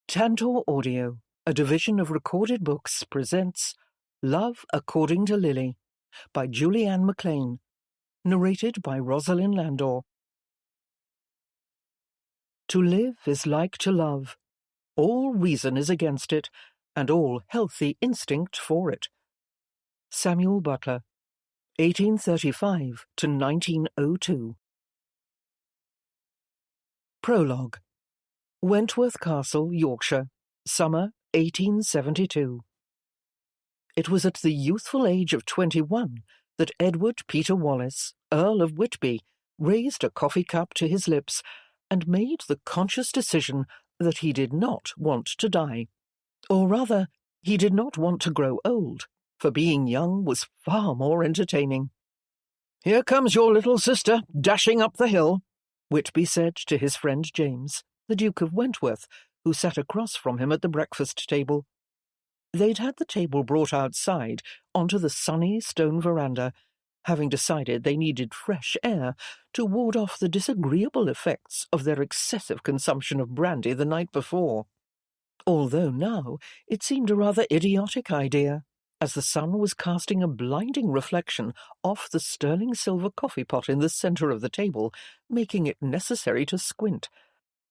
Tantor Audio, a division of Recorded Books, presents Love According to Lily by Julianne MacLean, narrated by Rosalind Landor. To live is like to love. All reason is against it, and all healthy instinct for it. Samuel Butler, 1835 to 1902. Prologue. Wentworth Castle, Yorkshire, summer 1872. It was at the youthful age of 21 that Edward Peter Wallace, Earl of Whitby, raised a coffee cup to his lips and made the conscious decision that he did not want to die. Or rather, he did not want to grow old, for being young was far more entertaining. "Here comes your little sister, dashing up the hill," Whitby said to his friend James, the Duke of Wentworth, who sat across from him at the breakfast table. They'd had the table brought outside onto the sunny stone veranda, having decided they needed fresh air to ward off the disagreeable effects of their excessive consumption of brandy the night before. Although now it seemed a rather idiotic idea, as the sun was casting a blinding reflection off the sterling silver coffee pot in the centre of the table, making it necessary to squint.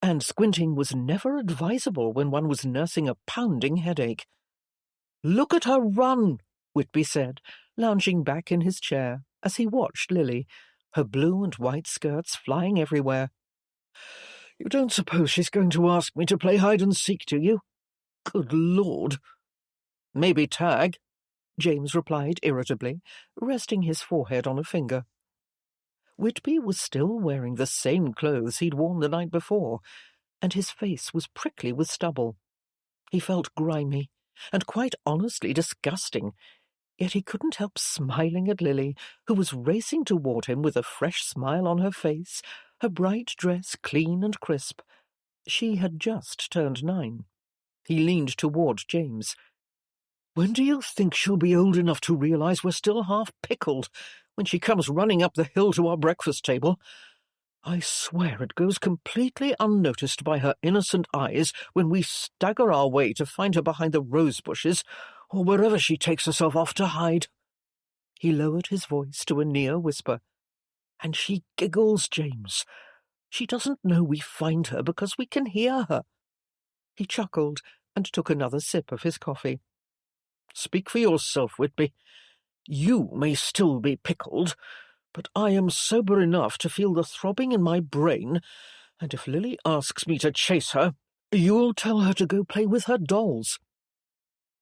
And squinting was never advisable when one was nursing a pounding headache. "Look at her run," Whitby said, lounging back in his chair as he watched Lily, her blue and white skirts flying everywhere. "You don't suppose she's going to ask me to play hide-and-seek, do you? Good Lord!" "Maybe tag," James replied irritably, resting his forehead on a finger. Whitby was still wearing the same clothes he'd worn the night before, and his face was prickly with stubble. He felt grimy, and quite honestly disgusting, yet he couldn't help smiling at Lily, who was racing toward him with a fresh smile on her face, her bright dress clean and crisp. She had just turned 9. He leaned toward James. "When do you think she'll be old enough to realize we're still half pickled when she comes running up the hill to our breakfast table? I swear it goes completely unnoticed by her innocent eyes when we stagger our way to find her behind the rose bushes, or wherever she takes herself off to hide." He lowered his voice to a near whisper. "And she giggles, James. She doesn't know we find her because we can hear her." He chuckled and took another sip of his coffee. "Speak for yourself, Whitby. You may still be pickled, but I am sober enough to feel the throbbing in my brain, and if Lily asks me to chase her, you'll tell her to go play with her dolls."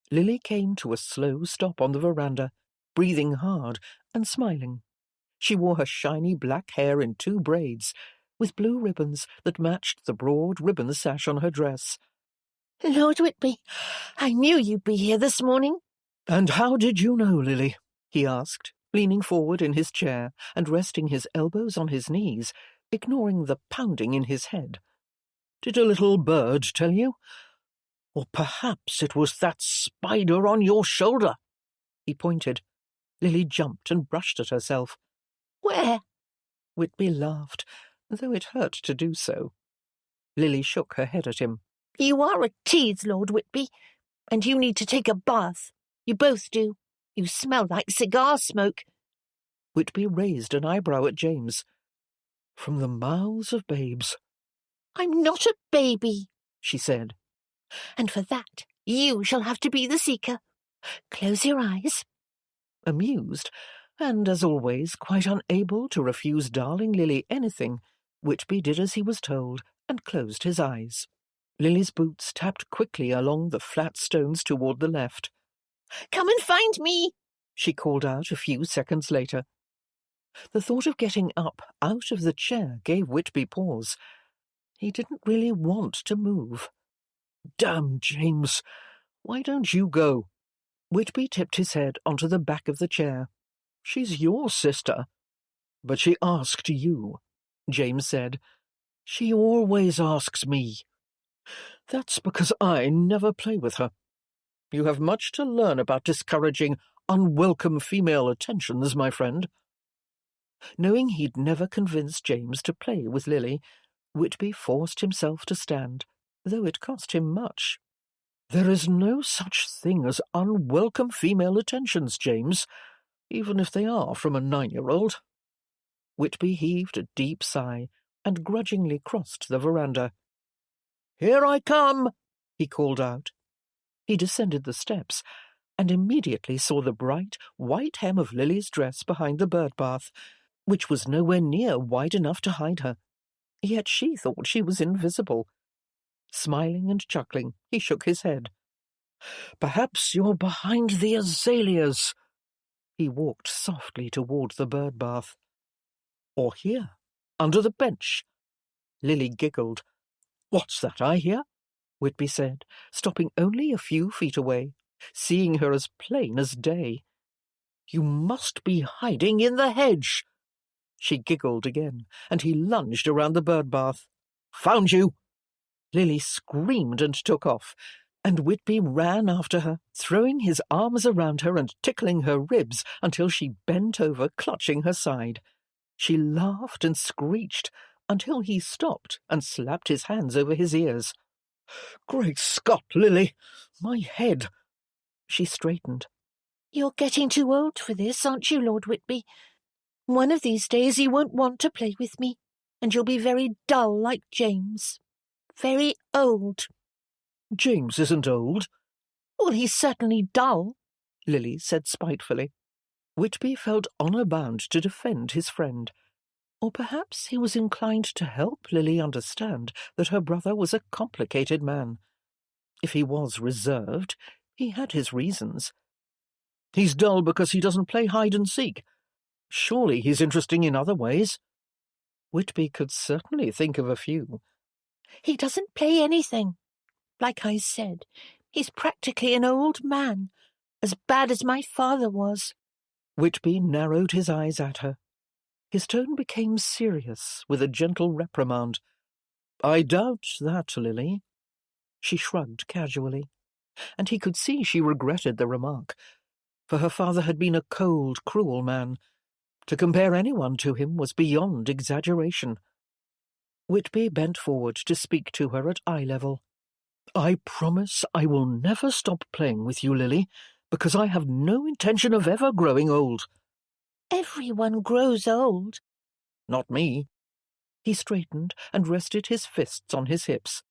Lily came to a slow stop on the veranda, breathing hard and smiling. She wore her shiny black hair in 2 braids, with blue ribbons that matched the broad ribbon sash on her dress. "Lord Whitby, I knew you'd be here this morning." "And how did you know, Lily?" he asked, leaning forward in his chair and resting his elbows on his knees, ignoring the pounding in his head. "Did a little bird tell you? Or perhaps it was that spider on your shoulder." He pointed. Lily jumped and brushed at herself. "Where?" Whitby laughed, though it hurt to do so. Lily shook her head at him. "You are a tease, Lord Whitby, and you need to take a bath. You both do. You smell like cigar smoke." Whitby raised an eyebrow at James. "From the mouths of babes." "I'm not a baby," she said. "and for that you shall have to be the seeker. Close your eyes." Amused, and as always quite unable to refuse darling Lily anything, Whitby did as he was told and closed his eyes. Lily's boots tapped quickly along the flat stones toward the left. "Come and find me," she called out a few seconds later. The thought of getting up out of the chair gave Whitby pause. He didn't really want to move. "Damn, James, why don't you go?" Whitby tipped his head onto the back of the chair. "She's your sister." "But she asked you," James said. "She always asks me." "That's because I never play with her. You have much to learn about discouraging unwelcome female attentions, my friend." Knowing he'd never convince James to play with Lily, Whitby forced himself to stand. though it cost him much. "There is no such thing as unwelcome female attentions, James, even if they are from a 9-year-old. Whitby heaved a deep sigh and grudgingly crossed the veranda. "Here I come," he called out. He descended the steps and immediately saw the bright, white hem of Lily's dress behind the bird bath, which was nowhere near wide enough to hide her. Yet she thought she was invisible. Smiling and chuckling, he shook his head. "Perhaps you're behind the azaleas." He walked softly toward the bird bath. "Or here, under the bench." Lily giggled. "What's that I hear?" Whitby said, stopping only a few feet away, seeing her as plain as day. "You must be hiding in the hedge." She giggled again, and he lunged around the bird bath. "Found you!" Lily screamed and took off, and Whitby ran after her, throwing his arms around her and tickling her ribs until she bent over, clutching her side. She laughed and screeched until he stopped and slapped his hands over his ears. "Great Scott, Lily! My head!" She straightened. "You're getting too old for this, aren't you, Lord Whitby? One of these days you won't want to play with me, and you'll be very dull like James. Very old." "James isn't old." "Well, he's certainly dull," Lily said spitefully. Whitby felt honour bound to defend his friend. Or perhaps he was inclined to help Lily understand that her brother was a complicated man. If he was reserved, he had his reasons. "He's dull because he doesn't play hide-and-seek. Surely he's interesting in other ways." Whitby could certainly think of a few. "He doesn't play anything. Like I said, he's practically an old man, as bad as my father was." Whitby narrowed his eyes at her. His tone became serious, with a gentle reprimand. "I doubt that, Lily." She shrugged casually, and he could see she regretted the remark, for her father had been a cold, cruel man. To compare anyone to him was beyond exaggeration. Whitby bent forward to speak to her at eye level. "I promise I will never stop playing with you, Lily, because I have no intention of ever growing old." "Everyone grows old." "Not me." He straightened and rested his fists on his hips.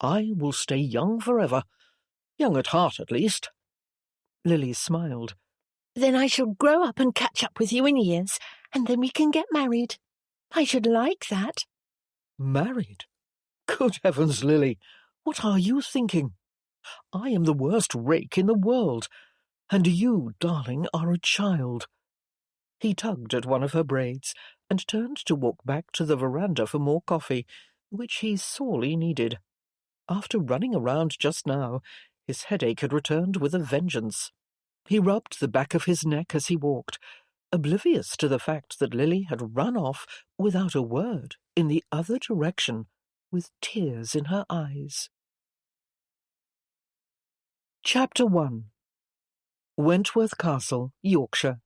"I will stay young forever. Young at heart, at least." Lily smiled. "Then I shall grow up and catch up with you in years, and then we can get married. I should like that." "Married? Good heavens, Lily, what are you thinking? I am the worst rake in the world, and you, darling, are a child." He tugged at one of her braids and turned to walk back to the veranda for more coffee, which he sorely needed. After running around just now, his headache had returned with a vengeance. He rubbed the back of his neck as he walked, oblivious to the fact that Lily had run off without a word in the other direction, with tears in her eyes. Chapter 1. Wentworth Castle, Yorkshire,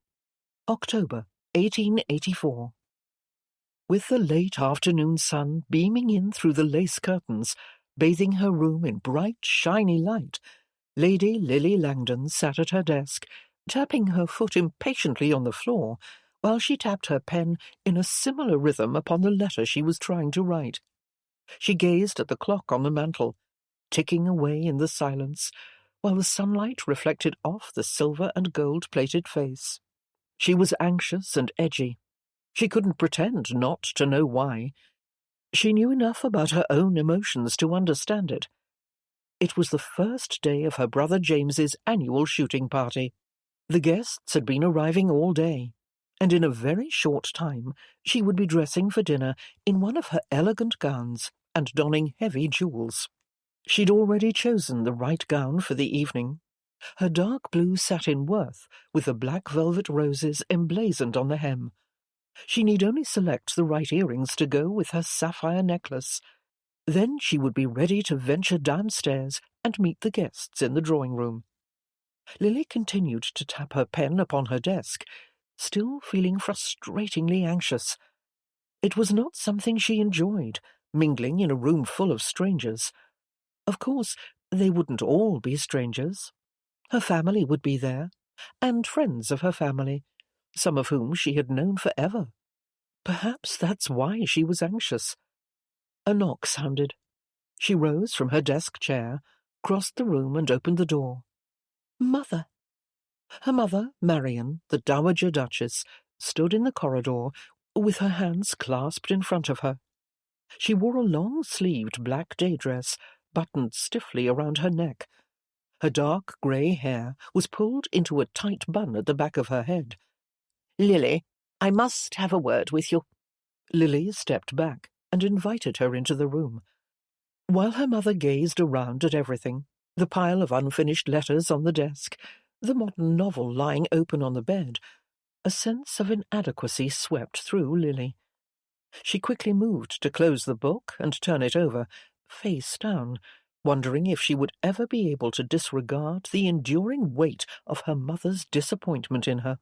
October 1884. With the late afternoon sun beaming in through the lace curtains, bathing her room in bright, shiny light, Lady Lily Langdon sat at her desk, tapping her foot impatiently on the floor, while she tapped her pen in a similar rhythm upon the letter she was trying to write. She gazed at the clock on the mantel, ticking away in the silence, while the sunlight reflected off the silver and gold-plated face. She was anxious and edgy. She couldn't pretend not to know why. She knew enough about her own emotions to understand it. It was the first day of her brother James's annual shooting party. The guests had been arriving all day, and in a very short time she would be dressing for dinner in one of her elegant gowns and donning heavy jewels. She'd already chosen the right gown for the evening, her dark blue satin worth with the black velvet roses emblazoned on the hem. She need only select the right earrings to go with her sapphire necklace. Then she would be ready to venture downstairs and meet the guests in the drawing-room. Lily continued to tap her pen upon her desk, still feeling frustratingly anxious. It was not something she enjoyed, mingling in a room full of strangers. Of course, they wouldn't all be strangers. Her family would be there, and friends of her family, some of whom she had known forever. Perhaps that's why she was anxious. A knock sounded. She rose from her desk chair, crossed the room and opened the door. Mother! Her mother, Marian, the Dowager Duchess, stood in the corridor with her hands clasped in front of her. She wore a long-sleeved black day dress, buttoned stiffly around her neck. Her dark grey hair was pulled into a tight bun at the back of her head. "Lily, I must have a word with you." Lily stepped back and invited her into the room. While her mother gazed around at everything, the pile of unfinished letters on the desk, the modern novel lying open on the bed, a sense of inadequacy swept through Lily. She quickly moved to close the book and turn it over, face down, wondering if she would ever be able to disregard the enduring weight of her mother's disappointment in her.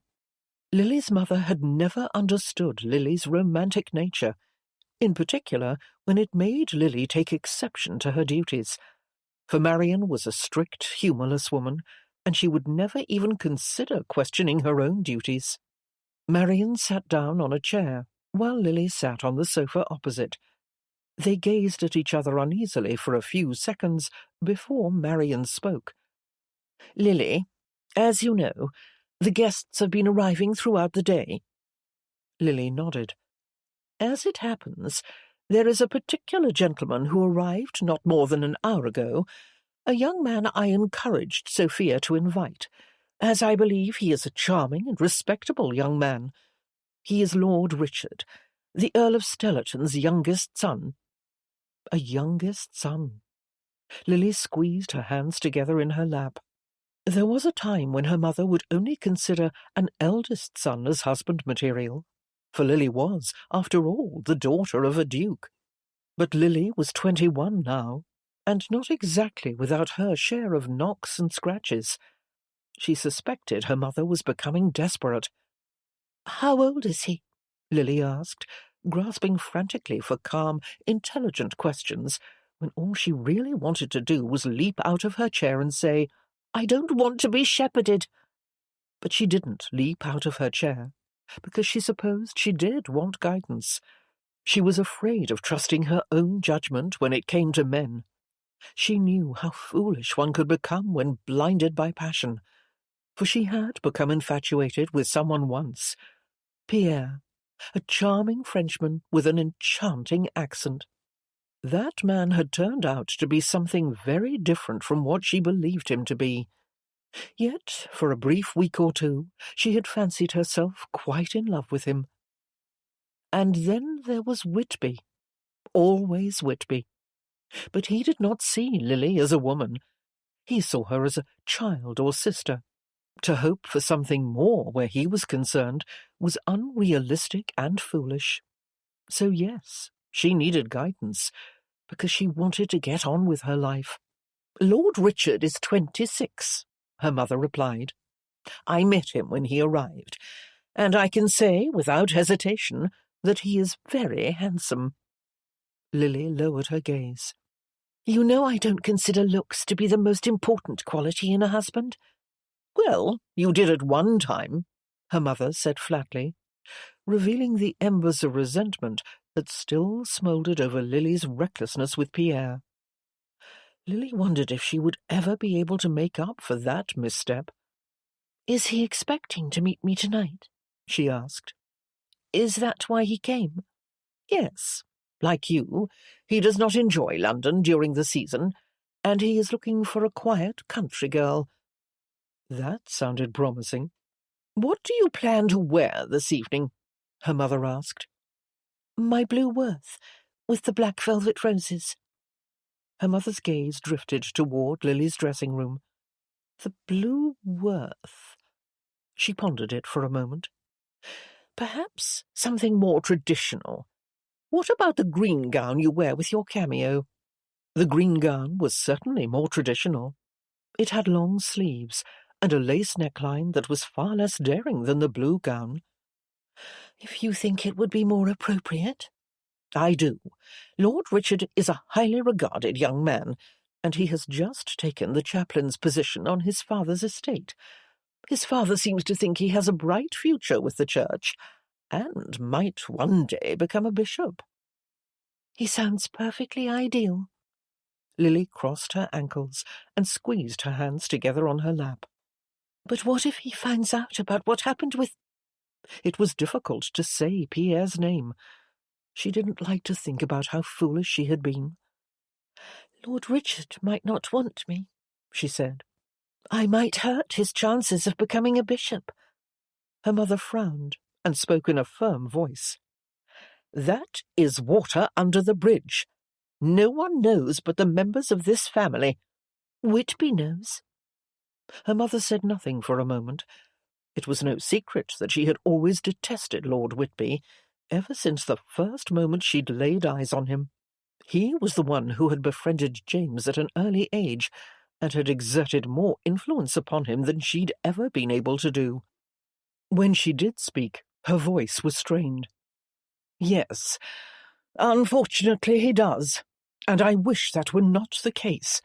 Lily's mother had never understood Lily's romantic nature, in particular when it made Lily take exception to her duties. For Marian was a strict, humourless woman, and she would never even consider questioning her own duties. Marian sat down on a chair, while Lily sat on the sofa opposite. They gazed at each other uneasily for a few seconds before Marian spoke. "Lily, as you know, the guests have been arriving throughout the day." Lily nodded. "As it happens, there is a particular gentleman who arrived not more than an hour ago, a young man I encouraged Sophia to invite, as I believe he is a charming and respectable young man. He is Lord Richard, the Earl of Stellarton's youngest son." A youngest son. Lily squeezed her hands together in her lap. There was a time when her mother would only consider an eldest son as husband material, for Lily was, after all, the daughter of a duke. But Lily was 21 now, and not exactly without her share of knocks and scratches. She suspected her mother was becoming desperate. "How old is he?" Lily asked, grasping frantically for calm, intelligent questions, when all she really wanted to do was leap out of her chair and say, "I don't want to be shepherded." But she didn't leap out of her chair, because she supposed she did want guidance. She was afraid of trusting her own judgment when it came to men. She knew how foolish one could become when blinded by passion, for she had become infatuated with someone once, Pierre, a charming Frenchman with an enchanting accent. That man had turned out to be something very different from what she believed him to be. Yet, for a brief week or two, she had fancied herself quite in love with him. And then there was Whitby, always Whitby. But he did not see Lily as a woman. He saw her as a child or sister. To hope for something more where he was concerned was unrealistic and foolish. So yes, she needed guidance, because she wanted to get on with her life. "Lord Richard is 26, her mother replied. "I met him when he arrived, and I can say, without hesitation, that he is very handsome." Lily lowered her gaze. "You know I don't consider looks to be the most important quality in a husband." "Well, you did at one time," her mother said flatly, revealing the embers of resentment that still smouldered over Lily's recklessness with Pierre. Lily wondered if she would ever be able to make up for that misstep. "Is he expecting to meet me tonight?" she asked. "Is that why he came?" "Yes. Like you, he does not enjoy London during the season, and he is looking for a quiet country girl." That sounded promising. "What do you plan to wear this evening?" her mother asked. "My blue Worth, with the black velvet roses." Her mother's gaze drifted toward Lily's dressing room. The blue Worth. She pondered it for a moment. "Perhaps something more traditional. What about the green gown you wear with your cameo?" The green gown was certainly more traditional. It had long sleeves and a lace neckline that was far less daring than the blue gown. "If you think it would be more appropriate." "I do. Lord Richard is a highly regarded young man. and he has just taken the chaplain's position on his father's estate. His father seems to think he has a bright future with the church, and might one day become a bishop. He sounds perfectly ideal. Lily crossed her ankles and squeezed her hands together on her lap. But what if he finds out about what happened with... It was difficult to say Pierre's name. She didn't like to think about how foolish she had been. Lord Richard might not want me, she said. I might hurt his chances of becoming a bishop. Her mother frowned and spoke in a firm voice. That is water under the bridge. No one knows but the members of this family. Whitby knows. Her mother said nothing for a moment. It was no secret that she had always detested Lord Whitby, ever since the first moment she'd laid eyes on him. He was the one who had befriended James at an early age, and had exerted more influence upon him than she'd ever been able to do. When she did speak, her voice was strained. Yes, unfortunately he does, and I wish that were not the case.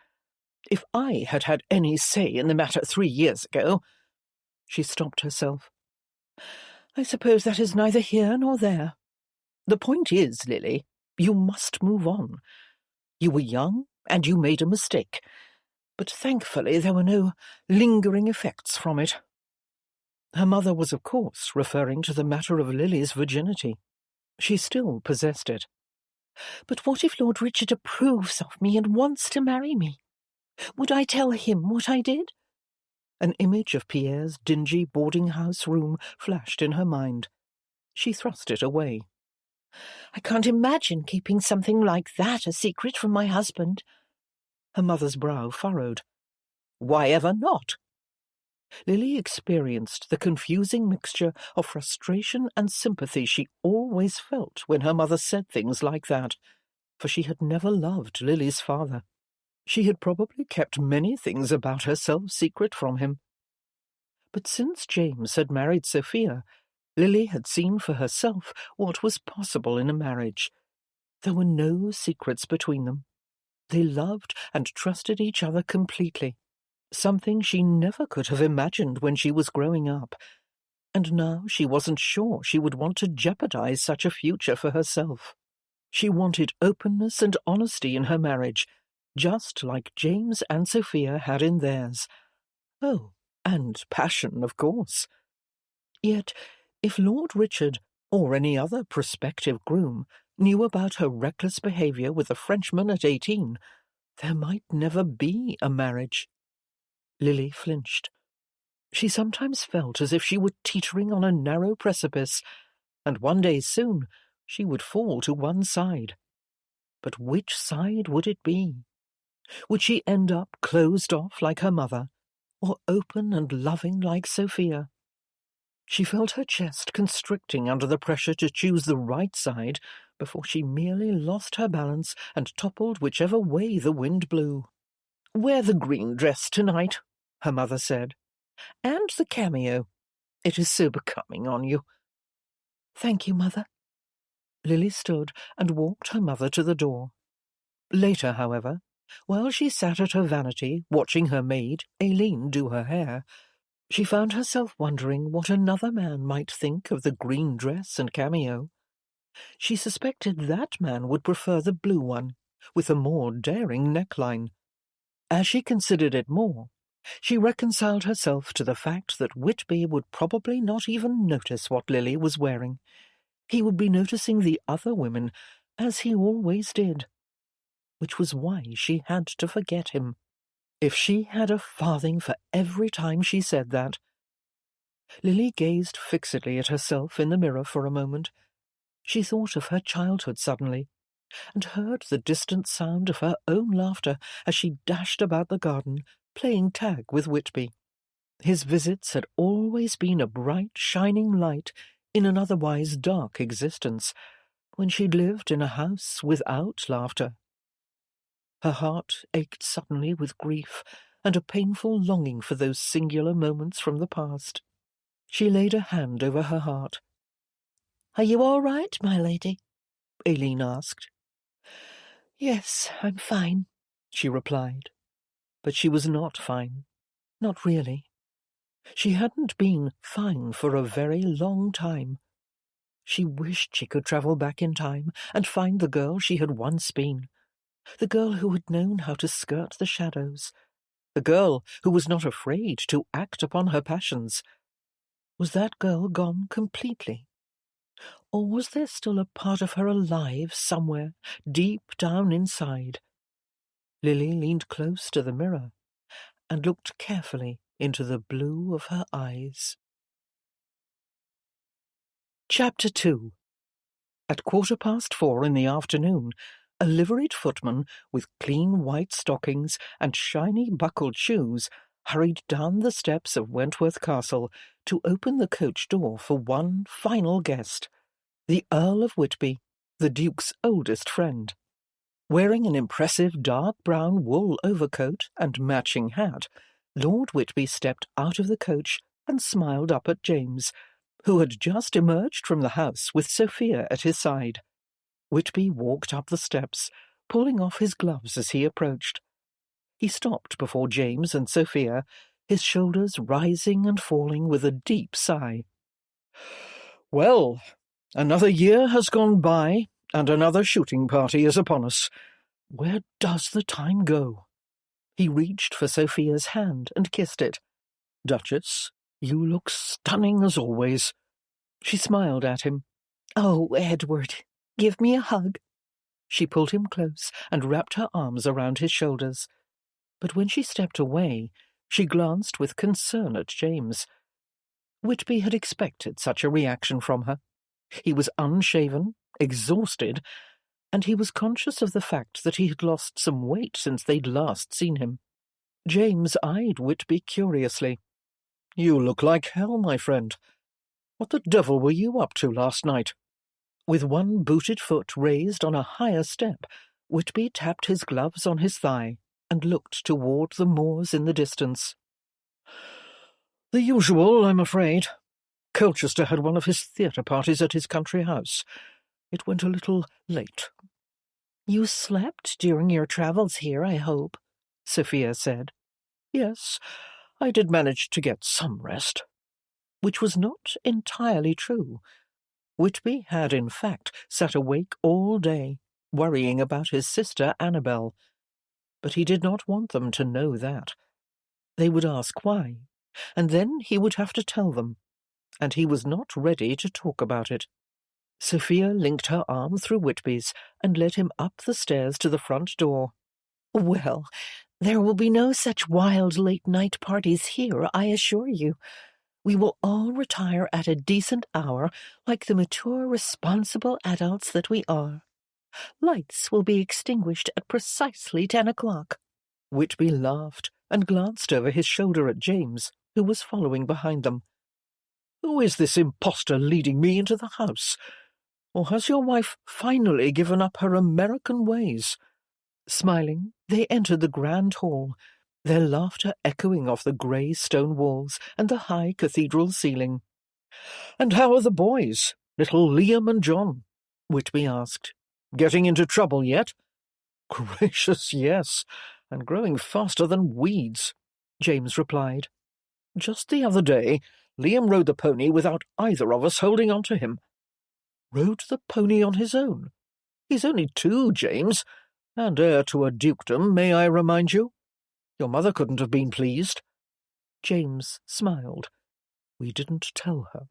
If I had had any say in the matter 3 years ago— She stopped herself. I suppose that is neither here nor there. The point is, Lily, you must move on. You were young, and you made a mistake, but thankfully there were no lingering effects from it. Her mother was, of course, referring to the matter of Lily's virginity. She still possessed it. But what if Lord Richard approves of me and wants to marry me? Would I tell him what I did? An image of Pierre's dingy boarding-house room flashed in her mind. She thrust it away. I can't imagine keeping something like that a secret from my husband. Her mother's brow furrowed. Why ever not? Lily experienced the confusing mixture of frustration and sympathy she always felt when her mother said things like that, for she had never loved Lily's father. She had probably kept many things about herself secret from him. But since James had married Sophia, Lily had seen for herself what was possible in a marriage. There were no secrets between them. They loved and trusted each other completely, something she never could have imagined when she was growing up, and now she wasn't sure she would want to jeopardize such a future for herself. She wanted openness and honesty in her marriage, just like James and Sophia had in theirs. Oh, and passion, of course. Yet, if Lord Richard, or any other prospective groom, knew about her reckless behaviour with a Frenchman at 18, there might never be a marriage. Lily flinched. She sometimes felt as if she were teetering on a narrow precipice, and one day soon she would fall to one side. But which side would it be? Would she end up closed off like her mother, or open and loving like Sophia? She felt her chest constricting under the pressure to choose the right side before she merely lost her balance and toppled whichever way the wind blew. "Wear the green dress tonight," her mother said, "and the cameo. It is so becoming on you." "Thank you, Mother." Lily stood and walked her mother to the door. Later, however, while she sat at her vanity watching her maid, Aileen, do her hair, she found herself wondering what another man might think of the green dress and cameo. She suspected that man would prefer the blue one, with a more daring neckline. As she considered it more, she reconciled herself to the fact that Whitby would probably not even notice what Lily was wearing. He would be noticing the other women, as he always did. Which was why she had to forget him. If she had a farthing for every time she said that. Lily gazed fixedly at herself in the mirror for a moment. She thought of her childhood suddenly, and heard the distant sound of her own laughter as she dashed about the garden, playing tag with Whitby. His visits had always been a bright, shining light in an otherwise dark existence, when she'd lived in a house without laughter. Her heart ached suddenly with grief and a painful longing for those singular moments from the past. She laid a hand over her heart. "Are you all right, my lady?" Aileen asked. "Yes, I'm fine," she replied. But she was not fine. Not really. She hadn't been fine for a very long time. She wished she could travel back in time and find the girl she had once been, the girl who had known how to skirt the shadows, the girl who was not afraid to act upon her passions. Was that girl gone completely? Or was there still a part of her alive somewhere, deep down inside? Lily leaned close to the mirror and looked carefully into the blue of her eyes. Chapter 2. At 4:15 in the afternoon, a liveried footman with clean white stockings and shiny buckled shoes hurried down the steps of Wentworth Castle to open the coach door for one final guest, the Earl of Whitby, the Duke's oldest friend. Wearing an impressive dark brown wool overcoat and matching hat, Lord Whitby stepped out of the coach and smiled up at James, who had just emerged from the house with Sophia at his side. Whitby walked up the steps, pulling off his gloves as he approached. He stopped before James and Sophia, his shoulders rising and falling with a deep sigh. "Well, another year has gone by, and another shooting party is upon us. Where does the time go?" He reached for Sophia's hand and kissed it. "Duchess, you look stunning as always." She smiled at him. "Oh, Edward, give me a hug." She pulled him close and wrapped her arms around his shoulders. But when she stepped away, she glanced with concern at James. Whitby had expected such a reaction from her. He was unshaven, exhausted, and he was conscious of the fact that he had lost some weight since they'd last seen him. James eyed Whitby curiously. "You look like hell, my friend. What the devil were you up to last night?" With one booted foot raised on a higher step, Whitby tapped his gloves on his thigh and looked toward the moors in the distance. "The usual, I'm afraid. Colchester had one of his theatre parties at his country house. It went a little late." "You slept during your travels here, I hope," Sophia said. "Yes, I did manage to get some rest." Which was not entirely true. Whitby had, in fact, sat awake all day, worrying about his sister Annabel. But he did not want them to know that. They would ask why, and then he would have to tell them, and he was not ready to talk about it. Sophia linked her arm through Whitby's and led him up the stairs to the front door. "Well, there will be no such wild late-night parties here, I assure you. We will all retire at a decent hour, like the mature, responsible adults that we are. Lights will be extinguished at precisely 10 o'clock. Whitby laughed and glanced over his shoulder at James, who was following behind them. "Who is this impostor leading me into the house? Or has your wife finally given up her American ways?" Smiling, they entered the grand hall, their laughter echoing off the grey stone walls and the high cathedral ceiling. "And how are the boys, little Liam and John?" Whitby asked. "Getting into trouble yet?" "Gracious, yes, and growing faster than weeds," James replied. "Just the other day, Liam rode the pony without either of us holding on to him." "Rode the pony on his own? He's only 2, James, and heir to a dukedom, may I remind you? Your mother couldn't have been pleased." James smiled. "We didn't tell her.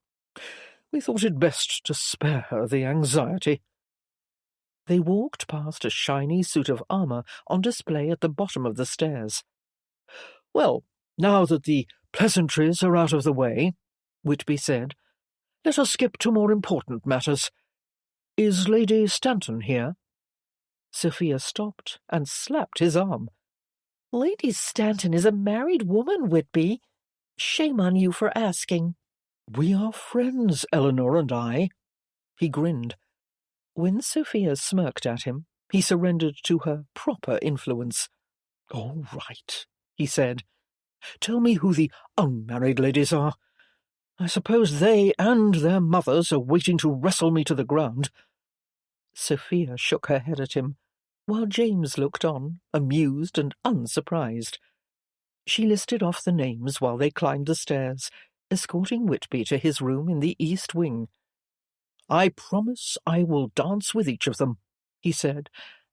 We thought it best to spare her the anxiety." They walked past a shiny suit of armour on display at the bottom of the stairs. "Well, now that the pleasantries are out of the way," Whitby said, "let us skip to more important matters. Is Lady Stanton here?" Sophia stopped and slapped his arm. "Lady Stanton is a married woman, Whitby. Shame on you for asking." "We are friends, Eleanor and I." He grinned. When Sophia smirked at him, he surrendered to her proper influence. "All right," he said. "Tell me who the unmarried ladies are. I suppose they and their mothers are waiting to wrestle me to the ground." Sophia shook her head at him. while James looked on, amused and unsurprised. She listed off the names while they climbed the stairs, escorting Whitby to his room in the east wing. "I promise I will dance with each of them," he said,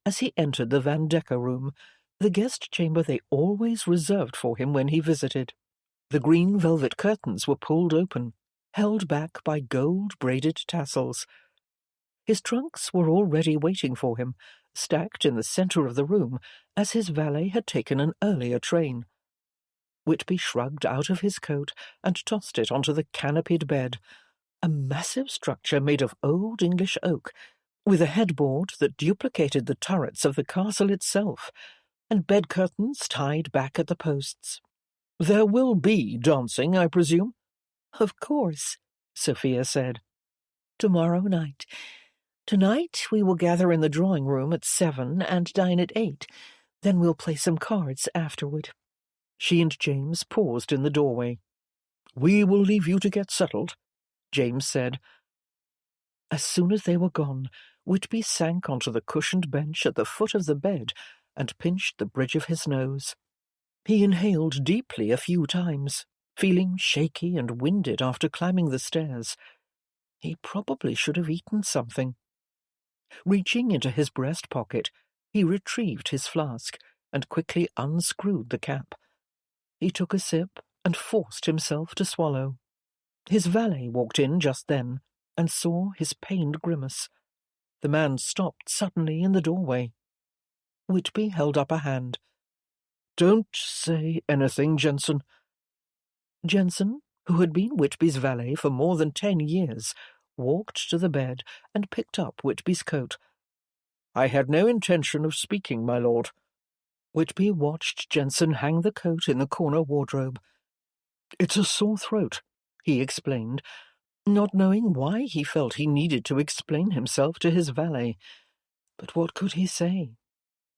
as he entered the Van Decker room, the guest chamber they always reserved for him when he visited. The green velvet curtains were pulled open, held back by gold-braided tassels. His trunks were already waiting for him, stacked in the centre of the room, as his valet had taken an earlier train. Whitby shrugged out of his coat and tossed it onto the canopied bed, a massive structure made of old English oak, with a headboard that duplicated the turrets of the castle itself, and bed curtains tied back at the posts. "There will be dancing, I presume?" "Of course," Sophia said. "Tomorrow night. Tonight we will gather in the drawing-room at 7 and dine at 8. Then we'll play some cards afterward." She and James paused in the doorway. "We will leave you to get settled," James said. As soon as they were gone, Whitby sank onto the cushioned bench at the foot of the bed and pinched the bridge of his nose. He inhaled deeply a few times, feeling shaky and winded after climbing the stairs. He probably should have eaten something. Reaching into his breast pocket, he retrieved his flask and quickly unscrewed the cap. He took a sip and forced himself to swallow. His valet walked in just then and saw his pained grimace. The man stopped suddenly in the doorway. Whitby held up a hand. "Don't say anything, Jensen." Jensen, who had been Whitby's valet for more than 10 years, walked to the bed and picked up Whitby's coat. "I had no intention of speaking, my lord." Whitby watched Jensen hang the coat in the corner wardrobe. "It's a sore throat," he explained, not knowing why he felt he needed to explain himself to his valet. But what could he say?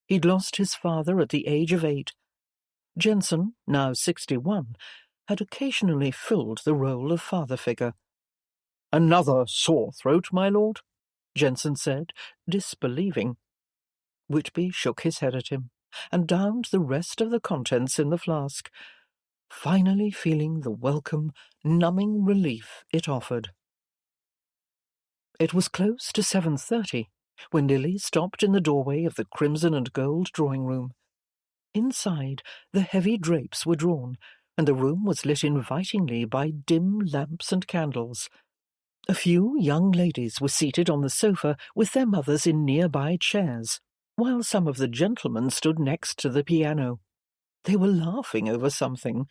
He'd lost his father at the age of 8. Jensen, now 61, had occasionally filled the role of father figure. "Another sore throat, my lord?" Jensen said, disbelieving. Whitby shook his head at him and downed the rest of the contents in the flask, finally feeling the welcome, numbing relief it offered. It was close to 7:30 when Lily stopped in the doorway of the crimson and gold drawing-room. Inside, the heavy drapes were drawn, and the room was lit invitingly by dim lamps and candles. A few young ladies were seated on the sofa with their mothers in nearby chairs, while some of the gentlemen stood next to the piano. They were laughing over something.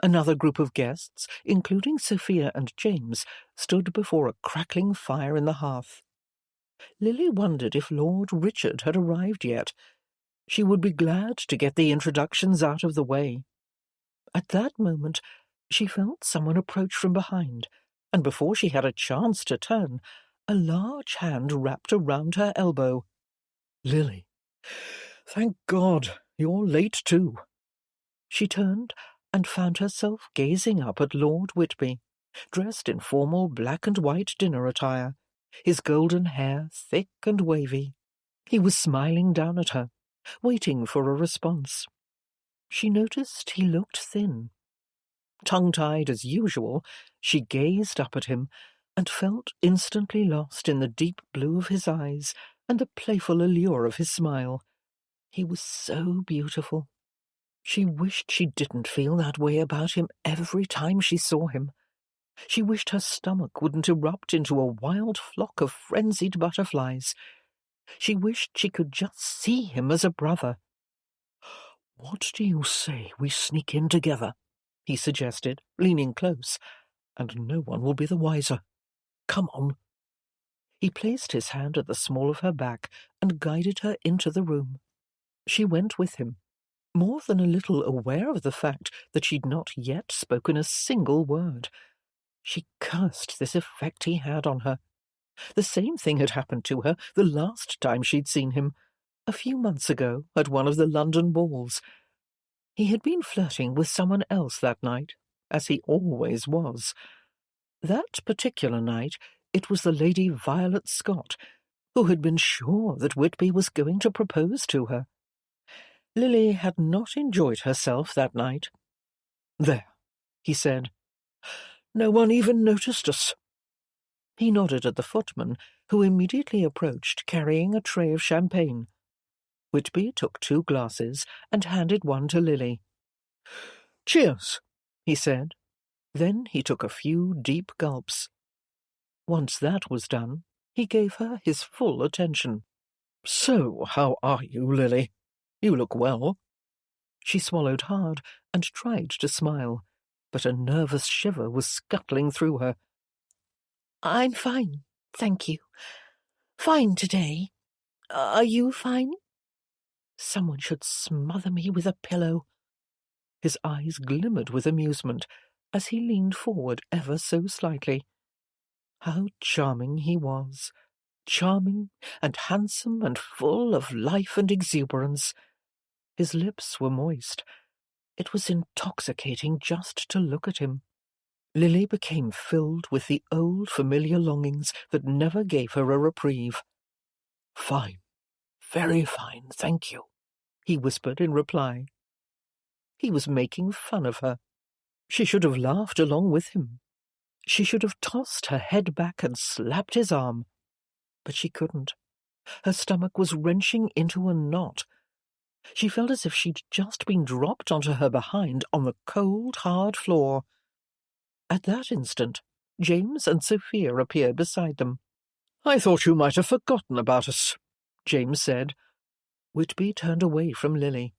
Another group of guests, including Sophia and James, stood before a crackling fire in the hearth. Lily wondered if Lord Richard had arrived yet. She would be glad to get the introductions out of the way. At that moment, she felt someone approach from behind, and before she had a chance to turn, a large hand wrapped around her elbow. "Lily, thank God, you're late too." She turned and found herself gazing up at Lord Whitby, dressed in formal black and white dinner attire, his golden hair thick and wavy. He was smiling down at her, waiting for a response. She noticed he looked thin. Tongue-tied as usual, she gazed up at him and felt instantly lost in the deep blue of his eyes and the playful allure of his smile. He was so beautiful. She wished she didn't feel that way about him every time she saw him. She wished her stomach wouldn't erupt into a wild flock of frenzied butterflies. She wished she could just see him as a brother. "What do you say we sneak in together?" he suggested, leaning close, "and no one will be the wiser. Come on." He placed his hand at the small of her back and guided her into the room. She went with him, more than a little aware of the fact that she'd not yet spoken a single word. She cursed this effect he had on her. The same thing had happened to her the last time she'd seen him, a few months ago at one of the London balls. He had been flirting with someone else that night, as he always was. That particular night, it was the Lady Violet Scott, who had been sure that Whitby was going to propose to her. Lily had not enjoyed herself that night. "There," he said. "No one even noticed us." He nodded at the footman, who immediately approached carrying a tray of champagne. Whitby took 2 glasses and handed one to Lily. "Cheers," he said. Then he took a few deep gulps. Once that was done, he gave her his full attention. "So, how are you, Lily? You look well." She swallowed hard and tried to smile, but a nervous shiver was scuttling through her. "I'm fine, thank you. Fine today. Are you fine?" Someone should smother me with a pillow. His eyes glimmered with amusement as he leaned forward ever so slightly. How charming he was! Charming and handsome and full of life and exuberance. His lips were moist. It was intoxicating just to look at him. Lily became filled with the old familiar longings that never gave her a reprieve. "Fine, very fine, thank you," he whispered in reply. He was making fun of her. She should have laughed along with him. She should have tossed her head back and slapped his arm. But she couldn't. Her stomach was wrenching into a knot. She felt as if she'd just been dropped onto her behind on the cold, hard floor. At that instant, James and Sophia appeared beside them. "I thought you might have forgotten about us," James said. Whitby turned away from Lily.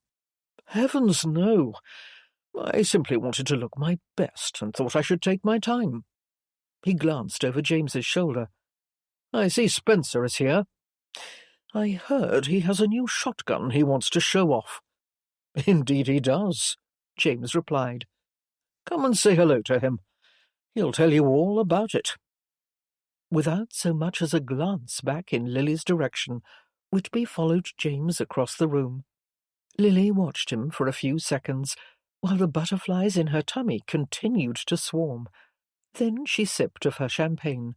"Heavens, no. I simply wanted to look my best and thought I should take my time." He glanced over James's shoulder. "I see Spencer is here. I heard he has a new shotgun he wants to show off." "Indeed he does," James replied. "Come and say hello to him. He'll tell you all about it." Without so much as a glance back in Lily's direction, Whitby followed James across the room. Lily watched him for a few seconds, while the butterflies in her tummy continued to swarm. Then she sipped of her champagne.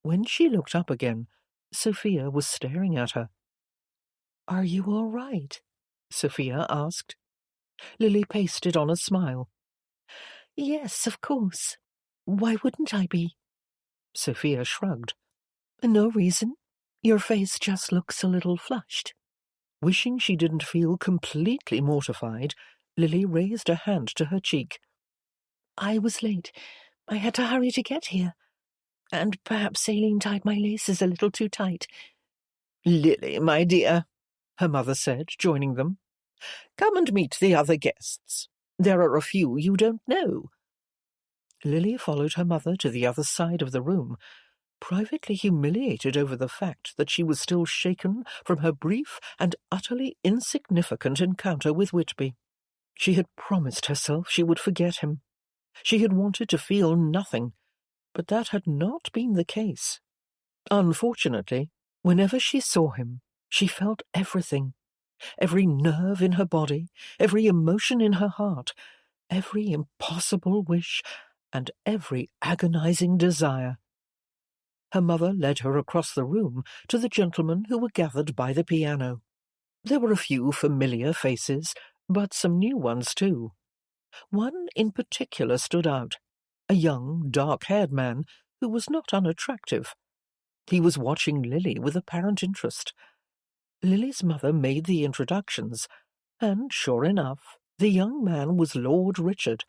When she looked up again, Sophia was staring at her. "Are you all right?" Sophia asked. Lily pasted on a smile. "Yes, of course. Why wouldn't I be?" Sophia shrugged. "No reason. Your face just looks a little flushed." Wishing she didn't feel completely mortified, Lily raised a hand to her cheek. "I was late. I had to hurry to get here. And perhaps Aileen tied my laces a little too tight." "Lily, my dear," her mother said, joining them. "Come and meet the other guests. There are a few you don't know." Lily followed her mother to the other side of the room, privately humiliated over the fact that she was still shaken from her brief and utterly insignificant encounter with Whitby. She had promised herself she would forget him. She had wanted to feel nothing, but that had not been the case. Unfortunately, whenever she saw him, she felt everything. Every nerve in her body, every emotion in her heart, every impossible wish, and every agonizing desire. Her mother led her across the room to the gentlemen who were gathered by the piano. There were a few familiar faces, but some new ones too. One in particular stood out, a young, dark-haired man who was not unattractive. He was watching Lily with apparent interest. Lily's mother made the introductions, and sure enough, the young man was Lord Richard,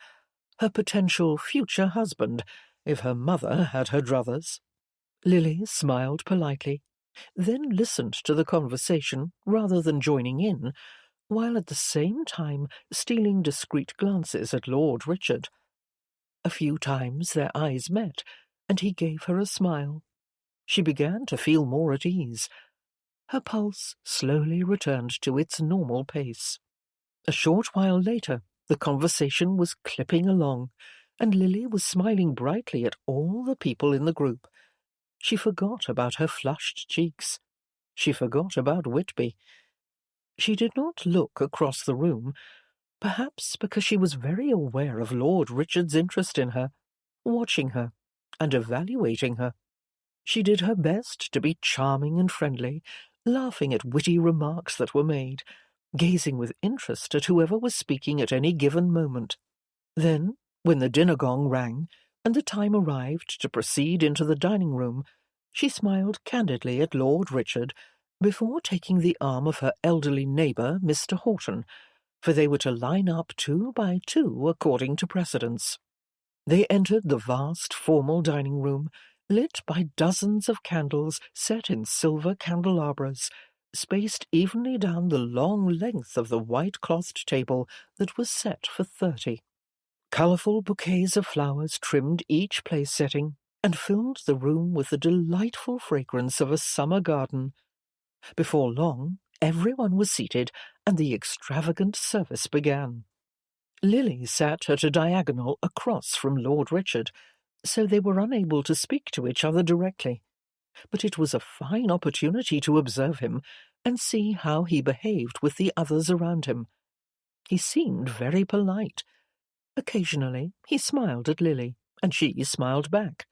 her potential future husband, if her mother had her druthers. Lily smiled politely, then listened to the conversation rather than joining in, while at the same time stealing discreet glances at Lord Richard. A few times their eyes met, and he gave her a smile. She began to feel more at ease. Her pulse slowly returned to its normal pace. A short while later, the conversation was clipping along, and Lily was smiling brightly at all the people in the group. She forgot about her flushed cheeks. She forgot about Whitby. She did not look across the room, perhaps because she was very aware of Lord Richard's interest in her, watching her and evaluating her. She did her best to be charming and friendly, laughing at witty remarks that were made, gazing with interest at whoever was speaking at any given moment. Then, when the dinner gong rang, and the time arrived to proceed into the dining room, she smiled candidly at Lord Richard before taking the arm of her elderly neighbour, Mr. Horton, for they were to line up 2 by 2 according to precedence. They entered the vast formal dining room, lit by dozens of candles set in silver candelabras, spaced evenly down the long length of the white-clothed table that was set for 30. Colourful bouquets of flowers trimmed each place setting and filled the room with the delightful fragrance of a summer garden. Before long, everyone was seated, and the extravagant service began. Lily sat at a diagonal across from Lord Richard, so they were unable to speak to each other directly. But it was a fine opportunity to observe him and see how he behaved with the others around him. He seemed very polite. Occasionally he smiled at Lily, and she smiled back.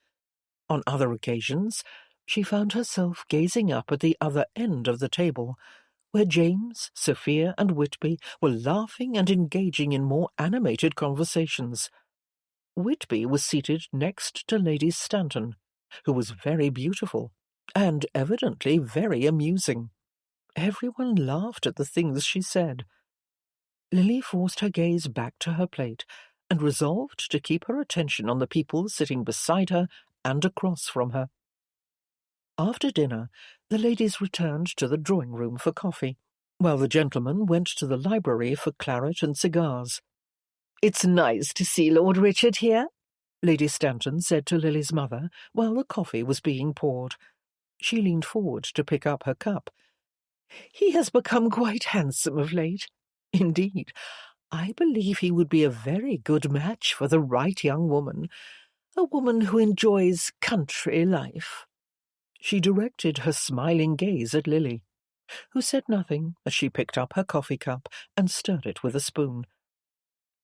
On other occasions she found herself gazing up at the other end of the table, where James, Sophia, and Whitby were laughing and engaging in more animated conversations. Whitby was seated next to Lady Stanton, who was very beautiful, and evidently very amusing. Everyone laughed at the things she said. Lily forced her gaze back to her plate, and resolved to keep her attention on the people sitting beside her and across from her. After dinner, the ladies returned to the drawing-room for coffee, while the gentlemen went to the library for claret and cigars. "It's nice to see Lord Richard here," Lady Stanton said to Lily's mother while the coffee was being poured. She leaned forward to pick up her cup. "He has become quite handsome of late. Indeed, I believe he would be a very good match for the right young woman, a woman who enjoys country life." She directed her smiling gaze at Lily, who said nothing as she picked up her coffee cup and stirred it with a spoon.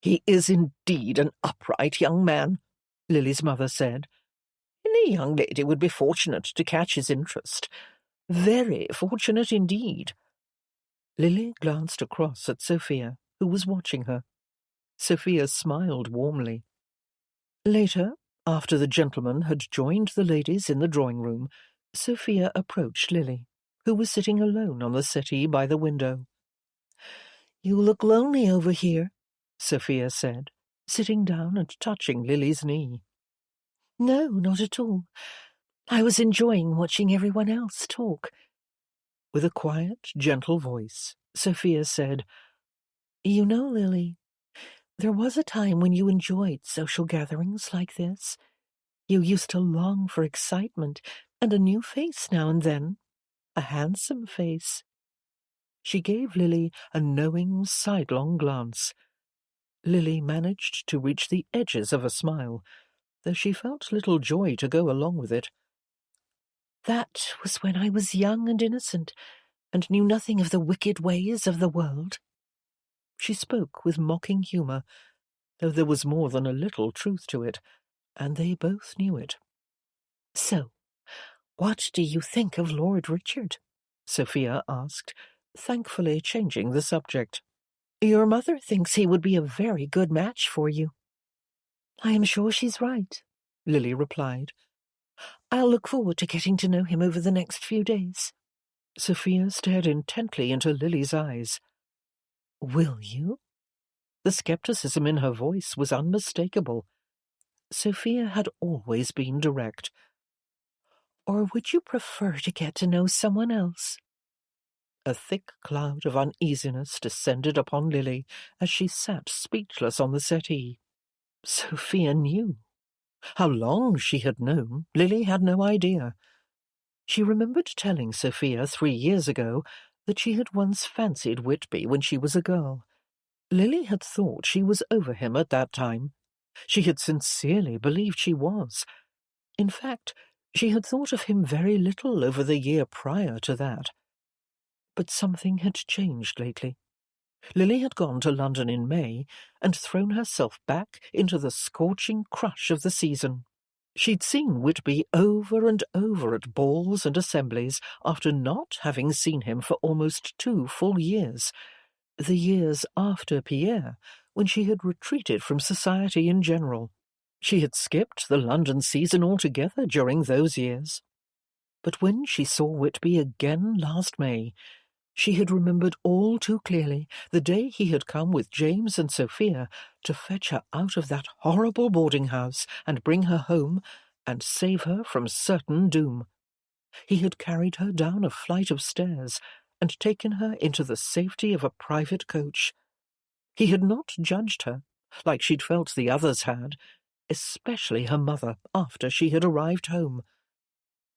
"He is indeed an upright young man," Lily's mother said. "Any young lady would be fortunate to catch his interest. Very fortunate indeed." Lily glanced across at Sophia, who was watching her. Sophia smiled warmly. Later, after the gentlemen had joined the ladies in the drawing-room, Sophia approached Lily, who was sitting alone on the settee by the window. "You look lonely over here," Sophia said, sitting down and touching Lily's knee. "No, not at all. I was enjoying watching everyone else talk." With a quiet, gentle voice, Sophia said, "You know, Lily, there was a time when you enjoyed social gatherings like this. You used to long for excitement and a new face now and then, a handsome face." She gave Lily a knowing, sidelong glance. Lily managed to reach the edges of a smile, though she felt little joy to go along with it. "That was when I was young and innocent, and knew nothing of the wicked ways of the world." She spoke with mocking humour, though there was more than a little truth to it, and they both knew it. "So, what do you think of Lord Richard?" Sophia asked, thankfully changing the subject. "Your mother thinks he would be a very good match for you." "I am sure she's right," Lily replied. "I'll look forward to getting to know him over the next few days." Sophia stared intently into Lily's eyes. "Will you?" The scepticism in her voice was unmistakable. Sophia had always been direct. "Or would you prefer to get to know someone else?" A thick cloud of uneasiness descended upon Lily as she sat speechless on the settee. Sophia knew. How long she had known, Lily had no idea. She remembered telling Sophia 3 years ago that she had once fancied Whitby when she was a girl. Lily had thought she was over him at that time. She had sincerely believed she was. In fact, she had thought of him very little over the year prior to that. But something had changed lately. Lily had gone to London in May and thrown herself back into the scorching crush of the season. She'd seen Whitby over and over at balls and assemblies after not having seen him for almost 2 full years, the years after Pierre, when she had retreated from society in general. She had skipped the London season altogether during those years. But when she saw Whitby again last May, she had remembered all too clearly the day he had come with James and Sophia to fetch her out of that horrible boarding-house and bring her home and save her from certain doom. He had carried her down a flight of stairs and taken her into the safety of a private coach. He had not judged her, like she'd felt the others had, especially her mother, after she had arrived home.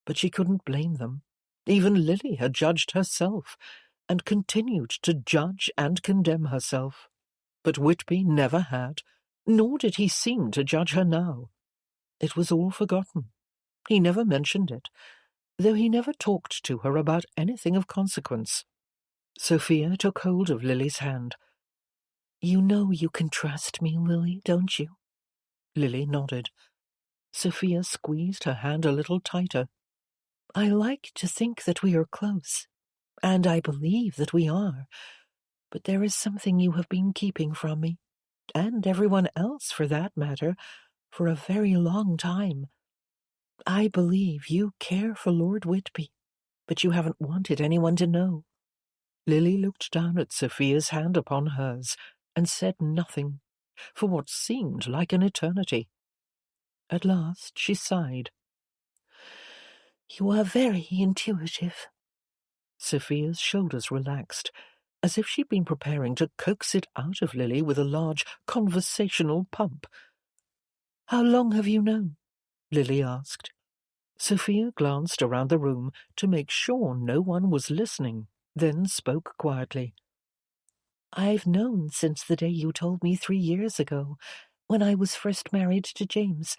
But she couldn't blame them. Even Lily had judged herself, and continued to judge and condemn herself. But Whitby never had, nor did he seem to judge her now. It was all forgotten. He never mentioned it, though he never talked to her about anything of consequence. Sophia took hold of Lily's hand. "You know you can trust me, Lily, don't you?" Lily nodded. Sophia squeezed her hand a little tighter. "I like to think that we are close, and I believe that we are, but there is something you have been keeping from me, and everyone else for that matter, for a very long time. I believe you care for Lord Whitby, but you haven't wanted anyone to know." Lily looked down at Sophia's hand upon hers and said nothing, for what seemed like an eternity. At last she sighed. "You are very intuitive." Sophia's shoulders relaxed, as if she'd been preparing to coax it out of Lily with a large conversational pump. "How long have you known?" Lily asked. Sophia glanced around the room to make sure no one was listening, then spoke quietly. "I've known since the day you told me 3 years ago, when I was first married to James.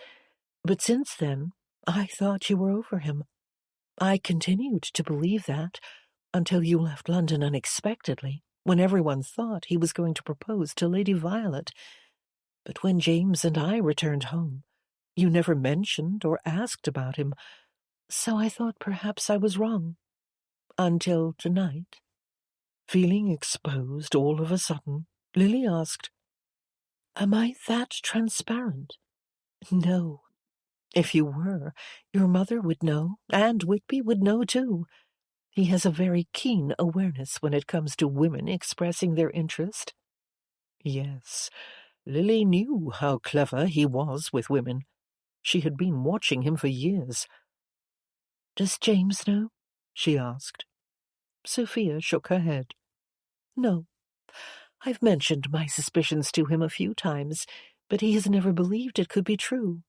But since then, I thought you were over him. I continued to believe that, until you left London unexpectedly, when everyone thought he was going to propose to Lady Violet. But when James and I returned home, you never mentioned or asked about him, so I thought perhaps I was wrong. Until tonight." Feeling exposed all of a sudden, Lily asked, "Am I that transparent?" "No. If you were, your mother would know, and Whitby would know too. He has a very keen awareness when it comes to women expressing their interest." Yes, Lily knew how clever he was with women. She had been watching him for years. "Does James know?" she asked. Sophia shook her head. "No. I've mentioned my suspicions to him a few times, but he has never believed it could be true.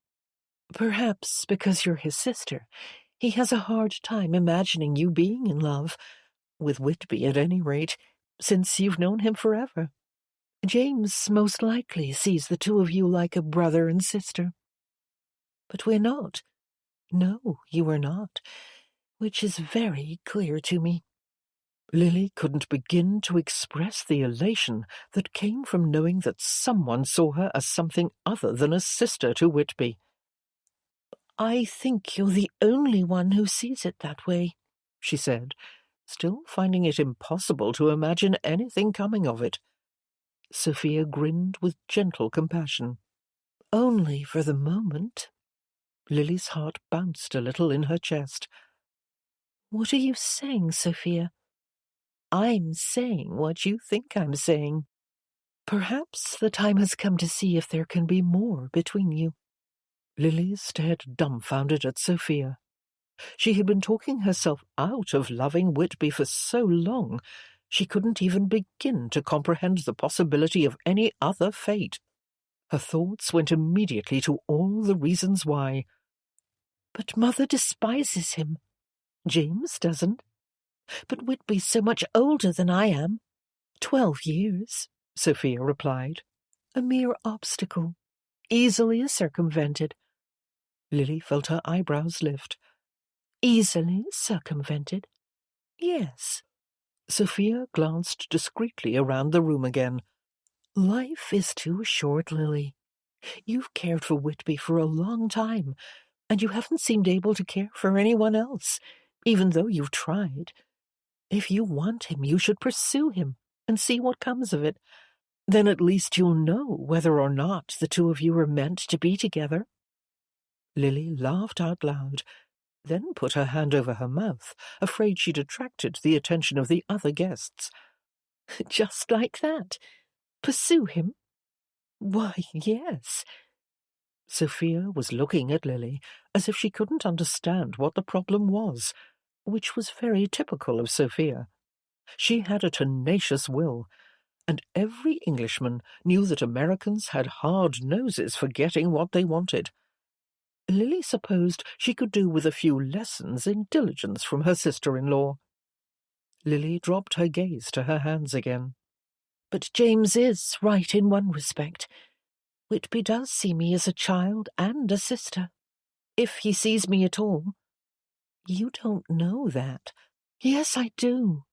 Perhaps because you're his sister, he has a hard time imagining you being in love, with Whitby at any rate, since you've known him forever. James most likely sees the two of you like a brother and sister. But we're not. No, you are not, which is very clear to me." Lily couldn't begin to express the elation that came from knowing that someone saw her as something other than a sister to Whitby. "I think you're the only one who sees it that way," she said, still finding it impossible to imagine anything coming of it. Sophia grinned with gentle compassion. "Only for the moment." Lily's heart bounced a little in her chest. "What are you saying, Sophia?" "I'm saying what you think I'm saying. Perhaps the time has come to see if there can be more between you." Lily stared dumbfounded at Sophia. She had been talking herself out of loving Whitby for so long, she couldn't even begin to comprehend the possibility of any other fate. Her thoughts went immediately to all the reasons why. "But Mother despises him. James doesn't. But Whitby's so much older than I am. 12 years, Sophia replied. A mere obstacle, easily circumvented." Lily felt her eyebrows lift. "Easily circumvented?" "Yes." Sophia glanced discreetly around the room again. "Life is too short, Lily. You've cared for Whitby for a long time, and you haven't seemed able to care for anyone else, even though you've tried. If you want him, you should pursue him and see what comes of it. Then at least you'll know whether or not the two of you are meant to be together." Lily laughed out loud, then put her hand over her mouth, afraid she'd attracted the attention of the other guests. "Just like that? Pursue him? Why, yes." Sophia was looking at Lily as if she couldn't understand what the problem was, which was very typical of Sophia. She had a tenacious will, and every Englishman knew that Americans had hard noses for getting what they wanted. Lily supposed she could do with a few lessons in diligence from her sister-in-law. Lily dropped her gaze to her hands again. "But James is right in one respect. Whitby does see me as a child and a sister, if he sees me at all." "You don't know that." "Yes, I do.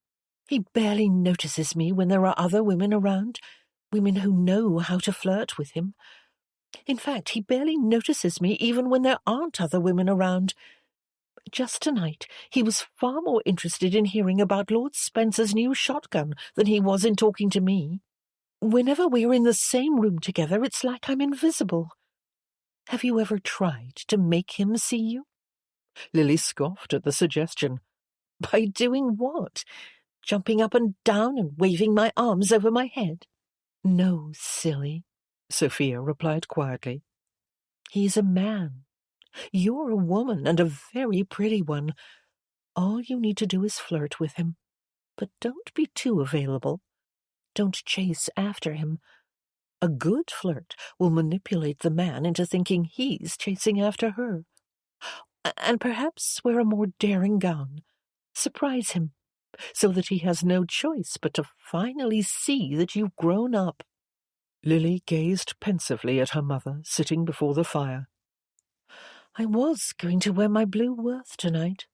He barely notices me when there are other women around, women who know how to flirt with him. In fact, he barely notices me even when there aren't other women around. Just tonight, he was far more interested in hearing about Lord Spencer's new shotgun than he was in talking to me. Whenever we're in the same room together, it's like I'm invisible. Have you ever tried to make him see you?" Lily scoffed at the suggestion. "By doing what? Jumping up and down and waving my arms over my head?" "No, silly," Sophia replied quietly. "He's a man. You're a woman, and a very pretty one. All you need to do is flirt with him. But don't be too available. Don't chase after him. A good flirt will manipulate the man into thinking he's chasing after her. And perhaps wear a more daring gown. Surprise him, so that he has no choice but to finally see that you've grown up." Lily gazed pensively at her mother sitting before the fire. "I was going to wear my blue Worth tonight,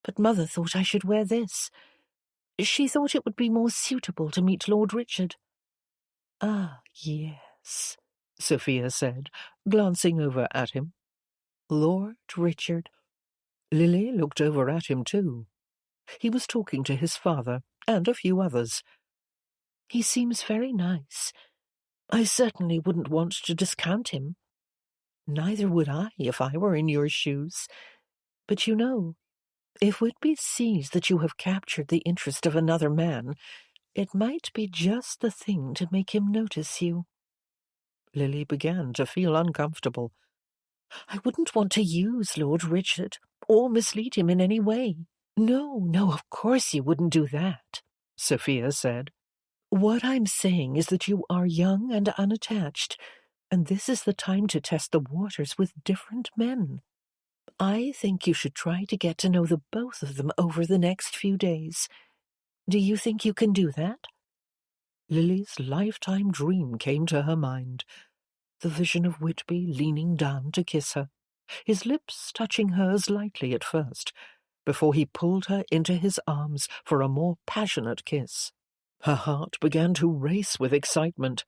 but Mother thought I should wear this. She thought it would be more suitable to meet Lord Richard." "Ah, yes," Sophia said, glancing over at him. "Lord Richard." Lily looked over at him too. He was talking to his father and a few others. "He seems very nice. I certainly wouldn't want to discount him. Neither would I if I were in your shoes. But you know, if Whitby sees that you have captured the interest of another man, it might be just the thing to make him notice you." Lily began to feel uncomfortable. "I wouldn't want to use Lord Richard, or mislead him in any way." No, of course you wouldn't do that," Sophia said. "What I'm saying is that you are young and unattached, and this is the time to test the waters with different men. I think you should try to get to know the both of them over the next few days. Do you think you can do that?" Lily's lifetime dream came to her mind, the vision of Whitby leaning down to kiss her, his lips touching hers lightly at first, before he pulled her into his arms for a more passionate kiss. Her heart began to race with excitement.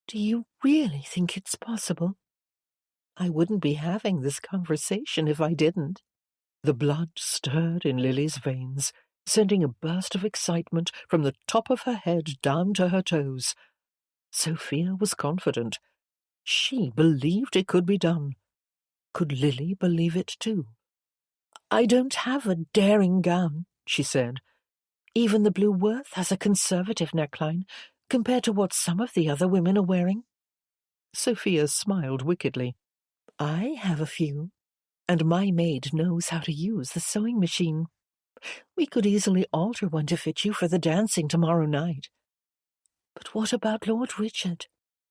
"Do you really think it's possible? I wouldn't be having this conversation if I didn't." The blood stirred in Lily's veins, sending a burst of excitement from the top of her head down to her toes. Sophia was confident. She believed it could be done. Could Lily believe it too? "I don't have a daring gown," she said. "Even the blue Worth has a conservative neckline, compared to what some of the other women are wearing." Sophia smiled wickedly. "I have a few, and my maid knows how to use the sewing machine. We could easily alter one to fit you for the dancing tomorrow night." "But what about Lord Richard?"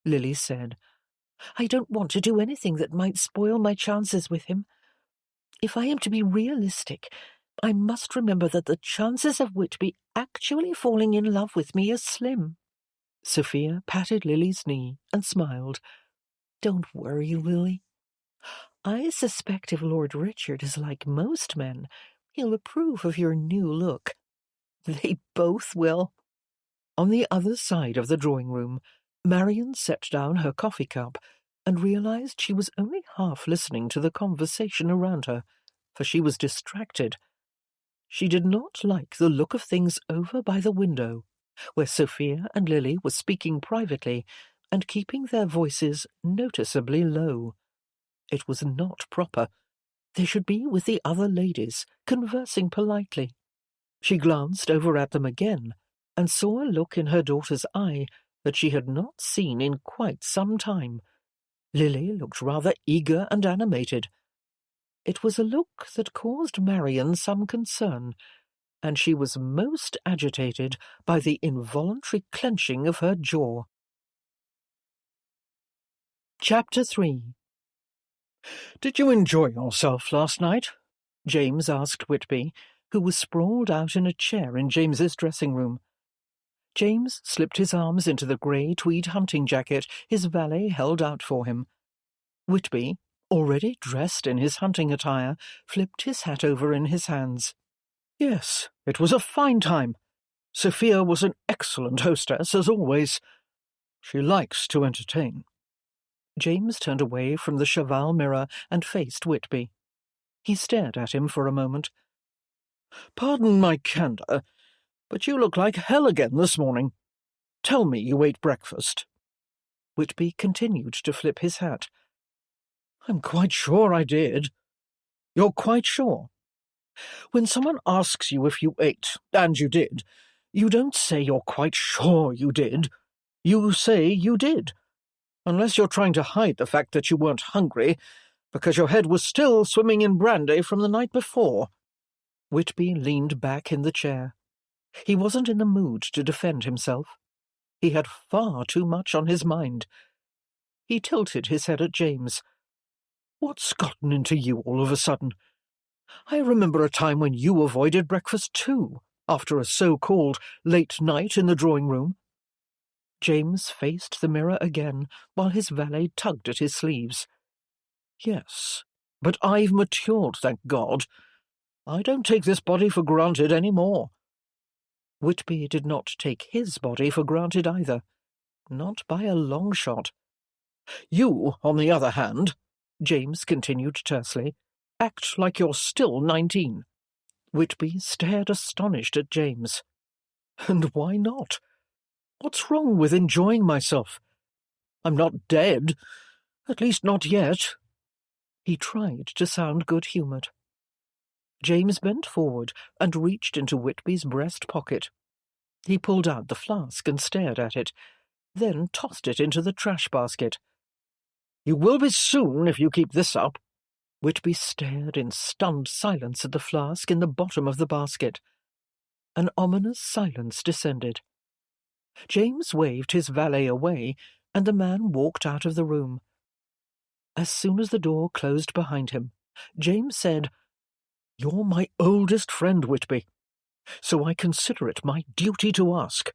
Lily said. "I don't want to do anything that might spoil my chances with him. If I am to be realistic, I must remember that the chances of Whitby actually falling in love with me are slim." Sophia patted Lily's knee and smiled. "Don't worry, Lily. I suspect if Lord Richard is like most men, he'll approve of your new look. They both will." On the other side of the drawing room, Marion set down her coffee cup and realized she was only half listening to the conversation around her, for she was distracted. She did not like the look of things over by the window, where Sophia and Lily were speaking privately and keeping their voices noticeably low. It was not proper. They should be with the other ladies, conversing politely. She glanced over at them again, and saw a look in her daughter's eye that she had not seen in quite some time. Lily looked rather eager and animated. It was a look that caused Marian some concern, and she was most agitated by the involuntary clenching of her jaw. Chapter 3. "Did you enjoy yourself last night?" James asked Whitby, who was sprawled out in a chair in James's dressing room. James slipped his arms into the grey tweed hunting jacket his valet held out for him. Whitby, already dressed in his hunting attire, flipped his hat over in his hands. "Yes, it was a fine time. Sophia was an excellent hostess, as always. She likes to entertain." James turned away from the cheval mirror and faced Whitby. He stared at him for a moment. "Pardon my candour, but you look like hell again this morning. Tell me you ate breakfast." Whitby continued to flip his hat. "I'm quite sure I did." "You're quite sure? When someone asks you if you ate, and you did, you don't say you're quite sure you did. You say you did. Unless you're trying to hide the fact that you weren't hungry, because your head was still swimming in brandy from the night before." Whitby leaned back in the chair. He wasn't in the mood to defend himself. He had far too much on his mind. He tilted his head at James. "What's gotten into you all of a sudden? I remember a time when you avoided breakfast too, after a so-called late night in the drawing-room." James faced the mirror again, while his valet tugged at his sleeves. "Yes, but I've matured, thank God. I don't take this body for granted any more." Whitby did not take his body for granted either. Not by a long shot. "You, on the other hand," James continued tersely, "act like you're still 19. Whitby stared astonished at James. "And why not? What's wrong with enjoying myself? I'm not dead, at least not yet." He tried to sound good-humoured. James bent forward and reached into Whitby's breast pocket. He pulled out the flask and stared at it, then tossed it into the trash basket. "You will be soon if you keep this up." Whitby stared in stunned silence at the flask in the bottom of the basket. An ominous silence descended. James waved his valet away, and the man walked out of the room. As soon as the door closed behind him, James said, "You're my oldest friend, Whitby, so I consider it my duty to ask.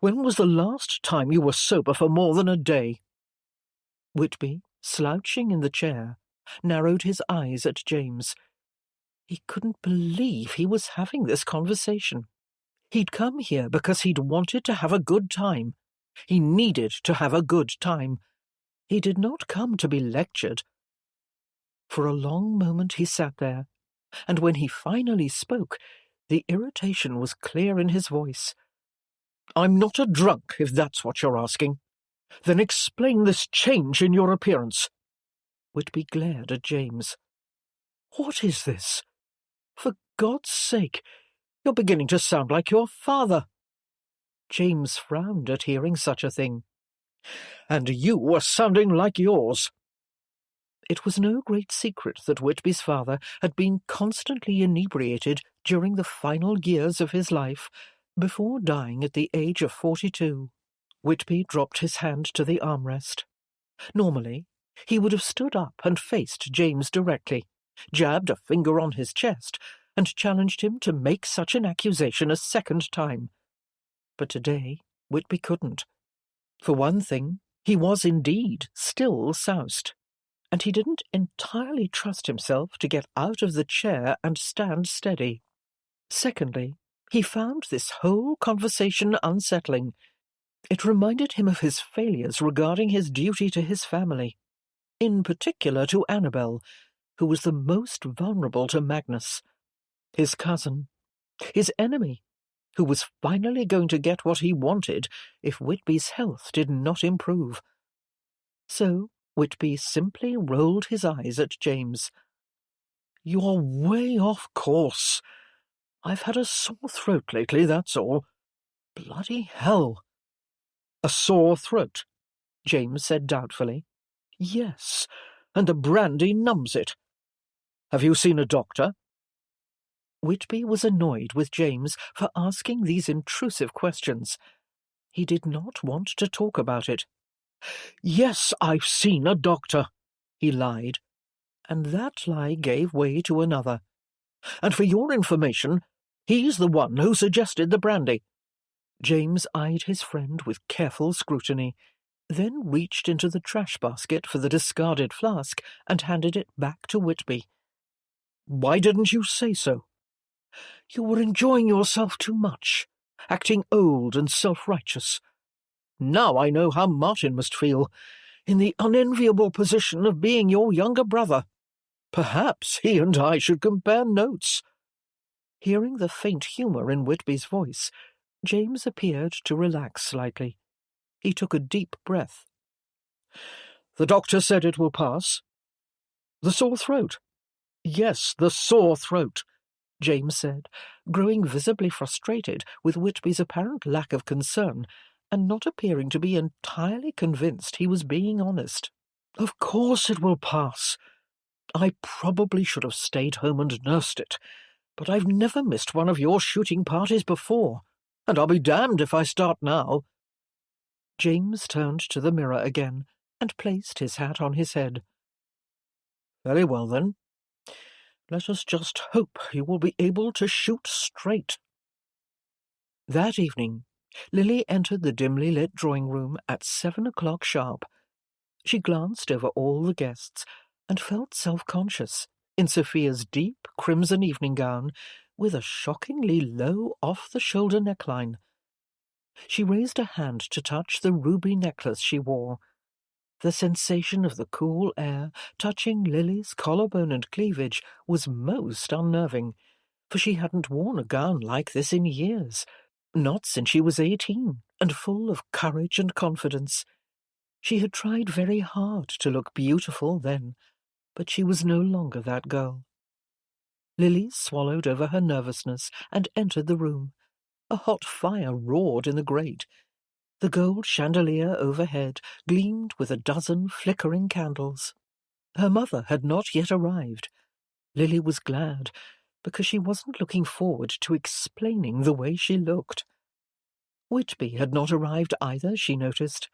When was the last time you were sober for more than a day?" Whitby, slouching in the chair, narrowed his eyes at James. He couldn't believe he was having this conversation. He'd come here because he'd wanted to have a good time. He needed to have a good time. He did not come to be lectured. For a long moment he sat there, and when he finally spoke, the irritation was clear in his voice. "I'm not a drunk, if that's what you're asking. Then explain this change in your appearance." Whitby glared at James. "What is this? For God's sake, you're beginning to sound like your father." James frowned at hearing such a thing. "And you were sounding like yours." It was no great secret that Whitby's father had been constantly inebriated during the final years of his life, before dying at the age of 42. Whitby dropped his hand to the armrest. Normally, he would have stood up and faced James directly, jabbed a finger on his chest, and challenged him to make such an accusation a second time. But today, Whitby couldn't. For one thing, he was indeed still soused, and he didn't entirely trust himself to get out of the chair and stand steady. Secondly, he found this whole conversation unsettling. It reminded him of his failures regarding his duty to his family, in particular to Annabel, who was the most vulnerable to Magnus, his cousin, his enemy, who was finally going to get what he wanted if Whitby's health did not improve. So Whitby simply rolled his eyes at James. "You're way off course. I've had a sore throat lately, that's all. Bloody hell." "A sore throat?" James said doubtfully. "Yes, and the brandy numbs it. Have you seen a doctor?" Whitby was annoyed with James for asking these intrusive questions. He did not want to talk about it. "Yes, I've seen a doctor," he lied, and that lie gave way to another. "And for your information, he's the one who suggested the brandy." James eyed his friend with careful scrutiny, then reached into the trash basket for the discarded flask and handed it back to Whitby. "Why didn't you say so?" "You were enjoying yourself too much, acting old and self-righteous. Now I know how Martin must feel, in the unenviable position of being your younger brother. Perhaps he and I should compare notes." Hearing the faint humour in Whitby's voice, James appeared to relax slightly. He took a deep breath. "The doctor said it will pass." "The sore throat?" "Yes, the sore throat," James said, growing visibly frustrated with Whitby's apparent lack of concern and not appearing to be entirely convinced he was being honest. "Of course it will pass. I probably should have stayed home and nursed it, but I've never missed one of your shooting parties before, and I'll be damned if I start now." James turned to the mirror again and placed his hat on his head. "Very well, then. Let us just hope you will be able to shoot straight." That evening, Lily entered the dimly lit drawing-room at 7 o'clock sharp. She glanced over all the guests and felt self-conscious in Sophia's deep crimson evening gown with a shockingly low off-the-shoulder neckline. She raised a hand to touch the ruby necklace she wore. The sensation of the cool air touching Lily's collarbone and cleavage was most unnerving, for she hadn't worn a gown like this in years, not since she was 18, and full of courage and confidence. She had tried very hard to look beautiful then, but she was no longer that girl. Lily swallowed over her nervousness and entered the room. A hot fire roared in the grate. The gold chandelier overhead gleamed with a dozen flickering candles. Her mother had not yet arrived. Lily was glad, because she wasn't looking forward to explaining the way she looked. Whitby had not arrived either, she noticed,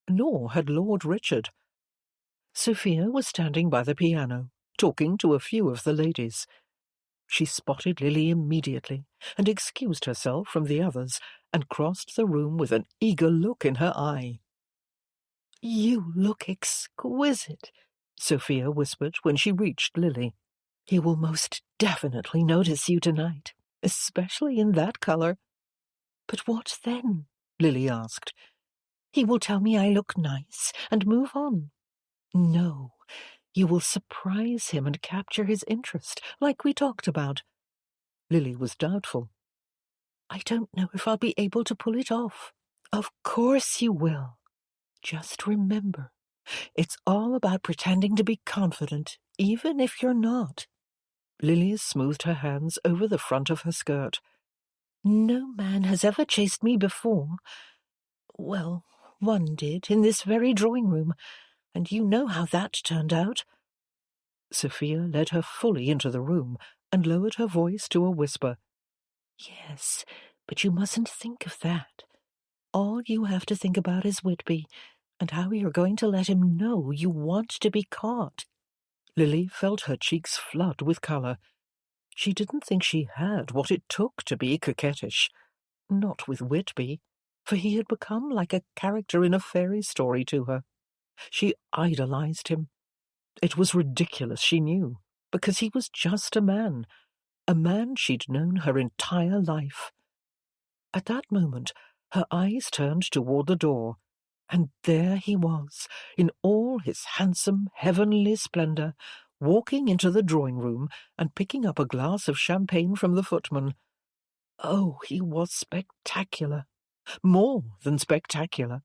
nor had Lord Richard. Sophia was standing by the piano, talking to a few of the ladies. She spotted Lily immediately and excused herself from the others and crossed the room with an eager look in her eye. "You look exquisite," Sophia whispered when she reached Lily. "He will most definitely notice you tonight, especially in that colour." "But what then?" Lily asked. "He will tell me I look nice and move on." "No, you will surprise him and capture his interest, like we talked about." Lily was doubtful. "I don't know if I'll be able to pull it off." "Of course you will. Just remember, it's all about pretending to be confident, even if you're not." Lily smoothed her hands over the front of her skirt. "No man has ever chased me before. Well, one did, in this very drawing-room, and you know how that turned out." Sophia led her fully into the room and lowered her voice to a whisper. "Yes, but you mustn't think of that. All you have to think about is Whitby, and how you're going to let him know you want to be caught." Lily felt her cheeks flood with colour. She didn't think she had what it took to be coquettish. Not with Whitby, for he had become like a character in a fairy story to her. She idolized him. It was ridiculous, she knew, because he was just a man she'd known her entire life. At that moment, Her eyes turned toward the door, and there he was, in all his handsome, heavenly splendour, walking into the drawing-room and picking up a glass of champagne from the footman. Oh, he was spectacular, more than spectacular.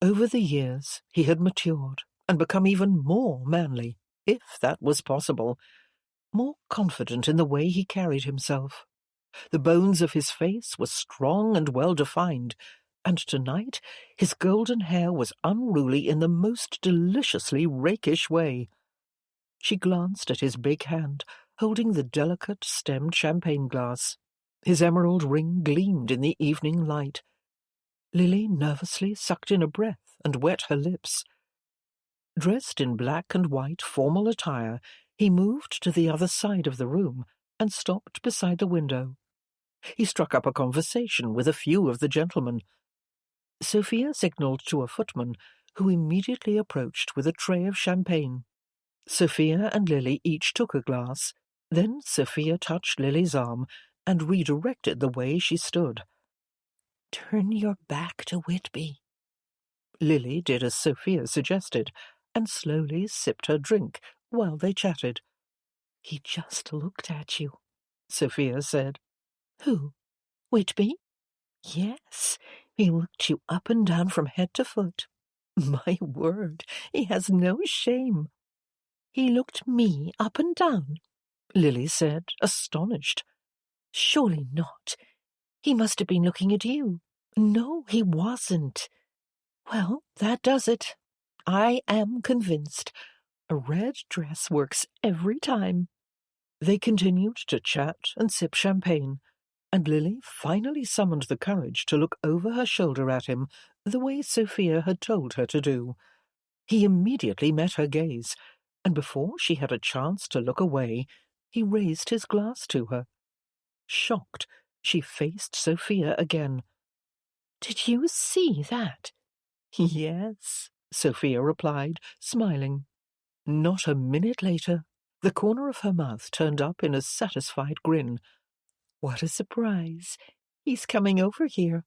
Over the years he had matured and become even more manly, if that was possible, more confident in the way he carried himself. The bones of his face were strong and well-defined, and tonight his golden hair was unruly in the most deliciously rakish way. She glanced at his big hand, holding the delicate stemmed champagne glass. His emerald ring gleamed in the evening light. Lily nervously sucked in a breath and wet her lips. Dressed in black and white formal attire, he moved to the other side of the room and stopped beside the window. He struck up a conversation with a few of the gentlemen. Sophia signalled to a footman, who immediately approached with a tray of champagne. Sophia and Lily each took a glass. Then Sophia touched Lily's arm and redirected the way she stood. "Turn your back to Whitby." Lily did as Sophia suggested, and slowly sipped her drink while they chatted. "He just looked at you," Sophia said. "Who? Whitby?" "Yes, he looked you up and down from head to foot. My word, he has no shame." "He looked me up and down?" Lily said, astonished. "Surely not. He must have been looking at you." "No, he wasn't." "Well, that does it. I am convinced. A red dress works every time." They continued to chat and sip champagne, and Lily finally summoned the courage to look over her shoulder at him the way Sophia had told her to do. He immediately met her gaze, and before she had a chance to look away, he raised his glass to her. Shocked, she faced Sophia again. "Did you see that?" "Yes," Sophia replied, smiling. Not a minute later, the corner of her mouth turned up in a satisfied grin. "What a surprise! He's coming over here."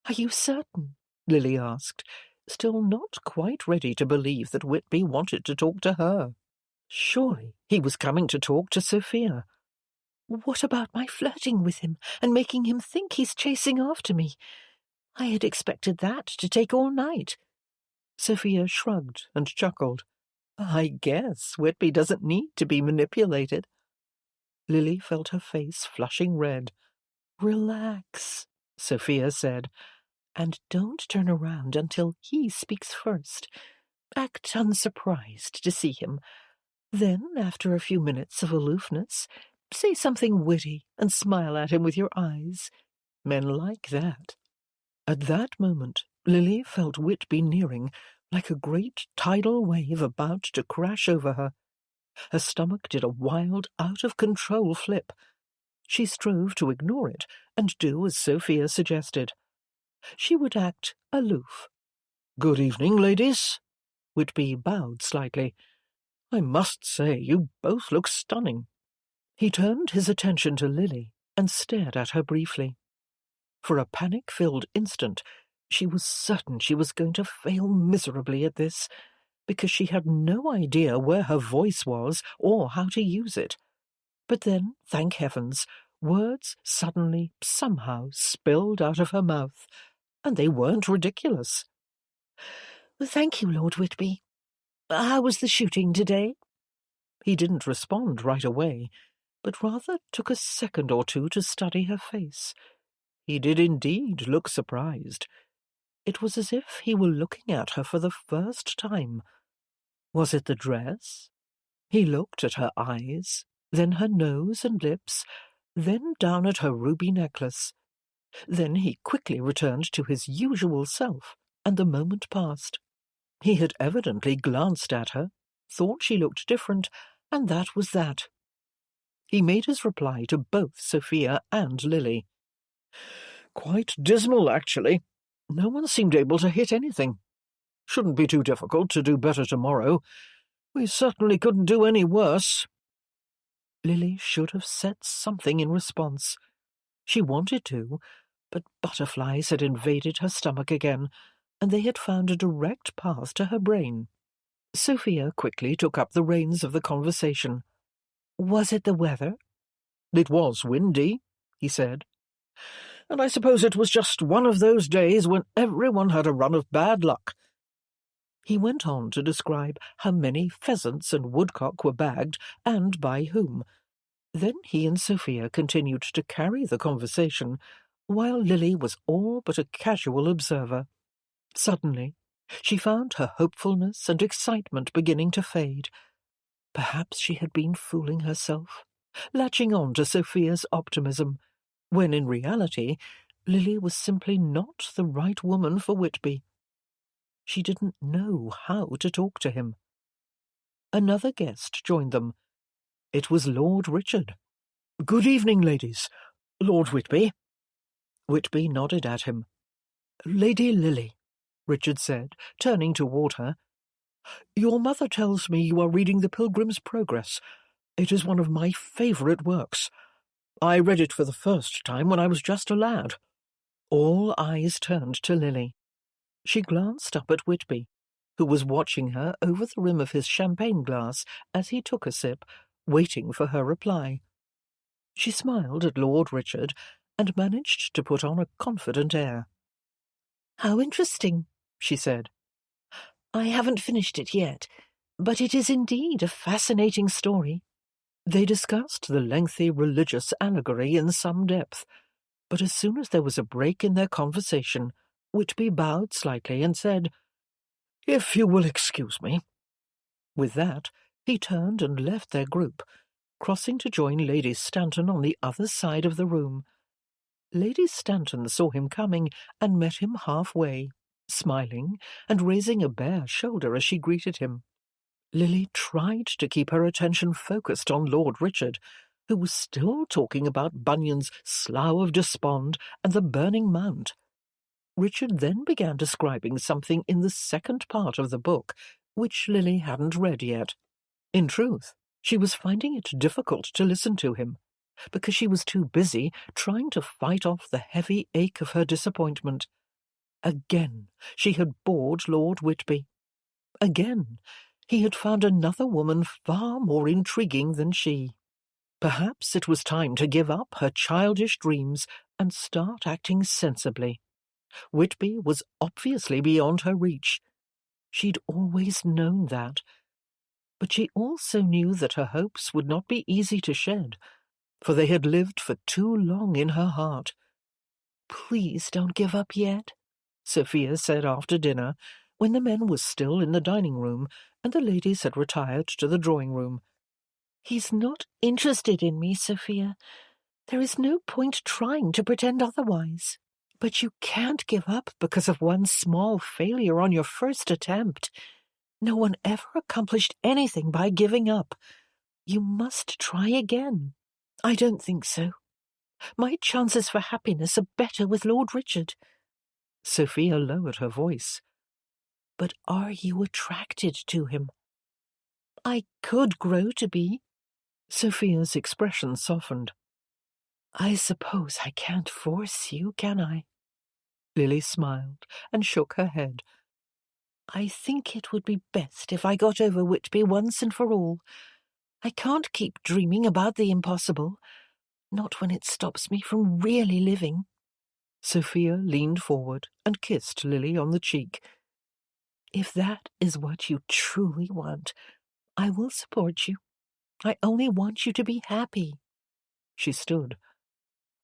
"Are you certain?" Lily asked, still not quite ready to believe that Whitby wanted to talk to her. Surely he was coming to talk to Sophia. "What about my flirting with him and making him think he's chasing after me? I had expected that to take all night." Sophia shrugged and chuckled. "I guess Whitby doesn't need to be manipulated." Lily felt her face flushing red. "Relax," Sophia said, "and don't turn around until he speaks first. Act unsurprised to see him. Then, after a few minutes of aloofness, say something witty and smile at him with your eyes. Men like that." At that moment, Lily felt Whitby nearing, like a great tidal wave about to crash over her. Her stomach did a wild, out-of-control flip. She strove to ignore it and do as Sophia suggested. She would act aloof. "Good evening, ladies." Whitby bowed slightly. "I must say, you both look stunning." He turned his attention to Lily and stared at her briefly. For a panic-filled instant, she was certain she was going to fail miserably at this, because she had no idea where her voice was or how to use it. But then, thank heavens, words suddenly, somehow, spilled out of her mouth, and they weren't ridiculous. "Thank you, Lord Whitby. How was the shooting today?" He didn't respond right away, but rather took a second or two to study her face. He did indeed look surprised. It was as if he were looking at her for the first time. Was it the dress? He looked at her eyes, then her nose and lips, then down at her ruby necklace. Then he quickly returned to his usual self, and the moment passed. He had evidently glanced at her, thought she looked different, and that was that. He made his reply to both Sophia and Lily. "Quite dismal, actually. No one seemed able to hit anything. Shouldn't be too difficult to do better tomorrow. We certainly couldn't do any worse." Lily should have said something in response. She wanted to, But butterflies had invaded her stomach again, and they had found a direct path to her brain. Sophia quickly took up the reins of the conversation. Was it the weather? It was windy, he said. And I suppose it was just one of those days when everyone had a run of bad luck. He went on to describe how many pheasants and woodcock were bagged, and by whom. Then he and Sophia continued to carry the conversation, while Lily was all but a casual observer. Suddenly, she found her hopefulness and excitement beginning to fade. Perhaps she had been fooling herself, latching on to Sophia's optimism, when in reality Lily was simply not the right woman for Whitby. She didn't know how to talk to him. Another guest joined them. It was Lord Richard. "Good evening, ladies. Lord Whitby." Whitby nodded at him. "Lady Lily," Richard said, turning toward her. "Your mother tells me you are reading The Pilgrim's Progress. It is one of my favourite works. I read it for the first time when I was just a lad." All eyes turned to Lily. She glanced up at Whitby, who was watching her over the rim of his champagne glass as he took a sip, waiting for her reply. She smiled at Lord Richard and managed to put on a confident air. "How interesting," she said. "I haven't finished it yet, but it is indeed a fascinating story." They discussed the lengthy religious allegory in some depth, but as soon as there was a break in their conversation, Whitby bowed slightly and said, "If you will excuse me." With that, he turned and left their group, crossing to join Lady Stanton on the other side of the room. Lady Stanton saw him coming and met him halfway, smiling and raising a bare shoulder as she greeted him. Lily tried to keep her attention focused on Lord Richard, who was still talking about Bunyan's Slough of Despond and the Burning Mount. Richard then began describing something in the second part of the book, which Lily hadn't read yet. In truth, she was finding it difficult to listen to him, because she was too busy trying to fight off the heavy ache of her disappointment. Again she had bored Lord Whitby. Again he had found another woman far more intriguing than she. Perhaps it was time to give up her childish dreams and start acting sensibly. Whitby was obviously beyond her reach. She'd always known that. But she also knew that her hopes would not be easy to shed, for they had lived for too long in her heart. "Please don't give up yet," Sophia said after dinner, when the men were still in the dining room and the ladies had retired to the drawing-room. "He's not interested in me, Sophia. There is no point trying to pretend otherwise. But you can't give up because of one small failure on your first attempt. No one ever accomplished anything by giving up. You must try again." "I don't think so. My chances for happiness are better with Lord Richard." Sophia lowered her voice. "But are you attracted to him?" "I could grow to be." Sophia's expression softened. "I suppose I can't force you, can I?" Lily smiled and shook her head. "I think it would be best if I got over Whitby once and for all. I can't keep dreaming about the impossible, not when it stops me from really living." Sophia leaned forward and kissed Lily on the cheek. "If that is what you truly want, I will support you. I only want you to be happy." She stood.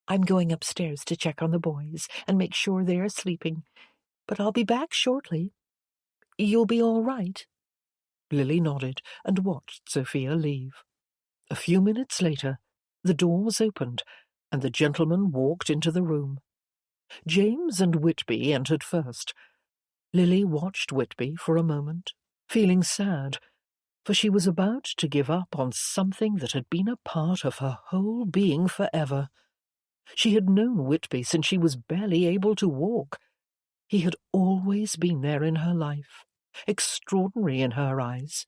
"I'm going upstairs to check on the boys and make sure they are sleeping, but I'll be back shortly. You'll be all right?" Lily nodded and watched Sophia leave. A few minutes later, the doors opened and the gentlemen walked into the room. James and Whitby entered first. Lily watched Whitby for a moment, feeling sad, for she was about to give up on something that had been a part of her whole being forever. She had known Whitby since she was barely able to walk. He had always been there in her life, extraordinary in her eyes.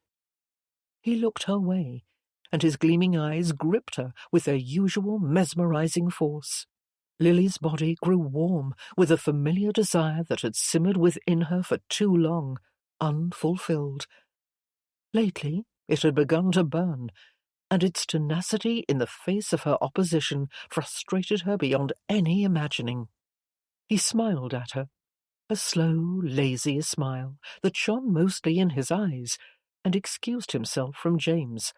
He looked her way, and his gleaming eyes gripped her with their usual mesmerizing force. Lily's body grew warm with a familiar desire that had simmered within her for too long, unfulfilled. Lately it had begun to burn, and its tenacity in the face of her opposition frustrated her beyond any imagining. He smiled at her, a slow, lazy smile that shone mostly in his eyes, and excused himself from James.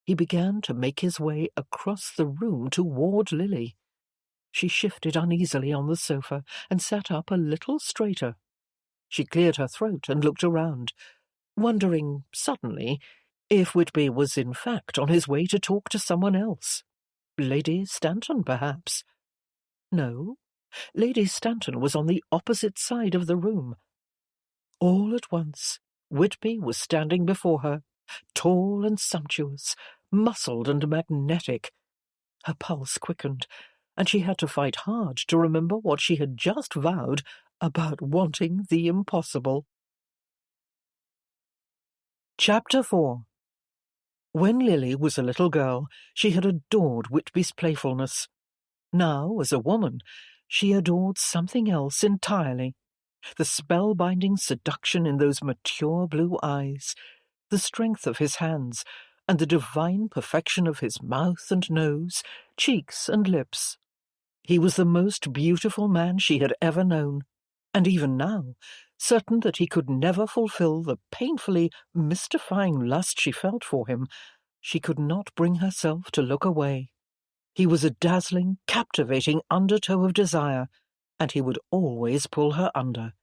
He began to make his way across the room toward Lily. She shifted uneasily on the sofa and sat up a little straighter. She cleared her throat and looked around, wondering, suddenly, if Whitby was in fact on his way to talk to someone else. Lady Stanton, perhaps. No, Lady Stanton was on the opposite side of the room. All at once, Whitby was standing before her, tall and sumptuous, muscled and magnetic. Her pulse quickened, and she had to fight hard to remember what she had just vowed about wanting the impossible. Chapter 4. When Lily was a little girl, she had adored Whitby's playfulness. Now, as a woman, she adored something else entirely. The spellbinding seduction in those mature blue eyes, the strength of his hands, and the divine perfection of his mouth and nose, cheeks and lips. He was the most beautiful man she had ever known, and even now, certain that he could never fulfill the painfully mystifying lust she felt for him, she could not bring herself to look away. He was a dazzling, captivating undertow of desire, and he would always pull her under.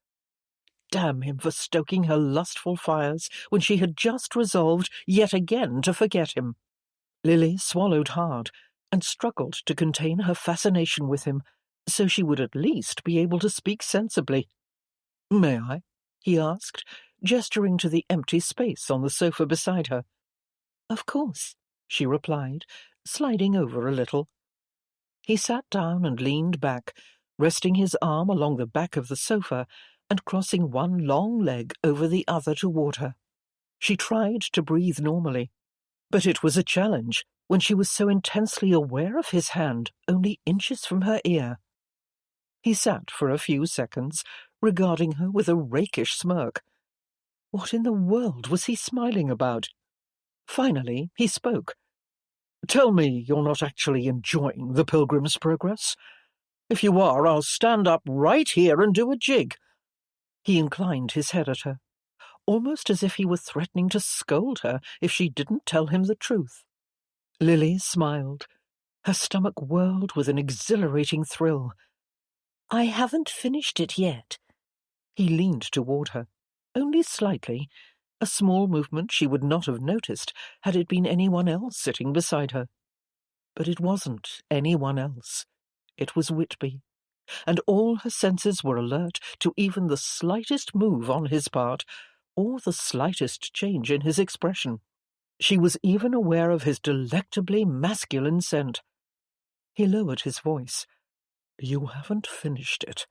Damn him for stoking her lustful fires when she had just resolved yet again to forget him. Lily swallowed hard and struggled to contain her fascination with him, so she would at least be able to speak sensibly. "May I?" he asked, gesturing to the empty space on the sofa beside her. "Of course," she replied, sliding over a little. He sat down and leaned back, resting his arm along the back of the sofa and crossing one long leg over the other toward her. She tried to breathe normally, but it was a challenge when she was so intensely aware of his hand only inches from her ear. He sat for a few seconds, regarding her with a rakish smirk. What in the world was he smiling about? Finally, he spoke. "Tell me you're not actually enjoying the Pilgrim's Progress. If you are, I'll stand up right here and do a jig." He inclined his head at her, almost as if he were threatening to scold her if she didn't tell him the truth. Lily smiled. Her stomach whirled with an exhilarating thrill. "I haven't finished it yet." He leaned toward her, only slightly, a small movement she would not have noticed had it been anyone else sitting beside her. But it wasn't anyone else. It was Whitby, and all her senses were alert to even the slightest move on his part, or the slightest change in his expression. She was even aware of his delectably masculine scent. He lowered his voice. "You haven't finished it,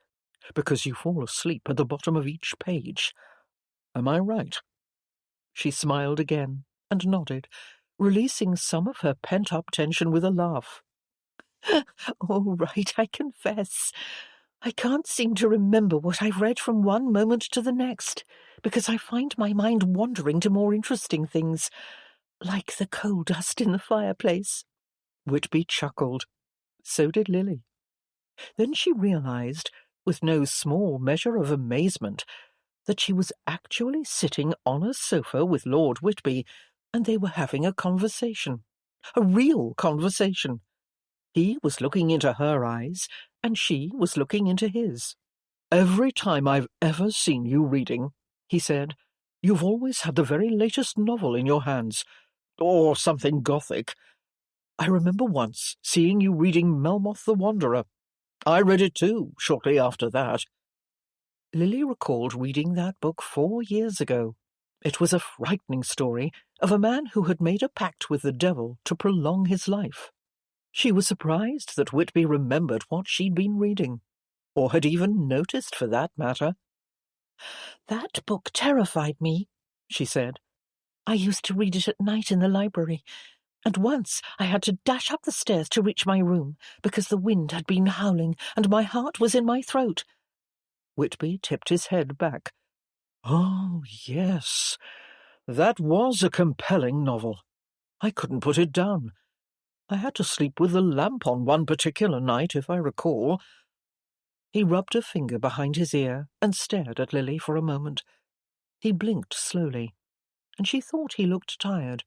because you fall asleep at the bottom of each page. Am I right?" She smiled again and nodded, releasing some of her pent-up tension with a laugh. "All right, I confess. I can't seem to remember what I've read from one moment to the next, because I find my mind wandering to more interesting things, like the coal dust in the fireplace." Whitby chuckled. So did Lily. Then she realized, with no small measure of amazement, that she was actually sitting on a sofa with Lord Whitby, and they were having a conversation. A real conversation. He was looking into her eyes, and she was looking into his. "Every time I've ever seen you reading," he said, "you've always had the very latest novel in your hands, or something Gothic. I remember once seeing you reading Melmoth the Wanderer. I read it too, shortly after that." Lily recalled reading that book 4 years ago. It was a frightening story of a man who had made a pact with the devil to prolong his life. She was surprised that Whitby remembered what she'd been reading, or had even noticed for that matter. "That book terrified me," she said. "I used to read it at night in the library, And once I had to dash up the stairs to reach my room because the wind had been howling and my heart was in my throat." Whitby tipped his head back. "Oh, yes, that was a compelling novel. I couldn't put it down. I had to sleep with the lamp on one particular night, if I recall." He rubbed a finger behind his ear and stared at Lily for a moment. He blinked slowly, and she thought he looked tired.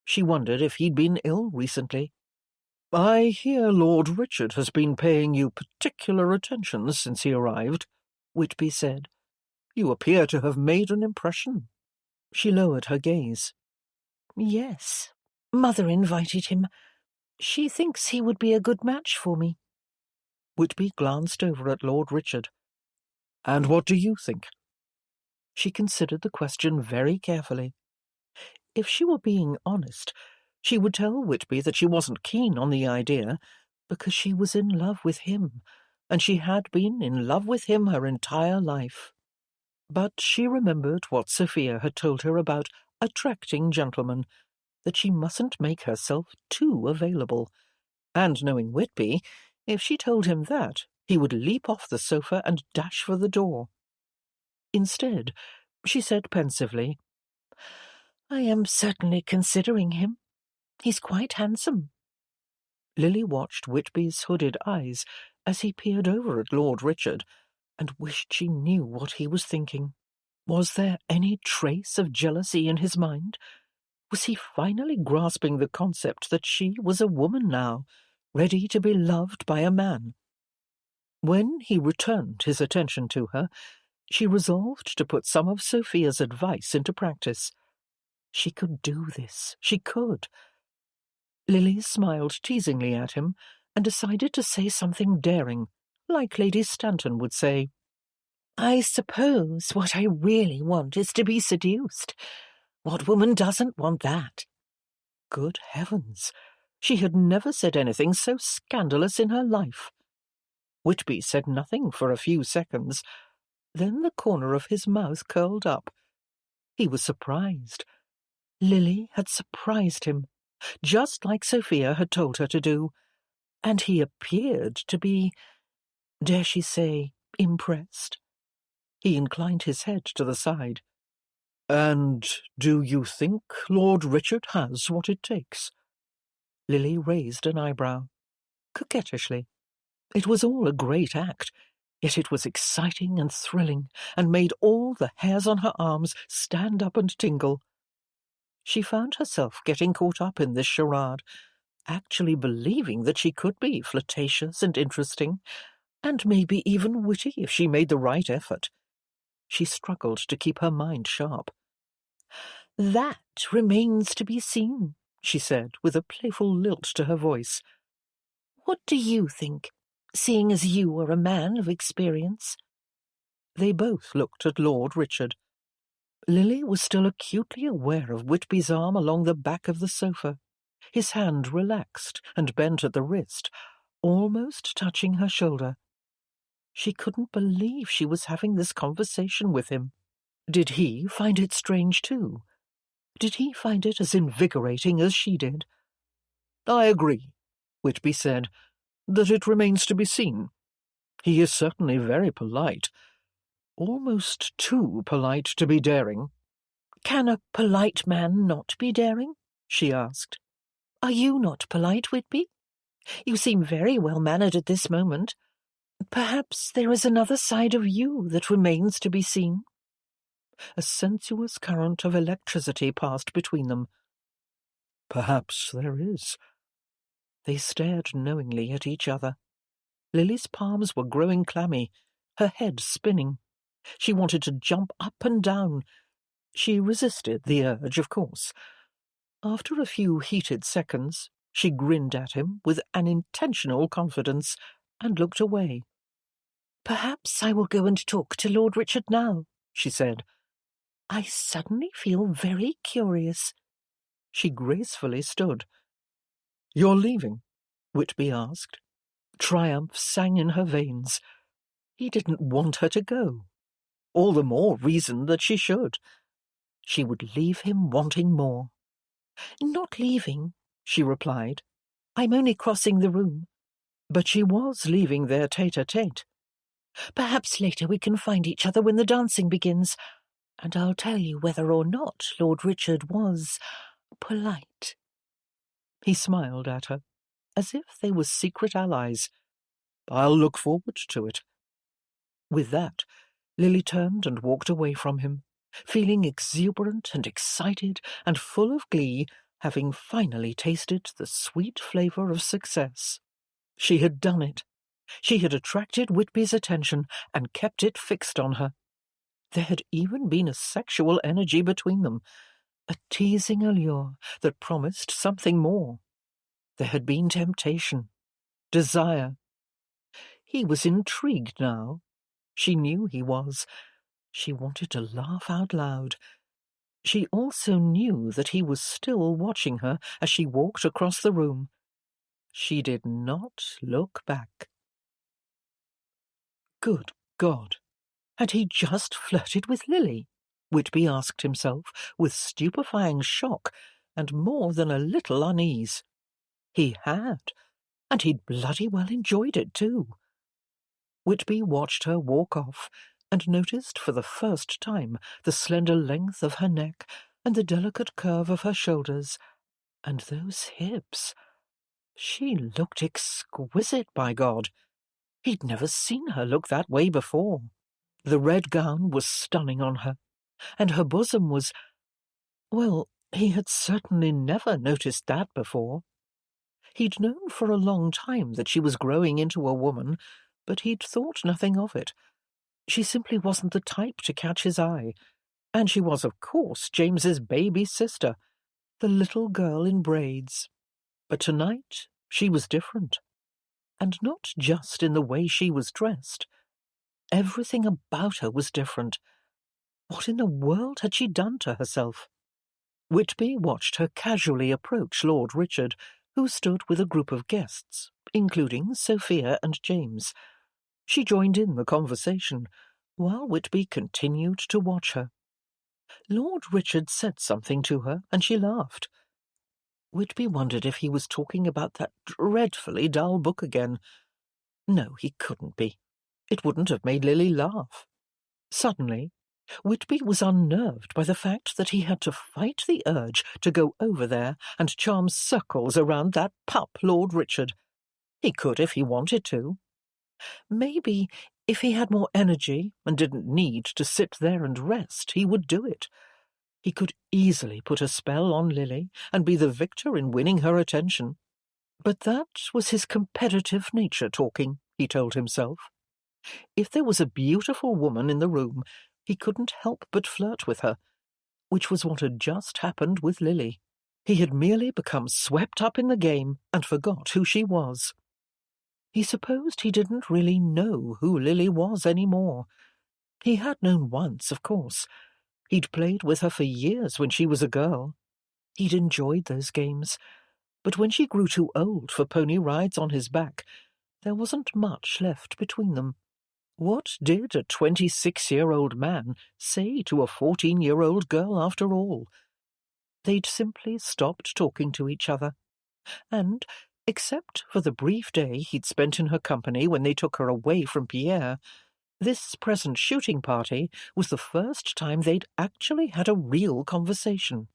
She wondered if he'd been ill recently. "I hear Lord Richard has been paying you particular attention since he arrived," Whitby said. "You appear to have made an impression." She lowered her gaze. "Yes, Mother invited him. She thinks he would be a good match for me." Whitby glanced over at Lord Richard. "And what do you think?" She considered the question very carefully. If she were being honest, she would tell Whitby that she wasn't keen on the idea, because she was in love with him, and she had been in love with him her entire life. But she remembered what Sophia had told her about attracting gentlemen, that she mustn't make herself too available. And knowing Whitby, if she told him that, he would leap off the sofa and dash for the door. Instead, she said pensively, "I am certainly considering him. He's quite handsome." Lily watched Whitby's hooded eyes as he peered over at Lord Richard, and wished she knew what he was thinking. Was there any trace of jealousy in his mind? Was he finally grasping the concept that she was a woman now, ready to be loved by a man? When he returned his attention to her, she resolved to put some of Sophia's advice into practice. She could do this. She could. Lily smiled teasingly at him and decided to say something daring, like Lady Stanton would say. "I suppose what I really want is to be seduced. What woman doesn't want that?" Good heavens! She had never said anything so scandalous in her life. Whitby said nothing for a few seconds. Then the corner of his mouth curled up. He was surprised. Lily had surprised him, just like Sophia had told her to do, and he appeared to be, dare she say, impressed. He inclined his head to the side. "And do you think Lord Richard has what it takes?" Lily raised an eyebrow, coquettishly. It was all a great act, yet it was exciting and thrilling, and made all the hairs on her arms stand up and tingle. She found herself getting caught up in this charade, actually believing that she could be flirtatious and interesting, and maybe even witty if she made the right effort. She struggled to keep her mind sharp. "That remains to be seen," she said, with a playful lilt to her voice. "What do you think, seeing as you are a man of experience?" They both looked at Lord Richard. Lily was still acutely aware of Whitby's arm along the back of the sofa, his hand relaxed and bent at the wrist, almost touching her shoulder. She couldn't believe she was having this conversation with him. Did he find it strange too? Did he find it as invigorating as she did? "I agree," Whitby said, "that it remains to be seen. He is certainly very polite. Almost too polite to be daring." "Can a polite man not be daring?" she asked. "Are you not polite, Whitby? You seem very well-mannered at this moment. Perhaps there is another side of you that remains to be seen." A sensuous current of electricity passed between them. "Perhaps there is." They stared knowingly at each other. Lily's palms were growing clammy, her head spinning. She wanted to jump up and down. She resisted the urge, of course. After a few heated seconds, she grinned at him with an intentional confidence and looked away. "Perhaps I will go and talk to Lord Richard now," she said. "I suddenly feel very curious." She gracefully stood. "You're leaving?" Whitby asked. Triumph sang in her veins. He didn't want her to go. All the more reason that she should. She would leave him wanting more. "Not leaving, she replied. "I'm only crossing the room." But she was leaving their tete-a-tete. "Perhaps later we can find each other when the dancing begins, and I'll tell you whether or not Lord Richard was polite." He smiled at her, as if they were secret allies. "I'll look forward to it." With that, Lily turned and walked away from him, feeling exuberant and excited and full of glee, having finally tasted the sweet flavour of success. She had done it. She had attracted Whitby's attention and kept it fixed on her. There had even been a sexual energy between them, a teasing allure that promised something more. There had been temptation, desire. He was intrigued now. She knew he was. She wanted to laugh out loud. She also knew that he was still watching her as she walked across the room. She did not look back. Good God! Had he just flirted with Lily? Whitby asked himself, with stupefying shock and more than a little unease. He had, and he'd bloody well enjoyed it too. Whitby watched her walk off and noticed for the first time the slender length of her neck and the delicate curve of her shoulders, and those hips. She looked exquisite, by God. He'd never seen her look that way before. The red gown was stunning on her, and her bosom was... Well, he had certainly never noticed that before. He'd known for a long time that she was growing into a woman, but he'd thought nothing of it. She simply wasn't the type to catch his eye, and she was, of course, James's baby sister, the little girl in braids. But tonight she was different, and not just in the way she was dressed. Everything about her was different. What in the world had she done to herself? Whitby watched her casually approach Lord Richard, who stood with a group of guests, including Sophia and James. She joined in the conversation, while Whitby continued to watch her. Lord Richard said something to her, and she laughed. Whitby wondered if he was talking about that dreadfully dull book again. No, he couldn't be. It wouldn't have made Lily laugh. Suddenly, Whitby was unnerved by the fact that he had to fight the urge to go over there and charm circles around that pup, Lord Richard. He could if he wanted to. Maybe, if he had more energy and didn't need to sit there and rest, he would do it. He could easily put a spell on Lily and be the victor in winning her attention. But that was his competitive nature talking, he told himself. If there was a beautiful woman in the room, he couldn't help but flirt with her, which was what had just happened with Lily. He had merely become swept up in the game and forgot who she was. He supposed he didn't really know who Lily was any more. He had known once, of course. He'd played with her for years when she was a girl. He'd enjoyed those games. But when she grew too old for pony rides on his back, there wasn't much left between them. What did a 26-year-old man say to a 14-year-old girl after all? They'd simply stopped talking to each other. And, except for the brief day he'd spent in her company when they took her away from Pierre, this present shooting party was the first time they'd actually had a real conversation.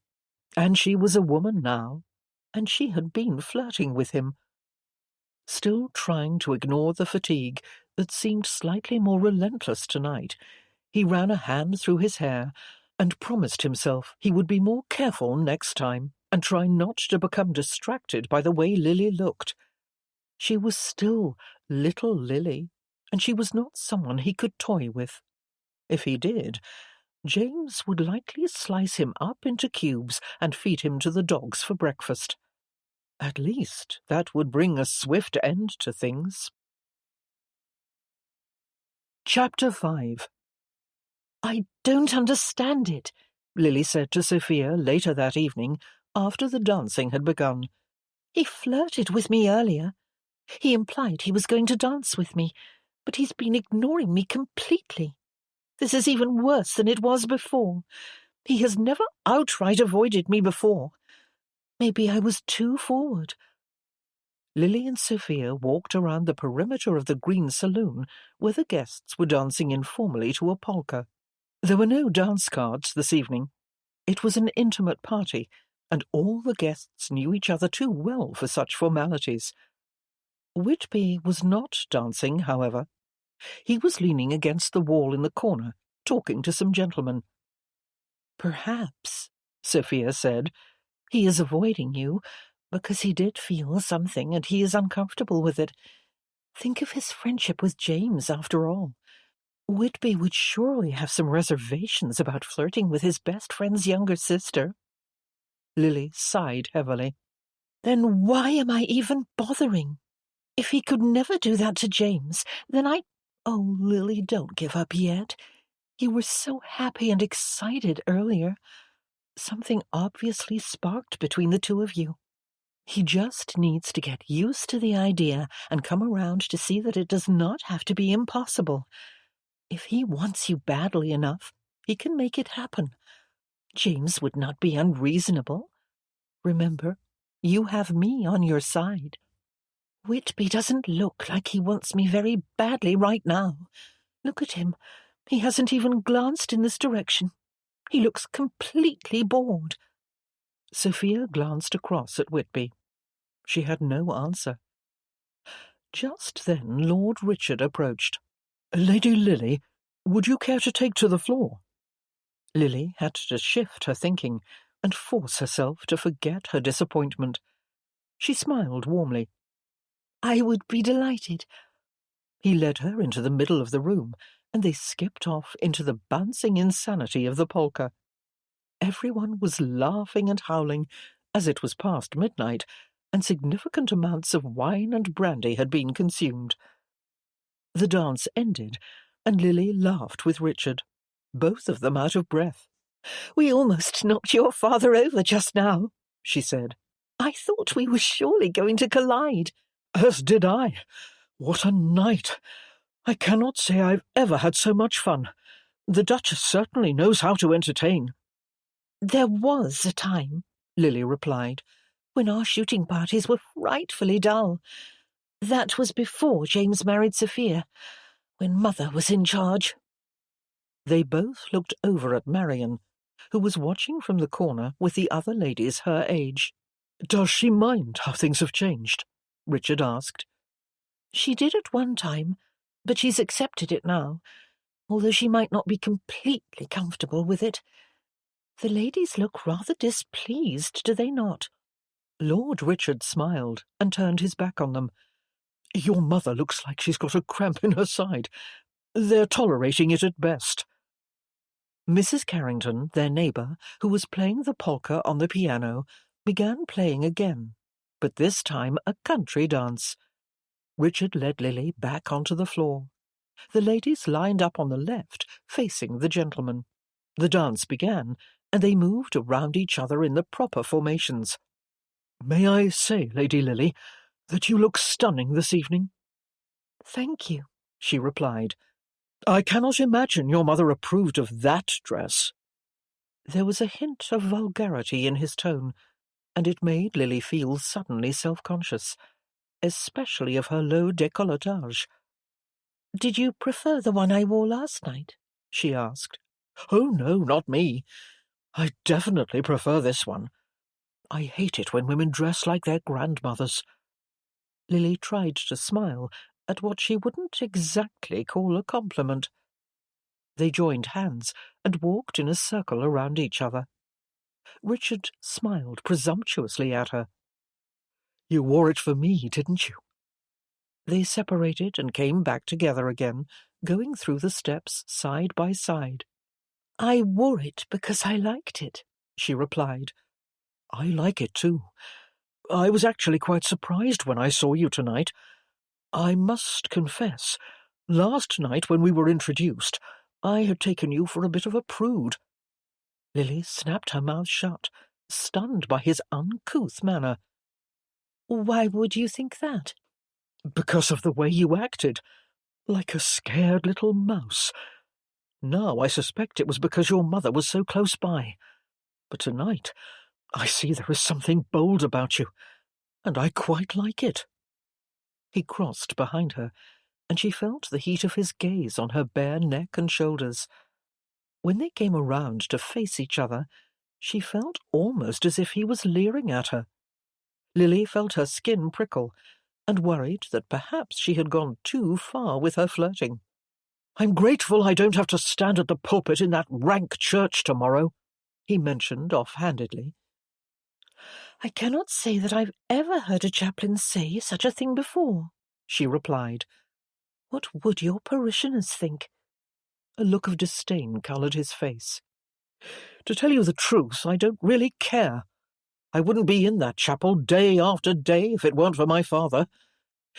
And she was a woman now, and she had been flirting with him. Still trying to ignore the fatigue that seemed slightly more relentless tonight, he ran a hand through his hair and promised himself he would be more careful next time and try not to become distracted by the way Lily looked. She was still little Lily, and she was not someone he could toy with. If he did, James would likely slice him up into cubes and feed him to the dogs for breakfast. At least that would bring a swift end to things. Chapter 5. "I don't understand it," Lily said to Sophia later that evening, after the dancing had begun. "He flirted with me earlier. He implied he was going to dance with me, but he's been ignoring me completely. This is even worse than it was before. He has never outright avoided me before. Maybe I was too forward. Lily and Sophia walked around the perimeter of the green saloon where the guests were dancing informally to a polka. There were no dance cards this evening. It was an intimate party, and all the guests knew each other too well for such formalities. Whitby was not dancing, however. He was leaning against the wall in the corner, talking to some gentlemen. Perhaps, Sophia said, he is avoiding you because he did feel something and he is uncomfortable with it. Think of his friendship with James, after all. Whitby would surely have some reservations about flirting with his best friend's younger sister. Lily sighed heavily. Then why am I even bothering? If he could never do that to James, then Oh, Lily, don't give up yet. You were so happy and excited earlier. Something obviously sparked between the two of you. He just needs to get used to the idea and come around to see that it does not have to be impossible. If he wants you badly enough, he can make it happen. James would not be unreasonable. Remember, you have me on your side. Whitby doesn't look like he wants me very badly right now. Look at him. He hasn't even glanced in this direction. He looks completely bored. Sophia glanced across at Whitby. She had no answer. Just then Lord Richard approached. "Lady Lily, would you care to take to the floor?" Lily had to shift her thinking and force herself to forget her disappointment. She smiled warmly. "I would be delighted." He led her into the middle of the room, and they skipped off into the bouncing insanity of the polka. Everyone was laughing and howling, as it was past midnight, and significant amounts of wine and brandy had been consumed. The dance ended, and Lily laughed with Richard, both of them out of breath. "We almost knocked your father over just now," she said. "I thought we were surely going to collide." "As did I. What a night! I cannot say I've ever had so much fun. The Duchess certainly knows how to entertain." "There was a time," Lily replied, "when our shooting parties were frightfully dull. That was before James married Sophia, when Mother was in charge." They both looked over at Marion, who was watching from the corner with the other ladies her age. "Does she mind how things have changed?" Richard asked. "She did at one time, but she's accepted it now, although she might not be completely comfortable with it. The ladies look rather displeased, do they not?" Lord Richard smiled and turned his back on them. "Your mother looks like she's got a cramp in her side. They're tolerating it at best." Mrs. Carrington, their neighbour, who was playing the polka on the piano, began playing again, but this time a country dance. Richard led Lily back onto the floor. The ladies lined up on the left, facing the gentlemen. The dance began, and they moved around each other in the proper formations. "May I say, Lady Lily, that you look stunning this evening?" "Thank you," she replied. "I cannot imagine your mother approved of that dress." There was a hint of vulgarity in his tone, and it made Lily feel suddenly self-conscious, especially of her low décolletage. "Did you prefer the one I wore last night?" she asked. "Oh, no, not me. I definitely prefer this one. I hate it when women dress like their grandmothers." Lily tried to smile at what she wouldn't exactly call a compliment. They joined hands and walked in a circle around each other. Richard smiled presumptuously at her. "You wore it for me, didn't you?" They separated and came back together again, going through the steps side by side. "I wore it because I liked it," she replied. "I like it too. I was actually quite surprised when I saw you tonight. I must confess, last night when we were introduced, I had taken you for a bit of a prude." Lily snapped her mouth shut, stunned by his uncouth manner. "Why would you think that?" "Because of the way you acted, like a scared little mouse. Now I suspect it was because your mother was so close by. But tonight I see there is something bold about you, and I quite like it." He crossed behind her, and she felt the heat of his gaze on her bare neck and shoulders. When they came around to face each other, she felt almost as if he was leering at her. Lily felt her skin prickle, and worried that perhaps she had gone too far with her flirting. "I'm grateful I don't have to stand at the pulpit in that rank church tomorrow," he mentioned off-handedly. "I cannot say that I've ever heard a chaplain say such a thing before," she replied. "What would your parishioners think?" A look of disdain coloured his face. "To tell you the truth, I don't really care. I wouldn't be in that chapel day after day if it weren't for my father.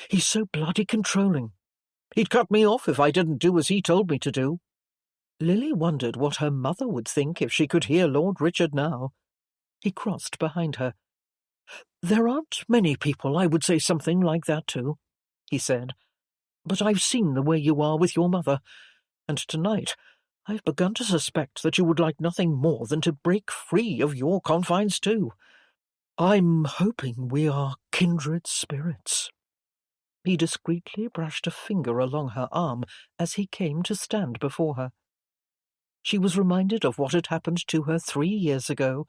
He's so bloody controlling. He'd cut me off if I didn't do as he told me to do." Lily wondered what her mother would think if she could hear Lord Richard now. He crossed behind her. "There aren't many people I would say something like that to," he said. "But I've seen the way you are with your mother, and tonight I've begun to suspect that you would like nothing more than to break free of your confines too. I'm hoping we are kindred spirits." He discreetly brushed a finger along her arm as he came to stand before her. She was reminded of what had happened to her 3 years ago,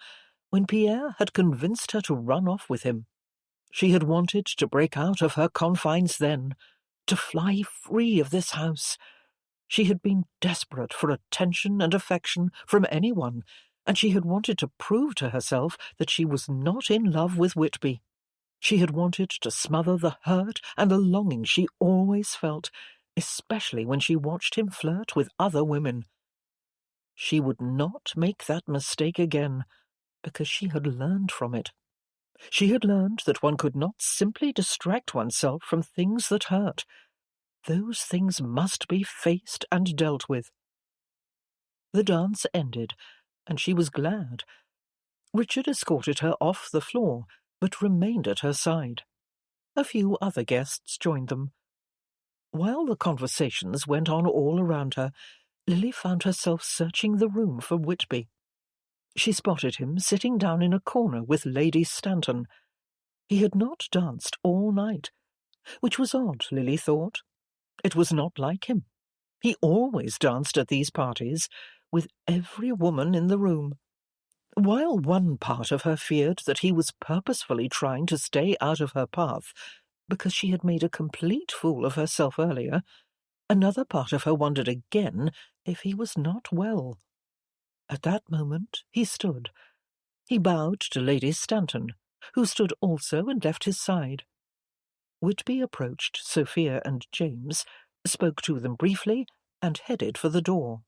when Pierre had convinced her to run off with him. She had wanted to break out of her confines then, to fly free of this house. She had been desperate for attention and affection from anyone, and she had wanted to prove to herself that she was not in love with Whitby. She had wanted to smother the hurt and the longing she always felt, especially when she watched him flirt with other women. She would not make that mistake again, because she had learned from it. She had learned that one could not simply distract oneself from things that hurt. Those things must be faced and dealt with. The dance ended, and she was glad. Richard escorted her off the floor, but remained at her side. A few other guests joined them. While the conversations went on all around her, Lily found herself searching the room for Whitby. She spotted him sitting down in a corner with Lady Stanton. He had not danced all night, which was odd, Lily thought. It was not like him. He always danced at these parties, with every woman in the room. While one part of her feared that he was purposefully trying to stay out of her path, because she had made a complete fool of herself earlier, another part of her wondered again if he was not well. At that moment he stood. He bowed to Lady Stanton, who stood also and left his side. Whitby approached Sophia and James, spoke to them briefly, and headed for the door.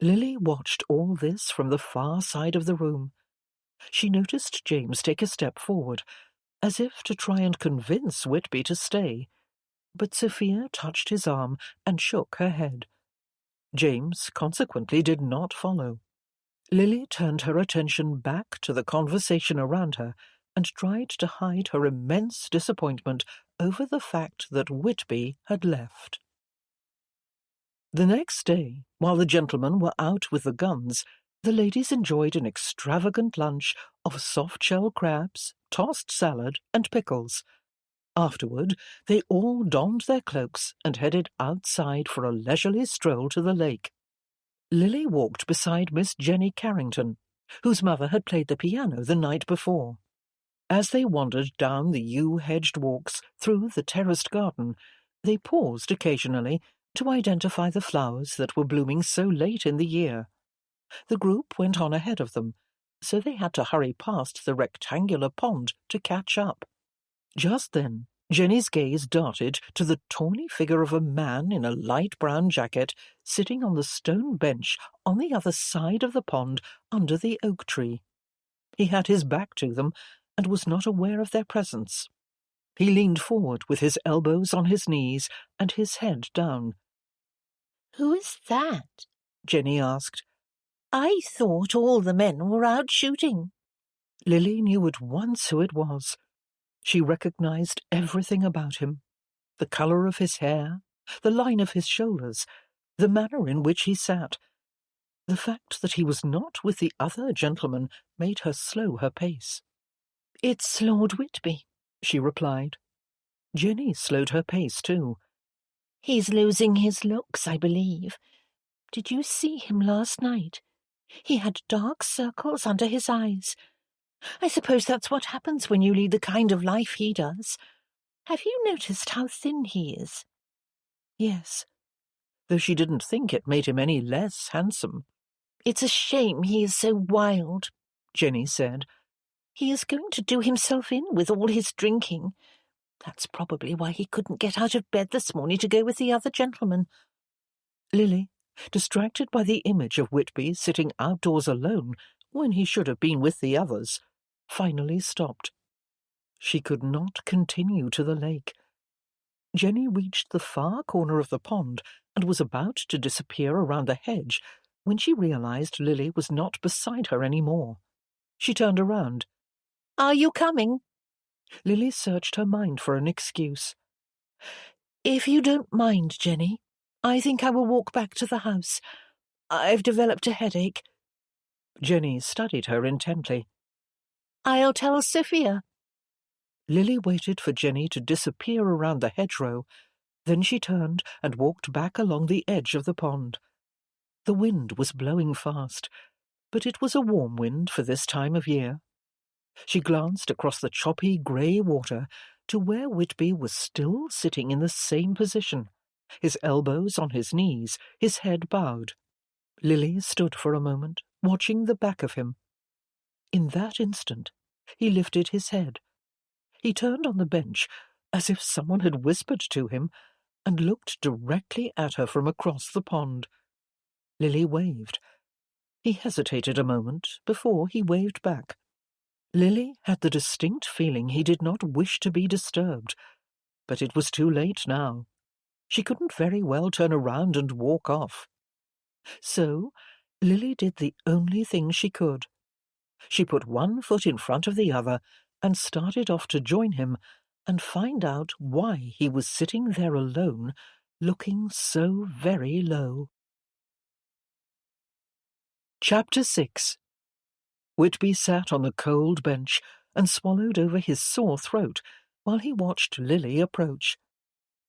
Lily watched all this from the far side of the room. She noticed James take a step forward, as if to try and convince Whitby to stay, but Sophia touched his arm and shook her head. James consequently did not follow. Lily turned her attention back to the conversation around her and tried to hide her immense disappointment over the fact that Whitby had left. The next day, while the gentlemen were out with the guns, the ladies enjoyed an extravagant lunch of soft-shell crabs, tossed salad, and pickles. Afterward, they all donned their cloaks and headed outside for a leisurely stroll to the lake. Lily walked beside Miss Jenny Carrington, whose mother had played the piano the night before. As they wandered down the yew-hedged walks through the terraced garden, they paused occasionally to identify the flowers that were blooming so late in the year. The group went on ahead of them, so they had to hurry past the rectangular pond to catch up. Just then, Jenny's gaze darted to the tawny figure of a man in a light brown jacket sitting on the stone bench on the other side of the pond under the oak tree. He had his back to them and was not aware of their presence. He leaned forward with his elbows on his knees and his head down. "Who is that?" Jenny asked. "I thought all the men were out shooting." Lily knew at once who it was. She recognized everything about him: the colour of his hair, the line of his shoulders, the manner in which he sat. The fact that he was not with the other gentleman made her slow her pace. "It's Lord Whitby," she replied. Jenny slowed her pace too. "He's losing his looks, I believe. Did you see him last night? He had dark circles under his eyes. I suppose that's what happens when you lead the kind of life he does. Have you noticed how thin he is?" Yes, though she didn't think it made him any less handsome. "It's a shame he is so wild," Jenny said. "He is going to do himself in with all his drinking. That's probably why he couldn't get out of bed this morning to go with the other gentleman." Lily, distracted by the image of Whitby sitting outdoors alone when he should have been with the others, finally stopped. She could not continue to the lake. Jenny reached the far corner of the pond and was about to disappear around the hedge when she realized Lily was not beside her any more. She turned around. "Are you coming?" Lily searched her mind for an excuse. "If you don't mind, Jenny, I think I will walk back to the house. I've developed a headache." Jenny studied her intently. "I'll tell Sophia." Lily waited for Jenny to disappear around the hedgerow. Then she turned and walked back along the edge of the pond. The wind was blowing fast, but it was a warm wind for this time of year. She glanced across the choppy grey water to where Whitby was still sitting in the same position, his elbows on his knees, his head bowed. Lily stood for a moment, watching the back of him. In that instant, he lifted his head. He turned on the bench, as if someone had whispered to him, and looked directly at her from across the pond. Lily waved. He hesitated a moment before he waved back. Lily had the distinct feeling he did not wish to be disturbed, but it was too late now. She couldn't very well turn around and walk off. So Lily did the only thing she could. She put one foot in front of the other and started off to join him and find out why he was sitting there alone, looking so very low. Chapter 6. Whitby sat on the cold bench and swallowed over his sore throat while he watched Lily approach.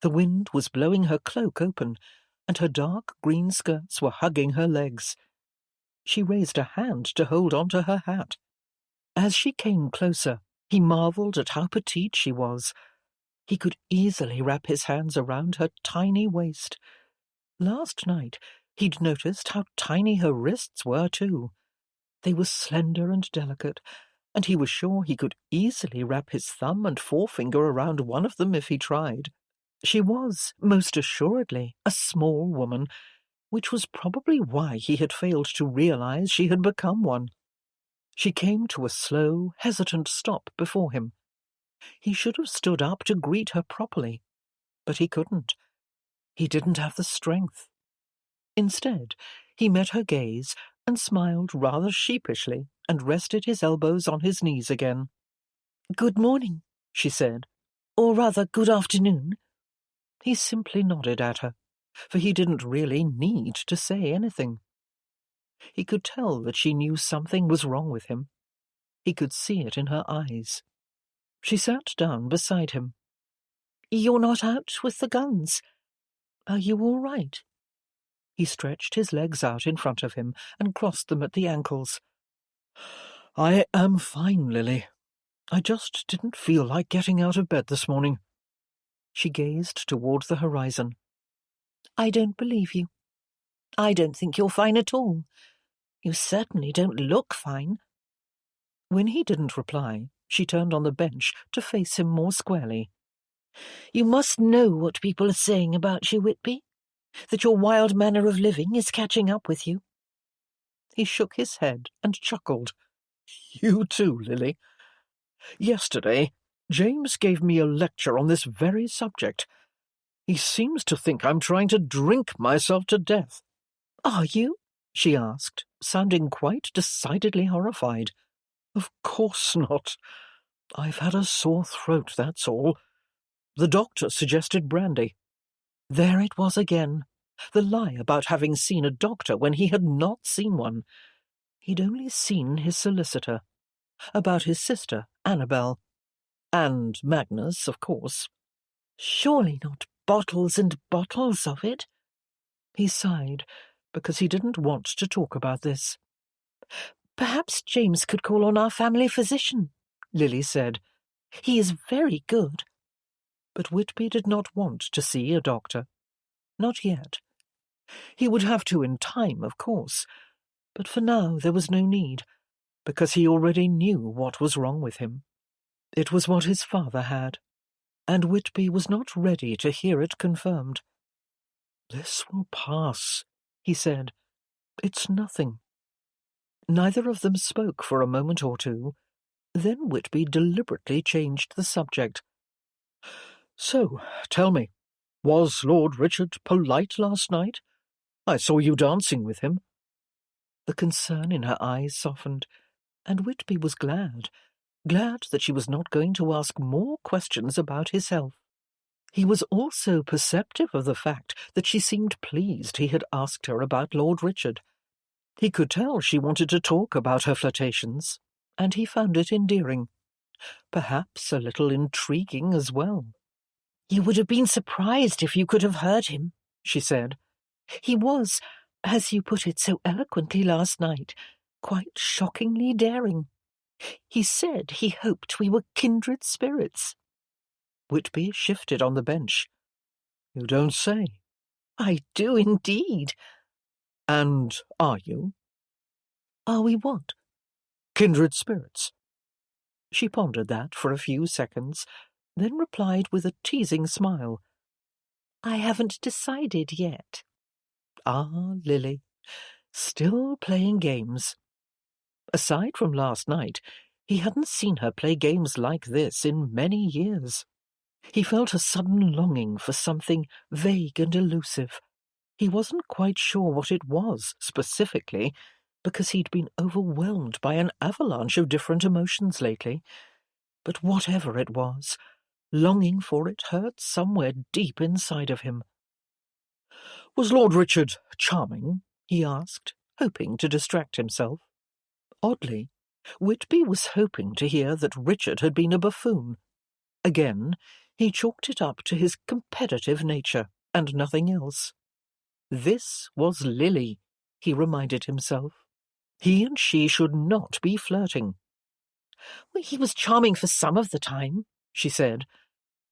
The wind was blowing her cloak open, and her dark green skirts were hugging her legs. She raised a hand to hold on to her hat. As she came closer, he marvelled at how petite she was. He could easily wrap his hands around her tiny waist. Last night he'd noticed how tiny her wrists were too. They were slender and delicate, and he was sure he could easily wrap his thumb and forefinger around one of them if he tried. She was, most assuredly, a small woman, which was probably why he had failed to realize she had become one. She came to a slow, hesitant stop before him. He should have stood up to greet her properly, but he couldn't. He didn't have the strength. Instead, he met her gaze and smiled rather sheepishly and rested his elbows on his knees again. "Good morning," she said. "Or rather, good afternoon." He simply nodded at her, for he didn't really need to say anything. He could tell that she knew something was wrong with him. He could see it in her eyes. She sat down beside him. "You're not out with the guns. Are you all right?" He stretched his legs out in front of him and crossed them at the ankles. "I am fine, Lily. I just didn't feel like getting out of bed this morning." She gazed toward the horizon. "I don't believe you. I don't think you're fine at all. You certainly don't look fine." When he didn't reply, she turned on the bench to face him more squarely. "You must know what people are saying about you, Whitby, that your wild manner of living is catching up with you." He shook his head and chuckled. "You too, Lily. Yesterday, James gave me a lecture on this very subject. He seems to think I'm trying to drink myself to death." "Are you?" she asked, sounding quite decidedly horrified. "Of course not. I've had a sore throat, that's all. The doctor suggested brandy." There it was again, The lie about having seen a doctor when he had not seen one. He'd only seen his solicitor. About his sister, Annabel. And Magnus, of course. Surely not bottles and bottles of it? He sighed, because he didn't want to talk about this. Perhaps James could call on our family physician, Lily said. He is very good. But Whitby did not want to see a doctor. Not yet. He would have to in time, of course, but for now there was no need, because he already knew what was wrong with him. It was what his father had, and Whitby was not ready to hear it confirmed. "This will pass," he said. "It's nothing." Neither of them spoke for a moment or two. Then Whitby deliberately changed the subject. "So, tell me, was Lord Richard polite last night? I saw you dancing with him." The concern in her eyes softened, and Whitby was glad that she was not going to ask more questions about his health. He was also perceptive of the fact that she seemed pleased he had asked her about Lord Richard. He could tell she wanted to talk about her flirtations, and he found it endearing. Perhaps a little intriguing as well. "You would have been surprised if you could have heard him," she said. "He was, as you put it so eloquently last night, quite shockingly daring. He said he hoped we were kindred spirits." Whitby shifted on the bench. "You don't say." "I do indeed." "And are you?" "Are we what?" "Kindred spirits." She pondered that for a few seconds, then replied with a teasing smile. "I haven't decided yet." Ah, Lily, still playing games. Aside from last night, he hadn't seen her play games like this in many years. He felt a sudden longing for something vague and elusive. He wasn't quite sure what it was, specifically, because he'd been overwhelmed by an avalanche of different emotions lately. But whatever it was, longing for it hurt somewhere deep inside of him. "Was Lord Richard charming?" he asked, hoping to distract himself. Oddly, Whitby was hoping to hear that Richard had been a buffoon. Again, he chalked it up to his competitive nature, and nothing else. This was Lily, he reminded himself. He and she should not be flirting. "Well, he was charming for some of the time," she said.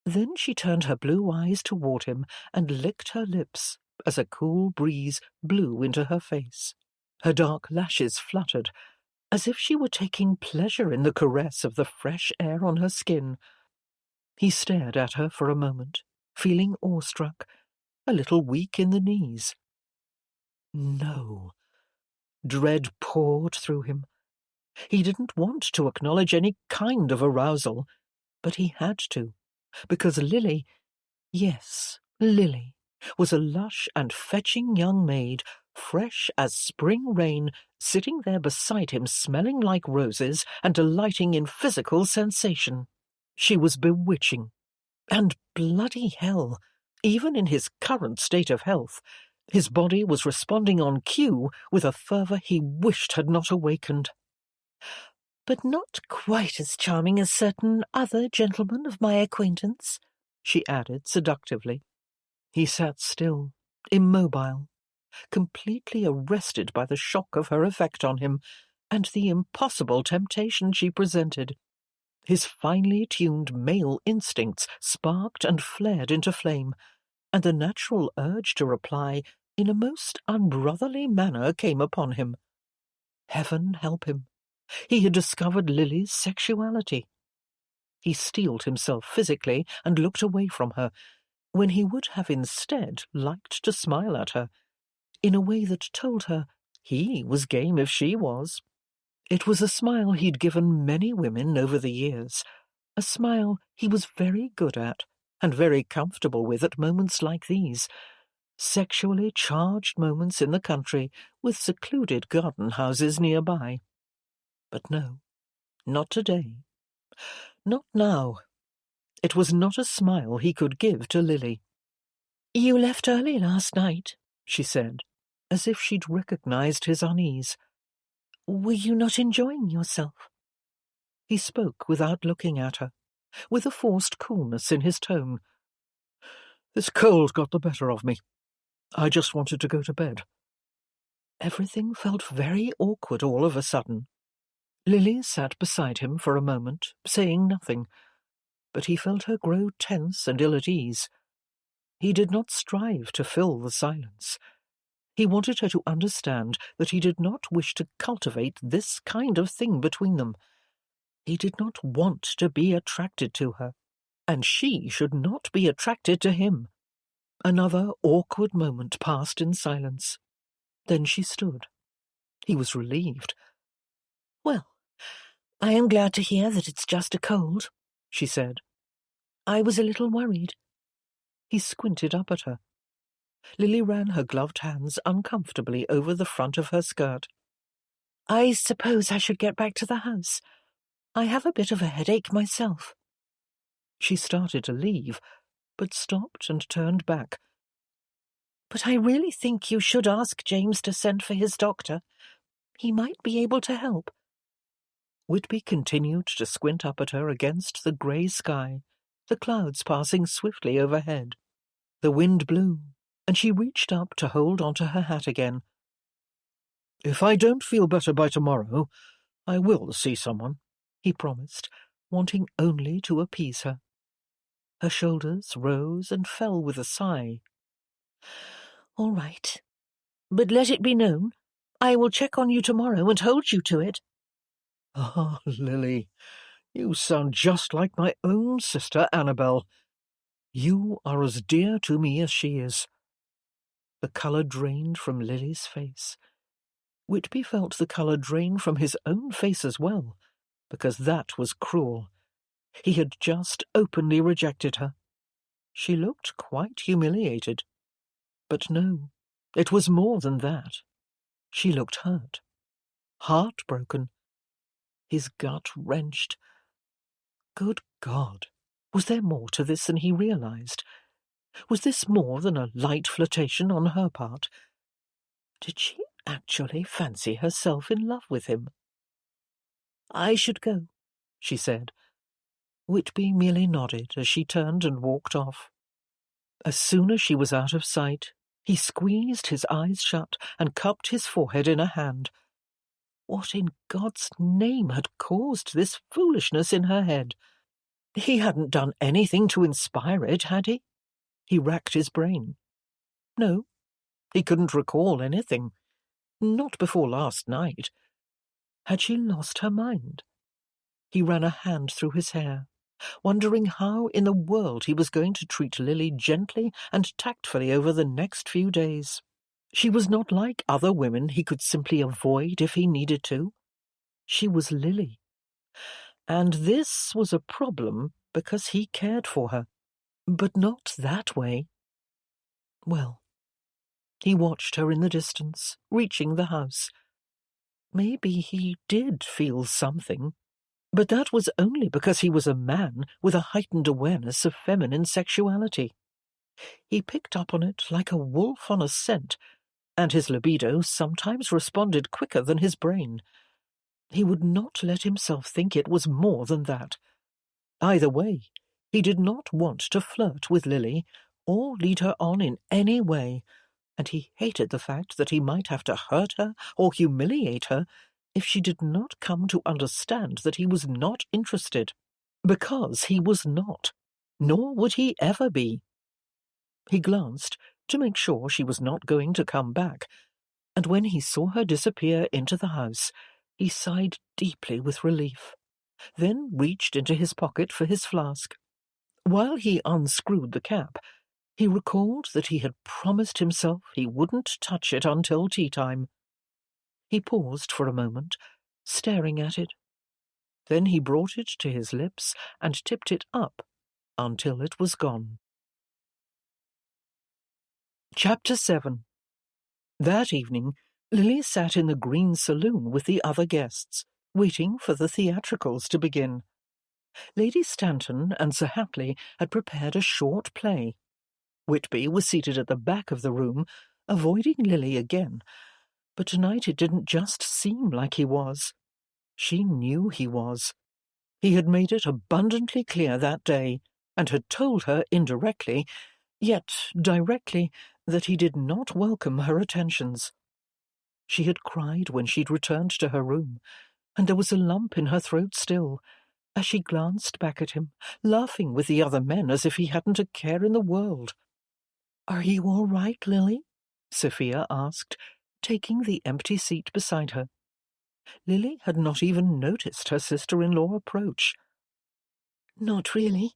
Then she turned her blue eyes toward him and licked her lips as a cool breeze blew into her face. Her dark lashes fluttered, as if she were taking pleasure in the caress of the fresh air on her skin. He stared at her for a moment, feeling awestruck, a little weak in the knees. No. Dread poured through him. He didn't want to acknowledge any kind of arousal, but he had to, because Lily, yes, Lily, was a lush and fetching young maid, fresh as spring rain, sitting there beside him smelling like roses and delighting in physical sensation. She was bewitching. And bloody hell, even in his current state of health, his body was responding on cue with a fervour he wished had not awakened. "But not quite as charming as certain other gentlemen of my acquaintance," she added seductively. He sat still, immobile, completely arrested by the shock of her effect on him and the impossible temptation she presented. His finely tuned male instincts sparked and flared into flame, and the natural urge to reply in a most unbrotherly manner came upon him. Heaven help him! He had discovered Lily's sexuality. He steeled himself physically and looked away from her, when he would have instead liked to smile at her, in a way that told her he was game if she was. It was a smile he'd given many women over the years, a smile he was very good at and very comfortable with at moments like these, sexually charged moments in the country with secluded garden houses nearby. But no, not today. Not now. It was not a smile he could give to Lily. "You left early last night," she said, as if she'd recognised his unease. "Were you not enjoying yourself?" He spoke without looking at her, with a forced coolness in his tone. "This cold got the better of me. I just wanted to go to bed." Everything felt very awkward all of a sudden. Lily sat beside him for a moment, saying nothing, but he felt her grow tense and ill at ease. He did not strive to fill the silence. He wanted her to understand that he did not wish to cultivate this kind of thing between them. He did not want to be attracted to her, and she should not be attracted to him. Another awkward moment passed in silence. Then she stood. He was relieved. "Well, I am glad to hear that it's just a cold," she said. "I was a little worried." He squinted up at her. Lily ran her gloved hands uncomfortably over the front of her skirt. "I suppose I should get back to the house. I have a bit of a headache myself." She started to leave, but stopped and turned back. "But I really think you should ask James to send for his doctor. He might be able to help." Whitby continued to squint up at her against the grey sky, the clouds passing swiftly overhead. The wind blew, and she reached up to hold onto her hat again. "If I don't feel better by tomorrow, I will see someone," he promised, wanting only to appease her. Her shoulders rose and fell with a sigh. "All right. But let it be known, I will check on you tomorrow and hold you to it." "Ah, Lily, you sound just like my own sister Annabel. You are as dear to me as she is." The colour drained from Lily's face. Whitby felt the colour drain from his own face as well, because that was cruel. He had just openly rejected her. She looked quite humiliated. But no, it was more than that. She looked hurt, heartbroken. His gut wrenched. Good God, was there more to this than he realized? Was this more than a light flirtation on her part? Did she actually fancy herself in love with him? "I should go," she said. Whitby merely nodded as she turned and walked off. As soon as she was out of sight, he squeezed his eyes shut and cupped his forehead in a hand. What in God's name had caused this foolishness in her head? He hadn't done anything to inspire it, had he? He racked his brain. No, he couldn't recall anything. Not before last night. Had she lost her mind? He ran a hand through his hair, wondering how in the world he was going to treat Lily gently and tactfully over the next few days. She was not like other women he could simply avoid if he needed to. She was Lily. And this was a problem because he cared for her, but not that way. Well, he watched her in the distance, reaching the house. Maybe he did feel something, but that was only because he was a man with a heightened awareness of feminine sexuality. He picked up on it like a wolf on a scent, and his libido sometimes responded quicker than his brain. He would not let himself think it was more than that. Either way, he did not want to flirt with Lily or lead her on in any way, and he hated the fact that he might have to hurt her or humiliate her if she did not come to understand that he was not interested, because he was not, nor would he ever be. He glanced to make sure she was not going to come back, and when he saw her disappear into the house, he sighed deeply with relief, then reached into his pocket for his flask. While he unscrewed the cap, he recalled that he had promised himself he wouldn't touch it until tea time. He paused for a moment, staring at it. Then he brought it to his lips and tipped it up until it was gone. Chapter 7. That evening, Lily sat in the green saloon with the other guests, waiting for the theatricals to begin. Lady Stanton and Sir Hatley had prepared a short play. Whitby was seated at the back of the room, avoiding Lily again, but tonight it didn't just seem like he was. She knew he was. He had made it abundantly clear that day, and had told her indirectly, yet directly, that he did not welcome her attentions. She had cried when she'd returned to her room, and there was a lump in her throat still, as she glanced back at him, laughing with the other men as if he hadn't a care in the world. "Are you all right, Lily?" Sophia asked, taking the empty seat beside her. Lily had not even noticed her sister-in-law approach. "Not really."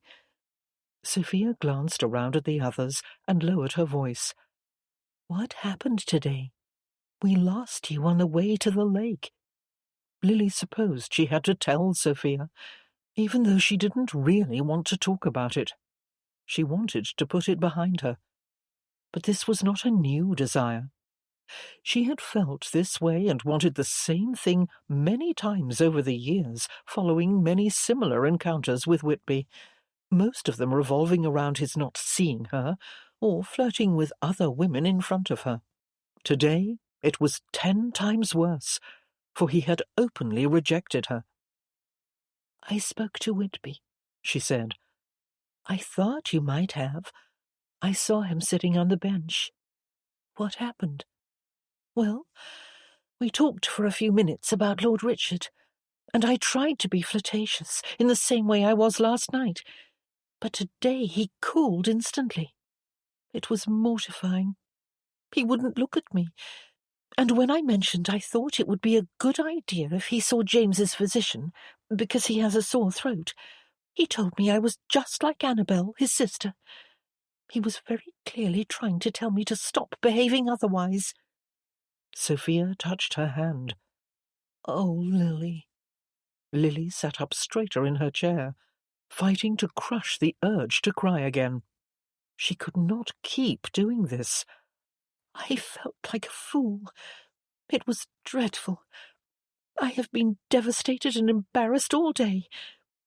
Sophia glanced around at the others and lowered her voice. "What happened today? We lost you on the way to the lake." Lily supposed she had to tell Sophia, even though she didn't really want to talk about it. She wanted to put it behind her. But this was not a new desire. She had felt this way and wanted the same thing many times over the years, following many similar encounters with Whitby, most of them revolving around his not seeing her or flirting with other women in front of her. Today it was 10 times worse, for he had openly rejected her. "I spoke to Whitby," she said. "I thought you might have. I saw him sitting on the bench." "What happened?" "Well, we talked for a few minutes about Lord Richard, and I tried to be flirtatious in the same way I was last night, but today he cooled instantly. It was mortifying. He wouldn't look at me, and when I mentioned I thought it would be a good idea if he saw James's physician, because he has a sore throat, he told me I was just like Annabel, his sister. He was very clearly trying to tell me to stop behaving otherwise." Sophia touched her hand. "Oh, Lily." Lily sat up straighter in her chair, fighting to crush the urge to cry again. She could not keep doing this. "I felt like a fool. It was dreadful. I have been devastated and embarrassed all day,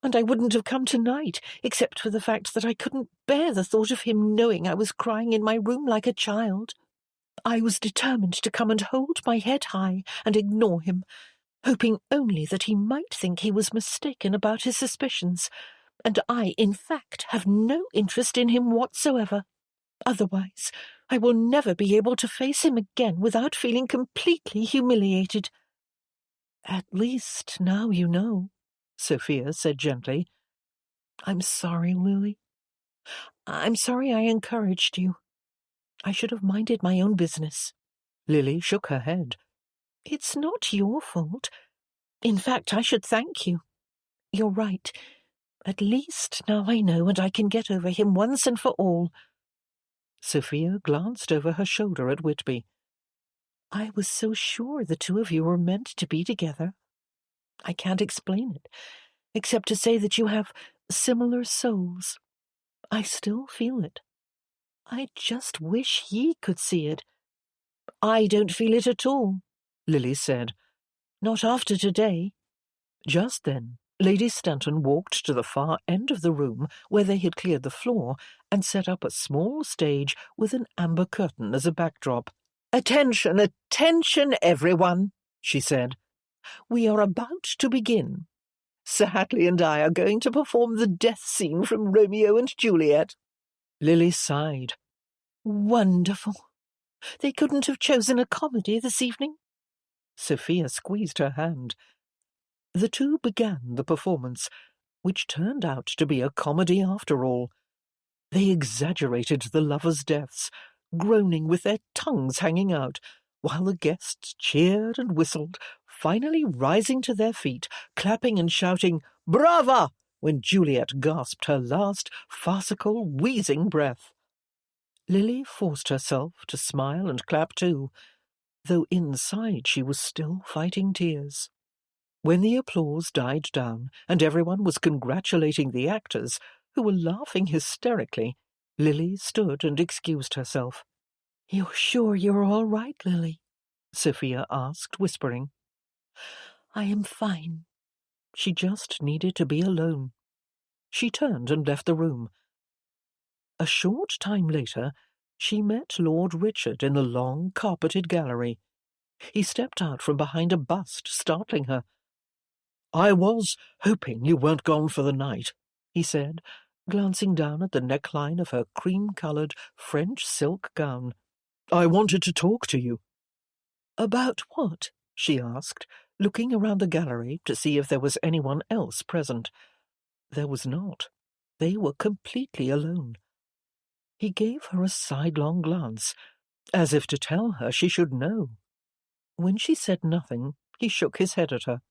and I wouldn't have come tonight, except for the fact that I couldn't bear the thought of him knowing I was crying in my room like a child. I was determined to come and hold my head high and ignore him, hoping only that he might think he was mistaken about his suspicions, and I, in fact, have no interest in him whatsoever. Otherwise, I will never be able to face him again without feeling completely humiliated." "At least now you know," Sophia said gently. "I'm sorry, Lily. I'm sorry I encouraged you. I should have minded my own business." Lily shook her head. "It's not your fault. In fact, I should thank you. You're right. At least now I know, and I can get over him once and for all." Sophia glanced over her shoulder at Whitby. "I was so sure the two of you were meant to be together. I can't explain it, except to say that you have similar souls. I still feel it. I just wish he could see it." "I don't feel it at all," Lily said. "Not after today." Just then, Lady Stanton walked to the far end of the room where they had cleared the floor and set up a small stage with an amber curtain as a backdrop. "Attention, attention, everyone," she said. "We are about to begin. Sir Hatley and I are going to perform the death scene from Romeo and Juliet." Lily sighed. "Wonderful. They couldn't have chosen a comedy this evening?" Sophia squeezed her hand. The two began the performance, which turned out to be a comedy after all. They exaggerated the lovers' deaths, groaning with their tongues hanging out, while the guests cheered and whistled, finally rising to their feet, clapping and shouting "Brava!" when Juliet gasped her last farcical, wheezing breath. Lily forced herself to smile and clap too, though inside she was still fighting tears. When the applause died down and everyone was congratulating the actors, who were laughing hysterically, Lily stood and excused herself. "You're sure you're all right, Lily?" Sophia asked, whispering. "I am fine." She just needed to be alone. She turned and left the room. A short time later, She met Lord Richard in the long, carpeted gallery. He stepped out from behind a bust, startling her. "I was hoping you weren't gone for the night," he said, glancing down at the neckline of her cream-coloured French silk gown. "I wanted to talk to you." "About what?" she asked, looking around the gallery to see if there was anyone else present. There was not. They were completely alone. He gave her a sidelong glance, as if to tell her she should know. When she said nothing, he shook his head at her.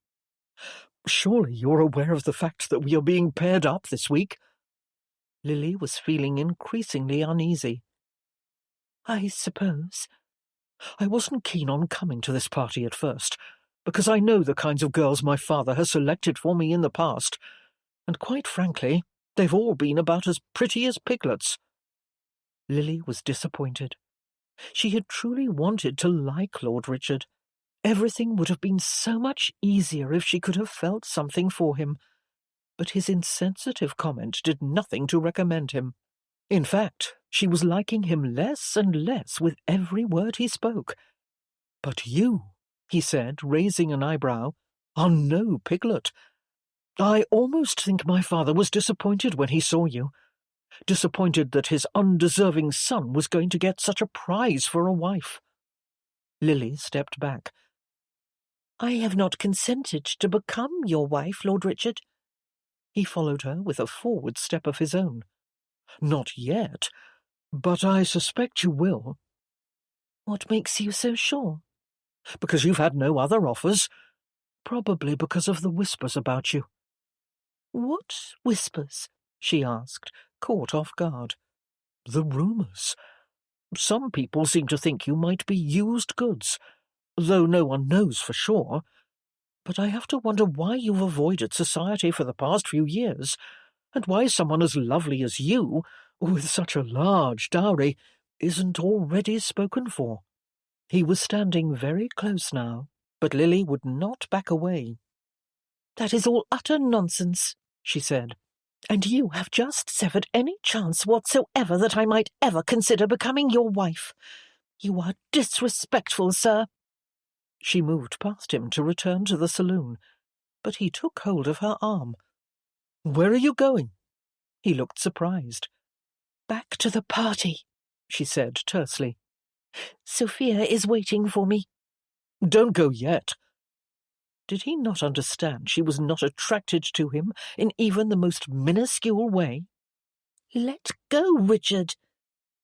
"Surely you're aware of the fact that we are being paired up this week?" Lily was feeling increasingly uneasy. "I suppose. I wasn't keen on coming to this party at first, because I know the kinds of girls my father has selected for me in the past, and quite frankly, they've all been about as pretty as piglets." Lily was disappointed. She had truly wanted to like Lord Richard. Everything would have been so much easier if she could have felt something for him, but his insensitive comment did nothing to recommend him. In fact, she was liking him less and less with every word he spoke. "But you," he said, raising an eyebrow, "are no piglet. I almost think my father was disappointed when he saw you. Disappointed that his undeserving son was going to get such a prize for a wife." Lily stepped back. "I have not consented to become your wife, Lord Richard." He followed her with a forward step of his own. "Not yet, but I suspect you will." "What makes you so sure?" "Because you've had no other offers. Probably because of the whispers about you." "What whispers?" she asked, caught off guard. "The rumours. Some people seem to think you might be used goods, though no one knows for sure. But I have to wonder why you've avoided society for the past few years, and why someone as lovely as you, with such a large dowry, isn't already spoken for." He was standing very close now, but Lily would not back away. "That is all utter nonsense," she said, "and you have just severed any chance whatsoever that I might ever consider becoming your wife. You are disrespectful, sir." She moved past him to return to the saloon, but he took hold of her arm. "Where are you going?" He looked surprised. "Back to the party," she said tersely. "Sophia is waiting for me." "Don't go yet." Did he not understand she was not attracted to him in even the most minuscule way? "Let go, Richard."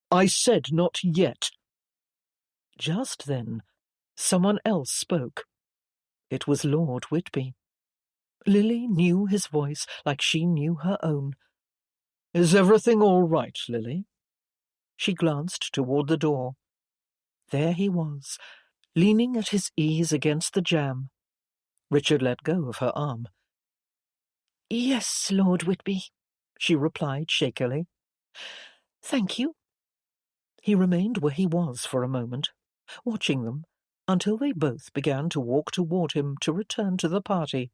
"I said not yet." Just then, someone else spoke. It was Lord Whitby. Lily knew his voice like she knew her own. "Is everything all right, Lily?" She glanced toward the door. There he was, leaning at his ease against the jamb. Richard let go of her arm. "Yes, Lord Whitby," she replied shakily. "Thank you." He remained where he was for a moment, watching them, until they both began to walk toward him to return to the party.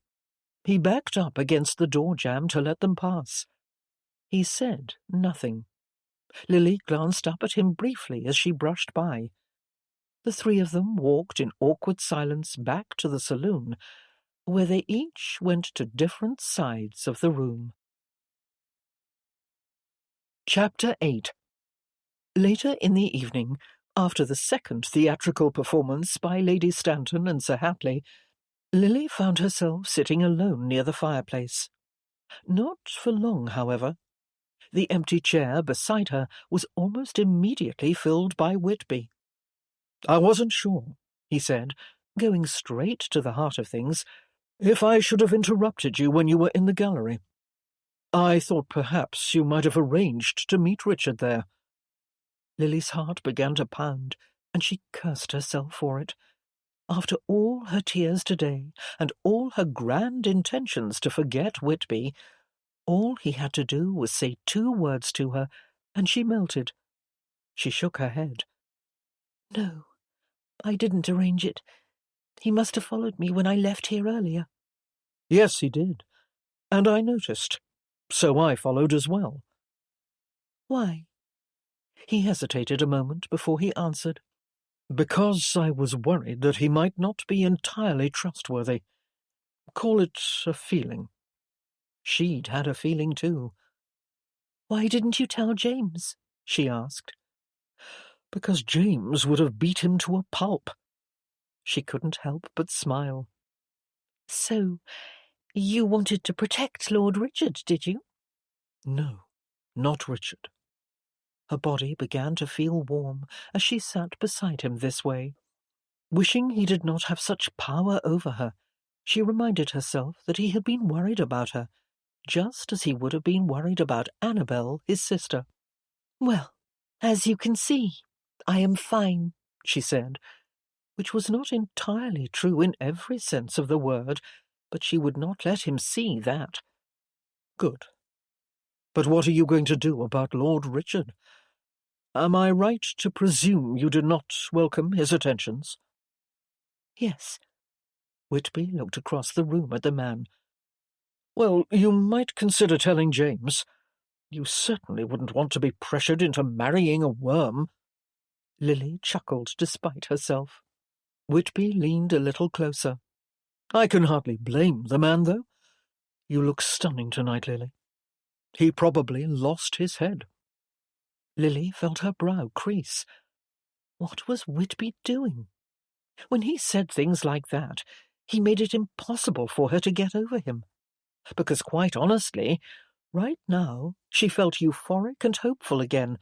He backed up against the door jamb to let them pass. He said nothing. Lily glanced up at him briefly as she brushed by. The three of them walked in awkward silence back to the saloon, where they each went to different sides of the room. Chapter 8. Later in the evening, after the second theatrical performance by Lady Stanton and Sir Hatley, Lily found herself sitting alone near the fireplace. Not for long, however. The empty chair beside her was almost immediately filled by Whitby. "I wasn't sure," he said, going straight to the heart of things, "if I should have interrupted you when you were in the gallery. I thought perhaps you might have arranged to meet Richard there." Lily's heart began to pound, and she cursed herself for it. After all her tears today, and all her grand intentions to forget Whitby, all he had to do was say 2 words to her, and she melted. She shook her head. "No, I didn't arrange it. He must have followed me when I left here earlier." "Yes, he did. And I noticed. So I followed as well." "Why?" He hesitated a moment before he answered. Because I was worried that he might not be entirely trustworthy. Call it a feeling. She'd had a feeling too. Why didn't you tell James? She asked. Because James would have beat him to a pulp. She couldn't help but smile. So, you wanted to protect Lord Richard, did you? No, not Richard. Her body began to feel warm as she sat beside him this way. Wishing he did not have such power over her, she reminded herself that he had been worried about her, just as he would have been worried about Annabel, his sister. Well, as you can see, I am fine, she said, which was not entirely true in every sense of the word, but she would not let him see that. Good. But what are you going to do about Lord Richard? Am I right to presume you did not welcome his attentions? Yes. Whitby looked across the room at the man. Well, you might consider telling James. You certainly wouldn't want to be pressured into marrying a worm. Lily chuckled despite herself. Whitby leaned a little closer. I can hardly blame the man, though. You look stunning tonight, Lily. He probably lost his head. Lily felt her brow crease. What was Whitby doing? When he said things like that, he made it impossible for her to get over him. Because, quite honestly, right now she felt euphoric and hopeful again,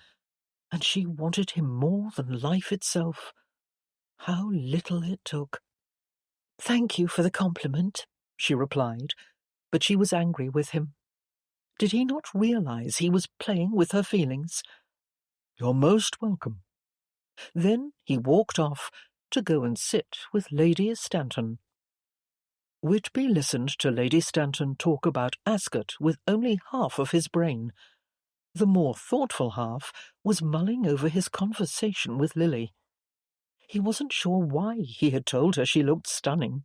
and she wanted him more than life itself. How little it took. Thank you for the compliment, she replied, but she was angry with him. Did he not realize he was playing with her feelings? You're most welcome. Then he walked off to go and sit with Lady Stanton. Whitby listened to Lady Stanton talk about Ascot with only half of his brain. The more thoughtful half was mulling over his conversation with Lily. He wasn't sure why he had told her she looked stunning.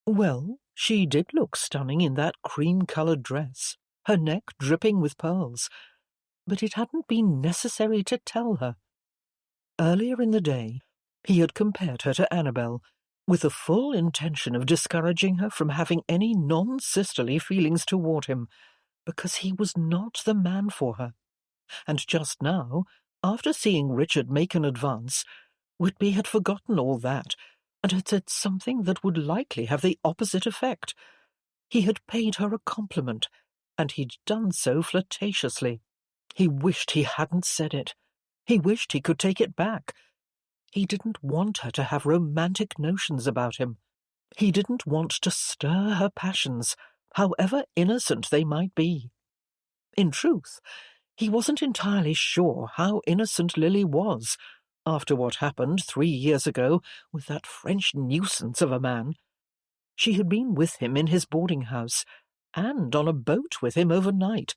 Well, she did look stunning in that cream-coloured dress, her neck dripping with pearls, but it hadn't been necessary to tell her. Earlier in the day, he had compared her to Annabel, with the full intention of discouraging her from having any non-sisterly feelings toward him, because he was not the man for her. And just now, after seeing Richard make an advance, Whitby had forgotten all that, and had said something that would likely have the opposite effect. He had paid her a compliment, and he'd done so flirtatiously. He wished he hadn't said it. He wished he could take it back. He didn't want her to have romantic notions about him. He didn't want to stir her passions, however innocent they might be. In truth, he wasn't entirely sure how innocent Lily was, after what happened 3 years ago with that French nuisance of a man. She had been with him in his boarding-house, and on a boat with him overnight,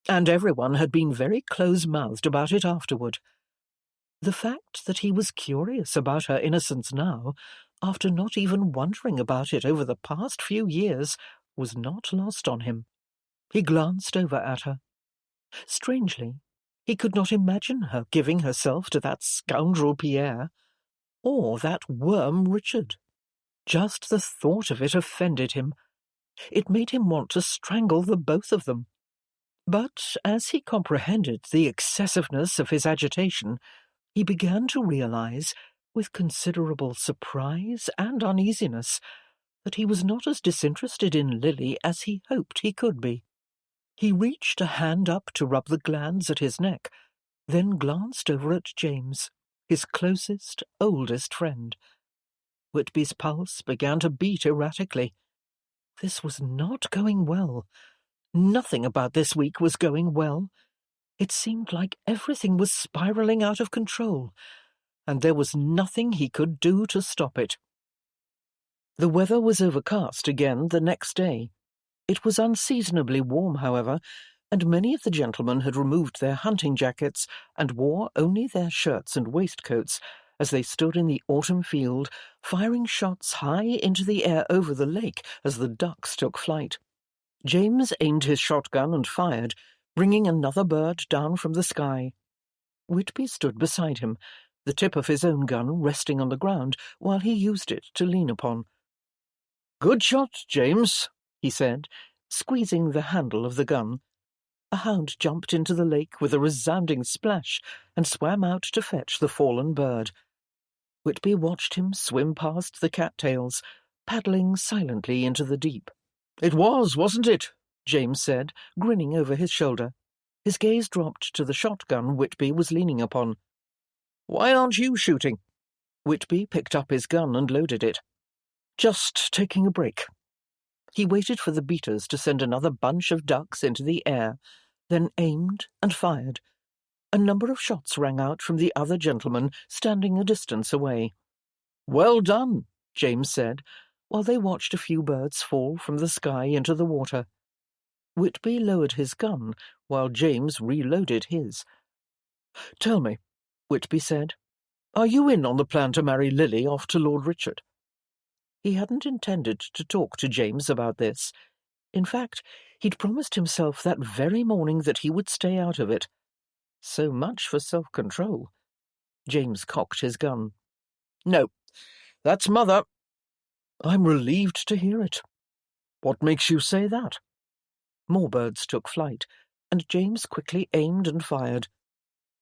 and everyone had been very close-mouthed about it afterward. The fact that he was curious about her innocence now, after not even wondering about it over the past few years, was not lost on him. He glanced over at her. Strangely, he could not imagine her giving herself to that scoundrel Pierre, or that worm Richard. Just the thought of it offended him. It made him want to strangle the both of them. But as he comprehended the excessiveness of his agitation, he began to realize, with considerable surprise and uneasiness, that he was not as disinterested in Lily as he hoped he could be. He reached a hand up to rub the glands at his neck, then glanced over at James, his closest, oldest friend. Whitby's pulse began to beat erratically. This was not going well. Nothing about this week was going well. It seemed like everything was spiraling out of control, and there was nothing he could do to stop it. The weather was overcast again the next day. It was unseasonably warm, however, and many of the gentlemen had removed their hunting jackets and wore only their shirts and waistcoats as they stood in the autumn field, firing shots high into the air over the lake as the ducks took flight. James aimed his shotgun and fired, bringing another bird down from the sky. Whitby stood beside him, the tip of his own gun resting on the ground while he used it to lean upon. "Good shot, James," he said, squeezing the handle of the gun. A hound jumped into the lake with a resounding splash and swam out to fetch the fallen bird. Whitby watched him swim past the cattails, paddling silently into the deep. "It was, wasn't it?" James said, grinning over his shoulder. His gaze dropped to the shotgun Whitby was leaning upon. "Why aren't you shooting?" Whitby picked up his gun and loaded it. "Just taking a break." He waited for the beaters to send another bunch of ducks into the air, then aimed and fired. A number of shots rang out from the other gentleman standing a distance away. "Well done," James said, while they watched a few birds fall from the sky into the water. Whitby lowered his gun while James reloaded his. "Tell me," Whitby said, "are you in on the plan to marry Lily off to Lord Richard?" He hadn't intended to talk to James about this. In fact, he'd promised himself that very morning that he would stay out of it. So much for self-control. James cocked his gun. "No, that's Mother." "I'm relieved to hear it. What makes you say that?" More birds took flight, and James quickly aimed and fired.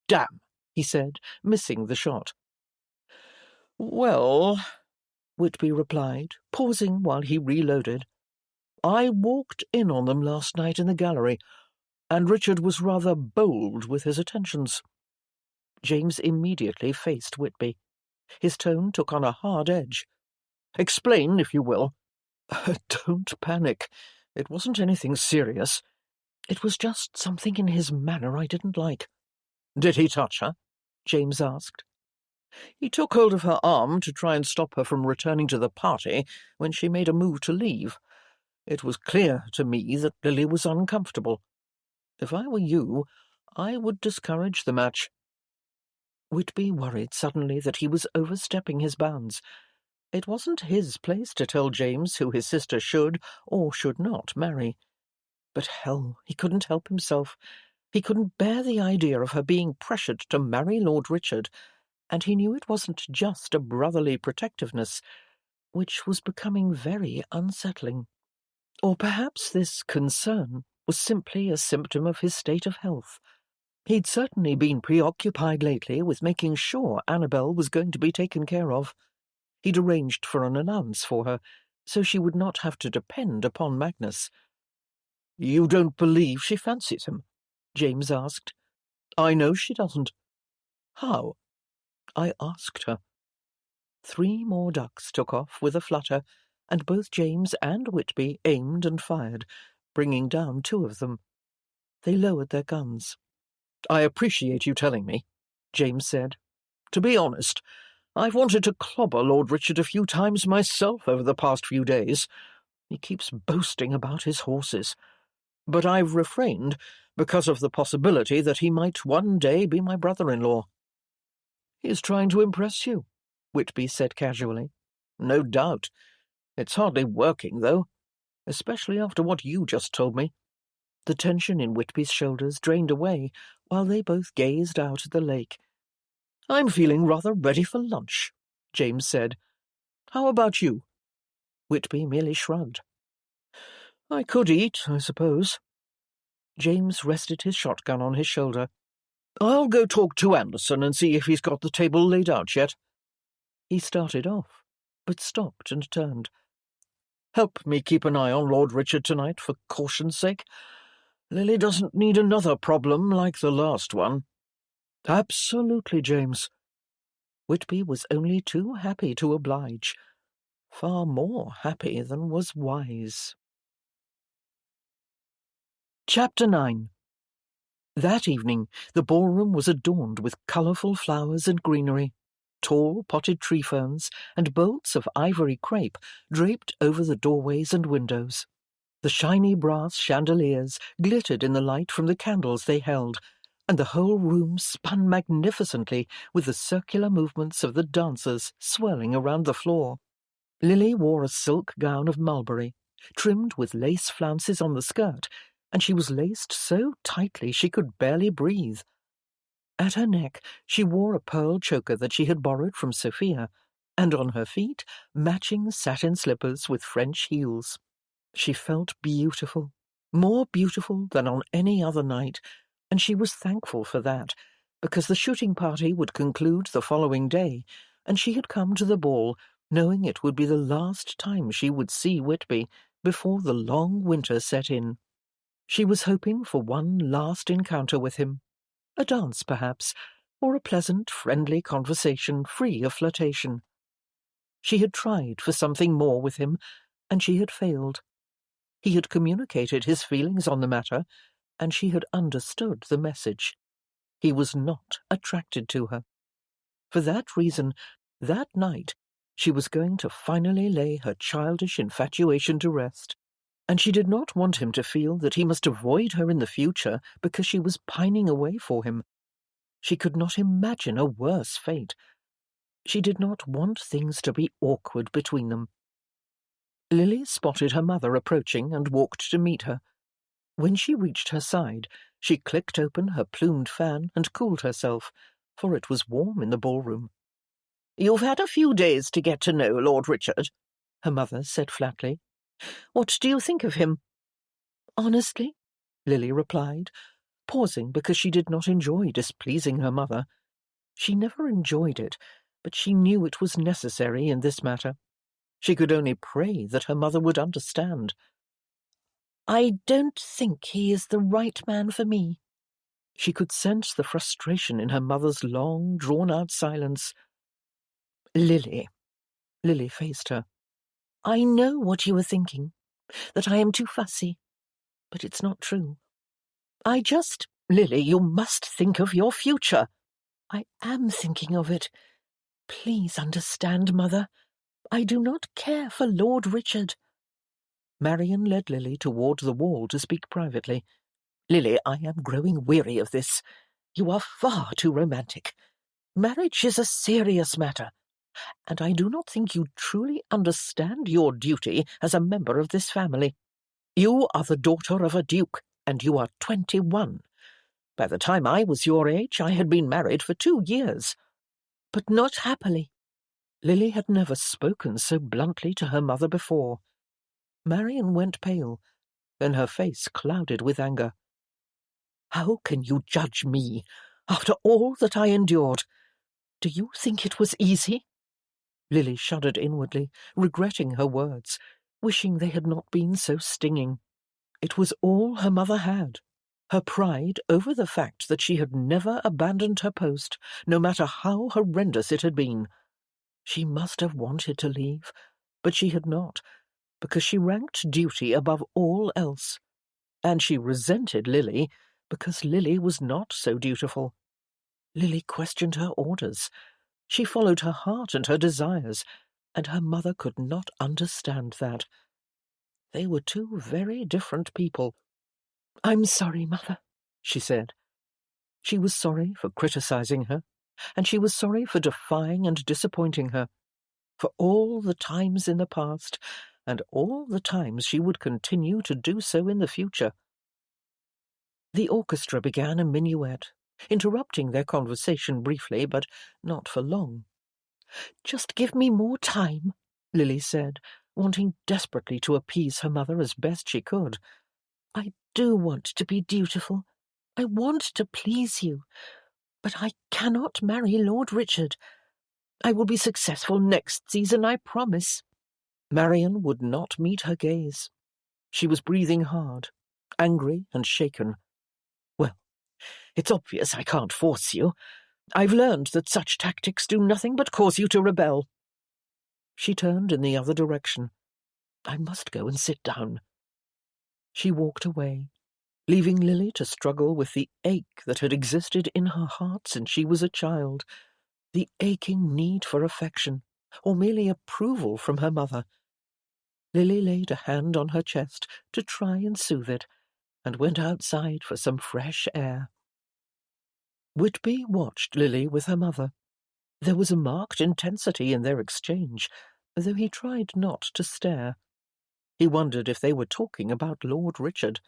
"Damn," he said, missing the shot. "Well," Whitby replied, pausing while he reloaded, "I walked in on them last night in the gallery, and Richard was rather bold with his attentions." James immediately faced Whitby. His tone took on a hard edge. "Explain, if you will." "Don't panic. It wasn't anything serious. It was just something in his manner I didn't like." "Did he touch her?" James asked. "He took hold of her arm to try and stop her from returning to the party when she made a move to leave. It was clear to me that Lily was uncomfortable. If I were you, I would discourage the match." Whitby worried suddenly that he was overstepping his bounds. It wasn't his place to tell James who his sister should or should not marry. But hell, he couldn't help himself. He couldn't bear the idea of her being pressured to marry Lord Richard, and he knew it wasn't just a brotherly protectiveness, which was becoming very unsettling. Or perhaps this concern was simply a symptom of his state of health. He'd certainly been preoccupied lately with making sure Annabel was going to be taken care of. He'd arranged for an allowance for her, so she would not have to depend upon Magnus. "You don't believe she fancies him?" James asked. "I know she doesn't." "How?" "I asked her." 3 more ducks took off with a flutter, and both James and Whitby aimed and fired, bringing down 2 of them. They lowered their guns. "I appreciate you telling me," James said. "To be honest, I've wanted to clobber Lord Richard a few times myself over the past few days. He keeps boasting about his horses. But I've refrained because of the possibility that he might one day be my brother-in-law." "He's trying to impress you," Whitby said casually. "No doubt. It's hardly working, though, especially after what you just told me." The tension in Whitby's shoulders drained away while they both gazed out at the lake. "I'm feeling rather ready for lunch," James said. "How about you?" Whitby merely shrugged. "I could eat, I suppose." James rested his shotgun on his shoulder. "I'll go talk to Anderson and see if he's got the table laid out yet." He started off, but stopped and turned. "Help me keep an eye on Lord Richard tonight, for caution's sake. Lily doesn't need another problem like the last one." "Absolutely, James." Whitby was only too happy to oblige. Far more happy than was wise. Chapter 9. That evening, the ballroom was adorned with colourful flowers and greenery. Tall potted tree ferns and bolts of ivory crepe draped over the doorways and windows. The shiny brass chandeliers glittered in the light from the candles they held, and the whole room spun magnificently with the circular movements of the dancers swirling around the floor. Lily wore a silk gown of mulberry, trimmed with lace flounces on the skirt, and she was laced so tightly she could barely breathe. At her neck she wore a pearl choker that she had borrowed from Sophia, and on her feet matching satin slippers with French heels. She felt beautiful, more beautiful than on any other night, and she was thankful for that, because the shooting party would conclude the following day, and she had come to the ball knowing it would be the last time she would see Whitby before the long winter set in. She was hoping for one last encounter with him, a dance perhaps, or a pleasant, friendly conversation free of flirtation. She had tried for something more with him, and she had failed. He had communicated his feelings on the matter, and she had understood the message. He was not attracted to her. For that reason, that night, she was going to finally lay her childish infatuation to rest, and she did not want him to feel that he must avoid her in the future because she was pining away for him. She could not imagine a worse fate. She did not want things to be awkward between them. Lily spotted her mother approaching and walked to meet her. When she reached her side, she clicked open her plumed fan and cooled herself, for it was warm in the ballroom. "You've had a few days to get to know Lord Richard," her mother said flatly. "What do you think of him?" "Honestly," Lily replied, pausing because she did not enjoy displeasing her mother. She never enjoyed it, but she knew it was necessary in this matter. She could only pray that her mother would understand. "I don't think he is the right man for me." She could sense the frustration in her mother's long, drawn-out silence. "Lily," Lily faced her. "I know what you were thinking, that I am too fussy, but it's not true. Lily, you must think of your future." "I am thinking of it. Please understand, Mother. I do not care for Lord Richard." Marian led Lily toward the wall to speak privately. "Lily, I am growing weary of this. You are far too romantic. Marriage is a serious matter, and I do not think you truly understand your duty as a member of this family. You are the daughter of a duke, and you are 21. By the time I was your age, I had been married for 2 years. But not happily." Lily had never spoken so bluntly to her mother before. Marian went pale, then her face clouded with anger. "How can you judge me, after all that I endured? Do you think it was easy?" Lily shuddered inwardly, regretting her words, wishing they had not been so stinging. It was all her mother had, her pride over the fact that she had never abandoned her post, no matter how horrendous it had been. She must have wanted to leave, but she had not, because she ranked duty above all else. And she resented Lily because Lily was not so dutiful. Lily questioned her orders. She followed her heart and her desires, and her mother could not understand that. They were two very different people. "I'm sorry, Mother," she said. She was sorry for criticizing her, and she was sorry for defying and disappointing her, for all the times in the past, and all the times she would continue to do so in the future. The orchestra began a minuet, interrupting their conversation briefly, but not for long. "Just give me more time," Lily said, wanting desperately to appease her mother as best she could. "I do want to be dutiful. I want to please you. But I cannot marry Lord Richard. I will be successful next season, I promise." Marian would not meet her gaze. She was breathing hard, angry and shaken. "Well, it's obvious I can't force you. I've learned that such tactics do nothing but cause you to rebel." She turned in the other direction. "I must go and sit down." She walked away, leaving Lily to struggle with the ache that had existed in her heart since she was a child, the aching need for affection, or merely approval from her mother. Lily laid a hand on her chest to try and soothe it, and went outside for some fresh air. Whitby watched Lily with her mother. There was a marked intensity in their exchange, though he tried not to stare. He wondered if they were talking about Lord Richard.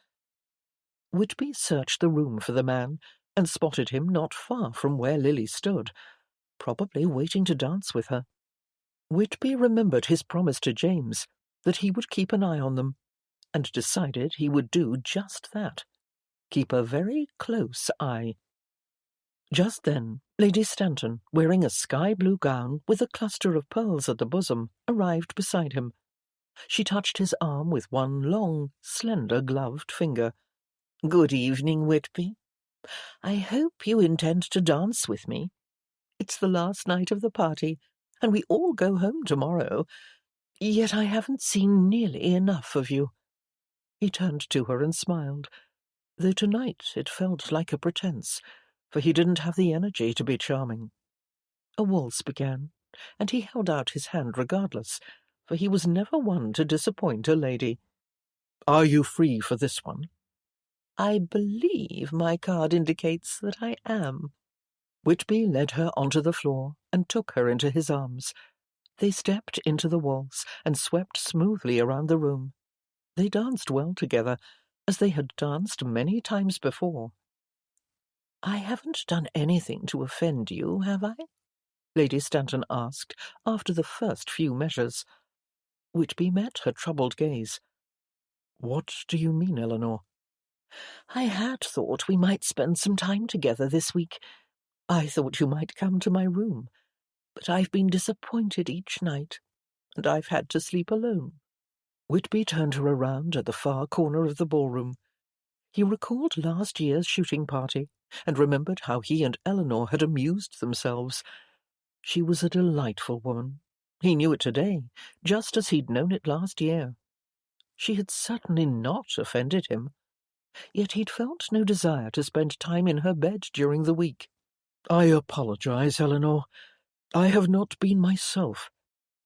Whitby searched the room for the man, and spotted him not far from where Lily stood, probably waiting to dance with her. Whitby remembered his promise to James that he would keep an eye on them, and decided he would do just that. Keep a very close eye. Just then, Lady Stanton, wearing a sky-blue gown with a cluster of pearls at the bosom, arrived beside him. She touched his arm with one long, slender, gloved finger. "Good evening, Whitby. I hope you intend to dance with me. It's the last night of the party, and we all go home tomorrow. Yet I haven't seen nearly enough of you." He turned to her and smiled, though tonight it felt like a pretense, for he didn't have the energy to be charming. A waltz began, and he held out his hand regardless, for he was never one to disappoint a lady. "Are you free for this one?" "I believe my card indicates that I am." Whitby led her onto the floor and took her into his arms. They stepped into the waltz and swept smoothly around the room. They danced well together, as they had danced many times before. "I haven't done anything to offend you, have I?" Lady Stanton asked, after the first few measures. Whitby met her troubled gaze. "What do you mean, Eleanor?" "I had thought we might spend some time together this week. I thought you might come to my room, but I've been disappointed each night, and I've had to sleep alone." Whitby turned her around at the far corner of the ballroom. He recalled last year's shooting party, and remembered how he and Eleanor had amused themselves. She was a delightful woman. He knew it today, just as he'd known it last year. She had certainly not offended him. Yet he'd felt no desire to spend time in her bed during the week. "I apologize, Eleanor. I have not been myself.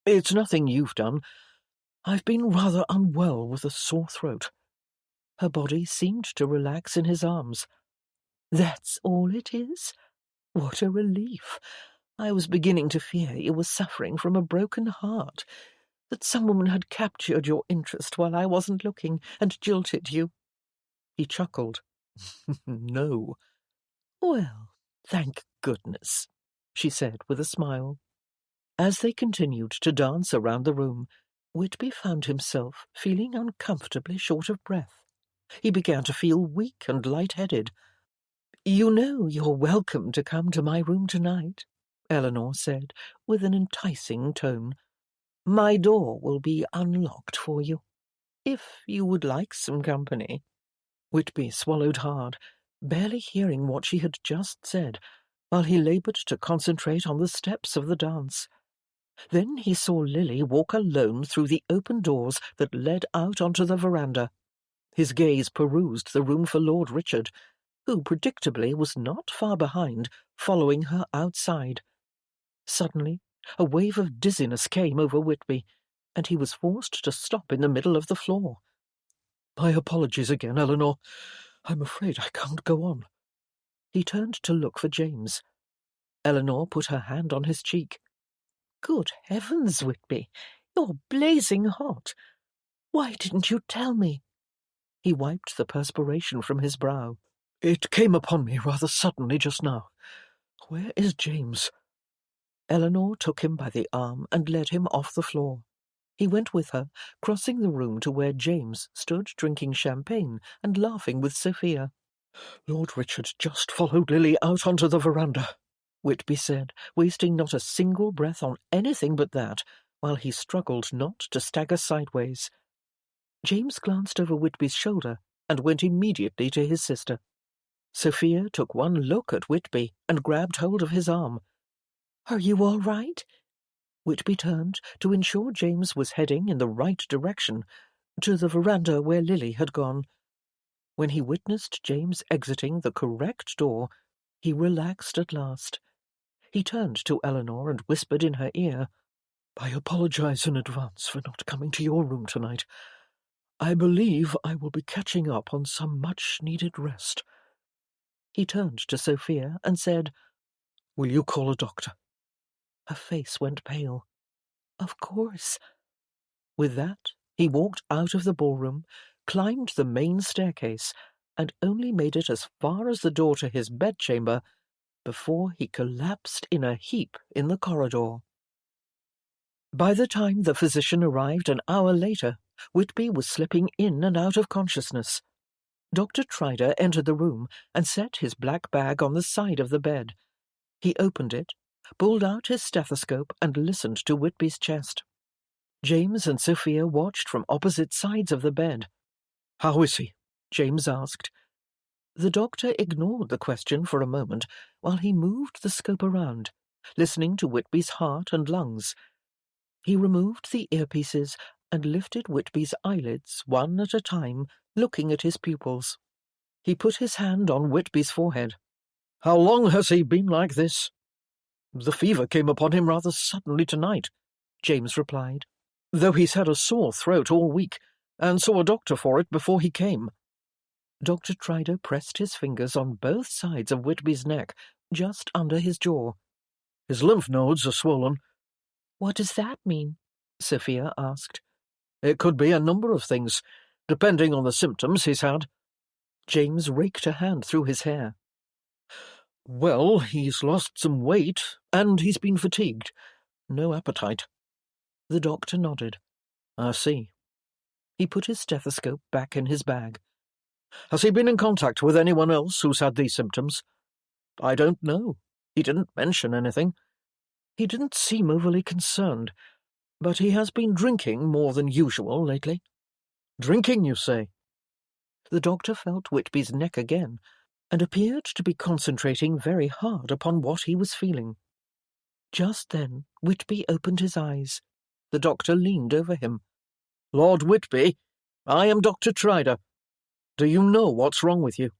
It's nothing you've done. I've been rather unwell with a sore throat." Her body seemed to relax in his arms. "That's all it is? What a relief. I was beginning to fear you were suffering from a broken heart, that some woman had captured your interest while I wasn't looking and jilted you." He chuckled. "No." "Well, thank goodness," she said with a smile. As they continued to dance around the room, Whitby found himself feeling uncomfortably short of breath. He began to feel weak and light-headed. "You know you're welcome to come to my room tonight," Eleanor said, with an enticing tone. "My door will be unlocked for you, if you would like some company." Whitby swallowed hard, barely hearing what she had just said, while he laboured to concentrate on the steps of the dance. Then he saw Lily walk alone through the open doors that led out onto the veranda. His gaze perused the room for Lord Richard, who predictably was not far behind, following her outside. Suddenly, a wave of dizziness came over Whitby, and he was forced to stop in the middle of the floor. "My apologies again, Eleanor. I'm afraid I can't go on." He turned to look for James. Eleanor put her hand on his cheek. "Good heavens, Whitby, you're blazing hot. Why didn't you tell me?" He wiped the perspiration from his brow. "It came upon me rather suddenly just now. Where is James?" Eleanor took him by the arm and led him off the floor. He went with her, crossing the room to where James stood drinking champagne and laughing with Sophia. "Lord Richard just followed Lily out onto the veranda," Whitby said, wasting not a single breath on anything but that, while he struggled not to stagger sideways. James glanced over Whitby's shoulder and went immediately to his sister. Sophia took one look at Whitby and grabbed hold of his arm. "Are you all right?" Whitby turned to ensure James was heading in the right direction, to the veranda where Lily had gone. When he witnessed James exiting the correct door, he relaxed at last. He turned to Eleanor and whispered in her ear, "I apologize in advance for not coming to your room tonight. I believe I will be catching up on some much-needed rest." He turned to Sophia and said, "Will you call a doctor?" Her face went pale. "Of course." With that, he walked out of the ballroom, climbed the main staircase, and only made it as far as the door to his bedchamber before he collapsed in a heap in the corridor. By the time the physician arrived an hour later, Whitby was slipping in and out of consciousness. Dr. Trider entered the room and set his black bag on the side of the bed. He opened it, pulled out his stethoscope, and listened to Whitby's chest. James and Sophia watched from opposite sides of the bed. "How is he?" James asked. The doctor ignored the question for a moment while he moved the scope around, listening to Whitby's heart and lungs. He removed the earpieces and lifted Whitby's eyelids one at a time, looking at his pupils. He put his hand on Whitby's forehead. "How long has he been like this?" "The fever came upon him rather suddenly tonight," James replied, "though he's had a sore throat all week, and saw a doctor for it before he came." Dr. Trider pressed his fingers on both sides of Whitby's neck, just under his jaw. "His lymph nodes are swollen." "What does that mean?" Sophia asked. "It could be a number of things, depending on the symptoms he's had." James raked a hand through his hair. "Well, he's lost some weight, and he's been fatigued. No appetite." The doctor nodded. "I see." He put his stethoscope back in his bag. "Has he been in contact with anyone else who's had these symptoms?" "I don't know. He didn't mention anything. He didn't seem overly concerned, but he has been drinking more than usual lately." "Drinking, you say?" The doctor felt Whitby's neck again, and appeared to be concentrating very hard upon what he was feeling. Just then Whitby opened his eyes. The doctor leaned over him. "Lord Whitby, I am Dr. Trider. Do you know what's wrong with you?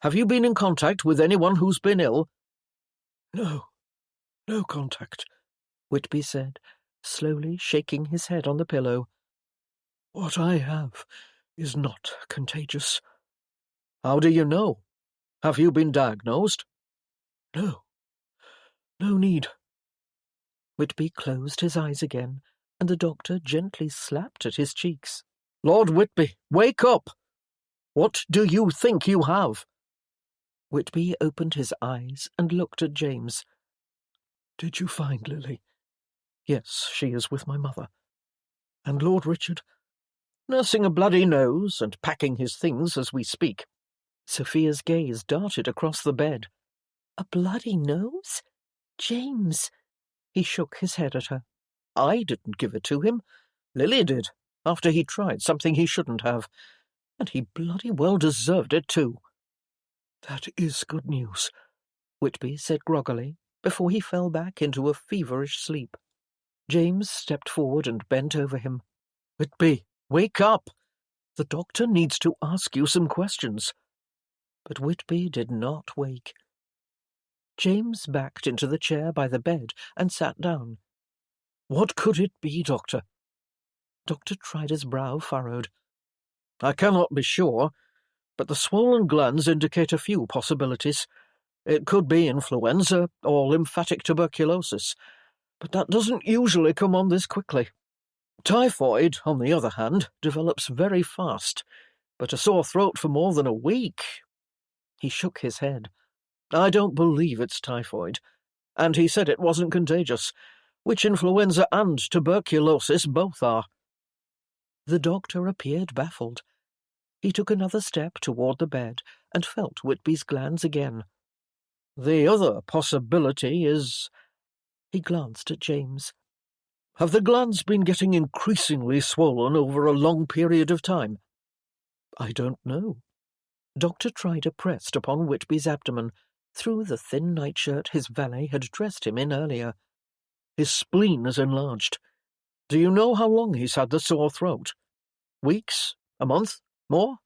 Have you been in contact with anyone who's been ill?" "No contact," Whitby said, slowly shaking his head on the pillow. "What I have is not contagious." "How do you know? Have you been diagnosed?" No need." Whitby closed his eyes again, and the doctor gently slapped at his cheeks. "Lord Whitby, wake up! What do you think you have?" Whitby opened his eyes and looked at James. "Did you find Lily?" "Yes, she is with my mother." "And Lord Richard?" "Nursing a bloody nose and packing his things as we speak." Sophia's gaze darted across the bed. "A bloody nose? James!" He shook his head at her. "I didn't give it to him. Lily did, after he tried something he shouldn't have. And he bloody well deserved it, too." "That is good news," Whitby said groggily, before he fell back into a feverish sleep. James stepped forward and bent over him. "Whitby, wake up! The doctor needs to ask you some questions." But Whitby did not wake. James backed into the chair by the bed and sat down. "What could it be, Doctor?" Dr. Trider's brow furrowed. "I cannot be sure, but the swollen glands indicate a few possibilities. It could be influenza or lymphatic tuberculosis, but that doesn't usually come on this quickly. Typhoid, on the other hand, develops very fast, but a sore throat for more than a week—" He shook his head. "I don't believe it's typhoid. And he said it wasn't contagious, which influenza and tuberculosis both are." The doctor appeared baffled. He took another step toward the bed and felt Whitby's glands again. "The other possibility is—" He glanced at James. "Have the glands been getting increasingly swollen over a long period of time?" "I don't know." Dr. Trider pressed upon Whitby's abdomen, through the thin nightshirt his valet had dressed him in earlier. "His spleen is enlarged. Do you know how long he's had the sore throat? Weeks? A month? More?"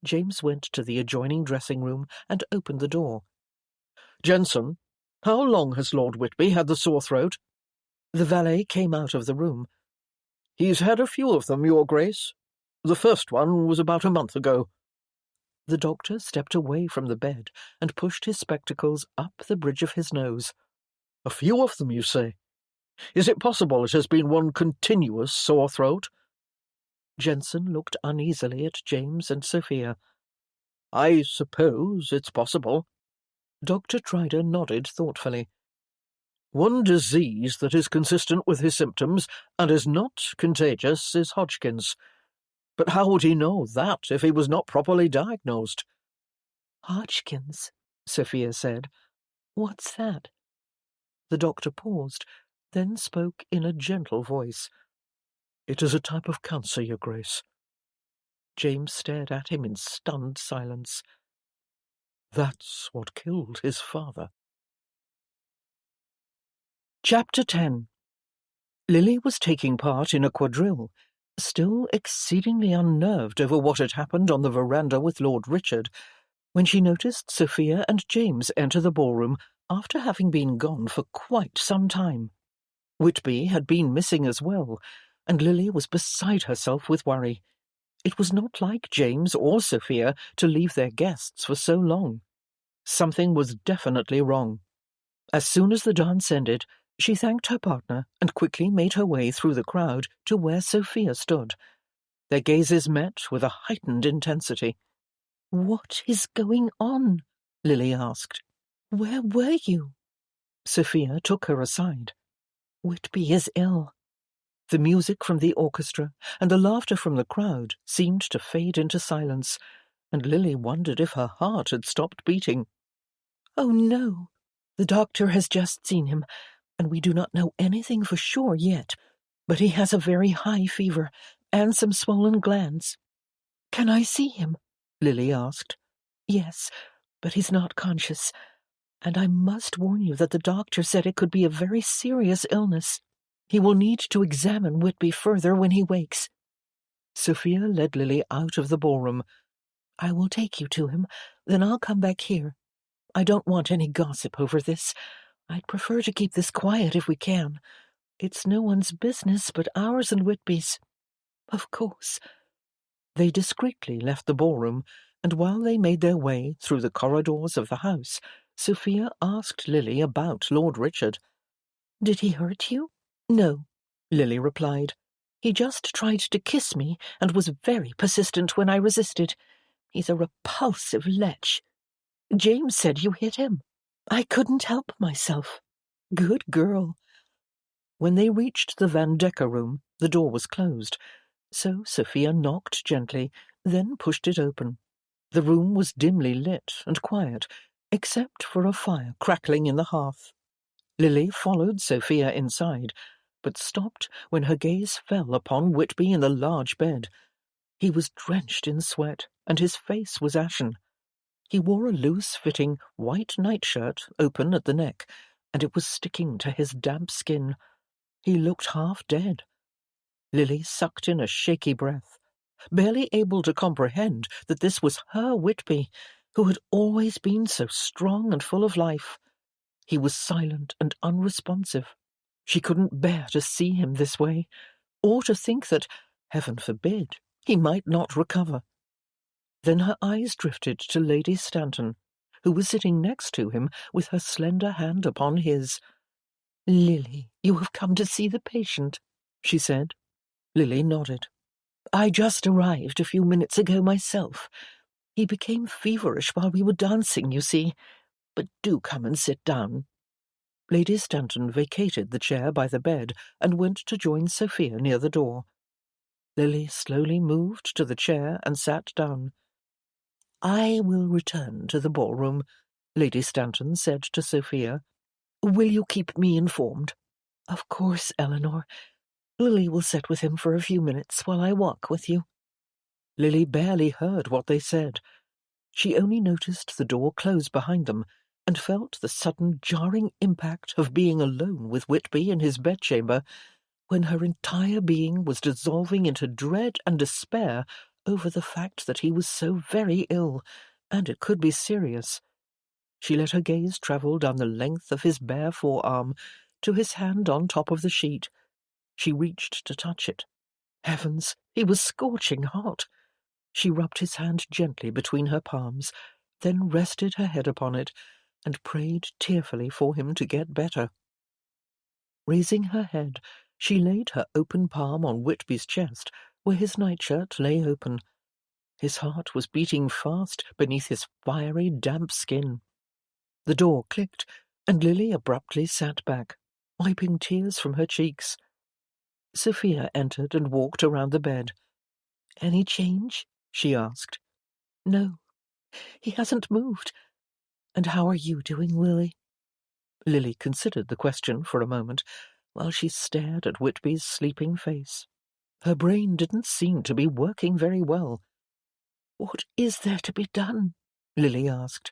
James went to the adjoining dressing-room and opened the door. "Jensen, how long has Lord Whitby had the sore throat?" The valet came out of the room. "He's had a few of them, Your Grace. The first one was about a month ago." The doctor stepped away from the bed and pushed his spectacles up the bridge of his nose. "A few of them, you say? Is it possible it has been one continuous sore throat?" Jensen looked uneasily at James and Sophia. I suppose it's possible. Dr. Trider nodded thoughtfully. One disease that is consistent with his symptoms and is not contagious is Hodgkin's. But how would he know that if he was not properly diagnosed? Hodgkin's, Sophia said. What's that? The doctor paused, then spoke in a gentle voice. It is a type of cancer, Your Grace. James stared at him in stunned silence. That's what killed his father. Chapter 10. Lily was taking part in a quadrille, still exceedingly unnerved over what had happened on the veranda with Lord Richard, when she noticed Sophia and James enter the ballroom after having been gone for quite some time. Whitby had been missing as well, and Lily was beside herself with worry. It was not like James or Sophia to leave their guests for so long. Something was definitely wrong. As soon as the dance ended, she thanked her partner and quickly made her way through the crowd to where Sophia stood. Their gazes met with a heightened intensity. "What is going on?" Lily asked. "Where were you?" Sophia took her aside. "Whitby is ill." The music from the orchestra and the laughter from the crowd seemed to fade into silence, and Lily wondered if her heart had stopped beating. "Oh, no. The doctor has just seen him, and we do not know anything for sure yet, but he has a very high fever and some swollen glands." "Can I see him?" Lily asked. "Yes, but he's not conscious, and I must warn you that the doctor said it could be a very serious illness. He will need to examine Whitby further when he wakes." Sophia led Lily out of the ballroom. "I will take you to him, then I'll come back here. I don't want any gossip over this. I'd prefer to keep this quiet if we can. It's no one's business but ours and Whitby's." "Of course." They discreetly left the ballroom, and while they made their way through the corridors of the house, Sophia asked Lily about Lord Richard. "Did he hurt you?" "No," Lily replied. "He just tried to kiss me and was very persistent when I resisted. He's a repulsive lech. James said you hit him. I couldn't help myself." "Good girl." When they reached the Van Decker room, the door was closed, so Sophia knocked gently, then pushed it open. The room was dimly lit and quiet, except for a fire crackling in the hearth. Lily followed Sophia inside, but stopped when her gaze fell upon Whitby in the large bed. He was drenched in sweat, and his face was ashen. He wore a loose-fitting white nightshirt open at the neck, and it was sticking to his damp skin. He looked half dead. Lily sucked in a shaky breath, barely able to comprehend that this was her Whitby, who had always been so strong and full of life. He was silent and unresponsive. She couldn't bear to see him this way, or to think that, heaven forbid, he might not recover. Then her eyes drifted to Lady Stanton, who was sitting next to him with her slender hand upon his. "Lily, you have come to see the patient," she said. Lily nodded. "I just arrived a few minutes ago myself. He became feverish while we were dancing, you see. But do come and sit down." Lady Stanton vacated the chair by the bed and went to join Sophia near the door. Lily slowly moved to the chair and sat down. "I will return to the ballroom," Lady Stanton said to Sophia. "Will you keep me informed?" "Of course, Eleanor. Lily will sit with him for a few minutes while I walk with you." Lily barely heard what they said. She only noticed the door close behind them, and felt the sudden jarring impact of being alone with Whitby in his bedchamber, when her entire being was dissolving into dread and despair over the fact that he was so very ill, and it could be serious. She let her gaze travel down the length of his bare forearm to his hand on top of the sheet. She reached to touch it. Heavens, he was scorching hot. She rubbed his hand gently between her palms, then rested her head upon it, and prayed tearfully for him to get better. Raising her head, she laid her open palm on Whitby's chest, where his nightshirt lay open. His heart was beating fast beneath his fiery, damp skin. The door clicked, and Lily abruptly sat back, wiping tears from her cheeks. Sophia entered and walked around the bed. "Any change?" she asked. "No, he hasn't moved. And how are you doing, Lily?" Lily considered the question for a moment, while she stared at Whitby's sleeping face. Her brain didn't seem to be working very well. "What is there to be done?" Lily asked.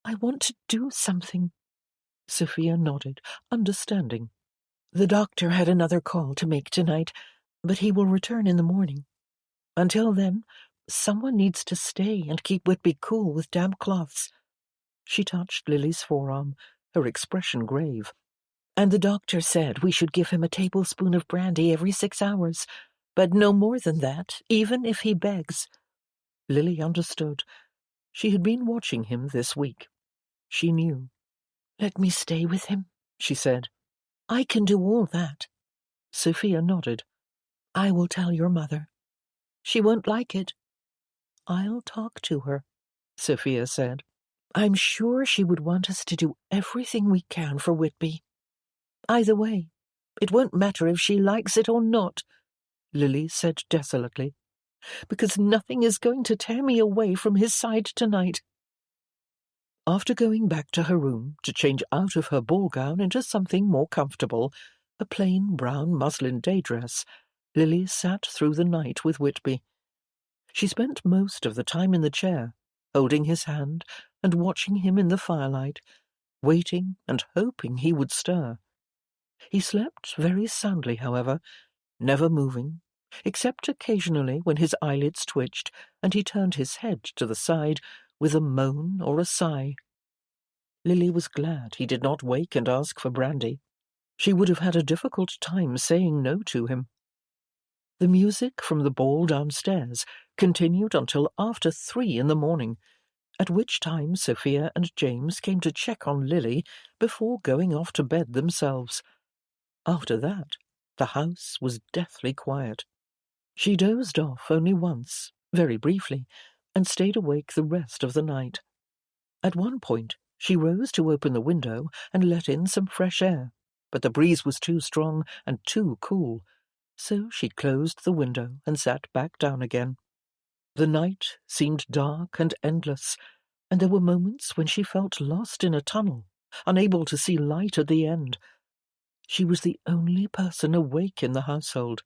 "I want to do something." Sophia nodded, understanding. "The doctor had another call to make tonight, but he will return in the morning. Until then, someone needs to stay and keep Whitby cool with damp cloths." She touched Lily's forearm, her expression grave. "And the doctor said we should give him a tablespoon of brandy every 6 hours, but no more than that, even if he begs." Lily understood. She had been watching him this week. She knew. "Let me stay with him," she said. "I can do all that." Sophia nodded. "I will tell your mother. She won't like it." "I'll talk to her," Sophia said. "I'm sure she would want us to do everything we can for Whitby. Either way, it won't matter if she likes it or not," Lily said desolately, "because nothing is going to tear me away from his side tonight." After going back to her room to change out of her ball gown into something more comfortable, a plain brown muslin day dress, Lily sat through the night with Whitby. She spent most of the time in the chair, holding his hand and watching him in the firelight, waiting and hoping he would stir. He slept very soundly, however, never moving, except occasionally when his eyelids twitched and he turned his head to the side with a moan or a sigh. Lily was glad he did not wake and ask for brandy. She would have had a difficult time saying no to him. The music from the ball downstairs continued until after 3 in the morning, at which time Sophia and James came to check on Lily before going off to bed themselves. After that, the house was deathly quiet. She dozed off only once, very briefly, and stayed awake the rest of the night. At one point, she rose to open the window and let in some fresh air, but the breeze was too strong and too cool, so she closed the window and sat back down again. The night seemed dark and endless, and there were moments when she felt lost in a tunnel, unable to see light at the end. She was the only person awake in the household,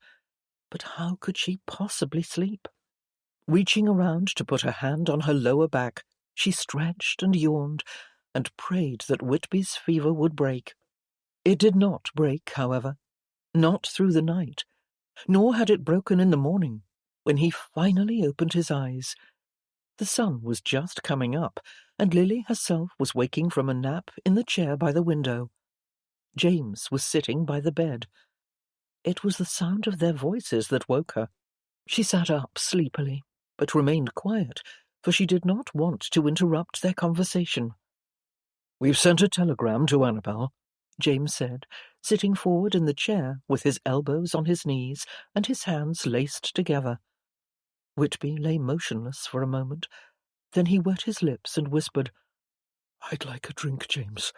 but how could she possibly sleep? Reaching around to put her hand on her lower back, she stretched and yawned, and prayed that Whitby's fever would break. It did not break, however, not through the night, nor had it broken in the morning, when he finally opened his eyes. The sun was just coming up, and Lily herself was waking from a nap in the chair by the window. James was sitting by the bed. It was the sound of their voices that woke her. She sat up sleepily, but remained quiet, for she did not want to interrupt their conversation. "We've sent a telegram to Annabel," James said, sitting forward in the chair with his elbows on his knees and his hands laced together. Whitby lay motionless for a moment. Then he wet his lips and whispered, "I'd like a drink, James."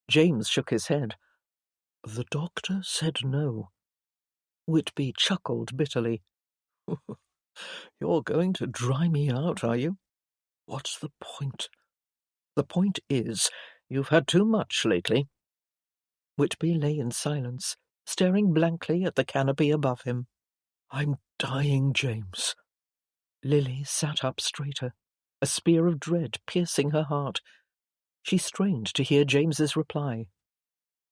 James shook his head. "The doctor said no." Whitby chuckled bitterly. "You're going to dry me out, are you? What's the point?" "The point is, you've had too much lately." Whitby lay in silence, staring blankly at the canopy above him. "I'm dying, James." Lily sat up straighter, a spear of dread piercing her heart. She strained to hear James's reply.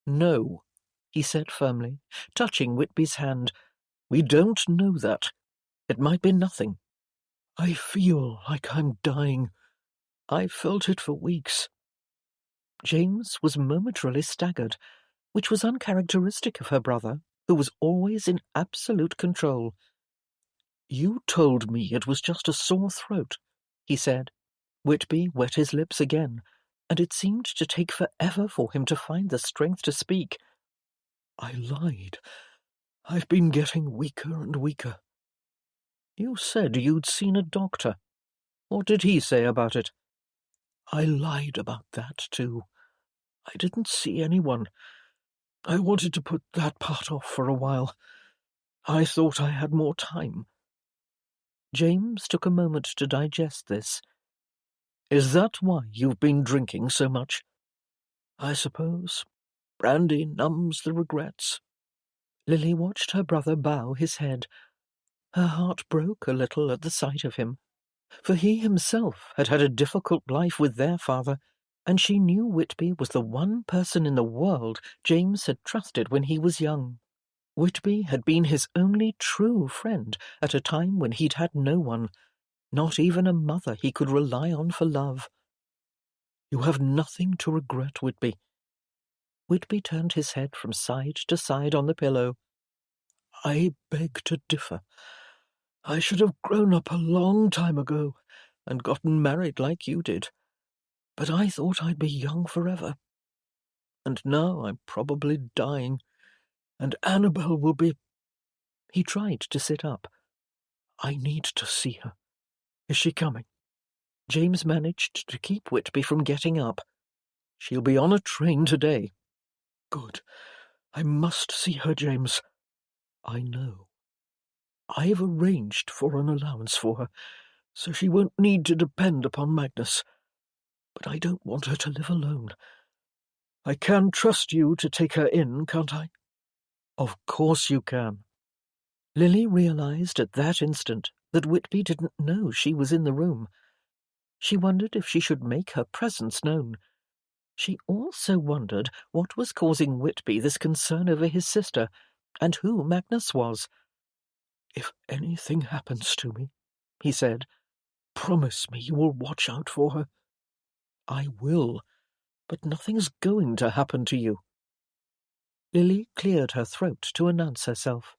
"No," he said firmly, touching Whitby's hand. "We don't know that. It might be nothing." "I feel like I'm dying. I've felt it for weeks." James was momentarily staggered, which was uncharacteristic of her brother, who was always in absolute control. "You told me it was just a sore throat," he said. Whitby wet his lips again, and it seemed to take forever for him to find the strength to speak. "I lied. I've been getting weaker and weaker." You said you'd seen a doctor. What did he say about it? I lied about that, too. I didn't see anyone. I wanted to put that part off for a while. I thought I had more time. James took a moment to digest this. Is that why you've been drinking so much? I suppose. Brandy numbs the regrets. Lily watched her brother bow his head. Her heart broke a little at the sight of him, for he himself had had a difficult life with their father, and she knew Whitby was the one person in the world James had trusted when he was young. Whitby had been his only true friend at a time when he'd had no one, not even a mother he could rely on for love. You have nothing to regret, Whitby. Whitby turned his head from side to side on the pillow. I beg to differ. I should have grown up a long time ago and gotten married like you did, but I thought I'd be young forever. And now I'm probably dying, and Annabel will be... He tried to sit up. I need to see her. Is she coming? James managed to keep Whitby from getting up. She'll be on a train today. Good. I must see her, James. I know. I've arranged for an allowance for her, so she won't need to depend upon Magnus. But I don't want her to live alone. I can trust you to take her in, can't I? Of course you can. Lily realized at that instant that Whitby didn't know she was in the room. She wondered if she should make her presence known. She also wondered what was causing Whitby this concern over his sister, and who Magnus was. If anything happens to me, he said, promise me you will watch out for her. I will, but nothing's going to happen to you. Lily cleared her throat to announce herself.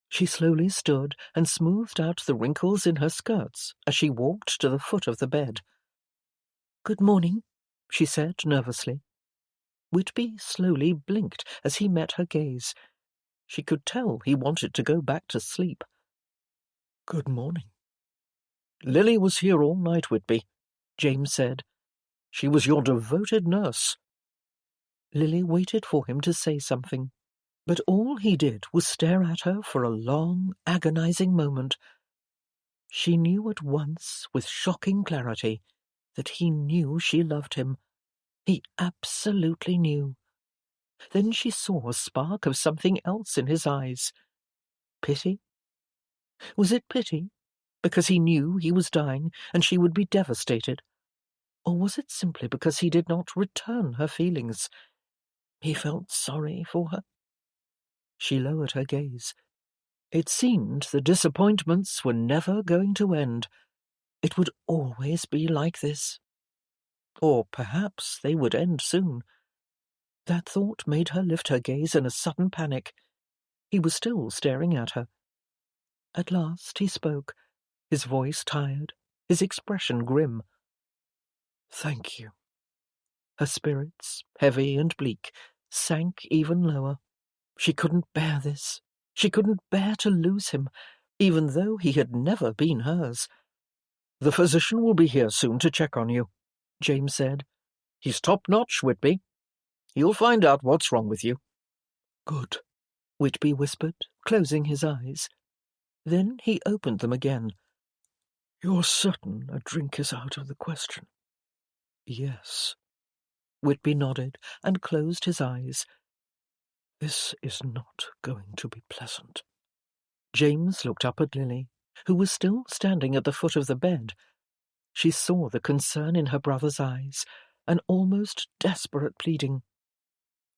She slowly stood and smoothed out the wrinkles in her skirts as she walked to the foot of the bed. Good morning, she said nervously. Whitby slowly blinked as he met her gaze. She could tell he wanted to go back to sleep. Good morning. Lily was here all night, Whitby, James said. She was your devoted nurse. Lily waited for him to say something, but all he did was stare at her for a long, agonizing moment. She knew at once, with shocking clarity, that he knew she loved him. He absolutely knew. Then she saw a spark of something else in his eyes. Pity? Was it pity? Because he knew he was dying and she would be devastated? Or was it simply because he did not return her feelings? He felt sorry for her. She lowered her gaze. It seemed the disappointments were never going to end. It would always be like this. Or perhaps they would end soon. That thought made her lift her gaze in a sudden panic. He was still staring at her. At last he spoke, his voice tired, his expression grim. Thank you. Her spirits, heavy and bleak, sank even lower. She couldn't bear this. She couldn't bear to lose him, even though he had never been hers. The physician will be here soon to check on you, James said. He's top-notch, Whitby. He'll find out what's wrong with you. Good, Whitby whispered, closing his eyes. Then he opened them again. You're certain a drink is out of the question? Yes. Whitby nodded and closed his eyes. This is not going to be pleasant. James looked up at Lily, who was still standing at the foot of the bed. She saw the concern in her brother's eyes, an almost desperate pleading.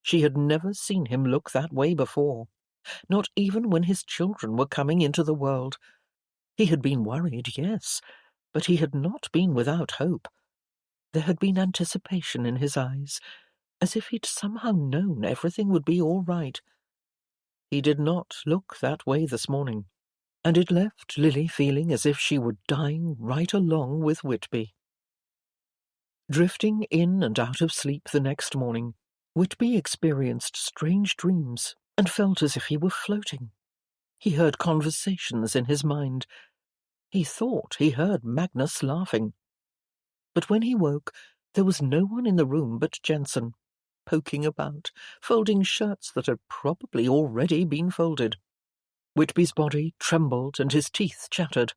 She had never seen him look that way before, not even when his children were coming into the world. He had been worried, yes, but he had not been without hope. There had been anticipation in his eyes, as if he'd somehow known everything would be all right. He did not look that way this morning, and it left Lily feeling as if she were dying right along with Whitby. Drifting in and out of sleep the next morning, Whitby experienced strange dreams and felt as if he were floating. He heard conversations in his mind. He thought he heard Magnus laughing. But when he woke, there was no one in the room but Jensen, poking about, folding shirts that had probably already been folded. Whitby's body trembled and his teeth chattered,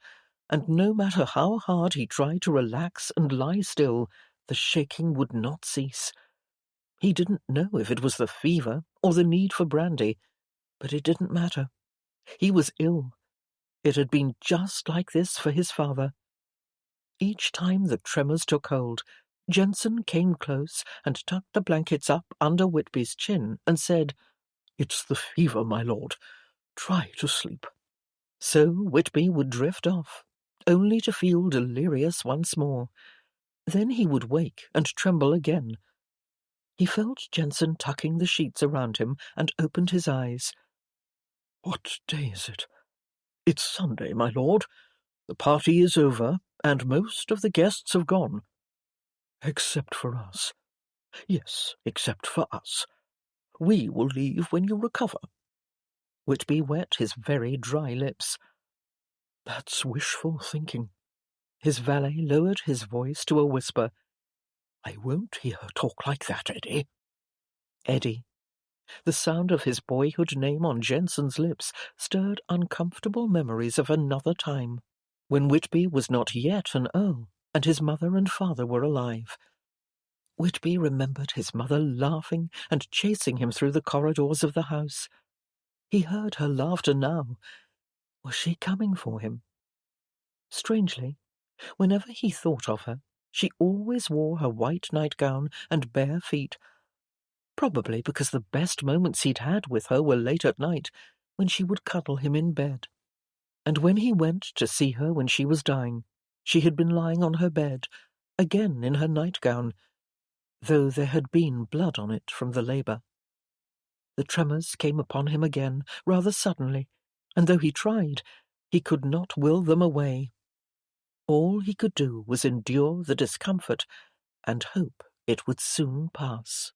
and no matter how hard he tried to relax and lie still, the shaking would not cease. He didn't know if it was the fever or the need for brandy, but it didn't matter. He was ill. It had been just like this for his father. Each time the tremors took hold, Jensen came close and tucked the blankets up under Whitby's chin and said, "It's the fever, my lord. Try to sleep." So Whitby would drift off, only to feel delirious once more. Then he would wake and tremble again. He felt Jensen tucking the sheets around him and opened his eyes. "What day is it?" "It's Sunday, my lord. The party is over, and most of the guests have gone." "Except for us." "Yes, except for us. We will leave when you recover." Whitby wet his very dry lips. "That's wishful thinking." His valet lowered his voice to a whisper. "I won't hear her talk like that, Eddie." Eddie. The sound of his boyhood name on Jensen's lips stirred uncomfortable memories of another time, when Whitby was not yet an earl, and his mother and father were alive. Whitby remembered his mother laughing and chasing him through the corridors of the house. He heard her laughter now. Was she coming for him? Strangely, whenever he thought of her, she always wore her white nightgown and bare feet, probably because the best moments he'd had with her were late at night, when she would cuddle him in bed. And when he went to see her when she was dying, she had been lying on her bed, again in her nightgown, though there had been blood on it from the labour. The tremors came upon him again, rather suddenly, and though he tried, he could not will them away. All he could do was endure the discomfort and hope it would soon pass.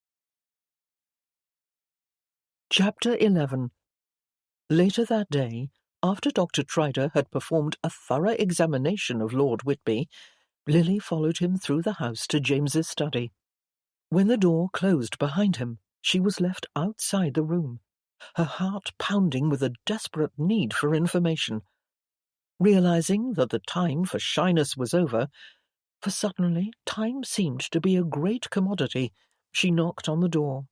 Chapter 11. Later that day, after Dr. Trider had performed a thorough examination of Lord Whitby, Lily followed him through the house to James's study. When the door closed behind him, she was left outside the room, her heart pounding with a desperate need for information. Realizing that the time for shyness was over, for suddenly time seemed to be a great commodity, she knocked on the door.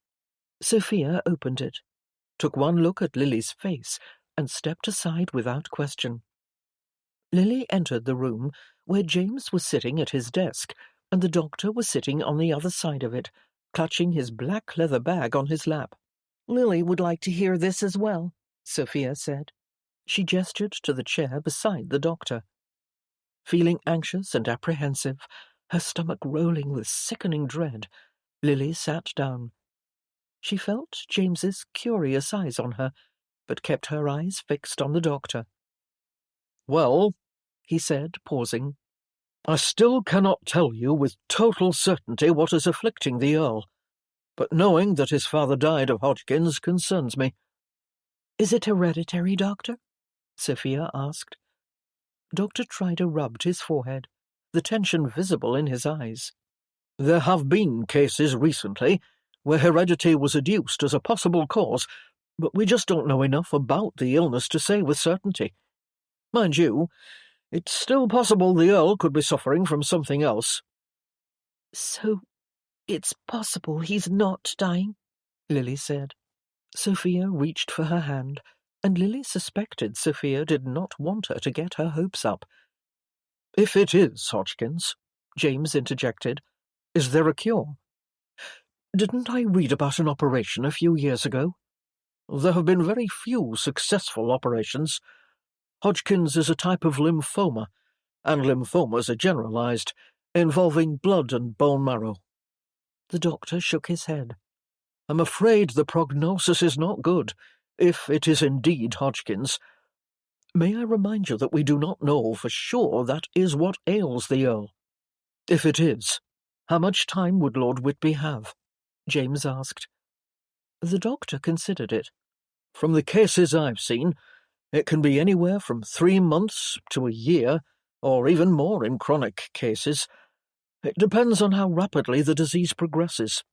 Sophia opened it, took one look at Lily's face, and stepped aside without question. Lily entered the room, where James was sitting at his desk, and the doctor was sitting on the other side of it, clutching his black leather bag on his lap. "Lily would like to hear this as well," Sophia said. She gestured to the chair beside the doctor. Feeling anxious and apprehensive, her stomach rolling with sickening dread, Lily sat down. She felt James's curious eyes on her, but kept her eyes fixed on the doctor. "Well," he said, pausing, "I still cannot tell you with total certainty what is afflicting the Earl, but knowing that his father died of Hodgkin's concerns me." "Is it hereditary, Doctor?" Sophia asked. Dr. Trider rubbed his forehead, the tension visible in his eyes. "There have been cases recently where heredity was adduced as a possible cause, but we just don't know enough about the illness to say with certainty. Mind you, it's still possible the Earl could be suffering from something else." "So it's possible he's not dying?" Lily said. Sophia reached for her hand, and Lily suspected Sophia did not want her to get her hopes up. "If it is Hodgkin's," James interjected, "is there a cure? Didn't I read about an operation a few years ago? There have been very few successful operations. Hodgkin's is a type of lymphoma, and lymphomas are generalized, involving blood and bone marrow." The doctor shook his head. "I'm afraid the prognosis is not good, if it is indeed Hodgkin's. May I remind you that we do not know for sure that is what ails the Earl? If it is, how much time would Lord Whitby have?" James asked. The doctor considered it. "From the cases I've seen, it can be anywhere from 3 months to a year, or even more in chronic cases. It depends on how rapidly the disease progresses.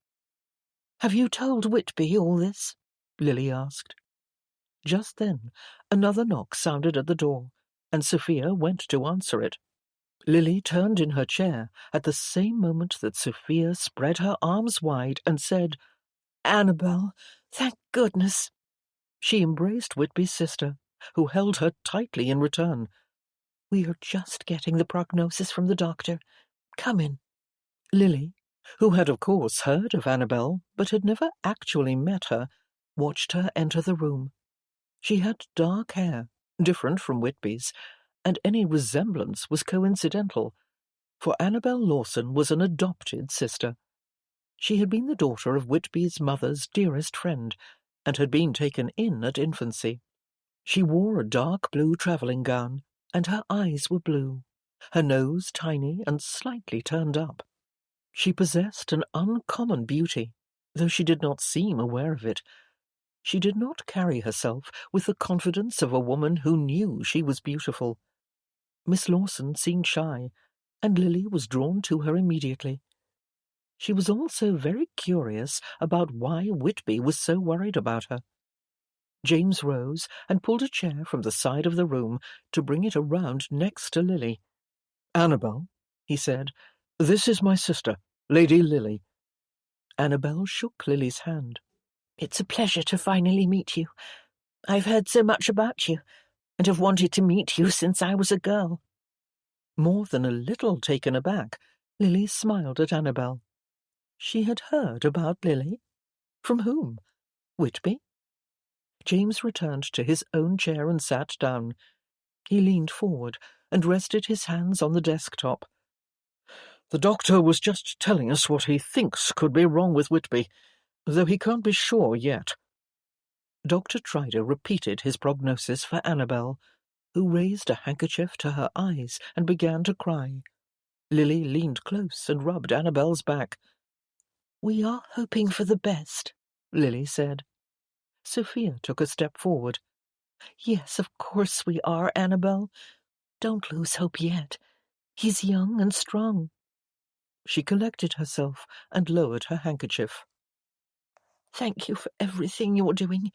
"Have you told Whitby all this?" Lily asked. Just then, another knock sounded at the door, and Sophia went to answer it. Lily turned in her chair at the same moment that Sophia spread her arms wide and said, "Annabel, thank goodness!" She embraced Whitby's sister, who held her tightly in return. "We are just getting the prognosis from the doctor. Come in." Lily, who had of course heard of Annabel but had never actually met her, watched her enter the room. She had dark hair, different from Whitby's, and any resemblance was coincidental, for Annabel Lawson was an adopted sister. She had been the daughter of Whitby's mother's dearest friend, and had been taken in at infancy. She wore a dark blue travelling gown, and her eyes were blue, her nose tiny and slightly turned up. She possessed an uncommon beauty, though she did not seem aware of it. She did not carry herself with the confidence of a woman who knew she was beautiful. Miss Lawson seemed shy, and Lily was drawn to her immediately. She was also very curious about why Whitby was so worried about her. James rose and pulled a chair from the side of the room to bring it around next to Lily. "Annabel," he said, "this is my sister, Lady Lily." Annabel shook Lily's hand. "It's a pleasure to finally meet you. I've heard so much about you, and have wanted to meet you since I was a girl." More than a little taken aback, Lily smiled at Annabel. She had heard about Lily? From whom? Whitby? James returned to his own chair and sat down. He leaned forward and rested his hands on the desk-top. "The doctor was just telling us what he thinks could be wrong with Whitby, though he can't be sure yet." Dr. Trider repeated his prognosis for Annabel, who raised a handkerchief to her eyes and began to cry. Lily leaned close and rubbed Annabel's back. "We are hoping for the best," Lily said. Sophia took a step forward. "Yes, of course we are, Annabel. Don't lose hope yet. He's young and strong." She collected herself and lowered her handkerchief. "Thank you for everything you're doing.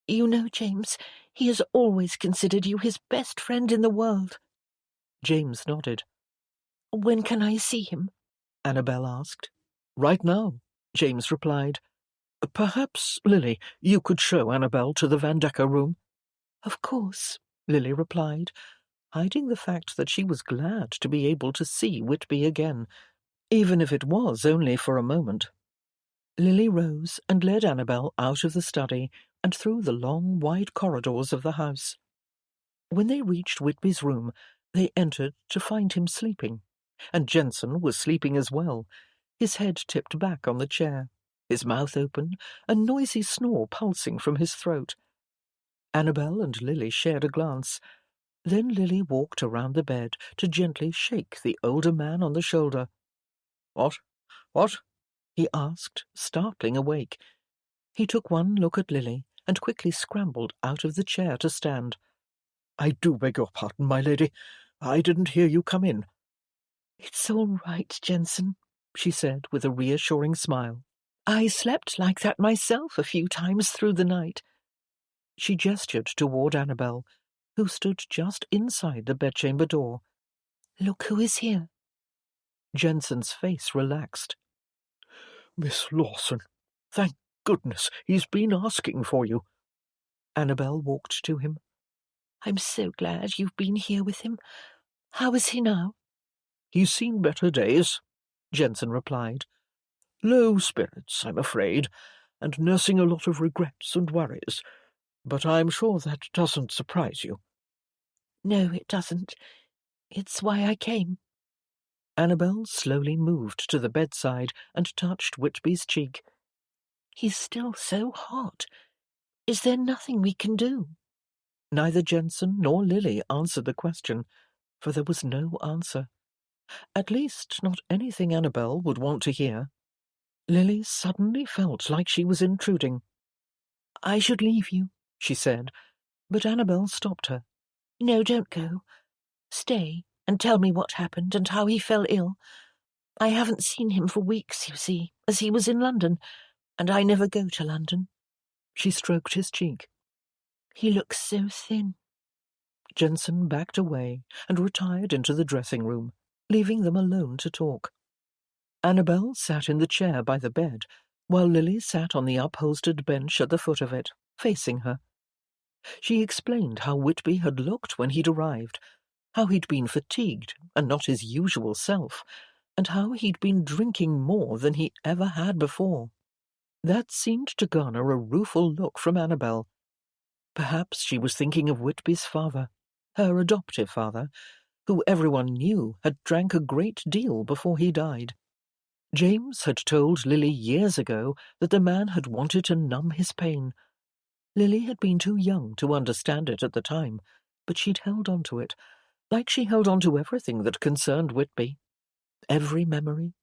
You know, James, he has always considered you his best friend in the world." James nodded. "When can I see him?" Annabel asked. "Right now," James replied. "Perhaps, Lily, you could show Annabel to the Van Decker room?" "Of course," Lily replied, hiding the fact that she was glad to be able to see Whitby again, even if it was only for a moment. Lily rose and led Annabel out of the study and through the long, wide corridors of the house. When they reached Whitby's room, they entered to find him sleeping, and Jensen was sleeping as well, his head tipped back on the chair, his mouth open, a noisy snore pulsing from his throat. Annabel and Lily shared a glance. Then Lily walked around the bed to gently shake the older man on the shoulder. What? He asked, startling awake. He took one look at Lily and quickly scrambled out of the chair to stand. "I do beg your pardon, my lady. I didn't hear you come in." "It's all right, Jensen," she said with a reassuring smile. "I slept like that myself a few times through the night." She gestured toward Annabel, who stood just inside the bedchamber door. "Look who is here." Jensen's face relaxed. "Miss Lawson, thank goodness he's been asking for you." Annabel walked to him. "I'm so glad you've been here with him. How is he now?" "He's seen better days," Jensen replied. "Low spirits, I'm afraid, and nursing a lot of regrets and worries. But I'm sure that doesn't surprise you." "No, it doesn't. It's why I came." Annabel slowly moved to the bedside and touched Whitby's cheek. "He's still so hot. Is there nothing we can do?" Neither Jensen nor Lily answered the question, for there was no answer. At least, not anything Annabel would want to hear. Lily suddenly felt like she was intruding. "I should leave you," she said, but Annabel stopped her. "No, don't go. Stay. and tell me what happened and how he fell ill. I haven't seen him for weeks, you see, as he was in London, and I never go to London." She stroked his cheek. "He looks so thin." Jensen backed away and retired into the dressing room, leaving them alone to talk. Annabel sat in the chair by the bed, while Lily sat on the upholstered bench at the foot of it, facing her. She explained how Whitby had looked when he'd arrived, how he'd been fatigued and not his usual self, and how he'd been drinking more than he ever had before. That seemed to garner a rueful look from Annabel. Perhaps she was thinking of Whitby's father, her adoptive father, who everyone knew had drank a great deal before he died. James had told Lily years ago that the man had wanted to numb his pain. Lily had been too young to understand it at the time, but she'd held on to it, like she held on to everything that concerned Whitby. Every memory,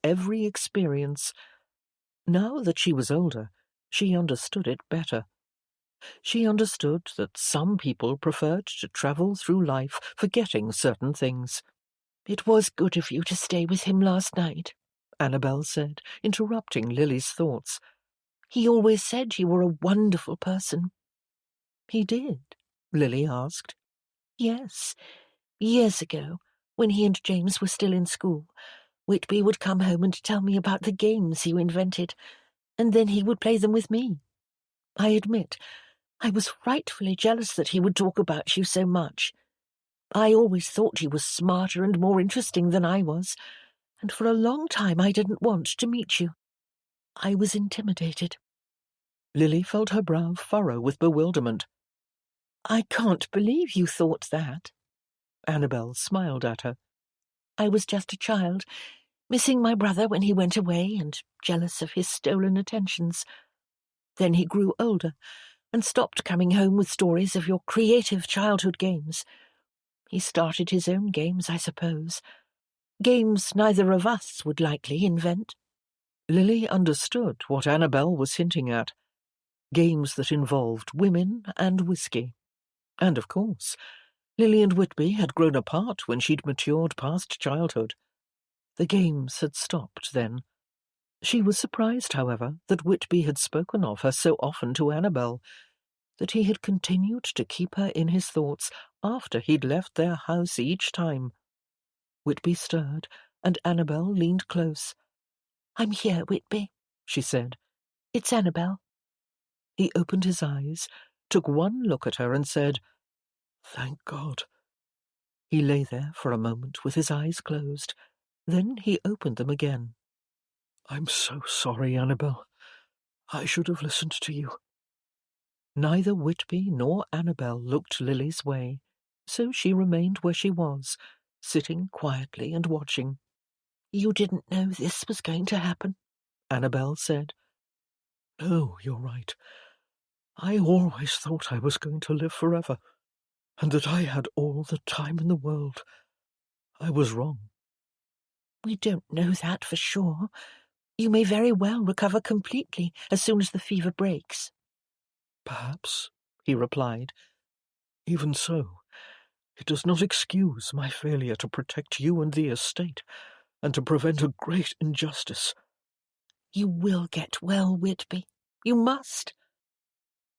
every experience. Now that she was older, she understood it better. She understood that some people preferred to travel through life forgetting certain things. "It was good of you to stay with him last night," Annabel said, interrupting Lily's thoughts. "He always said you were a wonderful person." "He did?" Lily asked. "Yes. Years ago, when he and James were still in school, Whitby would come home and tell me about the games you invented, and then he would play them with me. I admit, I was frightfully jealous that he would talk about you so much. I always thought you were smarter and more interesting than I was, and for a long time I didn't want to meet you. I was intimidated." Lily felt her brow furrow with bewilderment. "I can't believe you thought that." Annabel smiled at her. "I was just a child, missing my brother when he went away and jealous of his stolen attentions. Then he grew older and stopped coming home with stories of your creative childhood games. He started his own games, I suppose. Games neither of us would likely invent." Lily understood what Annabel was hinting at. Games that involved women and whiskey. And, of course, Lily and Whitby had grown apart when she'd matured past childhood. The games had stopped then. She was surprised, however, that Whitby had spoken of her so often to Annabel, that he had continued to keep her in his thoughts after he'd left their house each time. Whitby stirred, and Annabel leaned close. "I'm here, Whitby," she said. "It's Annabel." He opened his eyes, took one look at her and said, "Thank God." He lay there for a moment with his eyes closed. Then he opened them again. "I'm so sorry, Annabel. I should have listened to you." Neither Whitby nor Annabel looked Lily's way, so she remained where she was, sitting quietly and watching. "You didn't know this was going to happen?" Annabel said. "No, you're right. I always thought I was going to live forever, and that I had all the time in the world. I was wrong." "We don't know that for sure. You may very well recover completely as soon as the fever breaks." "Perhaps," he replied. "Even so, it does not excuse my failure to protect you and the estate, and to prevent a great injustice." "You will get well, Whitby. You must."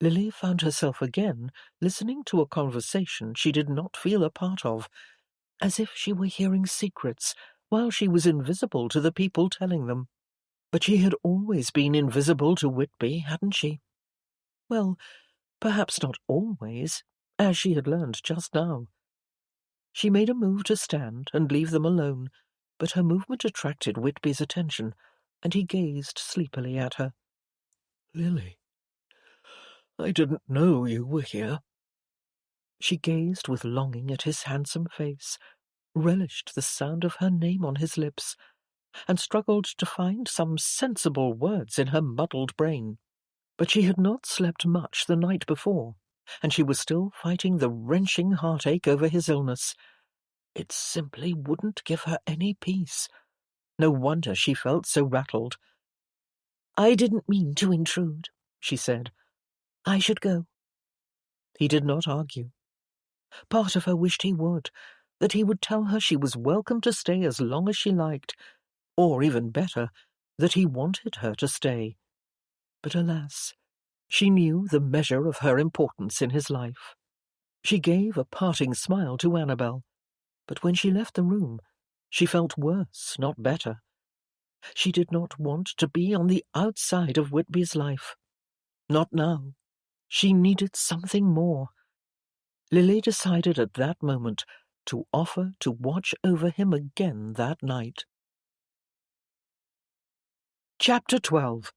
Lily found herself again listening to a conversation she did not feel a part of, as if she were hearing secrets while she was invisible to the people telling them. But she had always been invisible to Whitby, hadn't she? Well, perhaps not always, as she had learned just now. She made a move to stand and leave them alone, but her movement attracted Whitby's attention, and he gazed sleepily at her. "Lily, I didn't know you were here." She gazed with longing at his handsome face, relished the sound of her name on his lips, and struggled to find some sensible words in her muddled brain. But she had not slept much the night before, and she was still fighting the wrenching heartache over his illness. It simply wouldn't give her any peace. No wonder she felt so rattled. "I didn't mean to intrude," she said. "I should go." He did not argue. Part of her wished he would, that he would tell her she was welcome to stay as long as she liked, or even better, that he wanted her to stay. But alas, she knew the measure of her importance in his life. She gave a parting smile to Annabel, but when she left the room, she felt worse, not better. She did not want to be on the outside of Whitby's life. Not now. She needed something more. Lily decided at that moment to offer to watch over him again that night. Chapter 12.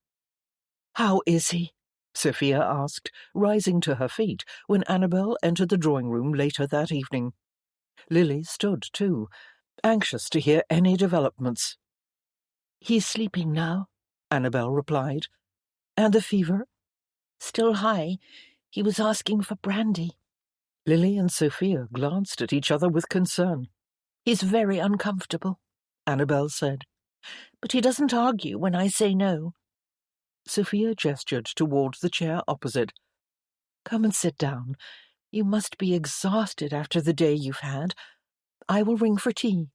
"How is he?" Sophia asked, rising to her feet when Annabel entered the drawing-room later that evening. Lily stood too, anxious to hear any developments. "He's sleeping now," Annabel replied. "And the fever?" "Still high. He was asking for brandy." Lily and Sophia glanced at each other with concern. "He's very uncomfortable," Annabel said. "but he doesn't argue when I say no." Sophia gestured towards the chair opposite. "Come and sit down. You must be exhausted after the day you've had. I will ring for tea."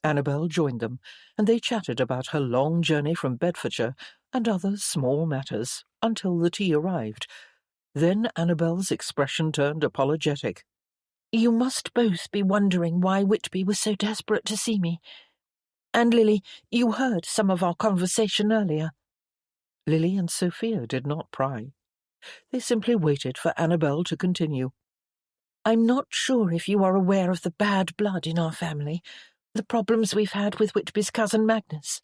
Annabel joined them, and they chatted about her long journey from Bedfordshire and other small matters until the tea arrived. Then Annabel's expression turned apologetic. "You must both be wondering why Whitby was so desperate to see me. And, Lily, you heard some of our conversation earlier." Lily and Sophia did not pry. They simply waited for Annabel to continue. "I'm not sure if you are aware of the bad blood in our family, the problems we've had with Whitby's cousin Magnus."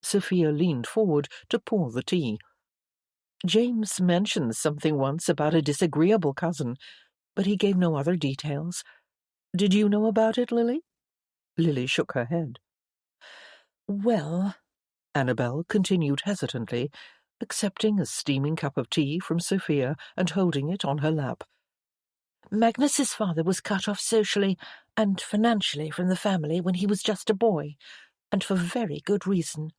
Sophia leaned forward to pour the tea. "James mentioned something once about a disagreeable cousin, but he gave no other details. Did you know about it, Lily?" Lily shook her head. "Well," Annabel continued hesitantly, accepting a steaming cup of tea from Sophia and holding it on her lap. "Magnus's father was cut off socially and financially from the family when he was just a boy, and for very good reason.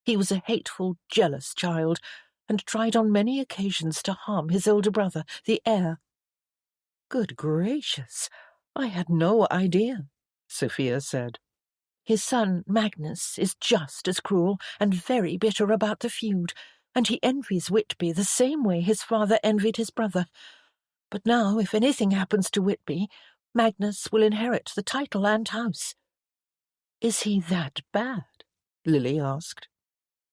He was a hateful, jealous child, and tried on many occasions to harm his older brother, the heir." "Good gracious, I had no idea," Sophia said. "His son, Magnus, is just as cruel and very bitter about the feud, and he envies Whitby the same way his father envied his brother. But now, if anything happens to Whitby, Magnus will inherit the title and house." "Is he that bad?" Lily asked.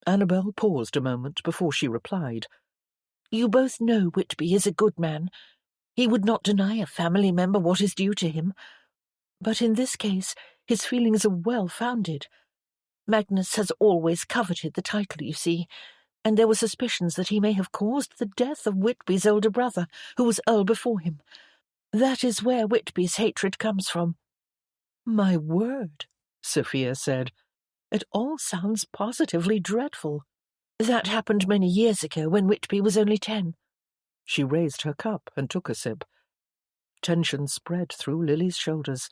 Annabel paused a moment before she replied. "You both know Whitby is a good man. He would not deny a family member what is due to him. But in this case, his feelings are well-founded. Magnus has always coveted the title, you see, and there were suspicions that he may have caused the death of Whitby's older brother, who was Earl before him. That is where Whitby's hatred comes from." "My word," Sophia said. "It all sounds positively dreadful." "That happened many years ago when Whitby was only 10. She raised her cup and took a sip. Tension spread through Lily's shoulders.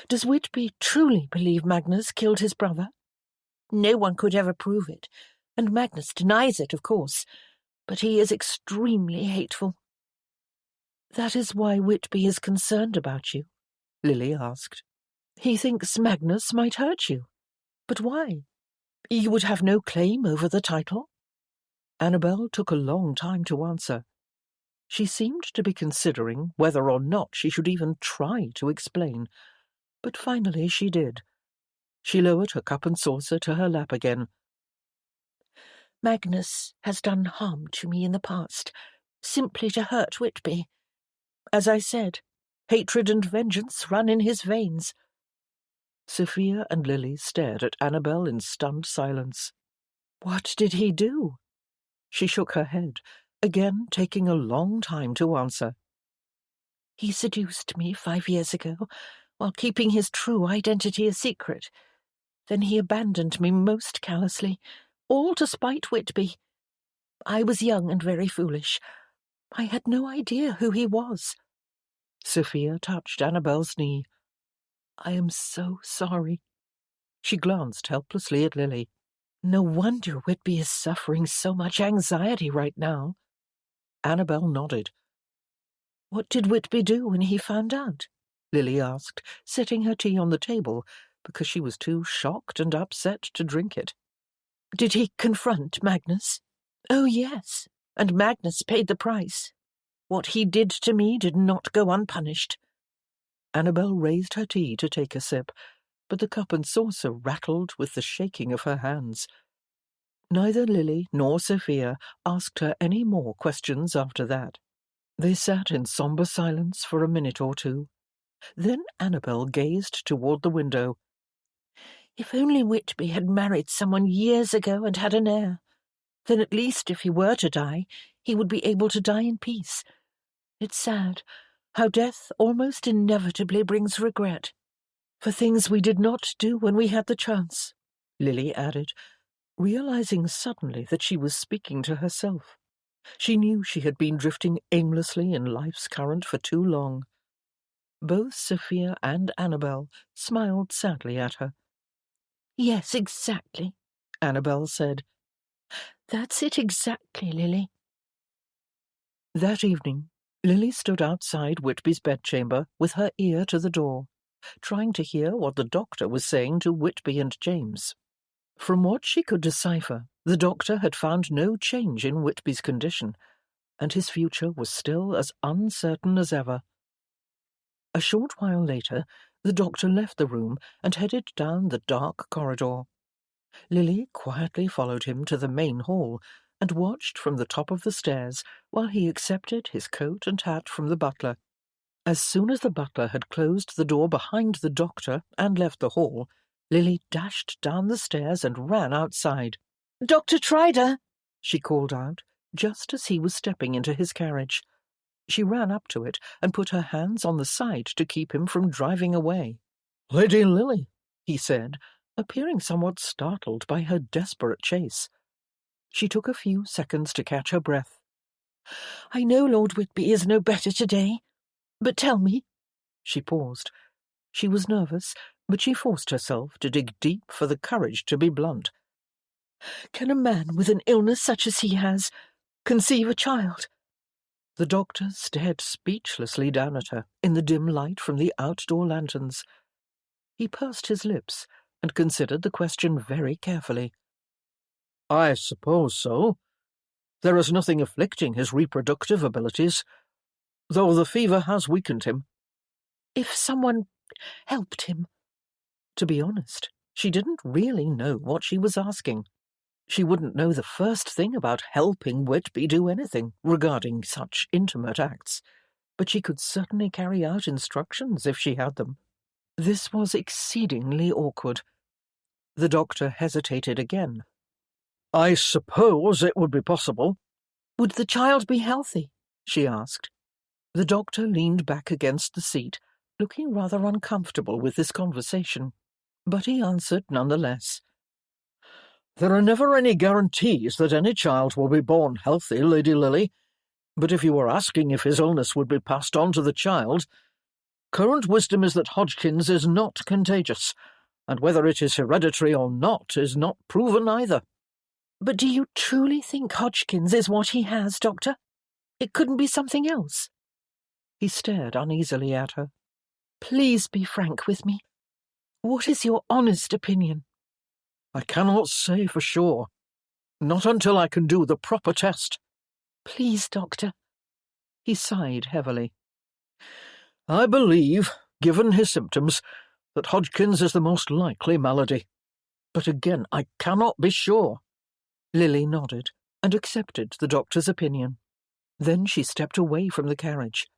"Does Whitby truly believe Magnus killed his brother?" "No one could ever prove it, and Magnus denies it, of course, but he is extremely hateful." "That is why Whitby is concerned about you?" Lily asked. "He thinks Magnus might hurt you. But why? You would have no claim over the title?" Annabel took a long time to answer. She seemed to be considering whether or not she should even try to explain, but finally she did. She lowered her cup and saucer to her lap again. "Magnus has done harm to me in the past, simply to hurt Whitby. As I said, hatred and vengeance run in his veins." Sophia and Lily stared at Annabel in stunned silence. "What did he do?" She shook her head, again taking a long time to answer. "He seduced me 5 years ago, while keeping his true identity a secret. Then he abandoned me most callously, all to spite Whitby. I was young and very foolish. I had no idea who he was." Sophia touched Annabel's knee. "I am so sorry." She glanced helplessly at Lily. "No wonder Whitby is suffering so much anxiety right now." Annabel nodded. "What did Whitby do when he found out?" Lily asked, setting her tea on the table because she was too shocked and upset to drink it. Did he confront Magnus? Oh, yes, and Magnus paid the price. What he did to me did not go unpunished. Annabel raised her tea to take a sip, but the cup and saucer rattled with the shaking of her hands. Neither Lily nor Sophia asked her any more questions after that. They sat in sombre silence for a minute or two. Then Annabel gazed toward the window. If only Whitby had married someone years ago and had an heir. Then at least if he were to die, he would be able to die in peace. It's sad how death almost inevitably brings regret. For things we did not do when we had the chance, Lily added, realizing suddenly that she was speaking to herself. She knew she had been drifting aimlessly in life's current for too long. Both Sophia and Annabel smiled sadly at her. Yes, exactly, Annabel said. That's it exactly, Lily. That evening, Lily stood outside Whitby's bedchamber with her ear to the door, trying to hear what the doctor was saying to Whitby and James. From what she could decipher, the doctor had found no change in Whitby's condition, and his future was still as uncertain as ever. A short while later, the doctor left the room and headed down the dark corridor. Lily quietly followed him to the main hall and watched from the top of the stairs while he accepted his coat and hat from the butler. As soon as the butler had closed the door behind the doctor and left the hall, Lily dashed down the stairs and ran outside. "Dr. Trider!" she called out, just as he was stepping into his carriage. She ran up to it and put her hands on the side to keep him from driving away. "Lady Lily," he said, appearing somewhat startled by her desperate chase. She took a few seconds to catch her breath. "I know Lord Whitby is no better today, but tell me." She paused. She was nervous, but she forced herself to dig deep for the courage to be blunt. "Can a man with an illness such as he has conceive a child?" The doctor stared speechlessly down at her in the dim light from the outdoor lanterns. He pursed his lips and considered the question very carefully. "I suppose so. There is nothing afflicting his reproductive abilities, though the fever has weakened him." "If someone helped him?" To be honest, she didn't really know what she was asking. She wouldn't know the first thing about helping Whitby do anything regarding such intimate acts, but she could certainly carry out instructions if she had them. This was exceedingly awkward. The doctor hesitated again. "I suppose it would be possible." "Would the child be healthy?" she asked. The doctor leaned back against the seat, looking rather uncomfortable with this conversation, but he answered nonetheless. "There are never any guarantees that any child will be born healthy, Lady Lily, but if you were asking if his illness would be passed on to the child, current wisdom is that Hodgkin's is not contagious, and whether it is hereditary or not is not proven either." "But do you truly think Hodgkin's is what he has, Doctor? It couldn't be something else?" He stared uneasily at her. "Please be frank with me. What is your honest opinion?" "I cannot say for sure. Not until I can do the proper test." "Please, Doctor." He sighed heavily. "I believe, given his symptoms, that Hodgkin's is the most likely malady. But again, I cannot be sure." Lily nodded and accepted the doctor's opinion. Then she stepped away from the carriage.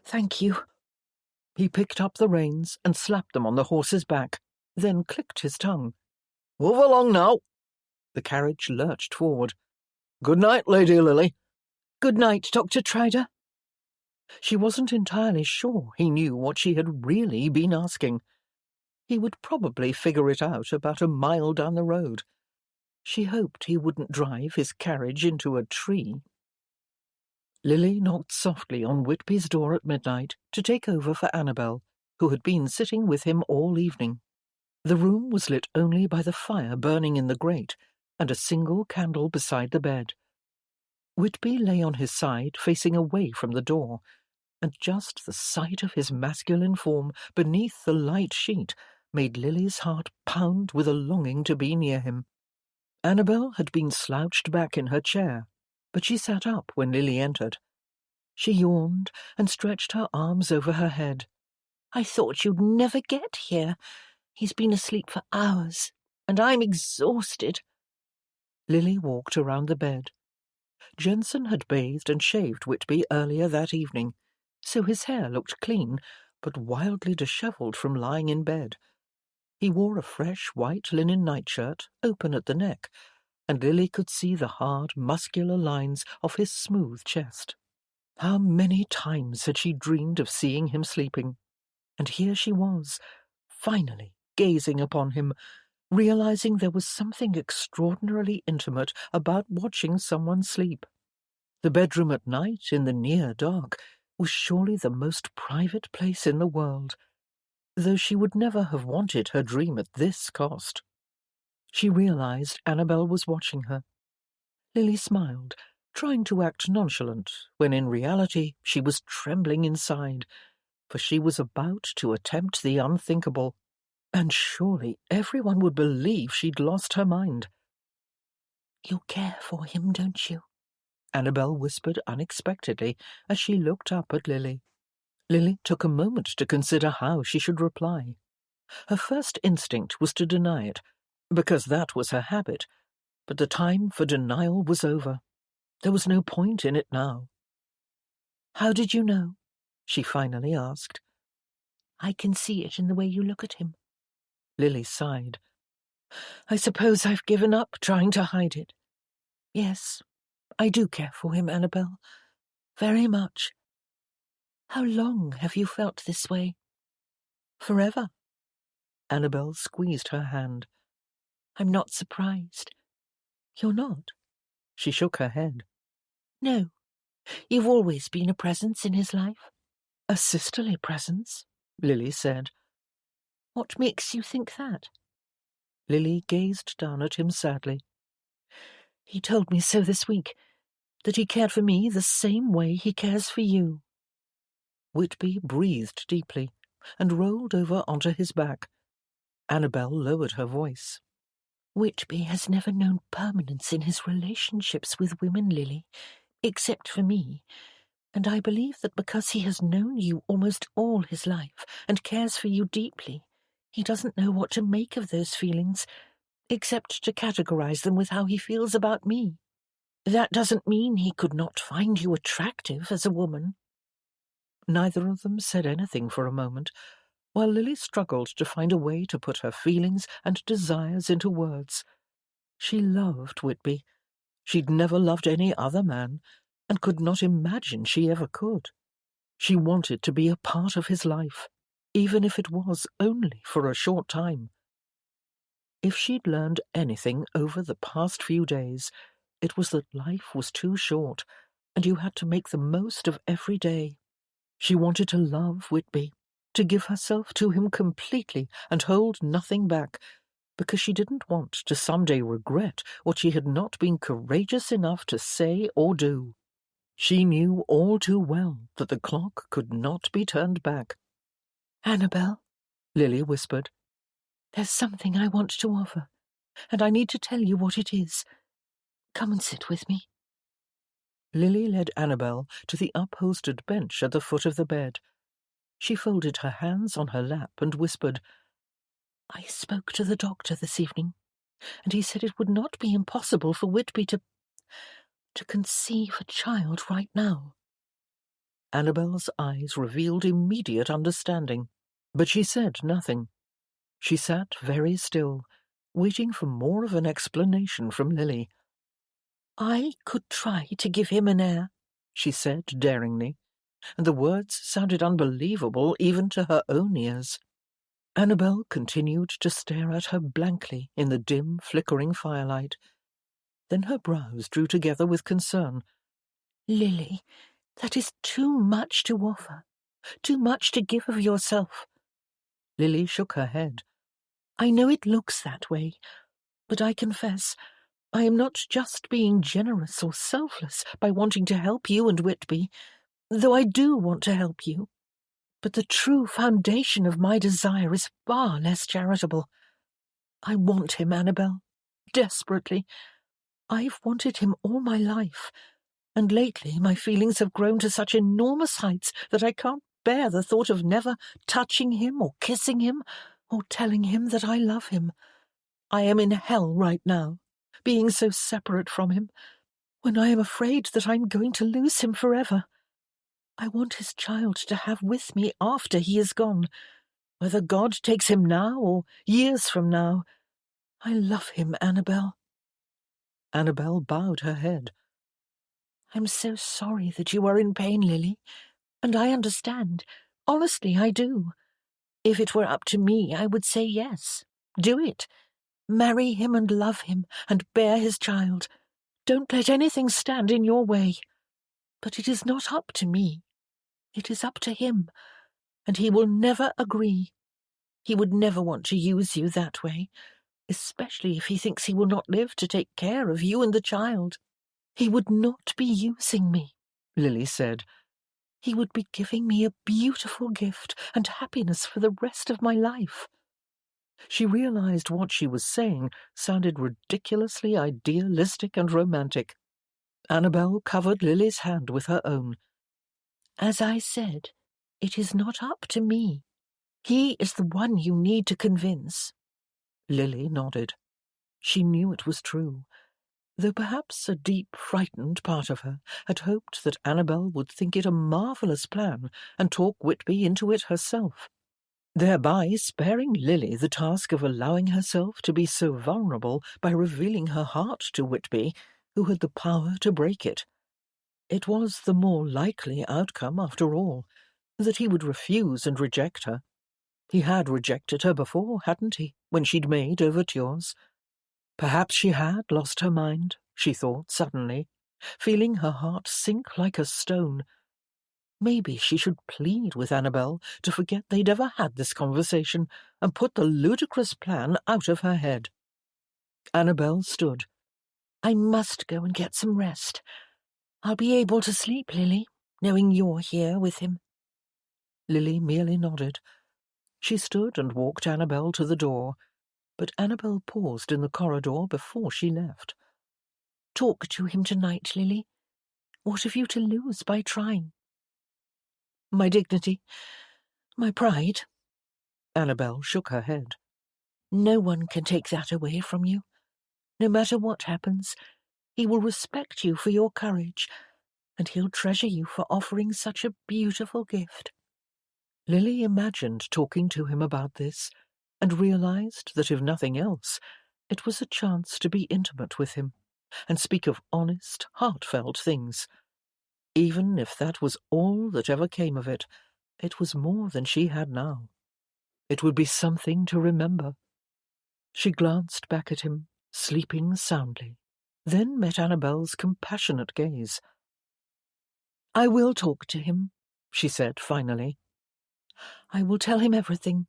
"Thank you." He picked up the reins and slapped them on the horse's back, then clicked his tongue. "Move along now." The carriage lurched forward. "Good night, Lady Lily." "Good night, Dr. Trider." She wasn't entirely sure he knew what she had really been asking. He would probably figure it out about a mile down the road. She hoped he wouldn't drive his carriage into a tree. Lily knocked softly on Whitby's door at midnight to take over for Annabel, who had been sitting with him all evening. The room was lit only by the fire burning in the grate and a single candle beside the bed. Whitby lay on his side, facing away from the door, and just the sight of his masculine form beneath the light sheet made Lily's heart pound with a longing to be near him. Annabel had been slouched back in her chair, but she sat up when Lily entered. She yawned and stretched her arms over her head. "I thought you'd never get here. He's been asleep for hours, and I'm exhausted." Lily walked around the bed. Jensen had bathed and shaved Whitby earlier that evening, so his hair looked clean, but wildly dishevelled from lying in bed. He wore a fresh white linen nightshirt, open at the neck, and Lily could see the hard, muscular lines of his smooth chest. How many times had she dreamed of seeing him sleeping? And here she was, finally gazing upon him, realizing there was something extraordinarily intimate about watching someone sleep. The bedroom at night, in the near dark, was surely the most private place in the world, though she would never have wanted her dream at this cost. She realized Annabel was watching her. Lily smiled, trying to act nonchalant, when in reality she was trembling inside, for she was about to attempt the unthinkable, and surely everyone would believe she'd lost her mind. "You care for him, don't you?" Annabel whispered unexpectedly as she looked up at Lily. Lily took a moment to consider how she should reply. Her first instinct was to deny it, because that was her habit, but the time for denial was over. There was no point in it now. "How did you know?" she finally asked. "I can see it in the way you look at him." Lily sighed. "I suppose I've given up trying to hide it. Yes, I do care for him, Annabel. Very much." "How long have you felt this way?" "Forever." Annabel squeezed her hand. "I'm not surprised." "You're not?" She shook her head. "No. You've always been a presence in his life." "A sisterly presence," Lily said. "What makes you think that?" Lily gazed down at him sadly. "He told me so this week, that he cared for me the same way he cares for you." Whitby breathed deeply and rolled over onto his back. Annabel lowered her voice. "Whitby has never known permanence in his relationships with women, Lily, except for me, and I believe that because he has known you almost all his life and cares for you deeply, he doesn't know what to make of those feelings, except to categorize them with how he feels about me. That doesn't mean he could not find you attractive as a woman." Neither of them said anything for a moment, while Lily struggled to find a way to put her feelings and desires into words. She loved Whitby. She'd never loved any other man, and could not imagine she ever could. She wanted to be a part of his life, even if it was only for a short time. If she'd learned anything over the past few days, it was that life was too short, and you had to make the most of every day. She wanted to love Whitby, to give herself to him completely and hold nothing back, because she didn't want to someday regret what she had not been courageous enough to say or do. She knew all too well that the clock could not be turned back. "Annabel," Lily whispered, "there's something I want to offer, and I need to tell you what it is. Come and sit with me." Lily led Annabel to the upholstered bench at the foot of the bed. She folded her hands on her lap and whispered, "I spoke to the doctor this evening, and he said it would not be impossible for Whitby to conceive a child right now." Annabel's eyes revealed immediate understanding, but she said nothing. She sat very still, waiting for more of an explanation from Lily. "I could try to give him an heir," she said daringly, and the words sounded unbelievable even to her own ears. Annabel continued to stare at her blankly in the dim, flickering firelight. Then her brows drew together with concern. "Lily, that is too much to offer, too much to give of yourself." Lily shook her head. "I know it looks that way, but I confess I am not just being generous or selfless by wanting to help you and Whitby. though I do want to help you. But the true foundation of my desire is far less charitable. I want him, Annabel, desperately. I've wanted him all my life, and lately my feelings have grown to such enormous heights that I can't bear the thought of never touching him or kissing him or telling him that I love him. I am in hell right now, being so separate from him, when I am afraid that I'm going to lose him forever. I want his child to have with me after he is gone, whether God takes him now or years from now. I love him, Annabel. Annabel bowed her head. I'm so sorry that you are in pain, Lily, and I understand. Honestly, I do. If it were up to me, I would say yes. Do it. Marry him and love him and bear his child. Don't let anything stand in your way. But it is not up to me. It is up to him, and he will never agree. He would never want to use you that way, especially if he thinks he will not live to take care of you and the child. He would not be using me, Lily said. He would be giving me a beautiful gift and happiness for the rest of my life. She realized what she was saying sounded ridiculously idealistic and romantic. Annabel covered Lily's hand with her own. As I said, it is not up to me. He is the one you need to convince. Lily nodded. She knew it was true, though perhaps a deep, frightened part of her had hoped that Annabel would think it a marvellous plan and talk Whitby into it herself, thereby sparing Lily the task of allowing herself to be so vulnerable by revealing her heart to Whitby, who had the power to break it. It was the more likely outcome, after all, that he would refuse and reject her. He had rejected her before, hadn't he, when she'd made overtures? Perhaps she had lost her mind, she thought suddenly, feeling her heart sink like a stone. Maybe she should plead with Annabel to forget they'd ever had this conversation and put the ludicrous plan out of her head. Annabel stood. I must go and get some rest. I'll be able to sleep, Lily, knowing you're here with him. Lily merely nodded. She stood and walked Annabel to the door, but Annabel paused in the corridor before she left. Talk to him tonight, Lily. What have you to lose by trying? My dignity, my pride. Annabel shook her head. No one can take that away from you. No matter what happens, he will respect you for your courage, and he'll treasure you for offering such a beautiful gift. Lily imagined talking to him about this, and realized that if nothing else, it was a chance to be intimate with him, and speak of honest, heartfelt things. Even if that was all that ever came of it, it was more than she had now. It would be something to remember. She glanced back at him, sleeping soundly, then met Annabel's compassionate gaze. I will talk to him, she said finally. I will tell him everything,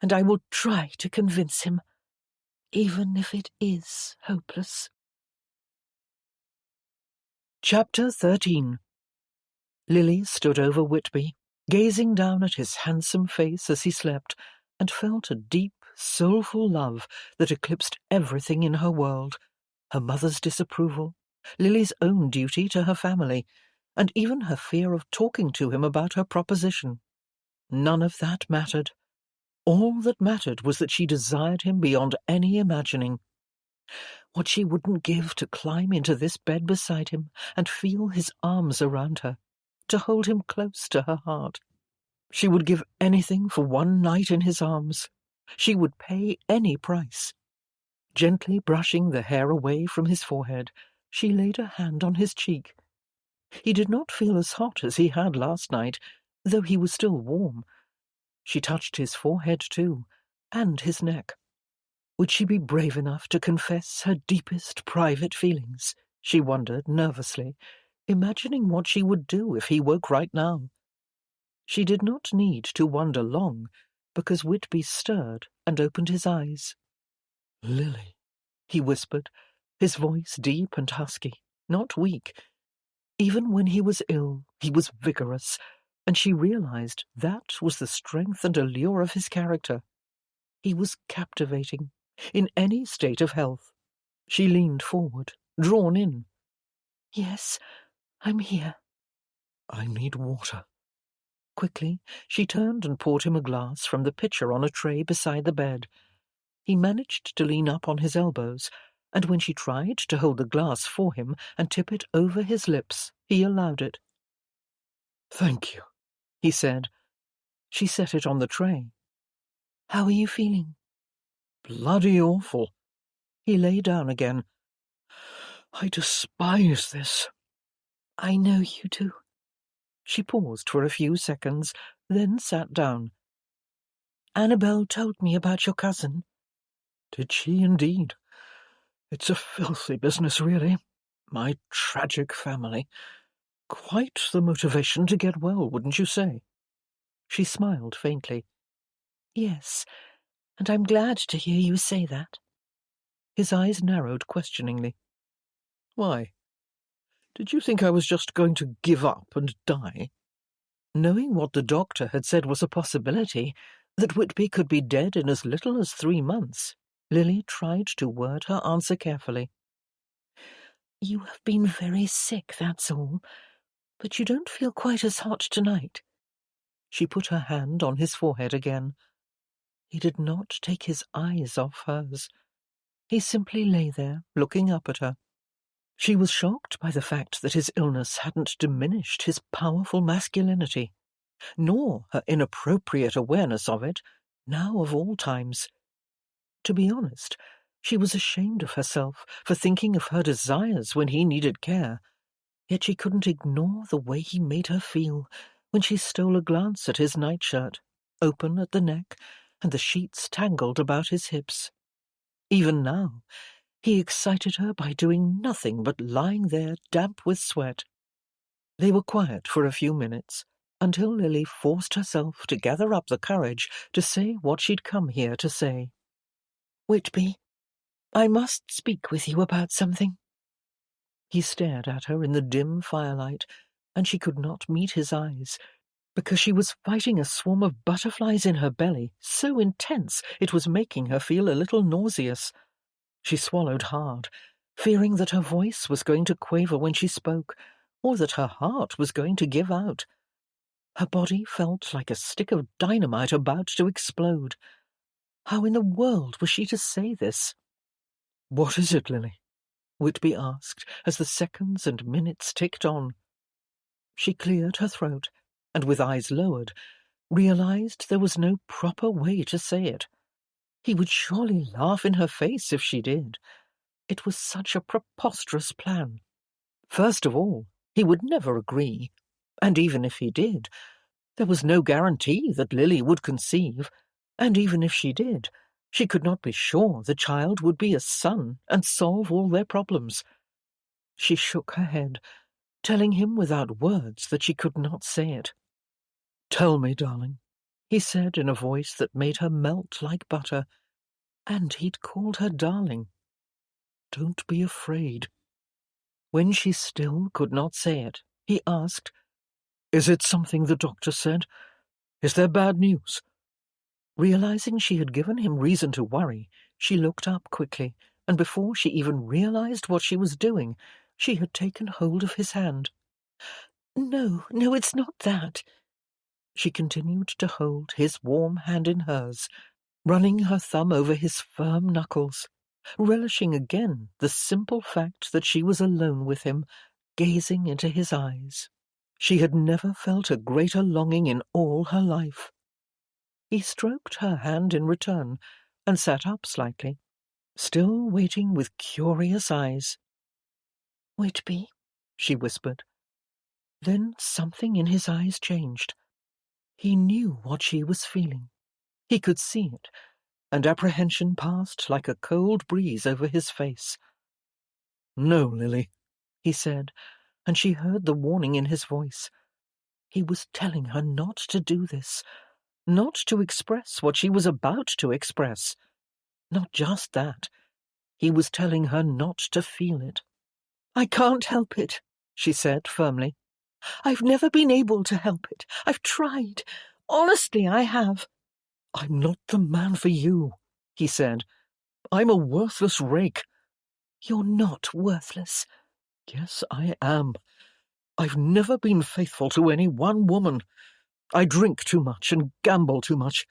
and I will try to convince him, even if it is hopeless. Chapter 13. Lily stood over Whitby, gazing down at his handsome face as he slept, and felt a deep, soulful love that eclipsed everything in her world, her mother's disapproval, Lily's own duty to her family, and even her fear of talking to him about her proposition. None of that mattered. All that mattered was that she desired him beyond any imagining. What she wouldn't give to climb into this bed beside him and feel his arms around her, to hold him close to her heart. She would give anything for one night in his arms. She would pay any price. Gently brushing the hair away from his forehead, she laid a hand on his cheek. He did not feel as hot as he had last night, though he was still warm. She touched his forehead too, and his neck. Would she be brave enough to confess her deepest private feelings? She wondered nervously, imagining what she would do if he woke right now. She did not need to wonder long, because Whitby stirred and opened his eyes. Lily, he whispered, his voice deep and husky, not weak. Even when he was ill, he was vigorous, and she realized that was the strength and allure of his character. He was captivating, in any state of health. She leaned forward, drawn in. "Yes, I'm here." "I need water." Quickly, she turned and poured him a glass from the pitcher on a tray beside the bed. He managed to lean up on his elbows, and when she tried to hold the glass for him and tip it over his lips, he allowed it. "Thank you," he said. She set it on the tray. "How are you feeling?" "Bloody awful." He lay down again. "I despise this." "I know you do." She paused for a few seconds, then sat down. "Annabelle told me about your cousin." Did she indeed? It's a filthy business, really. My tragic family. Quite the motivation to get well, wouldn't you say? She smiled faintly. "Yes, and I'm glad to hear you say that." His eyes narrowed questioningly. Why? Did you think I was just going to give up and die? Knowing what the doctor had said was a possibility, that Whitby could be dead in as little as 3 months, Lily tried to word her answer carefully. "You have been very sick, that's all. But you don't feel quite as hot tonight." She put her hand on his forehead again. He did not take his eyes off hers. He simply lay there, looking up at her. She was shocked by the fact that his illness hadn't diminished his powerful masculinity, nor her inappropriate awareness of it, now of all times. To be honest, she was ashamed of herself for thinking of her desires when he needed care, yet she couldn't ignore the way he made her feel when she stole a glance at his nightshirt, open at the neck, and the sheets tangled about his hips. Even now, he excited her by doing nothing but lying there damp with sweat. They were quiet for a few minutes, until Lily forced herself to gather up the courage to say what she'd come here to say. "Whitby, I must speak with you about something." He stared at her in the dim firelight, and she could not meet his eyes, because she was fighting a swarm of butterflies in her belly, so intense it was making her feel a little nauseous. She swallowed hard, fearing that her voice was going to quaver when she spoke, or that her heart was going to give out. Her body felt like a stick of dynamite about to explode. How in the world was she to say this? "What is it, Lily?" Whitby asked as the seconds and minutes ticked on. She cleared her throat, and with eyes lowered, realized there was no proper way to say it. He would surely laugh in her face if she did. It was such a preposterous plan. First of all, he would never agree, and even if he did, there was no guarantee that Lily would conceive, and even if she did, she could not be sure the child would be a son and solve all their problems. She shook her head, telling him without words that she could not say it. "Tell me, darling," he said in a voice that made her melt like butter, and he'd called her darling. "Don't be afraid." When she still could not say it, he asked, "Is it something the doctor said? Is there bad news?" Realizing she had given him reason to worry, she looked up quickly, and before she even realized what she was doing, she had taken hold of his hand. No, it's not that." She continued to hold his warm hand in hers, running her thumb over his firm knuckles, relishing again the simple fact that she was alone with him, gazing into his eyes. She had never felt a greater longing in all her life. He stroked her hand in return and sat up slightly, still waiting with curious eyes. "Whitby," she whispered. Then something in his eyes changed. He knew what she was feeling. He could see it, and apprehension passed like a cold breeze over his face. "No, Lily," he said, and she heard the warning in his voice. He was telling her not to do this, not to express what she was about to express. Not just that. He was telling her not to feel it. "I can't help it," she said firmly. I've never been able to help it. I've tried. Honestly, I have. I'm not the man for you, he said. I'm a worthless rake. You're not worthless. Yes, I am. I've never been faithful to any one woman. I drink too much and gamble too much.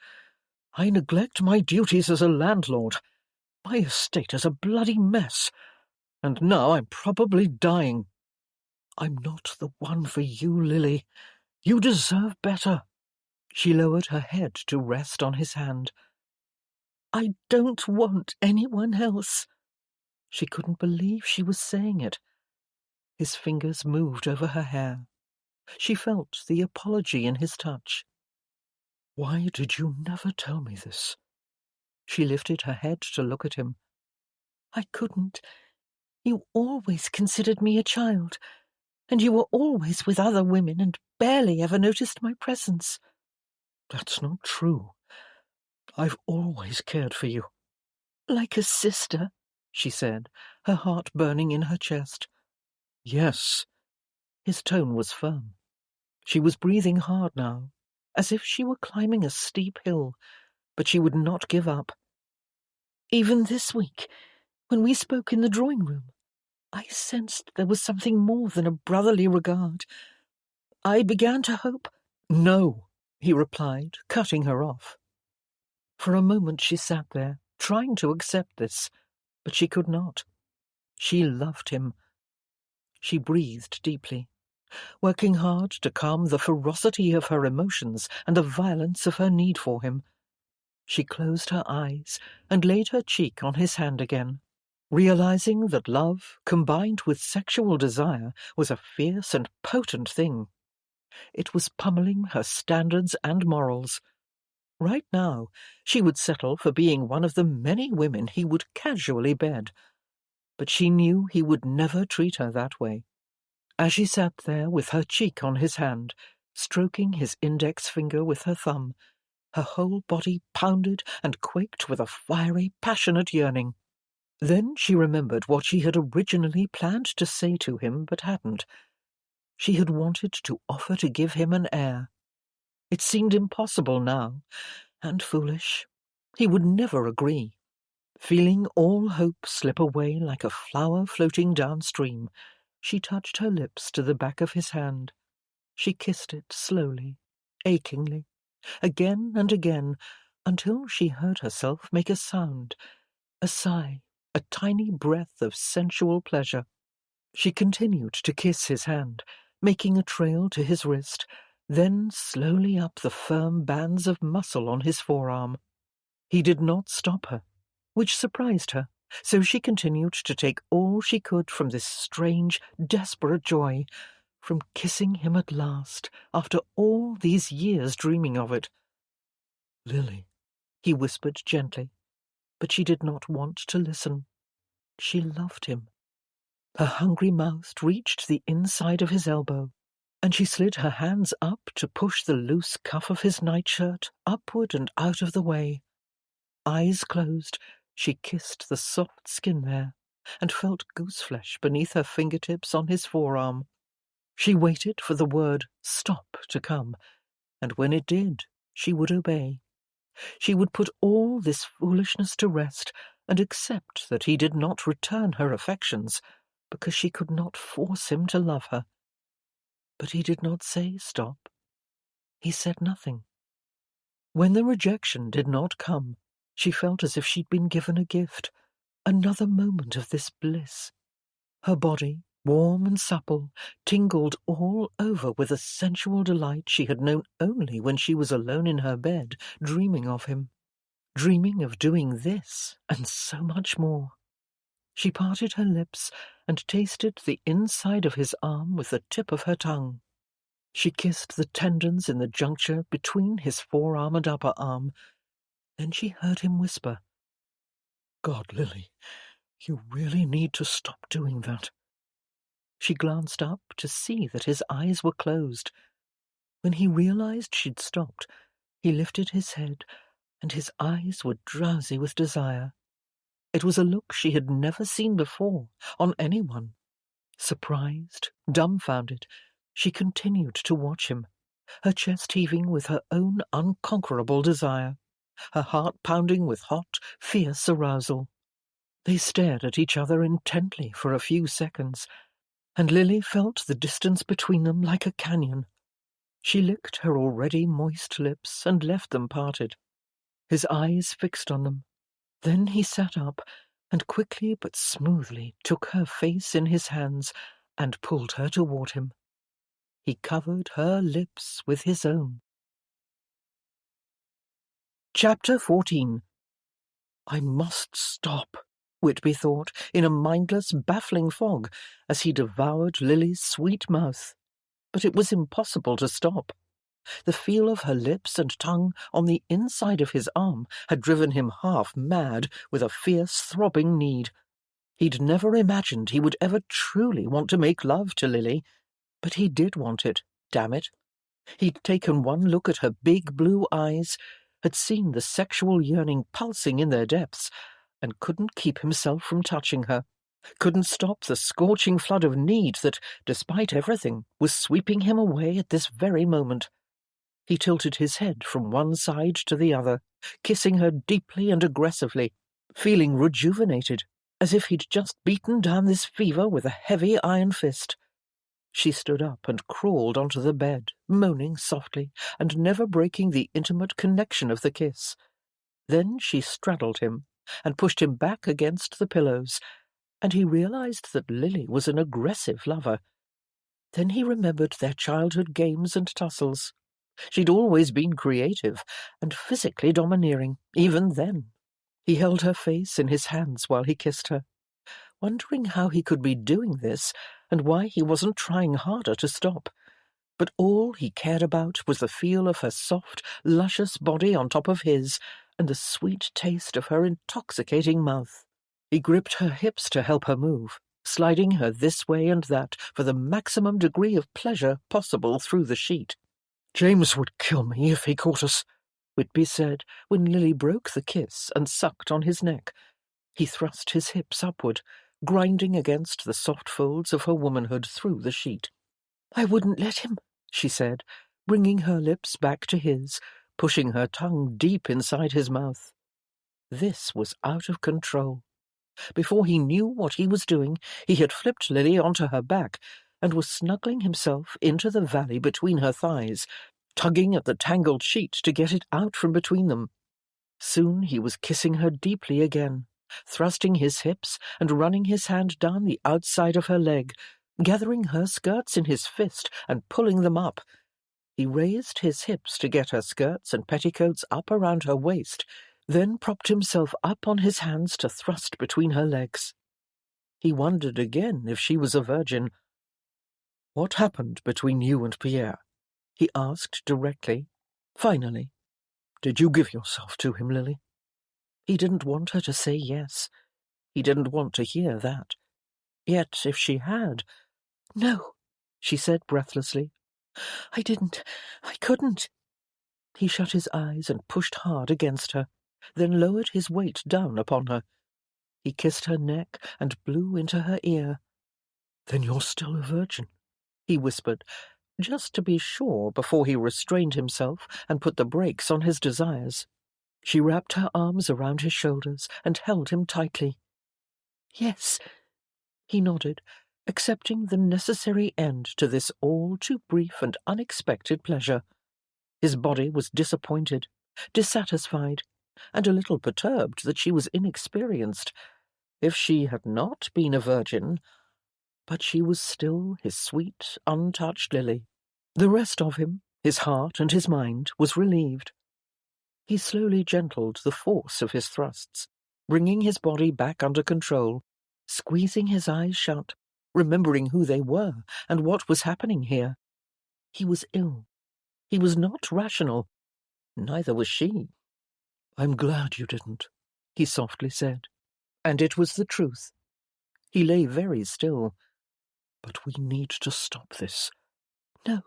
I neglect my duties as a landlord. My estate is a bloody mess. And now I'm probably dying. I'm not the one for you, Lily. You deserve better. She lowered her head to rest on his hand. I don't want anyone else. She couldn't believe she was saying it. His fingers moved over her hair. She felt the apology in his touch. Why did you never tell me this? She lifted her head to look at him. I couldn't. You always considered me a child, and you were always with other women and barely ever noticed my presence. That's not true. I've always cared for you. Like a sister, she said, her heart burning in her chest. Yes. His tone was firm. She was breathing hard now, as if she were climbing a steep hill, but she would not give up. Even this week, when we spoke in the drawing room, I sensed there was something more than a brotherly regard. I began to hope— No, he replied, cutting her off. For a moment she sat there, trying to accept this, but she could not. She loved him. She breathed deeply, working hard to calm the ferocity of her emotions and the violence of her need for him. She closed her eyes and laid her cheek on his hand again, realizing that love, combined with sexual desire, was a fierce and potent thing. It was pummeling her standards and morals. Right now, she would settle for being one of the many women he would casually bed. But she knew he would never treat her that way. As she sat there with her cheek on his hand, stroking his index finger with her thumb, her whole body pounded and quaked with a fiery, passionate yearning. Then she remembered what she had originally planned to say to him but hadn't. She had wanted to offer to give him an heir. It seemed impossible now, and foolish. He would never agree. Feeling all hope slip away like a flower floating downstream, she touched her lips to the back of his hand. She kissed it slowly, achingly, again and again, until she heard herself make a sound, a sigh, a tiny breath of sensual pleasure. She continued to kiss his hand, making a trail to his wrist, then slowly up the firm bands of muscle on his forearm. He did not stop her, which surprised her, so she continued to take all she could from this strange, desperate joy, from kissing him at last, after all these years dreaming of it. "Lily," he whispered gently, but she did not want to listen. She loved him. Her hungry mouth reached the inside of his elbow, and she slid her hands up to push the loose cuff of his nightshirt upward and out of the way. Eyes closed, she kissed the soft skin there, and felt gooseflesh beneath her fingertips on his forearm. She waited for the word "stop" to come, and when it did, she would obey. She would put all this foolishness to rest and accept that he did not return her affections, because she could not force him to love her. But he did not say stop. He said nothing. When the rejection did not come, she felt as if she'd been given a gift, another moment of this bliss. Her body, warm and supple, tingled all over with a sensual delight she had known only when she was alone in her bed, dreaming of him, dreaming of doing this and so much more. She parted her lips and tasted the inside of his arm with the tip of her tongue. She kissed the tendons in the juncture between his forearm and upper arm. Then she heard him whisper, "God, Lily, you really need to stop doing that." She glanced up to see that his eyes were closed. When he realized she'd stopped, he lifted his head, and his eyes were drowsy with desire. It was a look she had never seen before on anyone. Surprised, dumbfounded, she continued to watch him, her chest heaving with her own unconquerable desire, her heart pounding with hot, fierce arousal. They stared at each other intently for a few seconds, and Lily felt the distance between them like a canyon. She licked her already moist lips and left them parted, his eyes fixed on them. Then he sat up and quickly but smoothly took her face in his hands and pulled her toward him. He covered her lips with his own. Chapter 14. I must stop, Whitby thought, in a mindless, baffling fog, as he devoured Lily's sweet mouth. But it was impossible to stop. The feel of her lips and tongue on the inside of his arm had driven him half mad with a fierce, throbbing need. He'd never imagined he would ever truly want to make love to Lily, but he did want it, damn it. He'd taken one look at her big blue eyes, had seen the sexual yearning pulsing in their depths, and couldn't keep himself from touching her, couldn't stop the scorching flood of need that, despite everything, was sweeping him away at this very moment. He tilted his head from one side to the other, kissing her deeply and aggressively, feeling rejuvenated, as if he'd just beaten down this fever with a heavy iron fist. She stood up and crawled onto the bed, moaning softly, and never breaking the intimate connection of the kiss. Then she straddled him and pushed him back against the pillows, and he realized that Lily was an aggressive lover. Then he remembered their childhood games and tussles. She'd always been creative and physically domineering, even then. He held her face in his hands while he kissed her, wondering how he could be doing this and why he wasn't trying harder to stop. But all he cared about was the feel of her soft, luscious body on top of his and the sweet taste of her intoxicating mouth. He gripped her hips to help her move, sliding her this way and that for the maximum degree of pleasure possible through the sheet. "James would kill me if he caught us," Whitby said, when Lily broke the kiss and sucked on his neck. He thrust his hips upward, grinding against the soft folds of her womanhood through the sheet. "I wouldn't let him," she said, bringing her lips back to his, pushing her tongue deep inside his mouth. This was out of control. Before he knew what he was doing, he had flipped Lily onto her back and was snuggling himself into the valley between her thighs, tugging at the tangled sheet to get it out from between them. Soon he was kissing her deeply again, thrusting his hips and running his hand down the outside of her leg, gathering her skirts in his fist and pulling them up. He raised his hips to get her skirts and petticoats up around her waist, then propped himself up on his hands to thrust between her legs. He wondered again if she was a virgin. "What happened between you and Pierre?" he asked directly. Finally. "Did you give yourself to him, Lily?" He didn't want her to say yes. He didn't want to hear that. Yet if she had— "No," she said breathlessly. "I didn't. I couldn't." He shut his eyes and pushed hard against her, then lowered his weight down upon her. He kissed her neck and blew into her ear. "Then you're still a virgin," he whispered, just to be sure before he restrained himself and put the brakes on his desires. She wrapped her arms around his shoulders and held him tightly. "Yes," he nodded, accepting the necessary end to this all too brief and unexpected pleasure. His body was disappointed, dissatisfied, and a little perturbed that she was inexperienced. If she had not been a virgin— but she was still his sweet, untouched Lily. The rest of him, his heart and his mind, was relieved. He slowly gentled the force of his thrusts, bringing his body back under control, squeezing his eyes shut, remembering who they were and what was happening here. He was ill. He was not rational. Neither was she. "I'm glad you didn't," he softly said. And it was the truth. He lay very still. "But we need to stop this." "No,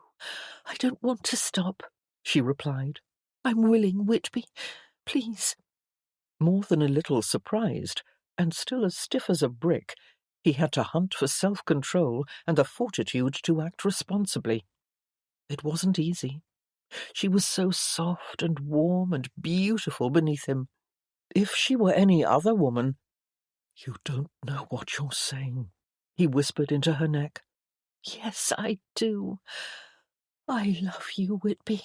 I don't want to stop," she replied. "I'm willing, Whitby. Please." More than a little surprised, and still as stiff as a brick, He had to hunt for self-control and the fortitude to act responsibly. It wasn't easy. She was so soft and warm and beautiful beneath him. If she were any other woman— "You don't know what you're saying," he whispered into her neck. "Yes, I do. I love you, Whitby."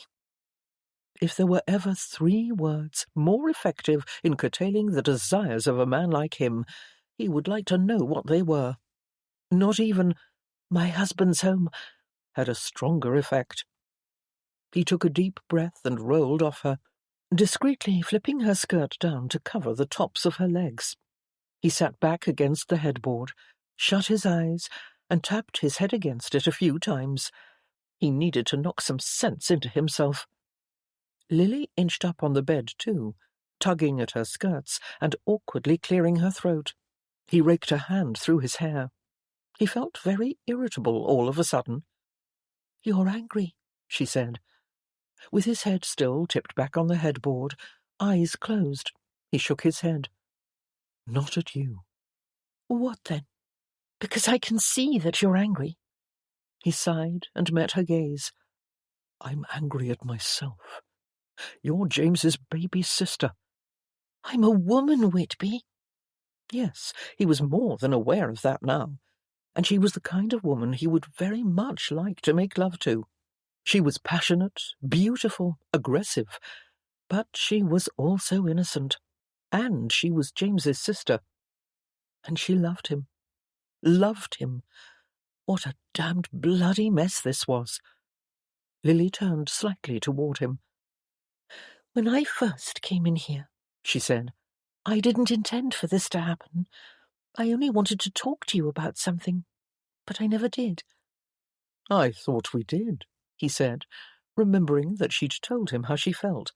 If there were ever 3 words more effective in curtailing the desires of a man like him, he would like to know what they were. Not even "my husband's home" had a stronger effect. He took a deep breath and rolled off her, discreetly flipping her skirt down to cover the tops of her legs. He sat back against the headboard, shut his eyes, and tapped his head against it a few times. He needed to knock some sense into himself. Lily inched up on the bed too, tugging at her skirts and awkwardly clearing her throat. He raked a hand through his hair. He felt very irritable all of a sudden. "You're angry," she said. With his head still tipped back on the headboard, eyes closed, he shook his head. "Not at you." "What then? Because I can see that you're angry." He sighed and met her gaze. "I'm angry at myself. You're James's baby sister." "I'm a woman, Whitby." Yes, he was more than aware of that now, and she was the kind of woman he would very much like to make love to. She was passionate, beautiful, aggressive, but she was also innocent, and she was James's sister. And she loved him. Loved him. What a damned bloody mess this was. Lily turned slightly toward him. "When I first came in here," she said, "I didn't intend for this to happen. I only wanted to talk to you about something, but I never did." "I thought we did," he said, remembering that she'd told him how she felt,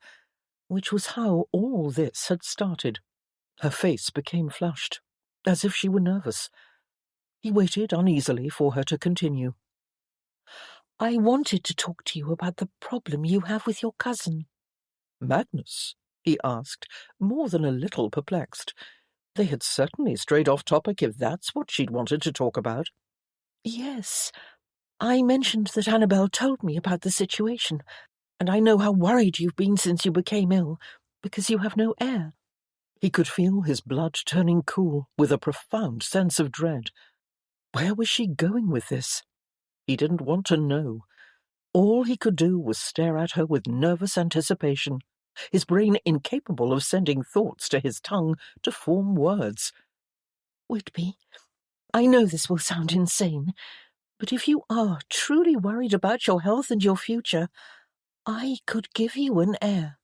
which was how all this had started. Her face became flushed, as if she were nervous. He waited uneasily for her to continue. "I wanted to talk to you about the problem you have with your cousin." "Magnus?" he asked, more than a little perplexed. They had certainly strayed off topic if that's what she'd wanted to talk about. "Yes. I mentioned that Annabel told me about the situation, and I know how worried you've been since you became ill, because you have no heir." He could feel his blood turning cool with a profound sense of dread. Where was she going with this? He didn't want to know. All he could do was stare at her with nervous anticipation, his brain incapable of sending thoughts to his tongue to form words. "Whitby, I know this will sound insane, but if you are truly worried about your health and your future, I could give you an heir.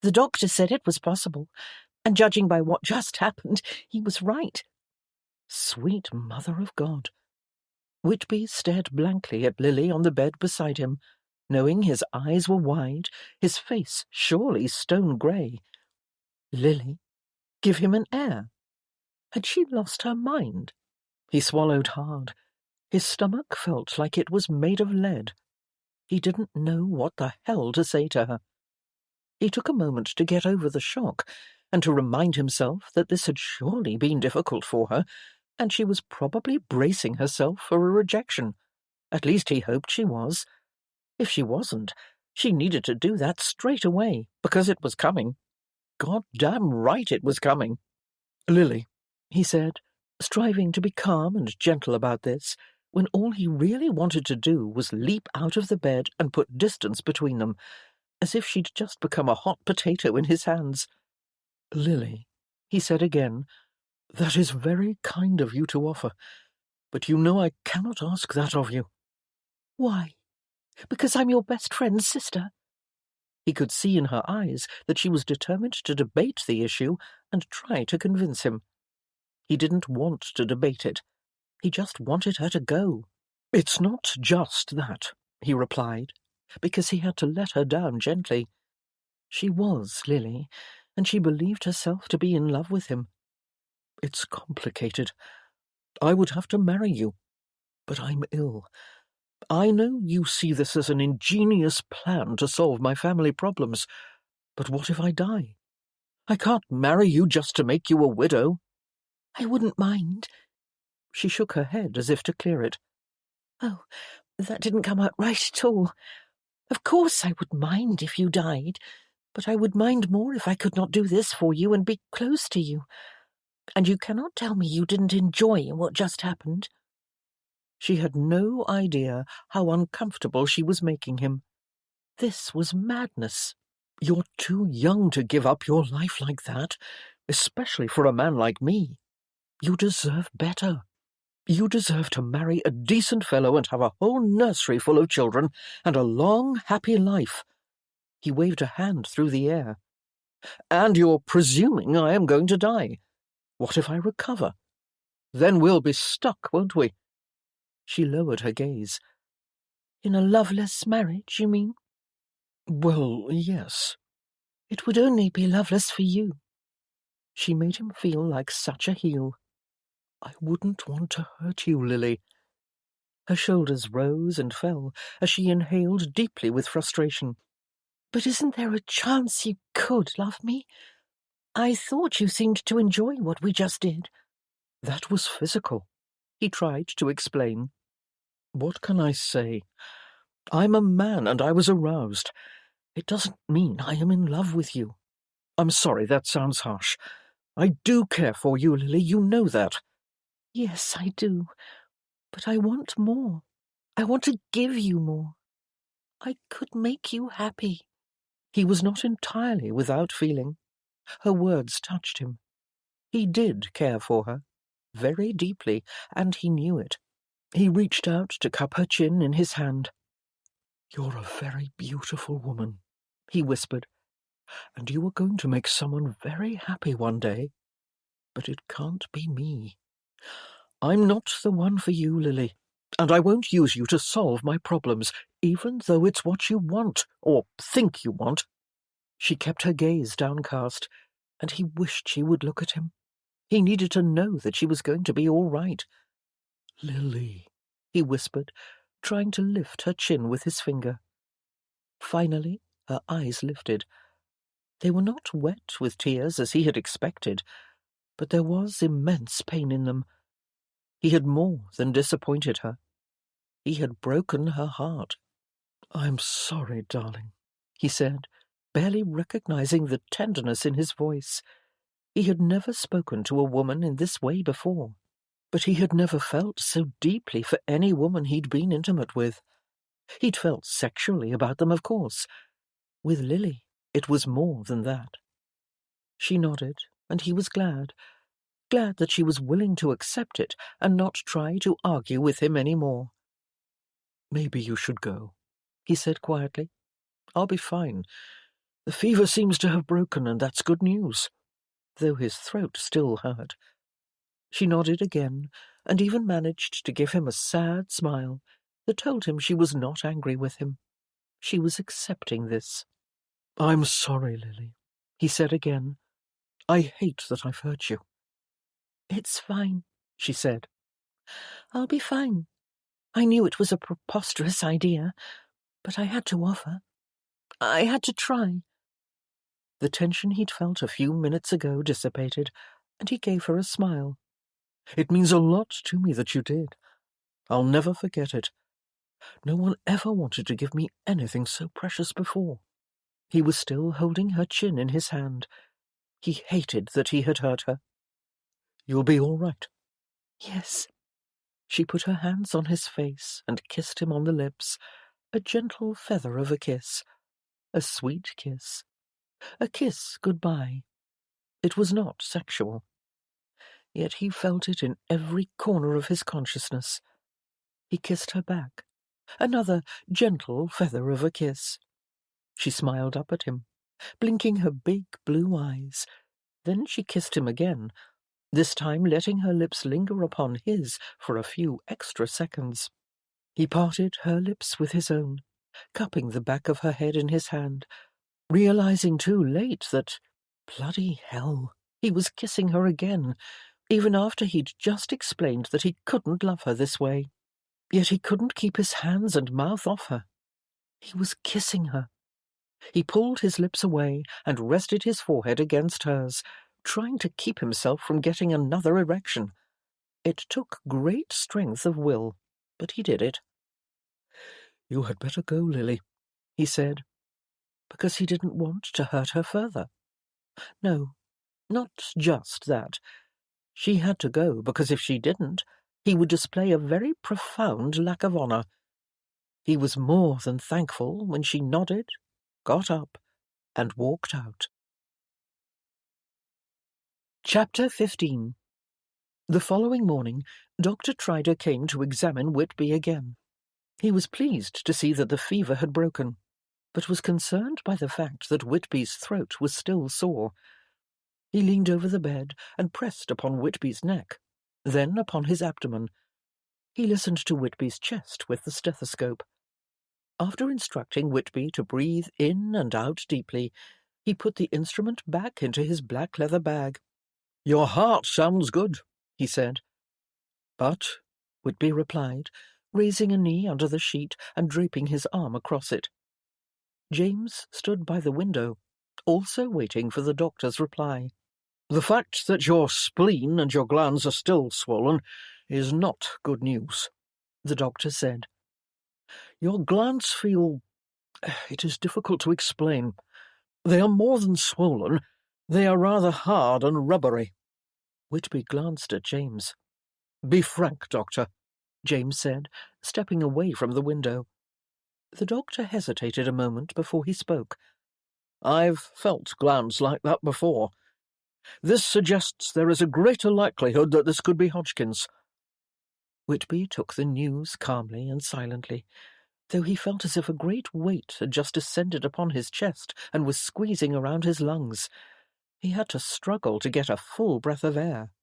The doctor said it was possible, and judging by what just happened, he was right." Sweet Mother of God! Whitby stared blankly at Lily on the bed beside him, knowing his eyes were wide, his face surely stone-grey. Lily? Give him an heir? Had she lost her mind? He swallowed hard. His stomach felt like it was made of lead. He didn't know what the hell to say to her. He took a moment to get over the shock, and to remind himself that this had surely been difficult for her, and she was probably bracing herself for a rejection. At least he hoped she was. If she wasn't, she needed to do that straight away, because it was coming. God damn right it was coming. "Lily," he said, striving to be calm and gentle about this, when all he really wanted to do was leap out of the bed and put distance between them, as if she'd just become a hot potato in his hands. "Lily," he said again, "that is very kind of you to offer, but you know I cannot ask that of you." "Why? Because I'm your best friend's sister." He could see in her eyes that she was determined to debate the issue and try to convince him. He didn't want to debate it. He just wanted her to go. "It's not just that," he replied, because he had to let her down gently. She was Lily, and she believed herself to be in love with him. "It's complicated. I would have to marry you, but I'm ill. I know you see this as an ingenious plan to solve my family problems, but what if I die? I can't marry you just to make you a widow." "I wouldn't mind. She shook her head as if to clear it. Oh, that didn't come out right at all. Of course I would mind if you died, but I would mind more if I could not do this for you and be close to you. And you cannot tell me you didn't enjoy what just happened. She had no idea how uncomfortable she was making him. This was madness. You're too young to give up your life like that, especially for a man like me. You deserve better. You deserve to marry a decent fellow and have a whole nursery full of children and a long, happy life. He waved a hand through the air. And you're presuming I am going to die. What if I recover? Then we'll be stuck, won't we? She lowered her gaze. In a loveless marriage, you mean? Well, yes. It would only be loveless for you. She made him feel like such a heel. I wouldn't want to hurt you, Lily. Her shoulders rose and fell as she inhaled deeply with frustration. But isn't there a chance you could love me? I thought you seemed to enjoy what we just did. That was physical, he tried to explain. What can I say? I'm a man and I was aroused. It doesn't mean I am in love with you. I'm sorry, that sounds harsh. I do care for you, Lily, you know that. Yes, I do. But I want more. I want to give you more. I could make you happy. He was not entirely without feeling. Her words touched him. He did care for her, very deeply, and he knew it. He reached out to cup her chin in his hand. You're a very beautiful woman, he whispered, and you are going to make someone very happy one day. But it can't be me. I'm not the one for you, Lily, and I won't use you to solve my problems, even though it's what you want, or think you want. She kept her gaze downcast, and he wished she would look at him. He needed to know that she was going to be all right. Lily, he whispered, trying to lift her chin with his finger. Finally, her eyes lifted. They were not wet with tears as he had expected, but there was immense pain in them. He had more than disappointed her. He had broken her heart. I'm sorry, darling, he said, barely recognizing the tenderness in his voice. He had never spoken to a woman in this way before, but he had never felt so deeply for any woman he'd been intimate with. He'd felt sexually about them, of course. With Lily, it was more than that. She nodded, and he was glad that she was willing to accept it and not try to argue with him any more. Maybe you should go, he said quietly. I'll be fine. The fever seems to have broken, and that's good news, though his throat still hurt. She nodded again, and even managed to give him a sad smile that told him she was not angry with him. She was accepting this. I'm sorry, Lily, he said again. I hate that I've hurt you. It's fine, she said. I'll be fine. I knew it was a preposterous idea, but I had to offer. I had to try. The tension he'd felt a few minutes ago dissipated, and he gave her a smile. It means a lot to me that you did. I'll never forget it. No one ever wanted to give me anything so precious before. He was still holding her chin in his hand. He hated that he had hurt her. You'll be all right. Yes. She put her hands on his face and kissed him on the lips, a gentle feather of a kiss, a sweet kiss, a kiss goodbye. It was not sexual. Yet he felt it in every corner of his consciousness. He kissed her back, another gentle feather of a kiss. She smiled up at him, blinking her big blue eyes. Then she kissed him again, this time letting her lips linger upon his for a few extra seconds. He parted her lips with his own, cupping the back of her head in his hand, realizing too late that, bloody hell, he was kissing her again, even after he'd just explained that he couldn't love her this way. Yet he couldn't keep his hands and mouth off her. He was kissing her. He pulled his lips away and rested his forehead against hers, trying to keep himself from getting another erection. It took great strength of will, but he did it. "You had better go, Lily," he said, because he didn't want to hurt her further. No, not just that. She had to go, because if she didn't, he would display a very profound lack of honour. He was more than thankful when she nodded, got up, and walked out. Chapter 15. The following morning, Dr. Trider came to examine Whitby again. He was pleased to see that the fever had broken, but was concerned by the fact that Whitby's throat was still sore. He leaned over the bed and pressed upon Whitby's neck, then upon his abdomen. He listened to Whitby's chest with the stethoscope. After instructing Whitby to breathe in and out deeply, he put the instrument back into his black leather bag. "Your heart sounds good," he said. "But," Whitby replied, raising a knee under the sheet and draping his arm across it. James stood by the window, also waiting for the doctor's reply. "The fact that your spleen and your glands are still swollen is not good news," the doctor said. "Your glands feel... it is difficult to explain. They are more than swollen. They are rather hard and rubbery." Whitby glanced at James. "Be frank, Doctor," James said, stepping away from the window. The doctor hesitated a moment before he spoke. "I've felt glands like that before. This suggests there is a greater likelihood that this could be Hodgkin's." Whitby took the news calmly and silently, though he felt as if a great weight had just descended upon his chest and was squeezing around his lungs. He had to struggle to get a full breath of air.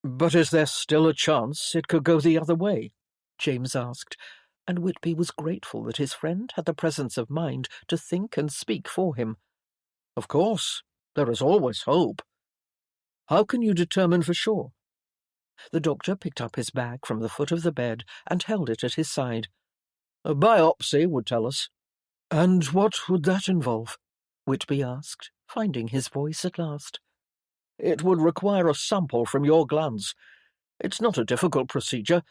"But is there still a chance it could go the other way?" James asked, and Whitby was grateful that his friend had the presence of mind to think and speak for him. "Of course, there is always hope. How can you determine for sure?" The doctor picked up his bag from the foot of the bed and held it at his side. "A biopsy would tell us." "And what would that involve?" Whitby asked, finding his voice at last. "It would require a sample from your glands. It's not a difficult procedure,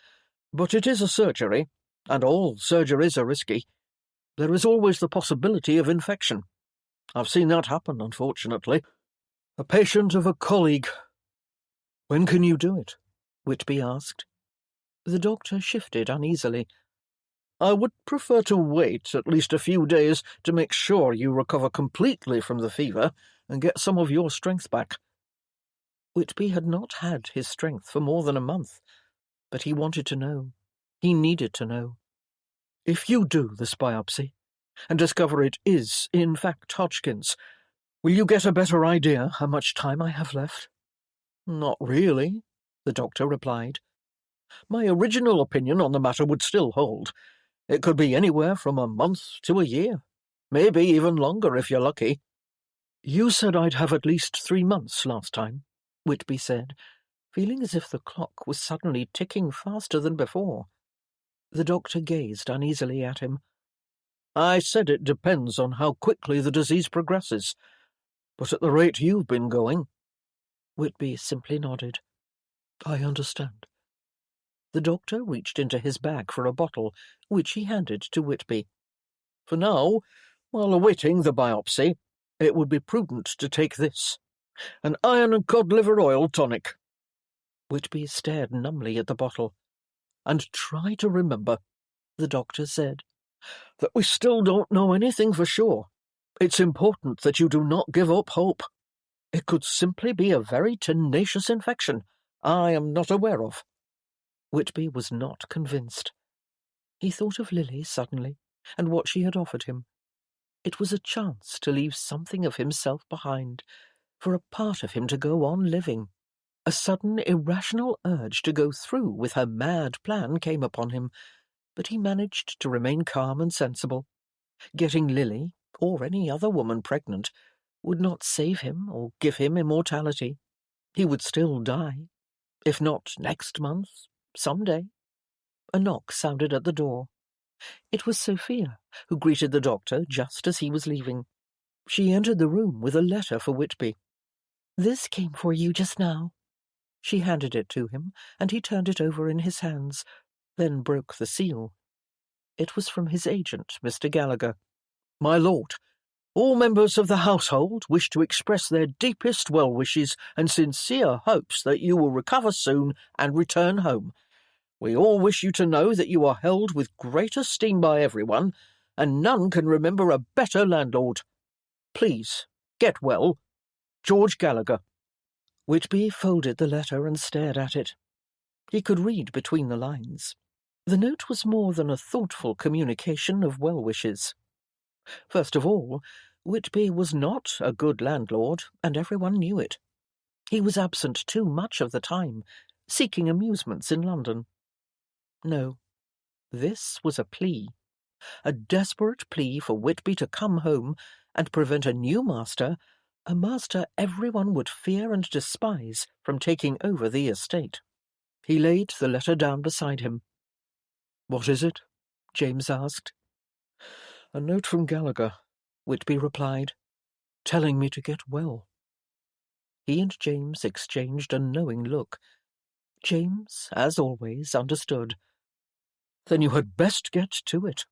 but it is a surgery, and all surgeries are risky. There is always the possibility of infection. I've seen that happen, unfortunately. A patient of a colleague." "When can you do it?" Whitby asked. The doctor shifted uneasily. "I would prefer to wait at least a few days to make sure you recover completely from the fever and get some of your strength back." Whitby had not had his strength for more than a month, but he wanted to know. He needed to know. "If you do this biopsy and discover it is, in fact, Hodgkin's, will you get a better idea how much time I have left?" "Not really," the doctor replied. "My original opinion on the matter would still hold. It could be anywhere from a month to a year, maybe even longer if you're lucky." "You said I'd have at least 3 months last time," Whitby said, feeling as if the clock was suddenly ticking faster than before. The doctor gazed uneasily at him. "I said it depends on how quickly the disease progresses, but at the rate you've been going—" Whitby simply nodded. "I understand." The doctor reached into his bag for a bottle, which he handed to Whitby. "For now, while awaiting the biopsy, it would be prudent to take this, an iron and cod liver oil tonic." Whitby stared numbly at the bottle. "And try to remember," the doctor said, "that we still don't know anything for sure. It's important that you do not give up hope. It could simply be a very tenacious infection I am not aware of." Whitby was not convinced. He thought of Lily suddenly, and what she had offered him. It was a chance to leave something of himself behind, for a part of him to go on living. A sudden, irrational urge to go through with her mad plan came upon him, but he managed to remain calm and sensible. Getting Lily, or any other woman pregnant, would not save him or give him immortality. He would still die, if not next month, some day. A knock sounded at the door. It was Sophia, who greeted the doctor just as he was leaving. She entered the room with a letter for Whitby. "This came for you just now." She handed it to him, and he turned it over in his hands, then broke the seal. It was from his agent, Mr. Gallagher. My lord, all members of the household wish to express their deepest well wishes and sincere hopes that you will recover soon and return home. We all wish you to know that you are held with great esteem by everyone, and none can remember a better landlord. Please, get well. George Gallagher. Whitby folded the letter and stared at it. He could read between the lines. The note was more than a thoughtful communication of well wishes. First of all, Whitby was not a good landlord, and everyone knew it. He was absent too much of the time, seeking amusements in London. No, this was a plea, a desperate plea for Whitby to come home and prevent a new master, a master everyone would fear and despise, from taking over the estate. He laid the letter down beside him. "What is it?" James asked. "A note from Gallagher," Whitby replied, "telling me to get well." He and James exchanged a knowing look. James, as always, understood. "Then you had best get to it,"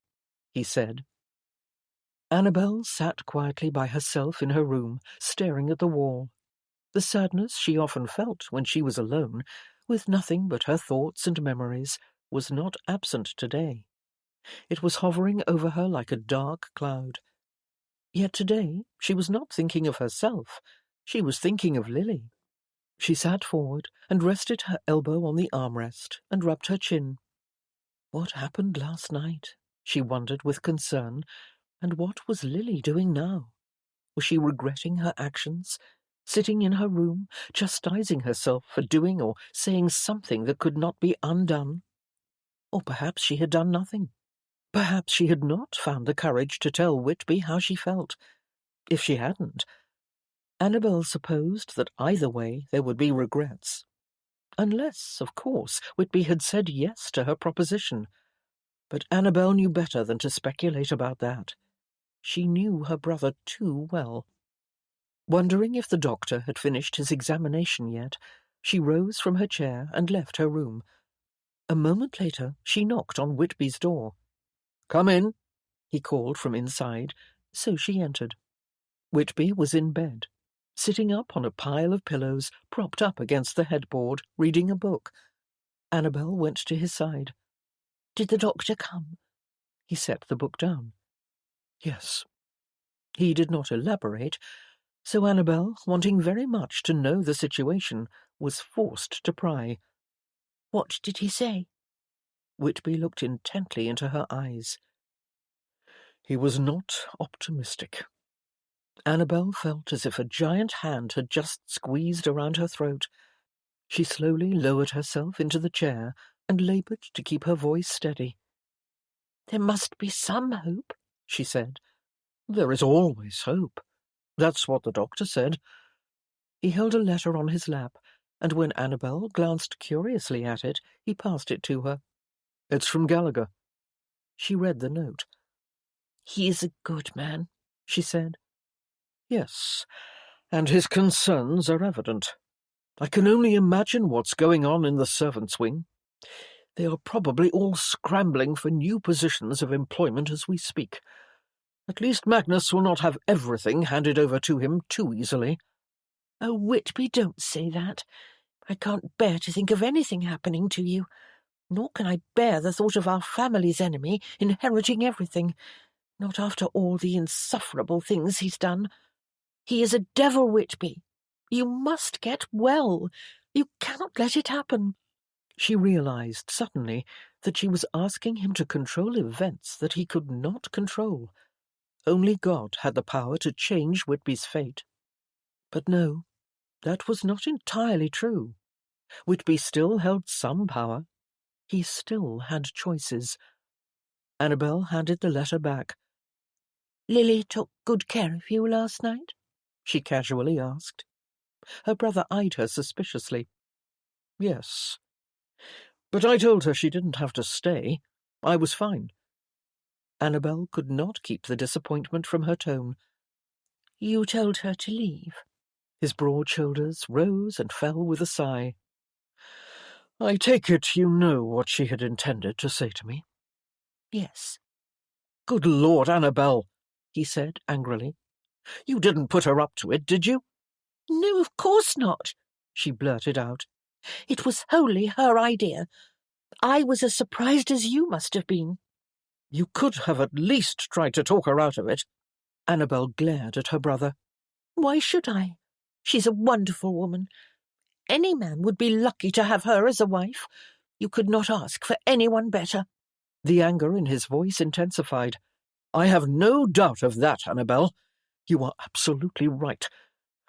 he said. Annabel sat quietly by herself in her room, staring at the wall. The sadness she often felt when she was alone, with nothing but her thoughts and memories, was not absent today. It was hovering over her like a dark cloud. Yet today she was not thinking of herself. She was thinking of Lily. She sat forward and rested her elbow on the armrest and rubbed her chin. What happened last night? She wondered with concern. And what was Lily doing now? Was she regretting her actions, sitting in her room, chastising herself for doing or saying something that could not be undone? Or perhaps she had done nothing. Perhaps she had not found the courage to tell Whitby how she felt. If she hadn't, Annabel supposed that either way there would be regrets. Unless, of course, Whitby had said yes to her proposition. But Annabel knew better than to speculate about that. She knew her brother too well. Wondering if the doctor had finished his examination yet, she rose from her chair and left her room. A moment later she knocked on Whitby's door. "Come in," he called from inside, so she entered. Whitby was in bed, sitting up on a pile of pillows propped up against the headboard, reading a book. Annabel went to his side. "Did the doctor come?" He set the book down. "Yes." He did not elaborate, so Annabel, wanting very much to know the situation, was forced to pry. "What did he say?" Whitby looked intently into her eyes. He was not optimistic. Annabel felt as if a giant hand had just squeezed around her throat. She slowly lowered herself into the chair and laboured to keep her voice steady. "There must be some hope," she said. "There is always hope. That's what the doctor said." He held a letter on his lap, and when Annabel glanced curiously at it, he passed it to her. "It's from Gallagher." She read the note. "He is a good man," she said. "Yes, and his concerns are evident. I can only imagine what's going on in the servants' wing. They are probably all scrambling for new positions of employment as we speak. At least Magnus will not have everything handed over to him too easily." "Oh, Whitby, don't say that. I can't bear to think of anything happening to you. Nor can I bear the thought of our family's enemy inheriting everything. Not after all the insufferable things he's done. He is a devil, Whitby. You must get well. You cannot let it happen." She realized suddenly that she was asking him to control events that he could not control. Only God had the power to change Whitby's fate. But no, that was not entirely true. Whitby still held some power. He still had choices. Annabel handed the letter back. "Lily took good care of you last night?" she casually asked. Her brother eyed her suspiciously. "Yes. But I told her she didn't have to stay. I was fine." Annabel could not keep the disappointment from her tone. "You told her to leave?" His broad shoulders rose and fell with a sigh. I take it you know what she had intended to say to me? Yes. Good Lord, Annabel, he said angrily. You didn't put her up to it, did you? No, of course not, she blurted out. It was wholly her idea. I was as surprised as you must have been. You could have at least tried to talk her out of it. Annabel glared at her brother. Why should I? She's a wonderful woman. Any man would be lucky to have her as a wife. You could not ask for anyone better. The anger in his voice intensified. I have no doubt of that, Annabel. You are absolutely right.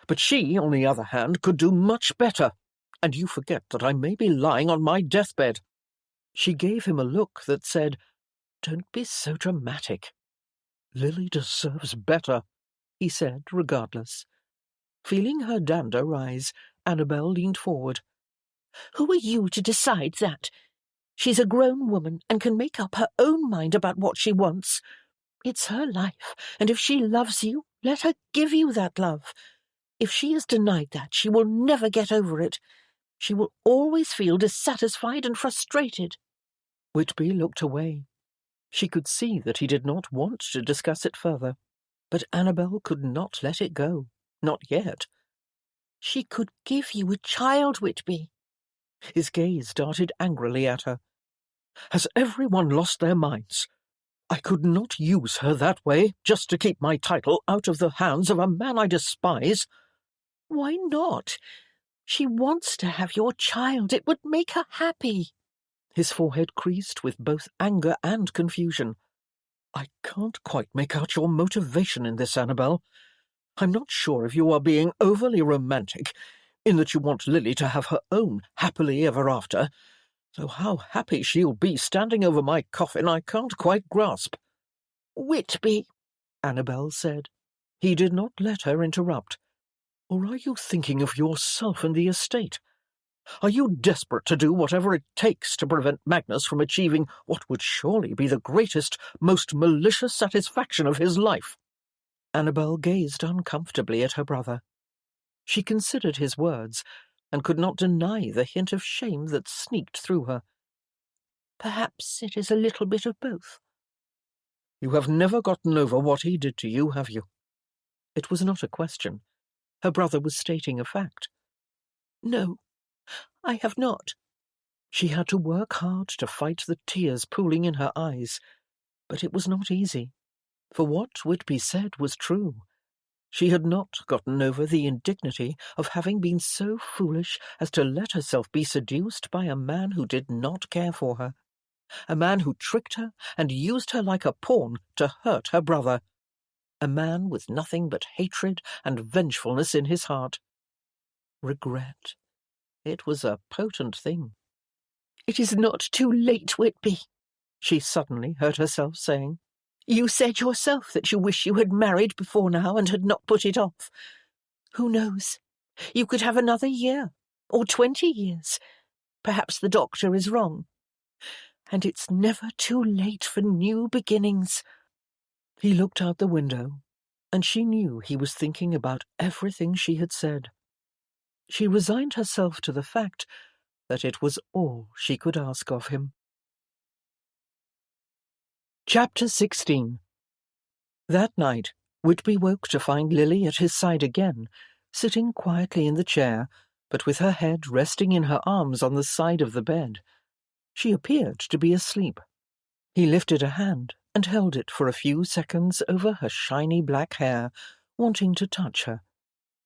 But she, on the other hand, could do much better. And you forget that I may be lying on my deathbed. She gave him a look that said, Don't be so dramatic. Lily deserves better, he said, regardless. Feeling her dander rise, Annabel leaned forward. Who are you to decide that? She's a grown woman and can make up her own mind about what she wants. It's her life, and if she loves you, let her give you that love. If she is denied that, she will never get over it. She will always feel dissatisfied and frustrated. Whitby looked away. She could see that he did not want to discuss it further, but Annabel could not let it go. Not yet. She could give you a child, Whitby. His gaze darted angrily at her. Has everyone lost their minds? I could not use her that way, just to keep my title out of the hands of a man I despise. Why not? She wants to have your child. It would make her happy. His forehead creased with both anger and confusion. I can't quite make out your motivation in this, Annabel. I'm not sure if you are being overly romantic, in that you want Lily to have her own happily ever after, though how happy she'll be standing over my coffin I can't quite grasp. Whitby, Annabel said. He did not let her interrupt. Or are you thinking of yourself and the estate? Are you desperate to do whatever it takes to prevent Magnus from achieving what would surely be the greatest, most malicious satisfaction of his life? Annabel gazed uncomfortably at her brother. She considered his words, and could not deny the hint of shame that sneaked through her. Perhaps it is a little bit of both. You have never gotten over what he did to you, have you? It was not a question. Her brother was stating a fact. No, I have not. She had to work hard to fight the tears pooling in her eyes, but it was not easy, for what Whitby said was true. She had not gotten over the indignity of having been so foolish as to let herself be seduced by a man who did not care for her, a man who tricked her and used her like a pawn to hurt her brother, a man with nothing but hatred and vengefulness in his heart. Regret. It was a potent thing. It is not too late, Whitby, she suddenly heard herself saying. You said yourself that you wish you had married before now and had not put it off. Who knows? You could have another year, or 20 years. Perhaps the doctor is wrong. And it's never too late for new beginnings. He looked out the window, and she knew he was thinking about everything she had said. She resigned herself to the fact that it was all she could ask of him. Chapter 16. That night, Whitby woke to find Lily at his side again, sitting quietly in the chair, but with her head resting in her arms on the side of the bed. She appeared to be asleep. He lifted a hand and held it for a few seconds over her shiny black hair, wanting to touch her.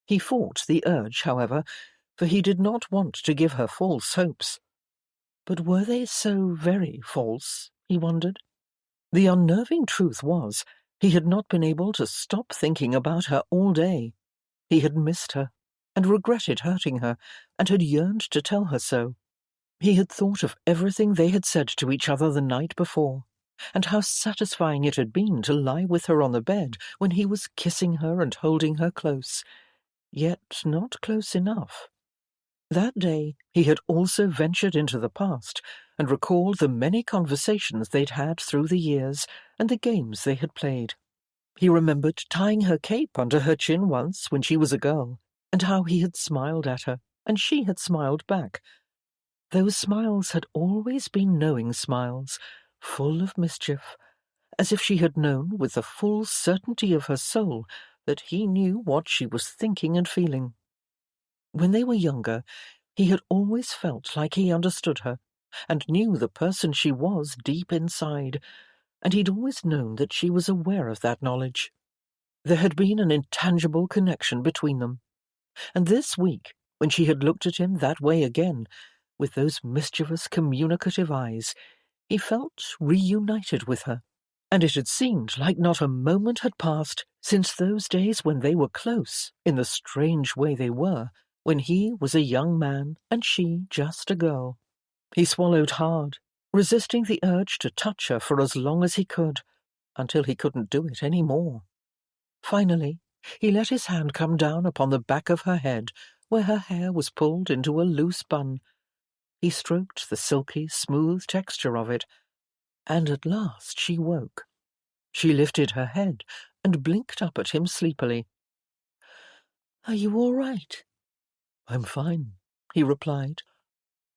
He fought the urge, however, for he did not want to give her false hopes. But were they so very false, he wondered? The unnerving truth was, he had not been able to stop thinking about her all day. He had missed her, and regretted hurting her, and had yearned to tell her so. He had thought of everything they had said to each other the night before, and how satisfying it had been to lie with her on the bed when he was kissing her and holding her close, yet not close enough. That day he had also ventured into the past and recalled the many conversations they'd had through the years and the games they had played. He remembered tying her cape under her chin once when she was a girl, and how he had smiled at her, and she had smiled back. Those smiles had always been knowing smiles, full of mischief, as if she had known with the full certainty of her soul that he knew what she was thinking and feeling. When they were younger, he had always felt like he understood her, and knew the person she was deep inside, and he'd always known that she was aware of that knowledge. There had been an intangible connection between them, and this week, when she had looked at him that way again, with those mischievous communicative eyes, he felt reunited with her, and it had seemed like not a moment had passed since those days when they were close, in the strange way they were, when he was a young man and she just a girl. He swallowed hard, resisting the urge to touch her for as long as he could, until he couldn't do it any more. Finally, he let his hand come down upon the back of her head, where her hair was pulled into a loose bun. He stroked the silky, smooth texture of it, and at last she woke. She lifted her head and blinked up at him sleepily. "Are you all right?" "I'm fine," he replied.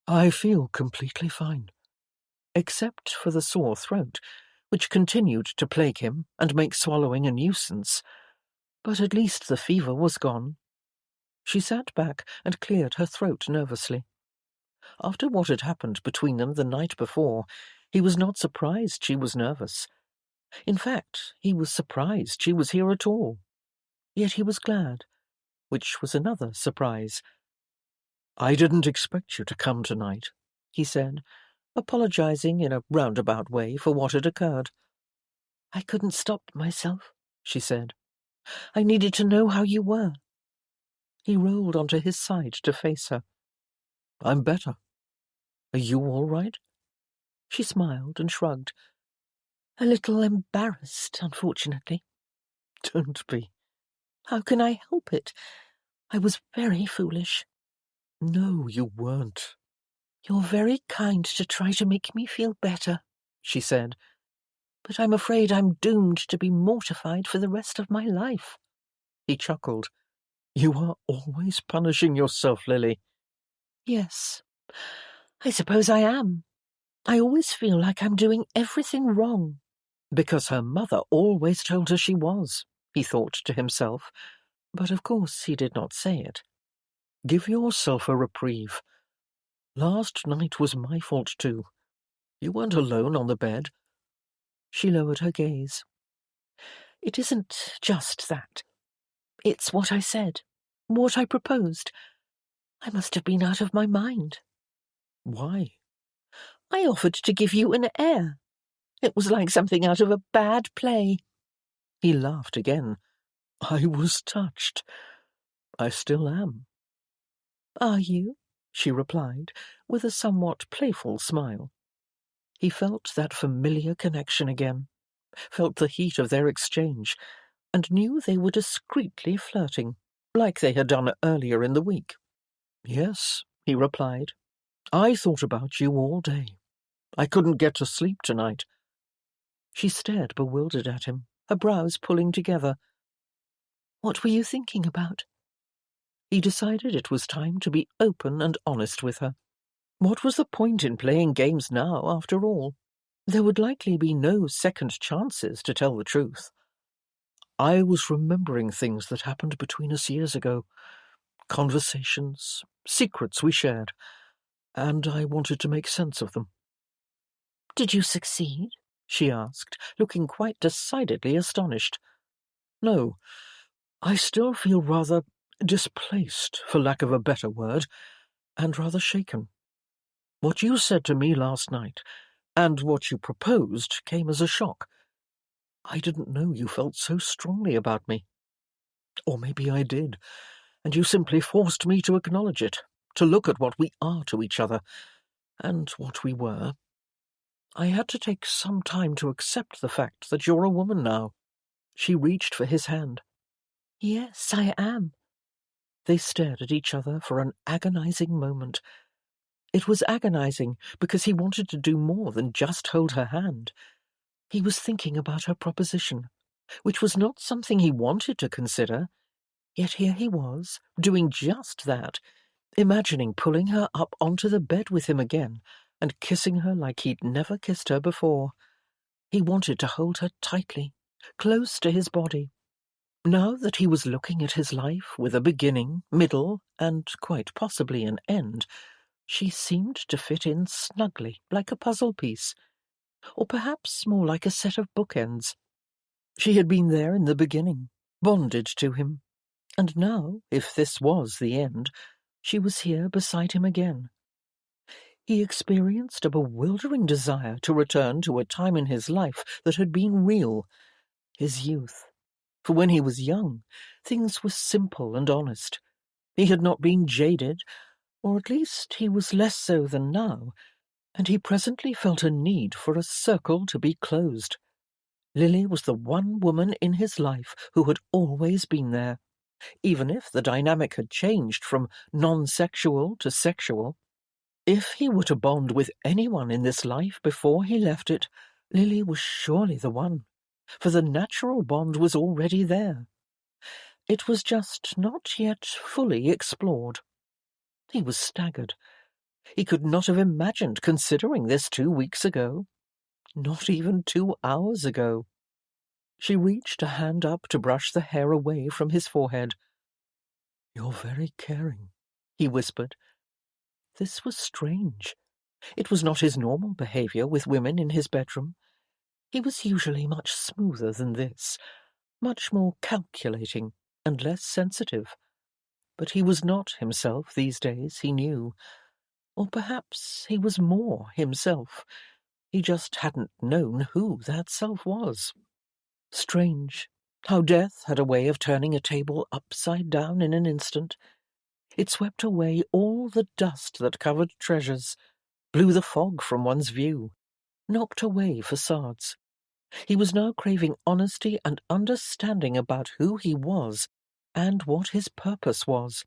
"I feel completely fine, except for the sore throat, which continued to plague him and make swallowing a nuisance. But at least the fever was gone." She sat back and cleared her throat nervously. After what had happened between them the night before, he was not surprised she was nervous. In fact, he was surprised she was here at all. Yet he was glad, which was another surprise. "I didn't expect you to come tonight," he said, apologizing in a roundabout way for what had occurred. "I couldn't stop myself," she said. "I needed to know how you were." He rolled onto his side to face her. "I'm better. Are you all right?" She smiled and shrugged. "A little embarrassed, unfortunately." "Don't be." "How can I help it? I was very foolish." "No, you weren't." "You're very kind to try to make me feel better," she said. "But I'm afraid I'm doomed to be mortified for the rest of my life." He chuckled. "You are always punishing yourself, Lily." "Yes, I suppose I am. I always feel like I'm doing everything wrong." Because her mother always told her she was, he thought to himself, but of course he did not say it. "Give yourself a reprieve. Last night was my fault too. You weren't alone on the bed." She lowered her gaze. "It isn't just that. It's what I said, what I proposed. I must have been out of my mind." "Why?" "I offered to give you an heir. It was like something out of a bad play." He laughed again. "I was touched. I still am." "Are you?" she replied, with a somewhat playful smile. He felt that familiar connection again, felt the heat of their exchange, and knew they were discreetly flirting, like they had done earlier in the week. "Yes," he replied. "I thought about you all day. I couldn't get to sleep tonight." She stared bewildered at him, her brows pulling together. "What were you thinking about?" He decided it was time to be open and honest with her. What was the point in playing games now, after all? There would likely be no second chances to tell the truth. "I was remembering things that happened between us years ago. Conversations, secrets we shared, and I wanted to make sense of them." "Did you succeed?" she asked, looking quite decidedly astonished. "No, I still feel rather displaced, for lack of a better word, and rather shaken. What you said to me last night, and what you proposed, came as a shock. I didn't know you felt so strongly about me. Or maybe I did, and you simply forced me to acknowledge it, to look at what we are to each other, and what we were. I had to take some time to accept the fact that you're a woman now." She reached for his hand. "Yes, I am." They stared at each other for an agonizing moment. It was agonizing because he wanted to do more than just hold her hand. He was thinking about her proposition, which was not something he wanted to consider, yet here he was, doing just that, imagining pulling her up onto the bed with him again and kissing her like he'd never kissed her before. He wanted to hold her tightly, close to his body. Now that he was looking at his life with a beginning, middle, and quite possibly an end, she seemed to fit in snugly, like a puzzle piece, or perhaps more like a set of bookends. She had been there in the beginning, bonded to him, and now, if this was the end, she was here beside him again. He experienced a bewildering desire to return to a time in his life that had been real, his youth. For when he was young, things were simple and honest. He had not been jaded, or at least he was less so than now, and he presently felt a need for a circle to be closed. Lily was the one woman in his life who had always been there, even if the dynamic had changed from non-sexual to sexual. If he were to bond with anyone in this life before he left it, Lily was surely the one, for the natural bond was already there. It was just not yet fully explored. He was staggered. He could not have imagined considering this 2 weeks ago, not even 2 hours ago. She reached a hand up to brush the hair away from his forehead. "You're very caring," he whispered. This was strange. It was not his normal behaviour with women in his bedroom. He was usually much smoother than this, much more calculating and less sensitive. But he was not himself these days, he knew. Or perhaps he was more himself. He just hadn't known who that self was. Strange, how death had a way of turning a table upside down in an instant. It swept away all the dust that covered treasures, blew the fog from one's view, knocked away facades. He was now craving honesty and understanding about who he was, and what his purpose was,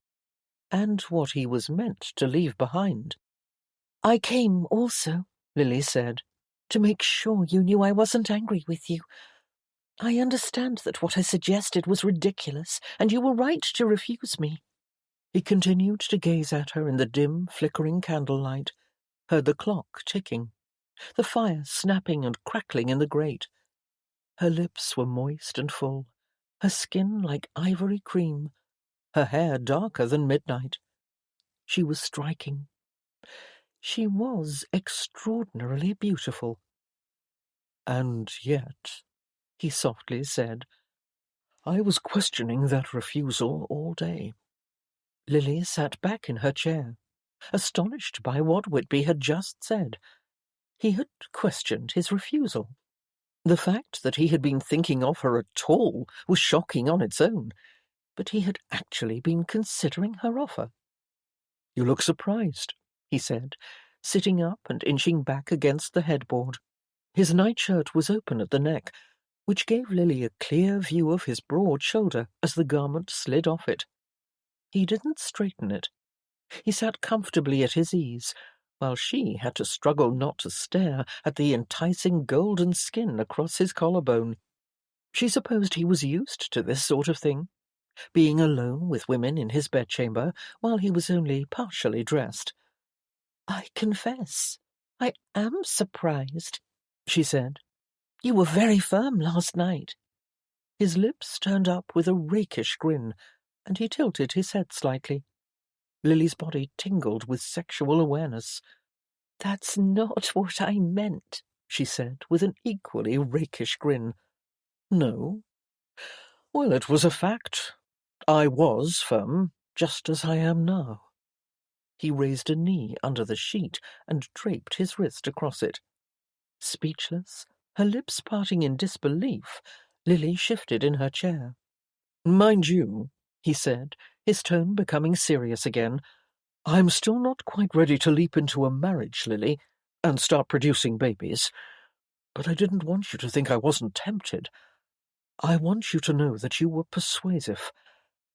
and what he was meant to leave behind. "I came also," Lily said, "to make sure you knew I wasn't angry with you. I understand that what I suggested was ridiculous, and you were right to refuse me." He continued to gaze at her in the dim, flickering candlelight, heard the clock ticking, the fire snapping and crackling in the grate. Her lips were moist and full, her skin like ivory cream, her hair darker than midnight. She was striking. She was extraordinarily beautiful. "And yet," he softly said, "I was questioning that refusal all day." Lily sat back in her chair, astonished by what Whitby had just said. He had questioned his refusal. The fact that he had been thinking of her at all was shocking on its own, but he had actually been considering her offer. "You look surprised," he said, sitting up and inching back against the headboard. His nightshirt was open at the neck, which gave Lily a clear view of his broad shoulder as the garment slid off it. He didn't straighten it. He sat comfortably at his ease, while she had to struggle not to stare at the enticing golden skin across his collarbone. She supposed he was used to this sort of thing, being alone with women in his bedchamber while he was only partially dressed. "I confess, I am surprised," she said. "You were very firm last night." His lips turned up with a rakish grin, and he tilted his head slightly. Lily's body tingled with sexual awareness. "That's not what I meant," she said, with an equally rakish grin. "No? Well, it was a fact. I was firm, just as I am now." He raised a knee under the sheet and draped his wrist across it. Speechless, her lips parting in disbelief, Lily shifted in her chair. "Mind you," he said, his tone becoming serious again, "I'm still not quite ready to leap into a marriage, Lily, and start producing babies. But I didn't want you to think I wasn't tempted. I want you to know that you were persuasive,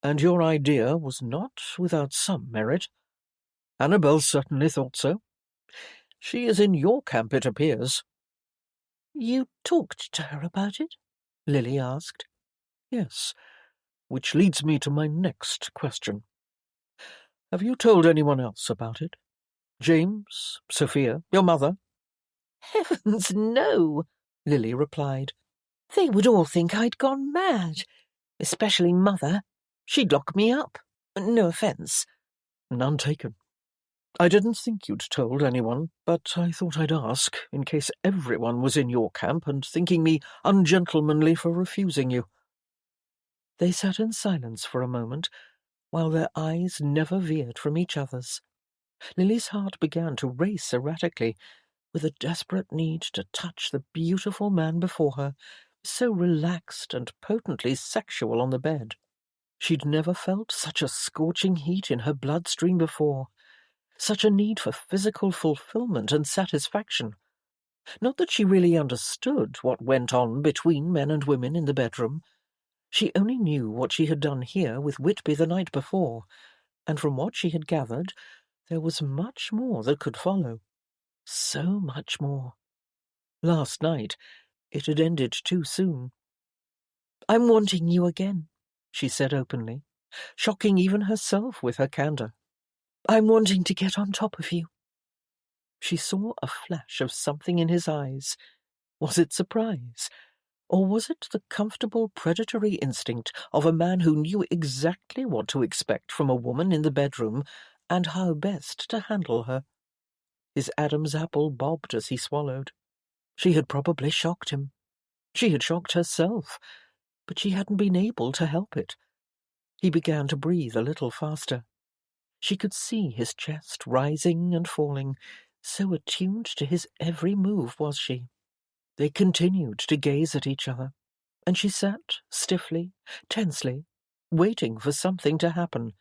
and your idea was not without some merit. Annabel certainly thought so. She is in your camp, it appears." "You talked to her about it?" Lily asked. "Yes, which leads me to my next question. Have you told anyone else about it? James, Sophia, your mother? Heavens, no, Lily replied. They would all think I'd gone mad, especially Mother. She'd lock me up. No offence. None taken. I didn't think you'd told anyone, but I thought I'd ask, in case everyone was in your camp and thinking me ungentlemanly for refusing you. They sat in silence for a moment, while their eyes never veered from each other's. Lily's heart began to race erratically, with a desperate need to touch the beautiful man before her, so relaxed and potently sexual on the bed. She'd never felt such a scorching heat in her bloodstream before, such a need for physical fulfillment and satisfaction. Not that she really understood what went on between men and women in the bedroom. She only knew what she had done here with Whitby the night before, and from what she had gathered, there was much more that could follow. So much more. Last night, it had ended too soon. "I'm wanting you again," she said openly, shocking even herself with her candour. "I'm wanting to get on top of you." She saw a flash of something in his eyes. Was it surprise? Or was it the comfortable predatory instinct of a man who knew exactly what to expect from a woman in the bedroom and how best to handle her? His Adam's apple bobbed as he swallowed. She had probably shocked him. She had shocked herself, but she hadn't been able to help it. He began to breathe a little faster. She could see his chest rising and falling, so attuned to his every move was she. They continued to gaze at each other, and she sat stiffly, tensely, waiting for something to happen.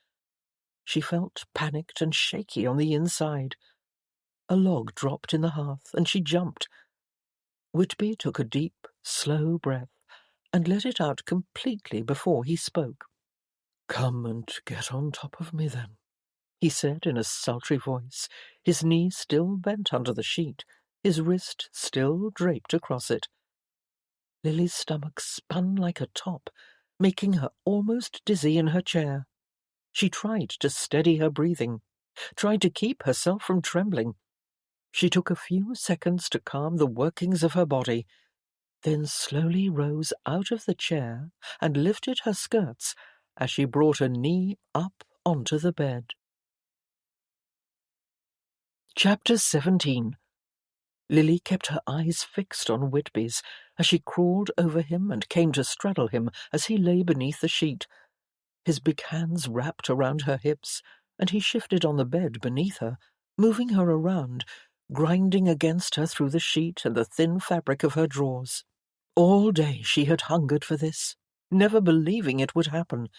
She felt panicked and shaky on the inside. A log dropped in the hearth, and she jumped. Whitby took a deep, slow breath and let it out completely before he spoke. "Come and get on top of me, then," he said in a sultry voice, his knee still bent under the sheet, his wrist still draped across it. Lily's stomach spun like a top, making her almost dizzy in her chair. She tried to steady her breathing, tried to keep herself from trembling. She took a few seconds to calm the workings of her body, then slowly rose out of the chair and lifted her skirts as she brought a knee up onto the bed. Chapter 17. Lily kept her eyes fixed on Whitby's as she crawled over him and came to straddle him as he lay beneath the sheet. His big hands wrapped around her hips, and he shifted on the bed beneath her, moving her around, grinding against her through the sheet and the thin fabric of her drawers. All day she had hungered for this, never believing it would happen.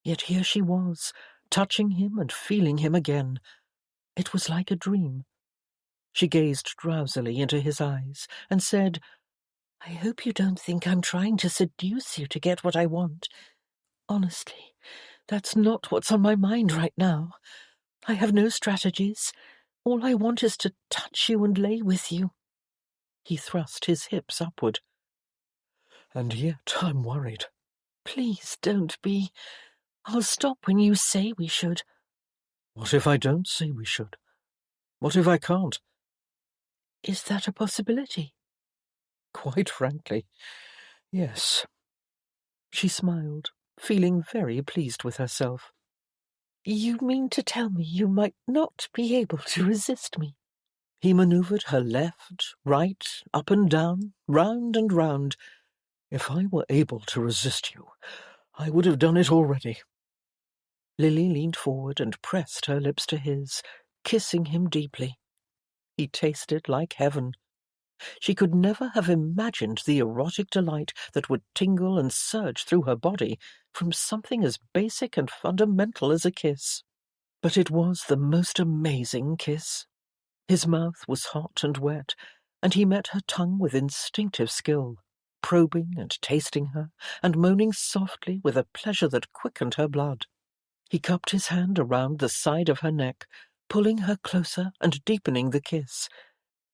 Yet here she was, touching him and feeling him again. It was like a dream. She gazed drowsily into his eyes and said, "I hope you don't think I'm trying to seduce you to get what I want. Honestly, that's not what's on my mind right now. I have no strategies. All I want is to touch you and lay with you." He thrust his hips upward. "And yet I'm worried." "Please don't be. I'll stop when you say we should." "What if I don't say we should? What if I can't?" "Is that a possibility?" "Quite frankly, yes." She smiled, feeling very pleased with herself. "You mean to tell me you might not be able to resist me?" He manoeuvred her left, right, up and down, round and round. "If I were able to resist you, I would have done it already." Lily leaned forward and pressed her lips to his, kissing him deeply. He tasted like heaven. She could never have imagined the erotic delight that would tingle and surge through her body from something as basic and fundamental as a kiss. But it was the most amazing kiss. His mouth was hot and wet, and he met her tongue with instinctive skill, probing and tasting her, and moaning softly with a pleasure that quickened her blood. He cupped his hand around the side of her neck, pulling her closer and deepening the kiss.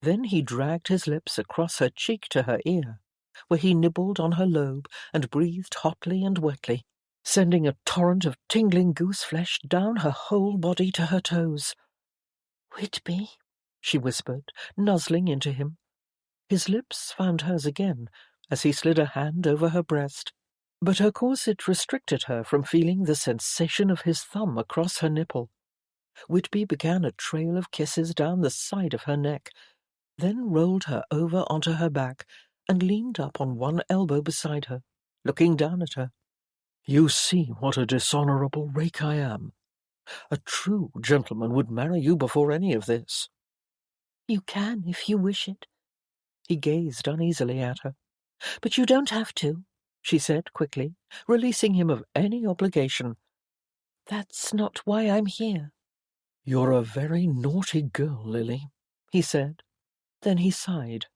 Then he dragged his lips across her cheek to her ear, where he nibbled on her lobe and breathed hotly and wetly. sending a torrent of tingling goose-flesh down her whole body to her toes. "Whitby," she whispered, nuzzling into him. His lips found hers again as he slid a hand over her breast, but her corset restricted her from feeling the sensation of his thumb across her nipple. Whitby began a trail of kisses down the side of her neck, then rolled her over onto her back and leaned up on one elbow beside her, looking down at her. "You see what a dishonourable rake I am. A true gentleman would marry you before any of this." "You can if you wish it." He gazed uneasily at her. "But you don't have to," she said quickly, releasing him of any obligation. "That's not why I'm here." "You're a very naughty girl, Lily," he said. Then he sighed.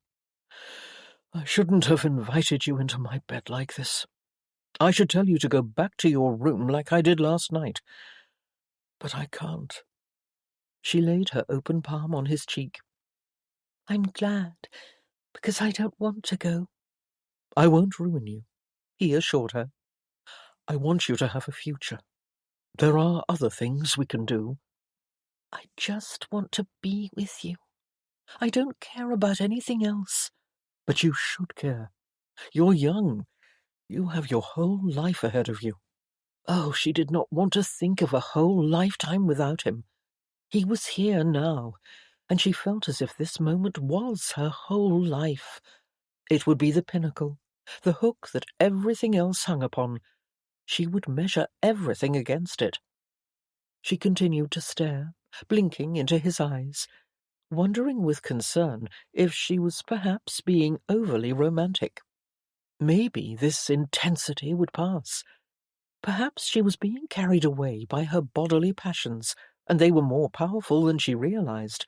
"I shouldn't have invited you into my bed like this. I should tell you to go back to your room like I did last night. But I can't." She laid her open palm on his cheek. "I'm glad, because I don't want to go." "I won't ruin you," he assured her. "I want you to have a future. There are other things we can do." "I just want to be with you. I don't care about anything else." "But you should care. You're young. You have your whole life ahead of you." Oh, she did not want to think of a whole lifetime without him. He was here now, and she felt as if this moment was her whole life. It would be the pinnacle, the hook that everything else hung upon. She would measure everything against it. She continued to stare, blinking into his eyes, wondering with concern if she was perhaps being overly romantic. Maybe this intensity would pass. Perhaps she was being carried away by her bodily passions, and they were more powerful than she realized,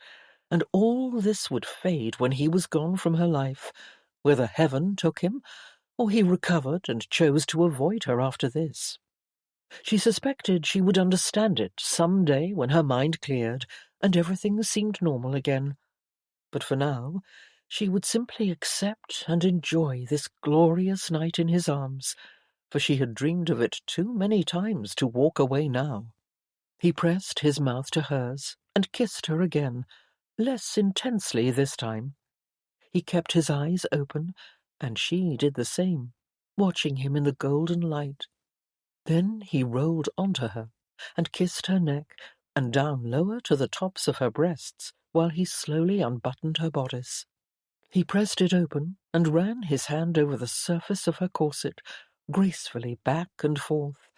and all this would fade when he was gone from her life, whether heaven took him, or he recovered and chose to avoid her after this. She suspected she would understand it some day when her mind cleared and everything seemed normal again. But for now, she would simply accept and enjoy this glorious night in his arms, for she had dreamed of it too many times to walk away now. He pressed his mouth to hers and kissed her again, less intensely this time. He kept his eyes open, and she did the same, watching him in the golden light. Then he rolled onto her and kissed her neck and down lower to the tops of her breasts while he slowly unbuttoned her bodice. He pressed it open and ran his hand over the surface of her corset, gracefully back and forth,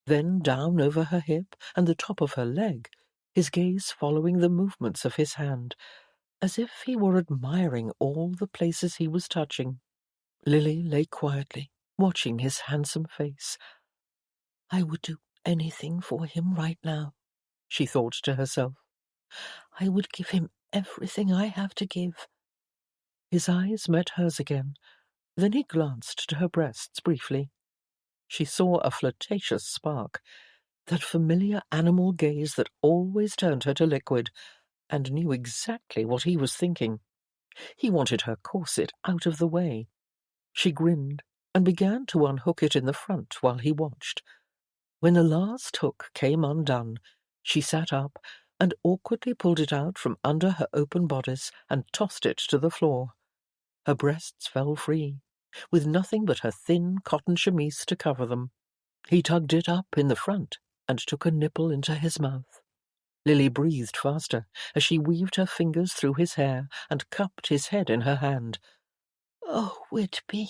then down over her hip and the top of her leg, his gaze following the movements of his hand, as if he were admiring all the places he was touching. Lily lay quietly, watching his handsome face. I would do anything for him right now, she thought to herself. I would give him everything I have to give. His eyes met hers again. Then he glanced to her breasts briefly. She saw a flirtatious spark, that familiar animal gaze that always turned her to liquid, and knew exactly what he was thinking. He wanted her corset out of the way. She grinned and began to unhook it in the front while he watched. When the last hook came undone, she sat up and awkwardly pulled it out from under her open bodice and tossed it to the floor. Her breasts fell free, with nothing but her thin cotton chemise to cover them. He tugged it up in the front and took a nipple into his mouth. Lily breathed faster as she weaved her fingers through his hair and cupped his head in her hand. "Oh, Whitby,"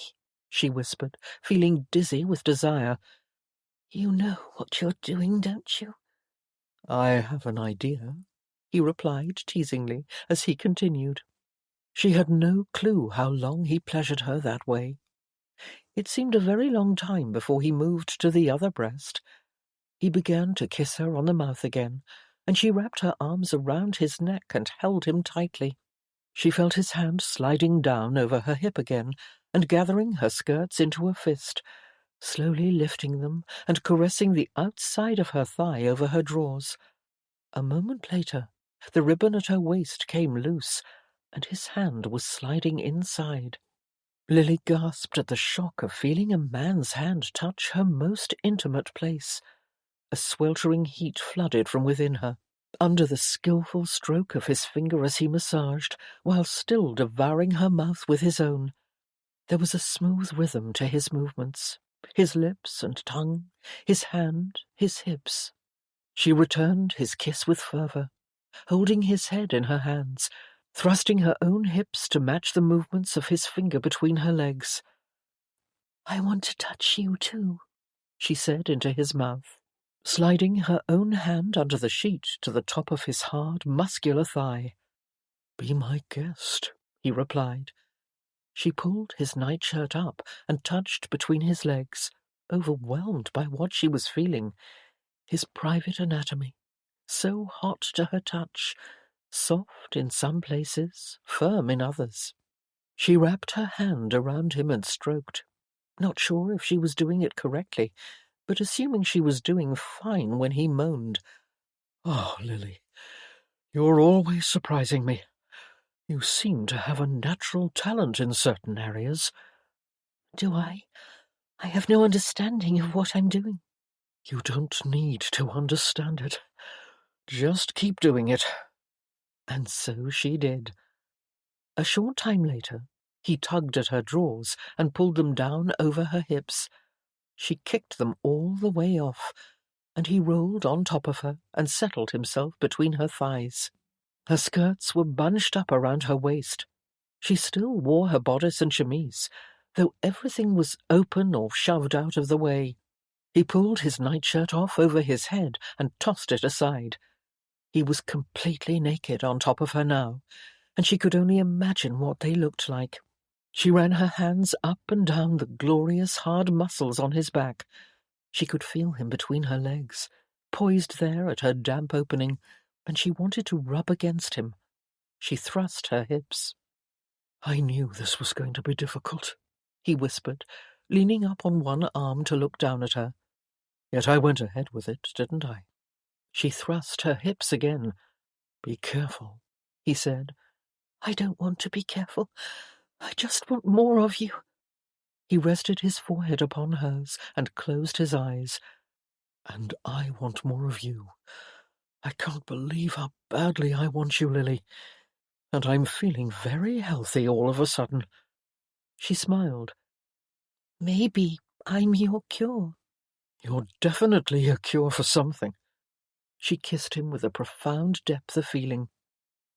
she whispered, feeling dizzy with desire. "You know what you're doing, don't you?" I have an idea, he replied teasingly as he continued. She had no clue how long he pleasured her that way. It seemed a very long time before he moved to the other breast. He began to kiss her on the mouth again, and she wrapped her arms around his neck and held him tightly. She felt his hand sliding down over her hip again and gathering her skirts into a fist, slowly lifting them and caressing the outside of her thigh over her drawers. A moment later, the ribbon at her waist came loose, and his hand was sliding inside. Lily gasped at the shock of feeling a man's hand touch her most intimate place. A sweltering heat flooded from within her, under the skillful stroke of his finger as he massaged, while still devouring her mouth with his own. There was a smooth rhythm to his movements, his lips and tongue, his hand, his hips. She returned his kiss with fervour, holding his head in her hands, thrusting her own hips to match the movements of his finger between her legs. "I want to touch you too," she said into his mouth, sliding her own hand under the sheet to the top of his hard, muscular thigh. "Be my guest," he replied. She pulled his nightshirt up and touched between his legs, overwhelmed by what she was feeling. His private anatomy, so hot to her touch, soft in some places, firm in others. She wrapped her hand around him and stroked, not sure if she was doing it correctly, but assuming she was doing fine when he moaned. "Oh, Lily, you're always surprising me. You seem to have a natural talent in certain areas." "Do I? I have no understanding of what I'm doing." "You don't need to understand it. Just keep doing it." And so she did. A short time later, he tugged at her drawers and pulled them down over her hips. She kicked them all the way off, and he rolled on top of her and settled himself between her thighs. Her skirts were bunched up around her waist. She still wore her bodice and chemise, though everything was open or shoved out of the way. He pulled his nightshirt off over his head and tossed it aside. He was completely naked on top of her now, and she could only imagine what they looked like. She ran her hands up and down the glorious hard muscles on his back. She could feel him between her legs, poised there at her damp opening, and she wanted to rub against him. She thrust her hips. "I knew this was going to be difficult," he whispered, leaning up on one arm to look down at her. "Yet I went ahead with it, didn't I?" She thrust her hips again. "Be careful," he said. "I don't want to be careful. I just want more of you." He rested his forehead upon hers and closed his eyes. "And I want more of you. I can't believe how badly I want you, Lily. And I'm feeling very healthy all of a sudden." She smiled. "Maybe I'm your cure." "You're definitely a cure for something." She kissed him with a profound depth of feeling.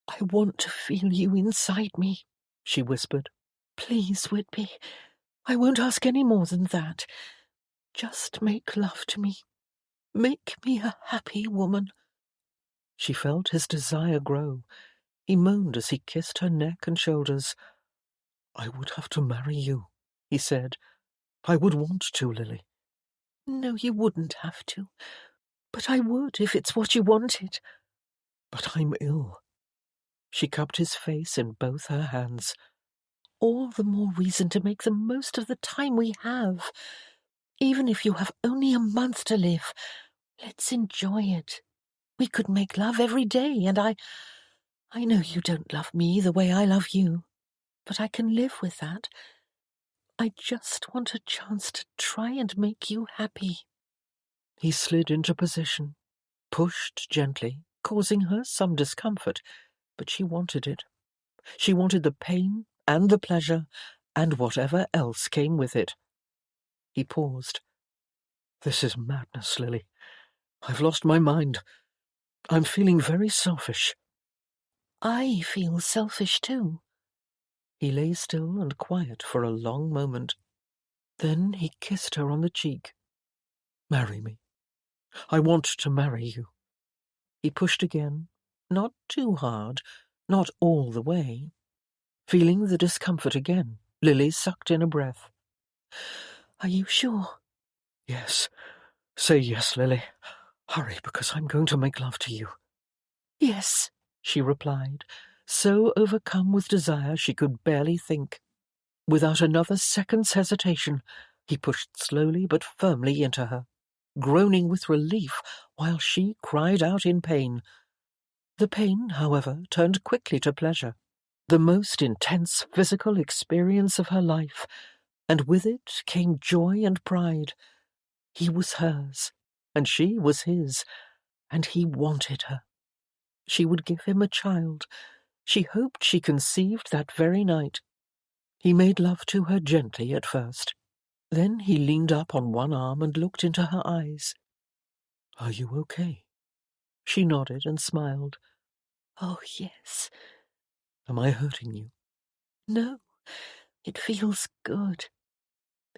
"I want to feel you inside me," she whispered. "Please, Whitby, I won't ask any more than that. Just make love to me. Make me a happy woman." She felt his desire grow. He moaned as he kissed her neck and shoulders. "I would have to marry you," he said. "I would want to, Lily." "No, you wouldn't have to. But I would if it's what you wanted." "But I'm ill." She cupped his face in both her hands. "All the more reason to make the most of the time we have. Even if you have only a month to live, let's enjoy it. We could make love every day, and I know you don't love me the way I love you, but I can live with that. I just want a chance to try and make you happy." He slid into position, pushed gently, causing her some discomfort, but she wanted it. She wanted the pain and the pleasure and whatever else came with it. He paused. "This is madness, Lily. I've lost my mind. I'm feeling very selfish." "I feel selfish too." He lay still and quiet for a long moment. Then he kissed her on the cheek. "Marry me. I want to marry you." He pushed again, not too hard, not all the way. Feeling the discomfort again, Lily sucked in a breath. "Are you sure?" "Yes. Say yes, Lily. Hurry, because I'm going to make love to you." "Yes," she replied, so overcome with desire she could barely think. Without another second's hesitation, he pushed slowly but firmly into her, groaning with relief while she cried out in pain. The pain, however, turned quickly to pleasure. the most intense physical experience of her life, and with it came joy and pride. He was hers, and she was his, and he wanted her. She would give him a child. She hoped she conceived that very night. He made love to her gently at first. Then he leaned up on one arm and looked into her eyes. "Are you okay?" She nodded and smiled. "Oh, yes." "Am I hurting you?" "No, it feels good."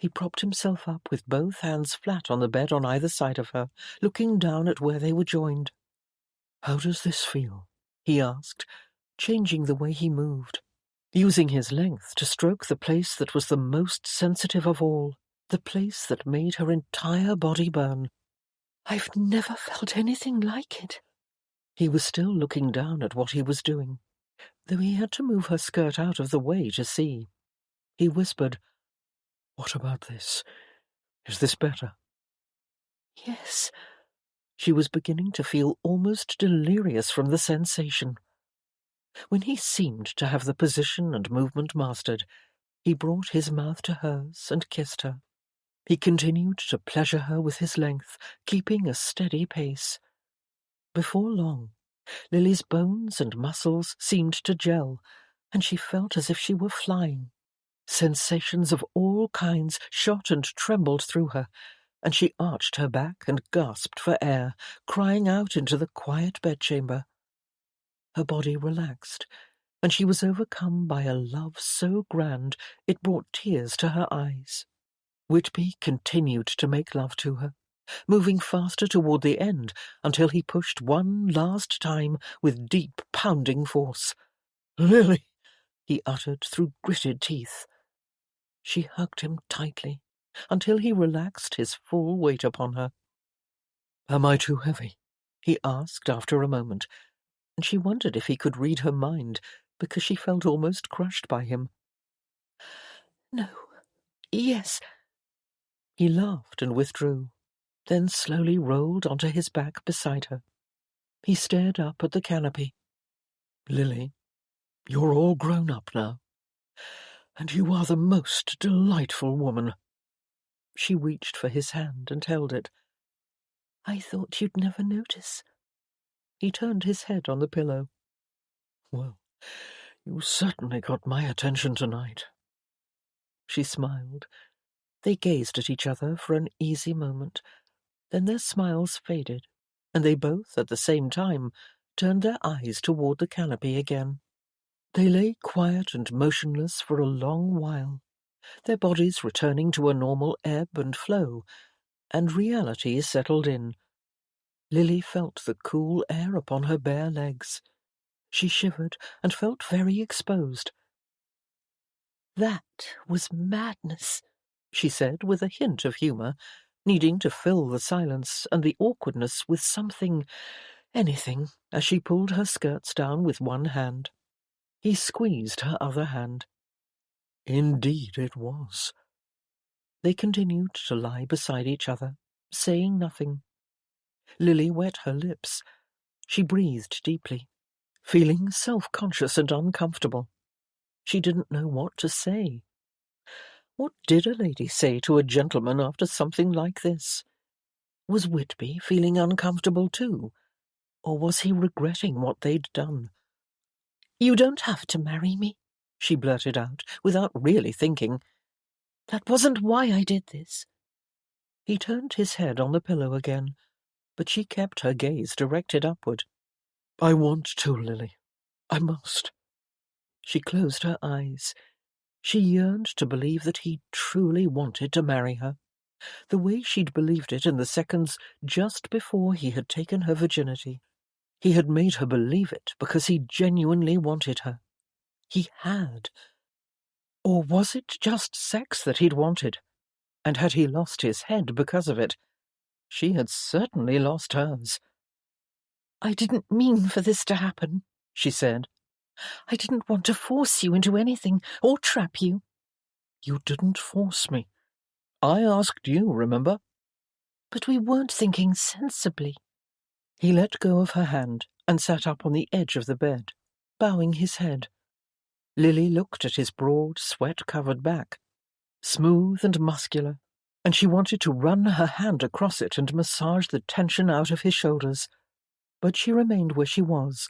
He propped himself up with both hands flat on the bed on either side of her, looking down at where they were joined. "How does this feel?" he asked, changing the way he moved, using his length to stroke the place that was the most sensitive of all, the place that made her entire body burn. "I've never felt anything like it." He was still looking down at what he was doing, though he had to move her skirt out of the way to see. He whispered, "What about this? Is this better?" "Yes." She was beginning to feel almost delirious from the sensation. When he seemed to have the position and movement mastered, he brought his mouth to hers and kissed her. He continued to pleasure her with his length, keeping a steady pace. Before long, Lily's bones and muscles seemed to gel, and she felt as if she were flying. Sensations of all kinds shot and trembled through her, and she arched her back and gasped for air, crying out into the quiet bedchamber. Her body relaxed, and she was overcome by a love so grand it brought tears to her eyes. Whitby continued to make love to her, moving faster toward the end until he pushed one last time with deep, pounding force. "Lily!" he uttered through gritted teeth. She hugged him tightly until he relaxed his full weight upon her. "Am I too heavy?" he asked after a moment, and she wondered if he could read her mind, because she felt almost crushed by him. "No. Yes." He laughed and withdrew, then slowly rolled onto his back beside her. He stared up at the canopy. "Lily, you're all grown up now, and you are the most delightful woman." She reached for his hand and held it. "I thought you'd never notice." He turned his head on the pillow. "Well, you certainly got my attention tonight." She smiled. They gazed at each other for an easy moment. Then their smiles faded, and they both, at the same time, turned their eyes toward the canopy again. They lay quiet and motionless for a long while, their bodies returning to a normal ebb and flow, and reality settled in. Lily felt the cool air upon her bare legs. She shivered and felt very exposed. "That was madness," she said with a hint of humour, needing to fill the silence and the awkwardness with something, anything, as she pulled her skirts down with one hand. He squeezed her other hand. "Indeed it was." They continued to lie beside each other, saying nothing. Lily wet her lips. She breathed deeply, feeling self-conscious and uncomfortable. She didn't know what to say. What did a lady say to a gentleman after something like this? Was Whitby feeling uncomfortable too, or was he regretting what they'd done? "You don't have to marry me," she blurted out, without really thinking. "That wasn't why I did this." He turned his head on the pillow again, but she kept her gaze directed upward. "I want to, Lily. I must." She closed her eyes. She yearned to believe that he truly wanted to marry her, the way she'd believed it in the seconds just before he had taken her virginity. He had made her believe it because he genuinely wanted her. He had. Or was it just sex that he'd wanted? And had he lost his head because of it? She had certainly lost hers. "I didn't mean for this to happen," she said. "I didn't want to force you into anything or trap you." "You didn't force me. I asked you, remember?" "But we weren't thinking sensibly." He let go of her hand and sat up on the edge of the bed, bowing his head. Lily looked at his broad, sweat-covered back, smooth and muscular, and she wanted to run her hand across it and massage the tension out of his shoulders. But she remained where she was,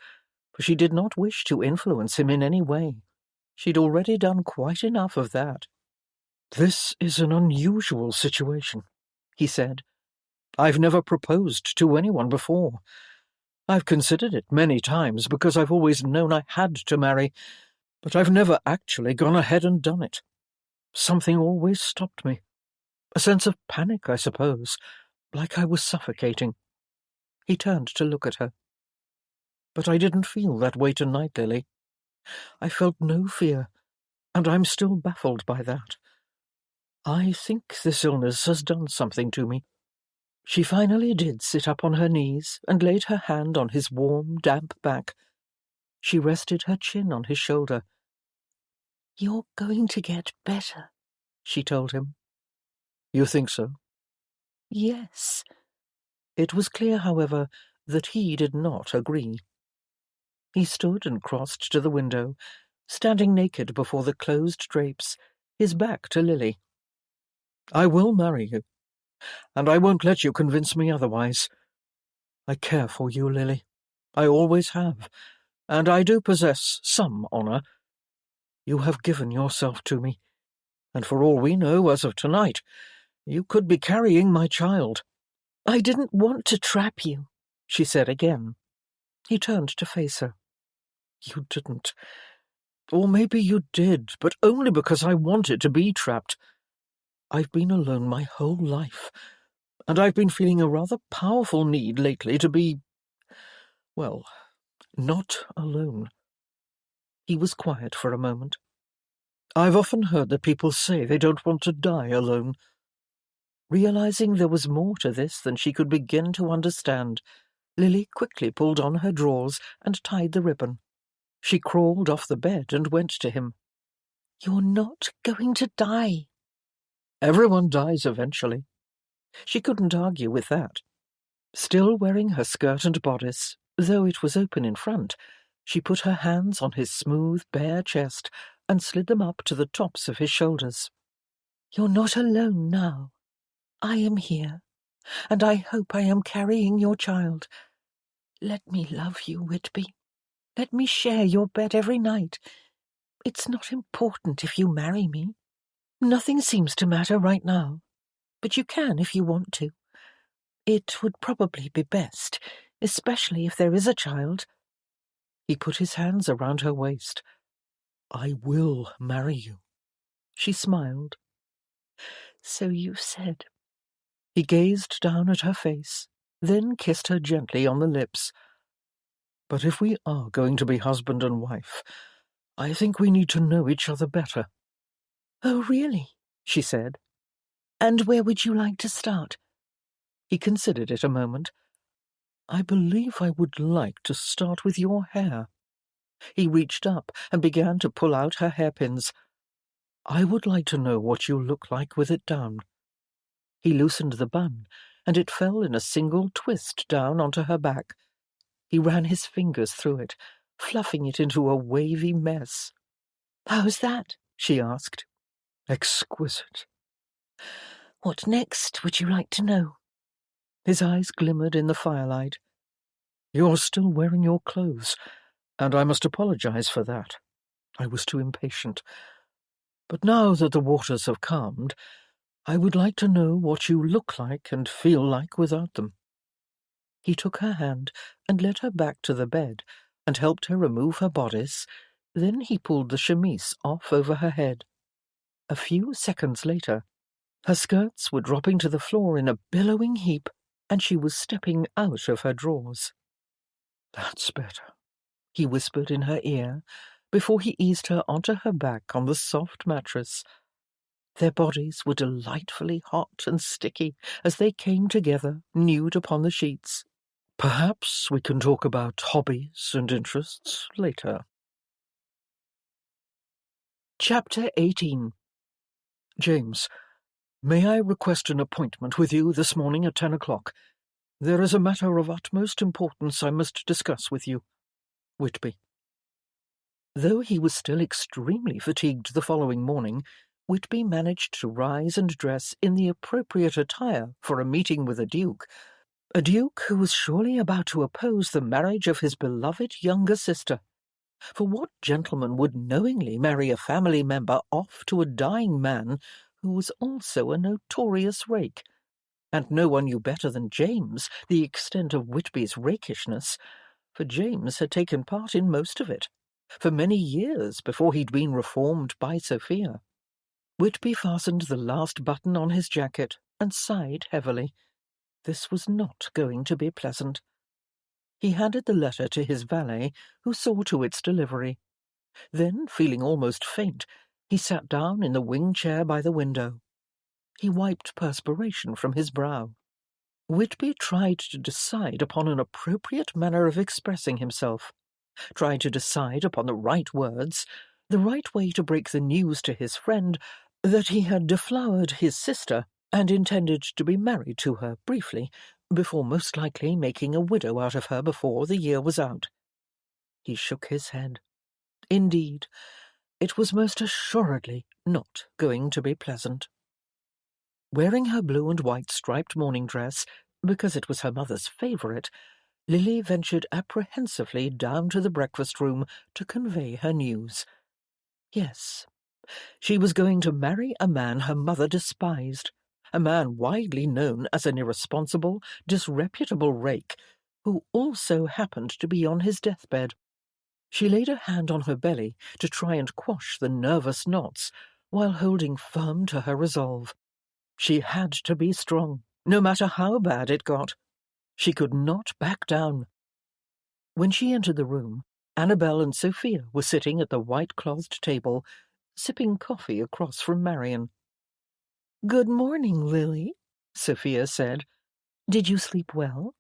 for she did not wish to influence him in any way. She'd already done quite enough of that. "This is an unusual situation," he said. "I've never proposed to anyone before. I've considered it many times because I've always known I had to marry, but I've never actually gone ahead and done it. Something always stopped me. A sense of panic, I suppose, like I was suffocating." He turned to look at her. "But I didn't feel that way tonight, Lily. I felt no fear, and I'm still baffled by that. I think this illness has done something to me." She finally did sit up on her knees and laid her hand on his warm, damp back. She rested her chin on his shoulder. "You're going to get better," she told him. "You think so?" "Yes." It was clear, however, that he did not agree. He stood and crossed to the window, standing naked before the closed drapes, his back to Lily. "I will marry you, and I won't let you convince me otherwise. I care for you, Lily. I always have, and I do possess some honour. You have given yourself to me, and for all we know, as of tonight, you could be carrying my child." "I didn't want to trap you," she said again. He turned to face her. "You didn't. Or maybe you did, but only because I wanted to be trapped. I've been alone my whole life, and I've been feeling a rather powerful need lately to be, well, not alone." He was quiet for a moment. "I've often heard that people say they don't want to die alone." Realizing there was more to this than she could begin to understand, Lily quickly pulled on her drawers and tied the ribbon. She crawled off the bed and went to him. "You're not going to die." "Everyone dies eventually." She couldn't argue with that. Still wearing her skirt and bodice, though it was open in front, she put her hands on his smooth, bare chest and slid them up to the tops of his shoulders. "You're not alone now. I am here, and I hope I am carrying your child. Let me love you, Whitby. Let me share your bed every night. It's not important if you marry me. Nothing seems to matter right now, but you can if you want to. It would probably be best, especially if there is a child." He put his hands around her waist. "I will marry you." She smiled. "So you've said." He gazed down at her face, then kissed her gently on the lips. "But if we are going to be husband and wife, I think we need to know each other better." "Oh, really?" she said. "And where would you like to start?" He considered it a moment. "I believe I would like to start with your hair." He reached up and began to pull out her hairpins. "I would like to know what you look like with it down." He loosened the bun, and it fell in a single twist down onto her back. He ran his fingers through it, fluffing it into a wavy mess. "How's that?" she asked. "Exquisite." "What next would you like to know?" His eyes glimmered in the firelight. "You're still wearing your clothes, and I must apologize for that. I was too impatient. But now that the waters have calmed, I would like to know what you look like and feel like without them." He took her hand and led her back to the bed and helped her remove her bodice. Then he pulled the chemise off over her head. A few seconds later, her skirts were dropping to the floor in a billowing heap, and she was stepping out of her drawers. "That's better," he whispered in her ear, before he eased her onto her back on the soft mattress. Their bodies were delightfully hot and sticky as they came together, nude upon the sheets. "Perhaps we can talk about hobbies and interests later." Chapter 18. "James, may I request an appointment with you this morning at 10 o'clock? There is a matter of utmost importance I must discuss with you. Whitby." Though he was still extremely fatigued the following morning, Whitby managed to rise and dress in the appropriate attire for a meeting with a duke who was surely about to oppose the marriage of his beloved younger sister. For what gentleman would knowingly marry a family member off to a dying man who was also a notorious rake? And no one knew better than James the extent of Whitby's rakishness, for James had taken part in most of it, for many years before he'd been reformed by Sophia. Whitby fastened the last button on his jacket and sighed heavily. This was not going to be pleasant. He handed the letter to his valet, who saw to its delivery. Then, feeling almost faint, he sat down in the wing chair by the window. He wiped perspiration from his brow. Whitby tried to decide upon an appropriate manner of expressing himself, tried to decide upon the right words, the right way to break the news to his friend that he had deflowered his sister and intended to be married to her briefly, before most likely making a widow out of her before the year was out. He shook his head. Indeed, it was most assuredly not going to be pleasant. Wearing her blue and white striped morning dress, because it was her mother's favourite, Lily ventured apprehensively down to the breakfast-room to convey her news. Yes, she was going to marry a man her mother despised, a man widely known as an irresponsible, disreputable rake, who also happened to be on his deathbed. She laid a hand on her belly to try and quash the nervous knots, while holding firm to her resolve. She had to be strong, no matter how bad it got. She could not back down. When she entered the room, Annabel and Sophia were sitting at the white-clothed table, sipping coffee across from Marion. "Good morning, Lily," Sophia said. "Did you sleep well?"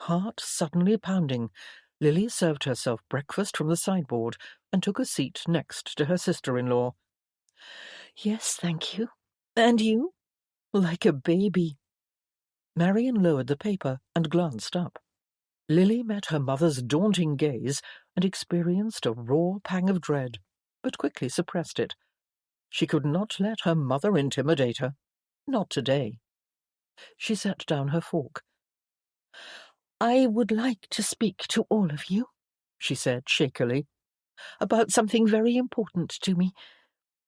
Heart suddenly pounding, Lily served herself breakfast from the sideboard and took a seat next to her sister-in-law. "Yes, thank you. And you? Like a baby." Marion lowered the paper and glanced up. Lily met her mother's daunting gaze and experienced a raw pang of dread, but quickly suppressed it. She could not let her mother intimidate her. Not today. She set down her fork. "I would like to speak to all of you," she said shakily, "about something very important to me.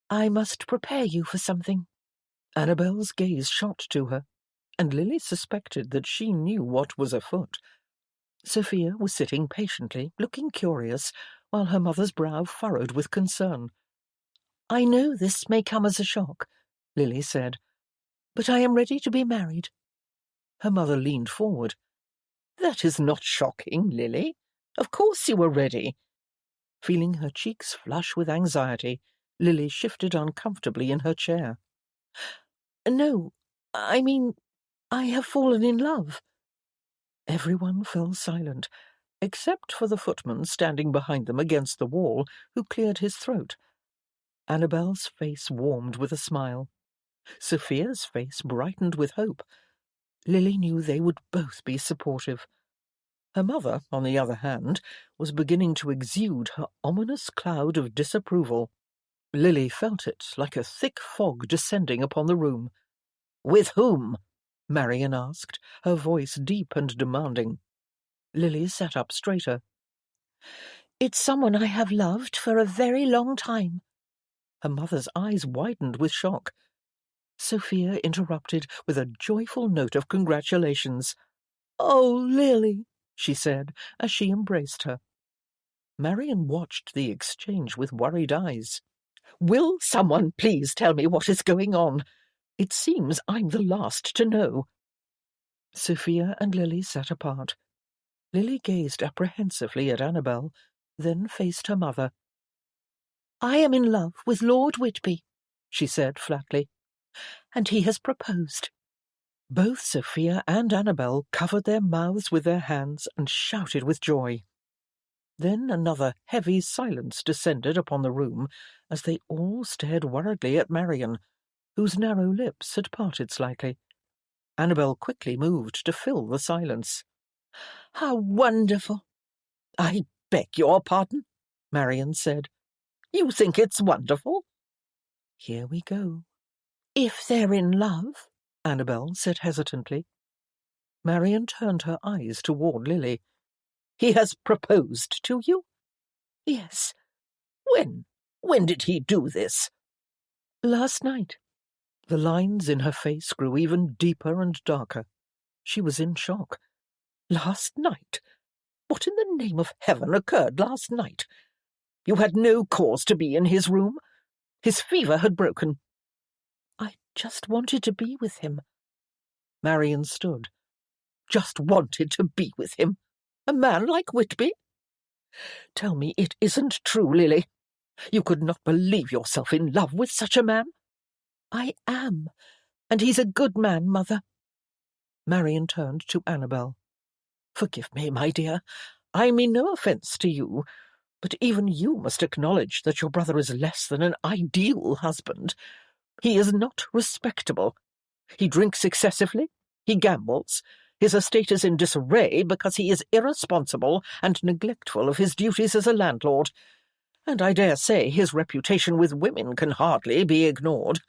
I must prepare you for something." Annabel's gaze shot to her, and Lily suspected that she knew what was afoot. Sophia was sitting patiently, looking curious, while her mother's brow furrowed with concern. "I know this may come as a shock," Lily said, "but I am ready to be married." Her mother leaned forward. "That is not shocking, Lily. Of course you are ready." Feeling her cheeks flush with anxiety, Lily shifted uncomfortably in her chair. "No, I mean, I have fallen in love." Everyone fell silent, except for the footman standing behind them against the wall, who cleared his throat. Annabel's face warmed with a smile. Sophia's face brightened with hope. Lily knew they would both be supportive. Her mother, on the other hand, was beginning to exude her ominous cloud of disapproval. Lily felt it like a thick fog descending upon the room. "With whom?" Marion asked, her voice deep and demanding. Lily sat up straighter. "It's someone I have loved for a very long time." Her mother's eyes widened with shock. Sophia interrupted with a joyful note of congratulations. "Oh, Lily," she said, as she embraced her. Marion watched the exchange with worried eyes. "Will someone please tell me what is going on? It seems I'm the last to know." Sophia and Lily sat apart. Lily gazed apprehensively at Annabel, then faced her mother. "I am in love with Lord Whitby," she said flatly, "and he has proposed." Both Sophia and Annabel covered their mouths with their hands and shouted with joy. Then another heavy silence descended upon the room as they all stared worriedly at Marion, whose narrow lips had parted slightly. Annabel quickly moved to fill the silence. "How wonderful!" "I beg your pardon?" Marian said. "You think it's wonderful?" "Here we go." "If they're in love," Annabel said hesitantly. Marian turned her eyes toward Lily. "He has proposed to you?" "Yes." "When? When did he do this?" "Last night." The lines in her face grew even deeper and darker. She was in shock. Last night? What in the name of heaven occurred last night? You had no cause to be in his room. His fever had broken. "I just wanted to be with him." Marian stood. Just wanted to be with him? A man like Whitby? Tell me it isn't true, Lily. You could not believe yourself in love with such a man? "I am, and he's a good man, Mother." Marian turned to Annabel. "Forgive me, my dear. I mean no offence to you, but even you must acknowledge that your brother is less than an ideal husband. He is not respectable. He drinks excessively. He gambles. His estate is in disarray because he is irresponsible and neglectful of his duties as a landlord. And I dare say his reputation with women can hardly be ignored.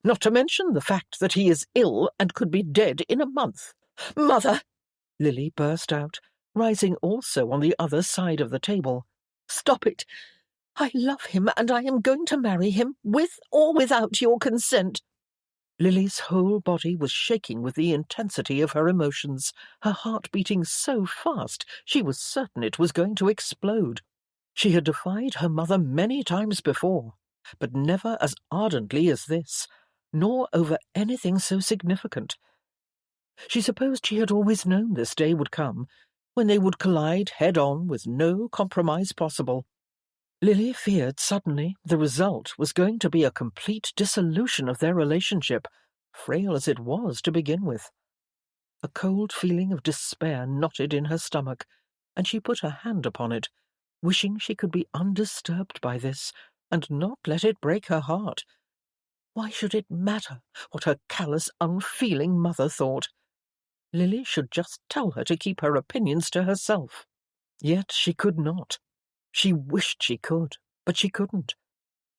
Not to mention the fact that he is ill and could be dead in a month." "Mother!" Lily burst out, rising also on the other side of the table. "Stop it! I love him, and I am going to marry him, with or without your consent." Lily's whole body was shaking with the intensity of her emotions, her heart beating so fast she was certain it was going to explode. She had defied her mother many times before, but never as ardently as this, nor over anything so significant. She supposed she had always known this day would come, when they would collide head-on with no compromise possible. Lily feared suddenly the result was going to be a complete dissolution of their relationship, frail as it was to begin with. A cold feeling of despair knotted in her stomach, and she put her hand upon it, wishing she could be undisturbed by this, and not let it break her heart. Why should it matter what her callous, unfeeling mother thought? Lily should just tell her to keep her opinions to herself. Yet she could not. She wished she could, but she couldn't.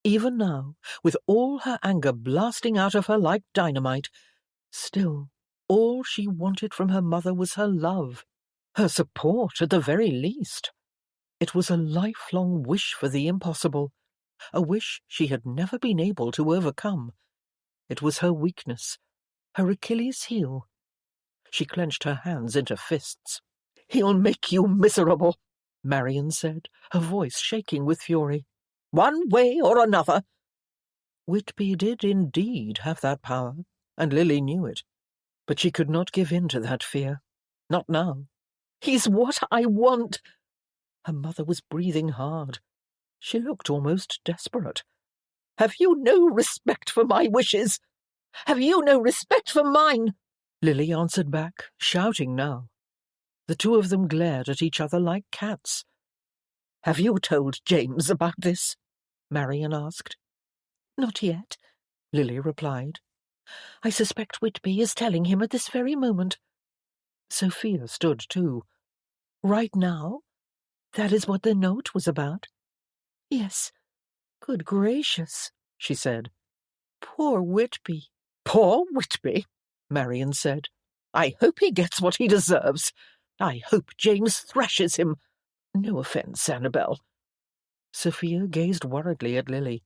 Even now, with all her anger blasting out of her like dynamite, still, all she wanted from her mother was her love, her support at the very least. It was a lifelong wish for the impossible, a wish she had never been able to overcome. It was her weakness, her Achilles' heel. She clenched her hands into fists. "He'll make you miserable," Marian said, her voice shaking with fury. "One way or another." Whitby did indeed have that power, and Lily knew it. But she could not give in to that fear. Not now. "He's what I want." Her mother was breathing hard. She looked almost desperate. "Have you no respect for my wishes? Have you no respect for mine?" Lily answered back, shouting now. The two of them glared at each other like cats. "Have you told James about this?" Marian asked. "Not yet," Lily replied. "I suspect Whitby is telling him at this very moment." Sophia stood too. "Right now? That is what the note was about?" "Yes." "Good gracious," she said. "Poor Whitby." "Poor Whitby," Marian said. "I hope he gets what he deserves. I hope James thrashes him. No offence, Annabel." Sophia gazed worriedly at Lily.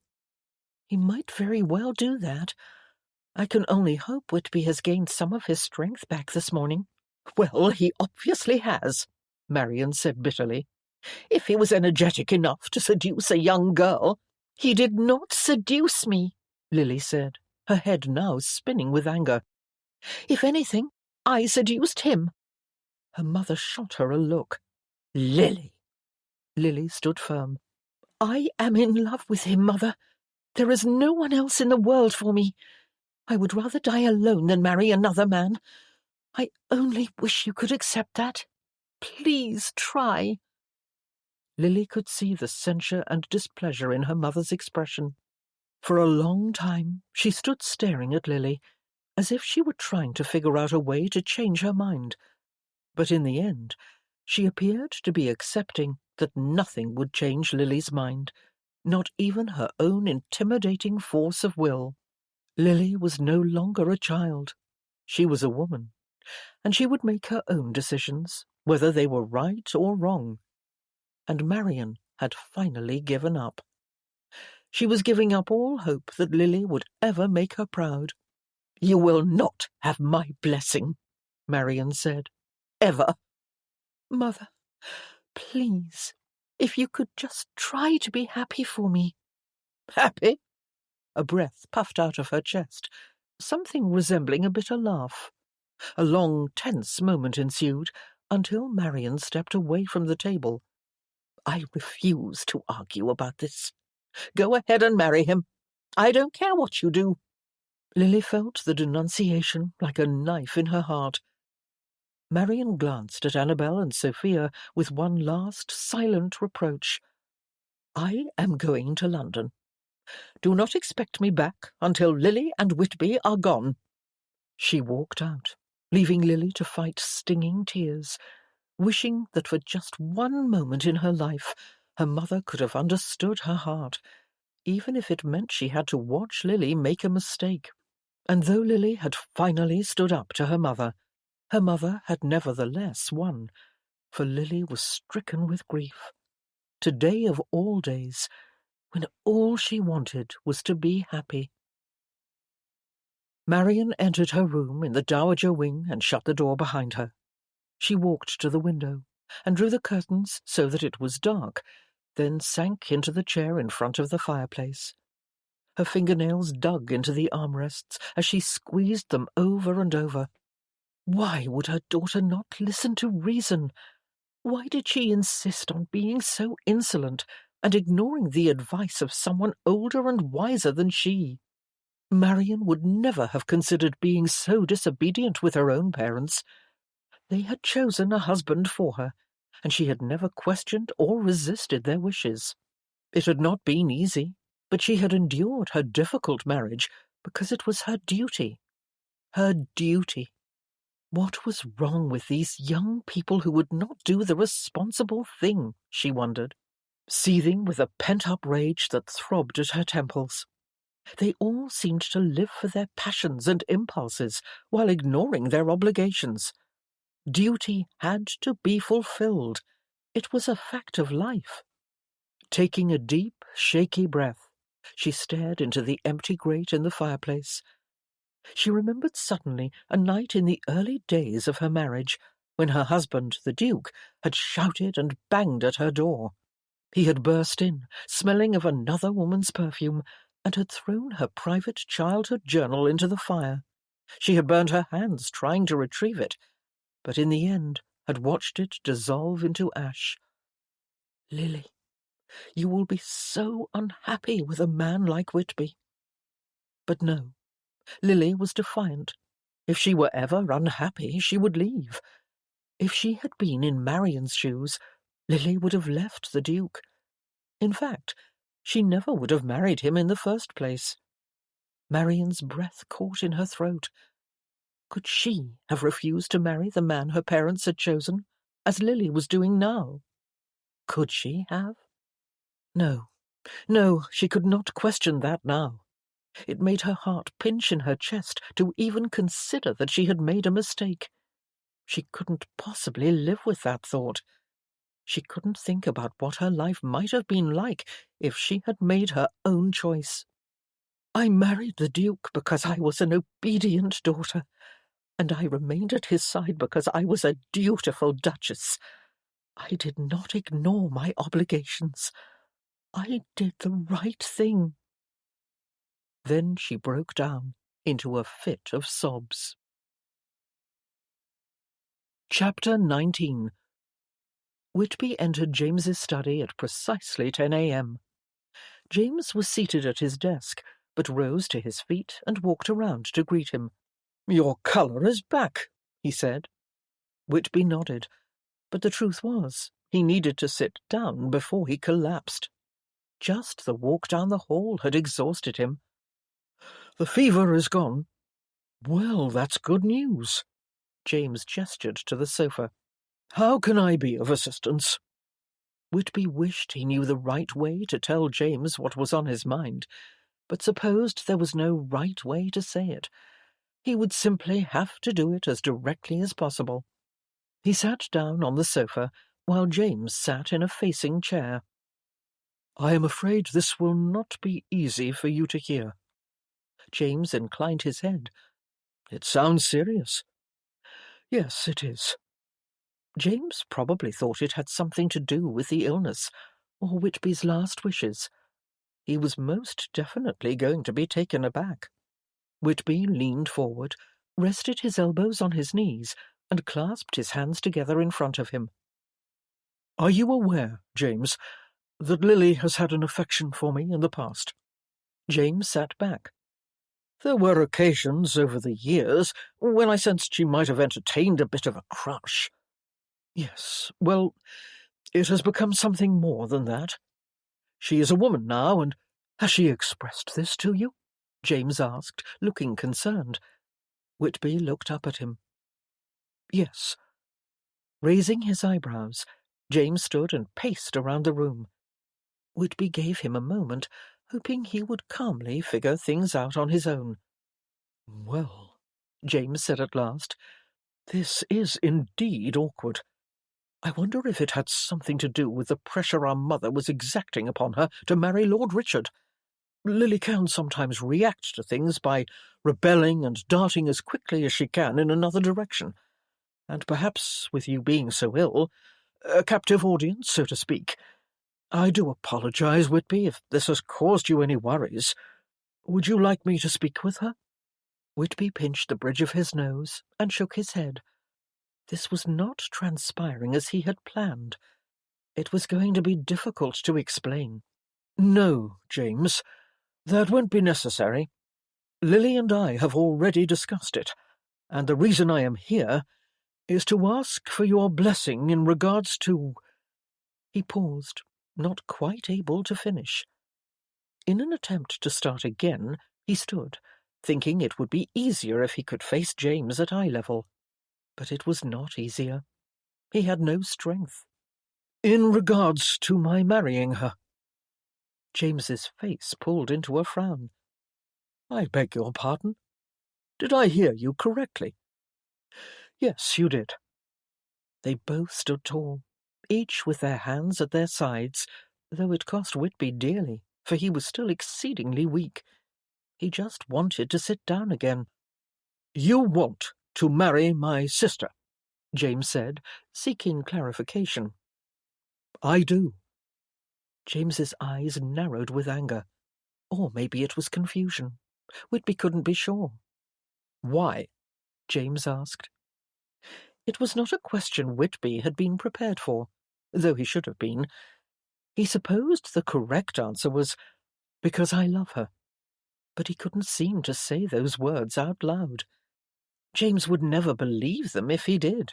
"He might very well do that. I can only hope Whitby has gained some of his strength back this morning." "Well, he obviously has," Marian said bitterly. "If he was energetic enough to seduce a young girl—" "He did not seduce me," Lily said, her head now spinning with anger. "If anything, I seduced him." Her mother shot her a look. "Lily!" Lily stood firm. "I am in love with him, Mother. There is no one else in the world for me. I would rather die alone than marry another man. I only wish you could accept that. Please try." Lily could see the censure and displeasure in her mother's expression. For a long time she stood staring at Lily, as if she were trying to figure out a way to change her mind. But in the end She appeared to be accepting that nothing would change Lily's mind, not even her own intimidating force of will. Lily was no longer a child. She was a woman, and she would make her own decisions, whether they were right or wrong. And Marian had finally given up. She was giving up all hope that Lily would ever make her proud. "You will not have my blessing," Marian said. "Ever." "Mother, please, if you could just try to be happy for me." "Happy?" A breath puffed out of her chest, something resembling a bitter laugh. A long, tense moment ensued, until Marian stepped away from the table. "I refuse to argue about this. Go ahead and marry him. I don't care what you do." Lily felt the denunciation like a knife in her heart. Marian glanced at Annabel and Sophia with one last silent reproach. "I am going to London. Do not expect me back until Lily and Whitby are gone." She walked out, leaving Lily to fight stinging tears, wishing that for just one moment in her life her mother could have understood her heart, even if it meant she had to watch Lily make a mistake. And though Lily had finally stood up to her mother had nevertheless won, for Lily was stricken with grief. Today of all days, when all she wanted was to be happy. Marian entered her room in the dowager wing and shut the door behind her. She walked to the window and drew the curtains so that it was dark, then sank into the chair in front of the fireplace. Her fingernails dug into the armrests as she squeezed them over and over. Why would her daughter not listen to reason? Why did she insist on being so insolent and ignoring the advice of someone older and wiser than she? Marian would never have considered being so disobedient with her own parents. They had chosen a husband for her, and she had never questioned or resisted their wishes. It had not been easy, but she had endured her difficult marriage because it was her duty. Her duty. What was wrong with these young people who would not do the responsible thing, she wondered, seething with a pent-up rage that throbbed at her temples. They all seemed to live for their passions and impulses while ignoring their obligations. Duty had to be fulfilled. It was a fact of life. Taking a deep, shaky breath, she stared into the empty grate in the fireplace. She remembered suddenly a night in the early days of her marriage, when her husband, the Duke, had shouted and banged at her door. He had burst in, smelling of another woman's perfume, and had thrown her private childhood journal into the fire. She had burned her hands trying to retrieve it, but in the end had watched it dissolve into ash. "Lily, you will be so unhappy with a man like Whitby." But no, Lily was defiant. If she were ever unhappy, she would leave. If she had been in Marian's shoes, Lily would have left the Duke. In fact, she never would have married him in the first place. Marian's breath caught in her throat. Could she have refused to marry the man her parents had chosen, as Lily was doing now? Could she have? No, she could not question that now. It made her heart pinch in her chest to even consider that she had made a mistake. She couldn't possibly live with that thought. She couldn't think about what her life might have been like if she had made her own choice. "I married the Duke because I was an obedient daughter, and I remained at his side because I was a dutiful duchess. I did not ignore my obligations. I did the right thing." Then she broke down into a fit of sobs. Chapter 19. Whitby entered James's study at precisely 10 a.m. James was seated at his desk, but rose to his feet and walked around to greet him. "Your colour is back," he said. Whitby nodded, but the truth was, he needed to sit down before he collapsed. Just the walk down the hall had exhausted him. "The fever is gone." "Well, that's good news." James gestured to the sofa. How can I be of assistance? Whitby wished he knew the right way to tell James what was on his mind, but supposed there was no right way to say it. He would simply have to do it as directly as possible. He sat down on the sofa, while James sat in a facing chair. I am afraid this will not be easy for you to hear. James inclined his head. It sounds serious. Yes, it is. James probably thought it had something to do with the illness, or Whitby's last wishes. He was most definitely going to be taken aback. Whitby leaned forward, rested his elbows on his knees, and clasped his hands together in front of him. Are you aware, James, that Lily has had an affection for me in the past? James sat back. There were occasions over the years when I sensed she might have entertained a bit of a crush. Yes, well, it has become something more than that. She is a woman now, and has she expressed this to you? James asked, looking concerned. Whitby looked up at him. Yes. Raising his eyebrows, James stood and paced around the room. Whitby gave him a moment, hoping he would calmly figure things out on his own. Well, James said at last, this is indeed awkward. I wonder if it had something to do with the pressure our mother was exacting upon her to marry Lord Richard. Lily can sometimes react to things by rebelling and darting as quickly as she can in another direction. And perhaps, with you being so ill, a captive audience, so to speak. I do apologize, Whitby, if this has caused you any worries. Would you like me to speak with her? Whitby pinched the bridge of his nose and shook his head. This was not transpiring as he had planned. It was going to be difficult to explain. No, James, that won't be necessary. Lily and I have already discussed it, and the reason I am here is to ask for your blessing in regards to... He paused, not quite able to finish. In an attempt to start again, he stood, thinking it would be easier if he could face James at eye level. But it was not easier. He had no strength. In regards to my marrying her. James's face pulled into a frown. I beg your pardon? Did I hear you correctly? Yes, you did. They both stood tall, each with their hands at their sides, though it cost Whitby dearly, for he was still exceedingly weak. He just wanted to sit down again. You want to marry my sister, James said, seeking clarification. I do. James's eyes narrowed with anger. Or maybe it was confusion. Whitby couldn't be sure. Why? James asked. It was not a question Whitby had been prepared for, though he should have been. He supposed the correct answer was, because I love her. But he couldn't seem to say those words out loud. James would never believe them if he did.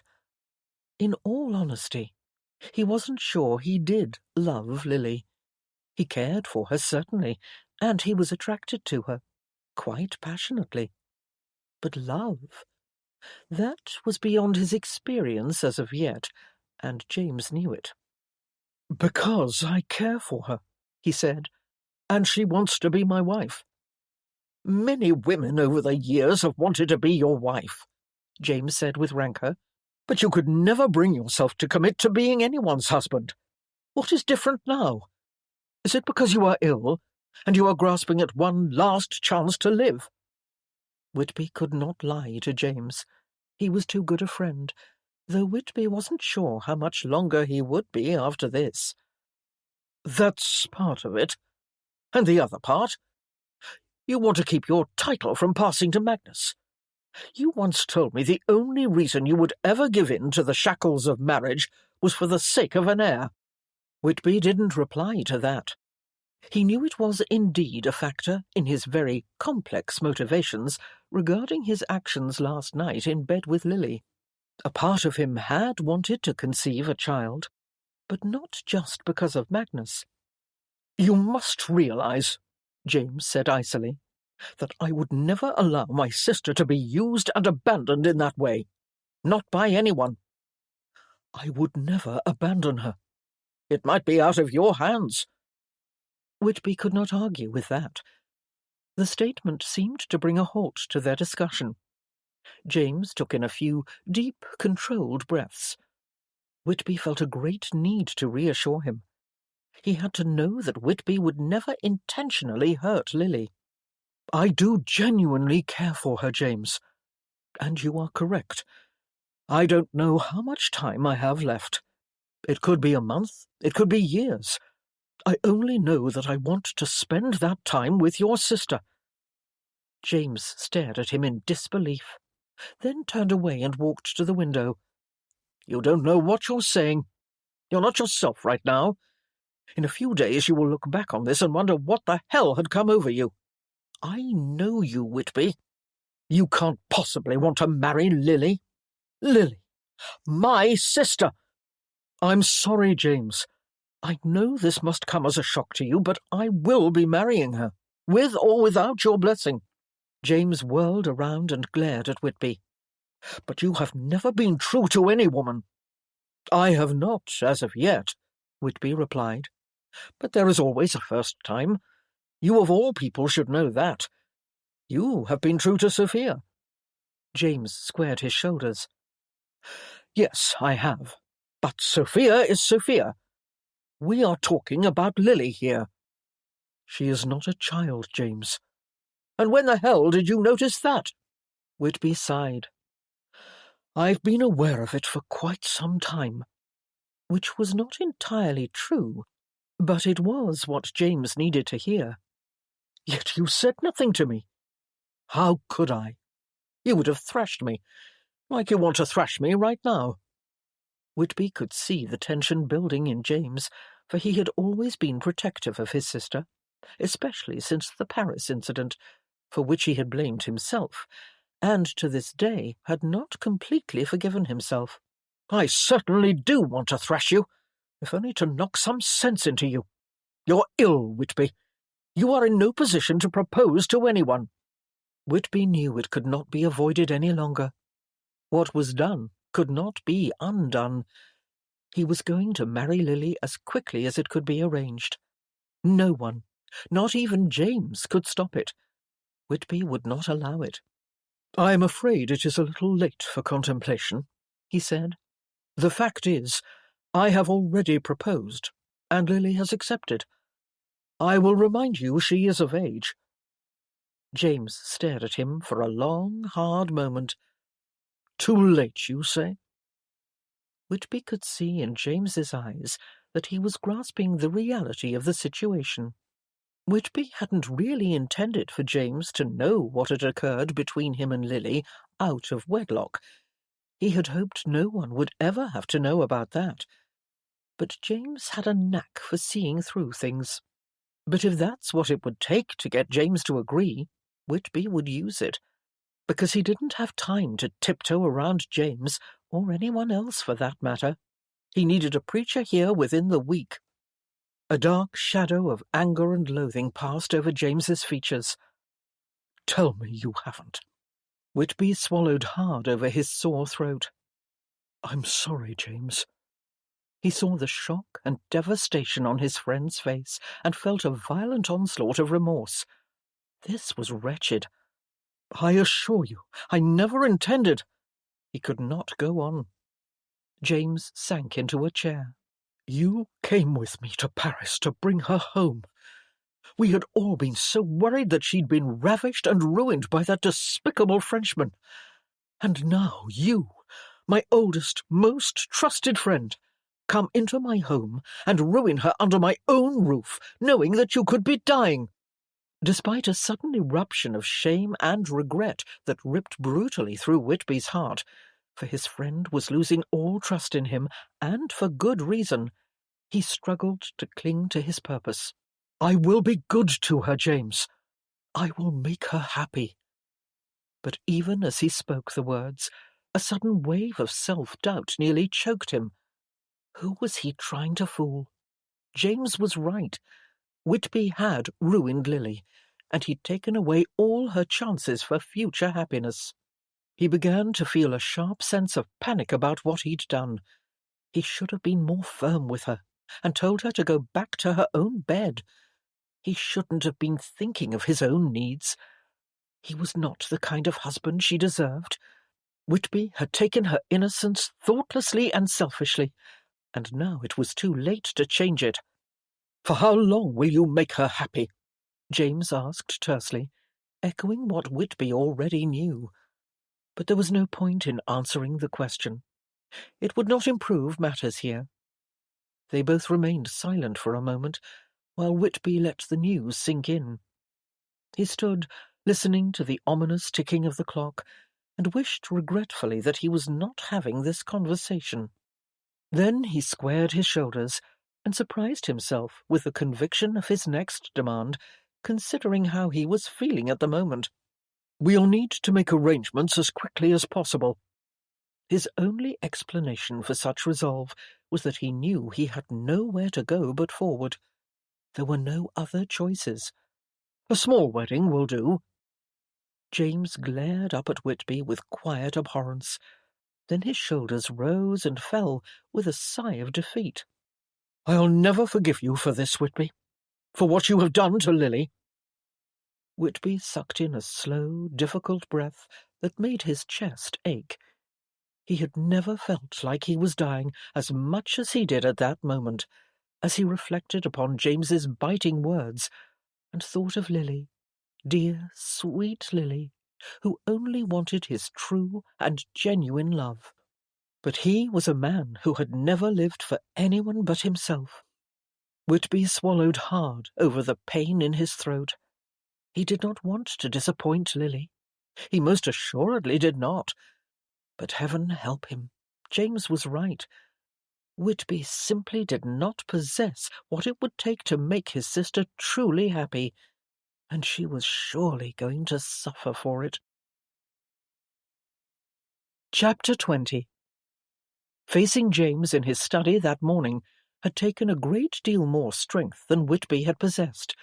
In all honesty, he wasn't sure he did love Lily. He cared for her, certainly, and he was attracted to her, quite passionately. But love? That was beyond his experience as of yet, and James knew it. Because I care for her, he said, and she wants to be my wife. Many women over the years have wanted to be your wife, James said with rancour, but you could never bring yourself to commit to being anyone's husband. What is different now? Is it because you are ill, and you are grasping at one last chance to live? Whitby could not lie to James. He was too good a friend, though Whitby wasn't sure how much longer he would be after this. That's part of it. And the other part? You want to keep your title from passing to Magnus. You once told me the only reason you would ever give in to the shackles of marriage was for the sake of an heir. Whitby didn't reply to that. He knew it was indeed a factor in his very complex motivations regarding his actions last night in bed with Lily. A part of him had wanted to conceive a child, but not just because of Magnus. You must realize, James said icily, that I would never allow my sister to be used and abandoned in that way. Not by anyone. I would never abandon her. It might be out of your hands. Whitby could not argue with that. The statement seemed to bring a halt to their discussion. James took in a few deep, controlled breaths. Whitby felt a great need to reassure him. He had to know that Whitby would never intentionally hurt Lily. I do genuinely care for her, James. And you are correct. I don't know how much time I have left. It could be a month, it could be years. I only know that I want to spend that time with your sister. James stared at him in disbelief, then turned away and walked to the window. You don't know what you're saying. You're not yourself right now. In a few days you will look back on this and wonder what the hell had come over you. I know you, Whitby. You can't possibly want to marry Lily. Lily, my sister. I'm sorry, James. I know this must come as a shock to you, but I will be marrying her, with or without your blessing. James whirled around and glared at Whitby. But you have never been true to any woman. I have not, as of yet, Whitby replied. But there is always a first time. You of all people should know that. You have been true to Sophia. James squared his shoulders. Yes, I have. But Sophia is Sophia. We are talking about Lily here. She is not a child, James. And when the hell did you notice that? Whitby sighed. I've been aware of it for quite some time. Which was not entirely true, but it was what James needed to hear. Yet you said nothing to me. How could I? You would have thrashed me, like you want to thrash me right now. Whitby could see the tension building in James, for he had always been protective of his sister, especially since the Paris incident, for which he had blamed himself, and to this day had not completely forgiven himself. I certainly do want to thrash you, if only to knock some sense into you. You're ill, Whitby. You are in no position to propose to anyone. Whitby knew it could not be avoided any longer. What was done could not be undone. He was going to marry Lily as quickly as it could be arranged. No one, not even James, could stop it. Whitby would not allow it. I am afraid it is a little late for contemplation, he said. The fact is, I have already proposed, and Lily has accepted. I will remind you she is of age. James stared at him for a long, hard moment. Too late, you say? Whitby could see in James's eyes that he was grasping the reality of the situation. Whitby hadn't really intended for James to know what had occurred between him and Lily out of wedlock. He had hoped no one would ever have to know about that. But James had a knack for seeing through things. But if that's what it would take to get James to agree, Whitby would use it, because he didn't have time to tiptoe around James, or anyone else for that matter. He needed a preacher here within the week. A dark shadow of anger and loathing passed over James's features. Tell me you haven't. Whitby swallowed hard over his sore throat. I'm sorry, James. He saw the shock and devastation on his friend's face and felt a violent onslaught of remorse. This was wretched. I assure you, I never intended. He could not go on. James sank into a chair. You came with me to Paris to bring her home. We had all been so worried that she'd been ravished and ruined by that despicable Frenchman. And now you, my oldest, most trusted friend, come into my home and ruin her under my own roof, knowing that you could be dying. Despite a sudden eruption of shame and regret that ripped brutally through Whitby's heart, for his friend was losing all trust in him, and for good reason, he struggled to cling to his purpose. I will be good to her, James. I will make her happy. But even as he spoke the words, a sudden wave of self-doubt nearly choked him. Who was he trying to fool? James was right. Whitby had ruined Lily, and he'd taken away all her chances for future happiness. He began to feel a sharp sense of panic about what he'd done. He should have been more firm with her and told her to go back to her own bed. He shouldn't have been thinking of his own needs. He was not the kind of husband she deserved. Whitby had taken her innocence thoughtlessly and selfishly, and now it was too late to change it. "For how long will you make her happy?" James asked tersely, echoing what Whitby already knew. But there was no point in answering the question. It would not improve matters here. They both remained silent for a moment, while Whitby let the news sink in. He stood, listening to the ominous ticking of the clock, and wished regretfully that he was not having this conversation. Then he squared his shoulders and surprised himself with the conviction of his next demand, considering how he was feeling at the moment. "We'll need to make arrangements as quickly as possible." His only explanation for such resolve was that he knew he had nowhere to go but forward. There were no other choices. "A small wedding will do." James glared up at Whitby with quiet abhorrence. Then his shoulders rose and fell with a sigh of defeat. "I'll never forgive you for this, Whitby, for what you have done to Lily." Whitby sucked in a slow, difficult breath that made his chest ache. He had never felt like he was dying as much as he did at that moment, as he reflected upon James's biting words and thought of Lily, dear, sweet Lily, who only wanted his true and genuine love. But he was a man who had never lived for anyone but himself. Whitby swallowed hard over the pain in his throat. He did not want to disappoint Lily. He most assuredly did not. But heaven help him, James was right. Whitby simply did not possess what it would take to make his sister truly happy, and she was surely going to suffer for it. Chapter 20. Facing James in his study that morning had taken a great deal more strength than Whitby had possessed,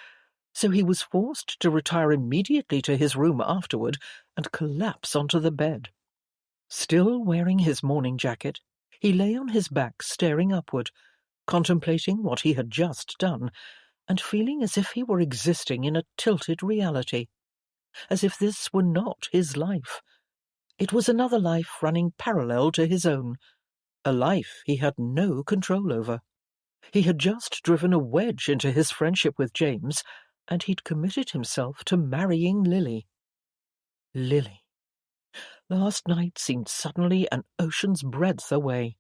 so he was forced to retire immediately to his room afterward and collapse onto the bed. Still wearing his morning jacket, he lay on his back staring upward, contemplating what he had just done, and feeling as if he were existing in a tilted reality, as if this were not his life. It was another life running parallel to his own, a life he had no control over. He had just driven a wedge into his friendship with James, and he'd committed himself to marrying Lily. Lily. Last night seemed suddenly an ocean's breadth away.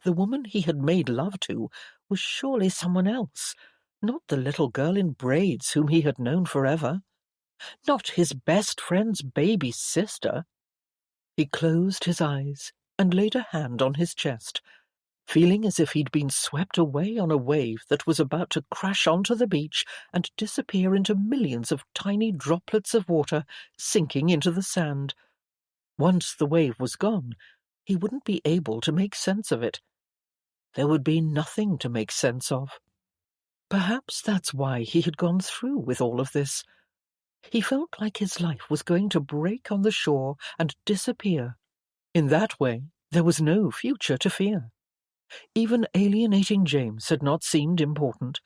The woman he had made love to was surely someone else, not the little girl in braids whom he had known forever, not his best friend's baby sister. He closed his eyes and laid a hand on his chest, feeling as if he'd been swept away on a wave that was about to crash onto the beach and disappear into millions of tiny droplets of water sinking into the sand. Once the wave was gone, he wouldn't be able to make sense of it. There would be nothing to make sense of. Perhaps that's why he had gone through with all of this. He felt like his life was going to break on the shore and disappear. In that way, there was no future to fear. Even alienating James had not seemed important.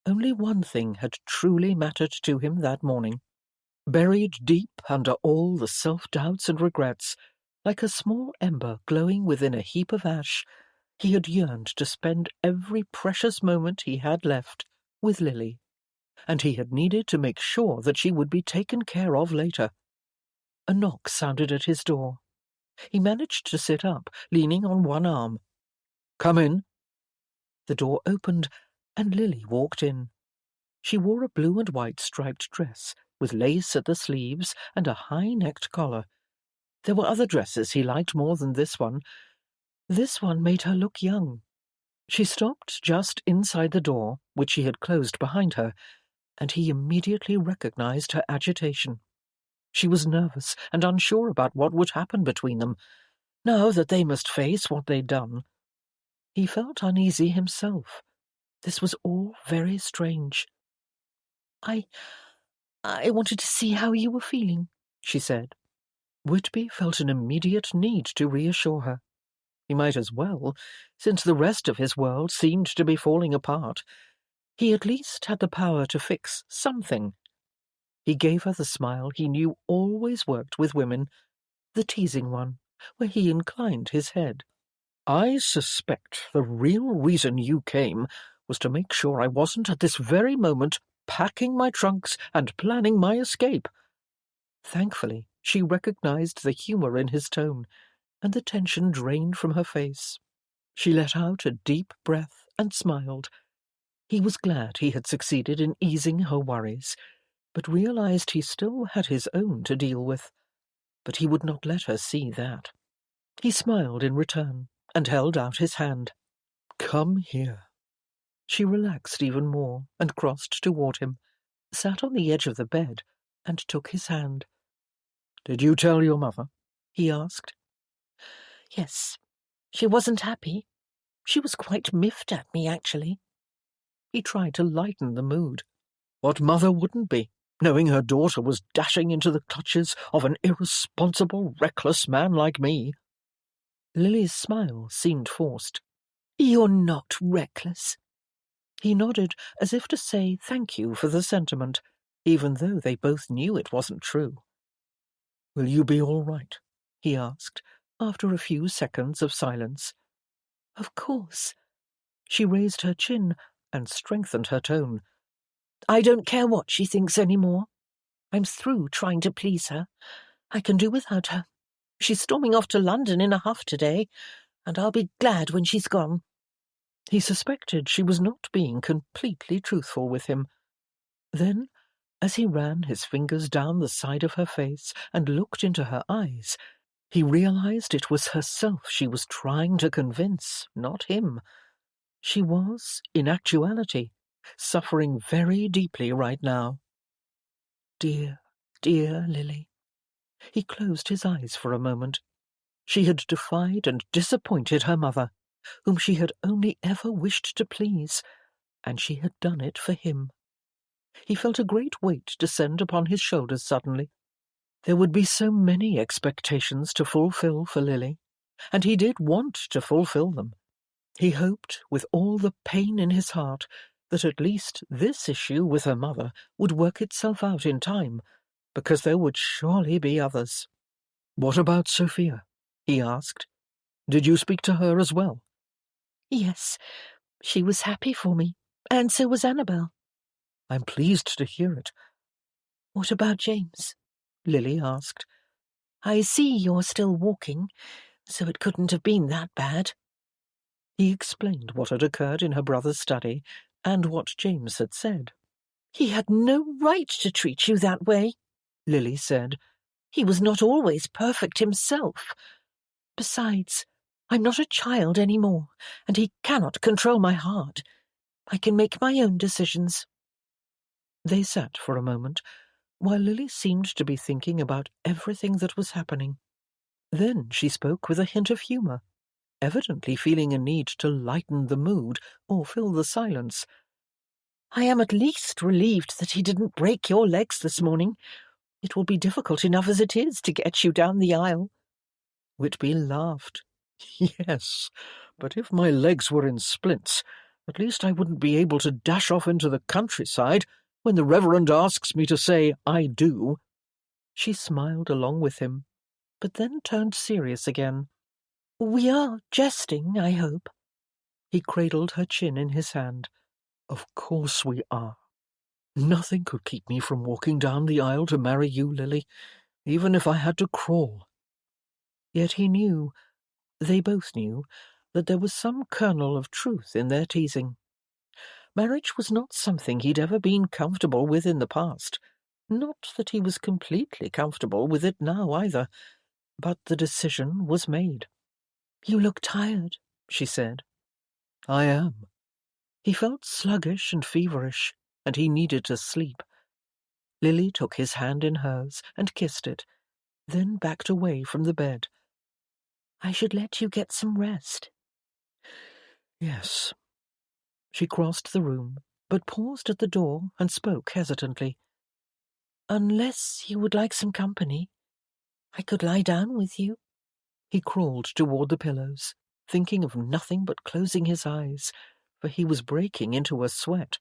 Only one thing had truly mattered to him that morning. Buried deep under all the self-doubts and regrets, like a small ember glowing within a heap of ash, he had yearned to spend every precious moment he had left with Lily, and he had needed to make sure that she would be taken care of later. A knock sounded at his door. He managed to sit up, leaning on one arm. "Come in." The door opened, and Lily walked in. She wore a blue and white striped dress, with lace at the sleeves and a high-necked collar. There were other dresses he liked more than this one. This one made her look young. She stopped just inside the door, which she had closed behind her, and he immediately recognized her agitation. She was nervous and unsure about what would happen between them, now that they must face what they'd done. He felt uneasy himself. This was all very strange. I wanted to see how you were feeling," she said. Whitby felt an immediate need to reassure her. He might as well, since the rest of his world seemed to be falling apart. He at least had the power to fix something. He gave her the smile he knew always worked with women, the teasing one, where he inclined his head. "I suspect the real reason you came was to make sure I wasn't at this very moment packing my trunks and planning my escape." Thankfully, she recognized the humor in his tone, and the tension drained from her face. She let out a deep breath and smiled. He was glad he had succeeded in easing her worries, but realized he still had his own to deal with. But he would not let her see that. He smiled in return and held out his hand. "Come here." She relaxed even more and crossed toward him, sat on the edge of the bed, and took his hand. "Did you tell your mother?" he asked. Yes. She wasn't happy. She was quite miffed at me, actually. He tried to lighten the mood. What mother wouldn't be, knowing her daughter was dashing into the clutches of an irresponsible, reckless man like me? Lily's smile seemed forced. "You're not reckless." He nodded as if to say thank you for the sentiment, even though they both knew it wasn't true. "Will you be all right?" he asked, after a few seconds of silence. "Of course." She raised her chin and strengthened her tone. "I don't care what she thinks any more. I'm through trying to please her. I can do without her. She's storming off to London in a huff today, and I'll be glad when she's gone." He suspected she was not being completely truthful with him. Then, as he ran his fingers down the side of her face and looked into her eyes, he realized it was herself she was trying to convince, not him. She was, in actuality, suffering very deeply right now. Dear, dear Lily. He closed his eyes for a moment. She had defied and disappointed her mother, whom she had only ever wished to please, and she had done it for him. He felt a great weight descend upon his shoulders suddenly. There would be so many expectations to fulfill for Lily, and he did want to fulfill them. He hoped, with all the pain in his heart, that at least this issue with her mother would work itself out in time, because there would surely be others. "What about Sophia?" he asked. "Did you speak to her as well?" "Yes, she was happy for me, and so was Annabel." "I'm pleased to hear it." "What about James?" Lily asked. "I see you're still walking, so it couldn't have been that bad." He explained what had occurred in her brother's study and what James had said. "He had no right to treat you that way," Lily said. "He was not always perfect himself. Besides, I'm not a child any more, and he cannot control my heart. I can make my own decisions." They sat for a moment, while Lily seemed to be thinking about everything that was happening. Then she spoke with a hint of humour, evidently feeling a need to lighten the mood or fill the silence. "I am at least relieved that he didn't break your legs this morning. It will be difficult enough as it is to get you down the aisle." Whitby laughed. "Yes, but if my legs were in splints, at least I wouldn't be able to dash off into the countryside when the Reverend asks me to say I do." She smiled along with him, but then turned serious again. "We are jesting, I hope." He cradled her chin in his hand. "Of course we are. Nothing could keep me from walking down the aisle to marry you, Lily, even if I had to crawl." Yet he knew, they both knew, that there was some kernel of truth in their teasing. Marriage was not something he'd ever been comfortable with in the past. Not that he was completely comfortable with it now either, but the decision was made. "You look tired," she said. "I am." He felt sluggish and feverish, and he needed to sleep. Lily took his hand in hers and kissed it, then backed away from the bed. "I should let you get some rest." "Yes." She crossed the room, but paused at the door and spoke hesitantly. "Unless you would like some company, I could lie down with you." He crawled toward the pillows. thinking of nothing but closing his eyes, for he was breaking into a sweat.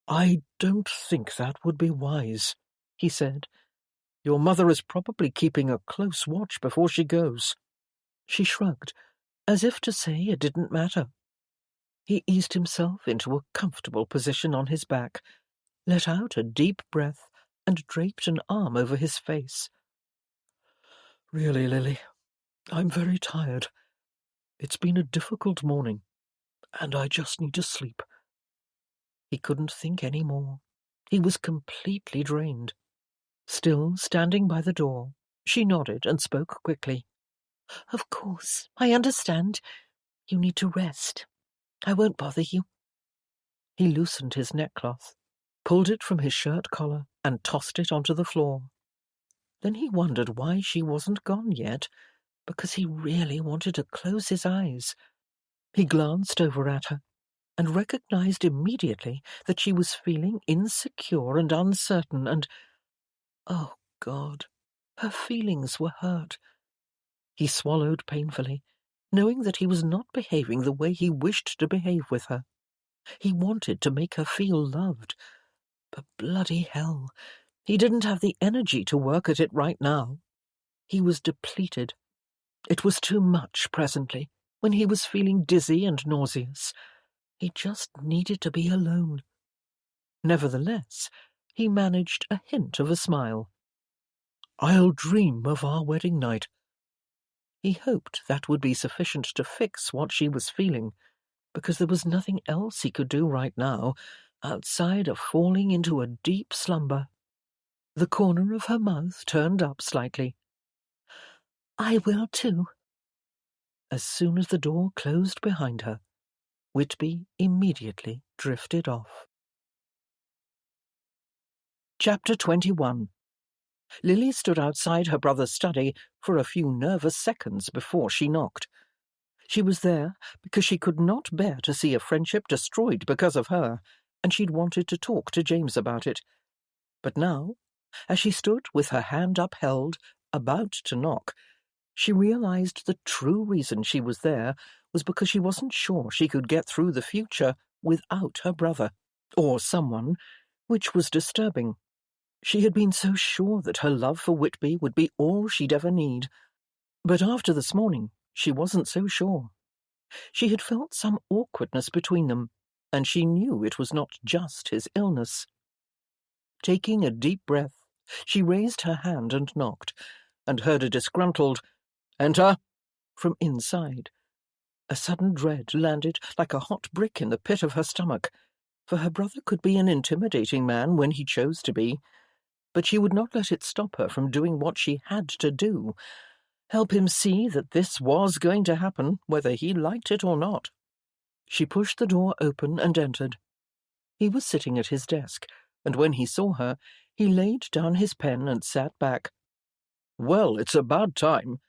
"I don't think that would be wise," he said. "Your mother is probably keeping a close watch before she goes." She shrugged, as if to say it didn't matter. He eased himself into a comfortable position on his back, let out a deep breath, and draped an arm over his face. "Really, Lily, I'm very tired. It's been a difficult morning, and I just need to sleep." He couldn't think any more. He was completely drained. Still standing by the door, she nodded and spoke quickly. Of course, I understand. You need to rest. I won't bother you. He loosened his neckcloth, pulled it from his shirt collar, and tossed it onto the floor. Then he wondered why she wasn't gone yet, because he really wanted to close his eyes. He glanced over at her, and recognized immediately that she was feeling insecure and uncertain, and, oh God, her feelings were hurt. He swallowed painfully, knowing that he was not behaving the way he wished to behave with her. He wanted to make her feel loved, but bloody hell, he didn't have the energy to work at it right now. He was depleted. It was too much presently, when he was feeling dizzy and nauseous. He just needed to be alone. Nevertheless, he managed a hint of a smile. "I'll dream of our wedding night." He hoped that would be sufficient to fix what she was feeling, because there was nothing else he could do right now outside of falling into a deep slumber. The corner of her mouth turned up slightly. I will too. As soon as the door closed behind her, Whitby immediately drifted off. Chapter 21. Lily stood outside her brother's study for a few nervous seconds before she knocked. She was there because she could not bear to see a friendship destroyed because of her, and she'd wanted to talk to James about it. But now, as she stood with her hand upheld, about to knock, she realized the true reason she was there was because she wasn't sure she could get through the future without her brother, or someone, which was disturbing. She had been so sure that her love for Whitby would be all she'd ever need. But after this morning, she wasn't so sure. She had felt some awkwardness between them, and she knew it was not just his illness. Taking a deep breath, she raised her hand and knocked, and heard a disgruntled, "Enter," from inside. A sudden dread landed like a hot brick in the pit of her stomach, for her brother could be an intimidating man when he chose to be, but she would not let it stop her from doing what she had to do, help him see that this was going to happen, whether he liked it or not. She pushed the door open and entered. He was sitting at his desk, and when he saw her, he laid down his pen and sat back. "Well, it's about time.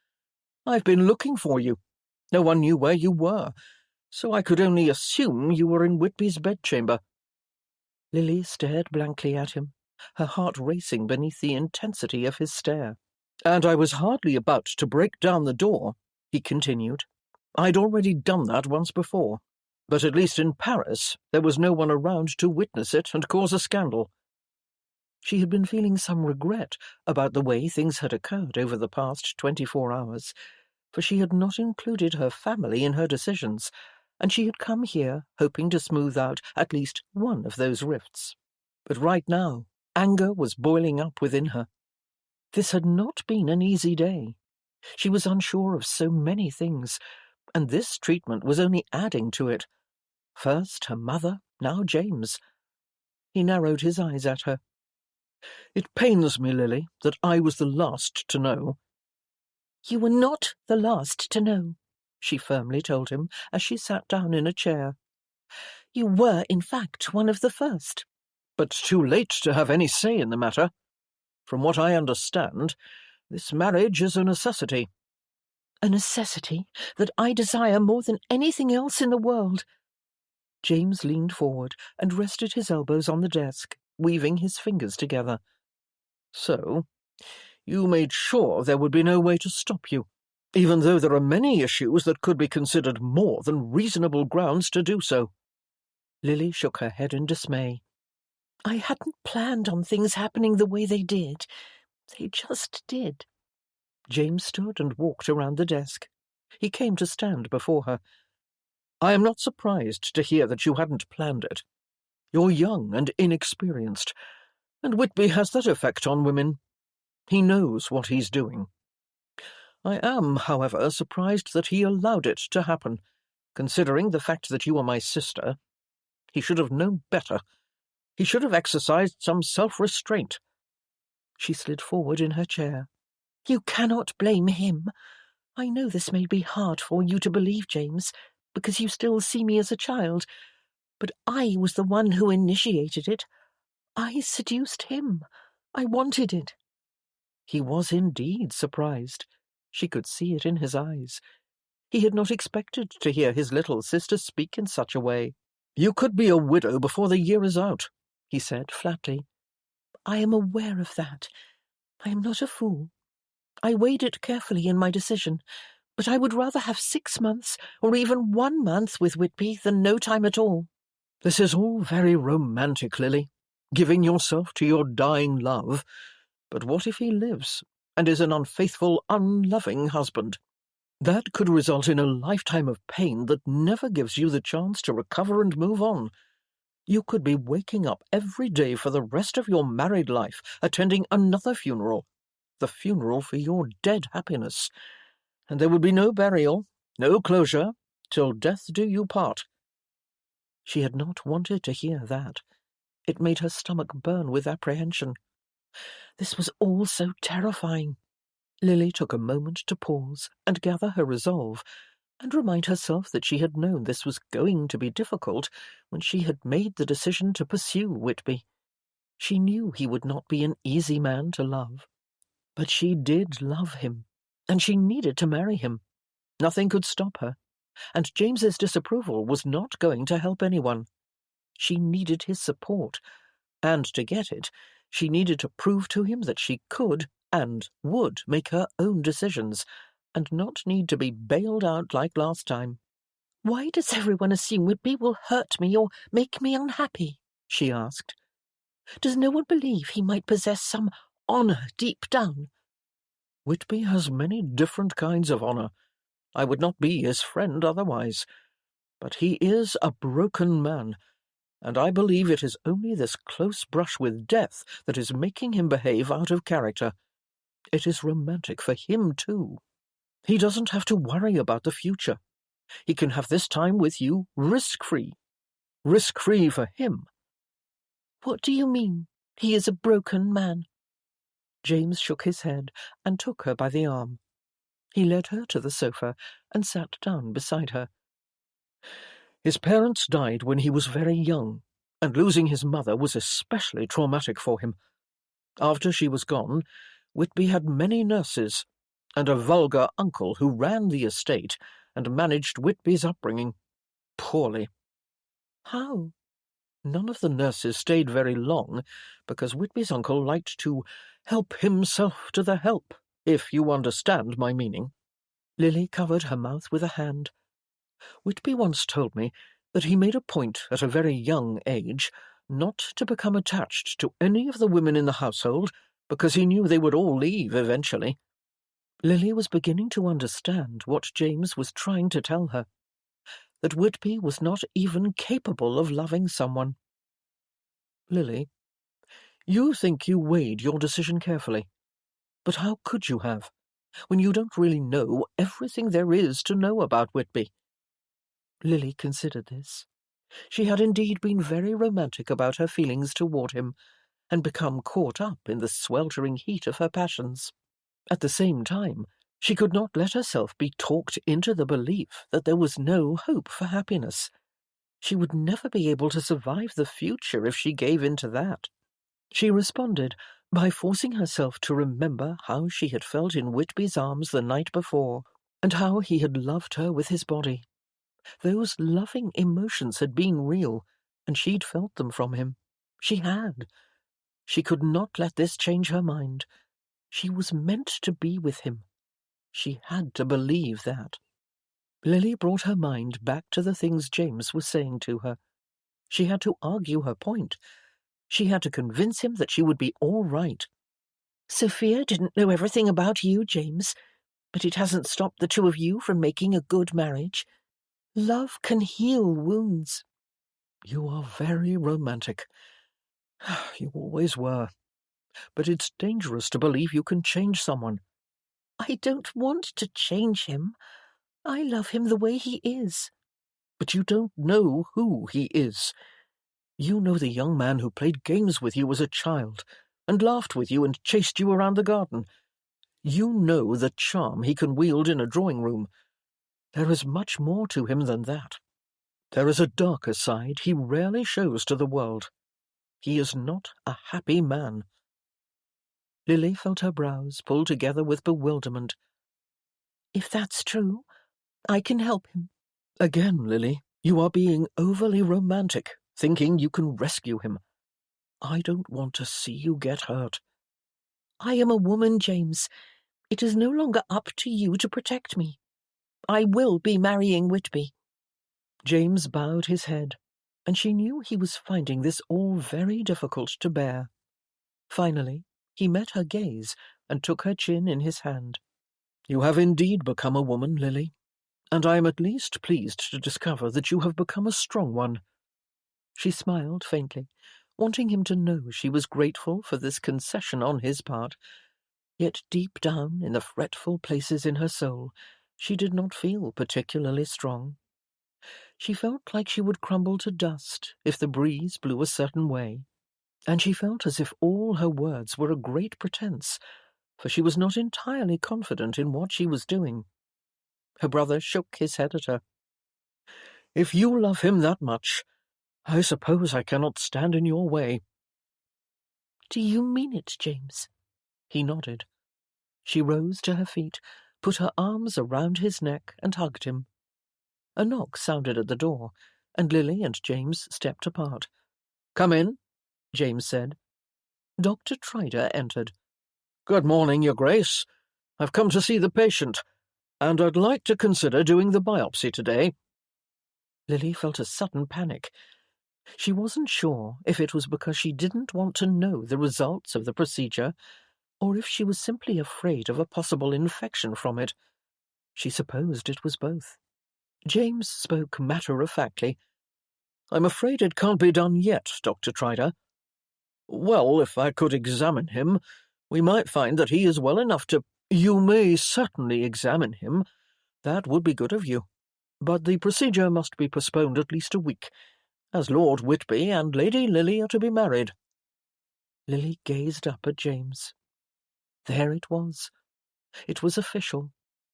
I've been looking for you. No one knew where you were, so I could only assume you were in Whitby's bedchamber." Lily stared blankly at him, her heart racing beneath the intensity of his stare. "And I was hardly about to break down the door," he continued. "I'd already done that once before, but at least in Paris there was no one around to witness it and cause a scandal." She had been feeling some regret about the way things had occurred over the past 24 hours, for she had not included her family in her decisions, and she had come here hoping to smooth out at least one of those rifts. But right now, anger was boiling up within her. This had not been an easy day. She was unsure of so many things, and this treatment was only adding to it. First her mother, now James. He narrowed his eyes at her. "It pains me, Lily, that I was the last to know." You were not the last to know, she firmly told him as she sat down in a chair. You were, in fact, one of the first. But too late to have any say in the matter. From what I understand, this marriage is a necessity. A necessity that I desire more than anything else in the world. James leaned forward and rested his elbows on the desk, weaving his fingers together. "So, you made sure there would be no way to stop you?" even though there are many issues that could be considered more than reasonable grounds to do so. Lily shook her head in dismay. I hadn't planned on things happening the way they did. They just did. James stood and walked around the desk. He came to stand before her. I am not surprised to hear that you hadn't planned it. You're young and inexperienced, and Whitby has that effect on women. He knows what he's doing. I am, however, surprised that he allowed it to happen, considering the fact that you are my sister. He should have known better. He should have exercised some self-restraint. She slid forward in her chair. You cannot blame him. I know this may be hard for you to believe, James, because you still see me as a child, but I was the one who initiated it. I seduced him. I wanted it. He was indeed surprised. She could see it in his eyes. He had not expected to hear his little sister speak in such a way. You could be a widow before the year is out, he said flatly. I am aware of that. I am not a fool. I weighed it carefully in my decision, but I would rather have 6 months or even 1 month with Whitby than no time at all. This is all very romantic, Lily, giving yourself to your dying love. But what if he lives and is an unfaithful, unloving husband? That could result in a lifetime of pain that never gives you the chance to recover and move on. You could be waking up every day for the rest of your married life, attending another funeral, the funeral for your dead happiness. And there would be no burial, no closure, till death do you part. She had not wanted to hear that. It made her stomach burn with apprehension. This was all so terrifying. Lily took a moment to pause and gather her resolve, and remind herself that she had known this was going to be difficult when she had made the decision to pursue Whitby. She knew he would not be an easy man to love. But she did love him, and she needed to marry him. Nothing could stop her, and James's disapproval was not going to help anyone. She needed his support, and to get it, she needed to prove to him that she could and would make her own decisions, and not need to be bailed out like last time. Why does everyone assume Whitby will hurt me or make me unhappy? She asked. Does no one believe he might possess some honour deep down? Whitby has many different kinds of honour. I would not be his friend otherwise. But he is a broken man, and I believe it is only this close brush with death that is making him behave out of character. It is romantic for him, too. He doesn't have to worry about the future. He can have this time with you risk-free. Risk-free for him. What do you mean, he is a broken man? James shook his head and took her by the arm. He led her to the sofa and sat down beside her. His parents died when he was very young, and losing his mother was especially traumatic for him. After she was gone, Whitby had many nurses, and a vulgar uncle who ran the estate and managed Whitby's upbringing poorly. How? None of the nurses stayed very long, because Whitby's uncle liked to help himself to the help, if you understand my meaning. Lily covered her mouth with a hand. Whitby once told me that he made a point at a very young age not to become attached to any of the women in the household, because he knew they would all leave eventually. Lily was beginning to understand what James was trying to tell her, that Whitby was not even capable of loving someone. Lily, you think you weighed your decision carefully, but how could you have, when you don't really know everything there is to know about Whitby? Lily considered this. She had indeed been very romantic about her feelings toward him, and become caught up in the sweltering heat of her passions. At the same time, she could not let herself be talked into the belief that there was no hope for happiness. She would never be able to survive the future if she gave in to that. She responded by forcing herself to remember how she had felt in Whitby's arms the night before, and how he had loved her with his body. Those loving emotions had been real, and she'd felt them from him. She had. She could not let this change her mind. She was meant to be with him. She had to believe that. Lily brought her mind back to the things James was saying to her. She had to argue her point. She had to convince him that she would be all right. Sophia didn't know everything about you, James, but it hasn't stopped the two of you from making a good marriage. Love can heal wounds. You are very romantic. You always were. But it's dangerous to believe you can change someone. I don't want to change him. I love him the way he is. But you don't know who he is. You know the young man who played games with you as a child, and laughed with you and chased you around the garden. You know the charm he can wield in a drawing room. There is much more to him than that. There is a darker side he rarely shows to the world. He is not a happy man. Lily felt her brows pull together with bewilderment. If that's true, I can help him. Again, Lily, you are being overly romantic, thinking you can rescue him. I don't want to see you get hurt. I am a woman, James. It is no longer up to you to protect me. I will be marrying Whitby. James bowed his head, and she knew he was finding this all very difficult to bear. Finally, he met her gaze and took her chin in his hand. You have indeed become a woman, Lily, and I am at least pleased to discover that you have become a strong one. She smiled faintly, wanting him to know she was grateful for this concession on his part, yet deep down in the fretful places in her soul, she did not feel particularly strong. She felt like she would crumble to dust if the breeze blew a certain way, and she felt as if all her words were a great pretense, for she was not entirely confident in what she was doing. Her brother shook his head at her. If you love him that much, I suppose I cannot stand in your way. Do you mean it, James? He nodded. She rose to her feet, put her arms around his neck, and hugged him. A knock sounded at the door, and Lily and James stepped apart. Come in, James said. Dr. Trider entered. Good morning, Your Grace. I've come to see the patient, and I'd like to consider doing the biopsy today. Lily felt a sudden panic. She wasn't sure if it was because she didn't want to know the results of the procedure, or if she was simply afraid of a possible infection from it. She supposed it was both. James spoke matter-of-factly. I'm afraid it can't be done yet, Dr. Trider. Well, if I could examine him, we might find that he is well enough to— You may certainly examine him. That would be good of you. But the procedure must be postponed at least a week, as Lord Whitby and Lady Lily are to be married. Lily gazed up at James. There it was. It was official,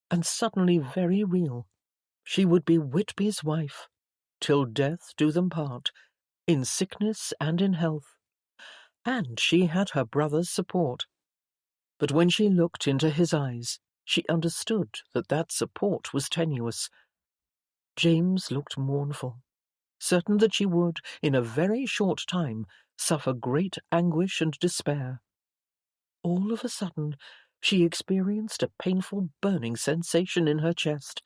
and suddenly very real. She would be Whitby's wife, till death do them part, in sickness and in health. And she had her brother's support. But when she looked into his eyes, she understood that that support was tenuous. James looked mournful, certain that she would, in a very short time, suffer great anguish and despair. All of a sudden, she experienced a painful burning sensation in her chest.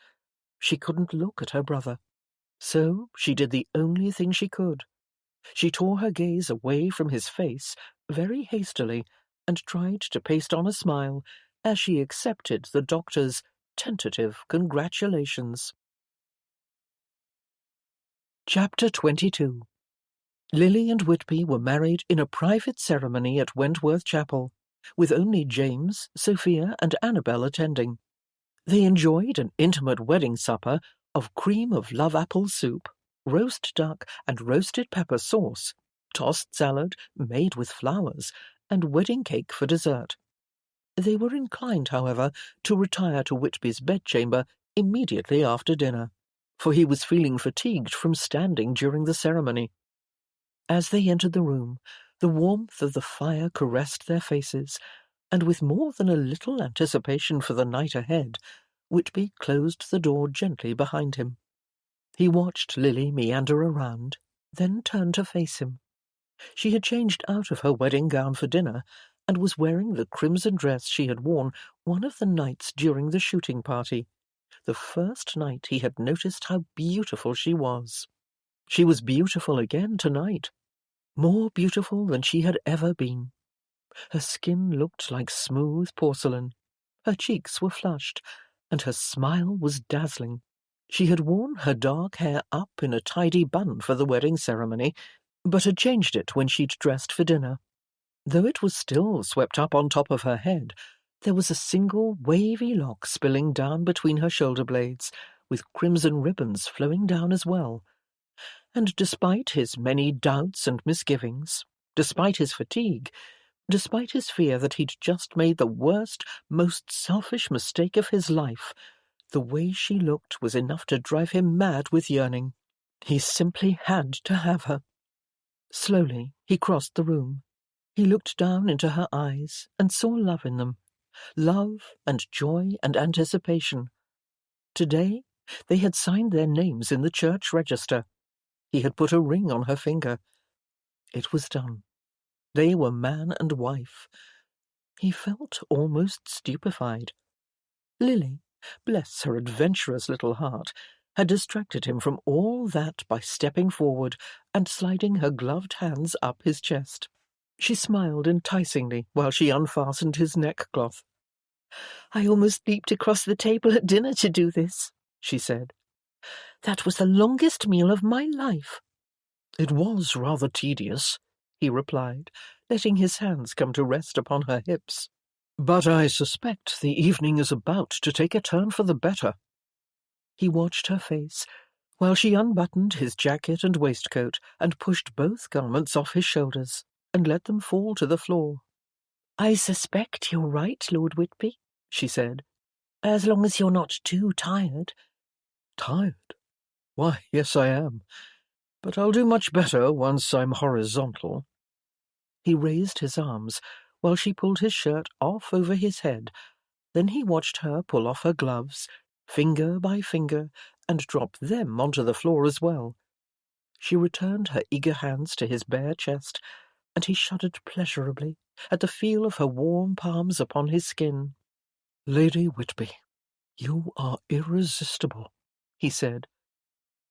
She couldn't look at her brother. So she did the only thing she could. She tore her gaze away from his face very hastily and tried to paste on a smile as she accepted the doctor's tentative congratulations. Chapter 22. Lily and Whitby were married in a private ceremony at Wentworth Chapel, with only James, Sophia, and Annabel attending. They enjoyed an intimate wedding supper of cream of love-apple soup, roast duck and roasted pepper sauce, tossed salad made with flowers, and wedding cake for dessert. They were inclined, however, to retire to Whitby's bedchamber immediately after dinner, for he was feeling fatigued from standing during the ceremony. As they entered the room, the warmth of the fire caressed their faces, and with more than a little anticipation for the night ahead, Whitby closed the door gently behind him. He watched Lily meander around, then turned to face him. She had changed out of her wedding gown for dinner, and was wearing the crimson dress she had worn one of the nights during the shooting party, the first night he had noticed how beautiful she was. She was beautiful again tonight, more beautiful than she had ever been. Her skin looked like smooth porcelain, her cheeks were flushed, and her smile was dazzling. She had worn her dark hair up in a tidy bun for the wedding ceremony, but had changed it when she'd dressed for dinner. Though it was still swept up on top of her head, there was a single wavy lock spilling down between her shoulder blades, with crimson ribbons flowing down as well. And despite his many doubts and misgivings, despite his fatigue, despite his fear that he'd just made the worst, most selfish mistake of his life, the way she looked was enough to drive him mad with yearning. He simply had to have her. Slowly, he crossed the room. He looked down into her eyes and saw love in them, love and joy and anticipation. Today, they had signed their names in the church register. He had put a ring on her finger. It was done. They were man and wife. He felt almost stupefied. Lily, bless her adventurous little heart, had distracted him from all that by stepping forward and sliding her gloved hands up his chest. She smiled enticingly while she unfastened his neckcloth. "I almost leaped across the table at dinner to do this," she said. "That was the longest meal of my life." "It was rather tedious," he replied, letting his hands come to rest upon her hips. "But I suspect the evening is about to take a turn for the better." He watched her face while she unbuttoned his jacket and waistcoat and pushed both garments off his shoulders and let them fall to the floor. "I suspect you're right, Lord Whitby," she said, "as long as you're not too tired." "Tired? Why, yes, I am. But I'll do much better once I'm horizontal." He raised his arms while she pulled his shirt off over his head. Then he watched her pull off her gloves, finger by finger, and drop them onto the floor as well. She returned her eager hands to his bare chest, and he shuddered pleasurably at the feel of her warm palms upon his skin. "Lady Whitby, you are irresistible," he said.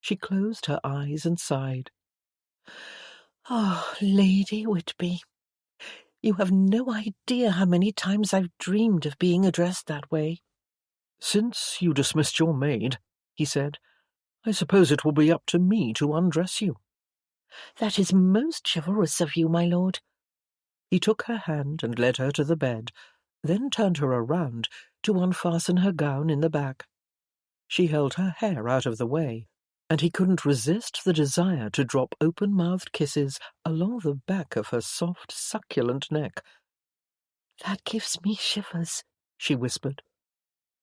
She closed her eyes and sighed. "Oh, Lady Whitby, you have no idea how many times I've dreamed of being addressed that way." "Since you dismissed your maid," he said, "I suppose it will be up to me to undress you." "That is most chivalrous of you, my lord." He took her hand and led her to the bed, then turned her around to unfasten her gown in the back. She held her hair out of the way, and he couldn't resist the desire to drop open-mouthed kisses along the back of her soft, succulent neck. "That gives me shivers," she whispered.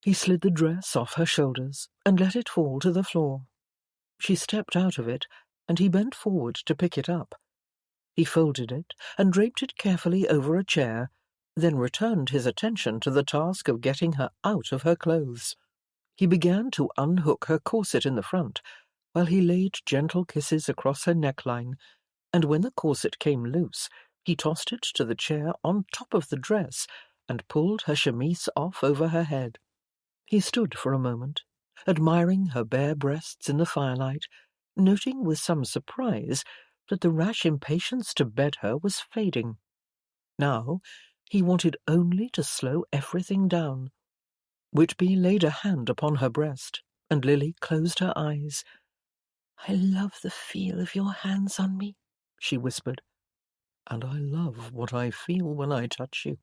He slid the dress off her shoulders and let it fall to the floor. She stepped out of it, and he bent forward to pick it up. He folded it and draped it carefully over a chair, then returned his attention to the task of getting her out of her clothes. He began to unhook her corset in the front, while he laid gentle kisses across her neckline, and when the corset came loose, he tossed it to the chair on top of the dress and pulled her chemise off over her head. He stood for a moment, admiring her bare breasts in the firelight, noting with some surprise that the rash impatience to bed her was fading. Now he wanted only to slow everything down. Whitby laid a hand upon her breast, and Lily closed her eyes. "I love the feel of your hands on me," she whispered. "And I love what I feel when I touch you."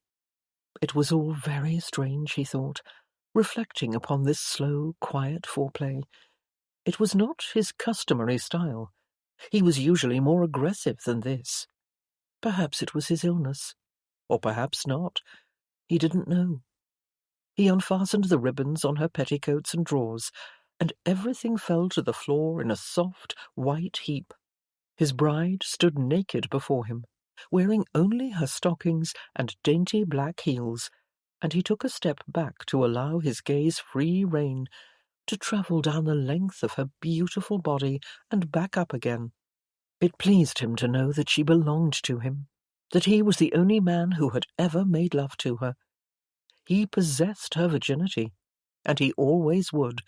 It was all very strange, he thought, reflecting upon this slow, quiet foreplay. It was not his customary style. He was usually more aggressive than this. Perhaps it was his illness, or perhaps not. He didn't know. He unfastened the ribbons on her petticoats and drawers, and everything fell to the floor in a soft, white heap. His bride stood naked before him, wearing only her stockings and dainty black heels, and he took a step back to allow his gaze free rein, to travel down the length of her beautiful body and back up again. It pleased him to know that she belonged to him, that he was the only man who had ever made love to her. He possessed her virginity, and he always would,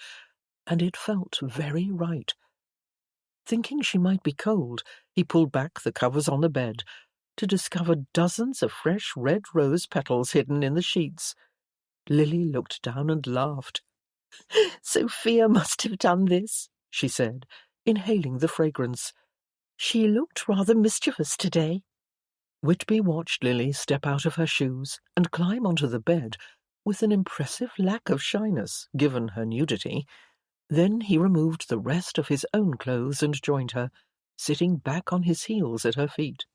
and it felt very right. Thinking she might be cold, he pulled back the covers on the bed to discover dozens of fresh red rose petals hidden in the sheets. Lily looked down and laughed. "Sophia must have done this," she said, inhaling the fragrance. "She looked rather mischievous today." Whitby watched Lily step out of her shoes and climb onto the bed with an impressive lack of shyness, given her nudity. Then he removed the rest of his own clothes and joined her, sitting back on his heels at her feet.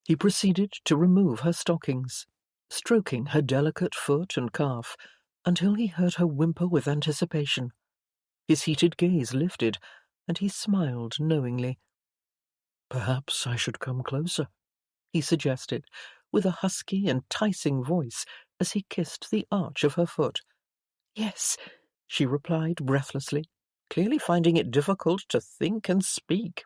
He proceeded to remove her stockings, stroking her delicate foot and calf, until he heard her whimper with anticipation. His heated gaze lifted, and he smiled knowingly. "Perhaps I should come closer," he suggested, with a husky, enticing voice, as he kissed the arch of her foot. "Yes," she replied breathlessly, clearly finding it difficult to think and speak.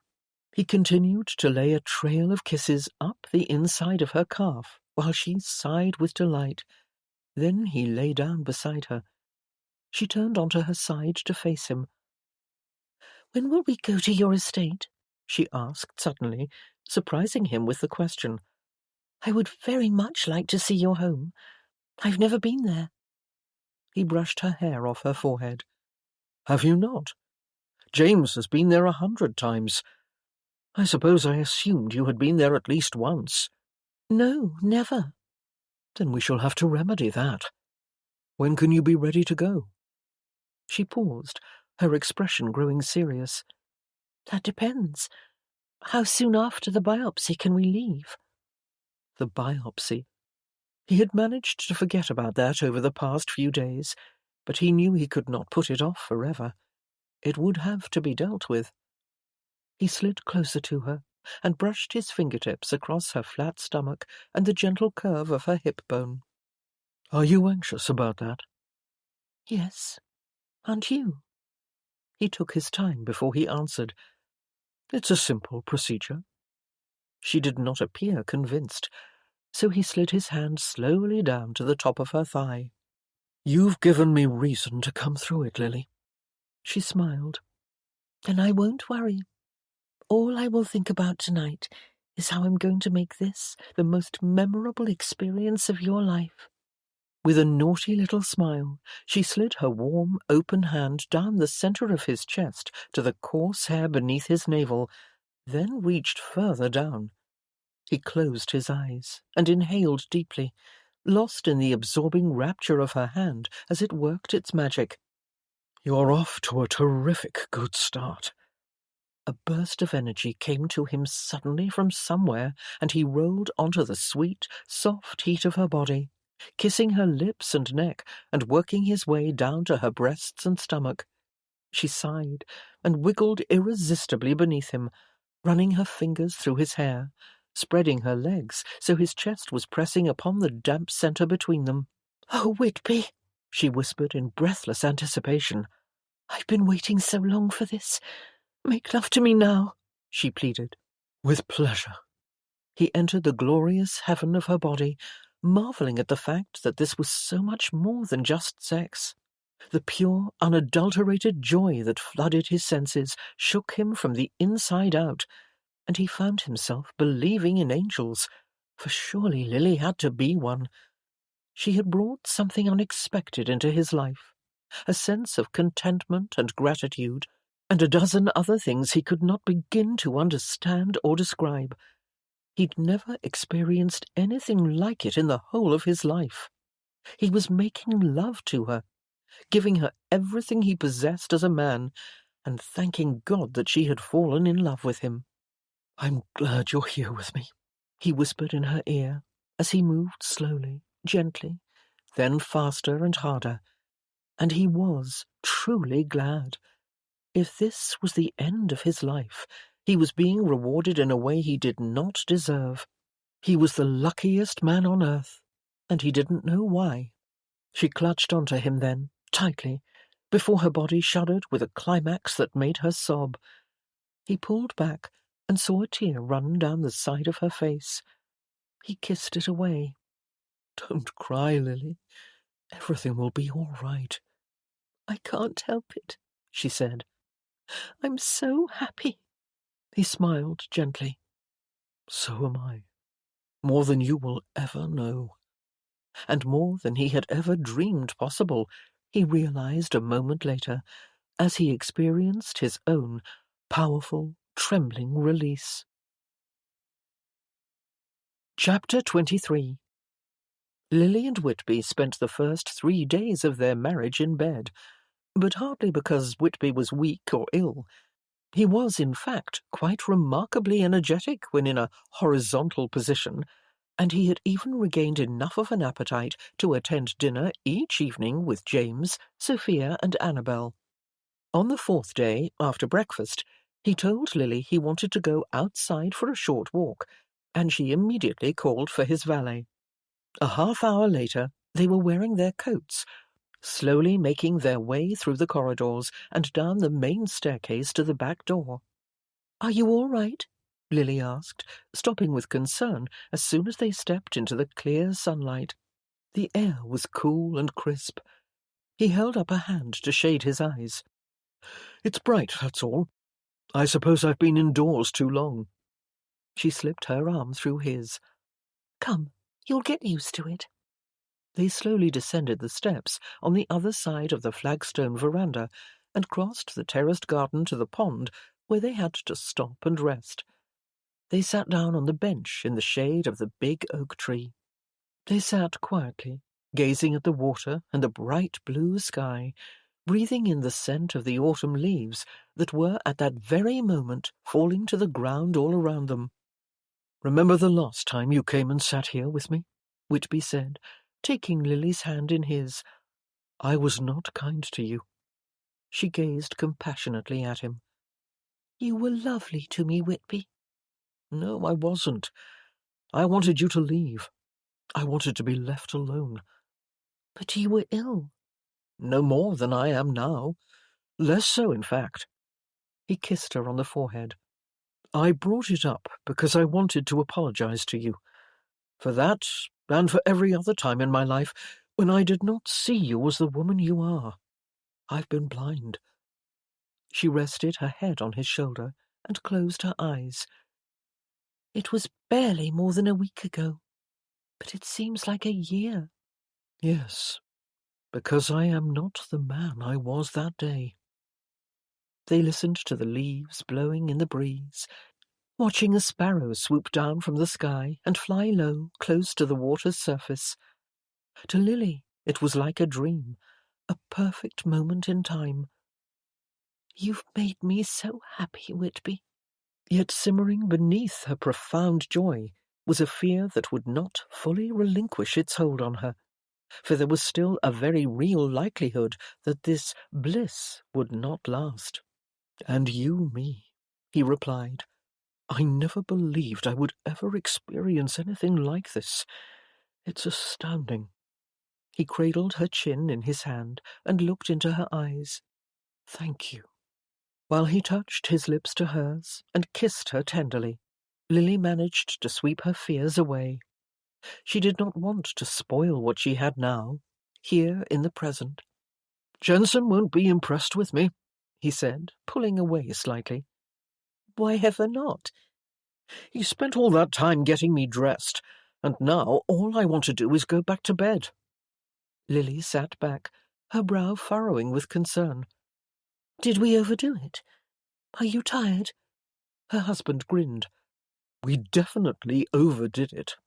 He continued to lay a trail of kisses up the inside of her calf, while she sighed with delight. Then he lay down beside her. She turned onto her side to face him. "When will we go to your estate?" she asked suddenly, surprising him with the question. "I would very much like to see your home. I've never been there." He brushed her hair off her forehead. "Have you not? James has been there 100 times. I suppose I assumed you had been there at least once." "No, never." "Then we shall have to remedy that. When can you be ready to go?" She paused, her expression growing serious. "That depends. How soon after the biopsy can we leave?" The biopsy. He had managed to forget about that over the past few days, but he knew he could not put it off forever. It would have to be dealt with. He slid closer to her and brushed his fingertips across her flat stomach and the gentle curve of her hip bone. "Are you anxious about that?" "Yes. Aren't you?" He took his time before he answered. "It's a simple procedure." She did not appear convinced, so he slid his hand slowly down to the top of her thigh. "You've given me reason to come through it, Lily." She smiled. "Then I won't worry. All I will think about tonight is how I'm going to make this the most memorable experience of your life." With a naughty little smile, she slid her warm, open hand down the center of his chest to the coarse hair beneath his navel, then reached further down. He closed his eyes and inhaled deeply, lost in the absorbing rapture of her hand as it worked its magic. "You're off to a terrific good start." A burst of energy came to him suddenly from somewhere, and he rolled onto the sweet, soft heat of her body, kissing her lips and neck and working his way down to her breasts and stomach. She sighed and wiggled irresistibly beneath him, running her fingers through his hair, spreading her legs so his chest was pressing upon the damp center between them. "Oh, Whitby," she whispered in breathless anticipation. "I've been waiting so long for this. Make love to me now," she pleaded. "With pleasure." He entered the glorious heaven of her body, marveling at the fact that this was so much more than just sex. The pure, unadulterated joy that flooded his senses shook him from the inside out, and he found himself believing in angels, for surely Lily had to be one. She had brought something unexpected into his life, a sense of contentment and gratitude, and a dozen other things he could not begin to understand or describe. He'd never experienced anything like it in the whole of his life. He was making love to her, giving her everything he possessed as a man, and thanking God that she had fallen in love with him. "I'm glad you're here with me," he whispered in her ear, as he moved slowly, gently, then faster and harder. And he was truly glad. If this was the end of his life, he was being rewarded in a way he did not deserve. He was the luckiest man on earth, and he didn't know why. She clutched onto him then, tightly, before her body shuddered with a climax that made her sob. He pulled back and saw a tear run down the side of her face. He kissed it away. "Don't cry, Lily. Everything will be all right." "I can't help it," she said. "I'm so happy." He smiled gently. "So am I. More than you will ever know." And more than he had ever dreamed possible, he realized a moment later, as he experienced his own powerful, trembling release. Chapter 23. Lily and Whitby spent the first 3 days of their marriage in bed, but hardly because Whitby was weak or ill. He was, in fact, quite remarkably energetic when in a horizontal position, and he had even regained enough of an appetite to attend dinner each evening with James, Sophia, and Annabel. On the 4th day, after breakfast, he told Lily he wanted to go outside for a short walk, and she immediately called for his valet. A half-hour later, they were wearing their coats, slowly making their way through the corridors and down the main staircase to the back door. "Are you all right?" Lily asked, stopping with concern as soon as they stepped into the clear sunlight. The air was cool and crisp. He held up a hand to shade his eyes. "It's bright, that's all. I suppose I've been indoors too long." She slipped her arm through his. "Come, you'll get used to it." They slowly descended the steps on the other side of the flagstone veranda and crossed the terraced garden to the pond, where they had to stop and rest. They sat down on the bench in the shade of the big oak tree. They sat quietly, gazing at the water and the bright blue sky, breathing in the scent of the autumn leaves that were at that very moment falling to the ground all around them. "Remember the last time you came and sat here with me?" Whitby said, taking Lily's hand in his. "I was not kind to you." She gazed compassionately at him. "You were lovely to me, Whitby." "No, I wasn't. I wanted you to leave. I wanted to be left alone." "But you were ill." "No more than I am now. Less so, in fact." He kissed her on the forehead. "I brought it up because I wanted to apologize to you. For that, and for every other time in my life when I did not see you as the woman you are. I've been blind." She rested her head on his shoulder and closed her eyes. "It was barely more than a week ago, but it seems like a year." "Yes, because I am not the man I was that day." They listened to the leaves blowing in the breeze, watching a sparrow swoop down from the sky and fly low close to the water's surface. To Lily, it was like a dream, a perfect moment in time. "You've made me so happy, Whitby." Yet simmering beneath her profound joy was a fear that would not fully relinquish its hold on her, for there was still a very real likelihood that this bliss would not last. "And you me," he replied. "I never believed I would ever experience anything like this. It's astounding." He cradled her chin in his hand and looked into her eyes. "Thank you." While he touched his lips to hers and kissed her tenderly, Lily managed to sweep her fears away. She did not want to spoil what she had now, here in the present. "Jensen won't be impressed with me," he said, pulling away slightly. "Why ever not?" "He spent all that time getting me dressed, and now all I want to do is go back to bed." Lily sat back, her brow furrowing with concern. "Did we overdo it? Are you tired?" Her husband grinned. "We definitely overdid it,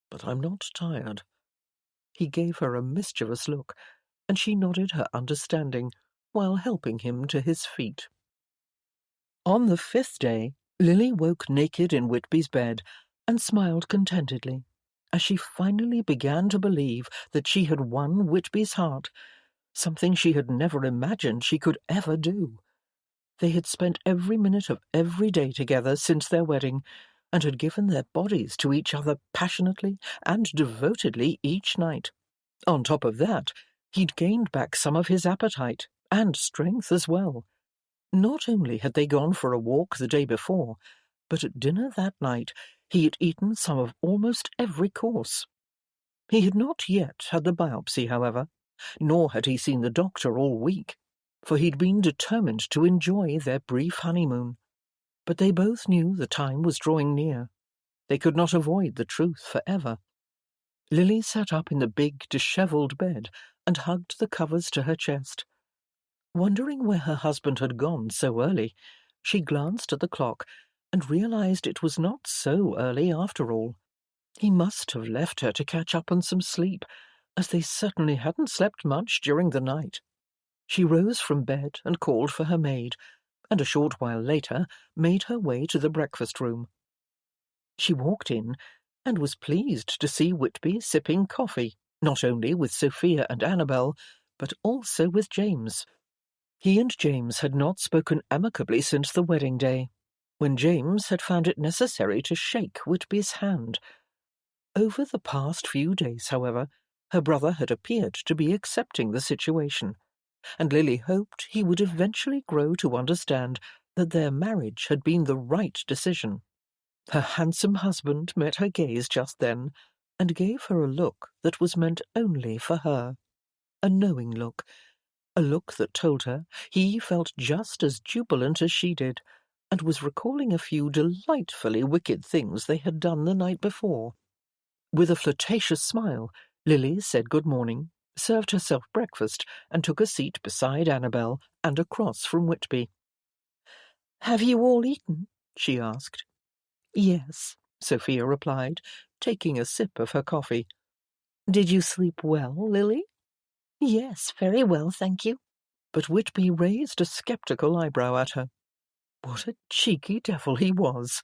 but I'm not tired." He gave her a mischievous look, and she nodded her understanding while helping him to his feet. On the 5th day, Lily woke naked in Whitby's bed and smiled contentedly, as she finally began to believe that she had won Whitby's heart, something she had never imagined she could ever do. They had spent every minute of every day together since their wedding, and had given their bodies to each other passionately and devotedly each night. On top of that, he'd gained back some of his appetite, and strength as well. Not only had they gone for a walk the day before, but at dinner that night He had eaten some of almost every course. He had not yet had the biopsy, however, nor had he seen the doctor all week, for he'd been determined to enjoy their brief honeymoon. But they both knew the time was drawing near. They could not avoid the truth forever. Lily sat up in the big, dishevelled bed and hugged the covers to her chest. Wondering where her husband had gone so early, she glanced at the clock and realized it was not so early after all. He must have left her to catch up on some sleep, as they certainly hadn't slept much during the night. She rose from bed and called for her maid, and a short while later made her way to the breakfast room. She walked in and was pleased to see Whitby sipping coffee, not only with Sophia and Annabel, but also with James. He and James had not spoken amicably since the wedding day, when James had found it necessary to shake Whitby's hand. Over the past few days, however, her brother had appeared to be accepting the situation, and Lily hoped he would eventually grow to understand that their marriage had been the right decision. Her handsome husband met her gaze just then, and gave her a look that was meant only for her. A knowing look, a look that told her he felt just as jubilant as she did, and was recalling a few delightfully wicked things they had done the night before. With a flirtatious smile, Lily said good morning, served herself breakfast, and took a seat beside Annabel and across from Whitby. "Have you all eaten?" she asked. "Yes," Sophia replied, taking a sip of her coffee. "Did you sleep well, Lily?" "Yes, very well, thank you." But Whitby raised a sceptical eyebrow at her. What a cheeky devil he was!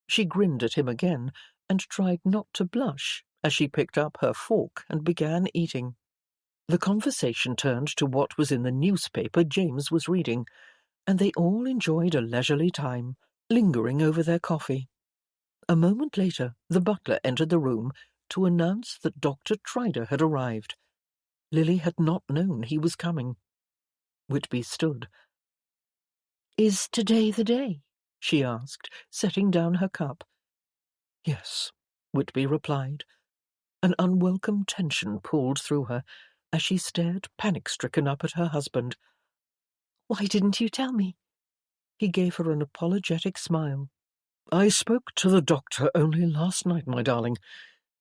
She grinned at him again, and tried not to blush as she picked up her fork and began eating. The conversation turned to what was in the newspaper James was reading, and they all enjoyed a leisurely time, lingering over their coffee. A moment later, the butler entered the room to announce that Dr. Trider had arrived. Lily had not known he was coming. Whitby stood. "Is today the day?" she asked, setting down her cup. "Yes," Whitby replied. An unwelcome tension pulled through her as she stared panic-stricken up at her husband. "Why didn't you tell me?" He gave her an apologetic smile. "I spoke to the doctor only last night, my darling,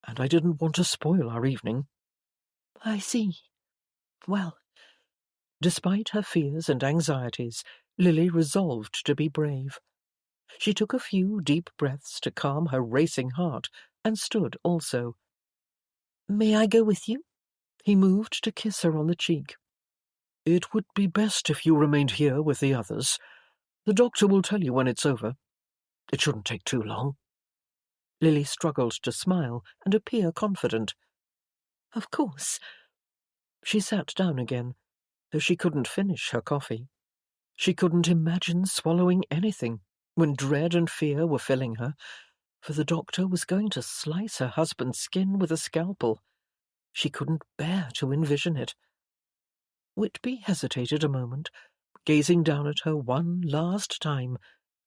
and I didn't want to spoil our evening." "I see. Well—" Despite her fears and anxieties, Lily resolved to be brave. She took a few deep breaths to calm her racing heart, and stood also. "May I go with you?" He moved to kiss her on the cheek. "It would be best if you remained here with the others. The doctor will tell you when it's over. It shouldn't take too long." Lily struggled to smile and appear confident. "Of course." She sat down again, though she couldn't finish her coffee. She couldn't imagine swallowing anything when dread and fear were filling her, for the doctor was going to slice her husband's skin with a scalpel. She couldn't bear to envision it. Whitby hesitated a moment, gazing down at her one last time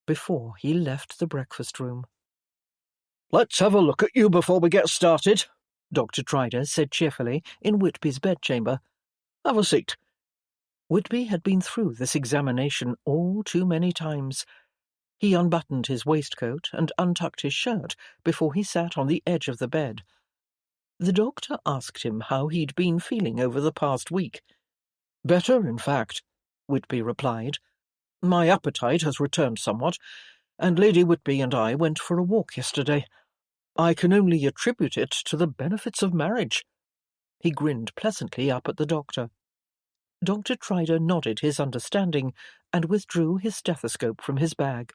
before he left the breakfast room. "Let's have a look at you before we get started," Dr. Trider said cheerfully in Whitby's bedchamber. "Have a seat." Whitby had been through this examination all too many times. He unbuttoned his waistcoat and untucked his shirt before he sat on the edge of the bed. The doctor asked him how he'd been feeling over the past week. "Better, in fact," Whitby replied. "My appetite has returned somewhat, and Lady Whitby and I went for a walk yesterday. I can only attribute it to the benefits of marriage." He grinned pleasantly up at the doctor. Dr. Trider nodded his understanding and withdrew his stethoscope from his bag.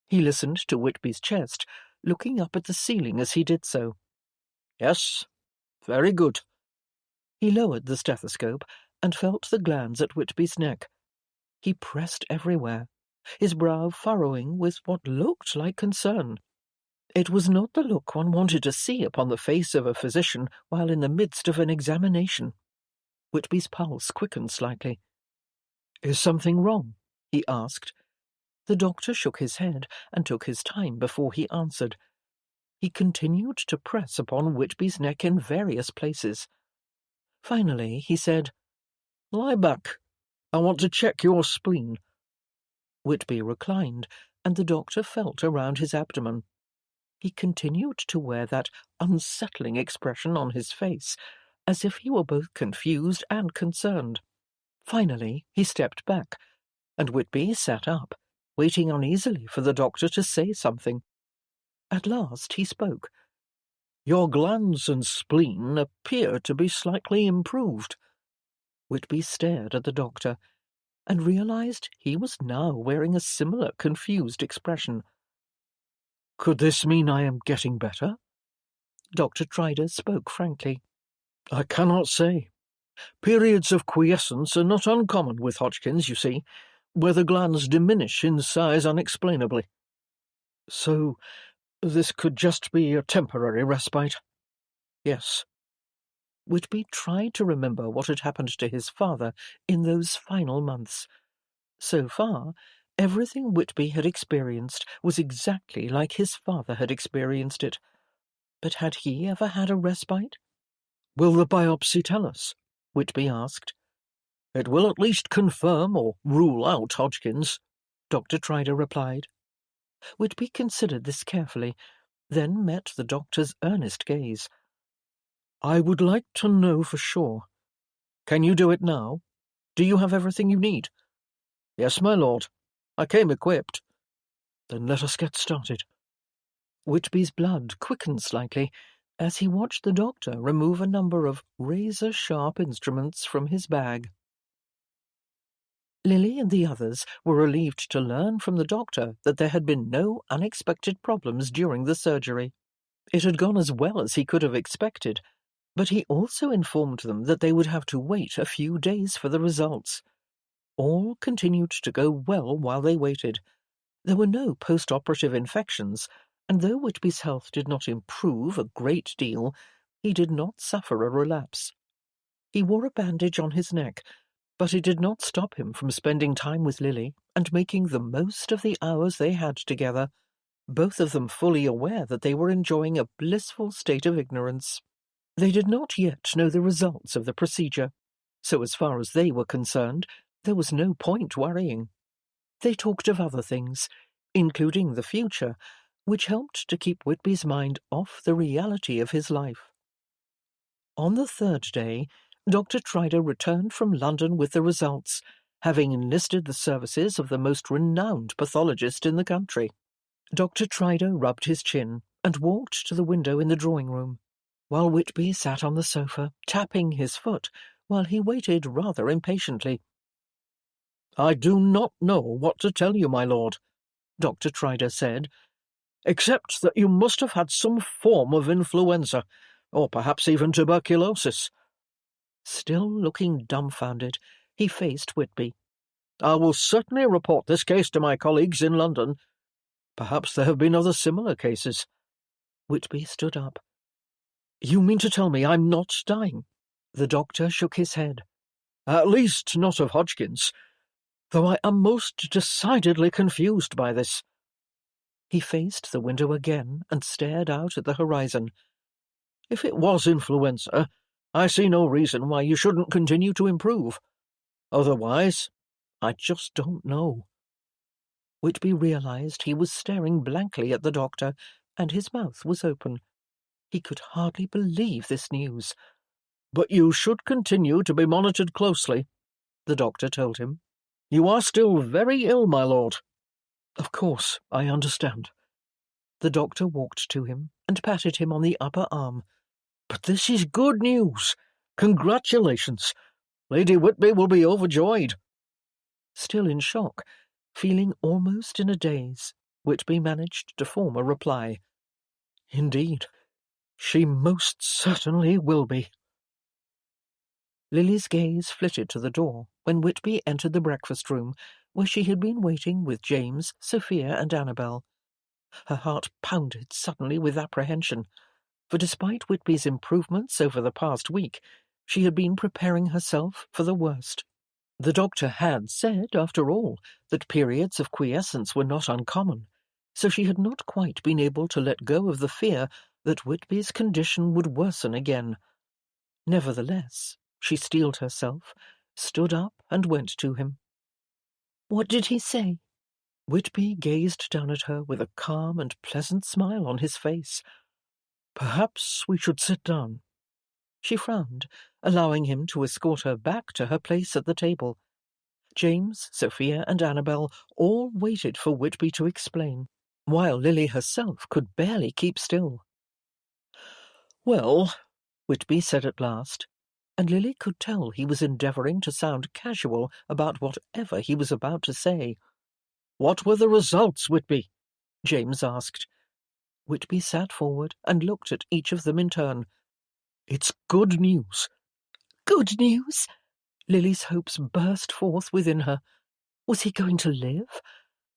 He listened to Whitby's chest, looking up at the ceiling as he did so. "Yes, very good." He lowered the stethoscope and felt the glands at Whitby's neck. He pressed everywhere, his brow furrowing with what looked like concern. It was not the look one wanted to see upon the face of a physician while in the midst of an examination. Whitby's pulse quickened slightly. "Is something wrong?" he asked. The doctor shook his head and took his time before he answered. He continued to press upon Whitby's neck in various places. Finally, he said, "Lie back. I want to check your spleen." Whitby reclined, and the doctor felt around his abdomen. He continued to wear that unsettling expression on his face, as if he were both confused and concerned. Finally, he stepped back, and Whitby sat up, waiting uneasily for the doctor to say something. At last he spoke. "Your glands and spleen appear to be slightly improved." Whitby stared at the doctor, and realized he was now wearing a similar confused expression. "Could this mean I am getting better?" Dr. Trider spoke frankly. "I cannot say. Periods of quiescence are not uncommon with Hodgkin's, you see, where the glands diminish in size unexplainably. So this could just be a temporary respite." "Yes." Whitby tried to remember what had happened to his father in those final months. So far, everything Whitby had experienced was exactly like his father had experienced it. But had he ever had a respite? "Will the biopsy tell us?" Whitby asked. "It will at least confirm or rule out Hodgkin's," Dr. Trider replied. Whitby considered this carefully, then met the doctor's earnest gaze. "I would like to know for sure. Can you do it now? Do you have everything you need?" "Yes, my lord. I came equipped." "Then let us get started." Whitby's blood quickened slightly as he watched the doctor remove a number of razor-sharp instruments from his bag. Lily and the others were relieved to learn from the doctor that there had been no unexpected problems during the surgery. It had gone as well as he could have expected, but he also informed them that they would have to wait a few days for the results. All continued to go well while they waited. There were no post-operative infections, and though Whitby's health did not improve a great deal, he did not suffer a relapse. He wore a bandage on his neck, but it did not stop him from spending time with Lily and making the most of the hours they had together, both of them fully aware that they were enjoying a blissful state of ignorance. They did not yet know the results of the procedure, so as far as they were concerned, there was no point worrying. They talked of other things, including the future, which helped to keep Whitby's mind off the reality of his life. On the third day, Dr. Trider returned from London with the results, having enlisted the services of the most renowned pathologist in the country. Dr. Trider rubbed his chin and walked to the window in the drawing-room, while Whitby sat on the sofa, tapping his foot, while he waited rather impatiently. "I do not know what to tell you, my lord," Dr. Trider said, "except that you must have had some form of influenza, or perhaps even tuberculosis." Still looking dumbfounded, he faced Whitby. "I will certainly report this case to my colleagues in London. Perhaps there have been other similar cases." Whitby stood up. "You mean to tell me I'm not dying?" The doctor shook his head. "At least not of Hodgkin's, though I am most decidedly confused by this." He faced the window again and stared out at the horizon. "If it was influenza, I see no reason why you shouldn't continue to improve. Otherwise, I just don't know." Whitby realized he was staring blankly at the doctor, and his mouth was open. He could hardly believe this news. "But you should continue to be monitored closely," the doctor told him. "You are still very ill, my lord." "Of course, I understand." The doctor walked to him and patted him on the upper arm. "But this is good news. Congratulations. Lady Whitby will be overjoyed." Still in shock, feeling almost in a daze, Whitby managed to form a reply. "Indeed, she most certainly will be." Lily's gaze flitted to the door when Whitby entered the breakfast-room, where she had been waiting with James, Sophia, and Annabel. Her heart pounded suddenly with apprehension, for despite Whitby's improvements over the past week, she had been preparing herself for the worst. The doctor had said, after all, that periods of quiescence were not uncommon, so she had not quite been able to let go of the fear that Whitby's condition would worsen again. Nevertheless, she steeled herself, stood up, and went to him. "What did he say?" Whitby gazed down at her with a calm and pleasant smile on his face. "Perhaps we should sit down." She frowned, allowing him to escort her back to her place at the table. James, Sophia, and Annabel all waited for Whitby to explain, while Lily herself could barely keep still. "Well," Whitby said at last, and Lily could tell he was endeavouring to sound casual about whatever he was about to say. "What were the results, Whitby?" James asked. Whitby sat forward and looked at each of them in turn. "It's good news." "Good news?" Lily's hopes burst forth within her. Was he going to live?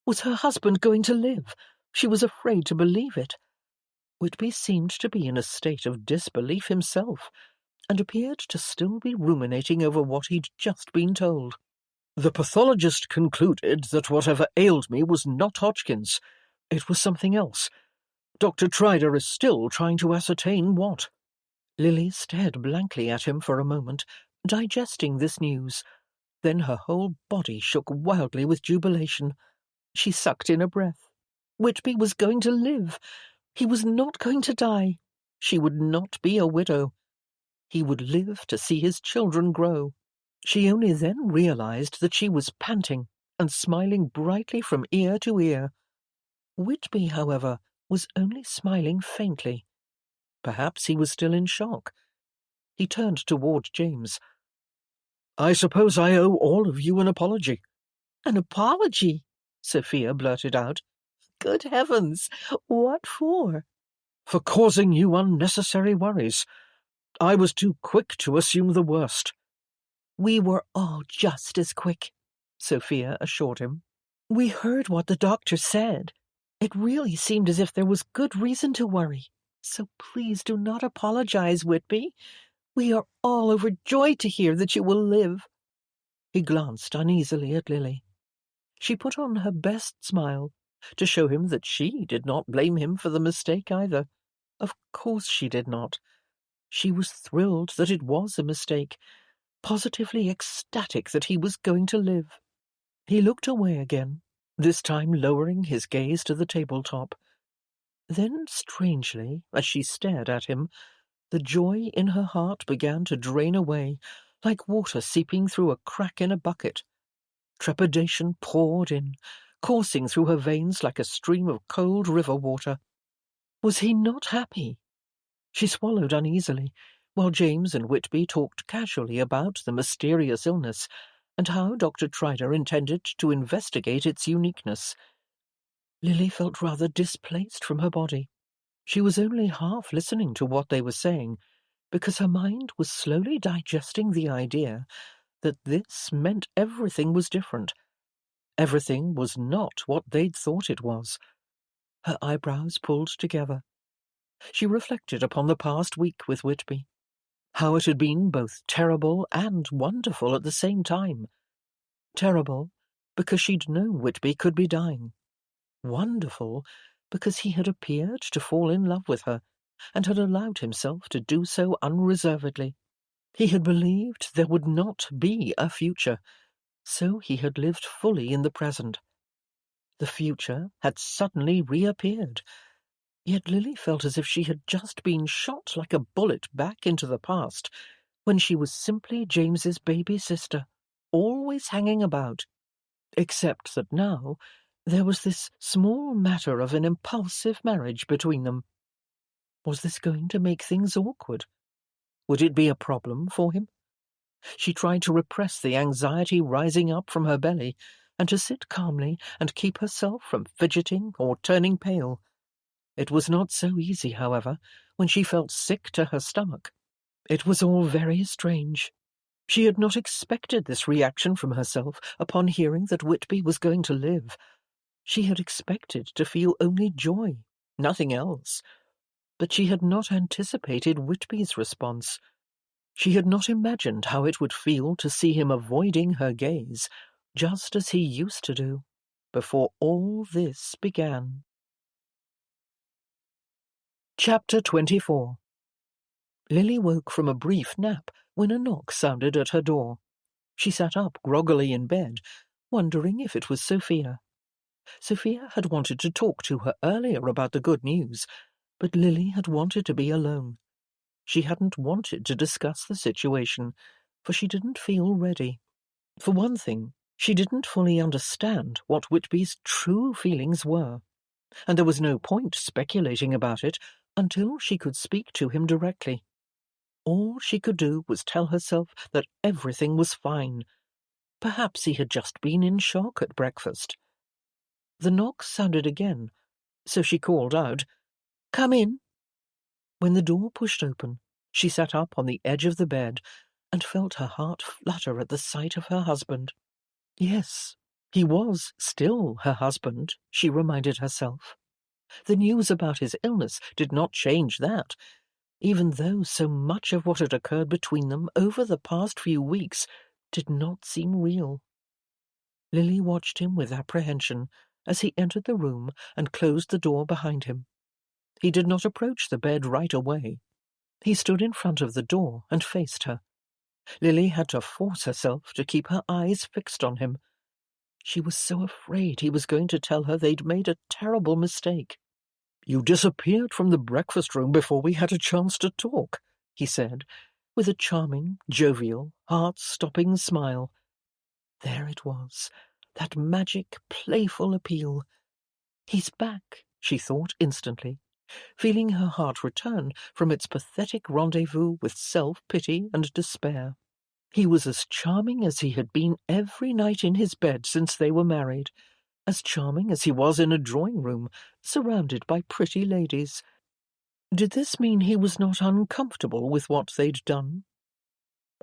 Was her husband going to live? She was afraid to believe it. Whitby seemed to be in a state of disbelief himself, and appeared to still be ruminating over what he'd just been told. "The pathologist concluded that whatever ailed me was not Hodgkin's. It was something else. Dr. Trider is still trying to ascertain what." Lily stared blankly at him for a moment, digesting this news. Then her whole body shook wildly with jubilation. She sucked in a breath. Whitby was going to live. He was not going to die. She would not be a widow. He would live to see his children grow. She only then realized that she was panting and smiling brightly from ear to ear. Whitby, however, was only smiling faintly. Perhaps he was still in shock. He turned toward James. "I suppose I owe all of you an apology." "An apology?" Sophia blurted out. "Good heavens! What for?" "For causing you unnecessary worries. I was too quick to assume the worst." "We were all just as quick," Sophia assured him. "We heard what the doctor said. It really seemed as if there was good reason to worry. So please do not apologize, Whitby. We are all overjoyed to hear that you will live." He glanced uneasily at Lily. She put on her best smile, to show him that she did not blame him for the mistake either. Of course she did not. She was thrilled that it was a mistake, positively ecstatic that he was going to live. He looked away again, this time lowering his gaze to the tabletop. Then, strangely, as she stared at him, the joy in her heart began to drain away, like water seeping through a crack in a bucket. Trepidation poured in, coursing through her veins like a stream of cold river water. Was he not happy? She swallowed uneasily, while James and Whitby talked casually about the mysterious illness and how Dr. Trider intended to investigate its uniqueness. Lily felt rather displaced from her body. She was only half listening to what they were saying, because her mind was slowly digesting the idea that this meant everything was different. Everything was not what they'd thought it was. Her eyebrows pulled together. She reflected upon the past week with Whitby, how it had been both terrible and wonderful at the same time. Terrible, because she'd known Whitby could be dying. Wonderful, because he had appeared to fall in love with her, and had allowed himself to do so unreservedly. He had believed there would not be a future, so he had lived fully in the present. The future had suddenly reappeared, yet Lily felt as if she had just been shot like a bullet back into the past, when she was simply James's baby sister, always hanging about, except that now there was this small matter of an impulsive marriage between them. Was this going to make things awkward? Would it be a problem for him? She tried to repress the anxiety rising up from her belly, and to sit calmly and keep herself from fidgeting or turning pale. It was not so easy, however, when she felt sick to her stomach. It was all very strange. She had not expected this reaction from herself upon hearing that Whitby was going to live. She had expected to feel only joy, nothing else. But she had not anticipated Whitby's response. She had not imagined how it would feel to see him avoiding her gaze, just as he used to do, before all this began. Chapter 24. Lily woke from a brief nap when a knock sounded at her door. She sat up groggily in bed, wondering if it was Sophia. Sophia had wanted to talk to her earlier about the good news, but Lily had wanted to be alone. She hadn't wanted to discuss the situation, for she didn't feel ready. For one thing, she didn't fully understand what Whitby's true feelings were, and there was no point speculating about it until she could speak to him directly. All she could do was tell herself that everything was fine. Perhaps he had just been in shock at breakfast. The knock sounded again, so she called out, "Come in." When the door pushed open, she sat up on the edge of the bed and felt her heart flutter at the sight of her husband. Yes, he was still her husband, she reminded herself. The news about his illness did not change that, even though so much of what had occurred between them over the past few weeks did not seem real. Lily watched him with apprehension as he entered the room and closed the door behind him. He did not approach the bed right away. He stood in front of the door and faced her. Lily had to force herself to keep her eyes fixed on him. She was so afraid he was going to tell her they'd made a terrible mistake. "You disappeared from the breakfast room before we had a chance to talk," he said, with a charming, jovial, heart-stopping smile. There it was, that magic, playful appeal. He's back, she thought instantly, feeling her heart return from its pathetic rendezvous with self-pity and despair. He was as charming as he had been every night in his bed since they were married, as charming as he was in a drawing-room, surrounded by pretty ladies. Did this mean he was not uncomfortable with what they'd done?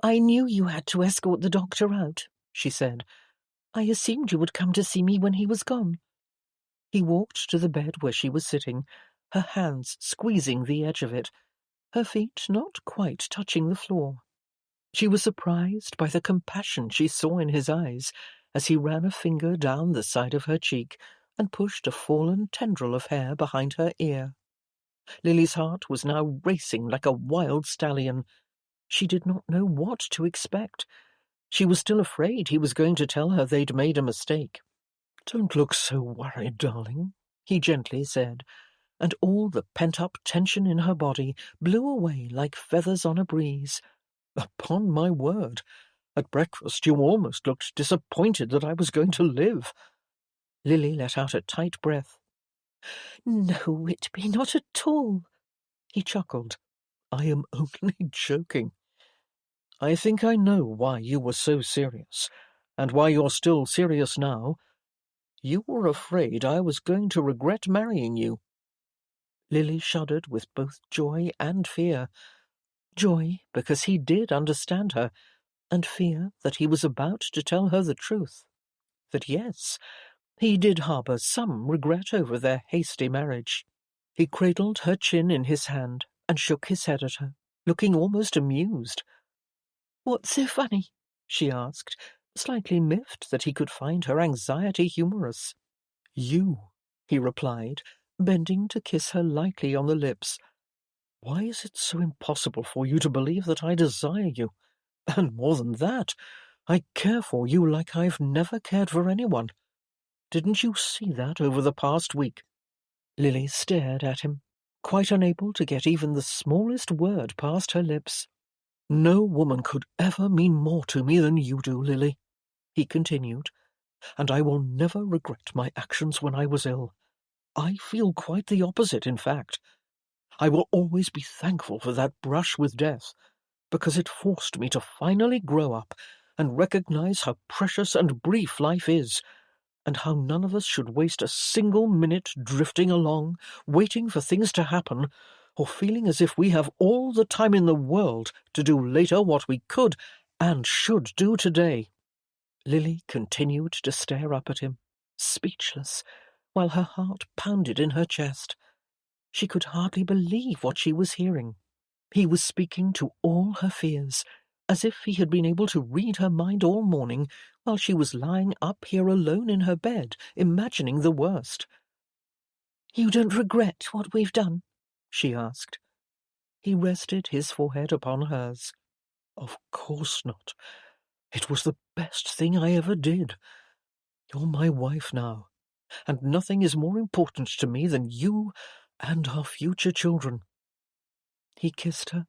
"I knew you had to escort the doctor out," she said. "I assumed you would come to see me when he was gone." He walked to the bed where she was sitting, her hands squeezing the edge of it, her feet not quite touching the floor. She was surprised by the compassion she saw in his eyes as he ran a finger down the side of her cheek and pushed a fallen tendril of hair behind her ear. Lily's heart was now racing like a wild stallion. She did not know what to expect. She was still afraid he was going to tell her they'd made a mistake. "Don't look so worried, darling," he gently said, and all the pent-up tension in her body blew away like feathers on a breeze. "Upon my word, at breakfast you almost looked disappointed that I was going to live." Lily let out a tight breath. "No, Whitby, not at all." He chuckled. "I am only joking. I think I know why you were so serious, and why you're still serious now. You were afraid I was going to regret marrying you." Lily shuddered with both joy and fear. Joy because he did understand her, and fear that he was about to tell her the truth. That yes, he did harbour some regret over their hasty marriage. He cradled her chin in his hand and shook his head at her, looking almost amused. "What's so funny?" she asked, slightly miffed that he could find her anxiety humorous. "You," he replied, bending to kiss her lightly on the lips. "Why is it so impossible for you to believe that I desire you? And more than that, I care for you like I've never cared for anyone. Didn't you see that over the past week?" Lily stared at him, quite unable to get even the smallest word past her lips. "No woman could ever mean more to me than you do, Lily," he continued, "and I will never regret my actions when I was ill. I feel quite the opposite, in fact. I will always be thankful for that brush with death, because it forced me to finally grow up and recognize how precious and brief life is, and how none of us should waste a single minute drifting along, waiting for things to happen, or feeling as if we have all the time in the world to do later what we could and should do today." Lily continued to stare up at him, speechless, while her heart pounded in her chest. She could hardly believe what she was hearing. He was speaking to all her fears, as if he had been able to read her mind all morning while she was lying up here alone in her bed, imagining the worst. "You don't regret what we've done?" she asked. He rested his forehead upon hers. Of course not. It was the best thing I ever did. You're my wife now, and nothing is more important to me than you and our future children. He kissed her,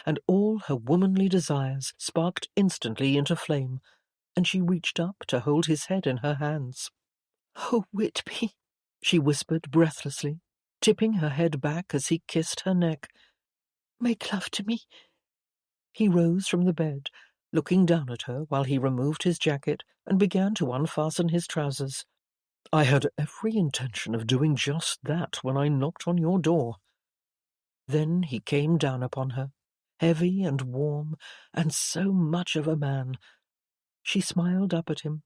and all her womanly desires sparked instantly into flame, and she reached up to hold his head in her hands. "Oh, Whitby," she whispered breathlessly, tipping her head back as he kissed her neck. "Make love to me." He rose from the bed, looking down at her while he removed his jacket and began to unfasten his trousers. "I had every intention of doing just that when I knocked on your door." Then he came down upon her, heavy and warm, and so much of a man. She smiled up at him,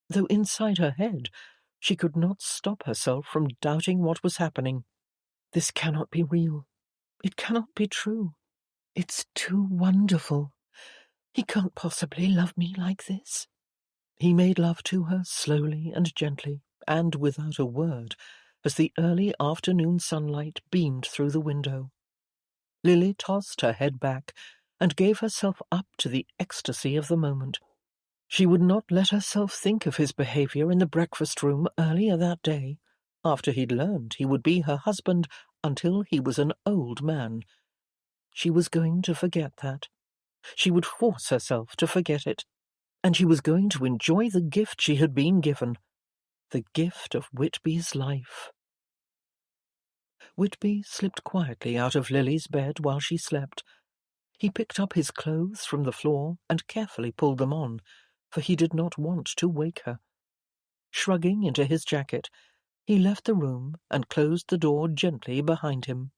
though inside her head she could not stop herself from doubting what was happening. This cannot be real. It cannot be true. It's too wonderful. He can't possibly love me like this. He made love to her slowly and gently, and without a word, as the early afternoon sunlight beamed through the window. Lily tossed her head back and gave herself up to the ecstasy of the moment. She would not let herself think of his behaviour in the breakfast-room earlier that day, after he'd learned he would be her husband until he was an old man. She was going to forget that. She would force herself to forget it, and she was going to enjoy the gift she had been given, the gift of Whitby's life. Whitby slipped quietly out of Lily's bed while she slept. He picked up his clothes from the floor and carefully pulled them on, for he did not want to wake her. Shrugging into his jacket, he left the room and closed the door gently behind him.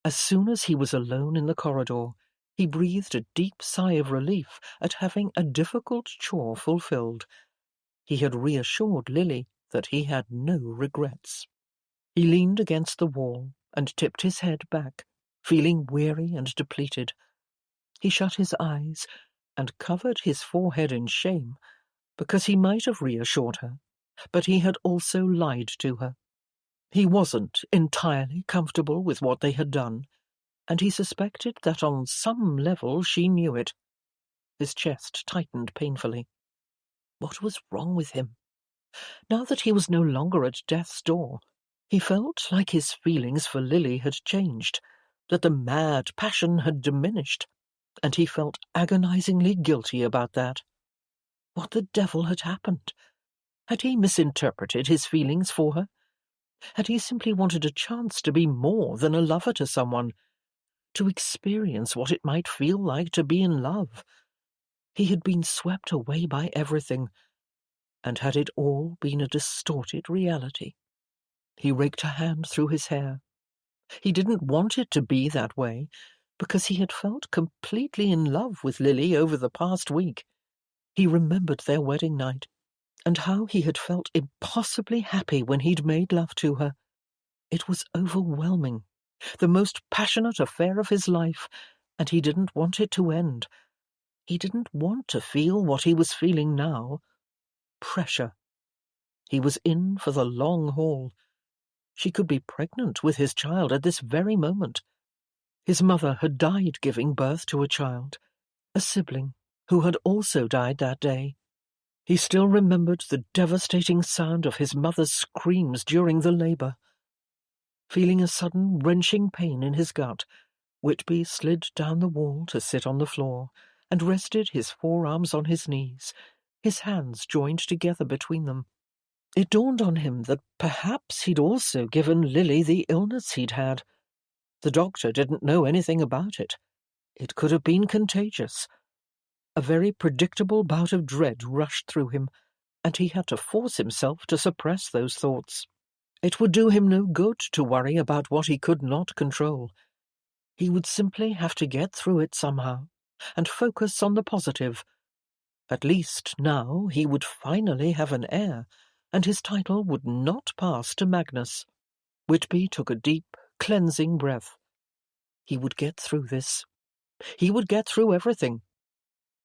As soon as he was alone in the corridor, he breathed a deep sigh of relief at having a difficult chore fulfilled. He had reassured Lily that he had no regrets. He leaned against the wall and tipped his head back, feeling weary and depleted. He shut his eyes and covered his forehead in shame, because he might have reassured her, but he had also lied to her. He wasn't entirely comfortable with what they had done, and he suspected that on some level she knew it. His chest tightened painfully. What was wrong with him? Now that he was no longer at death's door, he felt like his feelings for Lily had changed, that the mad passion had diminished, and he felt agonizingly guilty about that. What the devil had happened? Had he misinterpreted his feelings for her? Had he simply wanted a chance to be more than a lover to someone, to experience what it might feel like to be in love? He had been swept away by everything, and had it all been a distorted reality? He raked a hand through his hair. He didn't want it to be that way, because he had felt completely in love with Lily over the past week. He remembered their wedding night, and how he had felt impossibly happy when he'd made love to her. It was overwhelming, the most passionate affair of his life, and he didn't want it to end. He didn't want to feel what he was feeling now. Pressure. He was in for the long haul. She could be pregnant with his child at this very moment. His mother had died giving birth to a child, a sibling, who had also died that day. He still remembered the devastating sound of his mother's screams during the labour. Feeling a sudden wrenching pain in his gut, Whitby slid down the wall to sit on the floor and rested his forearms on his knees, his hands joined together between them. It dawned on him that perhaps he'd also given Lily the illness he'd had. The doctor didn't know anything about it. It could have been contagious. A very predictable bout of dread rushed through him, and he had to force himself to suppress those thoughts. It would do him no good to worry about what he could not control. He would simply have to get through it somehow, and focus on the positive. At least now he would finally have an heir, and his title would not pass to Magnus. Whitby took a deep, cleansing breath. He would get through this. He would get through everything.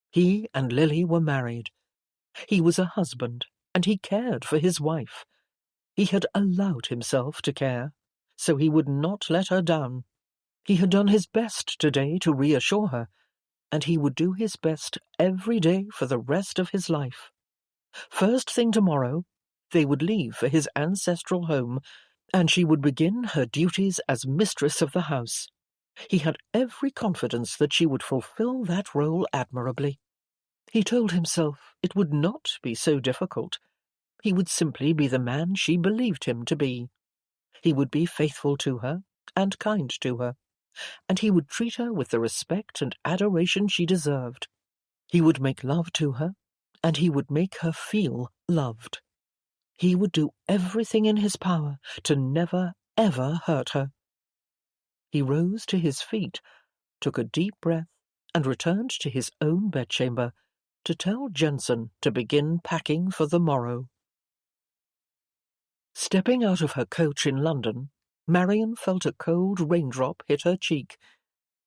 He and Lily were married. He was a husband, and he cared for his wife. He had allowed himself to care, so he would not let her down. He had done his best today to reassure her, and he would do his best every day for the rest of his life. First thing tomorrow, they would leave for his ancestral home, and she would begin her duties as mistress of the house. He had every confidence that she would fulfill that role admirably. He told himself it would not be so difficult. He would simply be the man she believed him to be. He would be faithful to her and kind to her, and he would treat her with the respect and adoration she deserved. He would make love to her, and he would make her feel loved. He would do everything in his power to never, ever hurt her. He rose to his feet, took a deep breath, and returned to his own bedchamber to tell Jensen to begin packing for the morrow. Stepping out of her coach in London, Marian felt a cold raindrop hit her cheek.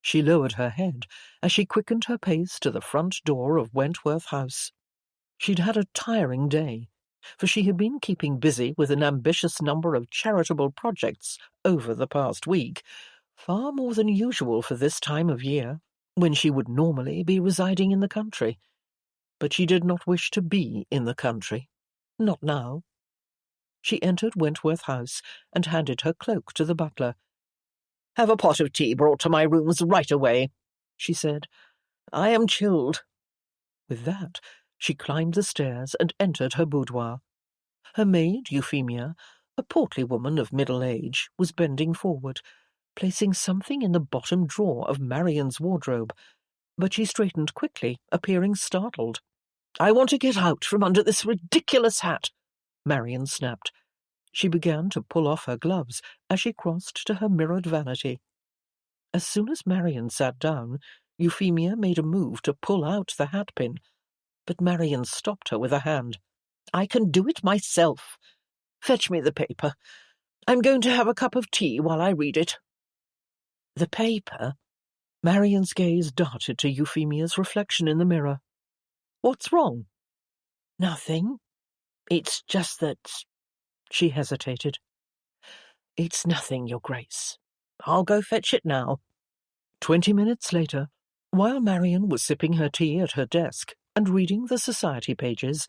She lowered her head as she quickened her pace to the front door of Wentworth House. She'd had a tiring day, for she had been keeping busy with an ambitious number of charitable projects over the past week, far more than usual for this time of year, when she would normally be residing in the country. But she did not wish to be in the country. Not now. She entered Wentworth House and handed her cloak to the butler. "Have a pot of tea brought to my rooms right away," she said. "I am chilled." With that, she climbed the stairs and entered her boudoir. Her maid, Euphemia, a portly woman of middle age, was bending forward, placing something in the bottom drawer of Marian's wardrobe, but she straightened quickly, appearing startled. "I want to get out from under this ridiculous hat," Marian snapped. She began to pull off her gloves as she crossed to her mirrored vanity. As soon as Marian sat down, Euphemia made a move to pull out the hatpin, but Marian stopped her with a hand. "I can do it myself. Fetch me the paper. I'm going to have a cup of tea while I read it." "The paper?" Marian's gaze darted to Euphemia's reflection in the mirror. "What's wrong?" "Nothing. It's just that—" She hesitated. "It's nothing, Your Grace. I'll go fetch it now." 20 minutes later, while Marian was sipping her tea at her desk and reading the society pages,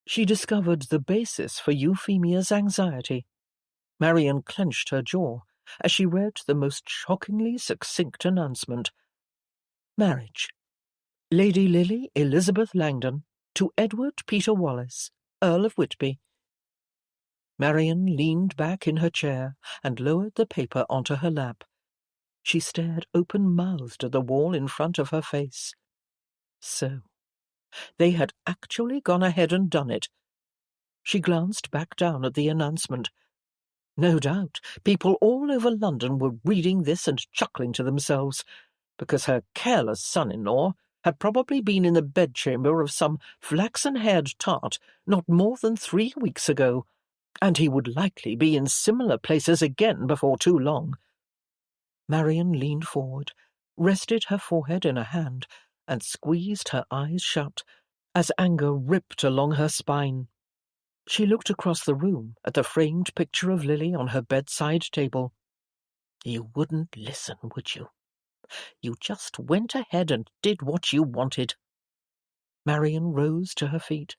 she discovered the basis for Euphemia's anxiety. Marian clenched her jaw as she read the most shockingly succinct announcement. Marriage. Lady Lily Elizabeth Langdon to Edward Peter Wallace, Earl of Whitby. Marian leaned back in her chair and lowered the paper onto her lap. She stared open-mouthed at the wall in front of her face. So, they had actually gone ahead and done it. She glanced back down at the announcement. No doubt, people all over London were reading this and chuckling to themselves, because her careless son-in-law had probably been in the bedchamber of some flaxen-haired tart not more than 3 weeks ago, and he would likely be in similar places again before too long. Marian leaned forward, rested her forehead in a hand, and squeezed her eyes shut, as anger ripped along her spine. She looked across the room at the framed picture of Lily on her bedside table. "You wouldn't listen, would you? You just went ahead and did what you wanted." Marian rose to her feet.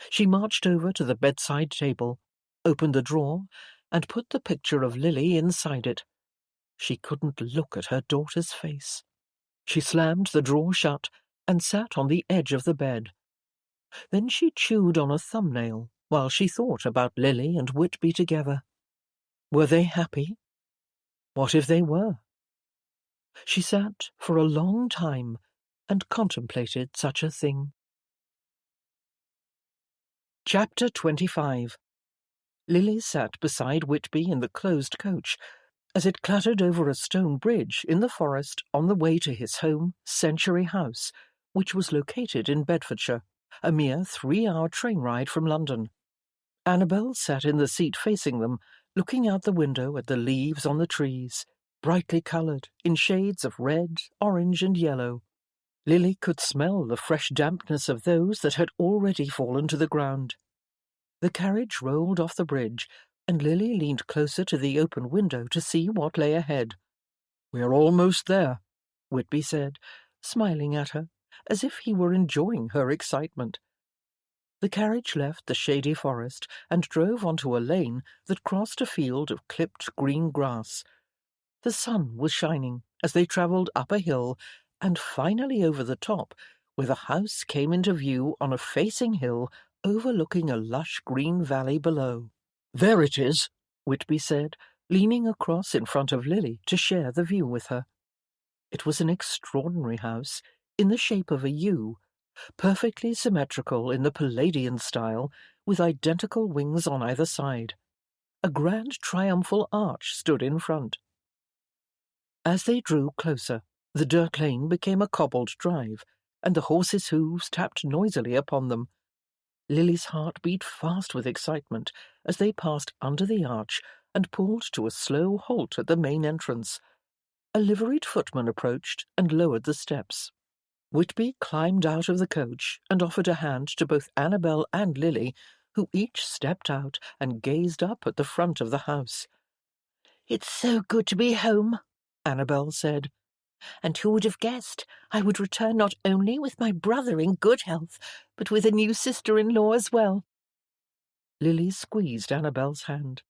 She marched over to the bedside table, opened the drawer, and put the picture of Lily inside it. She couldn't look at her daughter's face. She slammed the drawer shut and sat on the edge of the bed. Then she chewed on a thumbnail while she thought about Lily and Whitby together. Were they happy? What if they were? She sat for a long time and contemplated such a thing. Chapter 25. Lily sat beside Whitby in the closed coach as it clattered over a stone bridge in the forest on the way to his home, Century House, which was located in Bedfordshire, a mere 3-hour train ride from London. Annabel sat in the seat facing them, looking out the window at the leaves on the trees, brightly coloured in shades of red, orange and yellow. Lily could smell the fresh dampness of those that had already fallen to the ground. The carriage rolled off the bridge, and Lily leaned closer to the open window to see what lay ahead. "We're almost there," Whitby said, smiling at her, as if he were enjoying her excitement. The carriage left the shady forest and drove onto a lane that crossed a field of clipped green grass. The sun was shining as they travelled up a hill and finally over the top, where the house came into view on a facing hill overlooking a lush green valley below. "There it is," Whitby said, leaning across in front of Lily to share the view with her. It was an extraordinary house, in the shape of a U, perfectly symmetrical in the Palladian style, with identical wings on either side. A grand triumphal arch stood in front. As they drew closer, the dirt lane became a cobbled drive, and the horses' hooves tapped noisily upon them. Lily's heart beat fast with excitement as they passed under the arch and pulled to a slow halt at the main entrance. A liveried footman approached and lowered the steps. Whitby climbed out of the coach and offered a hand to both Annabel and Lily, who each stepped out and gazed up at the front of the house. "It's so good to be home," Annabel said. "And who would have guessed I would return not only with my brother in good health, but with a new sister-in-law as well?" Lily squeezed Annabel's hand.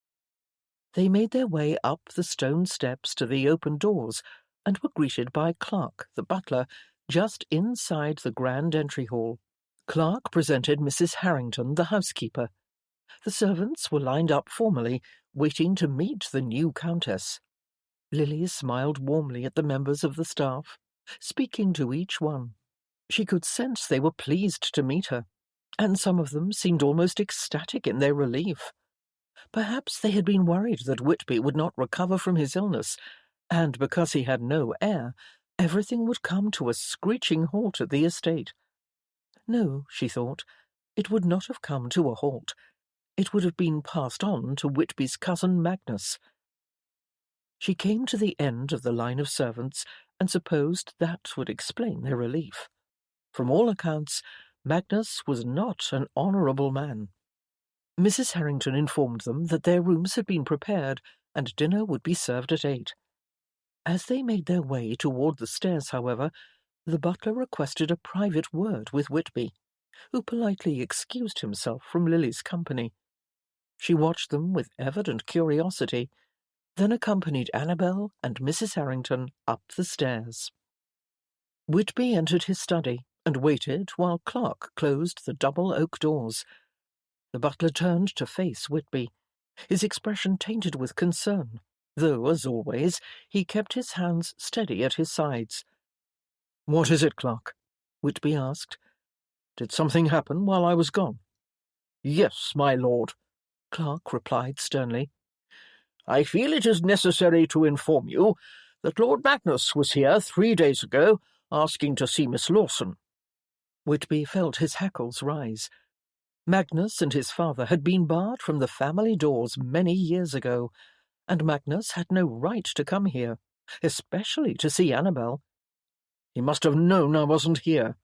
They made their way up the stone steps to the open doors and were greeted by Clark, the butler, just inside the grand entry hall. Clark presented Mrs. Harrington, the housekeeper. The servants were lined up formally, waiting to meet the new countess. Lily smiled warmly at the members of the staff, speaking to each one. She could sense they were pleased to meet her, and some of them seemed almost ecstatic in their relief. Perhaps they had been worried that Whitby would not recover from his illness, and because he had no heir, everything would come to a screeching halt at the estate. No, she thought, it would not have come to a halt. It would have been passed on to Whitby's cousin Magnus. She came to the end of the line of servants and supposed that would explain their relief. From all accounts, Magnus was not an honourable man. Mrs. Harrington informed them that their rooms had been prepared and dinner would be served at 8. As they made their way toward the stairs, however, the butler requested a private word with Whitby, who politely excused himself from Lily's company. She watched them with evident curiosity, then accompanied Annabel and Mrs. Harrington up the stairs. Whitby entered his study and waited while Clark closed the double oak doors. The butler turned to face Whitby, his expression tainted with concern, though, as always, he kept his hands steady at his sides. "What is it, Clark?" Whitby asked. "Did something happen while I was gone?" "Yes, my lord," Clark replied sternly. "I feel it is necessary to inform you that Lord Magnus was here 3 days ago, asking to see Miss Lawson." Whitby felt his hackles rise. Magnus and his father had been barred from the family doors many years ago, and Magnus had no right to come here, especially to see Annabel. "He must have known I wasn't here,"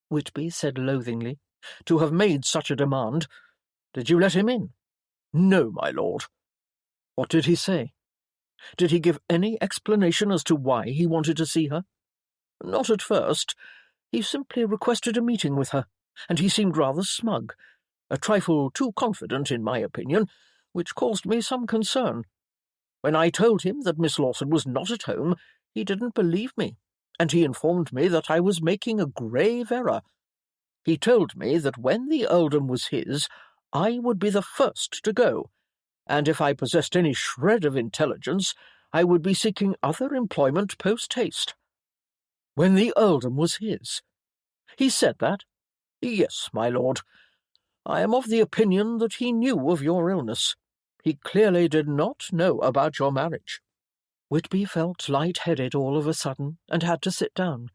Whitby said loathingly, "to have made such a demand. Did you let him in?" "No, my lord." "What did he say? Did he give any explanation as to why he wanted to see her?" "Not at first. He simply requested a meeting with her, and he seemed rather smug, a trifle too confident, in my opinion, which caused me some concern. When I told him that Miss Lawson was not at home, he didn't believe me, and he informed me that I was making a grave error. He told me that when the earldom was his, I would be the first to go, and if I possessed any shred of intelligence, I would be seeking other employment post-haste." "When the earldom was his? He said that?" "Yes, my lord. I am of the opinion that he knew of your illness. He clearly did not know about your marriage." Whitby felt light-headed all of a sudden and had to sit down.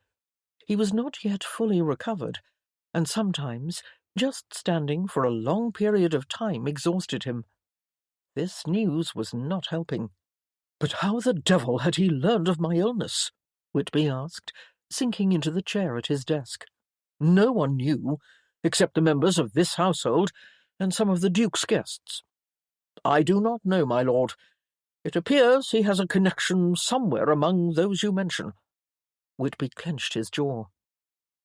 He was not yet fully recovered, and sometimes just standing for a long period of time exhausted him. This news was not helping. "But how the devil had he learned of my illness?" Whitby asked, sinking into the chair at his desk. "No one knew, except the members of this household and some of the Duke's guests." "I do not know, my lord. It appears he has a connection somewhere among those you mention. Whitby clenched his jaw.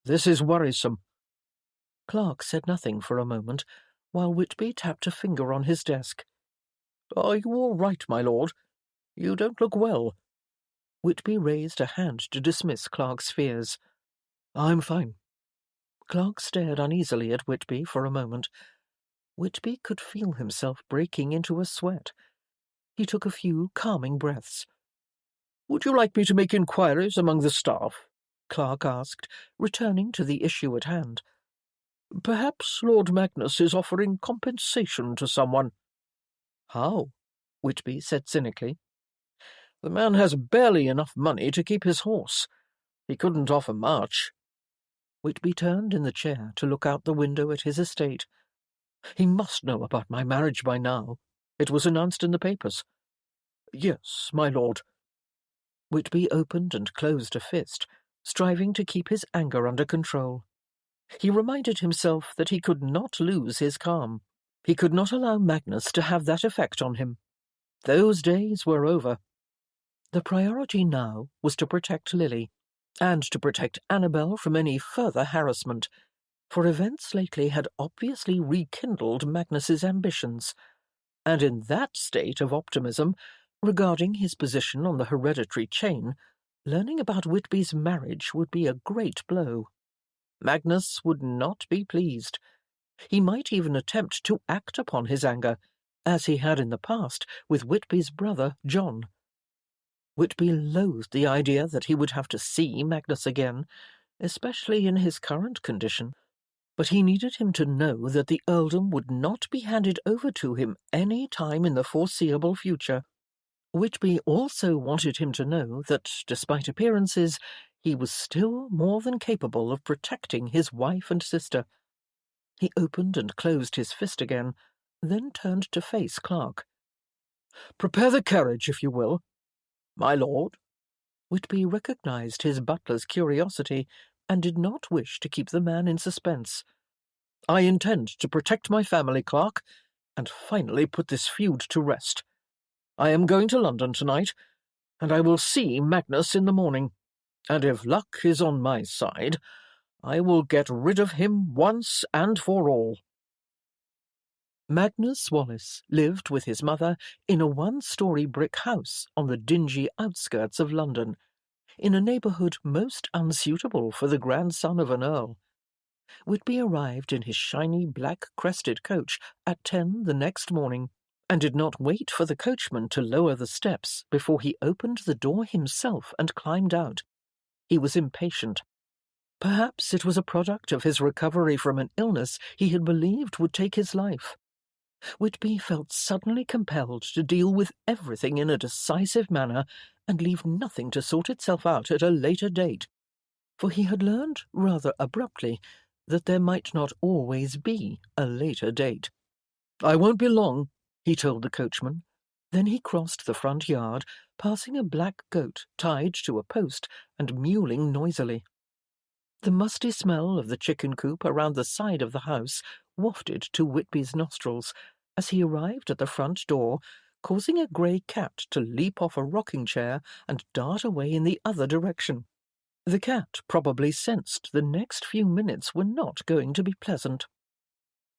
This is worrisome. Clark said nothing for a moment, while Whitby tapped a finger on his desk. Are you all right, my lord? You don't look well. Whitby raised a hand to dismiss Clark's fears. I'm fine. Clark stared uneasily at Whitby for a moment. Whitby could feel himself breaking into a sweat. He took a few calming breaths. Would you like me to make inquiries among the staff? Clark asked, returning to the issue at hand. Perhaps Lord Magnus is offering compensation to someone. How? Whitby said cynically. The man has barely enough money to keep his horse. He couldn't offer much. Whitby turned in the chair to look out the window at his estate. He must know about my marriage by now. It was announced in the papers. Yes, my lord. Whitby opened and closed a fist, striving to keep his anger under control. He reminded himself that he could not lose his calm. He could not allow Magnus to have that effect on him. Those days were over. The priority now was to protect Lily, and to protect Annabel from any further harassment, for events lately had obviously rekindled Magnus's ambitions, and in that state of optimism, regarding his position on the hereditary chain, learning about Whitby's marriage would be a great blow. Magnus would not be pleased. He might even attempt to act upon his anger, as he had in the past with Whitby's brother John. Whitby loathed the idea that he would have to see Magnus again, especially in his current condition, but he needed him to know that the earldom would not be handed over to him any time in the foreseeable future. Whitby also wanted him to know that, despite appearances, he was still more than capable of protecting his wife and sister. He opened and closed his fist again, then turned to face Clark. Prepare the carriage, if you will. My lord. Whitby recognized his butler's curiosity and did not wish to keep the man in suspense. I intend to protect my family, Clark, and finally put this feud to rest. I am going to London tonight, and I will see Magnus in the morning, and if luck is on my side, I will get rid of him once and for all. Magnus Wallace lived with his mother in a one-story brick house on the dingy outskirts of London, in a neighbourhood most unsuitable for the grandson of an earl. Whitby arrived in his shiny black-crested coach at 10 the next morning, and did not wait for the coachman to lower the steps before he opened the door himself and climbed out. He was impatient. Perhaps it was a product of his recovery from an illness he had believed would take his life. Whitby felt suddenly compelled to deal with everything in a decisive manner and leave nothing to sort itself out at a later date, for he had learned, rather abruptly, that there might not always be a later date. I won't be long, he told the coachman. Then he crossed the front yard, passing a black goat tied to a post and mewling noisily. The musty smell of the chicken coop around the side of the house wafted to Whitby's nostrils as he arrived at the front door, causing a grey cat to leap off a rocking chair and dart away in the other direction. The cat probably sensed the next few minutes were not going to be pleasant.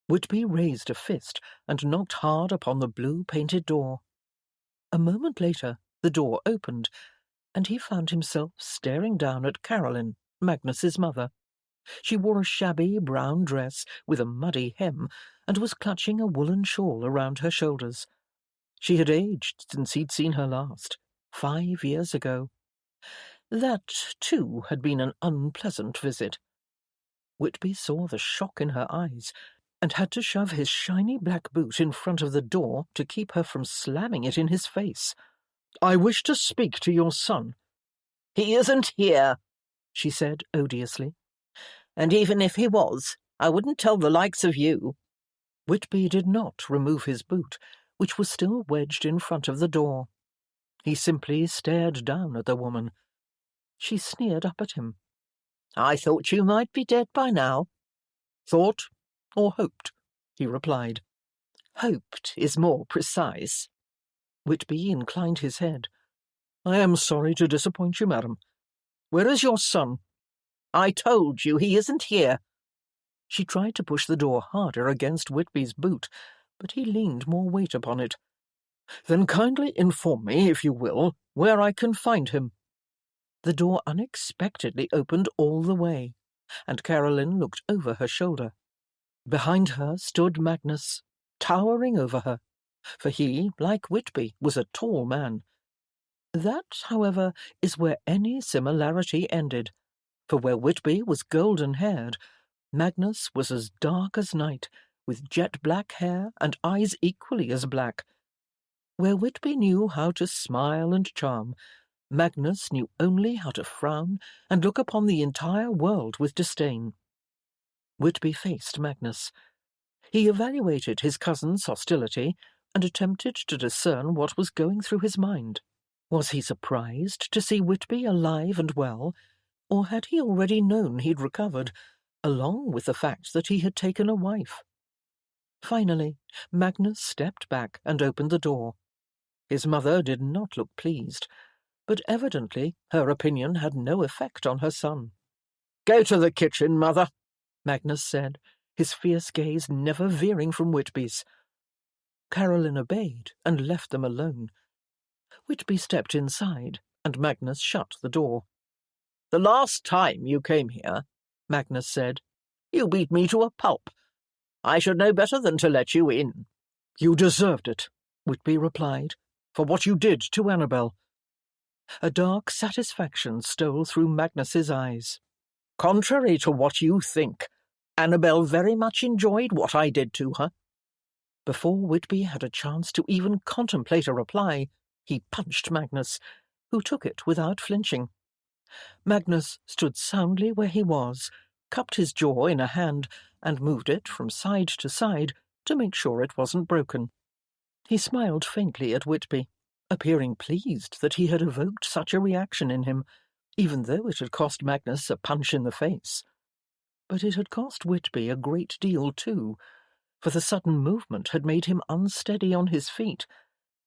Whitby raised a fist and knocked hard upon the blue-painted door. A moment later, the door opened, and he found himself staring down at Caroline, Magnus's mother. She wore a shabby brown dress with a muddy hem and was clutching a woolen shawl around her shoulders. She had aged since he'd seen her last, 5 years ago. That, too, had been an unpleasant visit. Whitby saw the shock in her eyes and had to shove his shiny black boot in front of the door to keep her from slamming it in his face. I wish to speak to your son. He isn't here, she said odiously. And even if he was, I wouldn't tell the likes of you. Whitby did not remove his boot, which was still wedged in front of the door. He simply stared down at the woman. She sneered up at him. I thought you might be dead by now. Thought or hoped, he replied. Hoped is more precise. Whitby inclined his head. "I am sorry to disappoint you, madam. Where is your son?" "I told you he isn't here." She tried to push the door harder against Whitby's boot, but he leaned more weight upon it. "Then kindly inform me, if you will, where I can find him." The door unexpectedly opened all the way, and Caroline looked over her shoulder. Behind her stood Magnus, towering over her, for he, like Whitby, was a tall man. That, however, is where any similarity ended, for where Whitby was golden-haired, Magnus was as dark as night, with jet-black hair and eyes equally as black. Where Whitby knew how to smile and charm, Magnus knew only how to frown and look upon the entire world with disdain. Whitby faced Magnus. He evaluated his cousin's hostility and attempted to discern what was going through his mind. Was he surprised to see Whitby alive and well, or had he already known he'd recovered, along with the fact that he had taken a wife? Finally, Magnus stepped back and opened the door. His mother did not look pleased, but evidently her opinion had no effect on her son. "Go to the kitchen, mother," Magnus said, his fierce gaze never veering from Whitby's. Caroline obeyed and left them alone. Whitby stepped inside, and Magnus shut the door. "The last time you came here," Magnus said, "you beat me to a pulp. I should know better than to let you in." "You deserved it," Whitby replied, "for what you did to Annabel." A dark satisfaction stole through Magnus's eyes. "Contrary to what you think, Annabel very much enjoyed what I did to her." Before Whitby had a chance to even contemplate a reply, he punched Magnus, who took it without flinching. Magnus stood soundly where he was, cupped his jaw in a hand, and moved it from side to side to make sure it wasn't broken. He smiled faintly at Whitby, appearing pleased that he had evoked such a reaction in him, even though it had cost Magnus a punch in the face. But it had cost Whitby a great deal too, for the sudden movement had made him unsteady on his feet.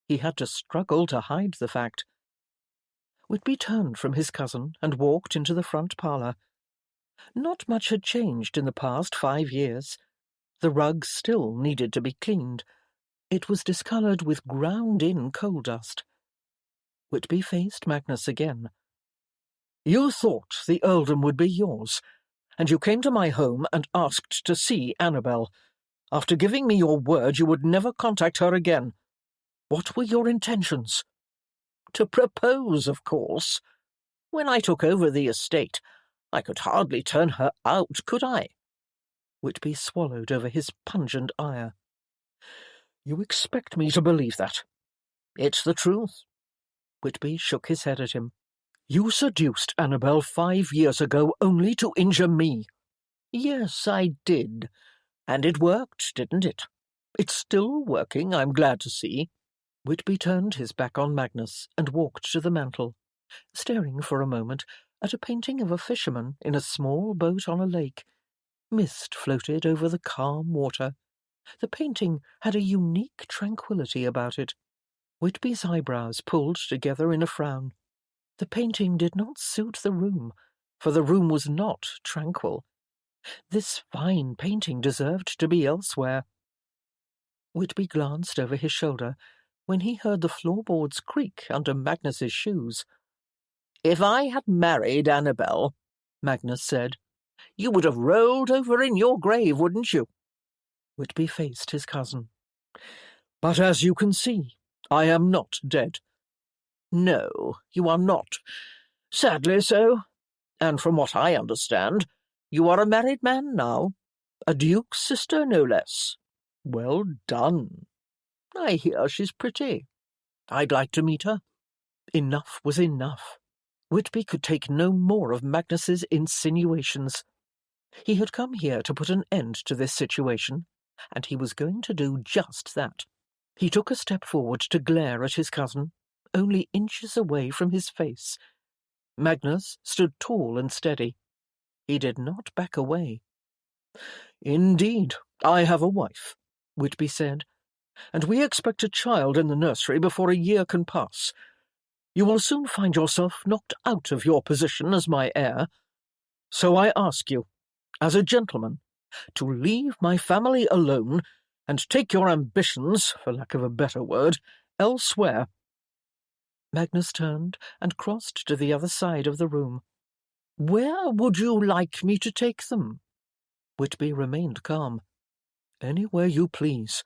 He had to struggle to hide the fact. Whitby turned from his cousin and walked into the front parlour. Not much had changed in the past 5 years. The rug still needed to be cleaned. It was discoloured with ground-in coal dust. Whitby faced Magnus again. "You thought the earldom would be yours, and you came to my home and asked to see Annabel, after giving me your word you would never contact her again. What were your intentions?" "To propose, of course. When I took over the estate, I could hardly turn her out, could I?" Whitby swallowed over his pungent ire. "You expect me to believe that?" "It's the truth." Whitby shook his head at him. "You seduced Annabel 5 years ago only to injure me." "Yes, I did. And it worked, didn't it? It's still working, I'm glad to see." Whitby turned his back on Magnus and walked to the mantel, staring for a moment at a painting of a fisherman in a small boat on a lake. Mist floated over the calm water. The painting had a unique tranquillity about it. Whitby's eyebrows pulled together in a frown. The painting did not suit the room, for the room was not tranquil. This fine painting deserved to be elsewhere. Whitby glanced over his shoulder when he heard the floorboards creak under Magnus's shoes. "If I had married Annabel," Magnus said, "you would have rolled over in your grave, wouldn't you?" Whitby faced his cousin. "But as you can see, I am not dead." "No, you are not. Sadly so. And from what I understand, you are a married man now. A duke's sister, no less. Well done. I hear she's pretty. I'd like to meet her." Enough was enough. Whitby could take no more of Magnus's insinuations. He had come here to put an end to this situation, and he was going to do just that. He took a step forward to glare at his cousin, only inches away from his face. Magnus stood tall and steady. He did not back away. "Indeed, I have a wife," Whitby said, and we expect a child in the nursery before a year can pass. You will soon find yourself knocked out of your position as my heir. So I ask you, as a gentleman, to leave my family alone and take your ambitions, for lack of a better word, elsewhere." Magnus turned and crossed to the other side of the room. "Where would you like me to take them?" Whitby remained calm. "Anywhere you please.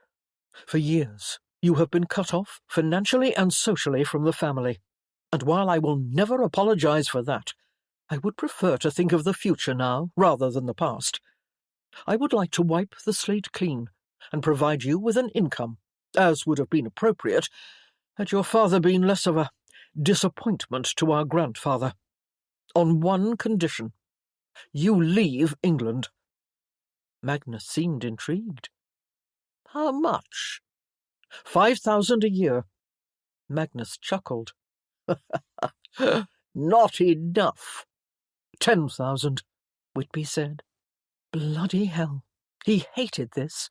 For years you have been cut off, financially and socially, from the family, and while I will never apologize for that, I would prefer to think of the future now rather than the past. I would like to wipe the slate clean and provide you with an income, as would have been appropriate had your father been less of a disappointment to our grandfather. On one condition. You leave England." Magnus seemed intrigued. "How much?" 5,000 a year." Magnus chuckled. "Not enough." 10,000, Whitby said. Bloody hell. He hated this.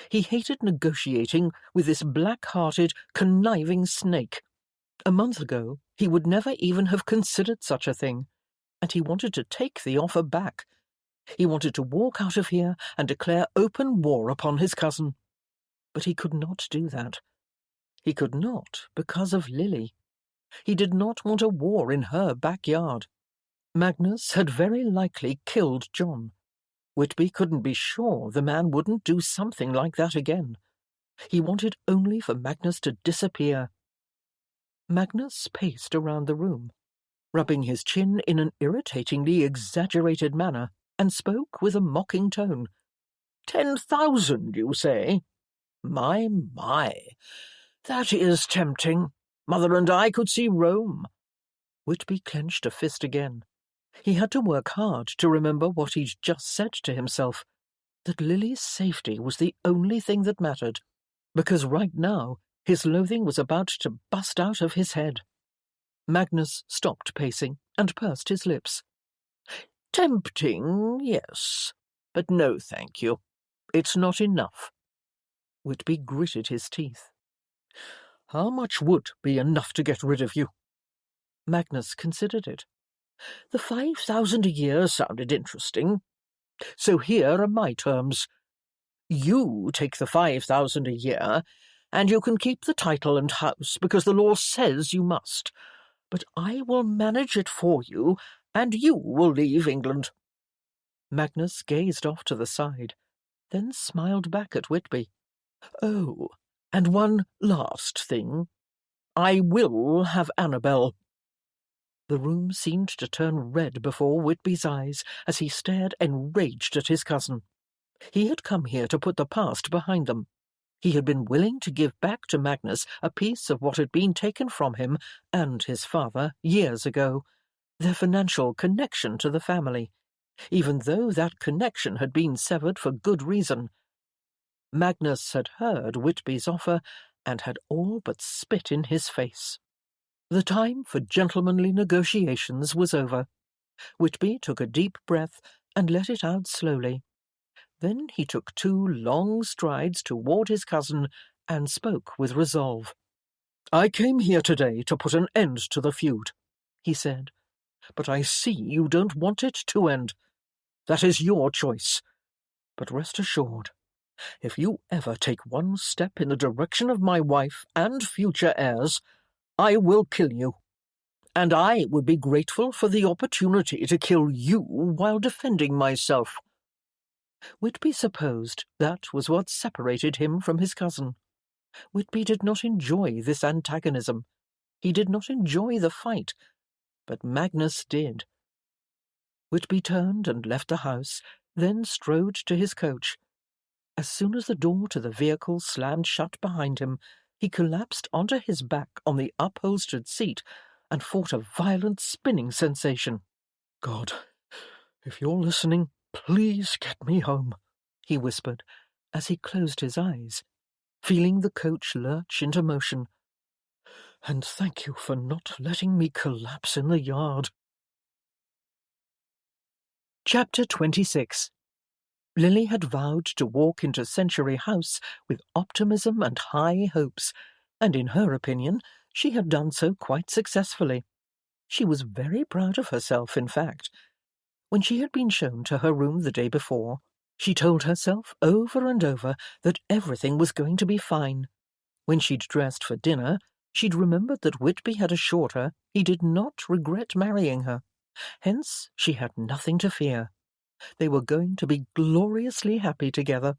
He hated negotiating with this black-hearted, conniving snake. A month ago, he would never even have considered such a thing, and he wanted to take the offer back. He wanted to walk out of here and declare open war upon his cousin. But he could not do that. He could not because of Lily. He did not want a war in her backyard. Magnus had very likely killed John. Whitby couldn't be sure the man wouldn't do something like that again. He wanted only for Magnus to disappear. Magnus paced around the room, rubbing his chin in an irritatingly exaggerated manner, and spoke with a mocking tone. 10,000, you say? My, that is tempting. Mother and I could see Rome. Whitby clenched a fist again. He had to work hard to remember what he'd just said to himself, that Lily's safety was the only thing that mattered, because right now his loathing was about to bust out of his head. Magnus stopped pacing and pursed his lips. Tempting, yes, but no thank you. It's not enough. Whitby gritted his teeth. How much would be enough to get rid of you? Magnus considered it. The 5,000 a year sounded interesting. So here are my terms. You take the 5,000 a year, and you can keep the title and house because the law says you must. But I will manage it for you, and you will leave England. Magnus gazed off to the side, then smiled back at Whitby. Oh, and one last thing. I will have Annabel. The room seemed to turn red before Whitby's eyes as he stared enraged at his cousin. He had come here to put the past behind them. He had been willing to give back to Magnus a piece of what had been taken from him and his father years ago, their financial connection to the family, even though that connection had been severed for good reason. Magnus had heard Whitby's offer and had all but spit in his face. The time for gentlemanly negotiations was over. Whitby took a deep breath and let it out slowly. Then he took 2 long strides toward his cousin and spoke with resolve. I came here today to put an end to the feud, he said, but I see you don't want it to end. That is your choice. But rest assured, if you ever take one step in the direction of my wife and future heirs, I will kill you. And I would be grateful for the opportunity to kill you while defending myself. Whitby supposed that was what separated him from his cousin. Whitby did not enjoy this antagonism. He did not enjoy the fight, but Magnus did. Whitby turned and left the house, then strode to his coach. As soon as the door to the vehicle slammed shut behind him, he collapsed onto his back on the upholstered seat and fought a violent spinning sensation. God, if you're listening, please get me home, he whispered as he closed his eyes, feeling the coach lurch into motion. And thank you for not letting me collapse in the yard. Chapter 26 Lily had vowed to walk into Century House with optimism and high hopes, and in her opinion, she had done so quite successfully. She was very proud of herself, in fact. When she had been shown to her room the day before, she told herself over and over that everything was going to be fine. When she'd dressed for dinner, she'd remembered that Whitby had assured her he did not regret marrying her. Hence, she had nothing to fear. They were going to be gloriously happy together.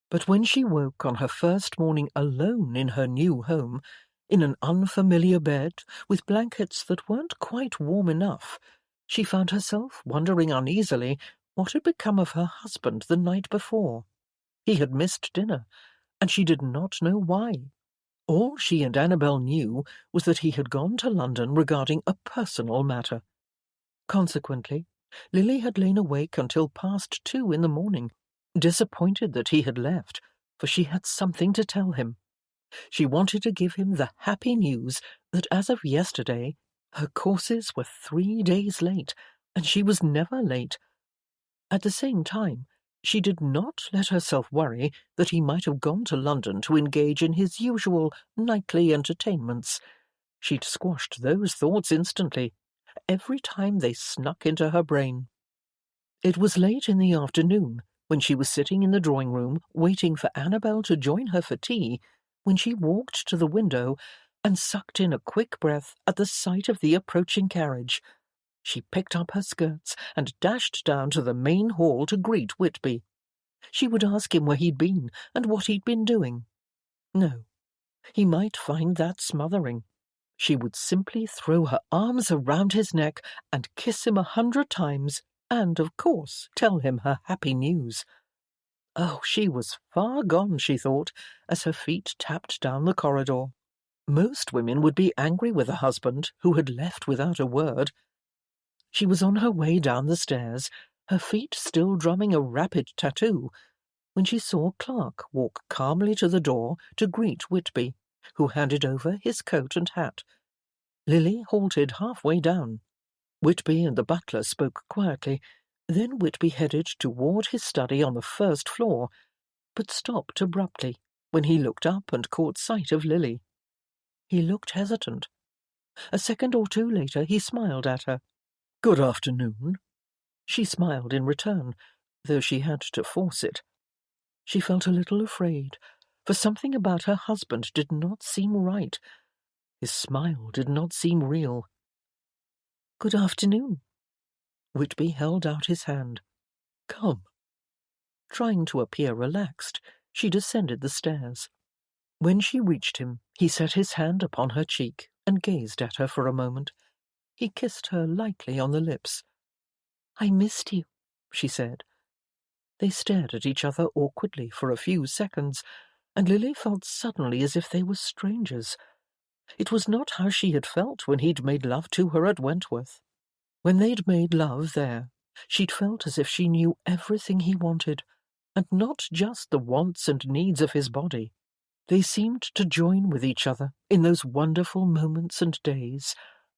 But when she woke on her first morning alone in her new home, in an unfamiliar bed, with blankets that weren't quite warm enough, she found herself wondering uneasily what had become of her husband the night before. He had missed dinner, and she did not know why. All she and Annabel knew was that he had gone to London regarding a personal matter. Consequently, Lily had lain awake until past 2 in the morning, disappointed that he had left, for she had something to tell him. She wanted to give him the happy news that as of yesterday her courses were 3 days late, and she was never late. At the same time, she did not let herself worry that he might have gone to London to engage in his usual nightly entertainments. She'd squashed those thoughts instantly, every time they snuck into her brain. It was late in the afternoon, when she was sitting in the drawing-room waiting for Annabel to join her for tea, when she walked to the window and sucked in a quick breath at the sight of the approaching carriage. She picked up her skirts and dashed down to the main hall to greet Whitby. She would ask him where he'd been and what he'd been doing. No, he might find that smothering. She would simply throw her arms around his neck and kiss him 100 times, and, of course, tell him her happy news. Oh, she was far gone, she thought, as her feet tapped down the corridor. Most women would be angry with a husband who had left without a word. She was on her way down the stairs, her feet still drumming a rapid tattoo, when she saw Clark walk calmly to the door to greet Whitby, who handed over his coat and hat. Lily halted halfway down. Whitby and the butler spoke quietly. Then Whitby headed toward his study on the first floor, but stopped abruptly when he looked up and caught sight of Lily. He looked hesitant. A second or two later he smiled at her. "Good afternoon." She smiled in return, though she had to force it. She felt a little afraid, for something about her husband did not seem right. His smile did not seem real. "Good afternoon." Whitby held out his hand. "Come." Trying to appear relaxed, she descended the stairs. When she reached him, he set his hand upon her cheek and gazed at her for a moment. He kissed her lightly on the lips. "I missed you," she said. They stared at each other awkwardly for a few seconds, and Lily felt suddenly as if they were strangers. It was not how she had felt when he'd made love to her at Wentworth. When they'd made love there, she'd felt as if she knew everything he wanted, and not just the wants and needs of his body. They seemed to join with each other in those wonderful moments and days,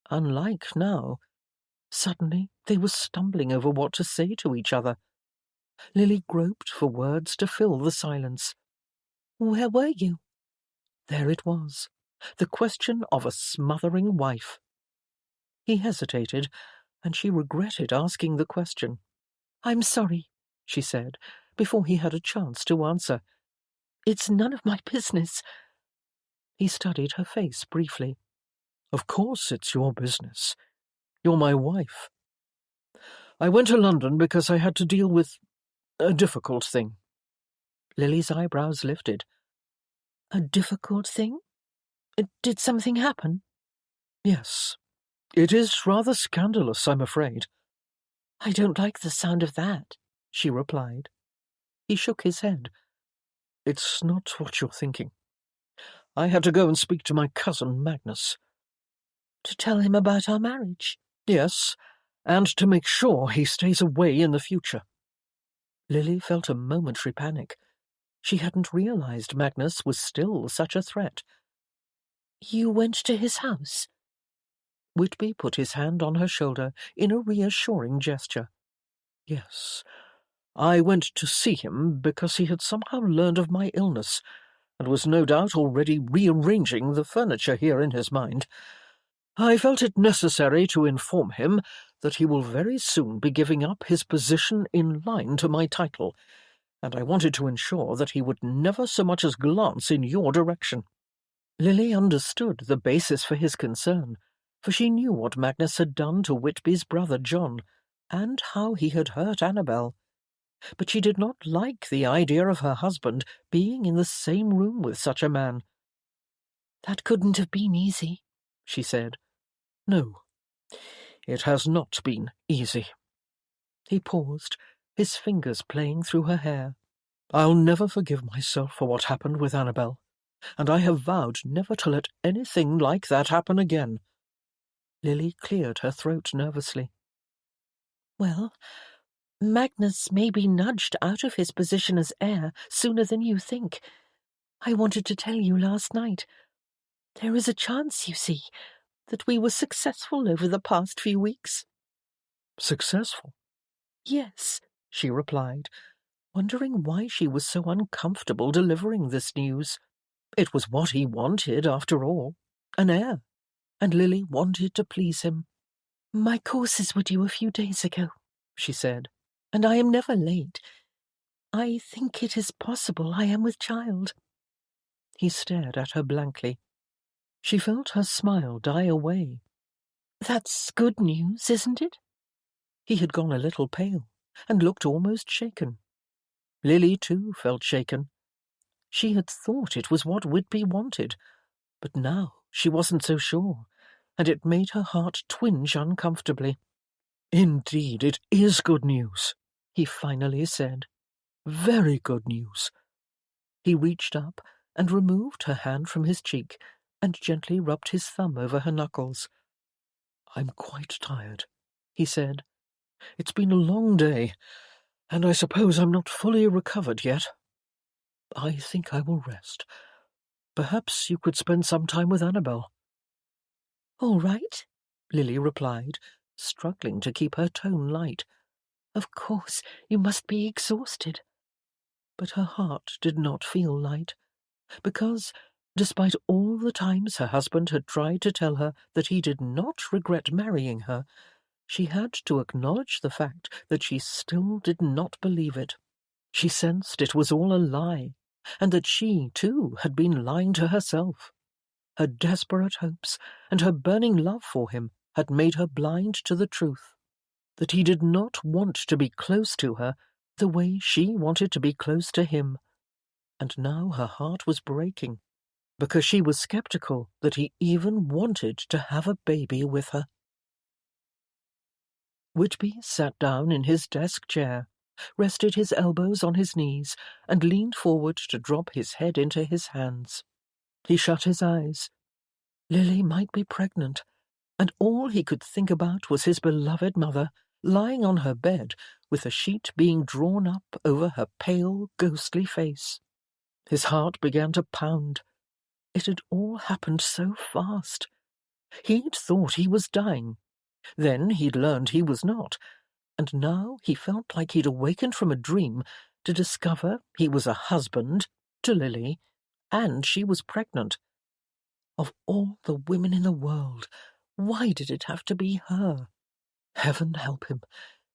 unlike now. Suddenly they were stumbling over what to say to each other. Lily groped for words to fill the silence. "Where were you?" There it was, the question of a smothering wife. He hesitated, and she regretted asking the question. "I'm sorry," she said, before he had a chance to answer. "It's none of my business." He studied her face briefly. "Of course it's your business. You're my wife. I went to London because I had to deal with a difficult thing." Lily's eyebrows lifted. "A difficult thing? Did something happen?" "Yes. It is rather scandalous, I'm afraid." "I don't like the sound of that," she replied. He shook his head. "It's not what you're thinking. I had to go and speak to my cousin Magnus." "To tell him about our marriage?" "Yes, and to make sure he stays away in the future." Lily felt a momentary panic. She hadn't realized Magnus was still such a threat. "You went to his house?" Whitby put his hand on her shoulder in a reassuring gesture. "Yes, I went to see him because he had somehow learned of my illness, and was no doubt already rearranging the furniture here in his mind. I felt it necessary to inform him that he will very soon be giving up his position in line to my title, and I wanted to ensure that he would never so much as glance in your direction." Lily understood the basis for his concern, for she knew what Magnus had done to Whitby's brother John, and how he had hurt Annabel. But she did not like the idea of her husband being in the same room with such a man. "That couldn't have been easy," she said. "No, it has not been easy." He paused, his fingers playing through her hair. "I'll never forgive myself for what happened with Annabel, and I have vowed never to let anything like that happen again." Lily cleared her throat nervously. "Well, Magnus may be nudged out of his position as heir sooner than you think. I wanted to tell you last night. There is a chance, you see, that we were successful over the past few weeks." "Successful?" "Yes," she replied, wondering why she was so uncomfortable delivering this news. It was what he wanted, after all, an heir, and Lily wanted to please him. "My courses were due a few days ago," she said, "and I am never late. I think it is possible I am with child." He stared at her blankly. She felt her smile die away. "That's good news, isn't it?" He had gone a little pale, and looked almost shaken. Lily, too, felt shaken. She had thought it was what Whitby wanted, but now she wasn't so sure, and it made her heart twinge uncomfortably. "Indeed, it is good news," he finally said. "Very good news." He reached up and removed her hand from his cheek and gently rubbed his thumb over her knuckles. "I'm quite tired," he said. "It's been a long day, and I suppose I'm not fully recovered yet. I think I will rest. Perhaps you could spend some time with Annabel." "All right," Lily replied, struggling to keep her tone light. "Of course, you must be exhausted." But her heart did not feel light, because, despite all the times her husband had tried to tell her that he did not regret marrying her, she had to acknowledge the fact that she still did not believe it. She sensed it was all a lie, and that she, too, had been lying to herself. Her desperate hopes and her burning love for him had made her blind to the truth, that he did not want to be close to her the way she wanted to be close to him. And now her heart was breaking, because she was skeptical that he even wanted to have a baby with her. Whitby sat down in his desk chair, rested his elbows on his knees, and leaned forward to drop his head into his hands. He shut his eyes. Lily might be pregnant, and all he could think about was his beloved mother, lying on her bed, with a sheet being drawn up over her pale, ghostly face. His heart began to pound. It had all happened so fast. He'd thought he was dying. Then he'd learned he was not, and now he felt like he'd awakened from a dream to discover he was a husband to Lily, and she was pregnant. Of all the women in the world, why did it have to be her? Heaven help him.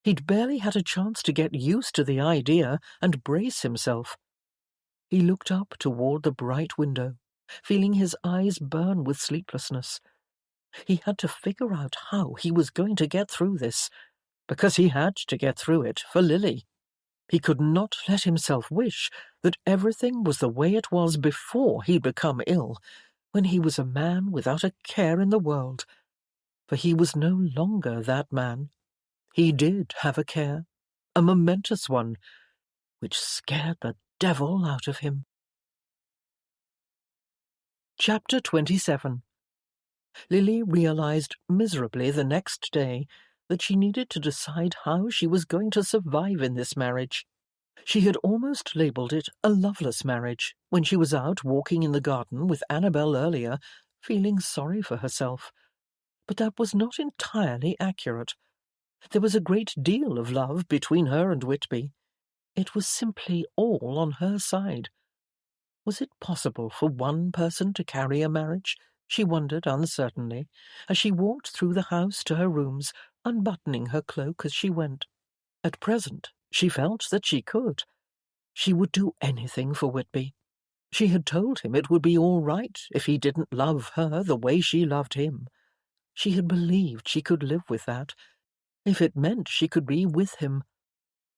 He'd barely had a chance to get used to the idea and brace himself. He looked up toward the bright window, feeling his eyes burn with sleeplessness. He had to figure out how he was going to get through this, because he had to get through it for Lily. He could not let himself wish that everything was the way it was before he'd become ill, when he was a man without a care in the world. For he was no longer that man. He did have a care, a momentous one, which scared the devil out of him. Chapter 27. Lily realized miserably the next day that she needed to decide how she was going to survive in this marriage. She had almost labelled it a loveless marriage when she was out walking in the garden with Annabel earlier, feeling sorry for herself. But that was not entirely accurate. There was a great deal of love between her and Whitby. It was simply all on her side. Was it possible for one person to carry a marriage? She wondered uncertainly, as she walked through the house to her rooms, unbuttoning her cloak as she went. At present, she felt that she could. She would do anything for Whitby. She had told him it would be all right if he didn't love her the way she loved him. She had believed she could live with that, if it meant she could be with him.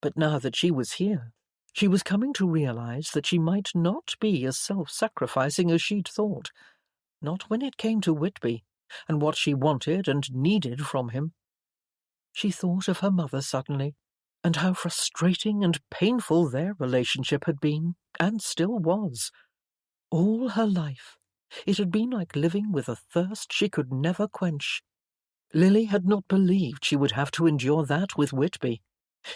But now that she was here, she was coming to realize that she might not be as self-sacrificing as she'd thought. Not when it came to Whitby, and what she wanted and needed from him. She thought of her mother suddenly, and how frustrating and painful their relationship had been, and still was. All her life, it had been like living with a thirst she could never quench. Lily had not believed she would have to endure that with Whitby.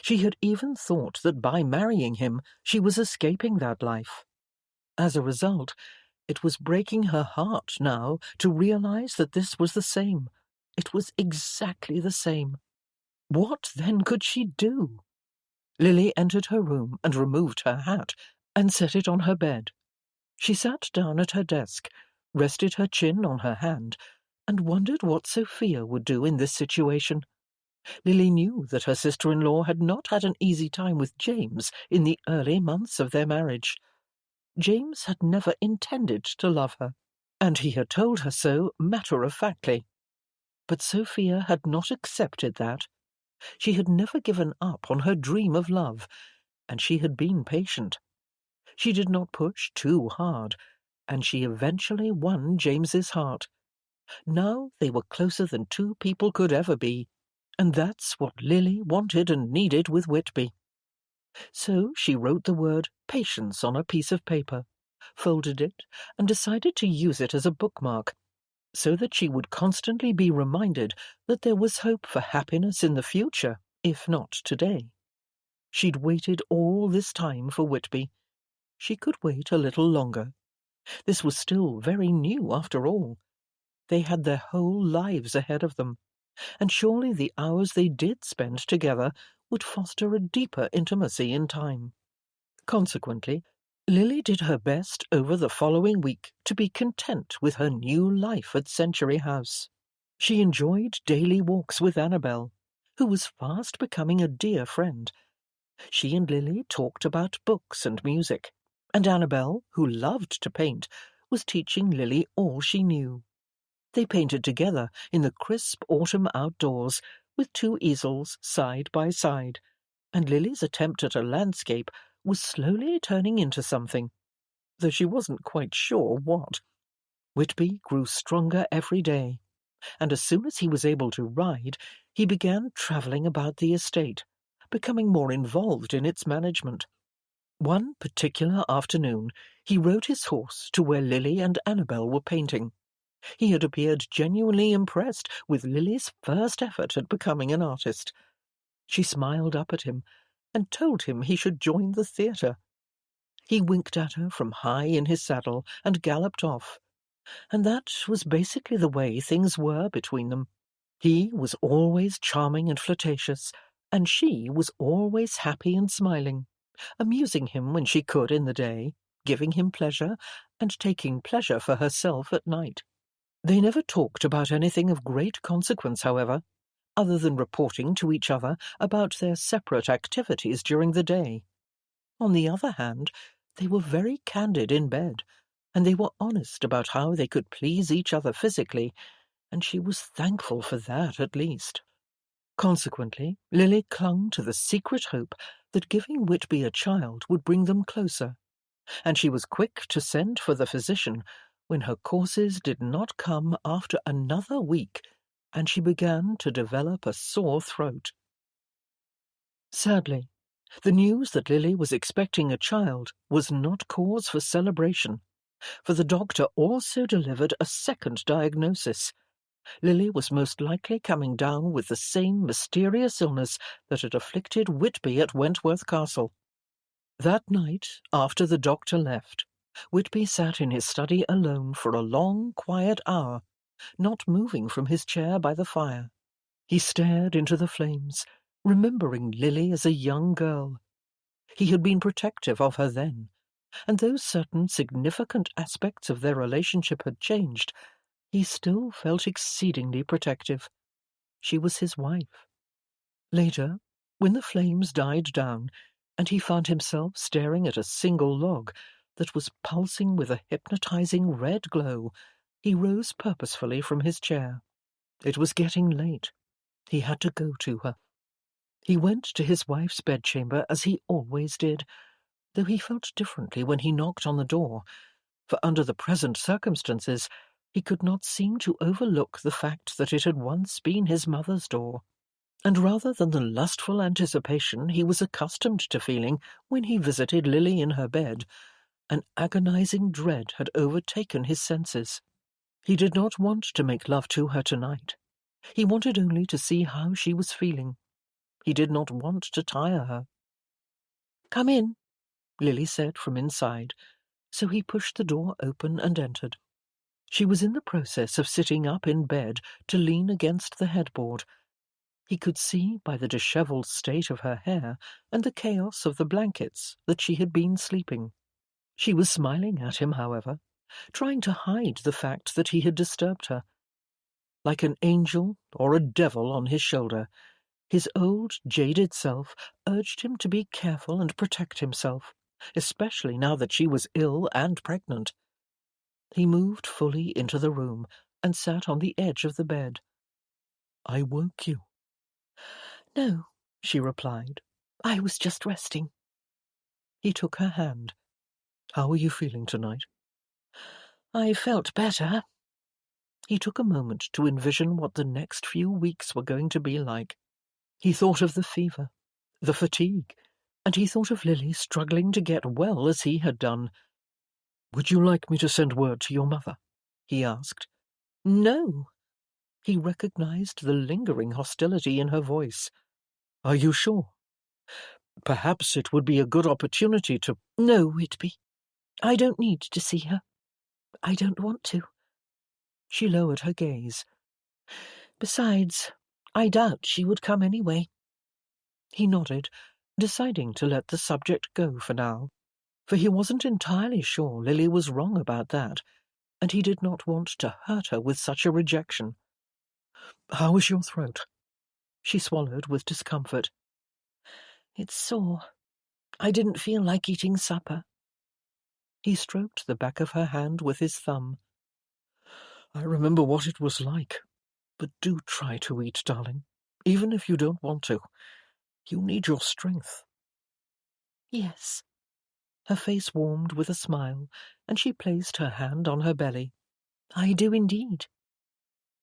She had even thought that by marrying him she was escaping that life. As a result, it was breaking her heart now to realize that this was the same. It was exactly the same. What then could she do? Lily entered her room and removed her hat and set it on her bed. She sat down at her desk, rested her chin on her hand, and wondered what Sophia would do in this situation. Lily knew that her sister-in-law had not had an easy time with James in the early months of their marriage. James had never intended to love her, and he had told her so matter-of-factly. But Sophia had not accepted that. She had never given up on her dream of love, and she had been patient. She did not push too hard, and she eventually won James's heart. Now they were closer than two people could ever be, and that's what Lily wanted and needed with Whitby. So she wrote the word patience on a piece of paper, folded it, and decided to use it as a bookmark, so that she would constantly be reminded that there was hope for happiness in the future, if not today. She'd waited all this time for Whitby. She could wait a little longer. This was still very new after all. They had their whole lives ahead of them, and surely the hours they did spend together would foster a deeper intimacy in time. Consequently, Lily did her best over the following week to be content with her new life at Century House. She enjoyed daily walks with Annabel, who was fast becoming a dear friend. She and Lily talked about books and music, and Annabel, who loved to paint, was teaching Lily all she knew. They painted together in the crisp autumn outdoors, with two easels side by side, and Lily's attempt at a landscape was slowly turning into something, though she wasn't quite sure what. Whitby grew stronger every day, and as soon as he was able to ride, he began travelling about the estate, becoming more involved in its management. One particular afternoon, he rode his horse to where Lily and Annabel were painting. He had appeared genuinely impressed with Lily's first effort at becoming an artist. She smiled up at him and told him he should join the theatre. He winked at her from high in his saddle and galloped off, and that was basically the way things were between them. He was always charming and flirtatious, and she was always happy and smiling, amusing him when she could in the day, giving him pleasure, and taking pleasure for herself at night. They never talked about anything of great consequence, however, other than reporting to each other about their separate activities during the day. On the other hand, they were very candid in bed, and they were honest about how they could please each other physically, and she was thankful for that at least. Consequently, Lily clung to the secret hope that giving Whitby a child would bring them closer, and she was quick to send for the physician when her courses did not come after another week, and she began to develop a sore throat. Sadly, the news that Lily was expecting a child was not cause for celebration, for the doctor also delivered a second diagnosis. Lily was most likely coming down with the same mysterious illness that had afflicted Whitby at Wentworth Castle. That night, after the doctor left, Whitby sat in his study alone for a long, quiet hour, not moving from his chair by the fire. He stared into the flames, remembering Lily as a young girl. He had been protective of her then, and though certain significant aspects of their relationship had changed, he still felt exceedingly protective. She was his wife. Later, when the flames died down, and he found himself staring at a single log that was pulsing with a hypnotizing red glow, he rose purposefully from his chair. It was getting late. He had to go to her. He went to his wife's bedchamber as he always did, though he felt differently when he knocked on the door, for under the present circumstances he could not seem to overlook the fact that it had once been his mother's door. And rather than the lustful anticipation he was accustomed to feeling when he visited Lily in her bed, an agonizing dread had overtaken his senses. He did not want to make love to her tonight. He wanted only to see how she was feeling. He did not want to tire her. "Come in," Lily said from inside, so he pushed the door open and entered. She was in the process of sitting up in bed to lean against the headboard. He could see by the dishevelled state of her hair and the chaos of the blankets that she had been sleeping. She was smiling at him, however, trying to hide the fact that he had disturbed her. Like an angel or a devil on his shoulder, his old jaded self urged him to be careful and protect himself, especially now that she was ill and pregnant. He moved fully into the room and sat on the edge of the bed. "I woke you." "No," she replied. "I was just resting." He took her hand. "How are you feeling tonight?" "I felt better." He took a moment to envision what the next few weeks were going to be like. He thought of the fever, the fatigue, and he thought of Lily struggling to get well as he had done. "Would you like me to send word to your mother?" he asked. "No." He recognized the lingering hostility in her voice. "Are you sure? Perhaps it would be a good opportunity to—" "No, Whitby. I don't need to see her. I don't want to." She lowered her gaze. "Besides, I doubt she would come anyway." He nodded, deciding to let the subject go for now, for he wasn't entirely sure Lily was wrong about that, and he did not want to hurt her with such a rejection. "How is your throat?" She swallowed with discomfort. "It's sore. I didn't feel like eating supper." He stroked the back of her hand with his thumb. "I remember what it was like, but do try to eat, darling, even if you don't want to. You need your strength." "Yes." Her face warmed with a smile, and she placed her hand on her belly. "I do indeed."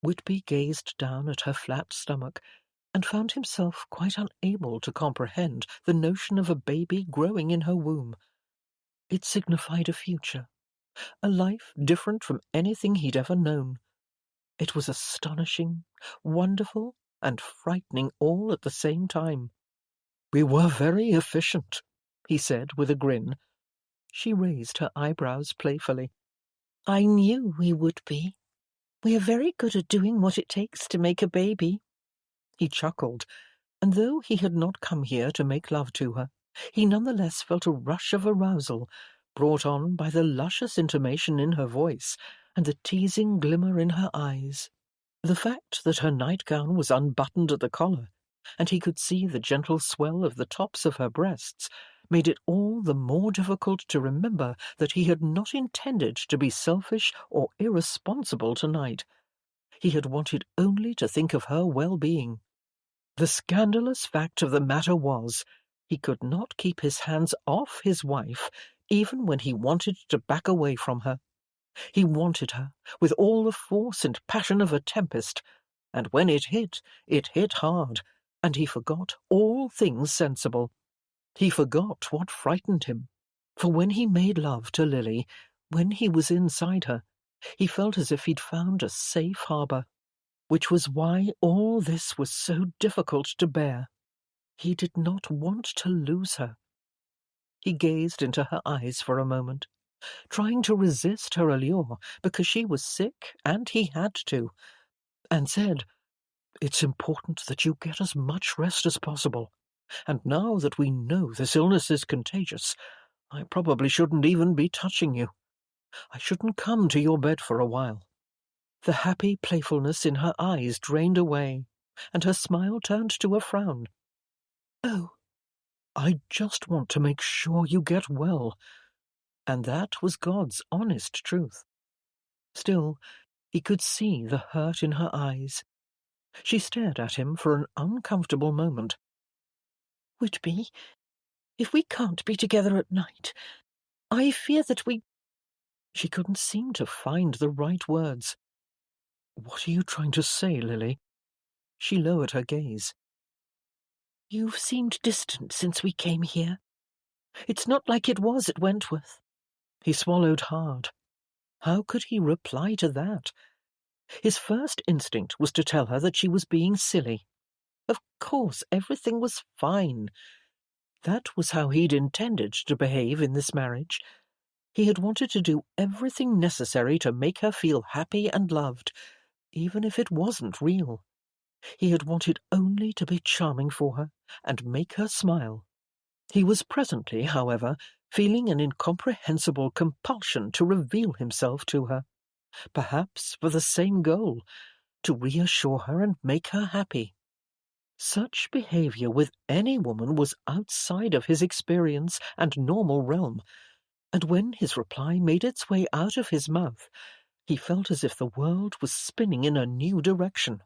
Whitby gazed down at her flat stomach and found himself quite unable to comprehend the notion of a baby growing in her womb. It signified a future, a life different from anything he'd ever known. It was astonishing, wonderful, and frightening all at the same time. "We were very efficient," he said with a grin. She raised her eyebrows playfully. "I knew we would be. We are very good at doing what it takes to make a baby." He chuckled, and though he had not come here to make love to her, he nonetheless felt a rush of arousal, brought on by the luscious intonation in her voice and the teasing glimmer in her eyes. The fact that her nightgown was unbuttoned at the collar, and he could see the gentle swell of the tops of her breasts, made it all the more difficult to remember that he had not intended to be selfish or irresponsible tonight. He had wanted only to think of her well-being. The scandalous fact of the matter was, he could not keep his hands off his wife, even when he wanted to back away from her. He wanted her, with all the force and passion of a tempest, and when it hit hard, and he forgot all things sensible. He forgot what frightened him, for when he made love to Lily, when he was inside her, he felt as if he'd found a safe harbour, which was why all this was so difficult to bear. He did not want to lose her. He gazed into her eyes for a moment, trying to resist her allure because she was sick and he had to, and said, "It's important that you get as much rest as possible. And now that we know this illness is contagious, I probably shouldn't even be touching you. I shouldn't come to your bed for a while." The happy playfulness in her eyes drained away, and her smile turned to a frown. "Oh." "I just want to make sure you get well." And that was God's honest truth. Still, he could see the hurt in her eyes. She stared at him for an uncomfortable moment. "Whitby, if we can't be together at night, I fear that we—" She couldn't seem to find the right words. "What are you trying to say, Lily?" She lowered her gaze. "You've seemed distant since we came here. It's not like it was at Wentworth." He swallowed hard. How could he reply to that? His first instinct was to tell her that she was being silly. Of course, everything was fine. That was how he'd intended to behave in this marriage. He had wanted to do everything necessary to make her feel happy and loved, even if it wasn't real. He had wanted only to be charming for her and make her smile. He was presently, however, feeling an incomprehensible compulsion to reveal himself to her, perhaps for the same goal, to reassure her and make her happy. Such behavior with any woman was outside of his experience and normal realm, and when his reply made its way out of his mouth, he felt as if the world was spinning in a new direction.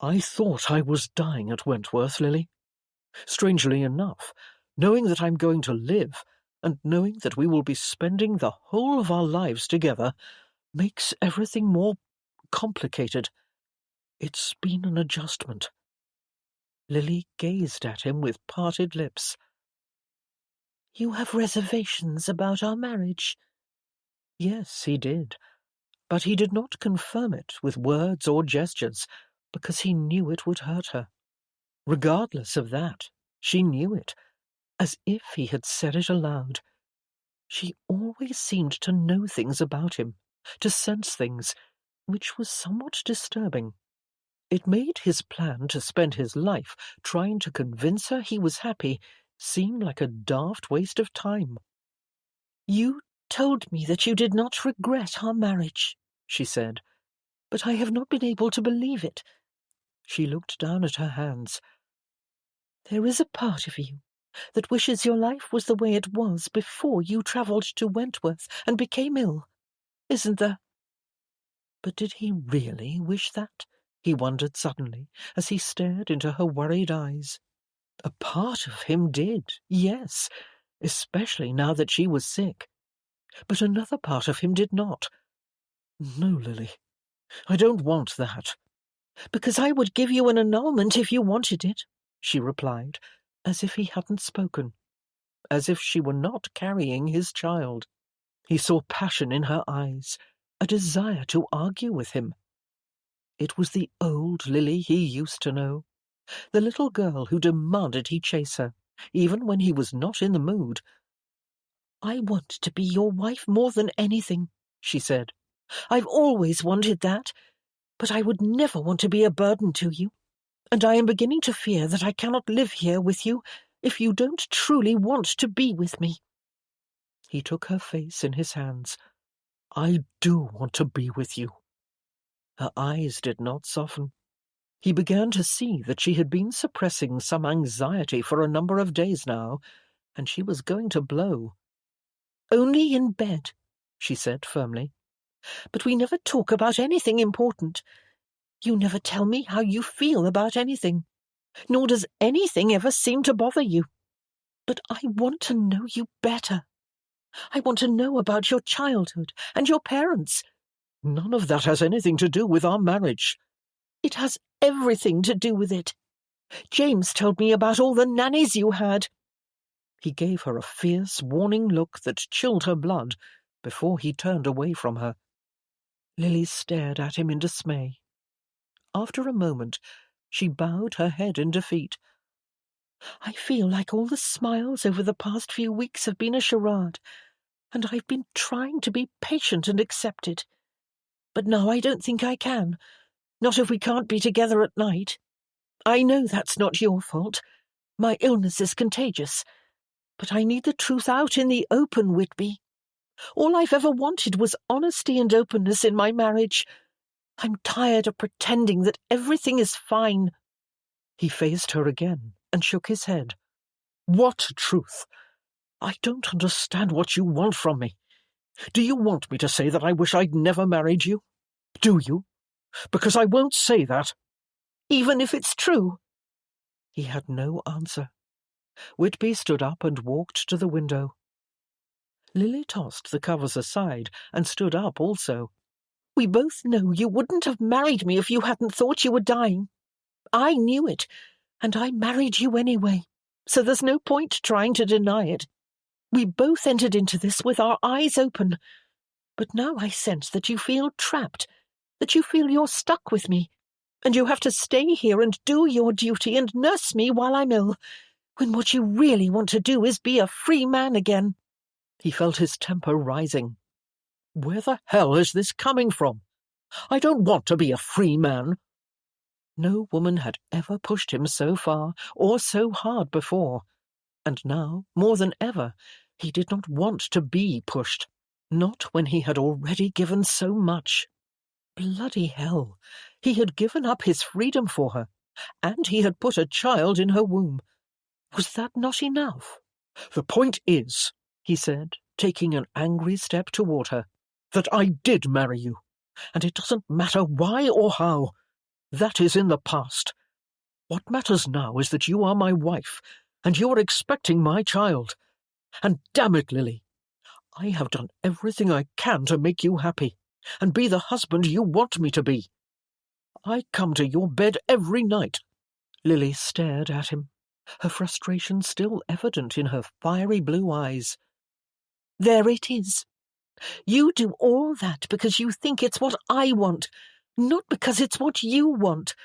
"I thought I was dying at Wentworth, Lily. Strangely enough, knowing that I'm going to live, and knowing that we will be spending the whole of our lives together, makes everything more complicated. It's been an adjustment." Lily gazed at him with parted lips. "You have reservations about our marriage?" Yes, he did. But he did not confirm it with words or gestures, because he knew it would hurt her. Regardless of that, she knew it, as if he had said it aloud. She always seemed to know things about him, to sense things, which was somewhat disturbing. It made his plan to spend his life trying to convince her he was happy seem like a daft waste of time. "You told me that you did not regret our marriage," she said, "but I have not been able to believe it." She looked down at her hands. "There is a part of you that wishes your life was the way it was before you travelled to Wentworth and became ill, isn't there?" But did he really wish that? He wondered suddenly, as he stared into her worried eyes. A part of him did, yes, especially now that she was sick. But another part of him did not. "No, Lily, I don't want that." "Because I would give you an annulment if you wanted it," she replied, as if he hadn't spoken, as if she were not carrying his child. He saw passion in her eyes, a desire to argue with him. It was the old Lily he used to know, the little girl who demanded he chase her, even when he was not in the mood. "I want to be your wife more than anything," she said. "I've always wanted that, but I would never want to be a burden to you, and I am beginning to fear that I cannot live here with you if you don't truly want to be with me." He took her face in his hands. "I do want to be with you." Her eyes did not soften. He began to see that she had been suppressing some anxiety for a number of days now, and she was going to blow. "Only in bed," she said firmly. "But we never talk about anything important. You never tell me how you feel about anything, nor does anything ever seem to bother you. But I want to know you better. I want to know about your childhood and your parents." "None of that has anything to do with our marriage." "It has everything to do with it. James told me about all the nannies you had." He gave her a fierce, warning look that chilled her blood before he turned away from her. Lily stared at him in dismay. After a moment, she bowed her head in defeat. "I feel like all the smiles over the past few weeks have been a charade, and I've been trying to be patient and accept it. But now I don't think I can, not if we can't be together at night. I know that's not your fault. My illness is contagious, but I need the truth out in the open, Whitby. All I've ever wanted was honesty and openness in my marriage. I'm tired of pretending that everything is fine." He faced her again and shook his head. "What truth? I don't understand what you want from me. Do you want me to say that I wish I'd never married you? Do you? Because I won't say that." "Even if it's true?" He had no answer. Whitby stood up and walked to the window. Lily tossed the covers aside and stood up also. "We both know you wouldn't have married me if you hadn't thought you were dying. I knew it, and I married you anyway, so there's no point trying to deny it. We both entered into this with our eyes open, but now I sense that you feel trapped, that you feel you're stuck with me, and you have to stay here and do your duty and nurse me while I'm ill, when what you really want to do is be a free man again." He felt his temper rising. Where the hell is this coming from? I don't want to be a free man. No woman had ever pushed him so far or so hard before, and now, more than ever, he did not want to be pushed, not when he had already given so much. Bloody hell, he had given up his freedom for her, and he had put a child in her womb. Was that not enough? "The point is," he said, taking an angry step toward her, "that I did marry you, and it doesn't matter why or how. That is in the past. What matters now is that you are my wife, and you are expecting my child. And damn it, Lily, I have done everything I can to make you happy, and be the husband you want me to be. I come to your bed every night." Lily stared at him, her frustration still evident in her fiery blue eyes. "There it is. You do all that because you think it's what I want, not because it's what you want.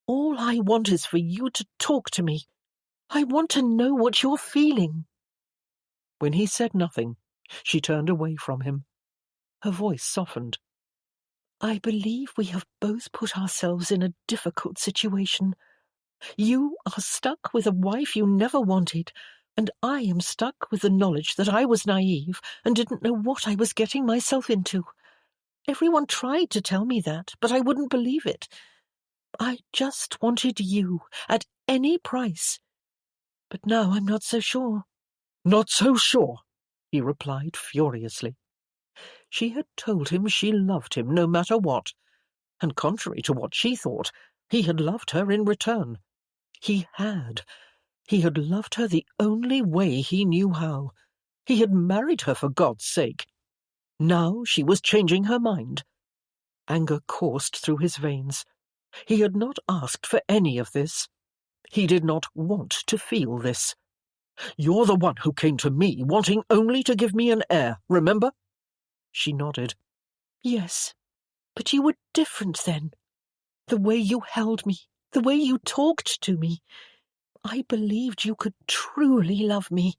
All I want is for you to talk to me. I want to know what you're feeling." When he said nothing, she turned away from him. Her voice softened. "I believe we have both put ourselves in a difficult situation. You are stuck with a wife you never wanted, and I am stuck with the knowledge that I was naive and didn't know what I was getting myself into. Everyone tried to tell me that, but I wouldn't believe it. I just wanted you, at any price. But now I'm not so sure." "Not so sure," he replied furiously. She had told him she loved him no matter what, and contrary to what she thought, he had loved her in return. He had. He had loved her the only way he knew how. He had married her for God's sake. Now she was changing her mind. Anger coursed through his veins. He had not asked for any of this. He did not want to feel this. "You're the one who came to me wanting only to give me an heir, remember?" She nodded. "Yes, but you were different then. The way you held me, the way you talked to me. I believed you could truly love me.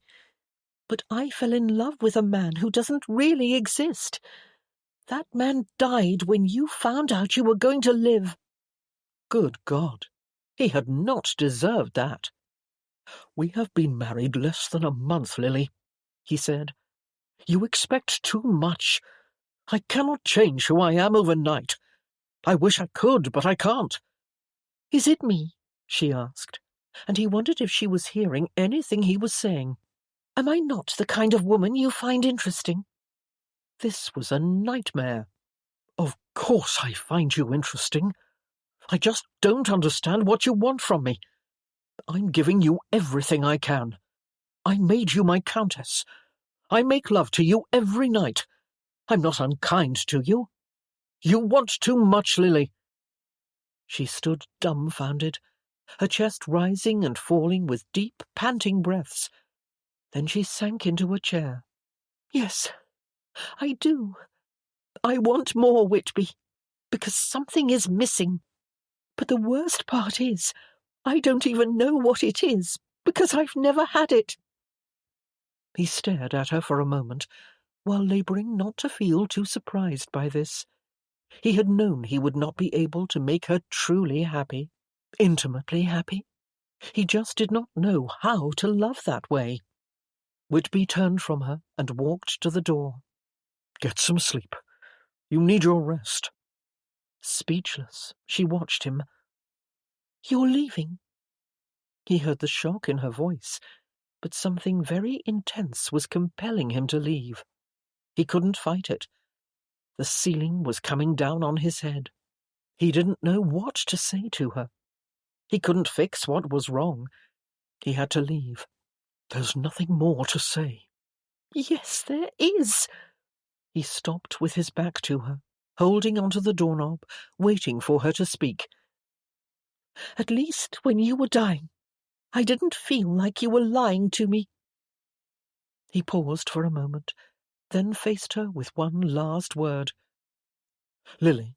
But I fell in love with a man who doesn't really exist. That man died when you found out you were going to live." Good God, he had not deserved that. "We have been married less than a month, Lily," he said. "You expect too much. I cannot change who I am overnight. I wish I could, but I can't." "Is it me?" she asked, and he wondered if she was hearing anything he was saying. "Am I not the kind of woman you find interesting?" This was a nightmare. "Of course I find you interesting. I just don't understand what you want from me. I'm giving you everything I can. I made you my countess. I make love to you every night. I'm not unkind to you. You want too much, Lily." She stood dumbfounded, her chest rising and falling with deep, panting breaths. Then she sank into a chair. "Yes, I do. I want more, Whitby, because something is missing. But the worst part is, I don't even know what it is, because I've never had it." He stared at her for a moment, while labouring not to feel too surprised by this. He had known he would not be able to make her truly happy, intimately happy. He just did not know how to love that way. Whitby turned from her and walked to the door. "Get some sleep. You need your rest." Speechless, she watched him. "You're leaving?" He heard the shock in her voice, but something very intense was compelling him to leave. He couldn't fight it. The ceiling was coming down on his head. He didn't know what to say to her. He couldn't fix what was wrong. He had to leave. "There's nothing more to say." "Yes, there is." He stopped with his back to her, holding onto the doorknob, waiting for her to speak. "At least when you were dying, I didn't feel like you were lying to me." He paused for a moment, then faced her with one last word. "Lily,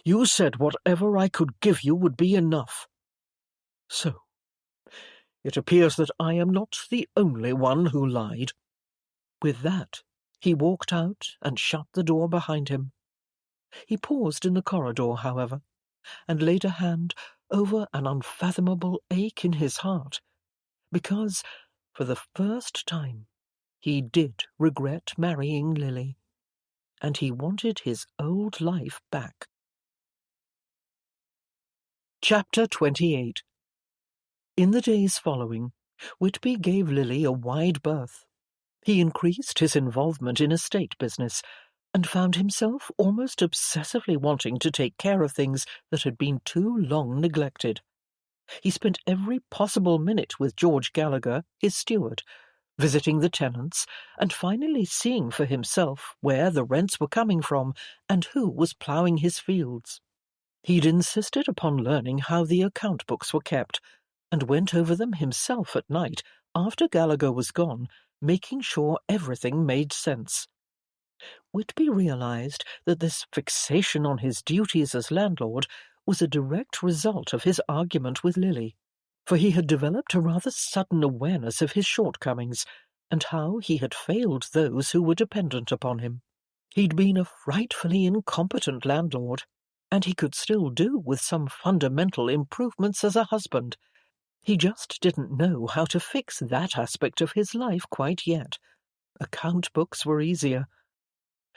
you said whatever I could give you would be enough. So, it appears that I am not the only one who lied." With that, he walked out and shut the door behind him. He paused in the corridor, however, and laid a hand over an unfathomable ache in his heart, because, for the first time, he did regret marrying Lily, and he wanted his old life back. Chapter 28. In the days following, Whitby gave Lily a wide berth. He increased his involvement in estate business, and found himself almost obsessively wanting to take care of things that had been too long neglected. He spent every possible minute with George Gallagher, his steward, visiting the tenants, and finally seeing for himself where the rents were coming from and who was ploughing his fields. He'd insisted upon learning how the account books were kept, and went over them himself at night after Gallagher was gone, making sure everything made sense. Whitby realized that this fixation on his duties as landlord was a direct result of his argument with Lily, for he had developed a rather sudden awareness of his shortcomings and how he had failed those who were dependent upon him. He'd been a frightfully incompetent landlord, and he could still do with some fundamental improvements as a husband. He just didn't know how to fix that aspect of his life quite yet. Account books were easier.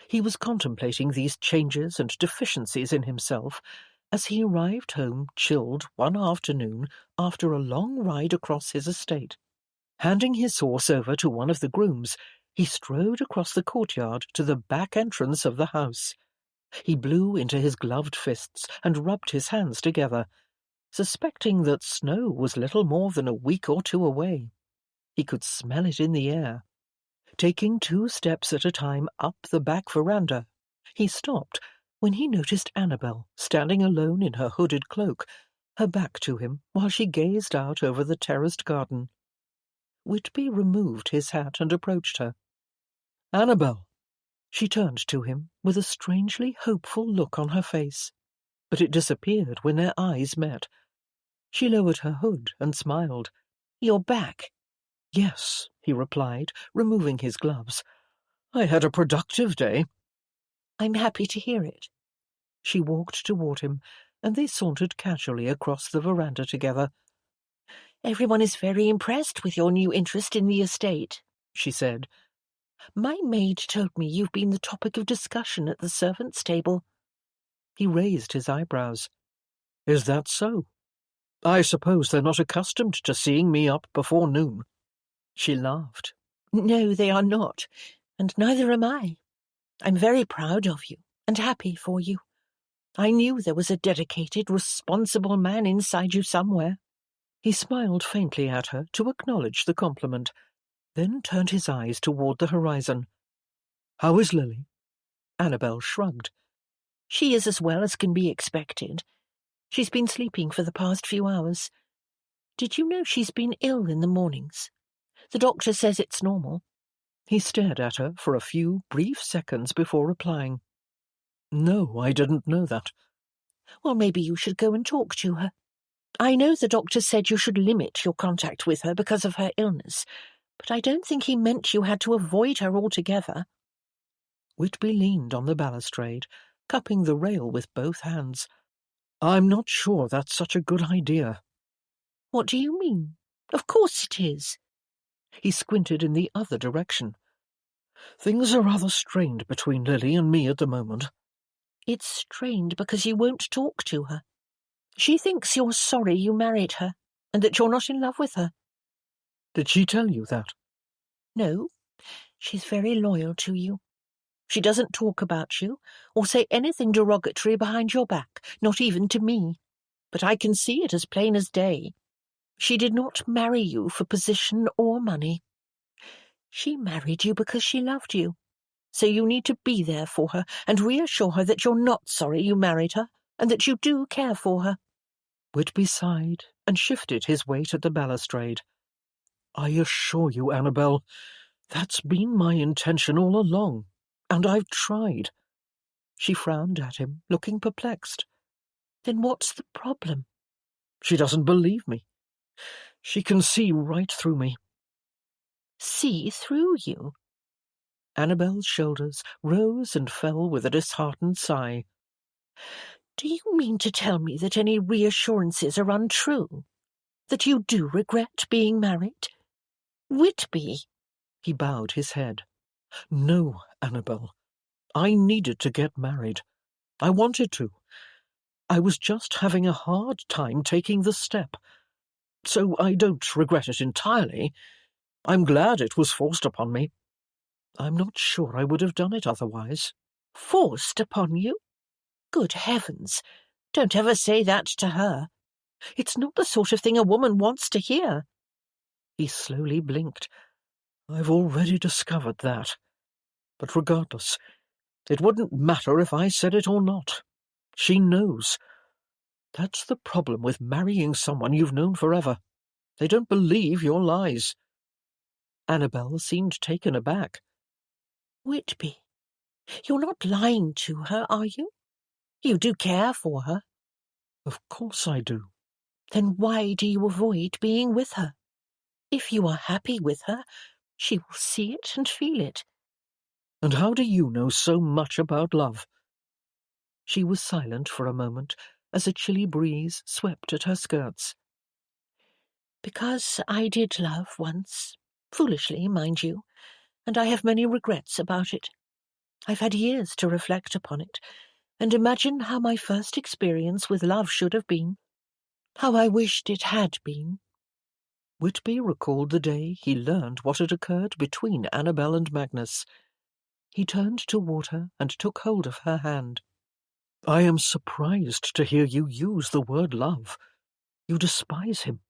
He was contemplating these changes and deficiencies in himself as he arrived home chilled one afternoon after a long ride across his estate. Handing his horse over to one of the grooms, he strode across the courtyard to the back entrance of the house. He blew into his gloved fists and rubbed his hands together, suspecting that snow was little more than a week or two away. He could smell it in the air. Taking 2 steps at a time up the back veranda, he stopped when he noticed Annabel standing alone in her hooded cloak, her back to him while she gazed out over the terraced garden. Whitby removed his hat and approached her. "Annabel!" She turned to him with a strangely hopeful look on her face, but it disappeared when their eyes met. She lowered her hood and smiled. "You're back?" "Yes," he replied, removing his gloves. "I had a productive day." "I'm happy to hear it." She walked toward him, and they sauntered casually across the veranda together. "Everyone is very impressed with your new interest in the estate," she said. "My maid told me you've been the topic of discussion at the servants' table." He raised his eyebrows. "Is that so? I suppose they're not accustomed to seeing me up before noon." She laughed. "No, they are not, and neither am I. I'm very proud of you and happy for you. I knew there was a dedicated, responsible man inside you somewhere." He smiled faintly at her to acknowledge the compliment, then turned his eyes toward the horizon. "How is Lily?" Annabel shrugged. "She is as well as can be expected. She's been sleeping for the past few hours. Did you know she's been ill in the mornings? The doctor says it's normal." He stared at her for a few brief seconds before replying. "No, I didn't know that." "Well, maybe you should go and talk to her. I know the doctor said you should limit your contact with her because of her illness, but I don't think he meant you had to avoid her altogether." Whitby leaned on the balustrade, cupping the rail with both hands. "I'm not sure that's such a good idea." What do you mean? Of course it is. He squinted in the other direction. Things are rather strained between Lily and me at the moment. It's strained because you won't talk to her. She thinks you're sorry you married her, and that you're not in love with her. Did she tell you that? No, she's very loyal to you. She doesn't talk about you, or say anything derogatory behind your back, not even to me. But I can see it as plain as day. She did not marry you for position or money. She married you because she loved you. So you need to be there for her and reassure her that you're not sorry you married her and that you do care for her. Whitby sighed and shifted his weight at the balustrade. I assure you, Annabel, that's been my intention all along, and I've tried. She frowned at him, looking perplexed. Then what's the problem? She doesn't believe me. She can see right through me. See through you? Annabel's shoulders rose and fell with a disheartened sigh. Do you mean to tell me that any reassurances are untrue? That you do regret being married? Whitby! He bowed his head. No, Annabel. I needed to get married. I wanted to. I was just having a hard time taking the step. So I don't regret it entirely. I'm glad it was forced upon me. I'm not sure I would have done it otherwise. Forced upon you? Good heavens! Don't ever say that to her. It's not the sort of thing a woman wants to hear. He slowly blinked. I've already discovered that. But regardless, it wouldn't matter if I said it or not. She knows. That's the problem with marrying someone you've known forever. They don't believe your lies. Annabel seemed taken aback. Whitby, you're not lying to her, are you? You do care for her. Of course I do. Then why do you avoid being with her? If you are happy with her, she will see it and feel it. And how do you know so much about love? She was silent for a moment, as a chilly breeze swept at her skirts. Because I did love once, foolishly, mind you, and I have many regrets about it. I've had years to reflect upon it, and imagine how my first experience with love should have been, how I wished it had been. Whitby recalled the day he learned what had occurred between Annabel and Magnus. He turned toward her and took hold of her hand. I am surprised to hear you use the word love. You despise him.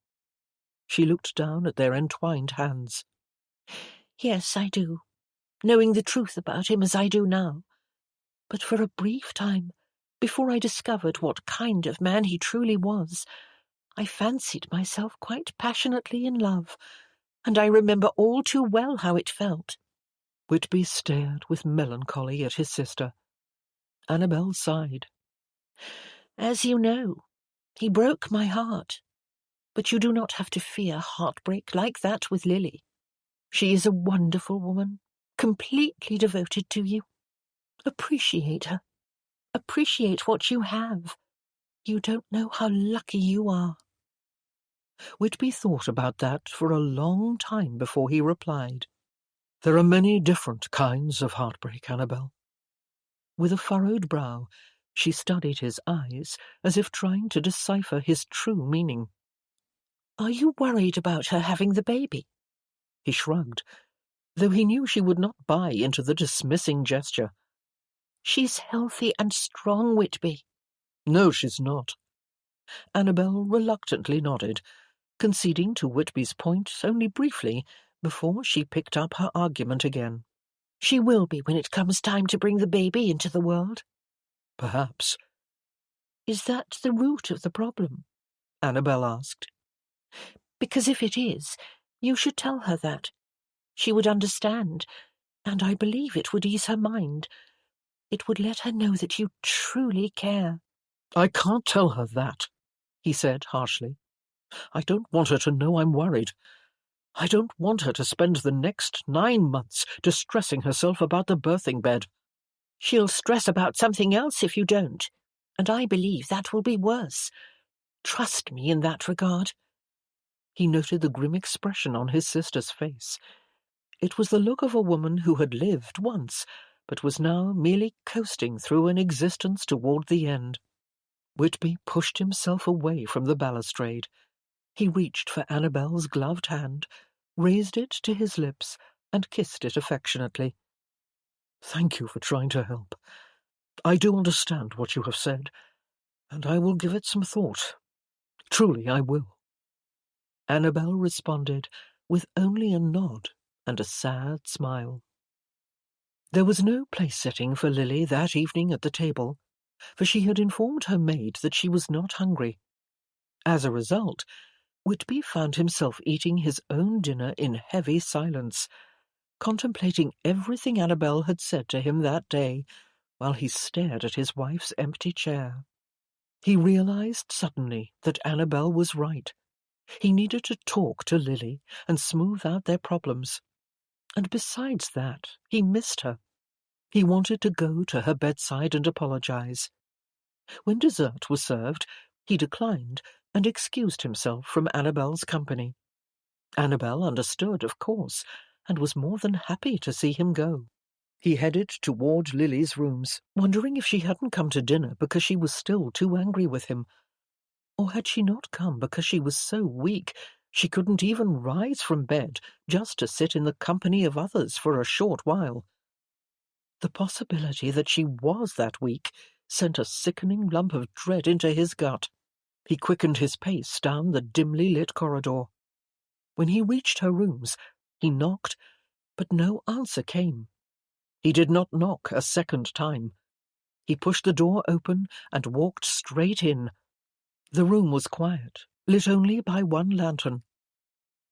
She looked down at their entwined hands. Yes, I do, knowing the truth about him as I do now. But for a brief time, before I discovered what kind of man he truly was, I fancied myself quite passionately in love, and I remember all too well how it felt. Whitby stared with melancholy at his sister. Annabel sighed. As you know, he broke my heart. But you do not have to fear heartbreak like that with Lily. She is a wonderful woman, completely devoted to you. Appreciate her. Appreciate what you have. You don't know how lucky you are. Whitby thought about that for a long time before he replied. There are many different kinds of heartbreak, Annabel. With a furrowed brow, she studied his eyes as if trying to decipher his true meaning. Are you worried about her having the baby? He shrugged, though he knew she would not buy into the dismissing gesture. She's healthy and strong, Whitby. No, she's not. Annabel reluctantly nodded, conceding to Whitby's point only briefly before she picked up her argument again. She will be when it comes time to bring the baby into the world. Perhaps. Is that the root of the problem? Annabel asked. Because if it is, you should tell her that. She would understand, and I believe it would ease her mind. It would let her know that you truly care. I can't tell her that, he said harshly. I don't want her to know I'm worried. I don't want her to spend the next 9 months distressing herself about the birthing bed. She'll stress about something else if you don't, and I believe that will be worse. Trust me in that regard. He noted the grim expression on his sister's face. It was the look of a woman who had lived once, but was now merely coasting through an existence toward the end. Whitby pushed himself away from the balustrade. He reached for Annabel's gloved hand, raised it to his lips, and kissed it affectionately. "Thank you for trying to help. I do understand what you have said, and I will give it some thought. Truly I will." Annabel responded with only a nod and a sad smile. There was no place-setting for Lily that evening at the table, for she had informed her maid that she was not hungry. As a result, Whitby found himself eating his own dinner in heavy silence, contemplating everything Annabel had said to him that day, while he stared at his wife's empty chair. He realized suddenly that Annabel was right. He needed to talk to Lily and smooth out their problems. And besides that, he missed her. He wanted to go to her bedside and apologize. When dessert was served, he declined and excused himself from Annabel's company. Annabel understood, of course, and was more than happy to see him go. He headed toward Lily's rooms, wondering if she hadn't come to dinner because she was still too angry with him. Or had she not come because she was so weak she couldn't even rise from bed just to sit in the company of others for a short while? The possibility that she was that weak sent a sickening lump of dread into his gut. He quickened his pace down the dimly lit corridor. When he reached her rooms, he knocked, but no answer came. He did not knock a second time. He pushed the door open and walked straight in. The room was quiet, lit only by one lantern.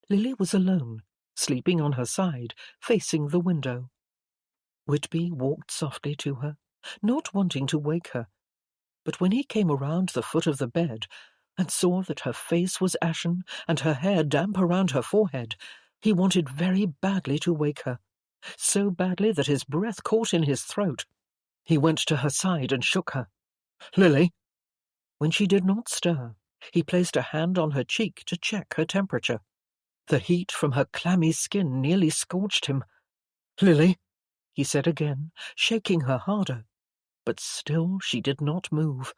Lily was alone, sleeping on her side, facing the window. Whitby walked softly to her, not wanting to wake her, but when he came around the foot of the bed and saw that her face was ashen and her hair damp around her forehead, he wanted very badly to wake her, so badly that his breath caught in his throat. He went to her side and shook her. "Lily!" When she did not stir, he placed a hand on her cheek to check her temperature. The heat from her clammy skin nearly scorched him. "Lily!" he said again, shaking her harder, but still she did not move.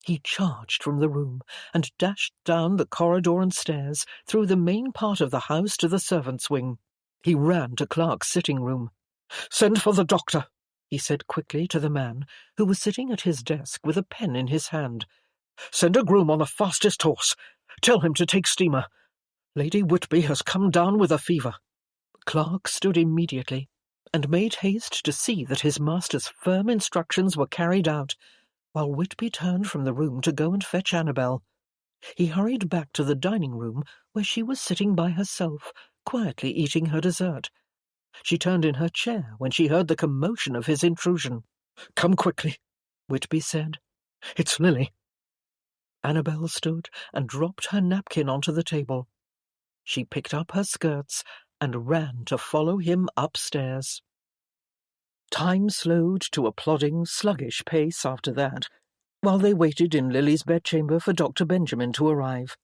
He charged from the room and dashed down the corridor and stairs, through the main part of the house to the servants' wing. He ran to Clark's sitting room. "Send for the doctor," he said quickly to the man, who was sitting at his desk with a pen in his hand. "Send a groom on the fastest horse. Tell him to take steamer. Lady Whitby has come down with a fever." Clark stood immediately and made haste to see that his master's firm instructions were carried out, while Whitby turned from the room to go and fetch Annabel. He hurried back to the dining room, where she was sitting by herself, quietly eating her dessert. She turned in her chair when she heard the commotion of his intrusion. "Come quickly," Whitby said. "It's Lily." Annabel stood and dropped her napkin onto the table. She picked up her skirts and ran to follow him upstairs. Time slowed to a plodding, sluggish pace after that, while they waited in Lily's bedchamber for Dr. Benjamin to arrive.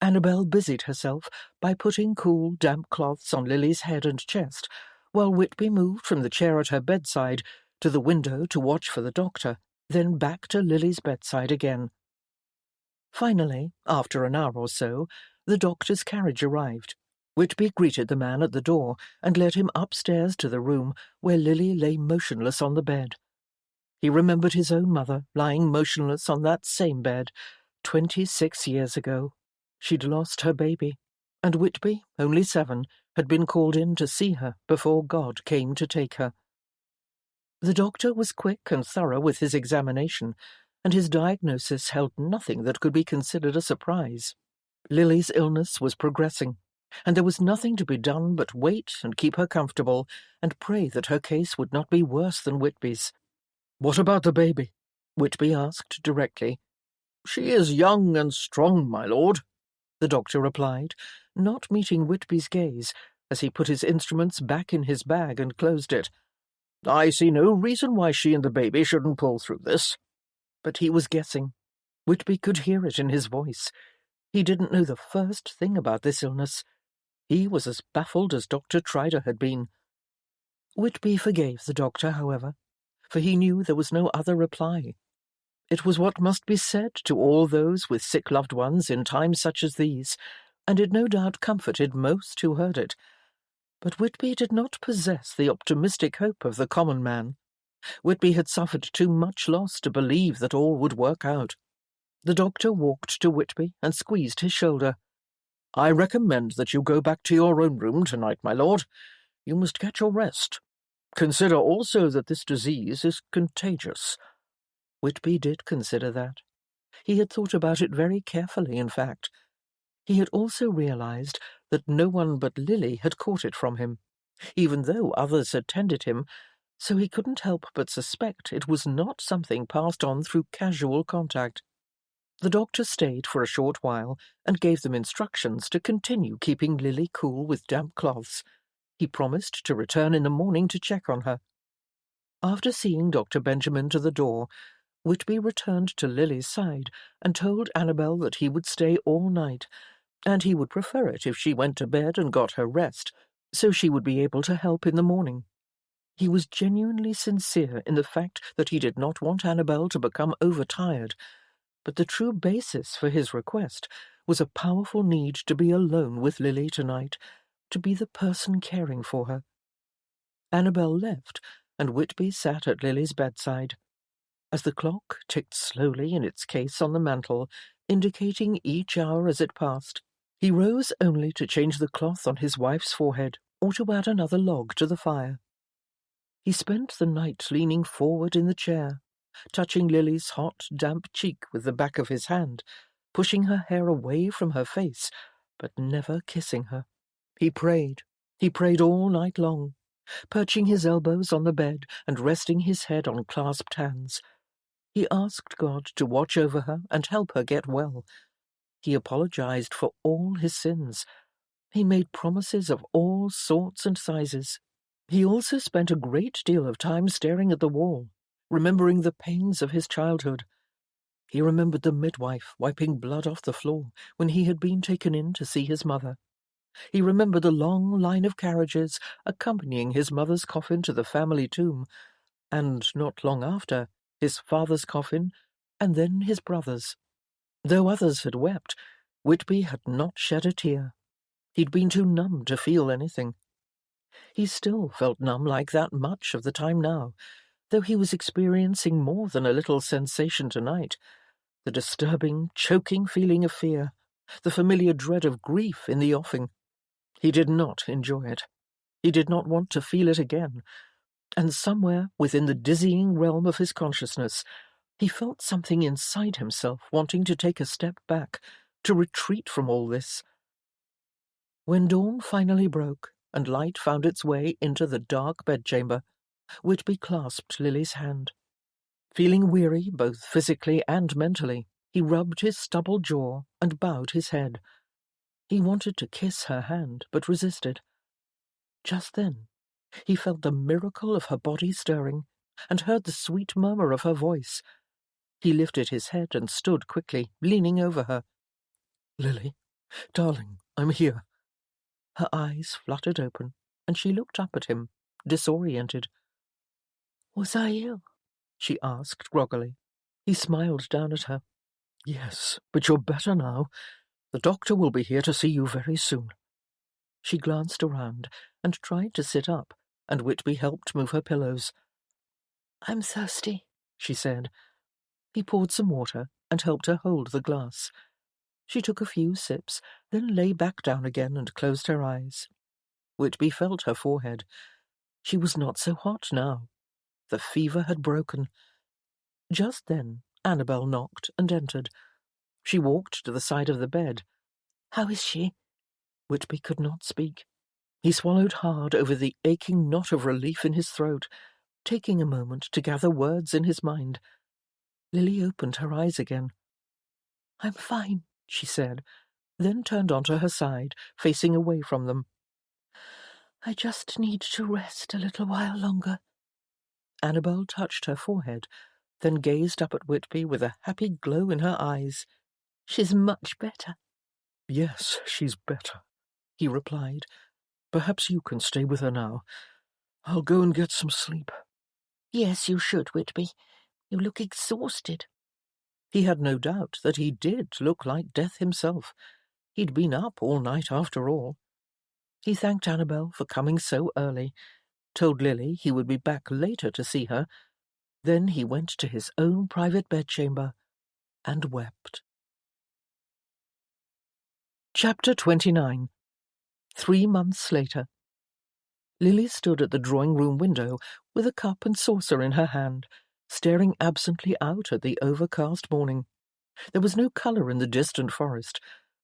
Annabel busied herself by putting cool, damp cloths on Lily's head and chest, while Whitby moved from the chair at her bedside to the window to watch for the doctor, then back to Lily's bedside again. Finally, after an hour or so, the doctor's carriage arrived. Whitby greeted the man at the door and led him upstairs to the room where Lily lay motionless on the bed. He remembered his own mother lying motionless on that same bed 26 years ago. She'd lost her baby, and Whitby, only 7, had been called in to see her before God came to take her. The doctor was quick and thorough with his examination, and his diagnosis held nothing that could be considered a surprise. Lily's illness was progressing, and there was nothing to be done but wait and keep her comfortable and pray that her case would not be worse than Whitby's. "What about the baby?" Whitby asked directly. "She is young and strong, my lord," the doctor replied, not meeting Whitby's gaze as he put his instruments back in his bag and closed it. "I see no reason why she and the baby shouldn't pull through this." But he was guessing. Whitby could hear it in his voice. He didn't know the first thing about this illness. He was as baffled as Dr. Trider had been. Whitby forgave the doctor, however, for he knew there was no other reply. It was what must be said to all those with sick loved ones in times such as these, and it no doubt comforted most who heard it. But Whitby did not possess the optimistic hope of the common man. Whitby had suffered too much loss to believe that all would work out. The doctor walked to Whitby and squeezed his shoulder. "I recommend that you go back to your own room tonight, my lord. You must get your rest. Consider also that this disease is contagious." Whitby did consider that. He had thought about it very carefully, in fact. He had also realized that no one but Lily had caught it from him, even though others had tended him, so he couldn't help but suspect it was not something passed on through casual contact. The doctor stayed for a short while and gave them instructions to continue keeping Lily cool with damp cloths. He promised to return in the morning to check on her. After seeing Dr. Benjamin to the door, Whitby returned to Lily's side and told Annabel that he would stay all night, and he would prefer it if she went to bed and got her rest, so she would be able to help in the morning. He was genuinely sincere in the fact that he did not want Annabel to become overtired, but the true basis for his request was a powerful need to be alone with Lily tonight, to be the person caring for her. Annabel left, and Whitby sat at Lily's bedside. As the clock ticked slowly in its case on the mantel, indicating each hour as it passed, he rose only to change the cloth on his wife's forehead or to add another log to the fire. He spent the night leaning forward in the chair, touching Lily's hot, damp cheek with the back of his hand, pushing her hair away from her face, but never kissing her. He prayed all night long, perching his elbows on the bed and resting his head on clasped hands. He asked God to watch over her and help her get well. He apologized for all his sins. He made promises of all sorts and sizes. He also spent a great deal of time staring at the wall, remembering the pains of his childhood. He remembered the midwife wiping blood off the floor when he had been taken in to see his mother. He remembered the long line of carriages accompanying his mother's coffin to the family tomb, and not long after, his father's coffin, and then his brother's. Though others had wept, Whitby had not shed a tear. He'd been too numb to feel anything. He still felt numb like that much of the time now, though he was experiencing more than a little sensation tonight, the disturbing, choking feeling of fear, the familiar dread of grief in the offing. He did not enjoy it. He did not want to feel it again, and somewhere within the dizzying realm of his consciousness, he felt something inside himself wanting to take a step back, to retreat from all this. When dawn finally broke, and light found its way into the dark bedchamber, Whitby clasped Lily's hand. Feeling weary, both physically and mentally, he rubbed his stubble jaw and bowed his head. He wanted to kiss her hand, but resisted. Just then, he felt the miracle of her body stirring, and heard the sweet murmur of her voice. He lifted his head and stood quickly, leaning over her. "Lily, darling, I'm here." Her eyes fluttered open, and she looked up at him, disoriented. "Was I ill?" she asked groggily. He smiled down at her. "Yes, but you're better now. The doctor will be here to see you very soon." She glanced around and tried to sit up, and Whitby helped move her pillows. "I'm thirsty," she said. He poured some water and helped her hold the glass. She took a few sips, then lay back down again and closed her eyes. Whitby felt her forehead. She was not so hot now. The fever had broken. Just then Annabel knocked and entered. She walked to the side of the bed. "How is she?" Whitby could not speak. He swallowed hard over the aching knot of relief in his throat, taking a moment to gather words in his mind. Lily opened her eyes again. "I'm fine," she said, then turned onto her side, facing away from them. "I just need to rest a little while longer." Annabel touched her forehead, then gazed up at Whitby with a happy glow in her eyes. "She's much better," Yes, she's better, he replied. Perhaps you can stay with her now. I'll go and get some sleep. Yes, you should, Whitby. You look exhausted. He had no doubt that he did look like death himself. He'd been up all night after all. He thanked Annabel for coming so early, told Lily he would be back later to see her. Then he went to his own private bedchamber and wept. Chapter 29. 3 months later. Lily stood at the drawing-room window with a cup and saucer in her hand, staring absently out at the overcast morning. There was no colour in the distant forest,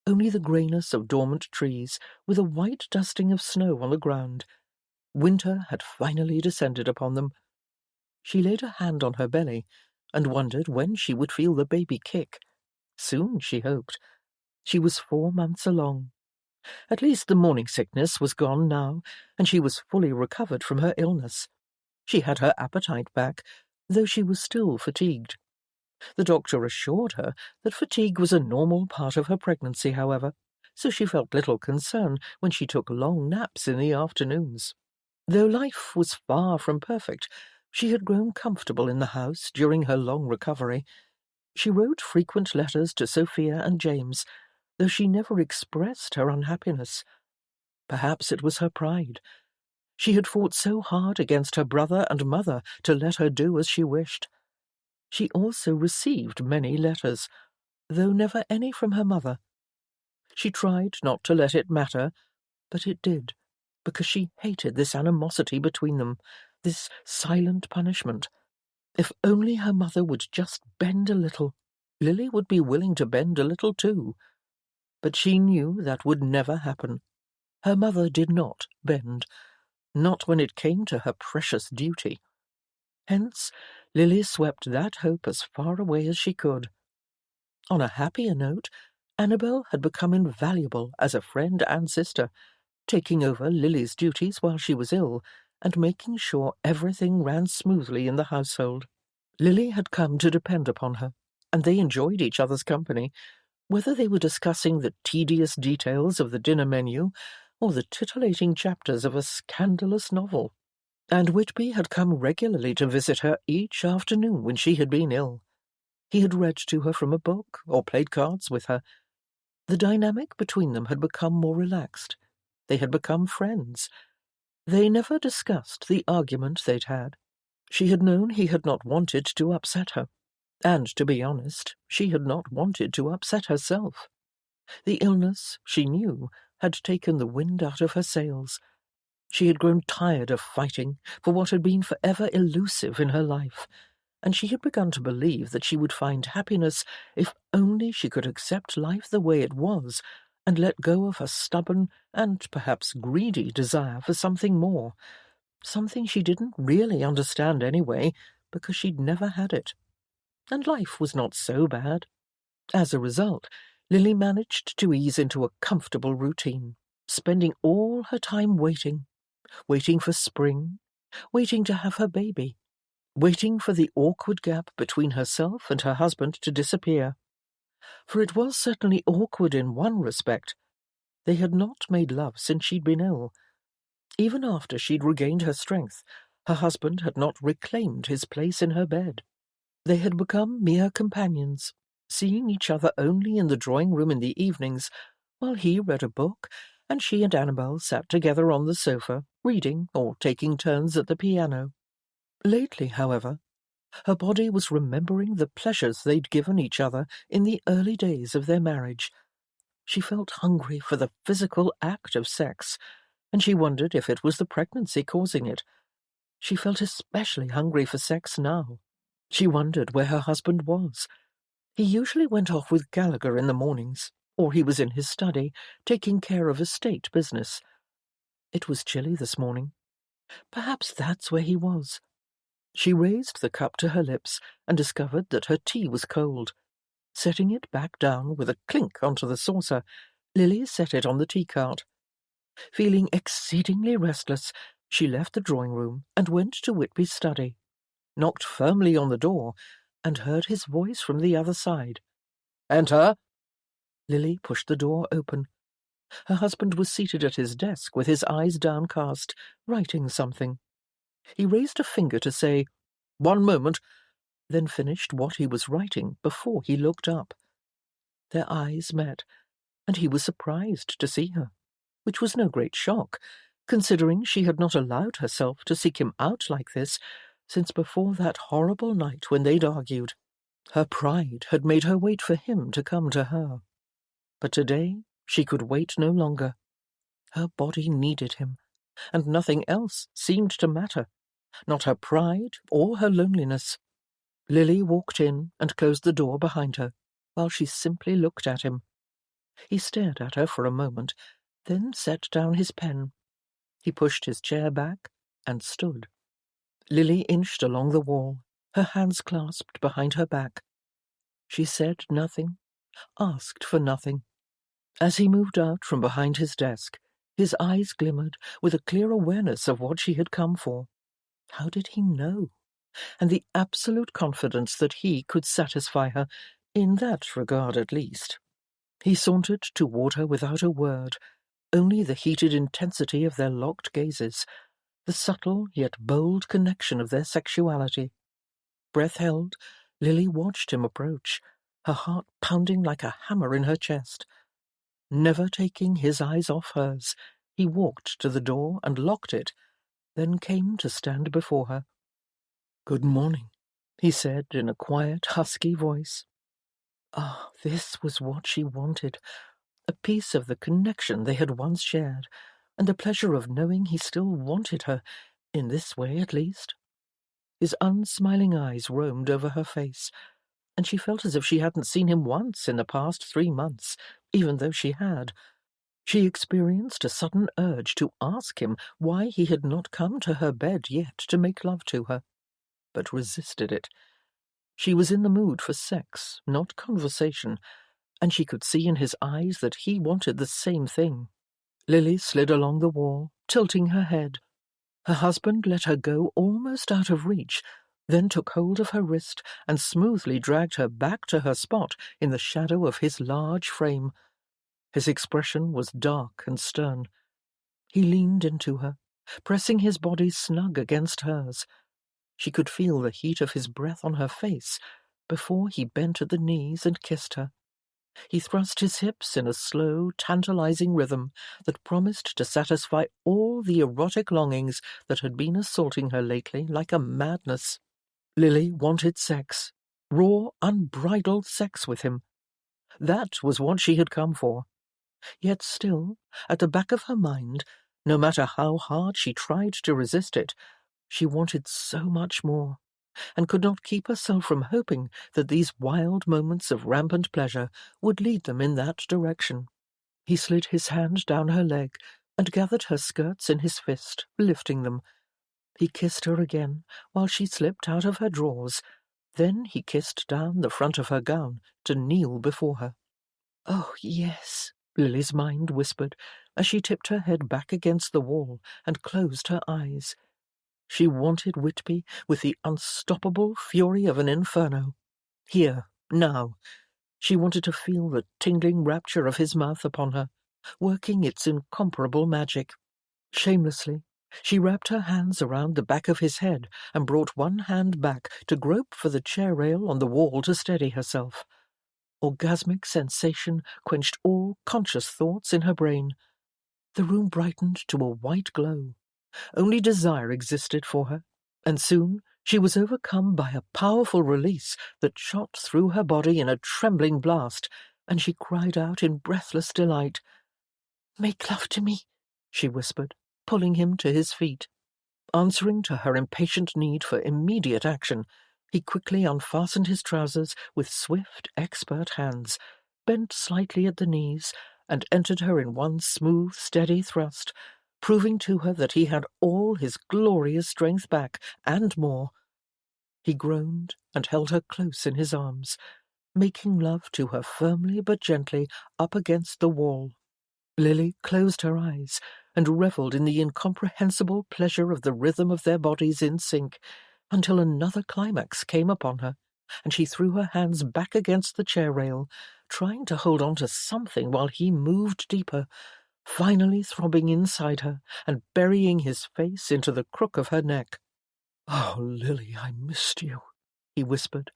only the greyness of dormant trees, with a white dusting of snow on the ground. Winter had finally descended upon them. She laid a hand on her belly and wondered when she would feel the baby kick. Soon, she hoped. She was 4 months along. At least the morning sickness was gone now, and she was fully recovered from her illness. She had her appetite back, though she was still fatigued. The doctor assured her that fatigue was a normal part of her pregnancy, however, so she felt little concern when she took long naps in the afternoons. Though life was far from perfect, she had grown comfortable in the house during her long recovery. She wrote frequent letters to Sophia and James, though she never expressed her unhappiness. Perhaps it was her pride. She had fought so hard against her brother and mother to let her do as she wished. She also received many letters, though never any from her mother. She tried not to let it matter, but it did, because she hated this animosity between them, this silent punishment. If only her mother would just bend a little, Lily would be willing to bend a little too. But she knew that would never happen. Her mother did not bend, not when it came to her precious duty. Hence, Lily swept that hope as far away as she could. On a happier note, Annabel had become invaluable as a friend and sister, taking over Lily's duties while she was ill, and making sure everything ran smoothly in the household. Lily had come to depend upon her, and they enjoyed each other's company, whether they were discussing the tedious details of the dinner menu or the titillating chapters of a scandalous novel. And Whitby had come regularly to visit her each afternoon when she had been ill. He had read to her from a book or played cards with her. The dynamic between them had become more relaxed. They had become friends. They never discussed the argument they'd had. She had known he had not wanted to upset her. And, to be honest, she had not wanted to upset herself. The illness, she knew, had taken the wind out of her sails. She had grown tired of fighting for what had been forever elusive in her life, and she had begun to believe that she would find happiness if only she could accept life the way it was and let go of her stubborn and perhaps greedy desire for something more, something she didn't really understand anyway, because she'd never had it. And life was not so bad. As a result, Lily managed to ease into a comfortable routine, spending all her time waiting for spring, waiting to have her baby, waiting for the awkward gap between herself and her husband to disappear. For it was certainly awkward in one respect. They had not made love since she'd been ill. Even after she'd regained her strength, her husband had not reclaimed his place in her bed. They had become mere companions, seeing each other only in the drawing-room in the evenings, while he read a book, and she and Annabel sat together on the sofa, reading or taking turns at the piano. Lately, however, her body was remembering the pleasures they'd given each other in the early days of their marriage. She felt hungry for the physical act of sex, and she wondered if it was the pregnancy causing it. She felt especially hungry for sex now. She wondered where her husband was. He usually went off with Gallagher in the mornings, or he was in his study, taking care of estate business. It was chilly this morning. Perhaps that's where he was. She raised the cup to her lips and discovered that her tea was cold. Setting it back down with a clink onto the saucer, Lily set it on the tea-cart. Feeling exceedingly restless, she left the drawing-room and went to Whitby's study, knocked firmly on the door, and heard his voice from the other side. "Enter." Lily pushed the door open. Her husband was seated at his desk with his eyes downcast, writing something. He raised a finger to say, "One moment," then finished what he was writing before he looked up. Their eyes met, and he was surprised to see her, which was no great shock, considering she had not allowed herself to seek him out like this since before that horrible night when they'd argued. Her pride had made her wait for him to come to her. But today she could wait no longer. Her body needed him, and nothing else seemed to matter, not her pride or her loneliness. Lily walked in and closed the door behind her, while she simply looked at him. He stared at her for a moment, then set down his pen. He pushed his chair back and stood. Lily inched along the wall, her hands clasped behind her back. She said nothing, asked for nothing. As he moved out from behind his desk, his eyes glimmered with a clear awareness of what she had come for. How did he know? And the absolute confidence that he could satisfy her, in that regard at least. He sauntered toward her without a word, only the heated intensity of their locked gazes, the subtle yet bold connection of their sexuality. Breath held, Lily watched him approach, her heart pounding like a hammer in her chest. Never taking his eyes off hers, he walked to the door and locked it, then came to stand before her. "Good morning," he said in a quiet, husky voice. Ah, this was what she wanted, a piece of the connection they had once shared, and the pleasure of knowing he still wanted her, in this way at least. His unsmiling eyes roamed over her face, and she felt as if she hadn't seen him once in the past 3 months, even though she had. She experienced a sudden urge to ask him why he had not come to her bed yet to make love to her, but resisted it. She was in the mood for sex, not conversation, and she could see in his eyes that he wanted the same thing. Lily slid along the wall, tilting her head. Her husband let her go almost out of reach, then took hold of her wrist and smoothly dragged her back to her spot in the shadow of his large frame. His expression was dark and stern. He leaned into her, pressing his body snug against hers. She could feel the heat of his breath on her face before he bent at the knees and kissed her. He thrust his hips in a slow, tantalizing rhythm that promised to satisfy all the erotic longings that had been assaulting her lately like a madness. Lily wanted sex, raw, unbridled sex with him. That was what she had come for. Yet still, at the back of her mind, no matter how hard she tried to resist it, she wanted so much more, and could not keep herself from hoping that these wild moments of rampant pleasure would lead them in that direction. He slid his hand down her leg and gathered her skirts in his fist, lifting them. He kissed her again while she slipped out of her drawers. Then he kissed down the front of her gown to kneel before her. "Oh, yes," Lily's mind whispered as she tipped her head back against the wall and closed her eyes. She wanted Whitby with the unstoppable fury of an inferno. Here, now. She wanted to feel the tingling rapture of his mouth upon her, working its incomparable magic. Shamelessly, she wrapped her hands around the back of his head and brought one hand back to grope for the chair rail on the wall to steady herself. Orgasmic sensation quenched all conscious thoughts in her brain. The room brightened to a white glow. Only desire existed for her, and soon she was overcome by a powerful release that shot through her body in a trembling blast, and she cried out in breathless delight. "Make love to me," she whispered, pulling him to his feet. Answering to her impatient need for immediate action, he quickly unfastened his trousers with swift, expert hands, bent slightly at the knees, and entered her in one smooth, steady thrust, proving to her that he had all his glorious strength back, and more. He groaned and held her close in his arms, making love to her firmly but gently up against the wall. Lily closed her eyes and revelled in the incomprehensible pleasure of the rhythm of their bodies in sync, until another climax came upon her, and she threw her hands back against the chair rail, trying to hold on to something while he moved deeper, finally throbbing inside her and burying his face into the crook of her neck. "Oh, Lily, I missed you," he whispered.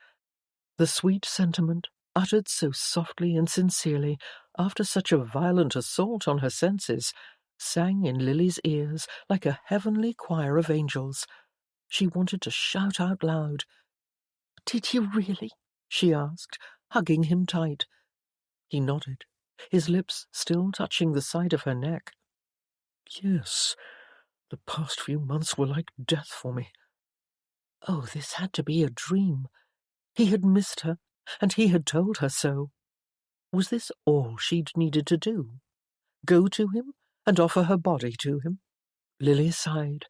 The sweet sentiment, uttered so softly and sincerely after such a violent assault on her senses, sang in Lily's ears like a heavenly choir of angels. She wanted to shout out loud. "Did you really?" she asked, hugging him tight. He nodded, his lips still touching the side of her neck. "Yes, the past few months were like death for me." Oh, this had to be a dream. He had missed her, and he had told her so. Was this all she'd needed to do? Go to him and offer her body to him? Lily sighed.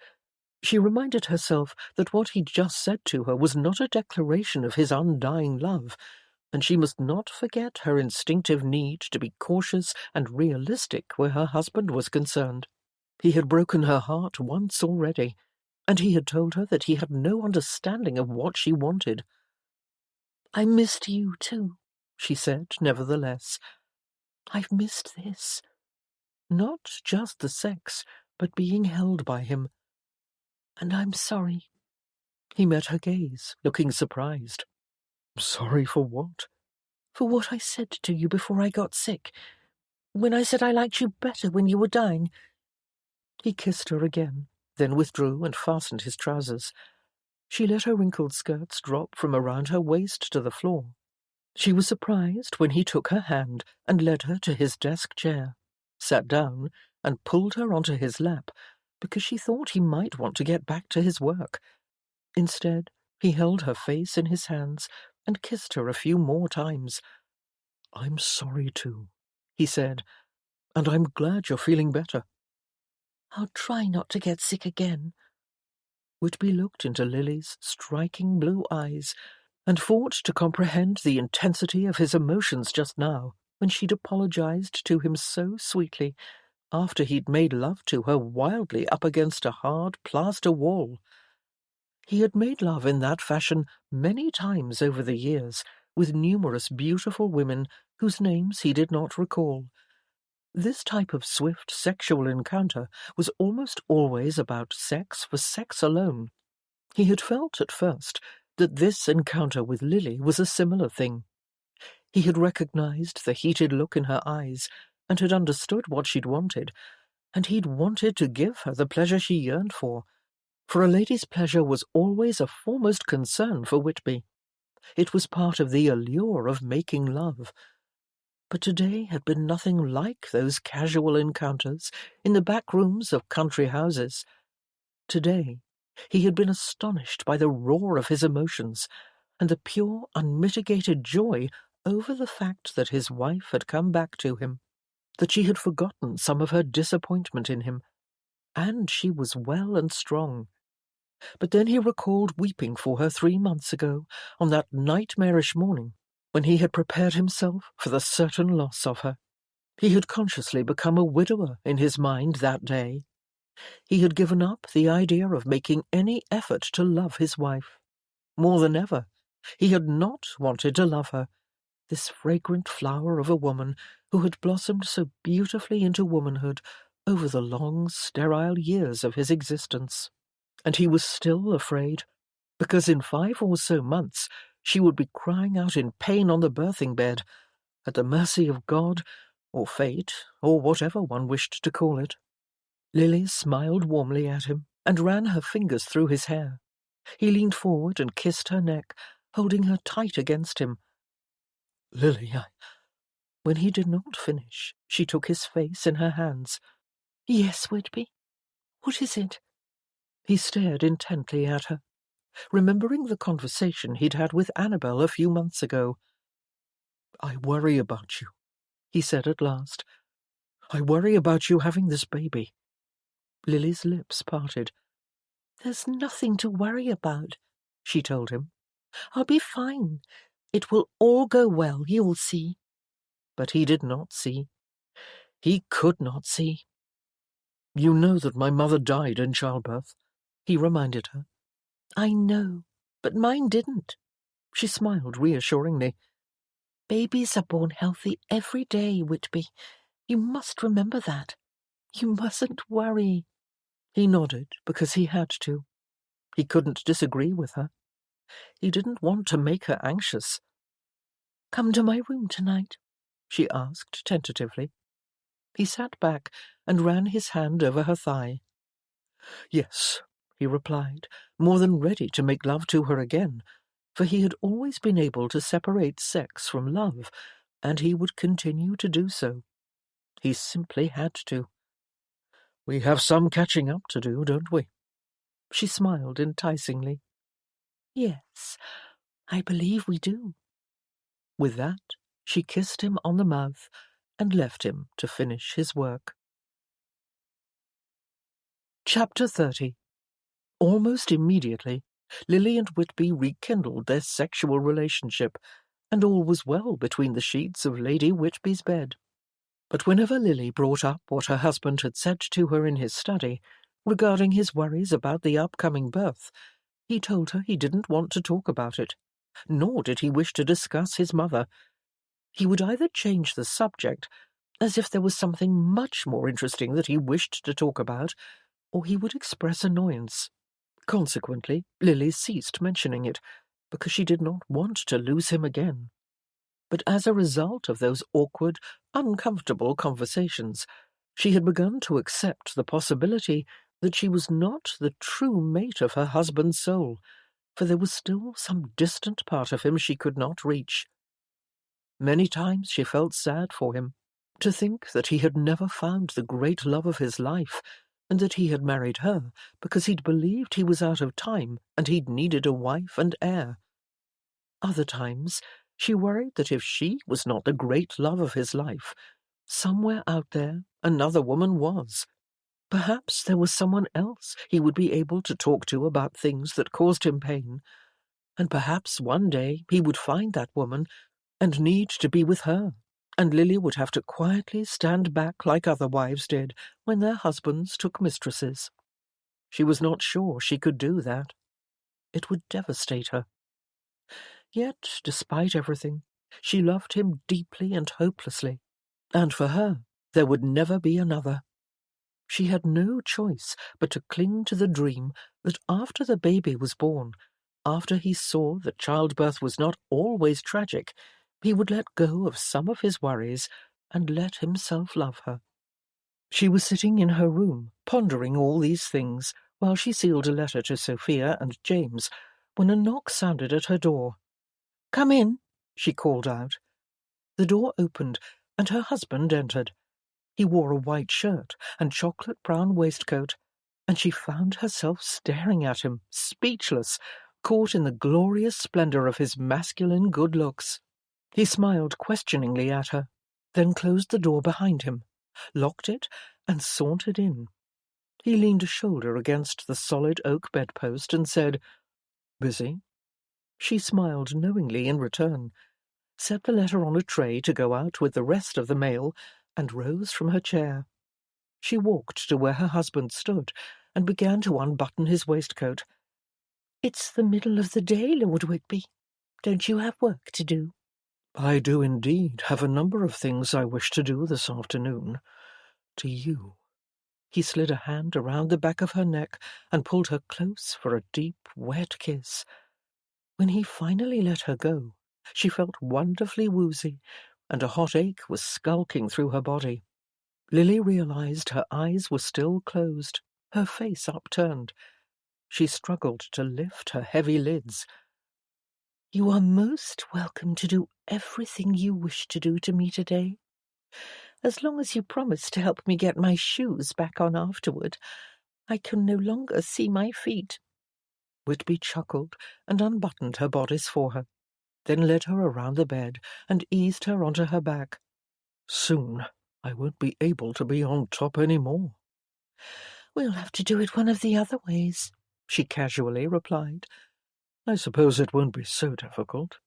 She reminded herself that what he'd just said to her was not a declaration of his undying love, and she must not forget her instinctive need to be cautious and realistic where her husband was concerned. He had broken her heart once already, and he had told her that he had no understanding of what she wanted. "I missed you too," she said, nevertheless. "I've missed this. Not just the sex, but being held by him. And I'm sorry." He met her gaze, looking surprised. "Sorry for what?" "For what I said to you before I got sick. When I said I liked you better when you were dying." He kissed her again, then withdrew and fastened his trousers. She let her wrinkled skirts drop from around her waist to the floor. She was surprised when he took her hand and led her to his desk chair, sat down, and pulled her onto his lap, because she thought he might want to get back to his work. Instead, he held her face in his hands and kissed her a few more times. "I'm sorry too," he said, "and I'm glad you're feeling better." "I'll try not to get sick again." Whitby looked into Lily's striking blue eyes and fought to comprehend the intensity of his emotions just now, when she'd apologized to him so sweetly, after he'd made love to her wildly up against a hard plaster wall. He had made love in that fashion many times over the years, with numerous beautiful women whose names he did not recall. This type of swift sexual encounter was almost always about sex for sex alone. He had felt at first that this encounter with Lily was a similar thing. He had recognized the heated look in her eyes and had understood what she'd wanted, and he'd wanted to give her the pleasure she yearned for a lady's pleasure was always a foremost concern for Whitby. It was part of the allure of making love. But today had been nothing like those casual encounters in the back rooms of country houses. Today, he had been astonished by the roar of his emotions and the pure, unmitigated joy over the fact that his wife had come back to him, that she had forgotten some of her disappointment in him, and she was well and strong. But then he recalled weeping for her 3 months ago, on that nightmarish morning, when he had prepared himself for the certain loss of her. He had consciously become a widower in his mind that day. He had given up the idea of making any effort to love his wife. More than ever, he had not wanted to love her, this fragrant flower of a woman who had blossomed so beautifully into womanhood over the long, sterile years of his existence. And he was still afraid, because in 5 or so months she would be crying out in pain on the birthing bed, at the mercy of God, or fate, or whatever one wished to call it. Lily smiled warmly at him and ran her fingers through his hair. He leaned forward and kissed her neck, holding her tight against him. "Lily, When he did not finish, she took his face in her hands. "Yes, Whitby? What is it?" He stared intently at her, remembering the conversation he'd had with Annabel a few months ago. "I worry about you," he said at last. "I worry about you having this baby." Lily's lips parted. "There's nothing to worry about," she told him. "I'll be fine. It will all go well, you'll see." But he did not see. He could not see. "You know that my mother died in childbirth," he reminded her. "I know, but mine didn't." She smiled reassuringly. Babies are born healthy every day, Whitby. You must remember that. You mustn't worry. He nodded because he had to. He couldn't disagree with her. He didn't want to make her anxious. Come to my room tonight, she asked tentatively. He sat back and ran his hand over her thigh. Yes, he replied, more than ready to make love to her again, for he had always been able to separate sex from love, and he would continue to do so. He simply had to. We have some catching up to do, don't we? She smiled enticingly. Yes, I believe we do. With that, she kissed him on the mouth and left him to finish his work. Chapter 30. Almost immediately, Lily and Whitby rekindled their sexual relationship, and all was well between the sheets of Lady Whitby's bed. But whenever Lily brought up what her husband had said to her in his study, regarding his worries about the upcoming birth, he told her he didn't want to talk about it, nor did he wish to discuss his mother. He would either change the subject, as if there was something much more interesting that he wished to talk about, or he would express annoyance. Consequently, Lily ceased mentioning it, because she did not want to lose him again. But as a result of those awkward, uncomfortable conversations, she had begun to accept the possibility that she was not the true mate of her husband's soul, for there was still some distant part of him she could not reach. Many times she felt sad for him, to think that he had never found the great love of his life, and that he had married her because he'd believed he was out of time and he'd needed a wife and heir. Other times she worried that if she was not the great love of his life, somewhere out there another woman was. Perhaps there was someone else he would be able to talk to about things that caused him pain, and perhaps one day he would find that woman and need to be with her, and Lily would have to quietly stand back like other wives did when their husbands took mistresses. She was not sure she could do that. It would devastate her. Yet, despite everything, she loved him deeply and hopelessly, and for her there would never be another. She had no choice but to cling to the dream that after the baby was born, after he saw that childbirth was not always tragic, he would let go of some of his worries and let himself love her. She was sitting in her room, pondering all these things, while she sealed a letter to Sophia and James, when a knock sounded at her door. "Come in," she called out. The door opened, and her husband entered. He wore a white shirt and chocolate-brown waistcoat, and she found herself staring at him, speechless, caught in the glorious splendour of his masculine good looks. He smiled questioningly at her, then closed the door behind him, locked it, and sauntered in. He leaned a shoulder against the solid oak bedpost and said, "Busy?" She smiled knowingly in return, set the letter on a tray to go out with the rest of the mail, and rose from her chair. She walked to where her husband stood and began to unbutton his waistcoat. "It's the middle of the day, Lord Whitby. Don't you have work to do?" "I do indeed have a number of things I wish to do this afternoon. To you." He slid a hand around the back of her neck and pulled her close for a deep, wet kiss. When he finally let her go, she felt wonderfully woozy, and a hot ache was skulking through her body. Lily realized her eyes were still closed, her face upturned. She struggled to lift her heavy lids. "You are most welcome to do everything you wish to do to me today. As long as you promise to help me get my shoes back on afterward, I can no longer see my feet." Whitby chuckled and unbuttoned her bodice for her, then led her around the bed and eased her onto her back. "Soon I won't be able to be on top any more." "We'll have to do it one of the other ways," she casually replied. "I suppose it won't be so difficult."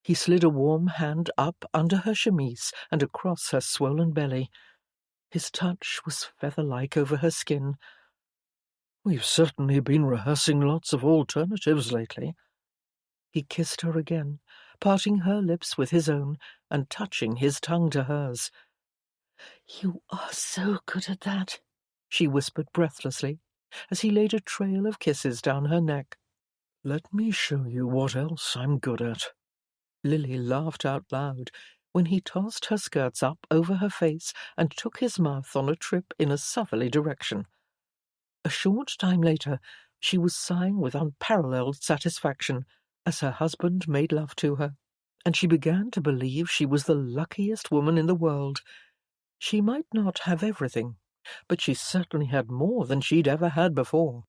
He slid a warm hand up under her chemise and across her swollen belly. His touch was feather-like over her skin. "We've certainly been rehearsing lots of alternatives lately." He kissed her again, parting her lips with his own and touching his tongue to hers. "You are so good at that," she whispered breathlessly, as he laid a trail of kisses down her neck. "Let me show you what else I'm good at." Lily laughed out loud when he tossed her skirts up over her face and took his mouth on a trip in a southerly direction. A short time later, she was sighing with unparalleled satisfaction as her husband made love to her, and she began to believe she was the luckiest woman in the world. She might not have everything, but she certainly had more than she'd ever had before.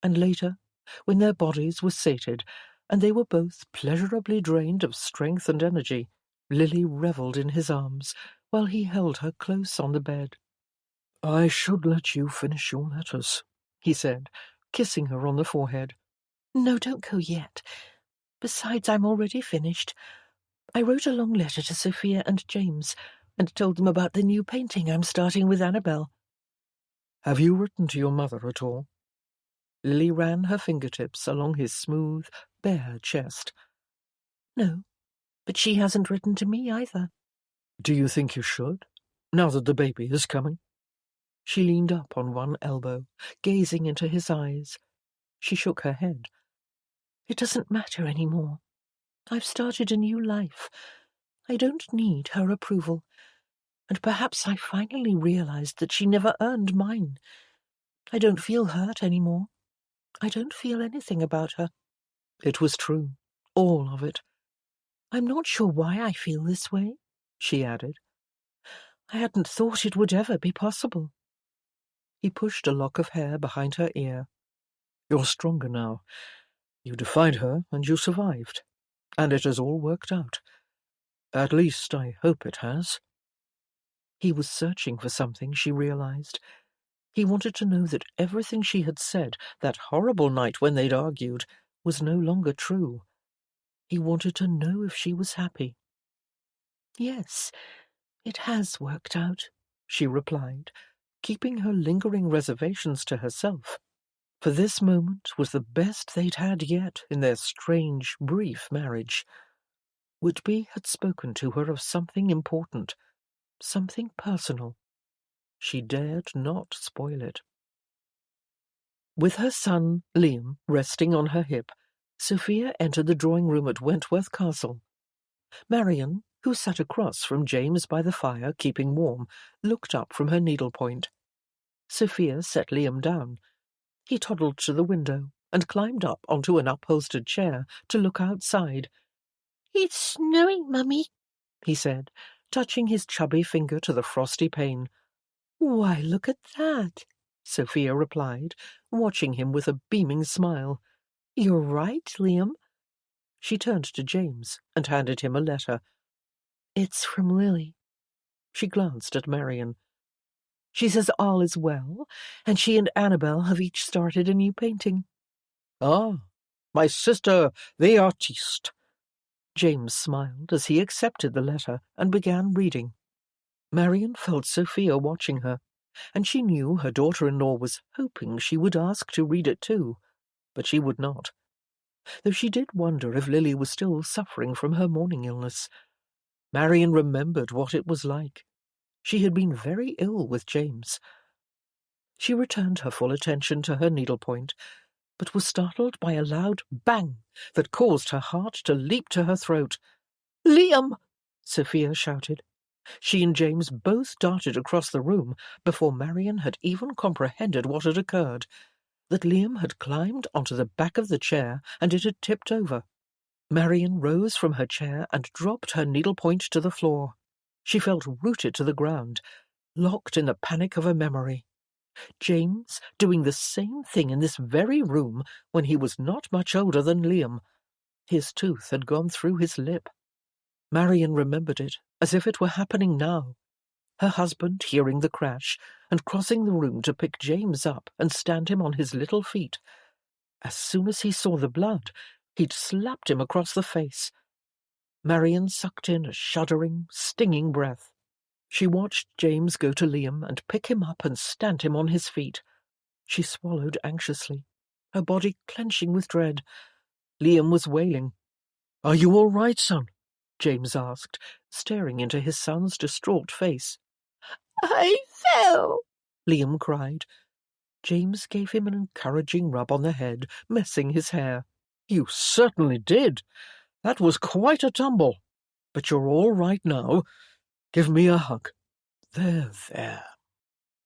And later, when their bodies were sated, and they were both pleasurably drained of strength and energy, Lily revelled in his arms, while he held her close on the bed. "I should let you finish your letters," he said, kissing her on the forehead. "No, don't go yet. Besides, I'm already finished. I wrote a long letter to Sophia and James, and told them about the new painting I'm starting with Annabel." "Have you written to your mother at all?" Lily ran her fingertips along his smooth, bare chest. "No, but she hasn't written to me either." "Do you think you should, now that the baby is coming?" She leaned up on one elbow, gazing into his eyes. She shook her head. "It doesn't matter any more. I've started a new life. I don't need her approval. And perhaps I finally realized that she never earned mine. I don't feel hurt any more. I don't feel anything about her." It was true, all of it. "I'm not sure why I feel this way," she added. "I hadn't thought it would ever be possible." He pushed a lock of hair behind her ear. "You're stronger now. You defied her, and you survived. And it has all worked out. At least, I hope it has." He was searching for something, she realized. He wanted to know that everything she had said that horrible night when they'd argued was no longer true. He wanted to know if she was happy. "Yes, it has worked out," she replied, keeping her lingering reservations to herself. For this moment was the best they'd had yet in their strange, brief marriage. Whitby had spoken to her of something important, something personal. She dared not spoil it. With her son, Liam, resting on her hip, Sophia entered the drawing-room at Wentworth Castle. Marian, who sat across from James by the fire, keeping warm, looked up from her needlepoint. Sophia set Liam down. He toddled to the window and climbed up onto an upholstered chair to look outside. "It's snowing, Mummy," he said, touching his chubby finger to the frosty pane. "Why, look at that," Sophia replied, watching him with a beaming smile. "You're right, Liam." She turned to James and handed him a letter. "It's from Lily." She glanced at Marian. "She says all is well, and she and Annabel have each started a new painting." "Ah, my sister, the artiste." James smiled as he accepted the letter and began reading. Marian felt Sophia watching her, and she knew her daughter-in-law was hoping she would ask to read it too, but she would not. Though she did wonder if Lily was still suffering from her morning illness. Marian remembered what it was like. She had been very ill with James. She returned her full attention to her needlepoint, but was startled by a loud bang that caused her heart to leap to her throat. "Liam!" Sophia shouted. She and James both darted across the room before Marian had even comprehended what had occurred, that Liam had climbed onto the back of the chair and it had tipped over. Marian rose from her chair and dropped her needlepoint to the floor. She felt rooted to the ground, locked in the panic of a memory. James doing the same thing in this very room when he was not much older than Liam. His tooth had gone through his lip. Marian remembered it as if it were happening now. Her husband hearing the crash and crossing the room to pick James up and stand him on his little feet. As soon as he saw the blood, he'd slapped him across the face. Marian sucked in a shuddering, stinging breath. She watched James go to Liam and pick him up and stand him on his feet. She swallowed anxiously, her body clenching with dread. Liam was wailing. "Are you all right, son?" James asked, staring into his son's distraught face. "I fell," Liam cried. James gave him an encouraging rub on the head, messing his hair. "You certainly did. That was quite a tumble. But you're all right now. Give me a hug. There, there."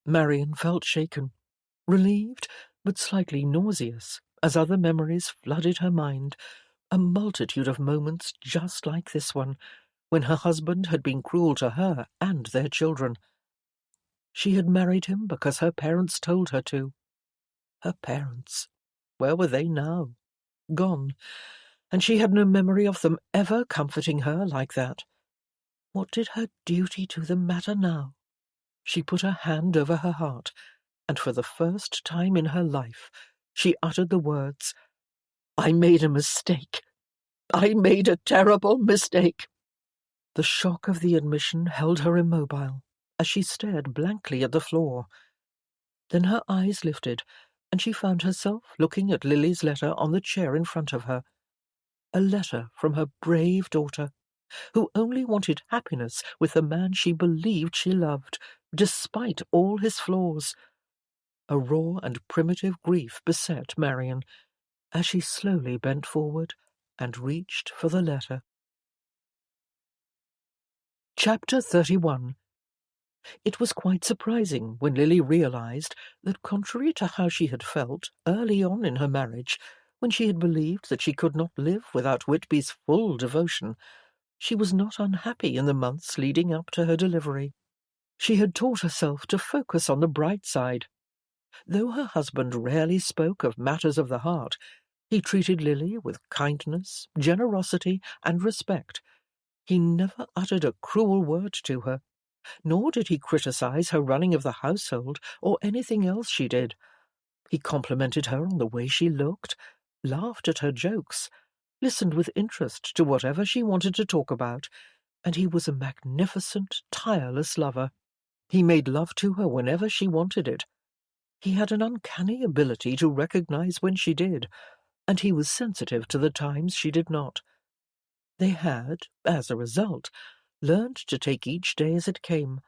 Marion felt shaken, relieved, but slightly nauseous, as other memories flooded her mind, a multitude of moments just like this one, when her husband had been cruel to her and their children. She had married him because her parents told her to. Her parents. Where were they now? Gone. And she had no memory of them ever comforting her like that. What did her duty to them matter now? She put her hand over her heart, and for the first time in her life she uttered the words, "I made a mistake. I made a terrible mistake." The shock of the admission held her immobile, as she stared blankly at the floor. Then her eyes lifted, and she found herself looking at Lily's letter on the chair in front of her. A letter from her brave daughter, who only wanted happiness with the man she believed she loved, despite all his flaws. A raw and primitive grief beset Marion, as she slowly bent forward and reached for the letter. Chapter 31. It was quite surprising when Lily realized that, contrary to how she had felt early on in her marriage, when she had believed that she could not live without Whitby's full devotion, she was not unhappy in the months leading up to her delivery. She had taught herself to focus on the bright side. Though her husband rarely spoke of matters of the heart, he treated Lily with kindness, generosity, and respect. He never uttered a cruel word to her, nor did he criticize her running of the household or anything else she did. He complimented her on the way she looked, laughed at her jokes, listened with interest to whatever she wanted to talk about, and he was a magnificent, tireless lover. He made love to her whenever she wanted it. He had an uncanny ability to recognize when she did, and he was sensitive to the times she did not. They had, as a result, learned to take each day as it came,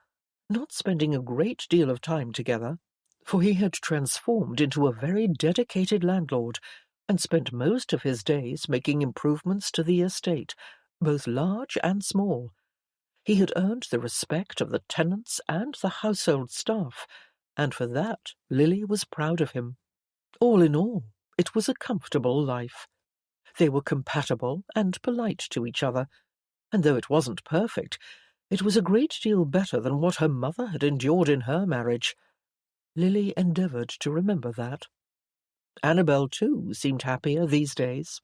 not spending a great deal of time together, for he had transformed into a very dedicated landlord, and spent most of his days making improvements to the estate, both large and small. He had earned the respect of the tenants and the household staff, and for that Lily was proud of him. All in all, it was a comfortable life. They were compatible and polite to each other, and though it wasn't perfect, it was a great deal better than what her mother had endured in her marriage. Lily endeavoured to remember that. Annabel, too, seemed happier these days.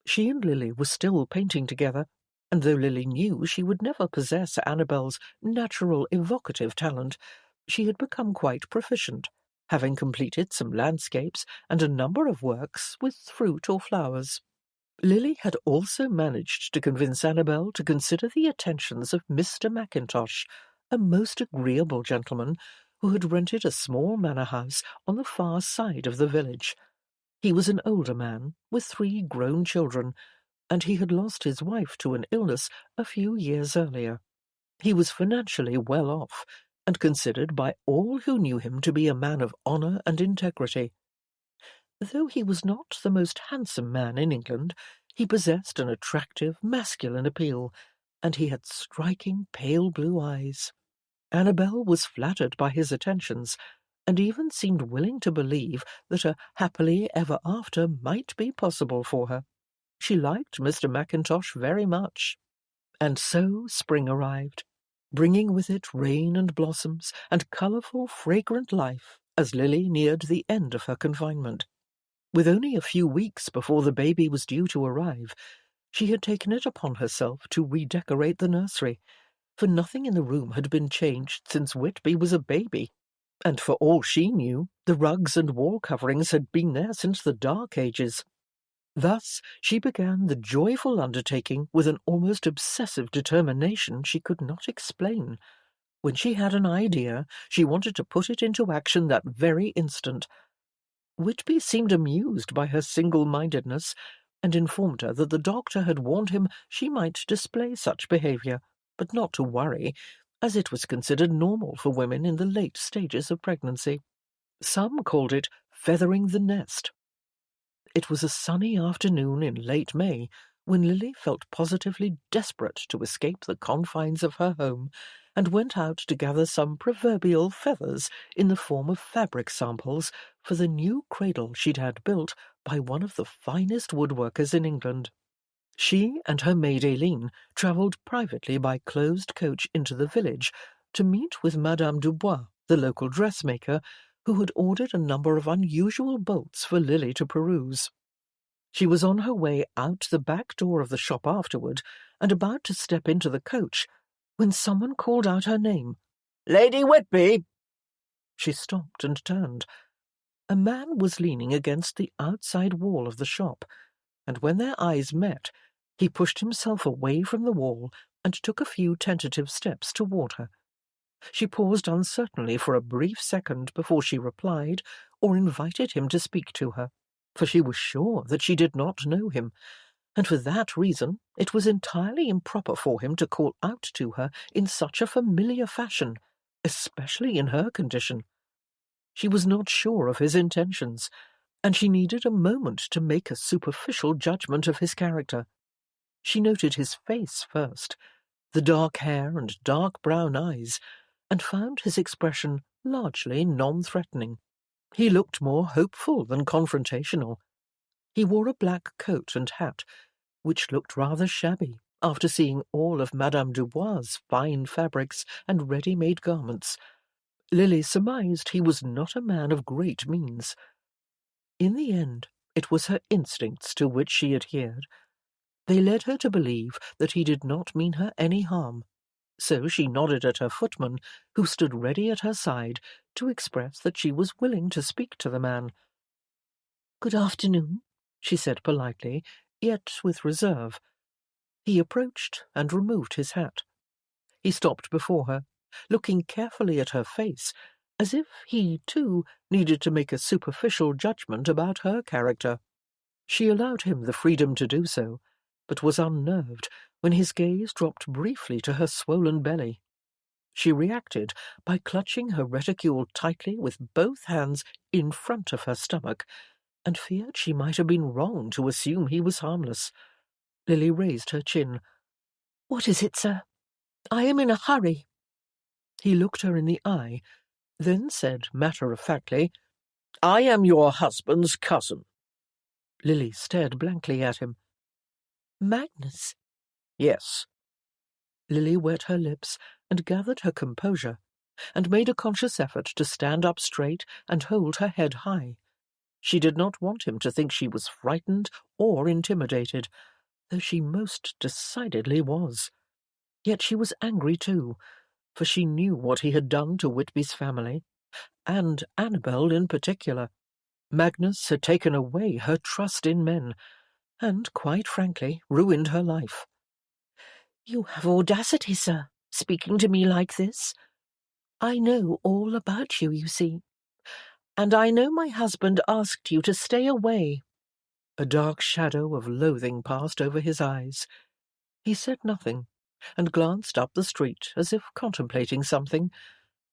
She and Lily were still painting together, and though Lily knew she would never possess Annabel's natural evocative talent, she had become quite proficient, having completed some landscapes and a number of works with fruit or flowers. Lily had also managed to convince Annabel to consider the attentions of Mr. Mackintosh, a most agreeable gentleman who had rented a small manor house on the far side of the village. He was an older man, with 3 grown children, and he had lost his wife to an illness a few years earlier. He was financially well off, and considered by all who knew him to be a man of honour and integrity. Though he was not the most handsome man in England, he possessed an attractive, masculine appeal, and he had striking pale blue eyes. Annabel was flattered by his attentions, and even seemed willing to believe that a happily ever after might be possible for her. She liked Mr. Mackintosh very much. And so spring arrived, bringing with it rain and blossoms and colourful, fragrant life as Lily neared the end of her confinement. With only a few weeks before the baby was due to arrive, she had taken it upon herself to redecorate the nursery, for nothing in the room had been changed since Whitby was a baby, and for all she knew, the rugs and wall coverings had been there since the Dark Ages. Thus she began the joyful undertaking with an almost obsessive determination she could not explain. When she had an idea, she wanted to put it into action that very instant. Whitby seemed amused by her single-mindedness, and informed her that the doctor had warned him she might display such behaviour, but not to worry, as it was considered normal for women in the late stages of pregnancy. Some called it feathering the nest. It was a sunny afternoon in late May when Lily felt positively desperate to escape the confines of her home and went out to gather some proverbial feathers in the form of fabric samples for the new cradle she'd had built by one of the finest woodworkers in England. She and her maid Aileen travelled privately by closed coach into the village to meet with Madame Dubois, the local dressmaker, who had ordered a number of unusual bolts for Lily to peruse. She was on her way out the back door of the shop afterward, and about to step into the coach, when someone called out her name. "Lady Whitby!" She stopped and turned. A man was leaning against the outside wall of the shop, and when their eyes met, he pushed himself away from the wall and took a few tentative steps toward her. She paused uncertainly for a brief second before she replied or invited him to speak to her, for she was sure that she did not know him, and for that reason it was entirely improper for him to call out to her in such a familiar fashion, especially in her condition. She was not sure of his intentions, and she needed a moment to make a superficial judgment of his character. She noted his face first, the dark hair and dark brown eyes, and found his expression largely non-threatening. He looked more hopeful than confrontational. He wore a black coat and hat, which looked rather shabby after seeing all of Madame Dubois' fine fabrics and ready-made garments. Lily surmised he was not a man of great means. In the end, it was her instincts to which she adhered. They led her to believe that he did not mean her any harm. So she nodded at her footman, who stood ready at her side, to express that she was willing to speak to the man. "Good afternoon," she said politely, yet with reserve. He approached and removed his hat. He stopped before her, looking carefully at her face, as if he, too, needed to make a superficial judgment about her character. She allowed him the freedom to do so, but was unnerved when his gaze dropped briefly to her swollen belly. She reacted by clutching her reticule tightly with both hands in front of her stomach, and feared she might have been wrong to assume he was harmless. Lily raised her chin. "What is it, sir? I am in a hurry." He looked her in the eye, then said matter-of-factly, "I am your husband's cousin." Lily stared blankly at him. "Magnus?" "Yes." Lily wet her lips and gathered her composure, and made a conscious effort to stand up straight and hold her head high. She did not want him to think she was frightened or intimidated, though she most decidedly was. Yet she was angry too, for she knew what he had done to Whitby's family, and Annabel in particular. Magnus had taken away her trust in men, and, quite frankly, ruined her life. "You have audacity, sir, speaking to me like this. I know all about you, you see. And I know my husband asked you to stay away." A dark shadow of loathing passed over his eyes. He said nothing, and glanced up the street as if contemplating something,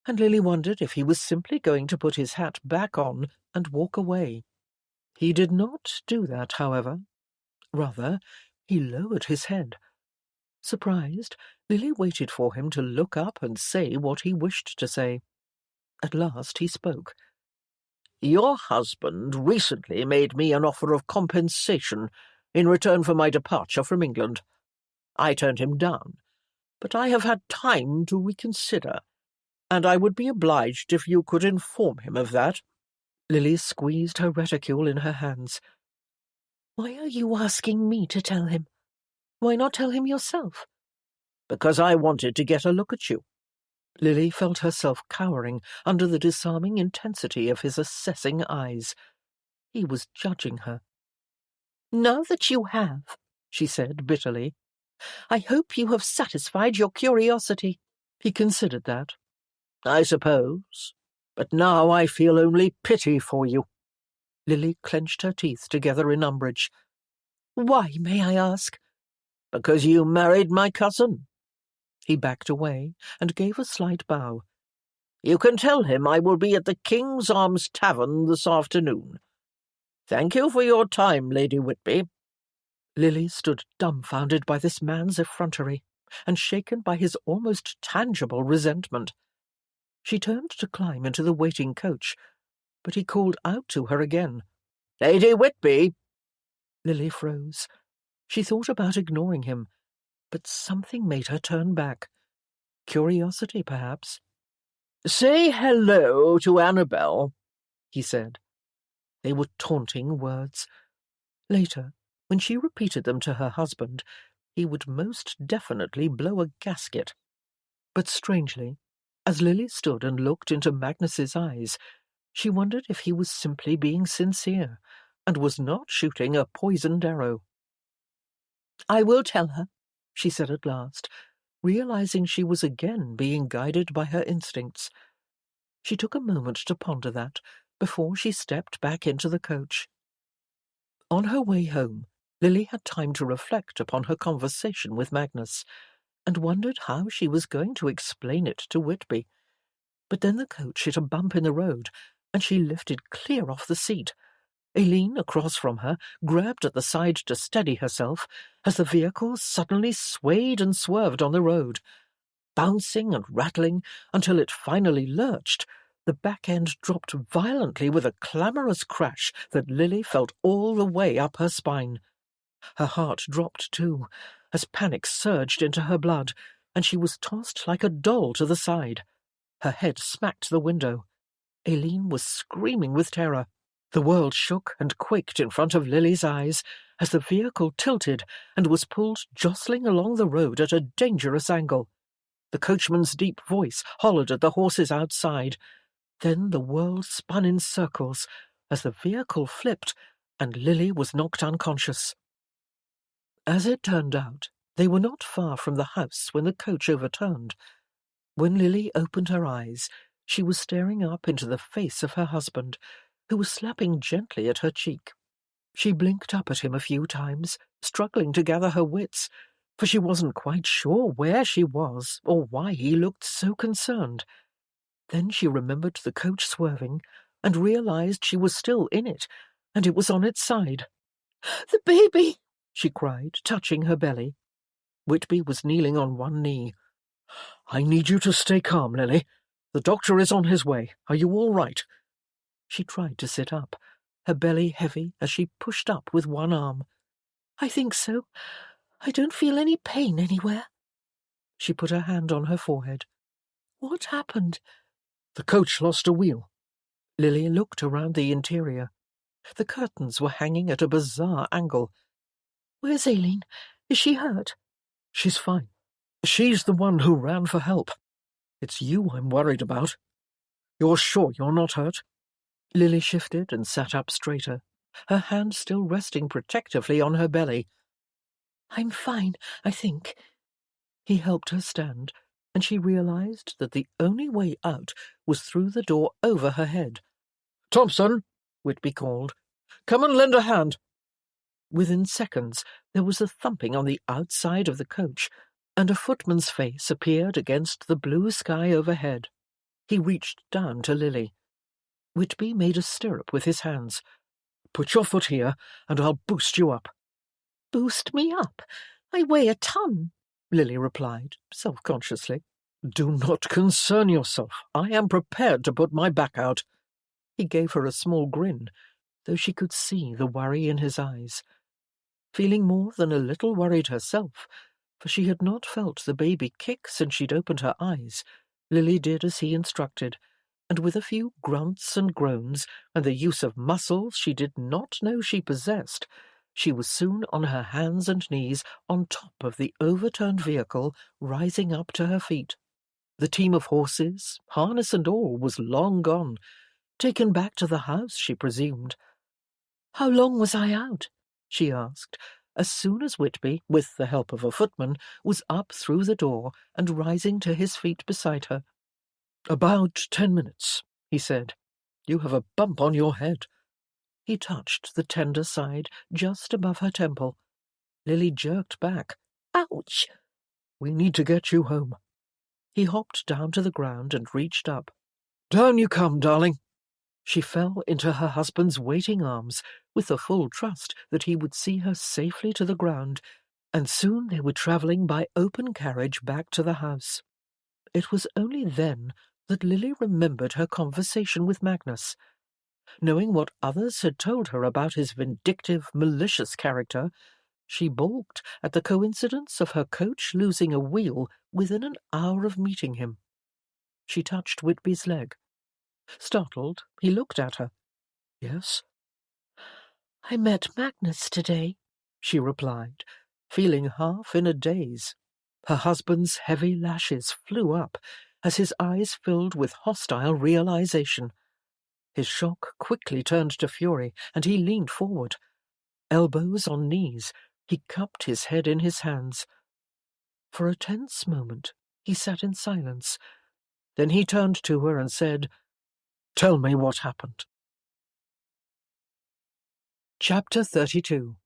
and Lily wondered if he was simply going to put his hat back on and walk away. He did not do that, however. Rather, he lowered his head. Surprised, Lily waited for him to look up and say what he wished to say. At last he spoke. "Your husband recently made me an offer of compensation in return for my departure from England. I turned him down, but I have had time to reconsider, and I would be obliged if you could inform him of that." Lily squeezed her reticule in her hands. "Why are you asking me to tell him? Why not tell him yourself?" "Because I wanted to get a look at you." Lily felt herself cowering under the disarming intensity of his assessing eyes. He was judging her. "Now that you have," she said bitterly, "I hope you have satisfied your curiosity." He considered that. "I suppose, but now I feel only pity for you." Lily clenched her teeth together in umbrage. Why, may I ask? Because you married my cousin. He backed away and gave a slight bow. You can tell him I will be at the King's Arms Tavern this afternoon. Thank you for your time, Lady Whitby. Lily stood dumbfounded by this man's effrontery, and shaken by his almost tangible resentment. She turned to climb into the waiting coach, but he called out to her again. Lady Whitby! Lily froze. She thought about ignoring him, but something made her turn back. Curiosity, perhaps. Say hello to Annabel, he said. They were taunting words. Later, when she repeated them to her husband, he would most definitely blow a gasket. But strangely, as Lily stood and looked into Magnus's eyes, she wondered if he was simply being sincere, and was not shooting a poisoned arrow. "I will tell her," she said at last, realizing she was again being guided by her instincts. She took a moment to ponder that before she stepped back into the coach. On her way home, Lily had time to reflect upon her conversation with Magnus, and wondered how she was going to explain it to Whitby. But then the coach hit a bump in the road, and she lifted clear off the seat. Aileen, across from her, grabbed at the side to steady herself as the vehicle suddenly swayed and swerved on the road. Bouncing and rattling until it finally lurched, the back end dropped violently with a clamorous crash that Lily felt all the way up her spine. Her heart dropped too, as panic surged into her blood, and she was tossed like a doll to the side. Her head smacked the window. Aileen was screaming with terror. The world shook and quaked in front of Lily's eyes as the vehicle tilted and was pulled jostling along the road at a dangerous angle. The coachman's deep voice hollered at the horses outside. Then the world spun in circles as the vehicle flipped and Lily was knocked unconscious. As it turned out, they were not far from the house when the coach overturned. When Lily opened her eyes, she was staring up into the face of her husband, who was slapping gently at her cheek. She blinked up at him a few times, struggling to gather her wits, for she wasn't quite sure where she was or why he looked so concerned. Then she remembered the coach swerving and realized she was still in it, and it was on its side. "The baby!" she cried, touching her belly. Whitby was kneeling on one knee. "I need you to stay calm, Lily. The doctor is on his way. Are you all right?" She tried to sit up, her belly heavy as she pushed up with one arm. "I think so. I don't feel any pain anywhere." She put her hand on her forehead. "What happened?" "The coach lost a wheel." Lily looked around the interior. The curtains were hanging at a bizarre angle. "Where's Aileen? Is she hurt?" "She's fine. She's the one who ran for help. It's you I'm worried about. You're sure you're not hurt?" Lily shifted and sat up straighter, her hand still resting protectively on her belly. "I'm fine, I think." He helped her stand, and she realized that the only way out was through the door over her head. "Thompson," Whitby called, "come and lend a hand." Within seconds there was a thumping on the outside of the coach, and a footman's face appeared against the blue sky overhead. He reached down to Lily. Whitby made a stirrup with his hands. "Put your foot here, and I'll boost you up." "Boost me up? I weigh a ton," Lily replied, self-consciously. "Do not concern yourself. I am prepared to put my back out." He gave her a small grin, though she could see the worry in his eyes. Feeling more than a little worried herself, for she had not felt the baby kick since she'd opened her eyes, Lily did as he instructed, and with a few grunts and groans and the use of muscles she did not know she possessed, she was soon on her hands and knees on top of the overturned vehicle, rising up to her feet. The team of horses, harness and all, was long gone, taken back to the house, she presumed. "How long was I out?" she asked, as soon as Whitby, with the help of a footman, was up through the door and rising to his feet beside her. "About 10 minutes, he said. "You have a bump on your head." He touched the tender side just above her temple. Lily jerked back. Ouch! We need to get you home. He hopped down to the ground and reached up. Down you come, darling. She fell into her husband's waiting arms with the full trust that he would see her safely to the ground, and soon they were travelling by open carriage back to the house. It was only then that Lily remembered her conversation with Magnus. Knowing what others had told her about his vindictive, malicious character, she balked at the coincidence of her coach losing a wheel within an hour of meeting him. She touched Whitby's leg. Startled, he looked at her. Yes? I met Magnus today, she replied, feeling half in a daze. Her husband's heavy lashes flew up as his eyes filled with hostile realization. His shock quickly turned to fury, and he leaned forward. Elbows on knees, he cupped his head in his hands. For a tense moment, he sat in silence. Then he turned to her and said, "Tell me what happened." Chapter 32.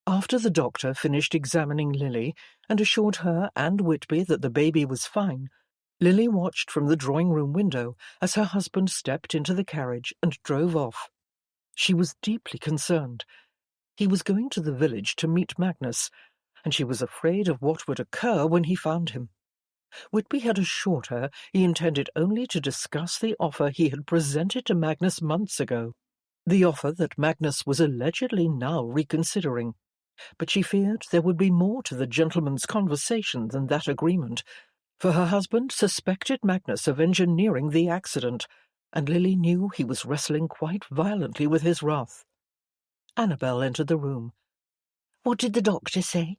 After the doctor finished examining Lily and assured her and Whitby that the baby was fine, Lily watched from the drawing-room window as her husband stepped into the carriage and drove off. She was deeply concerned. He was going to the village to meet Magnus, and she was afraid of what would occur when he found him. Whitby had assured her he intended only to discuss the offer he had presented to Magnus months ago, the offer that Magnus was allegedly now reconsidering. But she feared there would be more to the gentleman's conversation than that agreement, for her husband suspected Magnus of engineering the accident, and Lily knew he was wrestling quite violently with his wrath. Annabel entered the room. What did the doctor say?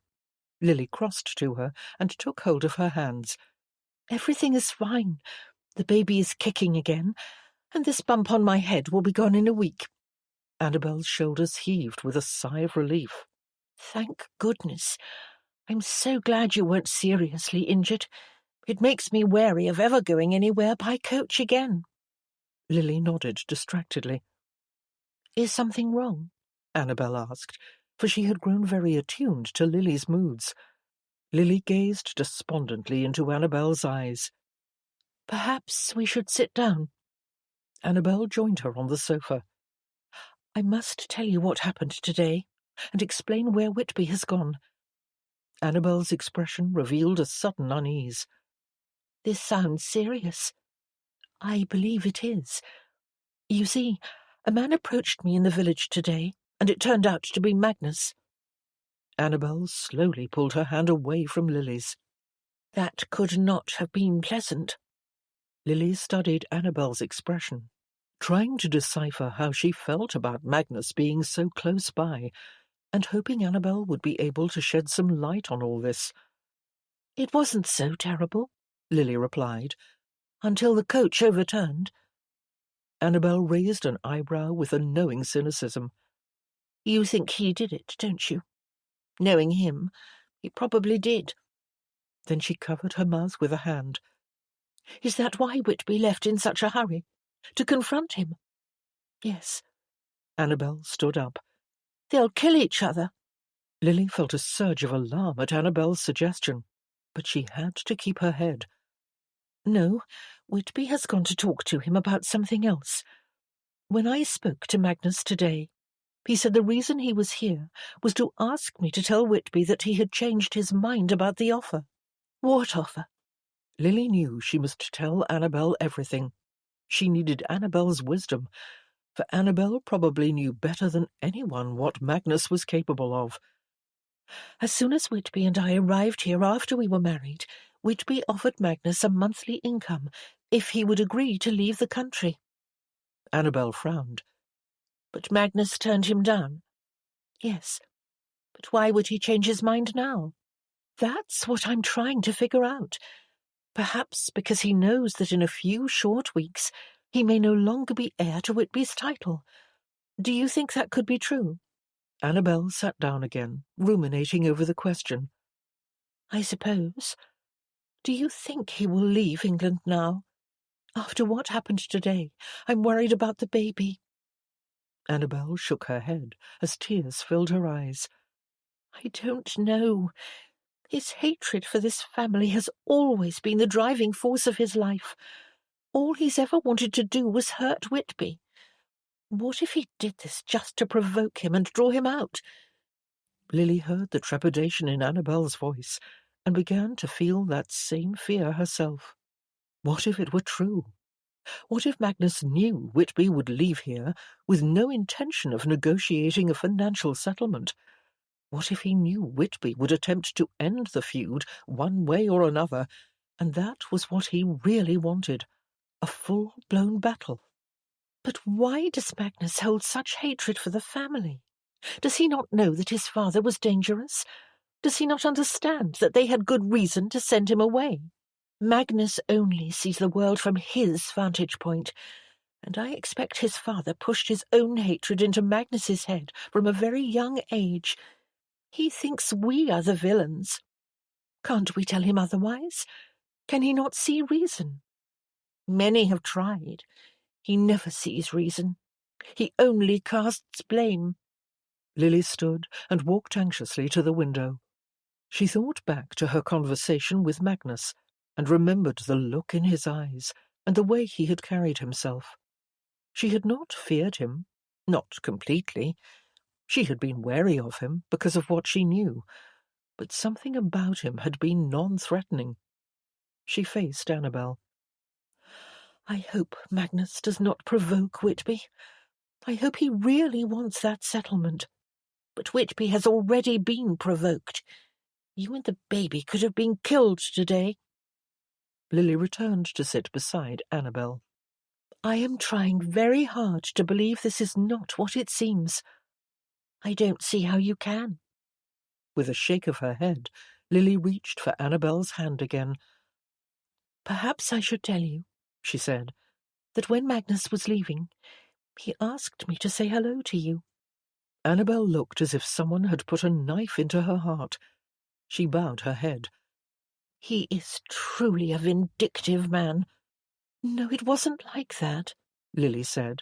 Lily crossed to her and took hold of her hands. Everything is fine. The baby is kicking again, and this bump on my head will be gone in a week. Annabel's shoulders heaved with a sigh of relief. Thank goodness. I'm so glad you weren't seriously injured. It makes me wary of ever going anywhere by coach again. Lily nodded distractedly. Is something wrong? Annabel asked, for she had grown very attuned to Lily's moods. Lily gazed despondently into Annabel's eyes. Perhaps we should sit down. Annabel joined her on the sofa. I must tell you what happened today, and explain where Whitby has gone. Annabel's expression revealed a sudden unease. This sounds serious. I believe it is. You see, a man approached me in the village today, and it turned out to be Magnus. Annabel slowly pulled her hand away from Lily's. That could not have been pleasant. Lily studied Annabel's expression, trying to decipher how she felt about Magnus being so close by, and hoping Annabel would be able to shed some light on all this. It wasn't so terrible, Lily replied, until the coach overturned. Annabel raised an eyebrow with a knowing cynicism. You think he did it, don't you? Knowing him, he probably did. Then she covered her mouth with a hand. Is that why Whitby left in such a hurry? To confront him? Yes. Annabel stood up. They'll kill each other. Lily felt a surge of alarm at Annabel's suggestion, but she had to keep her head. No, Whitby has gone to talk to him about something else. When I spoke to Magnus today, he said the reason he was here was to ask me to tell Whitby that he had changed his mind about the offer. What offer? Lily knew she must tell Annabel everything. She needed Annabel's wisdom, for Annabel probably knew better than anyone what Magnus was capable of. As soon as Whitby and I arrived here after we were married, Whitby offered Magnus a monthly income if he would agree to leave the country. Annabel frowned. But Magnus turned him down. Yes, but why would he change his mind now? That's what I'm trying to figure out. Perhaps because he knows that in a few short weeks he may no longer be heir to Whitby's title. Do you think that could be true? Annabel sat down again, ruminating over the question. I suppose. Do you think he will leave England now? After what happened today, I'm worried about the baby. Annabel shook her head as tears filled her eyes. I don't know. His hatred for this family has always been the driving force of his life. All he's ever wanted to do was hurt Whitby. What if he did this just to provoke him and draw him out? Lily heard the trepidation in Annabel's voice and began to feel that same fear herself. What if it were true? What if Magnus knew Whitby would leave here with no intention of negotiating a financial settlement? What if he knew Whitby would attempt to end the feud one way or another, and that was what he really wanted, a full-blown battle? But why does Magnus hold such hatred for the family? Does he not know that his father was dangerous? Does he not understand that they had good reason to send him away? Magnus only sees the world from his vantage point, and I expect his father pushed his own hatred into Magnus's head from a very young age. He thinks we are the villains. Can't we tell him otherwise? Can he not see reason? Many have tried. He never sees reason. He only casts blame. Lily stood and walked anxiously to the window. She thought back to her conversation with Magnus and remembered the look in his eyes and the way he had carried himself. She had not feared him, not completely. She had been wary of him because of what she knew, but something about him had been non-threatening. She faced Annabel. I hope Magnus does not provoke Whitby. I hope he really wants that settlement. But Whitby has already been provoked. You and the baby could have been killed today. Lily returned to sit beside Annabel. I am trying very hard to believe this is not what it seems. I don't see how you can. With a shake of her head, Lily reached for Annabel's hand again. Perhaps I should tell you, she said, that when Magnus was leaving, he asked me to say hello to you. Annabel looked as if someone had put a knife into her heart. She bowed her head. He is truly a vindictive man. No, it wasn't like that, Lily said.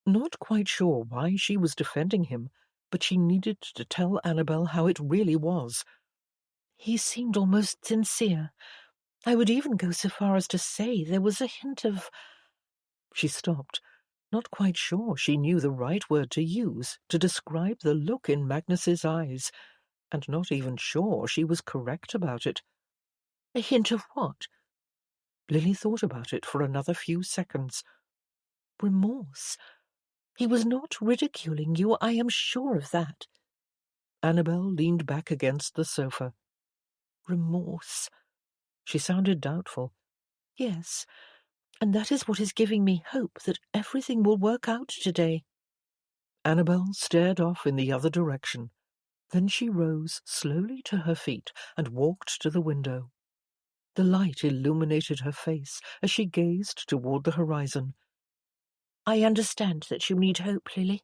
Not quite sure why she was defending him, but she needed to tell Annabel how it really was. He seemed almost sincere. I would even go so far as to say there was a hint of... She stopped, not quite sure she knew the right word to use to describe the look in Magnus's eyes, and not even sure she was correct about it. A hint of what? Lily thought about it for another few seconds. Remorse. He was not ridiculing you, I am sure of that. Annabel leaned back against the sofa. Remorse. She sounded doubtful. Yes, and that is what is giving me hope that everything will work out today. Annabel stared off in the other direction. Then she rose slowly to her feet and walked to the window. The light illuminated her face as she gazed toward the horizon. I understand that you need hope, Lily,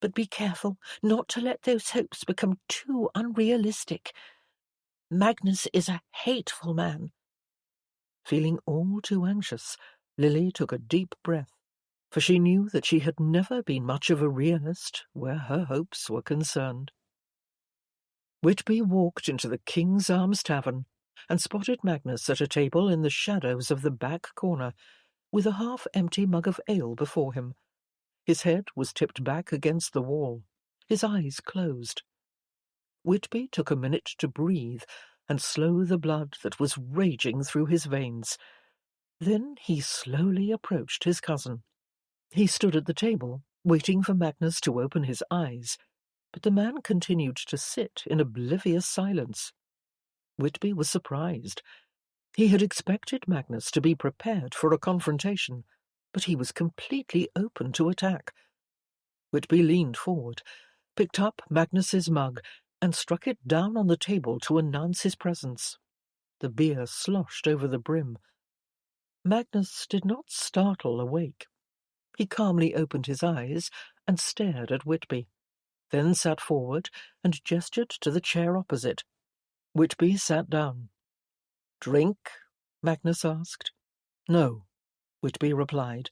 but be careful not to let those hopes become too unrealistic. Magnus is a hateful man. Feeling all too anxious, Lily took a deep breath, for she knew that she had never been much of a realist where her hopes were concerned. Whitby walked into the King's Arms Tavern and spotted Magnus at a table in the shadows of the back corner, with a half-empty mug of ale before him. His head was tipped back against the wall, his eyes closed. Whitby took a minute to breathe and slow the blood that was raging through his veins. Then he slowly approached his cousin. He stood at the table, waiting for Magnus to open his eyes, but the man continued to sit in oblivious silence. Whitby was surprised. He had expected Magnus to be prepared for a confrontation, but he was completely open to attack. Whitby leaned forward, picked up Magnus's mug, and struck it down on the table to announce his presence. The beer sloshed over the brim. Magnus did not startle awake. He calmly opened his eyes and stared at Whitby, then sat forward and gestured to the chair opposite. Whitby sat down. "Drink?" Magnus asked. "No," Whitby replied.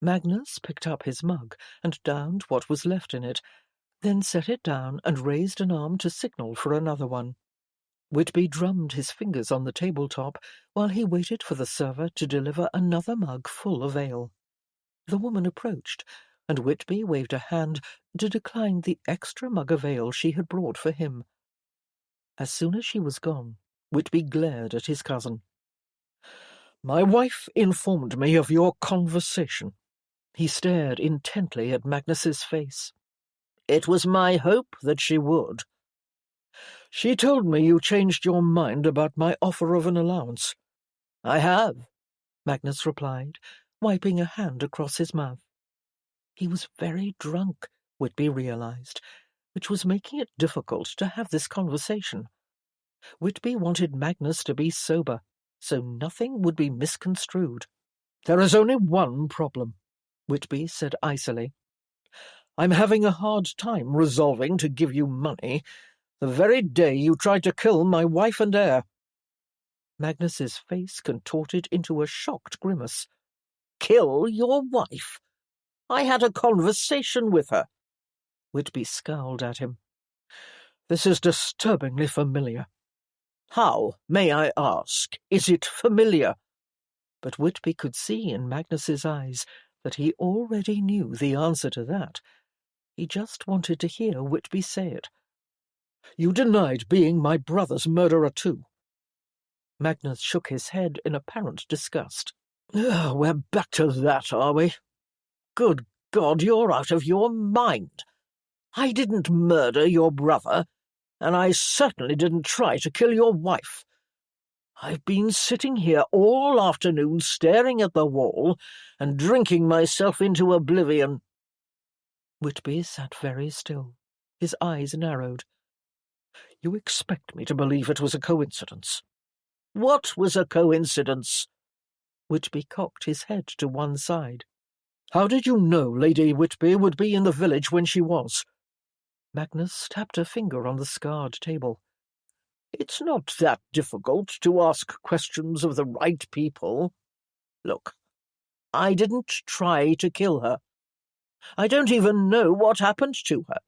Magnus picked up his mug and downed what was left in it, then set it down and raised an arm to signal for another one. Whitby drummed his fingers on the tabletop while he waited for the server to deliver another mug full of ale. The woman approached, and Whitby waved a hand to decline the extra mug of ale she had brought for him. As soon as she was gone, Whitby glared at his cousin. "My wife informed me of your conversation." He stared intently at Magnus's face. "It was my hope that she would. She told me you changed your mind about my offer of an allowance." "I have," Magnus replied, wiping a hand across his mouth. He was very drunk, Whitby realized, which was making it difficult to have this conversation. Whitby wanted Magnus to be sober, so nothing would be misconstrued. "There is only one problem," Whitby said icily. "I'm having a hard time resolving to give you money the very day you tried to kill my wife and heir." Magnus's face contorted into a shocked grimace. "Kill your wife? I had a conversation with her." Whitby scowled at him. "This is disturbingly familiar." "How, may I ask, is it familiar?" But Whitby could see in Magnus's eyes that he already knew the answer to that. He just wanted to hear Whitby say it. "You denied being my brother's murderer too." Magnus shook his head in apparent disgust. "We're back to that, are we? Good God, you're out of your mind. I didn't murder your brother, and I certainly didn't try to kill your wife. I've been sitting here all afternoon staring at the wall and drinking myself into oblivion." Whitby sat very still. His eyes narrowed. "You expect me to believe it was a coincidence?" "What was a coincidence?" Whitby cocked his head to one side. "How did you know Lady Whitby would be in the village when she was?" Magnus tapped a finger on the scarred table. "It's not that difficult to ask questions of the right people. Look, I didn't try to kill her. I don't even know what happened to her."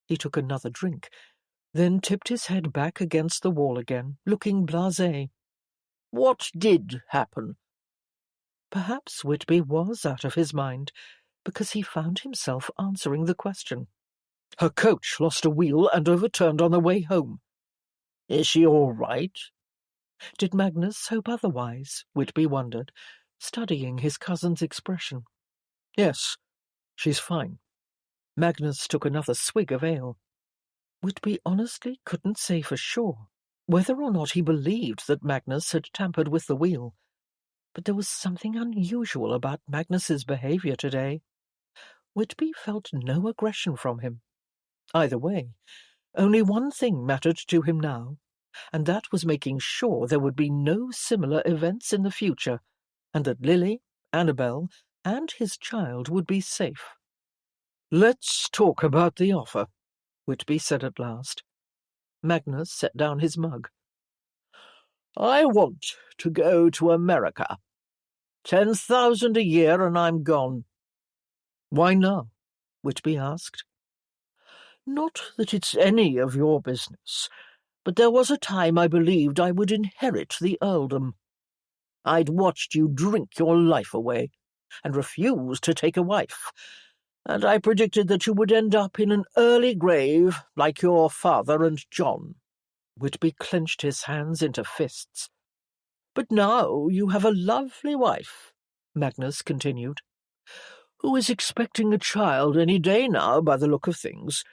He took another drink, then tipped his head back against the wall again, looking blasé. "What did happen?" Perhaps Whitby was out of his mind, because he found himself answering the question. "Her coach lost a wheel and overturned on the way home." "Is she all right?" Did Magnus hope otherwise? Whitby wondered, studying his cousin's expression. "Yes, she's fine." Magnus took another swig of ale. Whitby honestly couldn't say for sure whether or not he believed that Magnus had tampered with the wheel, but there was something unusual about Magnus's behavior today. Whitby felt no aggression from him. Either way, only one thing mattered to him now, and that was making sure there would be no similar events in the future, and that Lily, Annabel, and his child would be safe. "Let's talk about the offer," Whitby said at last. Magnus set down his mug. "I want to go to America. 10,000 a year and I'm gone." "Why now?" Whitby asked. "Not that it's any of your business, but there was a time I believed I would inherit the earldom. I'd watched you drink your life away and refuse to take a wife, and I predicted that you would end up in an early grave like your father and John." Whitby clenched his hands into fists. "But now you have a lovely wife," Magnus continued, "who is expecting a child any day now by the look of things.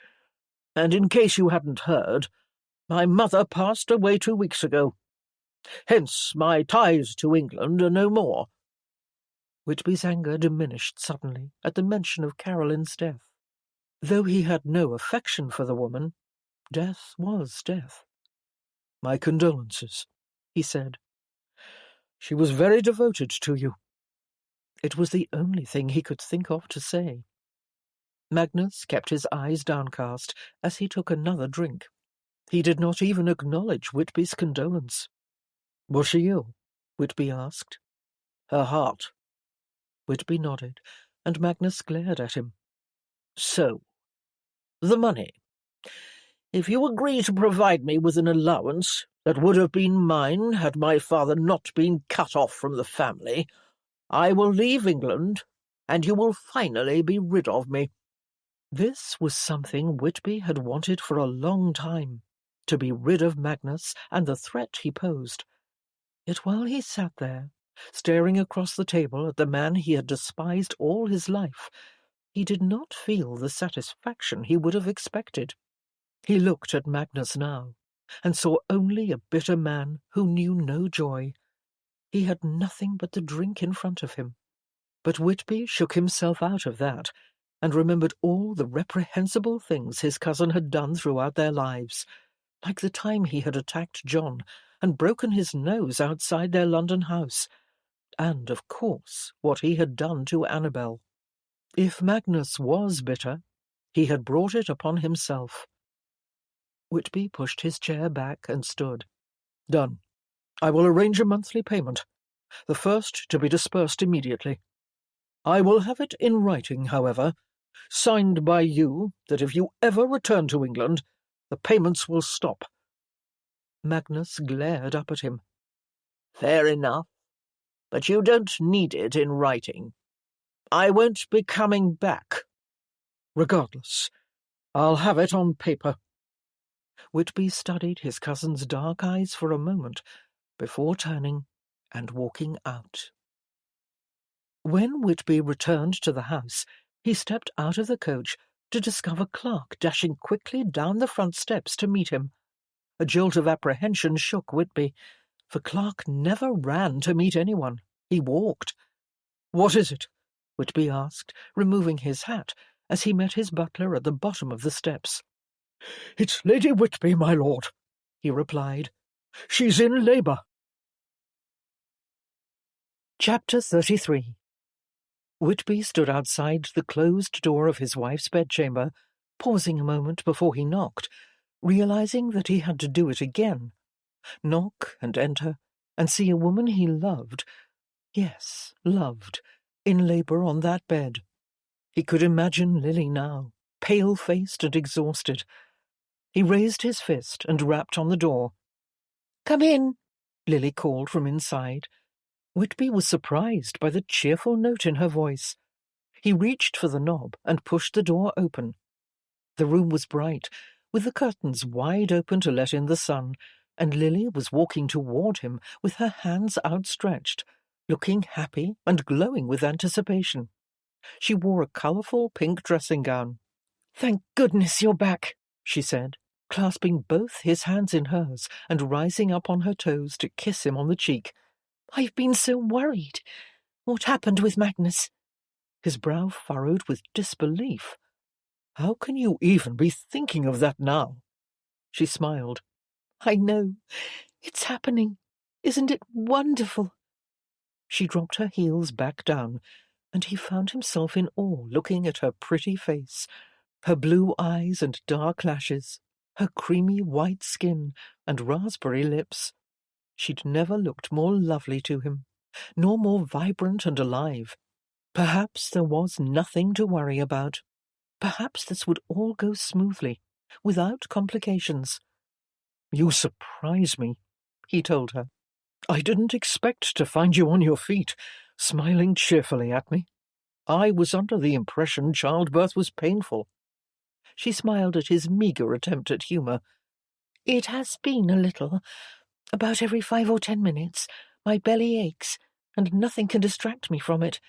And in case you hadn't heard, my mother passed away 2 weeks ago. Hence my ties to England are no more." Whitby's anger diminished suddenly at the mention of Caroline's death. Though he had no affection for the woman, death was death. "My condolences," he said. "She was very devoted to you." It was the only thing he could think of to say. Magnus kept his eyes downcast as he took another drink. He did not even acknowledge Whitby's condolence. "Was she ill?" Whitby asked. "Her heart." Whitby nodded, and Magnus glared at him. "So, The money. If you agree to provide me with an allowance that would have been mine had my father not been cut off from the family, I will leave England, and you will finally be rid of me." This was something Whitby had wanted for a long time, to be rid of Magnus and the threat he posed. Yet while he sat there, staring across the table at the man he had despised all his life, he did not feel the satisfaction he would have expected. He looked at Magnus now, and saw only a bitter man who knew no joy. He had nothing but the drink in front of him. But Whitby shook himself out of that, and remembered all the reprehensible things his cousin had done throughout their lives, like the time he had attacked John and broken his nose outside their London house, and, of course, what he had done to Annabel. If Magnus was bitter, he had brought it upon himself. Whitby pushed his chair back and stood. "Done. I will arrange a monthly payment, the first to be dispersed immediately. I will have it in writing, however, signed by you, that if you ever return to England, the payments will stop." Magnus glared up at him. "Fair enough, but you don't need it in writing. I won't be coming back. Regardless, I'll have it on paper." Whitby studied his cousin's dark eyes for a moment before turning and walking out. When Whitby returned to the house, he stepped out of the coach to discover Clark dashing quickly down the front steps to meet him. A jolt of apprehension shook Whitby, for Clark never ran to meet anyone. He walked. "What is it?" Whitby asked, removing his hat as he met his butler at the bottom of the steps. "It's Lady Whitby, my lord," he replied. "She's in labour." Chapter 33. Whitby stood outside the closed door of his wife's bedchamber, pausing a moment before he knocked, realizing that he had to do it again. Knock and enter, and see a woman he loved, yes, loved, in labour on that bed. He could imagine Lily now, pale-faced and exhausted. He raised his fist and rapped on the door. "Come in," Lily called from inside. Whitby was surprised by the cheerful note in her voice. He reached for the knob and pushed the door open. The room was bright, with the curtains wide open to let in the sun, and Lily was walking toward him with her hands outstretched, looking happy and glowing with anticipation. She wore a colourful pink dressing gown. "Thank goodness you're back," she said, clasping both his hands in hers and rising up on her toes to kiss him on the cheek. "I've been so worried. What happened with Magnus?" His brow furrowed with disbelief. "How can you even be thinking of that now?" She smiled. "I know. It's happening. Isn't it wonderful?" She dropped her heels back down, and he found himself in awe looking at her pretty face, her blue eyes and dark lashes, her creamy white skin and raspberry lips. She'd never looked more lovely to him, nor more vibrant and alive. Perhaps there was nothing to worry about. Perhaps this would all go smoothly, without complications. "You surprise me," he told her. "I didn't expect to find you on your feet, smiling cheerfully at me. I was under the impression childbirth was painful." She smiled at his meagre attempt at humour. "It has been a little. About every 5 or 10 minutes, my belly aches, and nothing can distract me from it.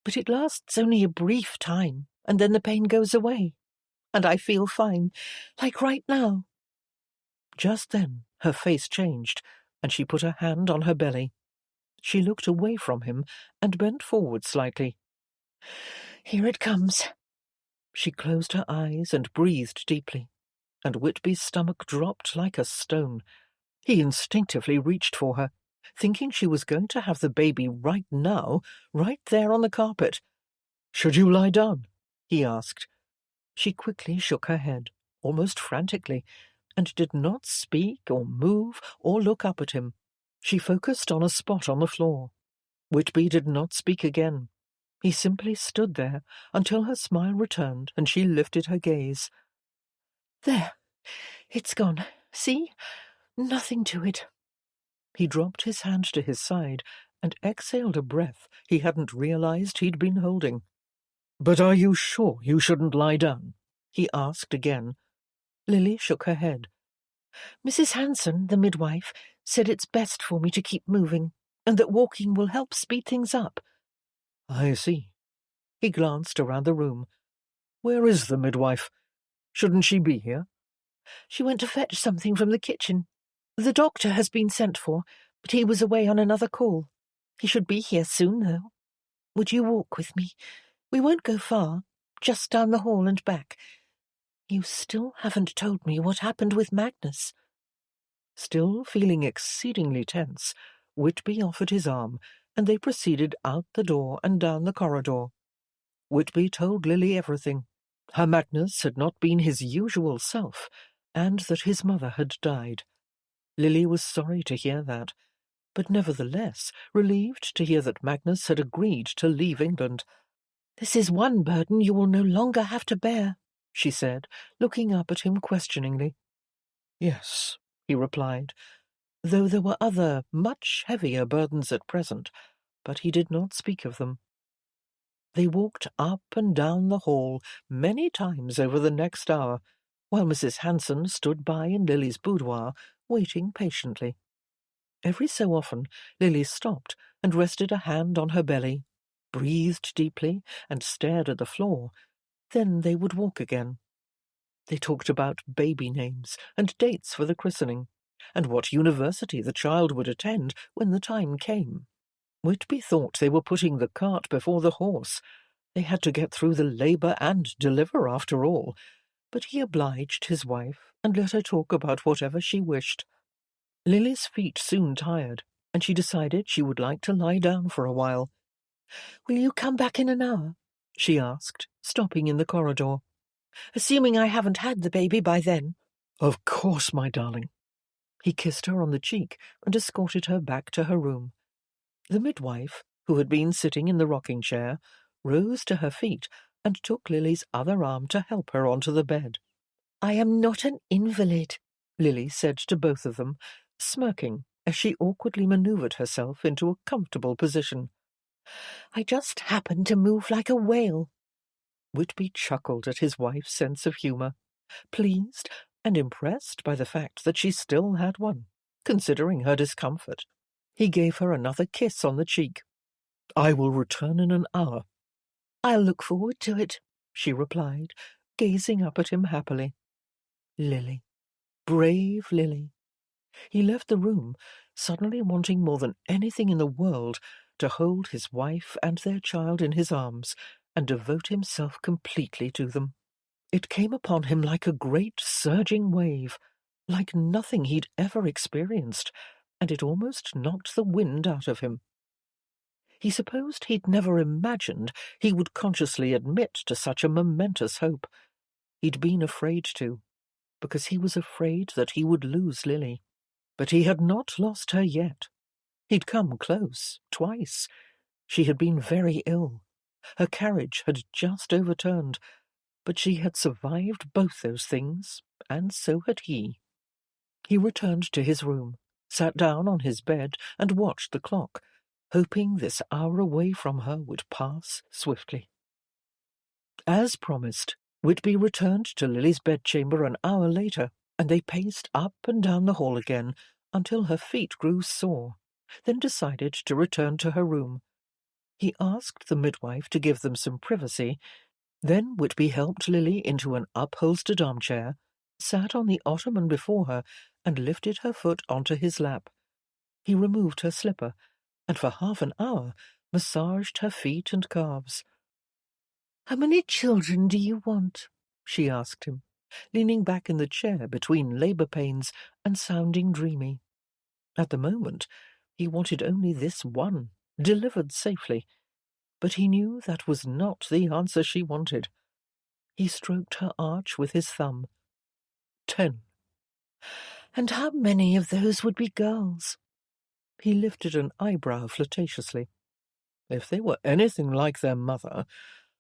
But it lasts only a brief time, and then the pain goes away, and I feel fine, like right now." Just then her face changed, and she put a hand on her belly. She looked away from him and bent forward slightly. "Here it comes." She closed her eyes and breathed deeply, and Whitby's stomach dropped like a stone. He instinctively reached for her, thinking she was going to have the baby right now, right there on the carpet. "Should you lie down?" he asked. She quickly shook her head, almost frantically, and did not speak or move or look up at him. She focused on a spot on the floor. Whitby did not speak again. He simply stood there until her smile returned and she lifted her gaze. There, it's gone. See? Nothing to it. He dropped his hand to his side and exhaled a breath he hadn't realized he'd been holding. "But are you sure you shouldn't lie down?" he asked again. Lily shook her head. Mrs. Hanson, the midwife, said it's best for me to keep moving, and that walking will help speed things up. I see. He glanced around the room. Where is the midwife? Shouldn't she be here? She went to fetch something from the kitchen. The doctor has been sent for, but he was away on another call. He should be here soon, though. Would you walk with me? We won't go far, just down the hall and back. You still haven't told me what happened with Magnus. Still feeling exceedingly tense, Whitby offered his arm, and they proceeded out the door and down the corridor. Whitby told Lily everything. Her Magnus had not been his usual self, and that his mother had died. Lily was sorry to hear that, but nevertheless relieved to hear that Magnus had agreed to leave England. This is one burden you will no longer have to bear, she said, looking up at him questioningly. Yes, he replied, though there were other, much heavier burdens at present, but he did not speak of them. They walked up and down the hall many times over the next hour, while Mrs. Hanson stood by in Lily's boudoir, waiting patiently. Every so often Lily stopped and rested a hand on her belly, breathed deeply, and stared at the floor. Then they would walk again. They talked about baby names and dates for the christening, and what university the child would attend when the time came. Whitby thought they were putting the cart before the horse. They had to get through the labour and deliver, after all. But he obliged his wife and let her talk about whatever she wished. Lily's feet soon tired, and she decided she would like to lie down for a while. "Will you come back in an hour?" she asked, stopping in the corridor. "Assuming I haven't had the baby by then." "Of course, my darling." He kissed her on the cheek and escorted her back to her room. The midwife, who had been sitting in the rocking chair, rose to her feet and took Lily's other arm to help her onto the bed. "I am not an invalid," Lily said to both of them, smirking as she awkwardly manoeuvred herself into a comfortable position. "I just happen to move like a whale." Whitby chuckled at his wife's sense of humour, pleased and impressed by the fact that she still had one, considering her discomfort. He gave her another kiss on the cheek. "I will return in an hour." "I'll look forward to it," she replied, gazing up at him happily. Lily. Brave Lily. He left the room, suddenly wanting more than anything in the world to hold his wife and their child in his arms and devote himself completely to them. It came upon him like a great surging wave, like nothing he'd ever experienced, and it almost knocked the wind out of him. He supposed he'd never imagined he would consciously admit to such a momentous hope. He'd been afraid to, because he was afraid that he would lose Lily. But he had not lost her yet. He'd come close, twice. She had been very ill. Her carriage had just overturned, but she had survived both those things, and so had he. He returned to his room, sat down on his bed, and watched the clock, hoping this hour away from her would pass swiftly. As promised, Whitby returned to Lily's bedchamber an hour later, and they paced up and down the hall again until her feet grew sore, then decided to return to her room. He asked the midwife to give them some privacy. Then Whitby helped Lily into an upholstered armchair, sat on the ottoman before her, and lifted her foot onto his lap. He removed her slipper, and for half an hour massaged her feet and calves. "How many children do you want?" she asked him, leaning back in the chair between labour pains and sounding dreamy. At the moment, he wanted only this one, delivered safely, but he knew that was not the answer she wanted. He stroked her arch with his thumb. 10. "And how many of those would be girls?" He lifted an eyebrow flirtatiously. If they were anything like their mother,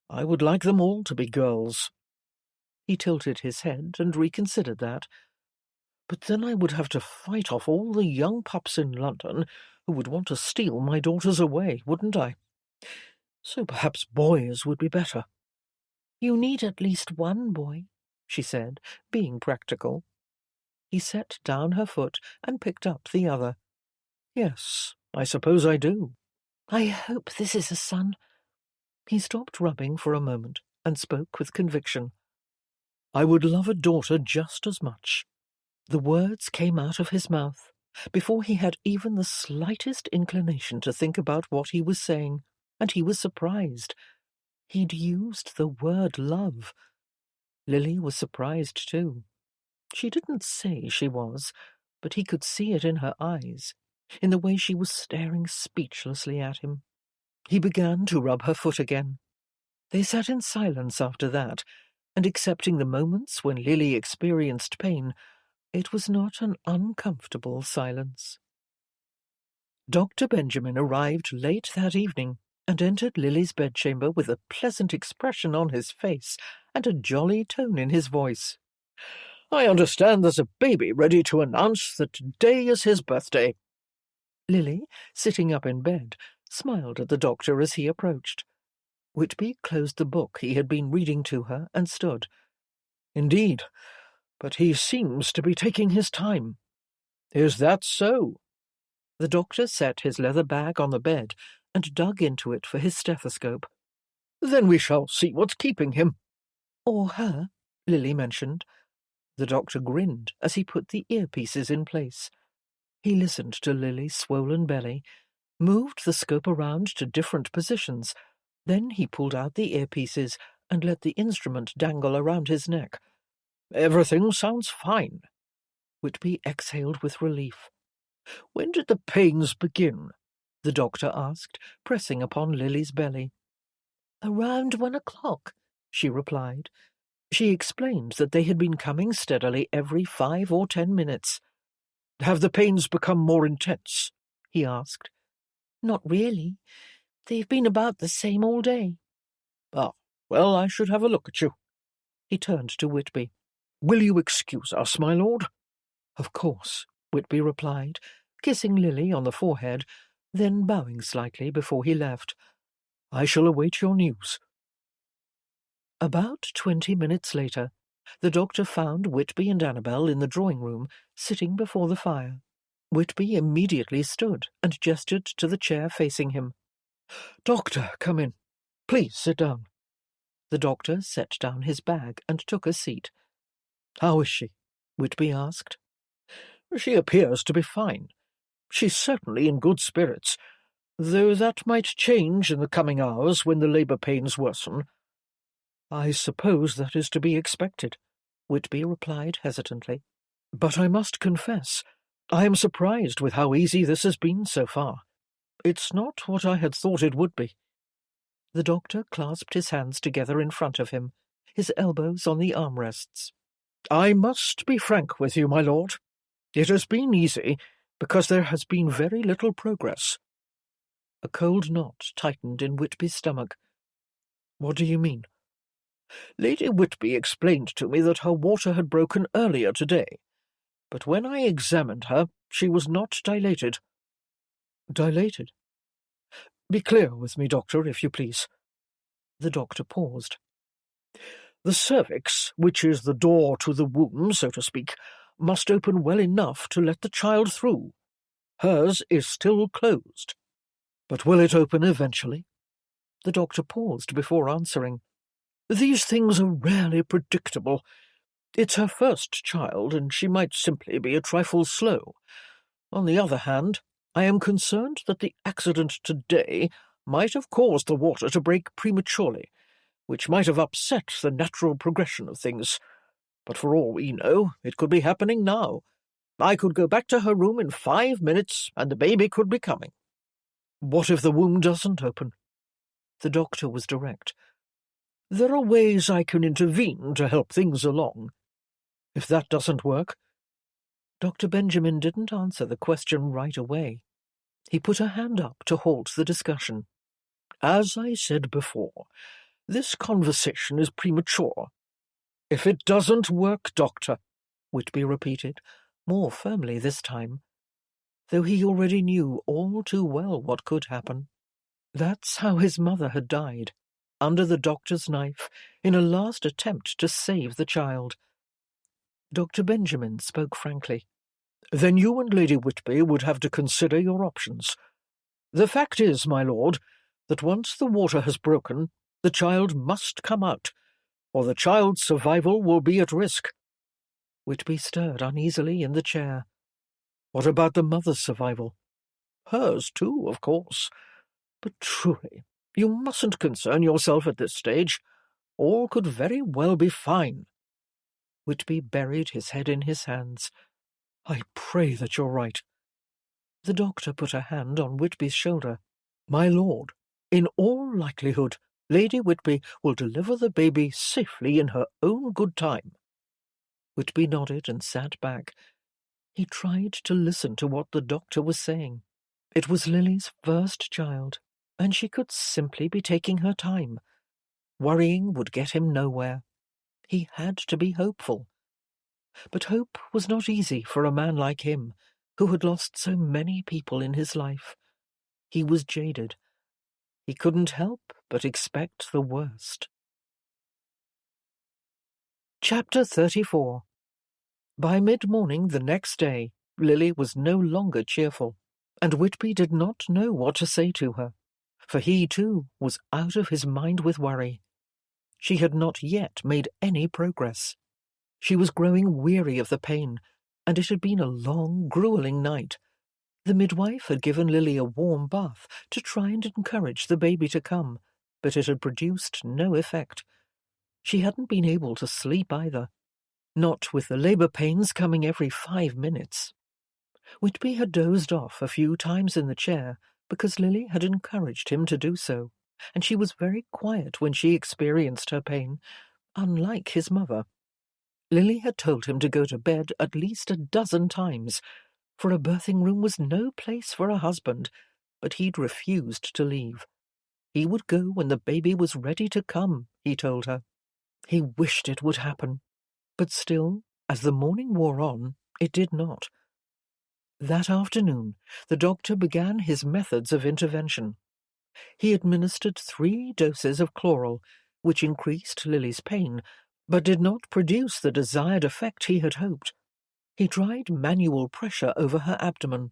I would like them all to be girls. He tilted his head and reconsidered that. But then I would have to fight off all the young pups in London who would want to steal my daughters away, wouldn't I? So perhaps boys would be better. You need at least one boy, she said, being practical. He set down her foot and picked up the other. Yes, I suppose I do. I hope this is a son. He stopped rubbing for a moment and spoke with conviction. I would love a daughter just as much. The words came out of his mouth before he had even the slightest inclination to think about what he was saying, and he was surprised. He'd used the word love. Lily was surprised too. She didn't say she was, but he could see it in her eyes, in the way she was staring speechlessly at him. He began to rub her foot again. They sat in silence after that, and excepting the moments when Lily experienced pain, it was not an uncomfortable silence. Dr. Benjamin arrived late that evening and entered Lily's bedchamber with a pleasant expression on his face and a jolly tone in his voice. I understand there's a baby ready to announce that today is his birthday. Lily, sitting up in bed, smiled at the doctor as he approached. Whitby closed the book he had been reading to her and stood. Indeed, but he seems to be taking his time. Is that so? The doctor set his leather bag on the bed and dug into it for his stethoscope. Then we shall see what's keeping him. Or her, Lily mentioned. The doctor grinned as he put the earpieces in place. He listened to Lily's swollen belly, moved the scope around to different positions. Then he pulled out the earpieces and let the instrument dangle around his neck. Everything sounds fine. Whitby exhaled with relief. When did the pains begin? The doctor asked, pressing upon Lily's belly. Around 1 o'clock, she replied. She explained that they had been coming steadily every 5 or 10 minutes. Have the pains become more intense? He asked. Not really. They've been about the same all day. Ah, well, I should have a look at you. He turned to Whitby. Will you excuse us, my lord? Of course, Whitby replied, kissing Lily on the forehead, then bowing slightly before he left. I shall await your news. About 20 minutes later, the doctor found Whitby and Annabel in the drawing-room, sitting before the fire. Whitby immediately stood and gestured to the chair facing him. Doctor, come in. Please sit down. The doctor set down his bag and took a seat. How is she? Whitby asked. She appears to be fine. She's certainly in good spirits, though that might change in the coming hours when the labour pains worsen. I suppose that is to be expected, Whitby replied hesitantly. But I must confess, I am surprised with how easy this has been so far. It's not what I had thought it would be. The doctor clasped his hands together in front of him, his elbows on the armrests. I must be frank with you, my lord. It has been easy, because there has been very little progress. A cold knot tightened in Whitby's stomach. What do you mean? Lady Whitby explained to me that her water had broken earlier today, but when I examined her, she was not dilated. Dilated? Be clear with me, doctor, if you please. The doctor paused. The cervix, which is the door to the womb, so to speak, must open well enough to let the child through. Hers is still closed. But will it open eventually? The doctor paused before answering. These things are rarely predictable. It's her first child, and she might simply be a trifle slow. On the other hand, I am concerned that the accident today might have caused the water to break prematurely, which might have upset the natural progression of things. But for all we know, it could be happening now. I could go back to her room in 5 minutes, and the baby could be coming. What if the womb doesn't open? The doctor was direct. There are ways I can intervene to help things along. If that doesn't work... Dr. Benjamin didn't answer the question right away. He put a hand up to halt the discussion. As I said before, this conversation is premature. If it doesn't work, Doctor, Whitby repeated, more firmly this time, though he already knew all too well what could happen. That's how his mother had died, under the doctor's knife, in a last attempt to save the child. Dr. Benjamin spoke frankly. Then you and Lady Whitby would have to consider your options. The fact is, my lord, that once the water has broken, the child must come out, or the child's survival will be at risk. Whitby stirred uneasily in the chair. What about the mother's survival? Hers too, of course. But truly, you mustn't concern yourself at this stage. All could very well be fine. Whitby buried his head in his hands. I pray that you're right. The doctor put a hand on Whitby's shoulder. My lord, in all likelihood, Lady Whitby will deliver the baby safely in her own good time. Whitby nodded and sat back. He tried to listen to what the doctor was saying. It was Lily's first child, and she could simply be taking her time. Worrying would get him nowhere. He had to be hopeful. But hope was not easy for a man like him, who had lost so many people in his life. He was jaded. He couldn't help but expect the worst. Chapter 34. By mid-morning the next day, Lily was no longer cheerful, and Whitby did not know what to say to her, for he too was out of his mind with worry. She had not yet made any progress. She was growing weary of the pain, and it had been a long, gruelling night. The midwife had given Lily a warm bath to try and encourage the baby to come, but it had produced no effect. She hadn't been able to sleep either, not with the labour pains coming every 5 minutes. Whitby had dozed off a few times in the chair because Lily had encouraged him to do so, and she was very quiet when she experienced her pain, unlike his mother. Lily had told him to go to bed at least 12 times, for a birthing room was no place for a husband, but he'd refused to leave. He would go when the baby was ready to come, he told her. He wished it would happen, but still, as the morning wore on, it did not. That afternoon, the doctor began his methods of intervention. He administered 3 doses of chloral, which increased Lily's pain, but did not produce the desired effect he had hoped. He tried manual pressure over her abdomen.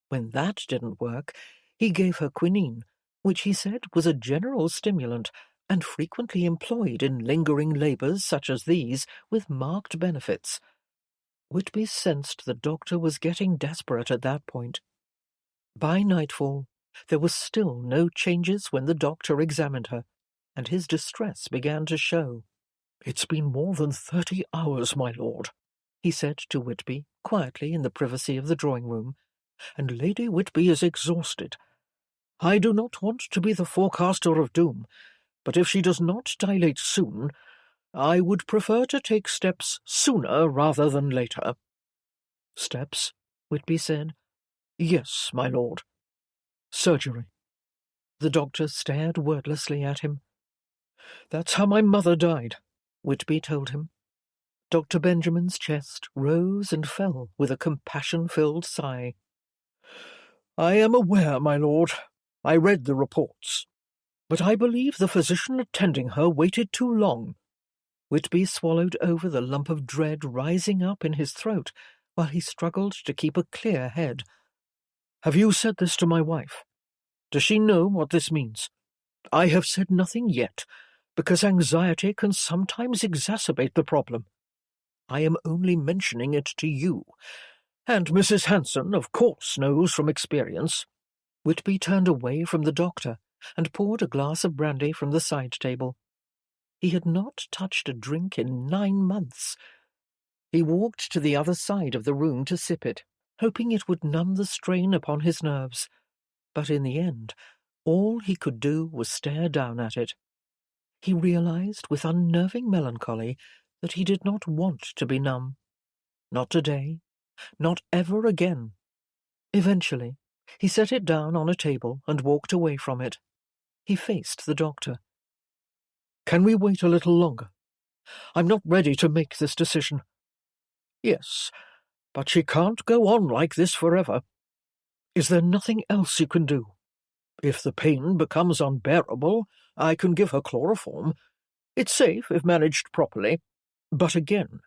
When that didn't work, he gave her quinine, which he said was a general stimulant and frequently employed in lingering labours such as these with marked benefits. Whitby sensed the doctor was getting desperate at that point. By nightfall, there were still no changes when the doctor examined her, and his distress began to show. It's been more than 30 hours, my lord, he said to Whitby, quietly in the privacy of the drawing-room, and Lady Whitby is exhausted. I do not want to be the forecaster of doom, but if she does not dilate soon, I would prefer to take steps sooner rather than later. Steps? Whitby said. Yes, my lord. Surgery. The doctor stared wordlessly at him. That's how my mother died, Whitby told him. Dr. Benjamin's chest rose and fell with a compassion-filled sigh. I am aware, my lord. I read the reports. But I believe the physician attending her waited too long. Whitby swallowed over the lump of dread rising up in his throat while he struggled to keep a clear head. Have you said this to my wife? Does she know what this means? I have said nothing yet, because anxiety can sometimes exacerbate the problem. I am only mentioning it to you, and Mrs. Hanson, of course, knows from experience. Whitby turned away from the doctor and poured a glass of brandy from the side table. He had not touched a drink in 9 months. He walked to the other side of the room to sip it, hoping it would numb the strain upon his nerves. But in the end, all he could do was stare down at it. He realized with unnerving melancholy that he did not want to be numb. Not today, not ever again. Eventually, he set it down on a table and walked away from it. He faced the doctor. Can we wait a little longer? I'm not ready to make this decision. Yes, but she can't go on like this forever. Is there nothing else you can do? If the pain becomes unbearable, I can give her chloroform. It's safe if managed properly. But again,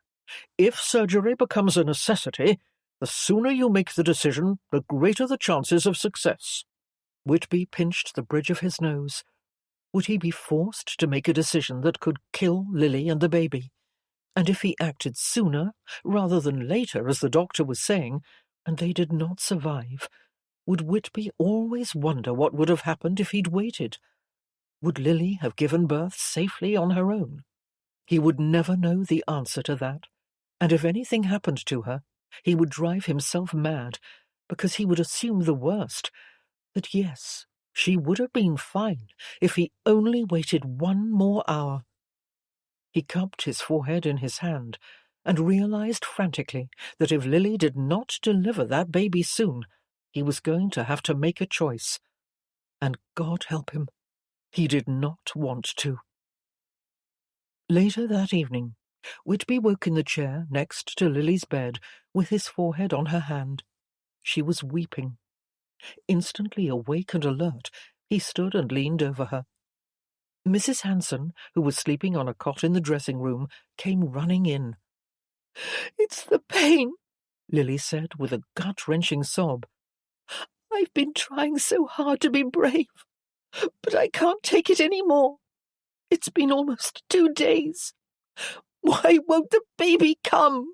if surgery becomes a necessity, the sooner you make the decision, the greater the chances of success. Whitby pinched the bridge of his nose. Would he be forced to make a decision that could kill Lily and the baby? And if he acted sooner, rather than later, as the doctor was saying, and they did not survive, would Whitby always wonder what would have happened if he'd waited? Would Lily have given birth safely on her own? He would never know the answer to that, and if anything happened to her, he would drive himself mad, because he would assume the worst, that yes, she would have been fine if he only waited 1 more hour. He cupped his forehead in his hand and realized frantically that if Lily did not deliver that baby soon, he was going to have to make a choice. And God help him, he did not want to. Later that evening, Whitby woke in the chair next to Lily's bed with his forehead on her hand. She was weeping. Instantly awake and alert, he stood and leaned over her. Mrs. Hanson, who was sleeping on a cot in the dressing-room, came running in. "It's the pain," Lily said with a gut-wrenching sob. "I've been trying so hard to be brave, but I can't take it any more. It's been almost 2 days. Why won't the baby come?"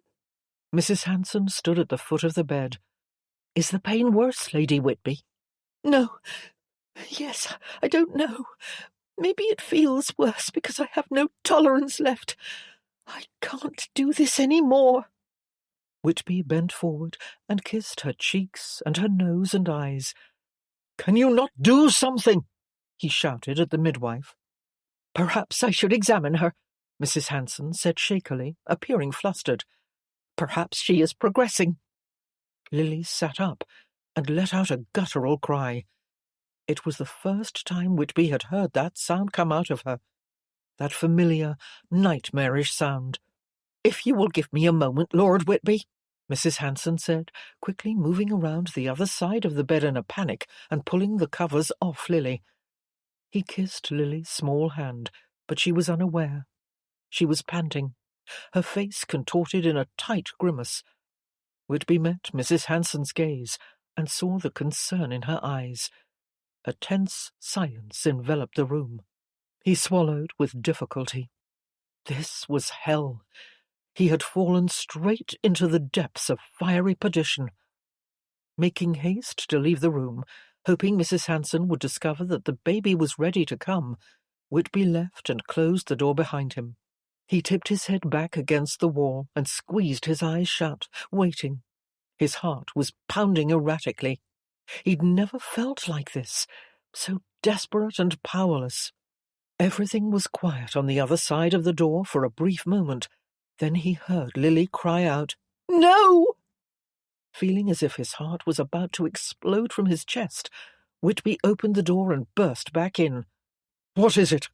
Mrs. Hanson stood at the foot of the bed. "Is the pain worse, Lady Whitby?" "No. Yes, I don't know. Maybe it feels worse because I have no tolerance left. I can't do this any more." Whitby bent forward and kissed her cheeks and her nose and eyes. "Can you not do something?" he shouted at the midwife. "Perhaps I should examine her," Mrs. Hanson said shakily, appearing flustered. "Perhaps she is progressing." Lily sat up and let out a guttural cry. It was the first time Whitby had heard that sound come out of her, that familiar, nightmarish sound. "If you will give me a moment, Lord Whitby," Mrs. Hanson said, quickly moving around the other side of the bed in a panic and pulling the covers off Lily. He kissed Lily's small hand, but she was unaware. She was panting, her face contorted in a tight grimace. Whitby met Mrs. Hanson's gaze and saw the concern in her eyes. A tense silence enveloped the room. He swallowed with difficulty. This was hell. He had fallen straight into the depths of fiery perdition. Making haste to leave the room, hoping Mrs. Hanson would discover that the baby was ready to come, Whitby left and closed the door behind him. He tipped his head back against the wall and squeezed his eyes shut, waiting. His heart was pounding erratically. He'd never felt like this, so desperate and powerless. Everything was quiet on the other side of the door for a brief moment. Then he heard Lily cry out, "No!" Feeling as if his heart was about to explode from his chest, Whitby opened the door and burst back in. "What is it?"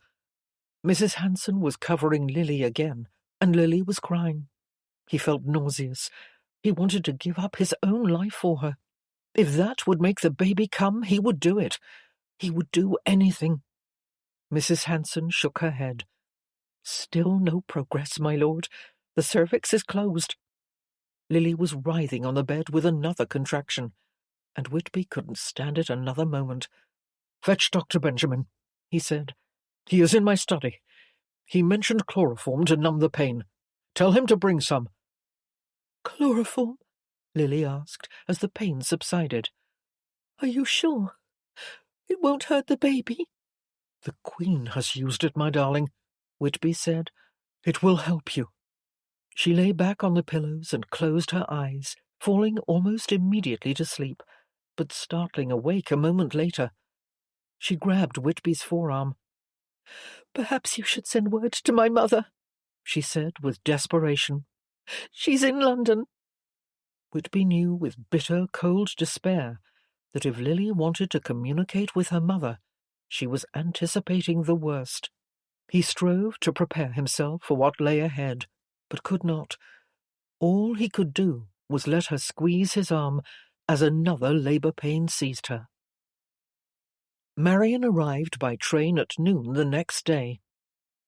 Mrs. Hanson was covering Lily again, and Lily was crying. He felt nauseous. He wanted to give up his own life for her. If that would make the baby come, he would do it. He would do anything. Mrs. Hanson shook her head. "Still no progress, my lord. The cervix is closed." Lily was writhing on the bed with another contraction, and Whitby couldn't stand it another moment. "Fetch Dr. Benjamin," he said. "He is in my study. He mentioned chloroform to numb the pain. Tell him to bring some." "Chloroform?" Lily asked as the pain subsided. "Are you sure? It won't hurt the baby?" "The Queen has used it, my darling," Whitby said. "It will help you." She lay back on the pillows and closed her eyes, falling almost immediately to sleep, but startling awake a moment later. She grabbed Whitby's forearm. "Perhaps you should send word to my mother," she said with desperation. "She's in London." Whitby knew with bitter, cold despair that if Lily wanted to communicate with her mother, she was anticipating the worst. He strove to prepare himself for what lay ahead, but could not. All he could do was let her squeeze his arm as another labour pain seized her. Marion arrived by train at noon the next day.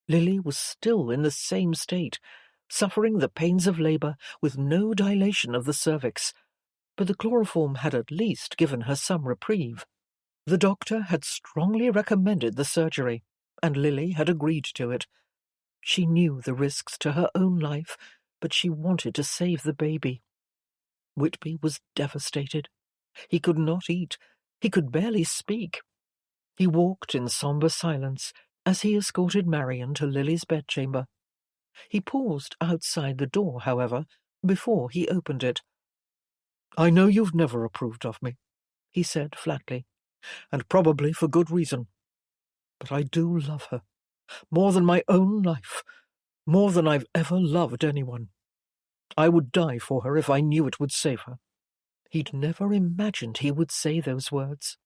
Lily was still in the same state, suffering the pains of labour with no dilation of the cervix, but the chloroform had at least given her some reprieve. The doctor had strongly recommended the surgery, and Lily had agreed to it. She knew the risks to her own life, but she wanted to save the baby. Whitby was devastated. He could not eat. He could barely speak. He walked in sombre silence as he escorted Marion to Lily's bedchamber. He paused outside the door, however, before he opened it. "I know you've never approved of me," he said flatly, "and probably for good reason. But I do love her, more than my own life, more than I've ever loved anyone. I would die for her if I knew it would save her." He'd never imagined he would say those words,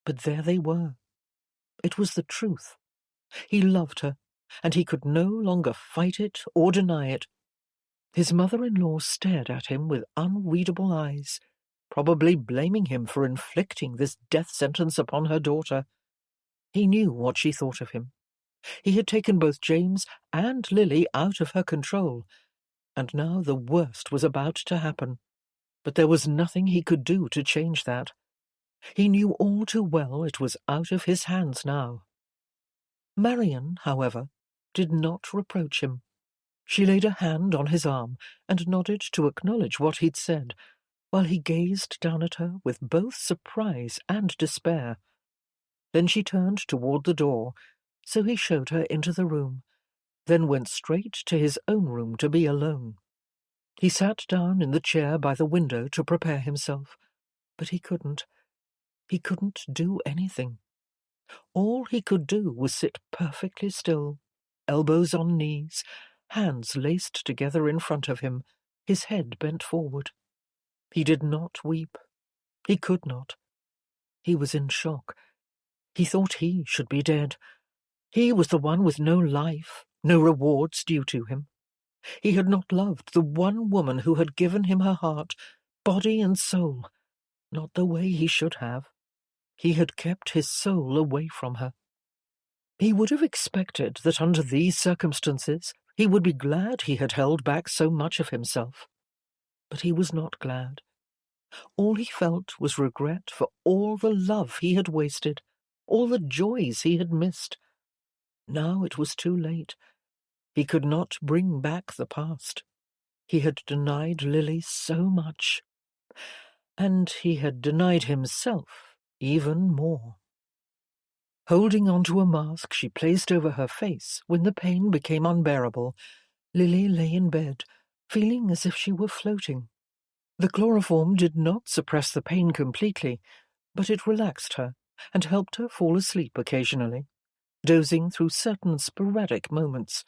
but there they were. It was the truth. He loved her, and he could no longer fight it or deny it. His mother-in-law stared at him with unreadable eyes, probably blaming him for inflicting this death sentence upon her daughter. He knew what she thought of him. He had taken both James and Lily out of her control, and now the worst was about to happen. But there was nothing he could do to change that. He knew all too well it was out of his hands now. Marion, however, did not reproach him. She laid a hand on his arm and nodded to acknowledge what he'd said, while he gazed down at her with both surprise and despair. Then she turned toward the door, so he showed her into the room, then went straight to his own room to be alone. He sat down in the chair by the window to prepare himself, but he couldn't. He couldn't do anything. All he could do was sit perfectly still, elbows on knees, hands laced together in front of him, his head bent forward. He did not weep. He could not. He was in shock. He thought he should be dead. He was the one with no life, no rewards due to him. He had not loved the one woman who had given him her heart, body and soul, not the way he should have. He had kept his soul away from her. He would have expected that under these circumstances he would be glad he had held back so much of himself. But he was not glad. All he felt was regret for all the love he had wasted, all the joys he had missed. Now it was too late. He could not bring back the past. He had denied Lily so much. And he had denied himself even more. Holding on to a mask she placed over her face when the pain became unbearable, Lily lay in bed, feeling as if she were floating. The chloroform did not suppress the pain completely, but it relaxed her and helped her fall asleep occasionally, dozing through certain sporadic moments.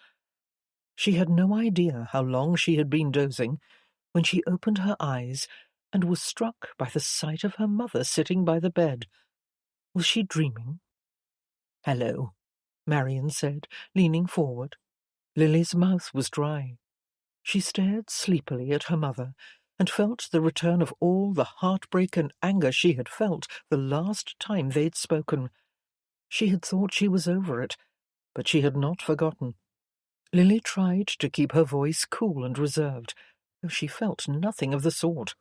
She had no idea how long she had been dozing when she opened her eyes and was struck by the sight of her mother sitting by the bed. Was she dreaming? "Hello," Marion said, leaning forward. Lily's mouth was dry. She stared sleepily at her mother and felt the return of all the heartbreak and anger she had felt the last time they'd spoken. She had thought she was over it, but she had not forgotten. Lily tried to keep her voice cool and reserved, though she felt nothing of the sort.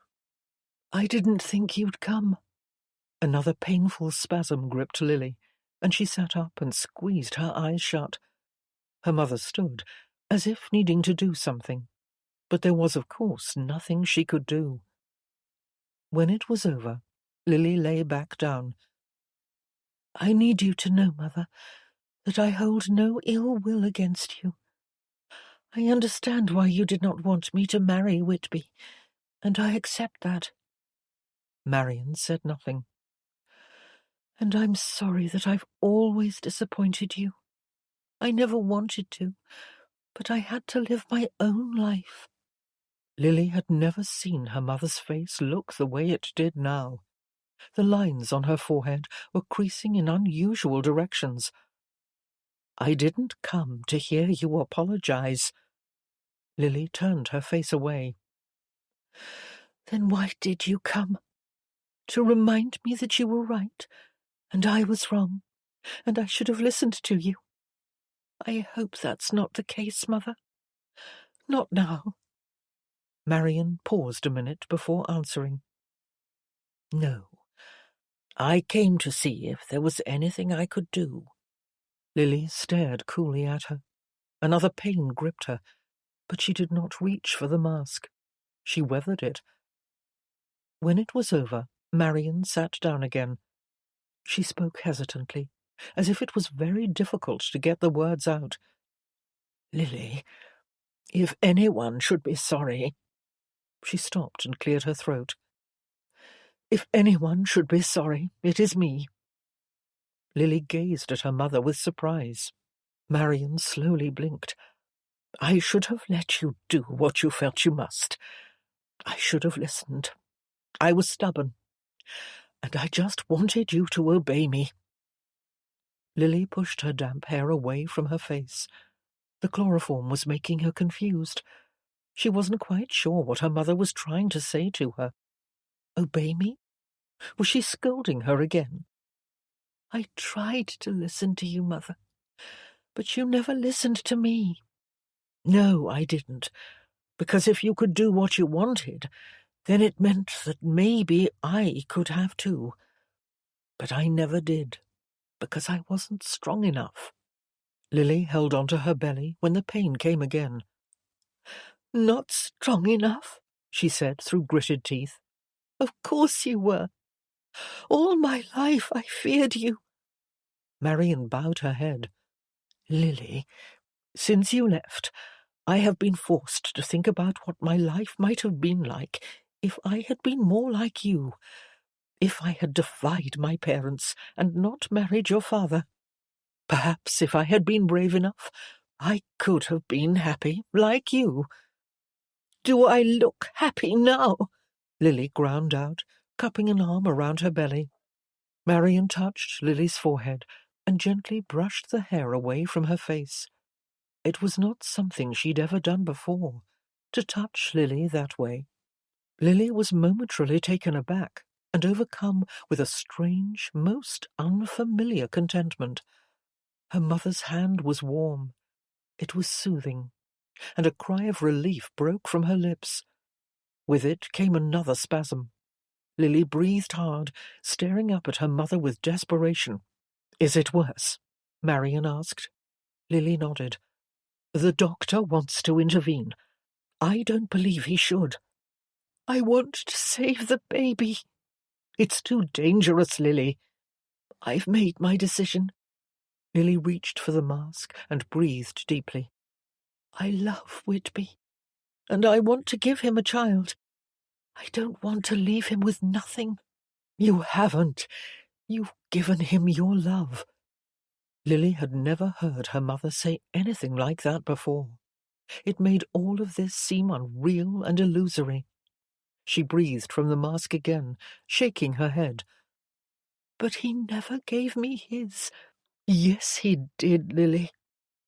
"I didn't think you'd come." Another painful spasm gripped Lily, and she sat up and squeezed her eyes shut. Her mother stood, as if needing to do something, but there was, of course, nothing she could do. When it was over, Lily lay back down. "I need you to know, Mother, that I hold no ill will against you. I understand why you did not want me to marry Whitby, and I accept that." Marion said nothing. "And I'm sorry that I've always disappointed you. I never wanted to, but I had to live my own life." Lily had never seen her mother's face look the way it did now. The lines on her forehead were creasing in unusual directions. I didn't come to hear you apologize." Lily turned her face away. "Then why did you come? To remind me that you were right, and I was wrong, and I should have listened to you. I hope that's not the case, Mother. Not now." Marion paused a minute before answering. "No. I came to see if there was anything I could do." Lily stared coolly at her. Another pain gripped her, but she did not reach for the mask. She weathered it. When it was over, Marion sat down again. She spoke hesitantly, as if it was very difficult to get the words out. "Lily, if anyone should be sorry—" She stopped and cleared her throat. "If anyone should be sorry, it is me." Lily gazed at her mother with surprise. Marion slowly blinked. "I should have let you do what you felt you must. I should have listened. I was stubborn, and I just wanted you to obey me." Lily pushed her damp hair away from her face. The chloroform was making her confused. She wasn't quite sure what her mother was trying to say to her. Obey me? Was she scolding her again? "I tried to listen to you, Mother, but you never listened to me." "No, I didn't, because if you could do what you wanted, then it meant that maybe I could have too. But I never did, because I wasn't strong enough." Lily held onto her belly when the pain came again. "Not strong enough," she said through gritted teeth. "Of course you were. All my life I feared you." Marion bowed her head. "Lily, since you left, I have been forced to think about what my life might have been like if I had been more like you, if I had defied my parents and not married your father. Perhaps if I had been brave enough, I could have been happy, like you." "Do I look happy now?" Lily ground out, cupping an arm around her belly. Marion touched Lily's forehead and gently brushed the hair away from her face. It was not something she'd ever done before, to touch Lily that way. Lily was momentarily taken aback and overcome with a strange, most unfamiliar contentment. Her mother's hand was warm. It was soothing, and a cry of relief broke from her lips. With it came another spasm. Lily breathed hard, staring up at her mother with desperation. "Is it worse?" Marion asked. Lily nodded. "The doctor wants to intervene. I don't believe he should." "I want to save the baby." "It's too dangerous, Lily." "I've made my decision." Lily reached for the mask and breathed deeply. "I love Whitby, and I want to give him a child. I don't want to leave him with nothing." "You haven't. You've given him your love." Lily had never heard her mother say anything like that before. It made all of this seem unreal and illusory. She breathed from the mask again, shaking her head. "But he never gave me his." "Yes, he did, Lily.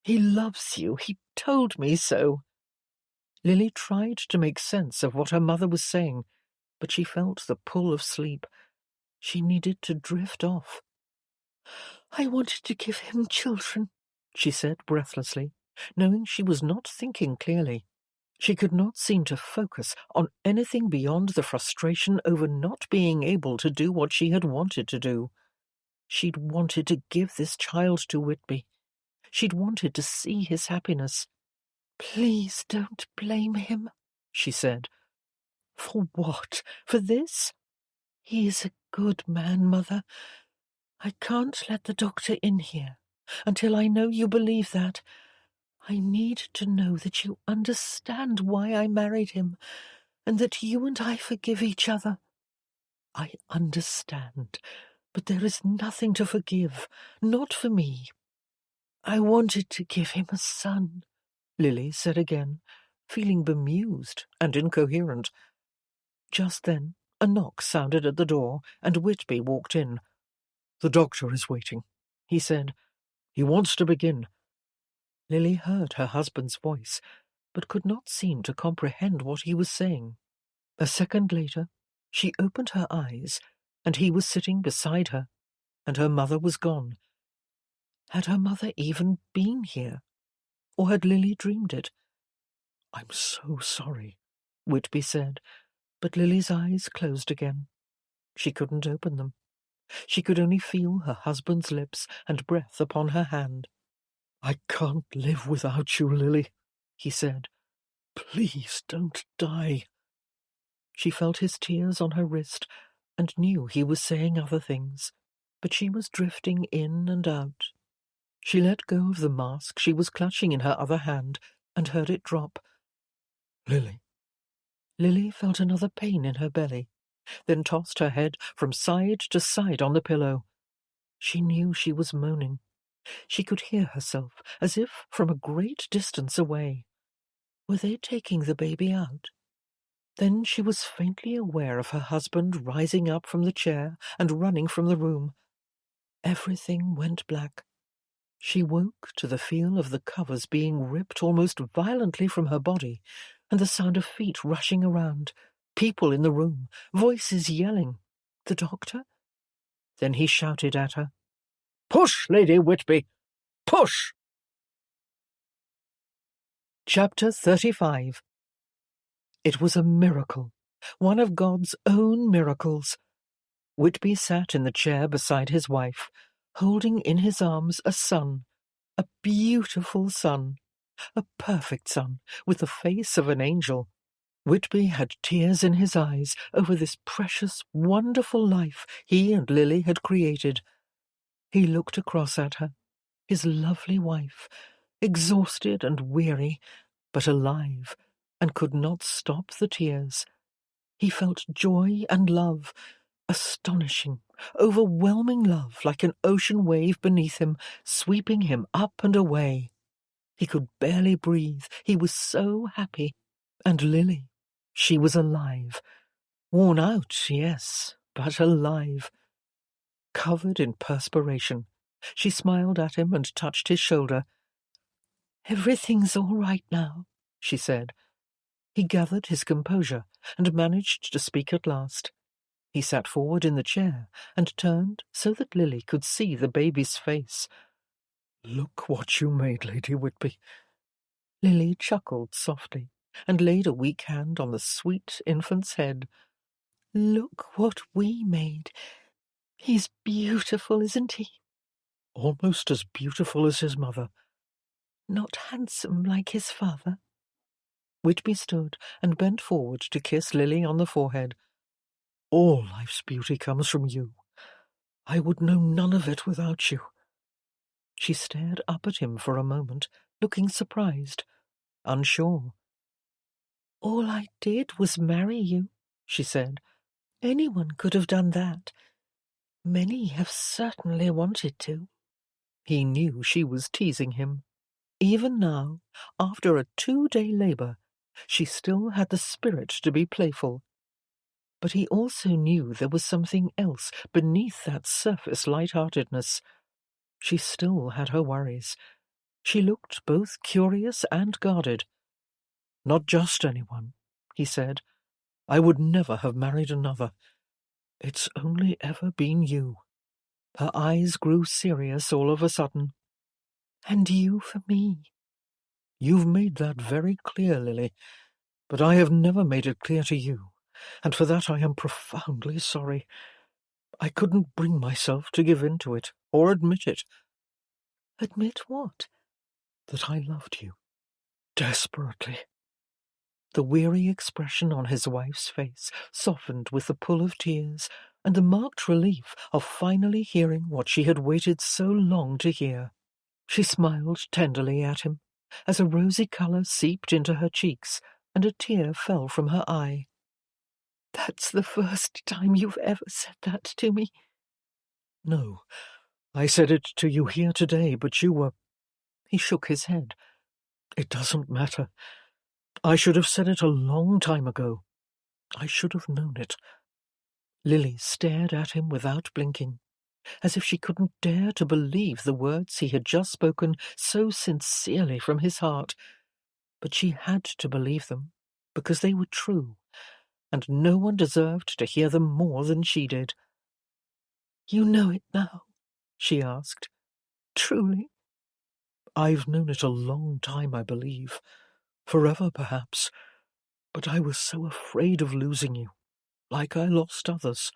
He loves you. He told me so." Lily tried to make sense of what her mother was saying, but she felt the pull of sleep. She needed to drift off. "I wanted to give him children," she said breathlessly, knowing she was not thinking clearly. She could not seem to focus on anything beyond the frustration over not being able to do what she had wanted to do. She'd wanted to give this child to Whitby. She'd wanted to see his happiness. "Please don't blame him," she said. "For what? For this?" "He is a good man, Mother. I can't let the doctor in here until I know you believe that. I need to know that you understand why I married him, and that you and I forgive each other." "I understand, but there is nothing to forgive, not for me." "I wanted to give him a son," Lily said again, feeling bemused and incoherent. Just then a knock sounded at the door, and Whitby walked in. "The doctor is waiting," he said. "He wants to begin. Lily heard her husband's voice, but could not seem to comprehend what he was saying. A second later, she opened her eyes, and he was sitting beside her, and her mother was gone. Had her mother even been here? Or had Lily dreamed it? "I'm so sorry," Whitby said, but Lily's eyes closed again. She couldn't open them. She could only feel her husband's lips and breath upon her hand. "I can't live without you, Lily," he said. "Please don't die." She felt his tears on her wrist and knew he was saying other things, but she was drifting in and out. She let go of the mask she was clutching in her other hand and heard it drop. "Lily." Lily felt another pain in her belly, then tossed her head from side to side on the pillow. She knew she was moaning. She could hear herself, as if from a great distance away. Were they taking the baby out? Then she was faintly aware of her husband rising up from the chair and running from the room. Everything went black. She woke to the feel of the covers being ripped almost violently from her body, and the sound of feet rushing around, people in the room, voices yelling. The doctor? Then he shouted at her. "Push, Lady Whitby! Push!" Chapter 35. It was a miracle, one of God's own miracles. Whitby sat in the chair beside his wife, holding in his arms a son, a beautiful son, a perfect son, with the face of an angel. Whitby had tears in his eyes over this precious, wonderful life he and Lily had created. He looked across at her, his lovely wife, exhausted and weary, but alive, and could not stop the tears. He felt joy and love, astonishing, overwhelming love, like an ocean wave beneath him, sweeping him up and away. He could barely breathe, he was so happy. And Lily, she was alive. Worn out, yes, but alive. Covered in perspiration, she smiled at him and touched his shoulder. "Everything's all right now," she said. He gathered his composure and managed to speak at last. He sat forward in the chair and turned so that Lily could see the baby's face. "Look what you made, Lady Whitby." Lily chuckled softly and laid a weak hand on the sweet infant's head. "Look what we made. He's beautiful, isn't he?" "Almost as beautiful as his mother." "Not handsome like his father?" Whitby stood and bent forward to kiss Lily on the forehead. "All life's beauty comes from you. I would know none of it without you." She stared up at him for a moment, looking surprised, unsure. "All I did was marry you," she said. "Anyone could have done that. Many have certainly wanted to." He knew she was teasing him. Even now, after a 2-day labor, she still had the spirit to be playful. But he also knew there was something else beneath that surface light-heartedness. She still had her worries. She looked both curious and guarded. "Not just anyone," he said. "I would never have married another. It's only ever been you." Her eyes grew serious all of a sudden. "And you for me?" "You've made that very clear, Lily, but I have never made it clear to you, and for that I am profoundly sorry. I couldn't bring myself to give in to it, or admit it." "Admit what?" "That I loved you. Desperately." The weary expression on his wife's face softened with the pull of tears and the marked relief of finally hearing what she had waited so long to hear. She smiled tenderly at him, as a rosy colour seeped into her cheeks and a tear fell from her eye. "That's the first time you've ever said that to me." "No, I said it to you here today, but you were—" He shook his head. "It doesn't matter. I should have said it a long time ago. I should have known it." Lily stared at him without blinking. as if she couldn't dare to believe the words he had just spoken so sincerely from his heart. But she had to believe them, because they were true, and no one deserved to hear them more than she did. "You know it now?" she asked. "Truly?" "I've known it a long time, I believe. Forever, perhaps. But I was so afraid of losing you, like I lost others."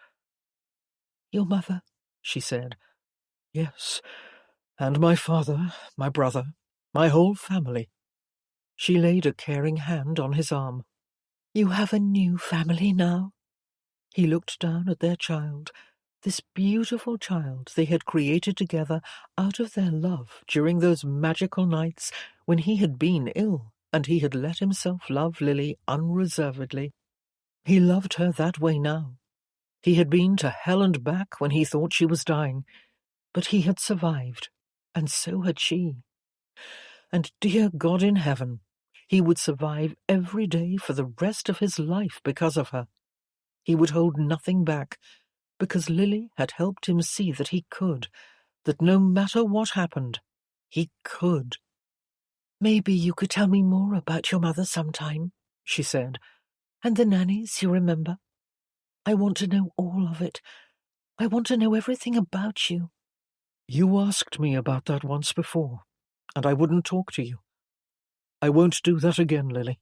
"Your mother?" she said. "Yes, and my father, my brother, my whole family." She laid a caring hand on his arm. "You have a new family now?" He looked down at their child, this beautiful child they had created together out of their love during those magical nights when he had been ill and he had let himself love Lily unreservedly. He loved her that way now. He had been to hell and back when he thought she was dying, but he had survived, and so had she. And dear God in heaven, he would survive every day for the rest of his life because of her. He would hold nothing back, because Lily had helped him see that he could, that no matter what happened, he could. "Maybe you could tell me more about your mother sometime," she said. "And the nannies, you remember? I want to know all of it. I want to know everything about you." You asked me about that once before, and I wouldn't talk to you. I won't do that again, Lily.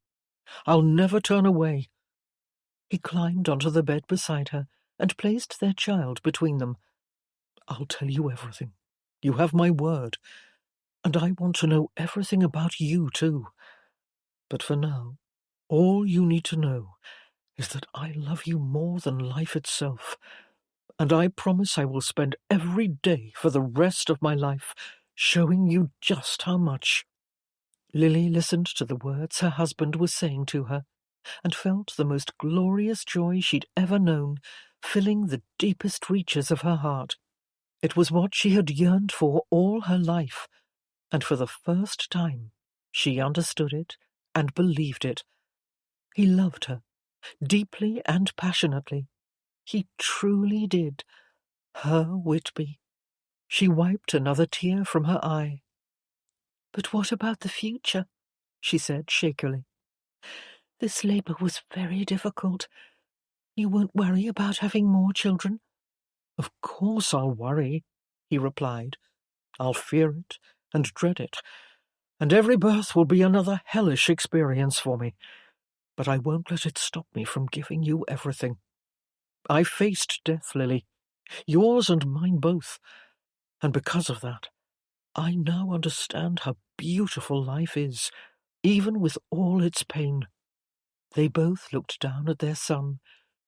I'll never turn away. He climbed onto the bed beside her and placed their child between them. I'll tell you everything. You have my word. And I want to know everything about you, too. But for now, all you need to know is that I love you more than life itself. And I promise I will spend every day for the rest of my life showing you just how much. Lily listened to the words her husband was saying to her, and felt the most glorious joy she'd ever known, filling the deepest reaches of her heart. It was what she had yearned for all her life, and for the first time she understood it and believed it. He loved her, deeply and passionately. He truly did. Her Whitby. She wiped another tear from her eye. "But what about the future?" she said shakily. "This labour was very difficult. You won't worry about having more children?" "Of course I'll worry," he replied. "I'll fear it and dread it, and every birth will be another hellish experience for me. But I won't let it stop me from giving you everything. I faced death, Lily, yours and mine both, and because of that, I now understand how beautiful life is, even with all its pain." They both looked down at their son,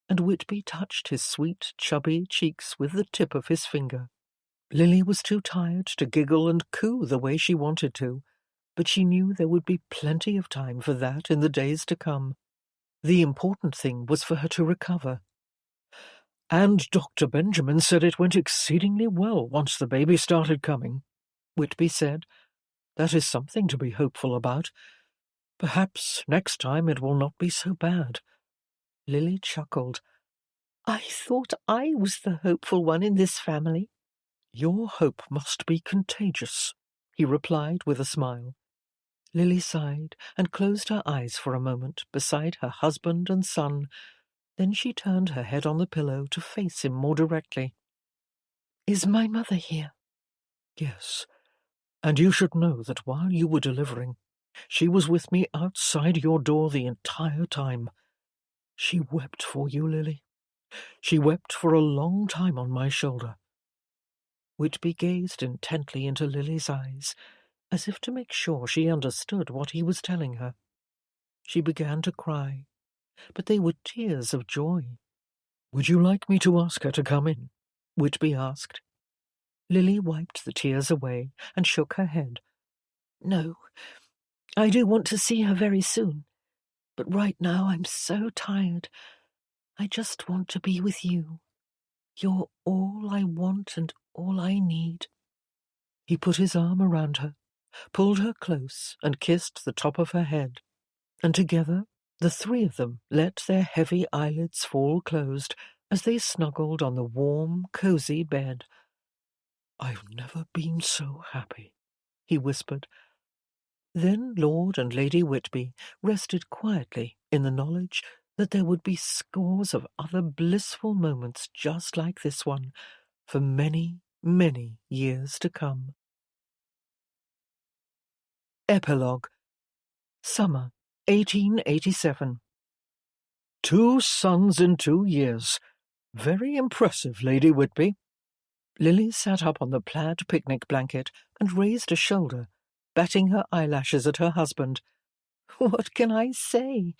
and Whitby touched his sweet, chubby cheeks with the tip of his finger. Lily was too tired to giggle and coo the way she wanted to, but she knew there would be plenty of time for that in the days to come. The important thing was for her to recover. "And Dr. Benjamin said it went exceedingly well once the baby started coming," Whitby said. "That is something to be hopeful about. Perhaps next time it will not be so bad." Lily chuckled. "I thought I was the hopeful one in this family." "Your hope must be contagious," he replied with a smile. Lily sighed and closed her eyes for a moment beside her husband and son. Then she turned her head on the pillow to face him more directly. "Is my mother here?" "Yes, and you should know that while you were delivering, she was with me outside your door the entire time. She wept for you, Lily. She wept for a long time on my shoulder." Whitby gazed intently into Lily's eyes, as if to make sure she understood what he was telling her. She began to cry, but they were tears of joy. "Would you like me to ask her to come in?" Whitby asked. Lily wiped the tears away and shook her head. "No, I do want to see her very soon, but right now I'm so tired. I just want to be with you. You're all I want and all I need." He put his arm around her, pulled her close, and kissed the top of her head. And together, the three of them let their heavy eyelids fall closed as they snuggled on the warm, cosy bed. I've never been so happy, he whispered. Then Lord and Lady Whitby rested quietly in the knowledge that there would be scores of other blissful moments just like this one for many, many years to come. Epilogue. Summer, 1887. 2 sons in 2 years. Very impressive, Lady Whitby. Lily sat up on the plaid picnic blanket and raised a shoulder, batting her eyelashes at her husband. What can I say?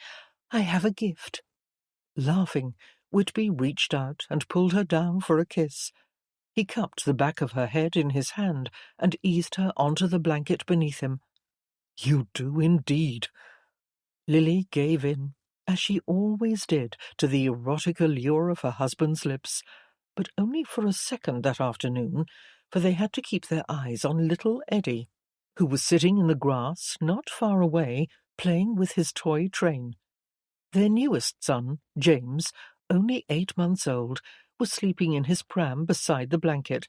I have a gift. Laughing, Whitby reached out and pulled her down for a kiss. He cupped the back of her head in his hand and eased her onto the blanket beneath him. You do indeed. Lily gave in, as she always did, to the erotic allure of her husband's lips, but only for a second that afternoon, for they had to keep their eyes on little Eddie, who was sitting in the grass not far away, playing with his toy train. Their newest son, James, only 8 months old, was sleeping in his pram beside the blanket.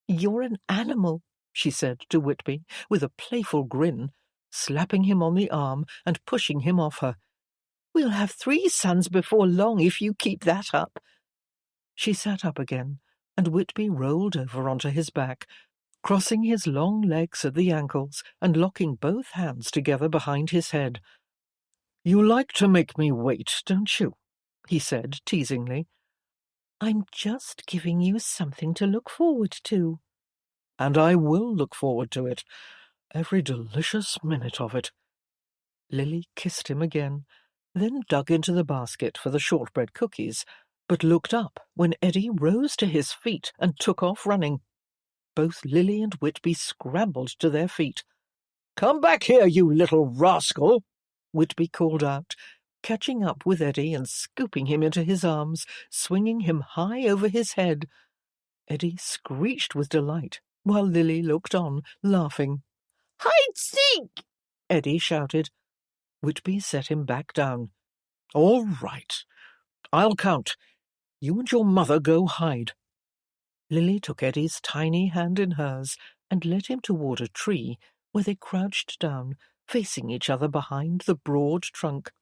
"You're an animal," she said to Whitby, with a playful grin, slapping him on the arm and pushing him off her. "We'll have 3 sons before long if you keep that up." She sat up again, and Whitby rolled over onto his back, crossing his long legs at the ankles and locking both hands together behind his head. You like to make me wait, don't you? He said teasingly. I'm just giving you something to look forward to. And I will look forward to it, every delicious minute of it. Lily kissed him again, then dug into the basket for the shortbread cookies, but looked up when Eddie rose to his feet and took off running. Both Lily and Whitby scrambled to their feet. "Come back here, you little rascal!" Whitby called out, catching up with Eddie and scooping him into his arms, swinging him high over his head. Eddie screeched with delight, while Lily looked on, laughing. "Hide-seek!" Eddie shouted. Whitby set him back down. All right. I'll count. You and your mother go hide. Lily took Eddie's tiny hand in hers and led him toward a tree, where they crouched down, facing each other behind the broad trunk.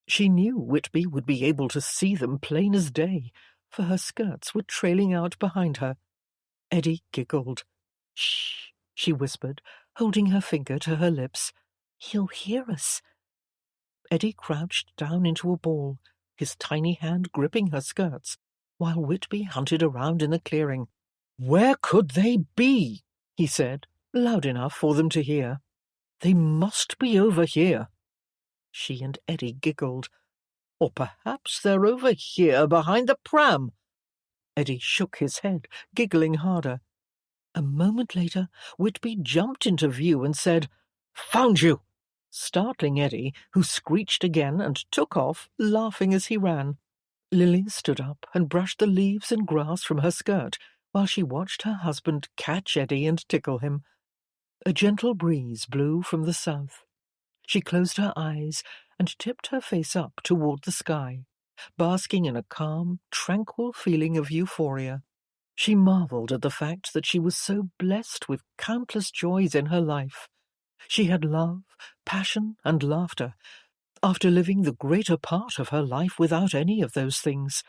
She knew Whitby would be able to see them plain as day, for her skirts were trailing out behind her. Eddie giggled. "Shh," she whispered, holding her finger to her lips. "He'll hear us." Eddie crouched down into a ball, his tiny hand gripping her skirts, while Whitby hunted around in the clearing. Where could they be? He said, loud enough for them to hear. They must be over here. She and Eddie giggled. Or perhaps they're over here behind the pram. Eddie shook his head, giggling harder. A moment later, Whitby jumped into view and said, "Found you!" startling Eddie, who screeched again and took off, laughing as he ran. Lily stood up and brushed the leaves and grass from her skirt, while she watched her husband catch Eddie and tickle him. A gentle breeze blew from the south. She closed her eyes and tipped her face up toward the sky, basking in a calm, tranquil feeling of euphoria. She marveled at the fact that she was so blessed with countless joys in her life. She had love, passion, and laughter, after living the greater part of her life without any of those things.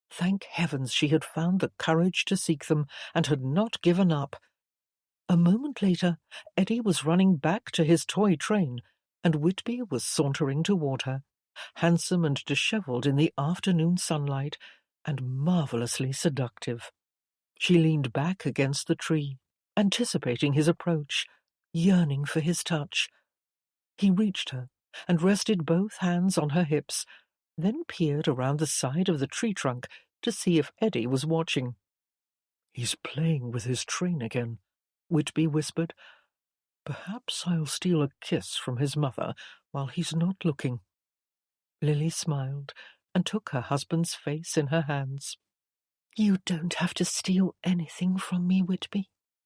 Thank heavens she had found the courage to seek them and had not given up. A moment later, Eddie was running back to his toy train, and Whitby was sauntering toward her, handsome and dishevelled in the afternoon sunlight, and marvellously seductive. She leaned back against the tree, anticipating his approach, yearning for his touch. He reached her and rested both hands on her hips, then peered around the side of the tree trunk to see if Eddie was watching. He's playing with his train again, Whitby whispered. Perhaps I'll steal a kiss from his mother while he's not looking. Lily smiled and took her husband's face in her hands. You don't have to steal anything from me, Whitby.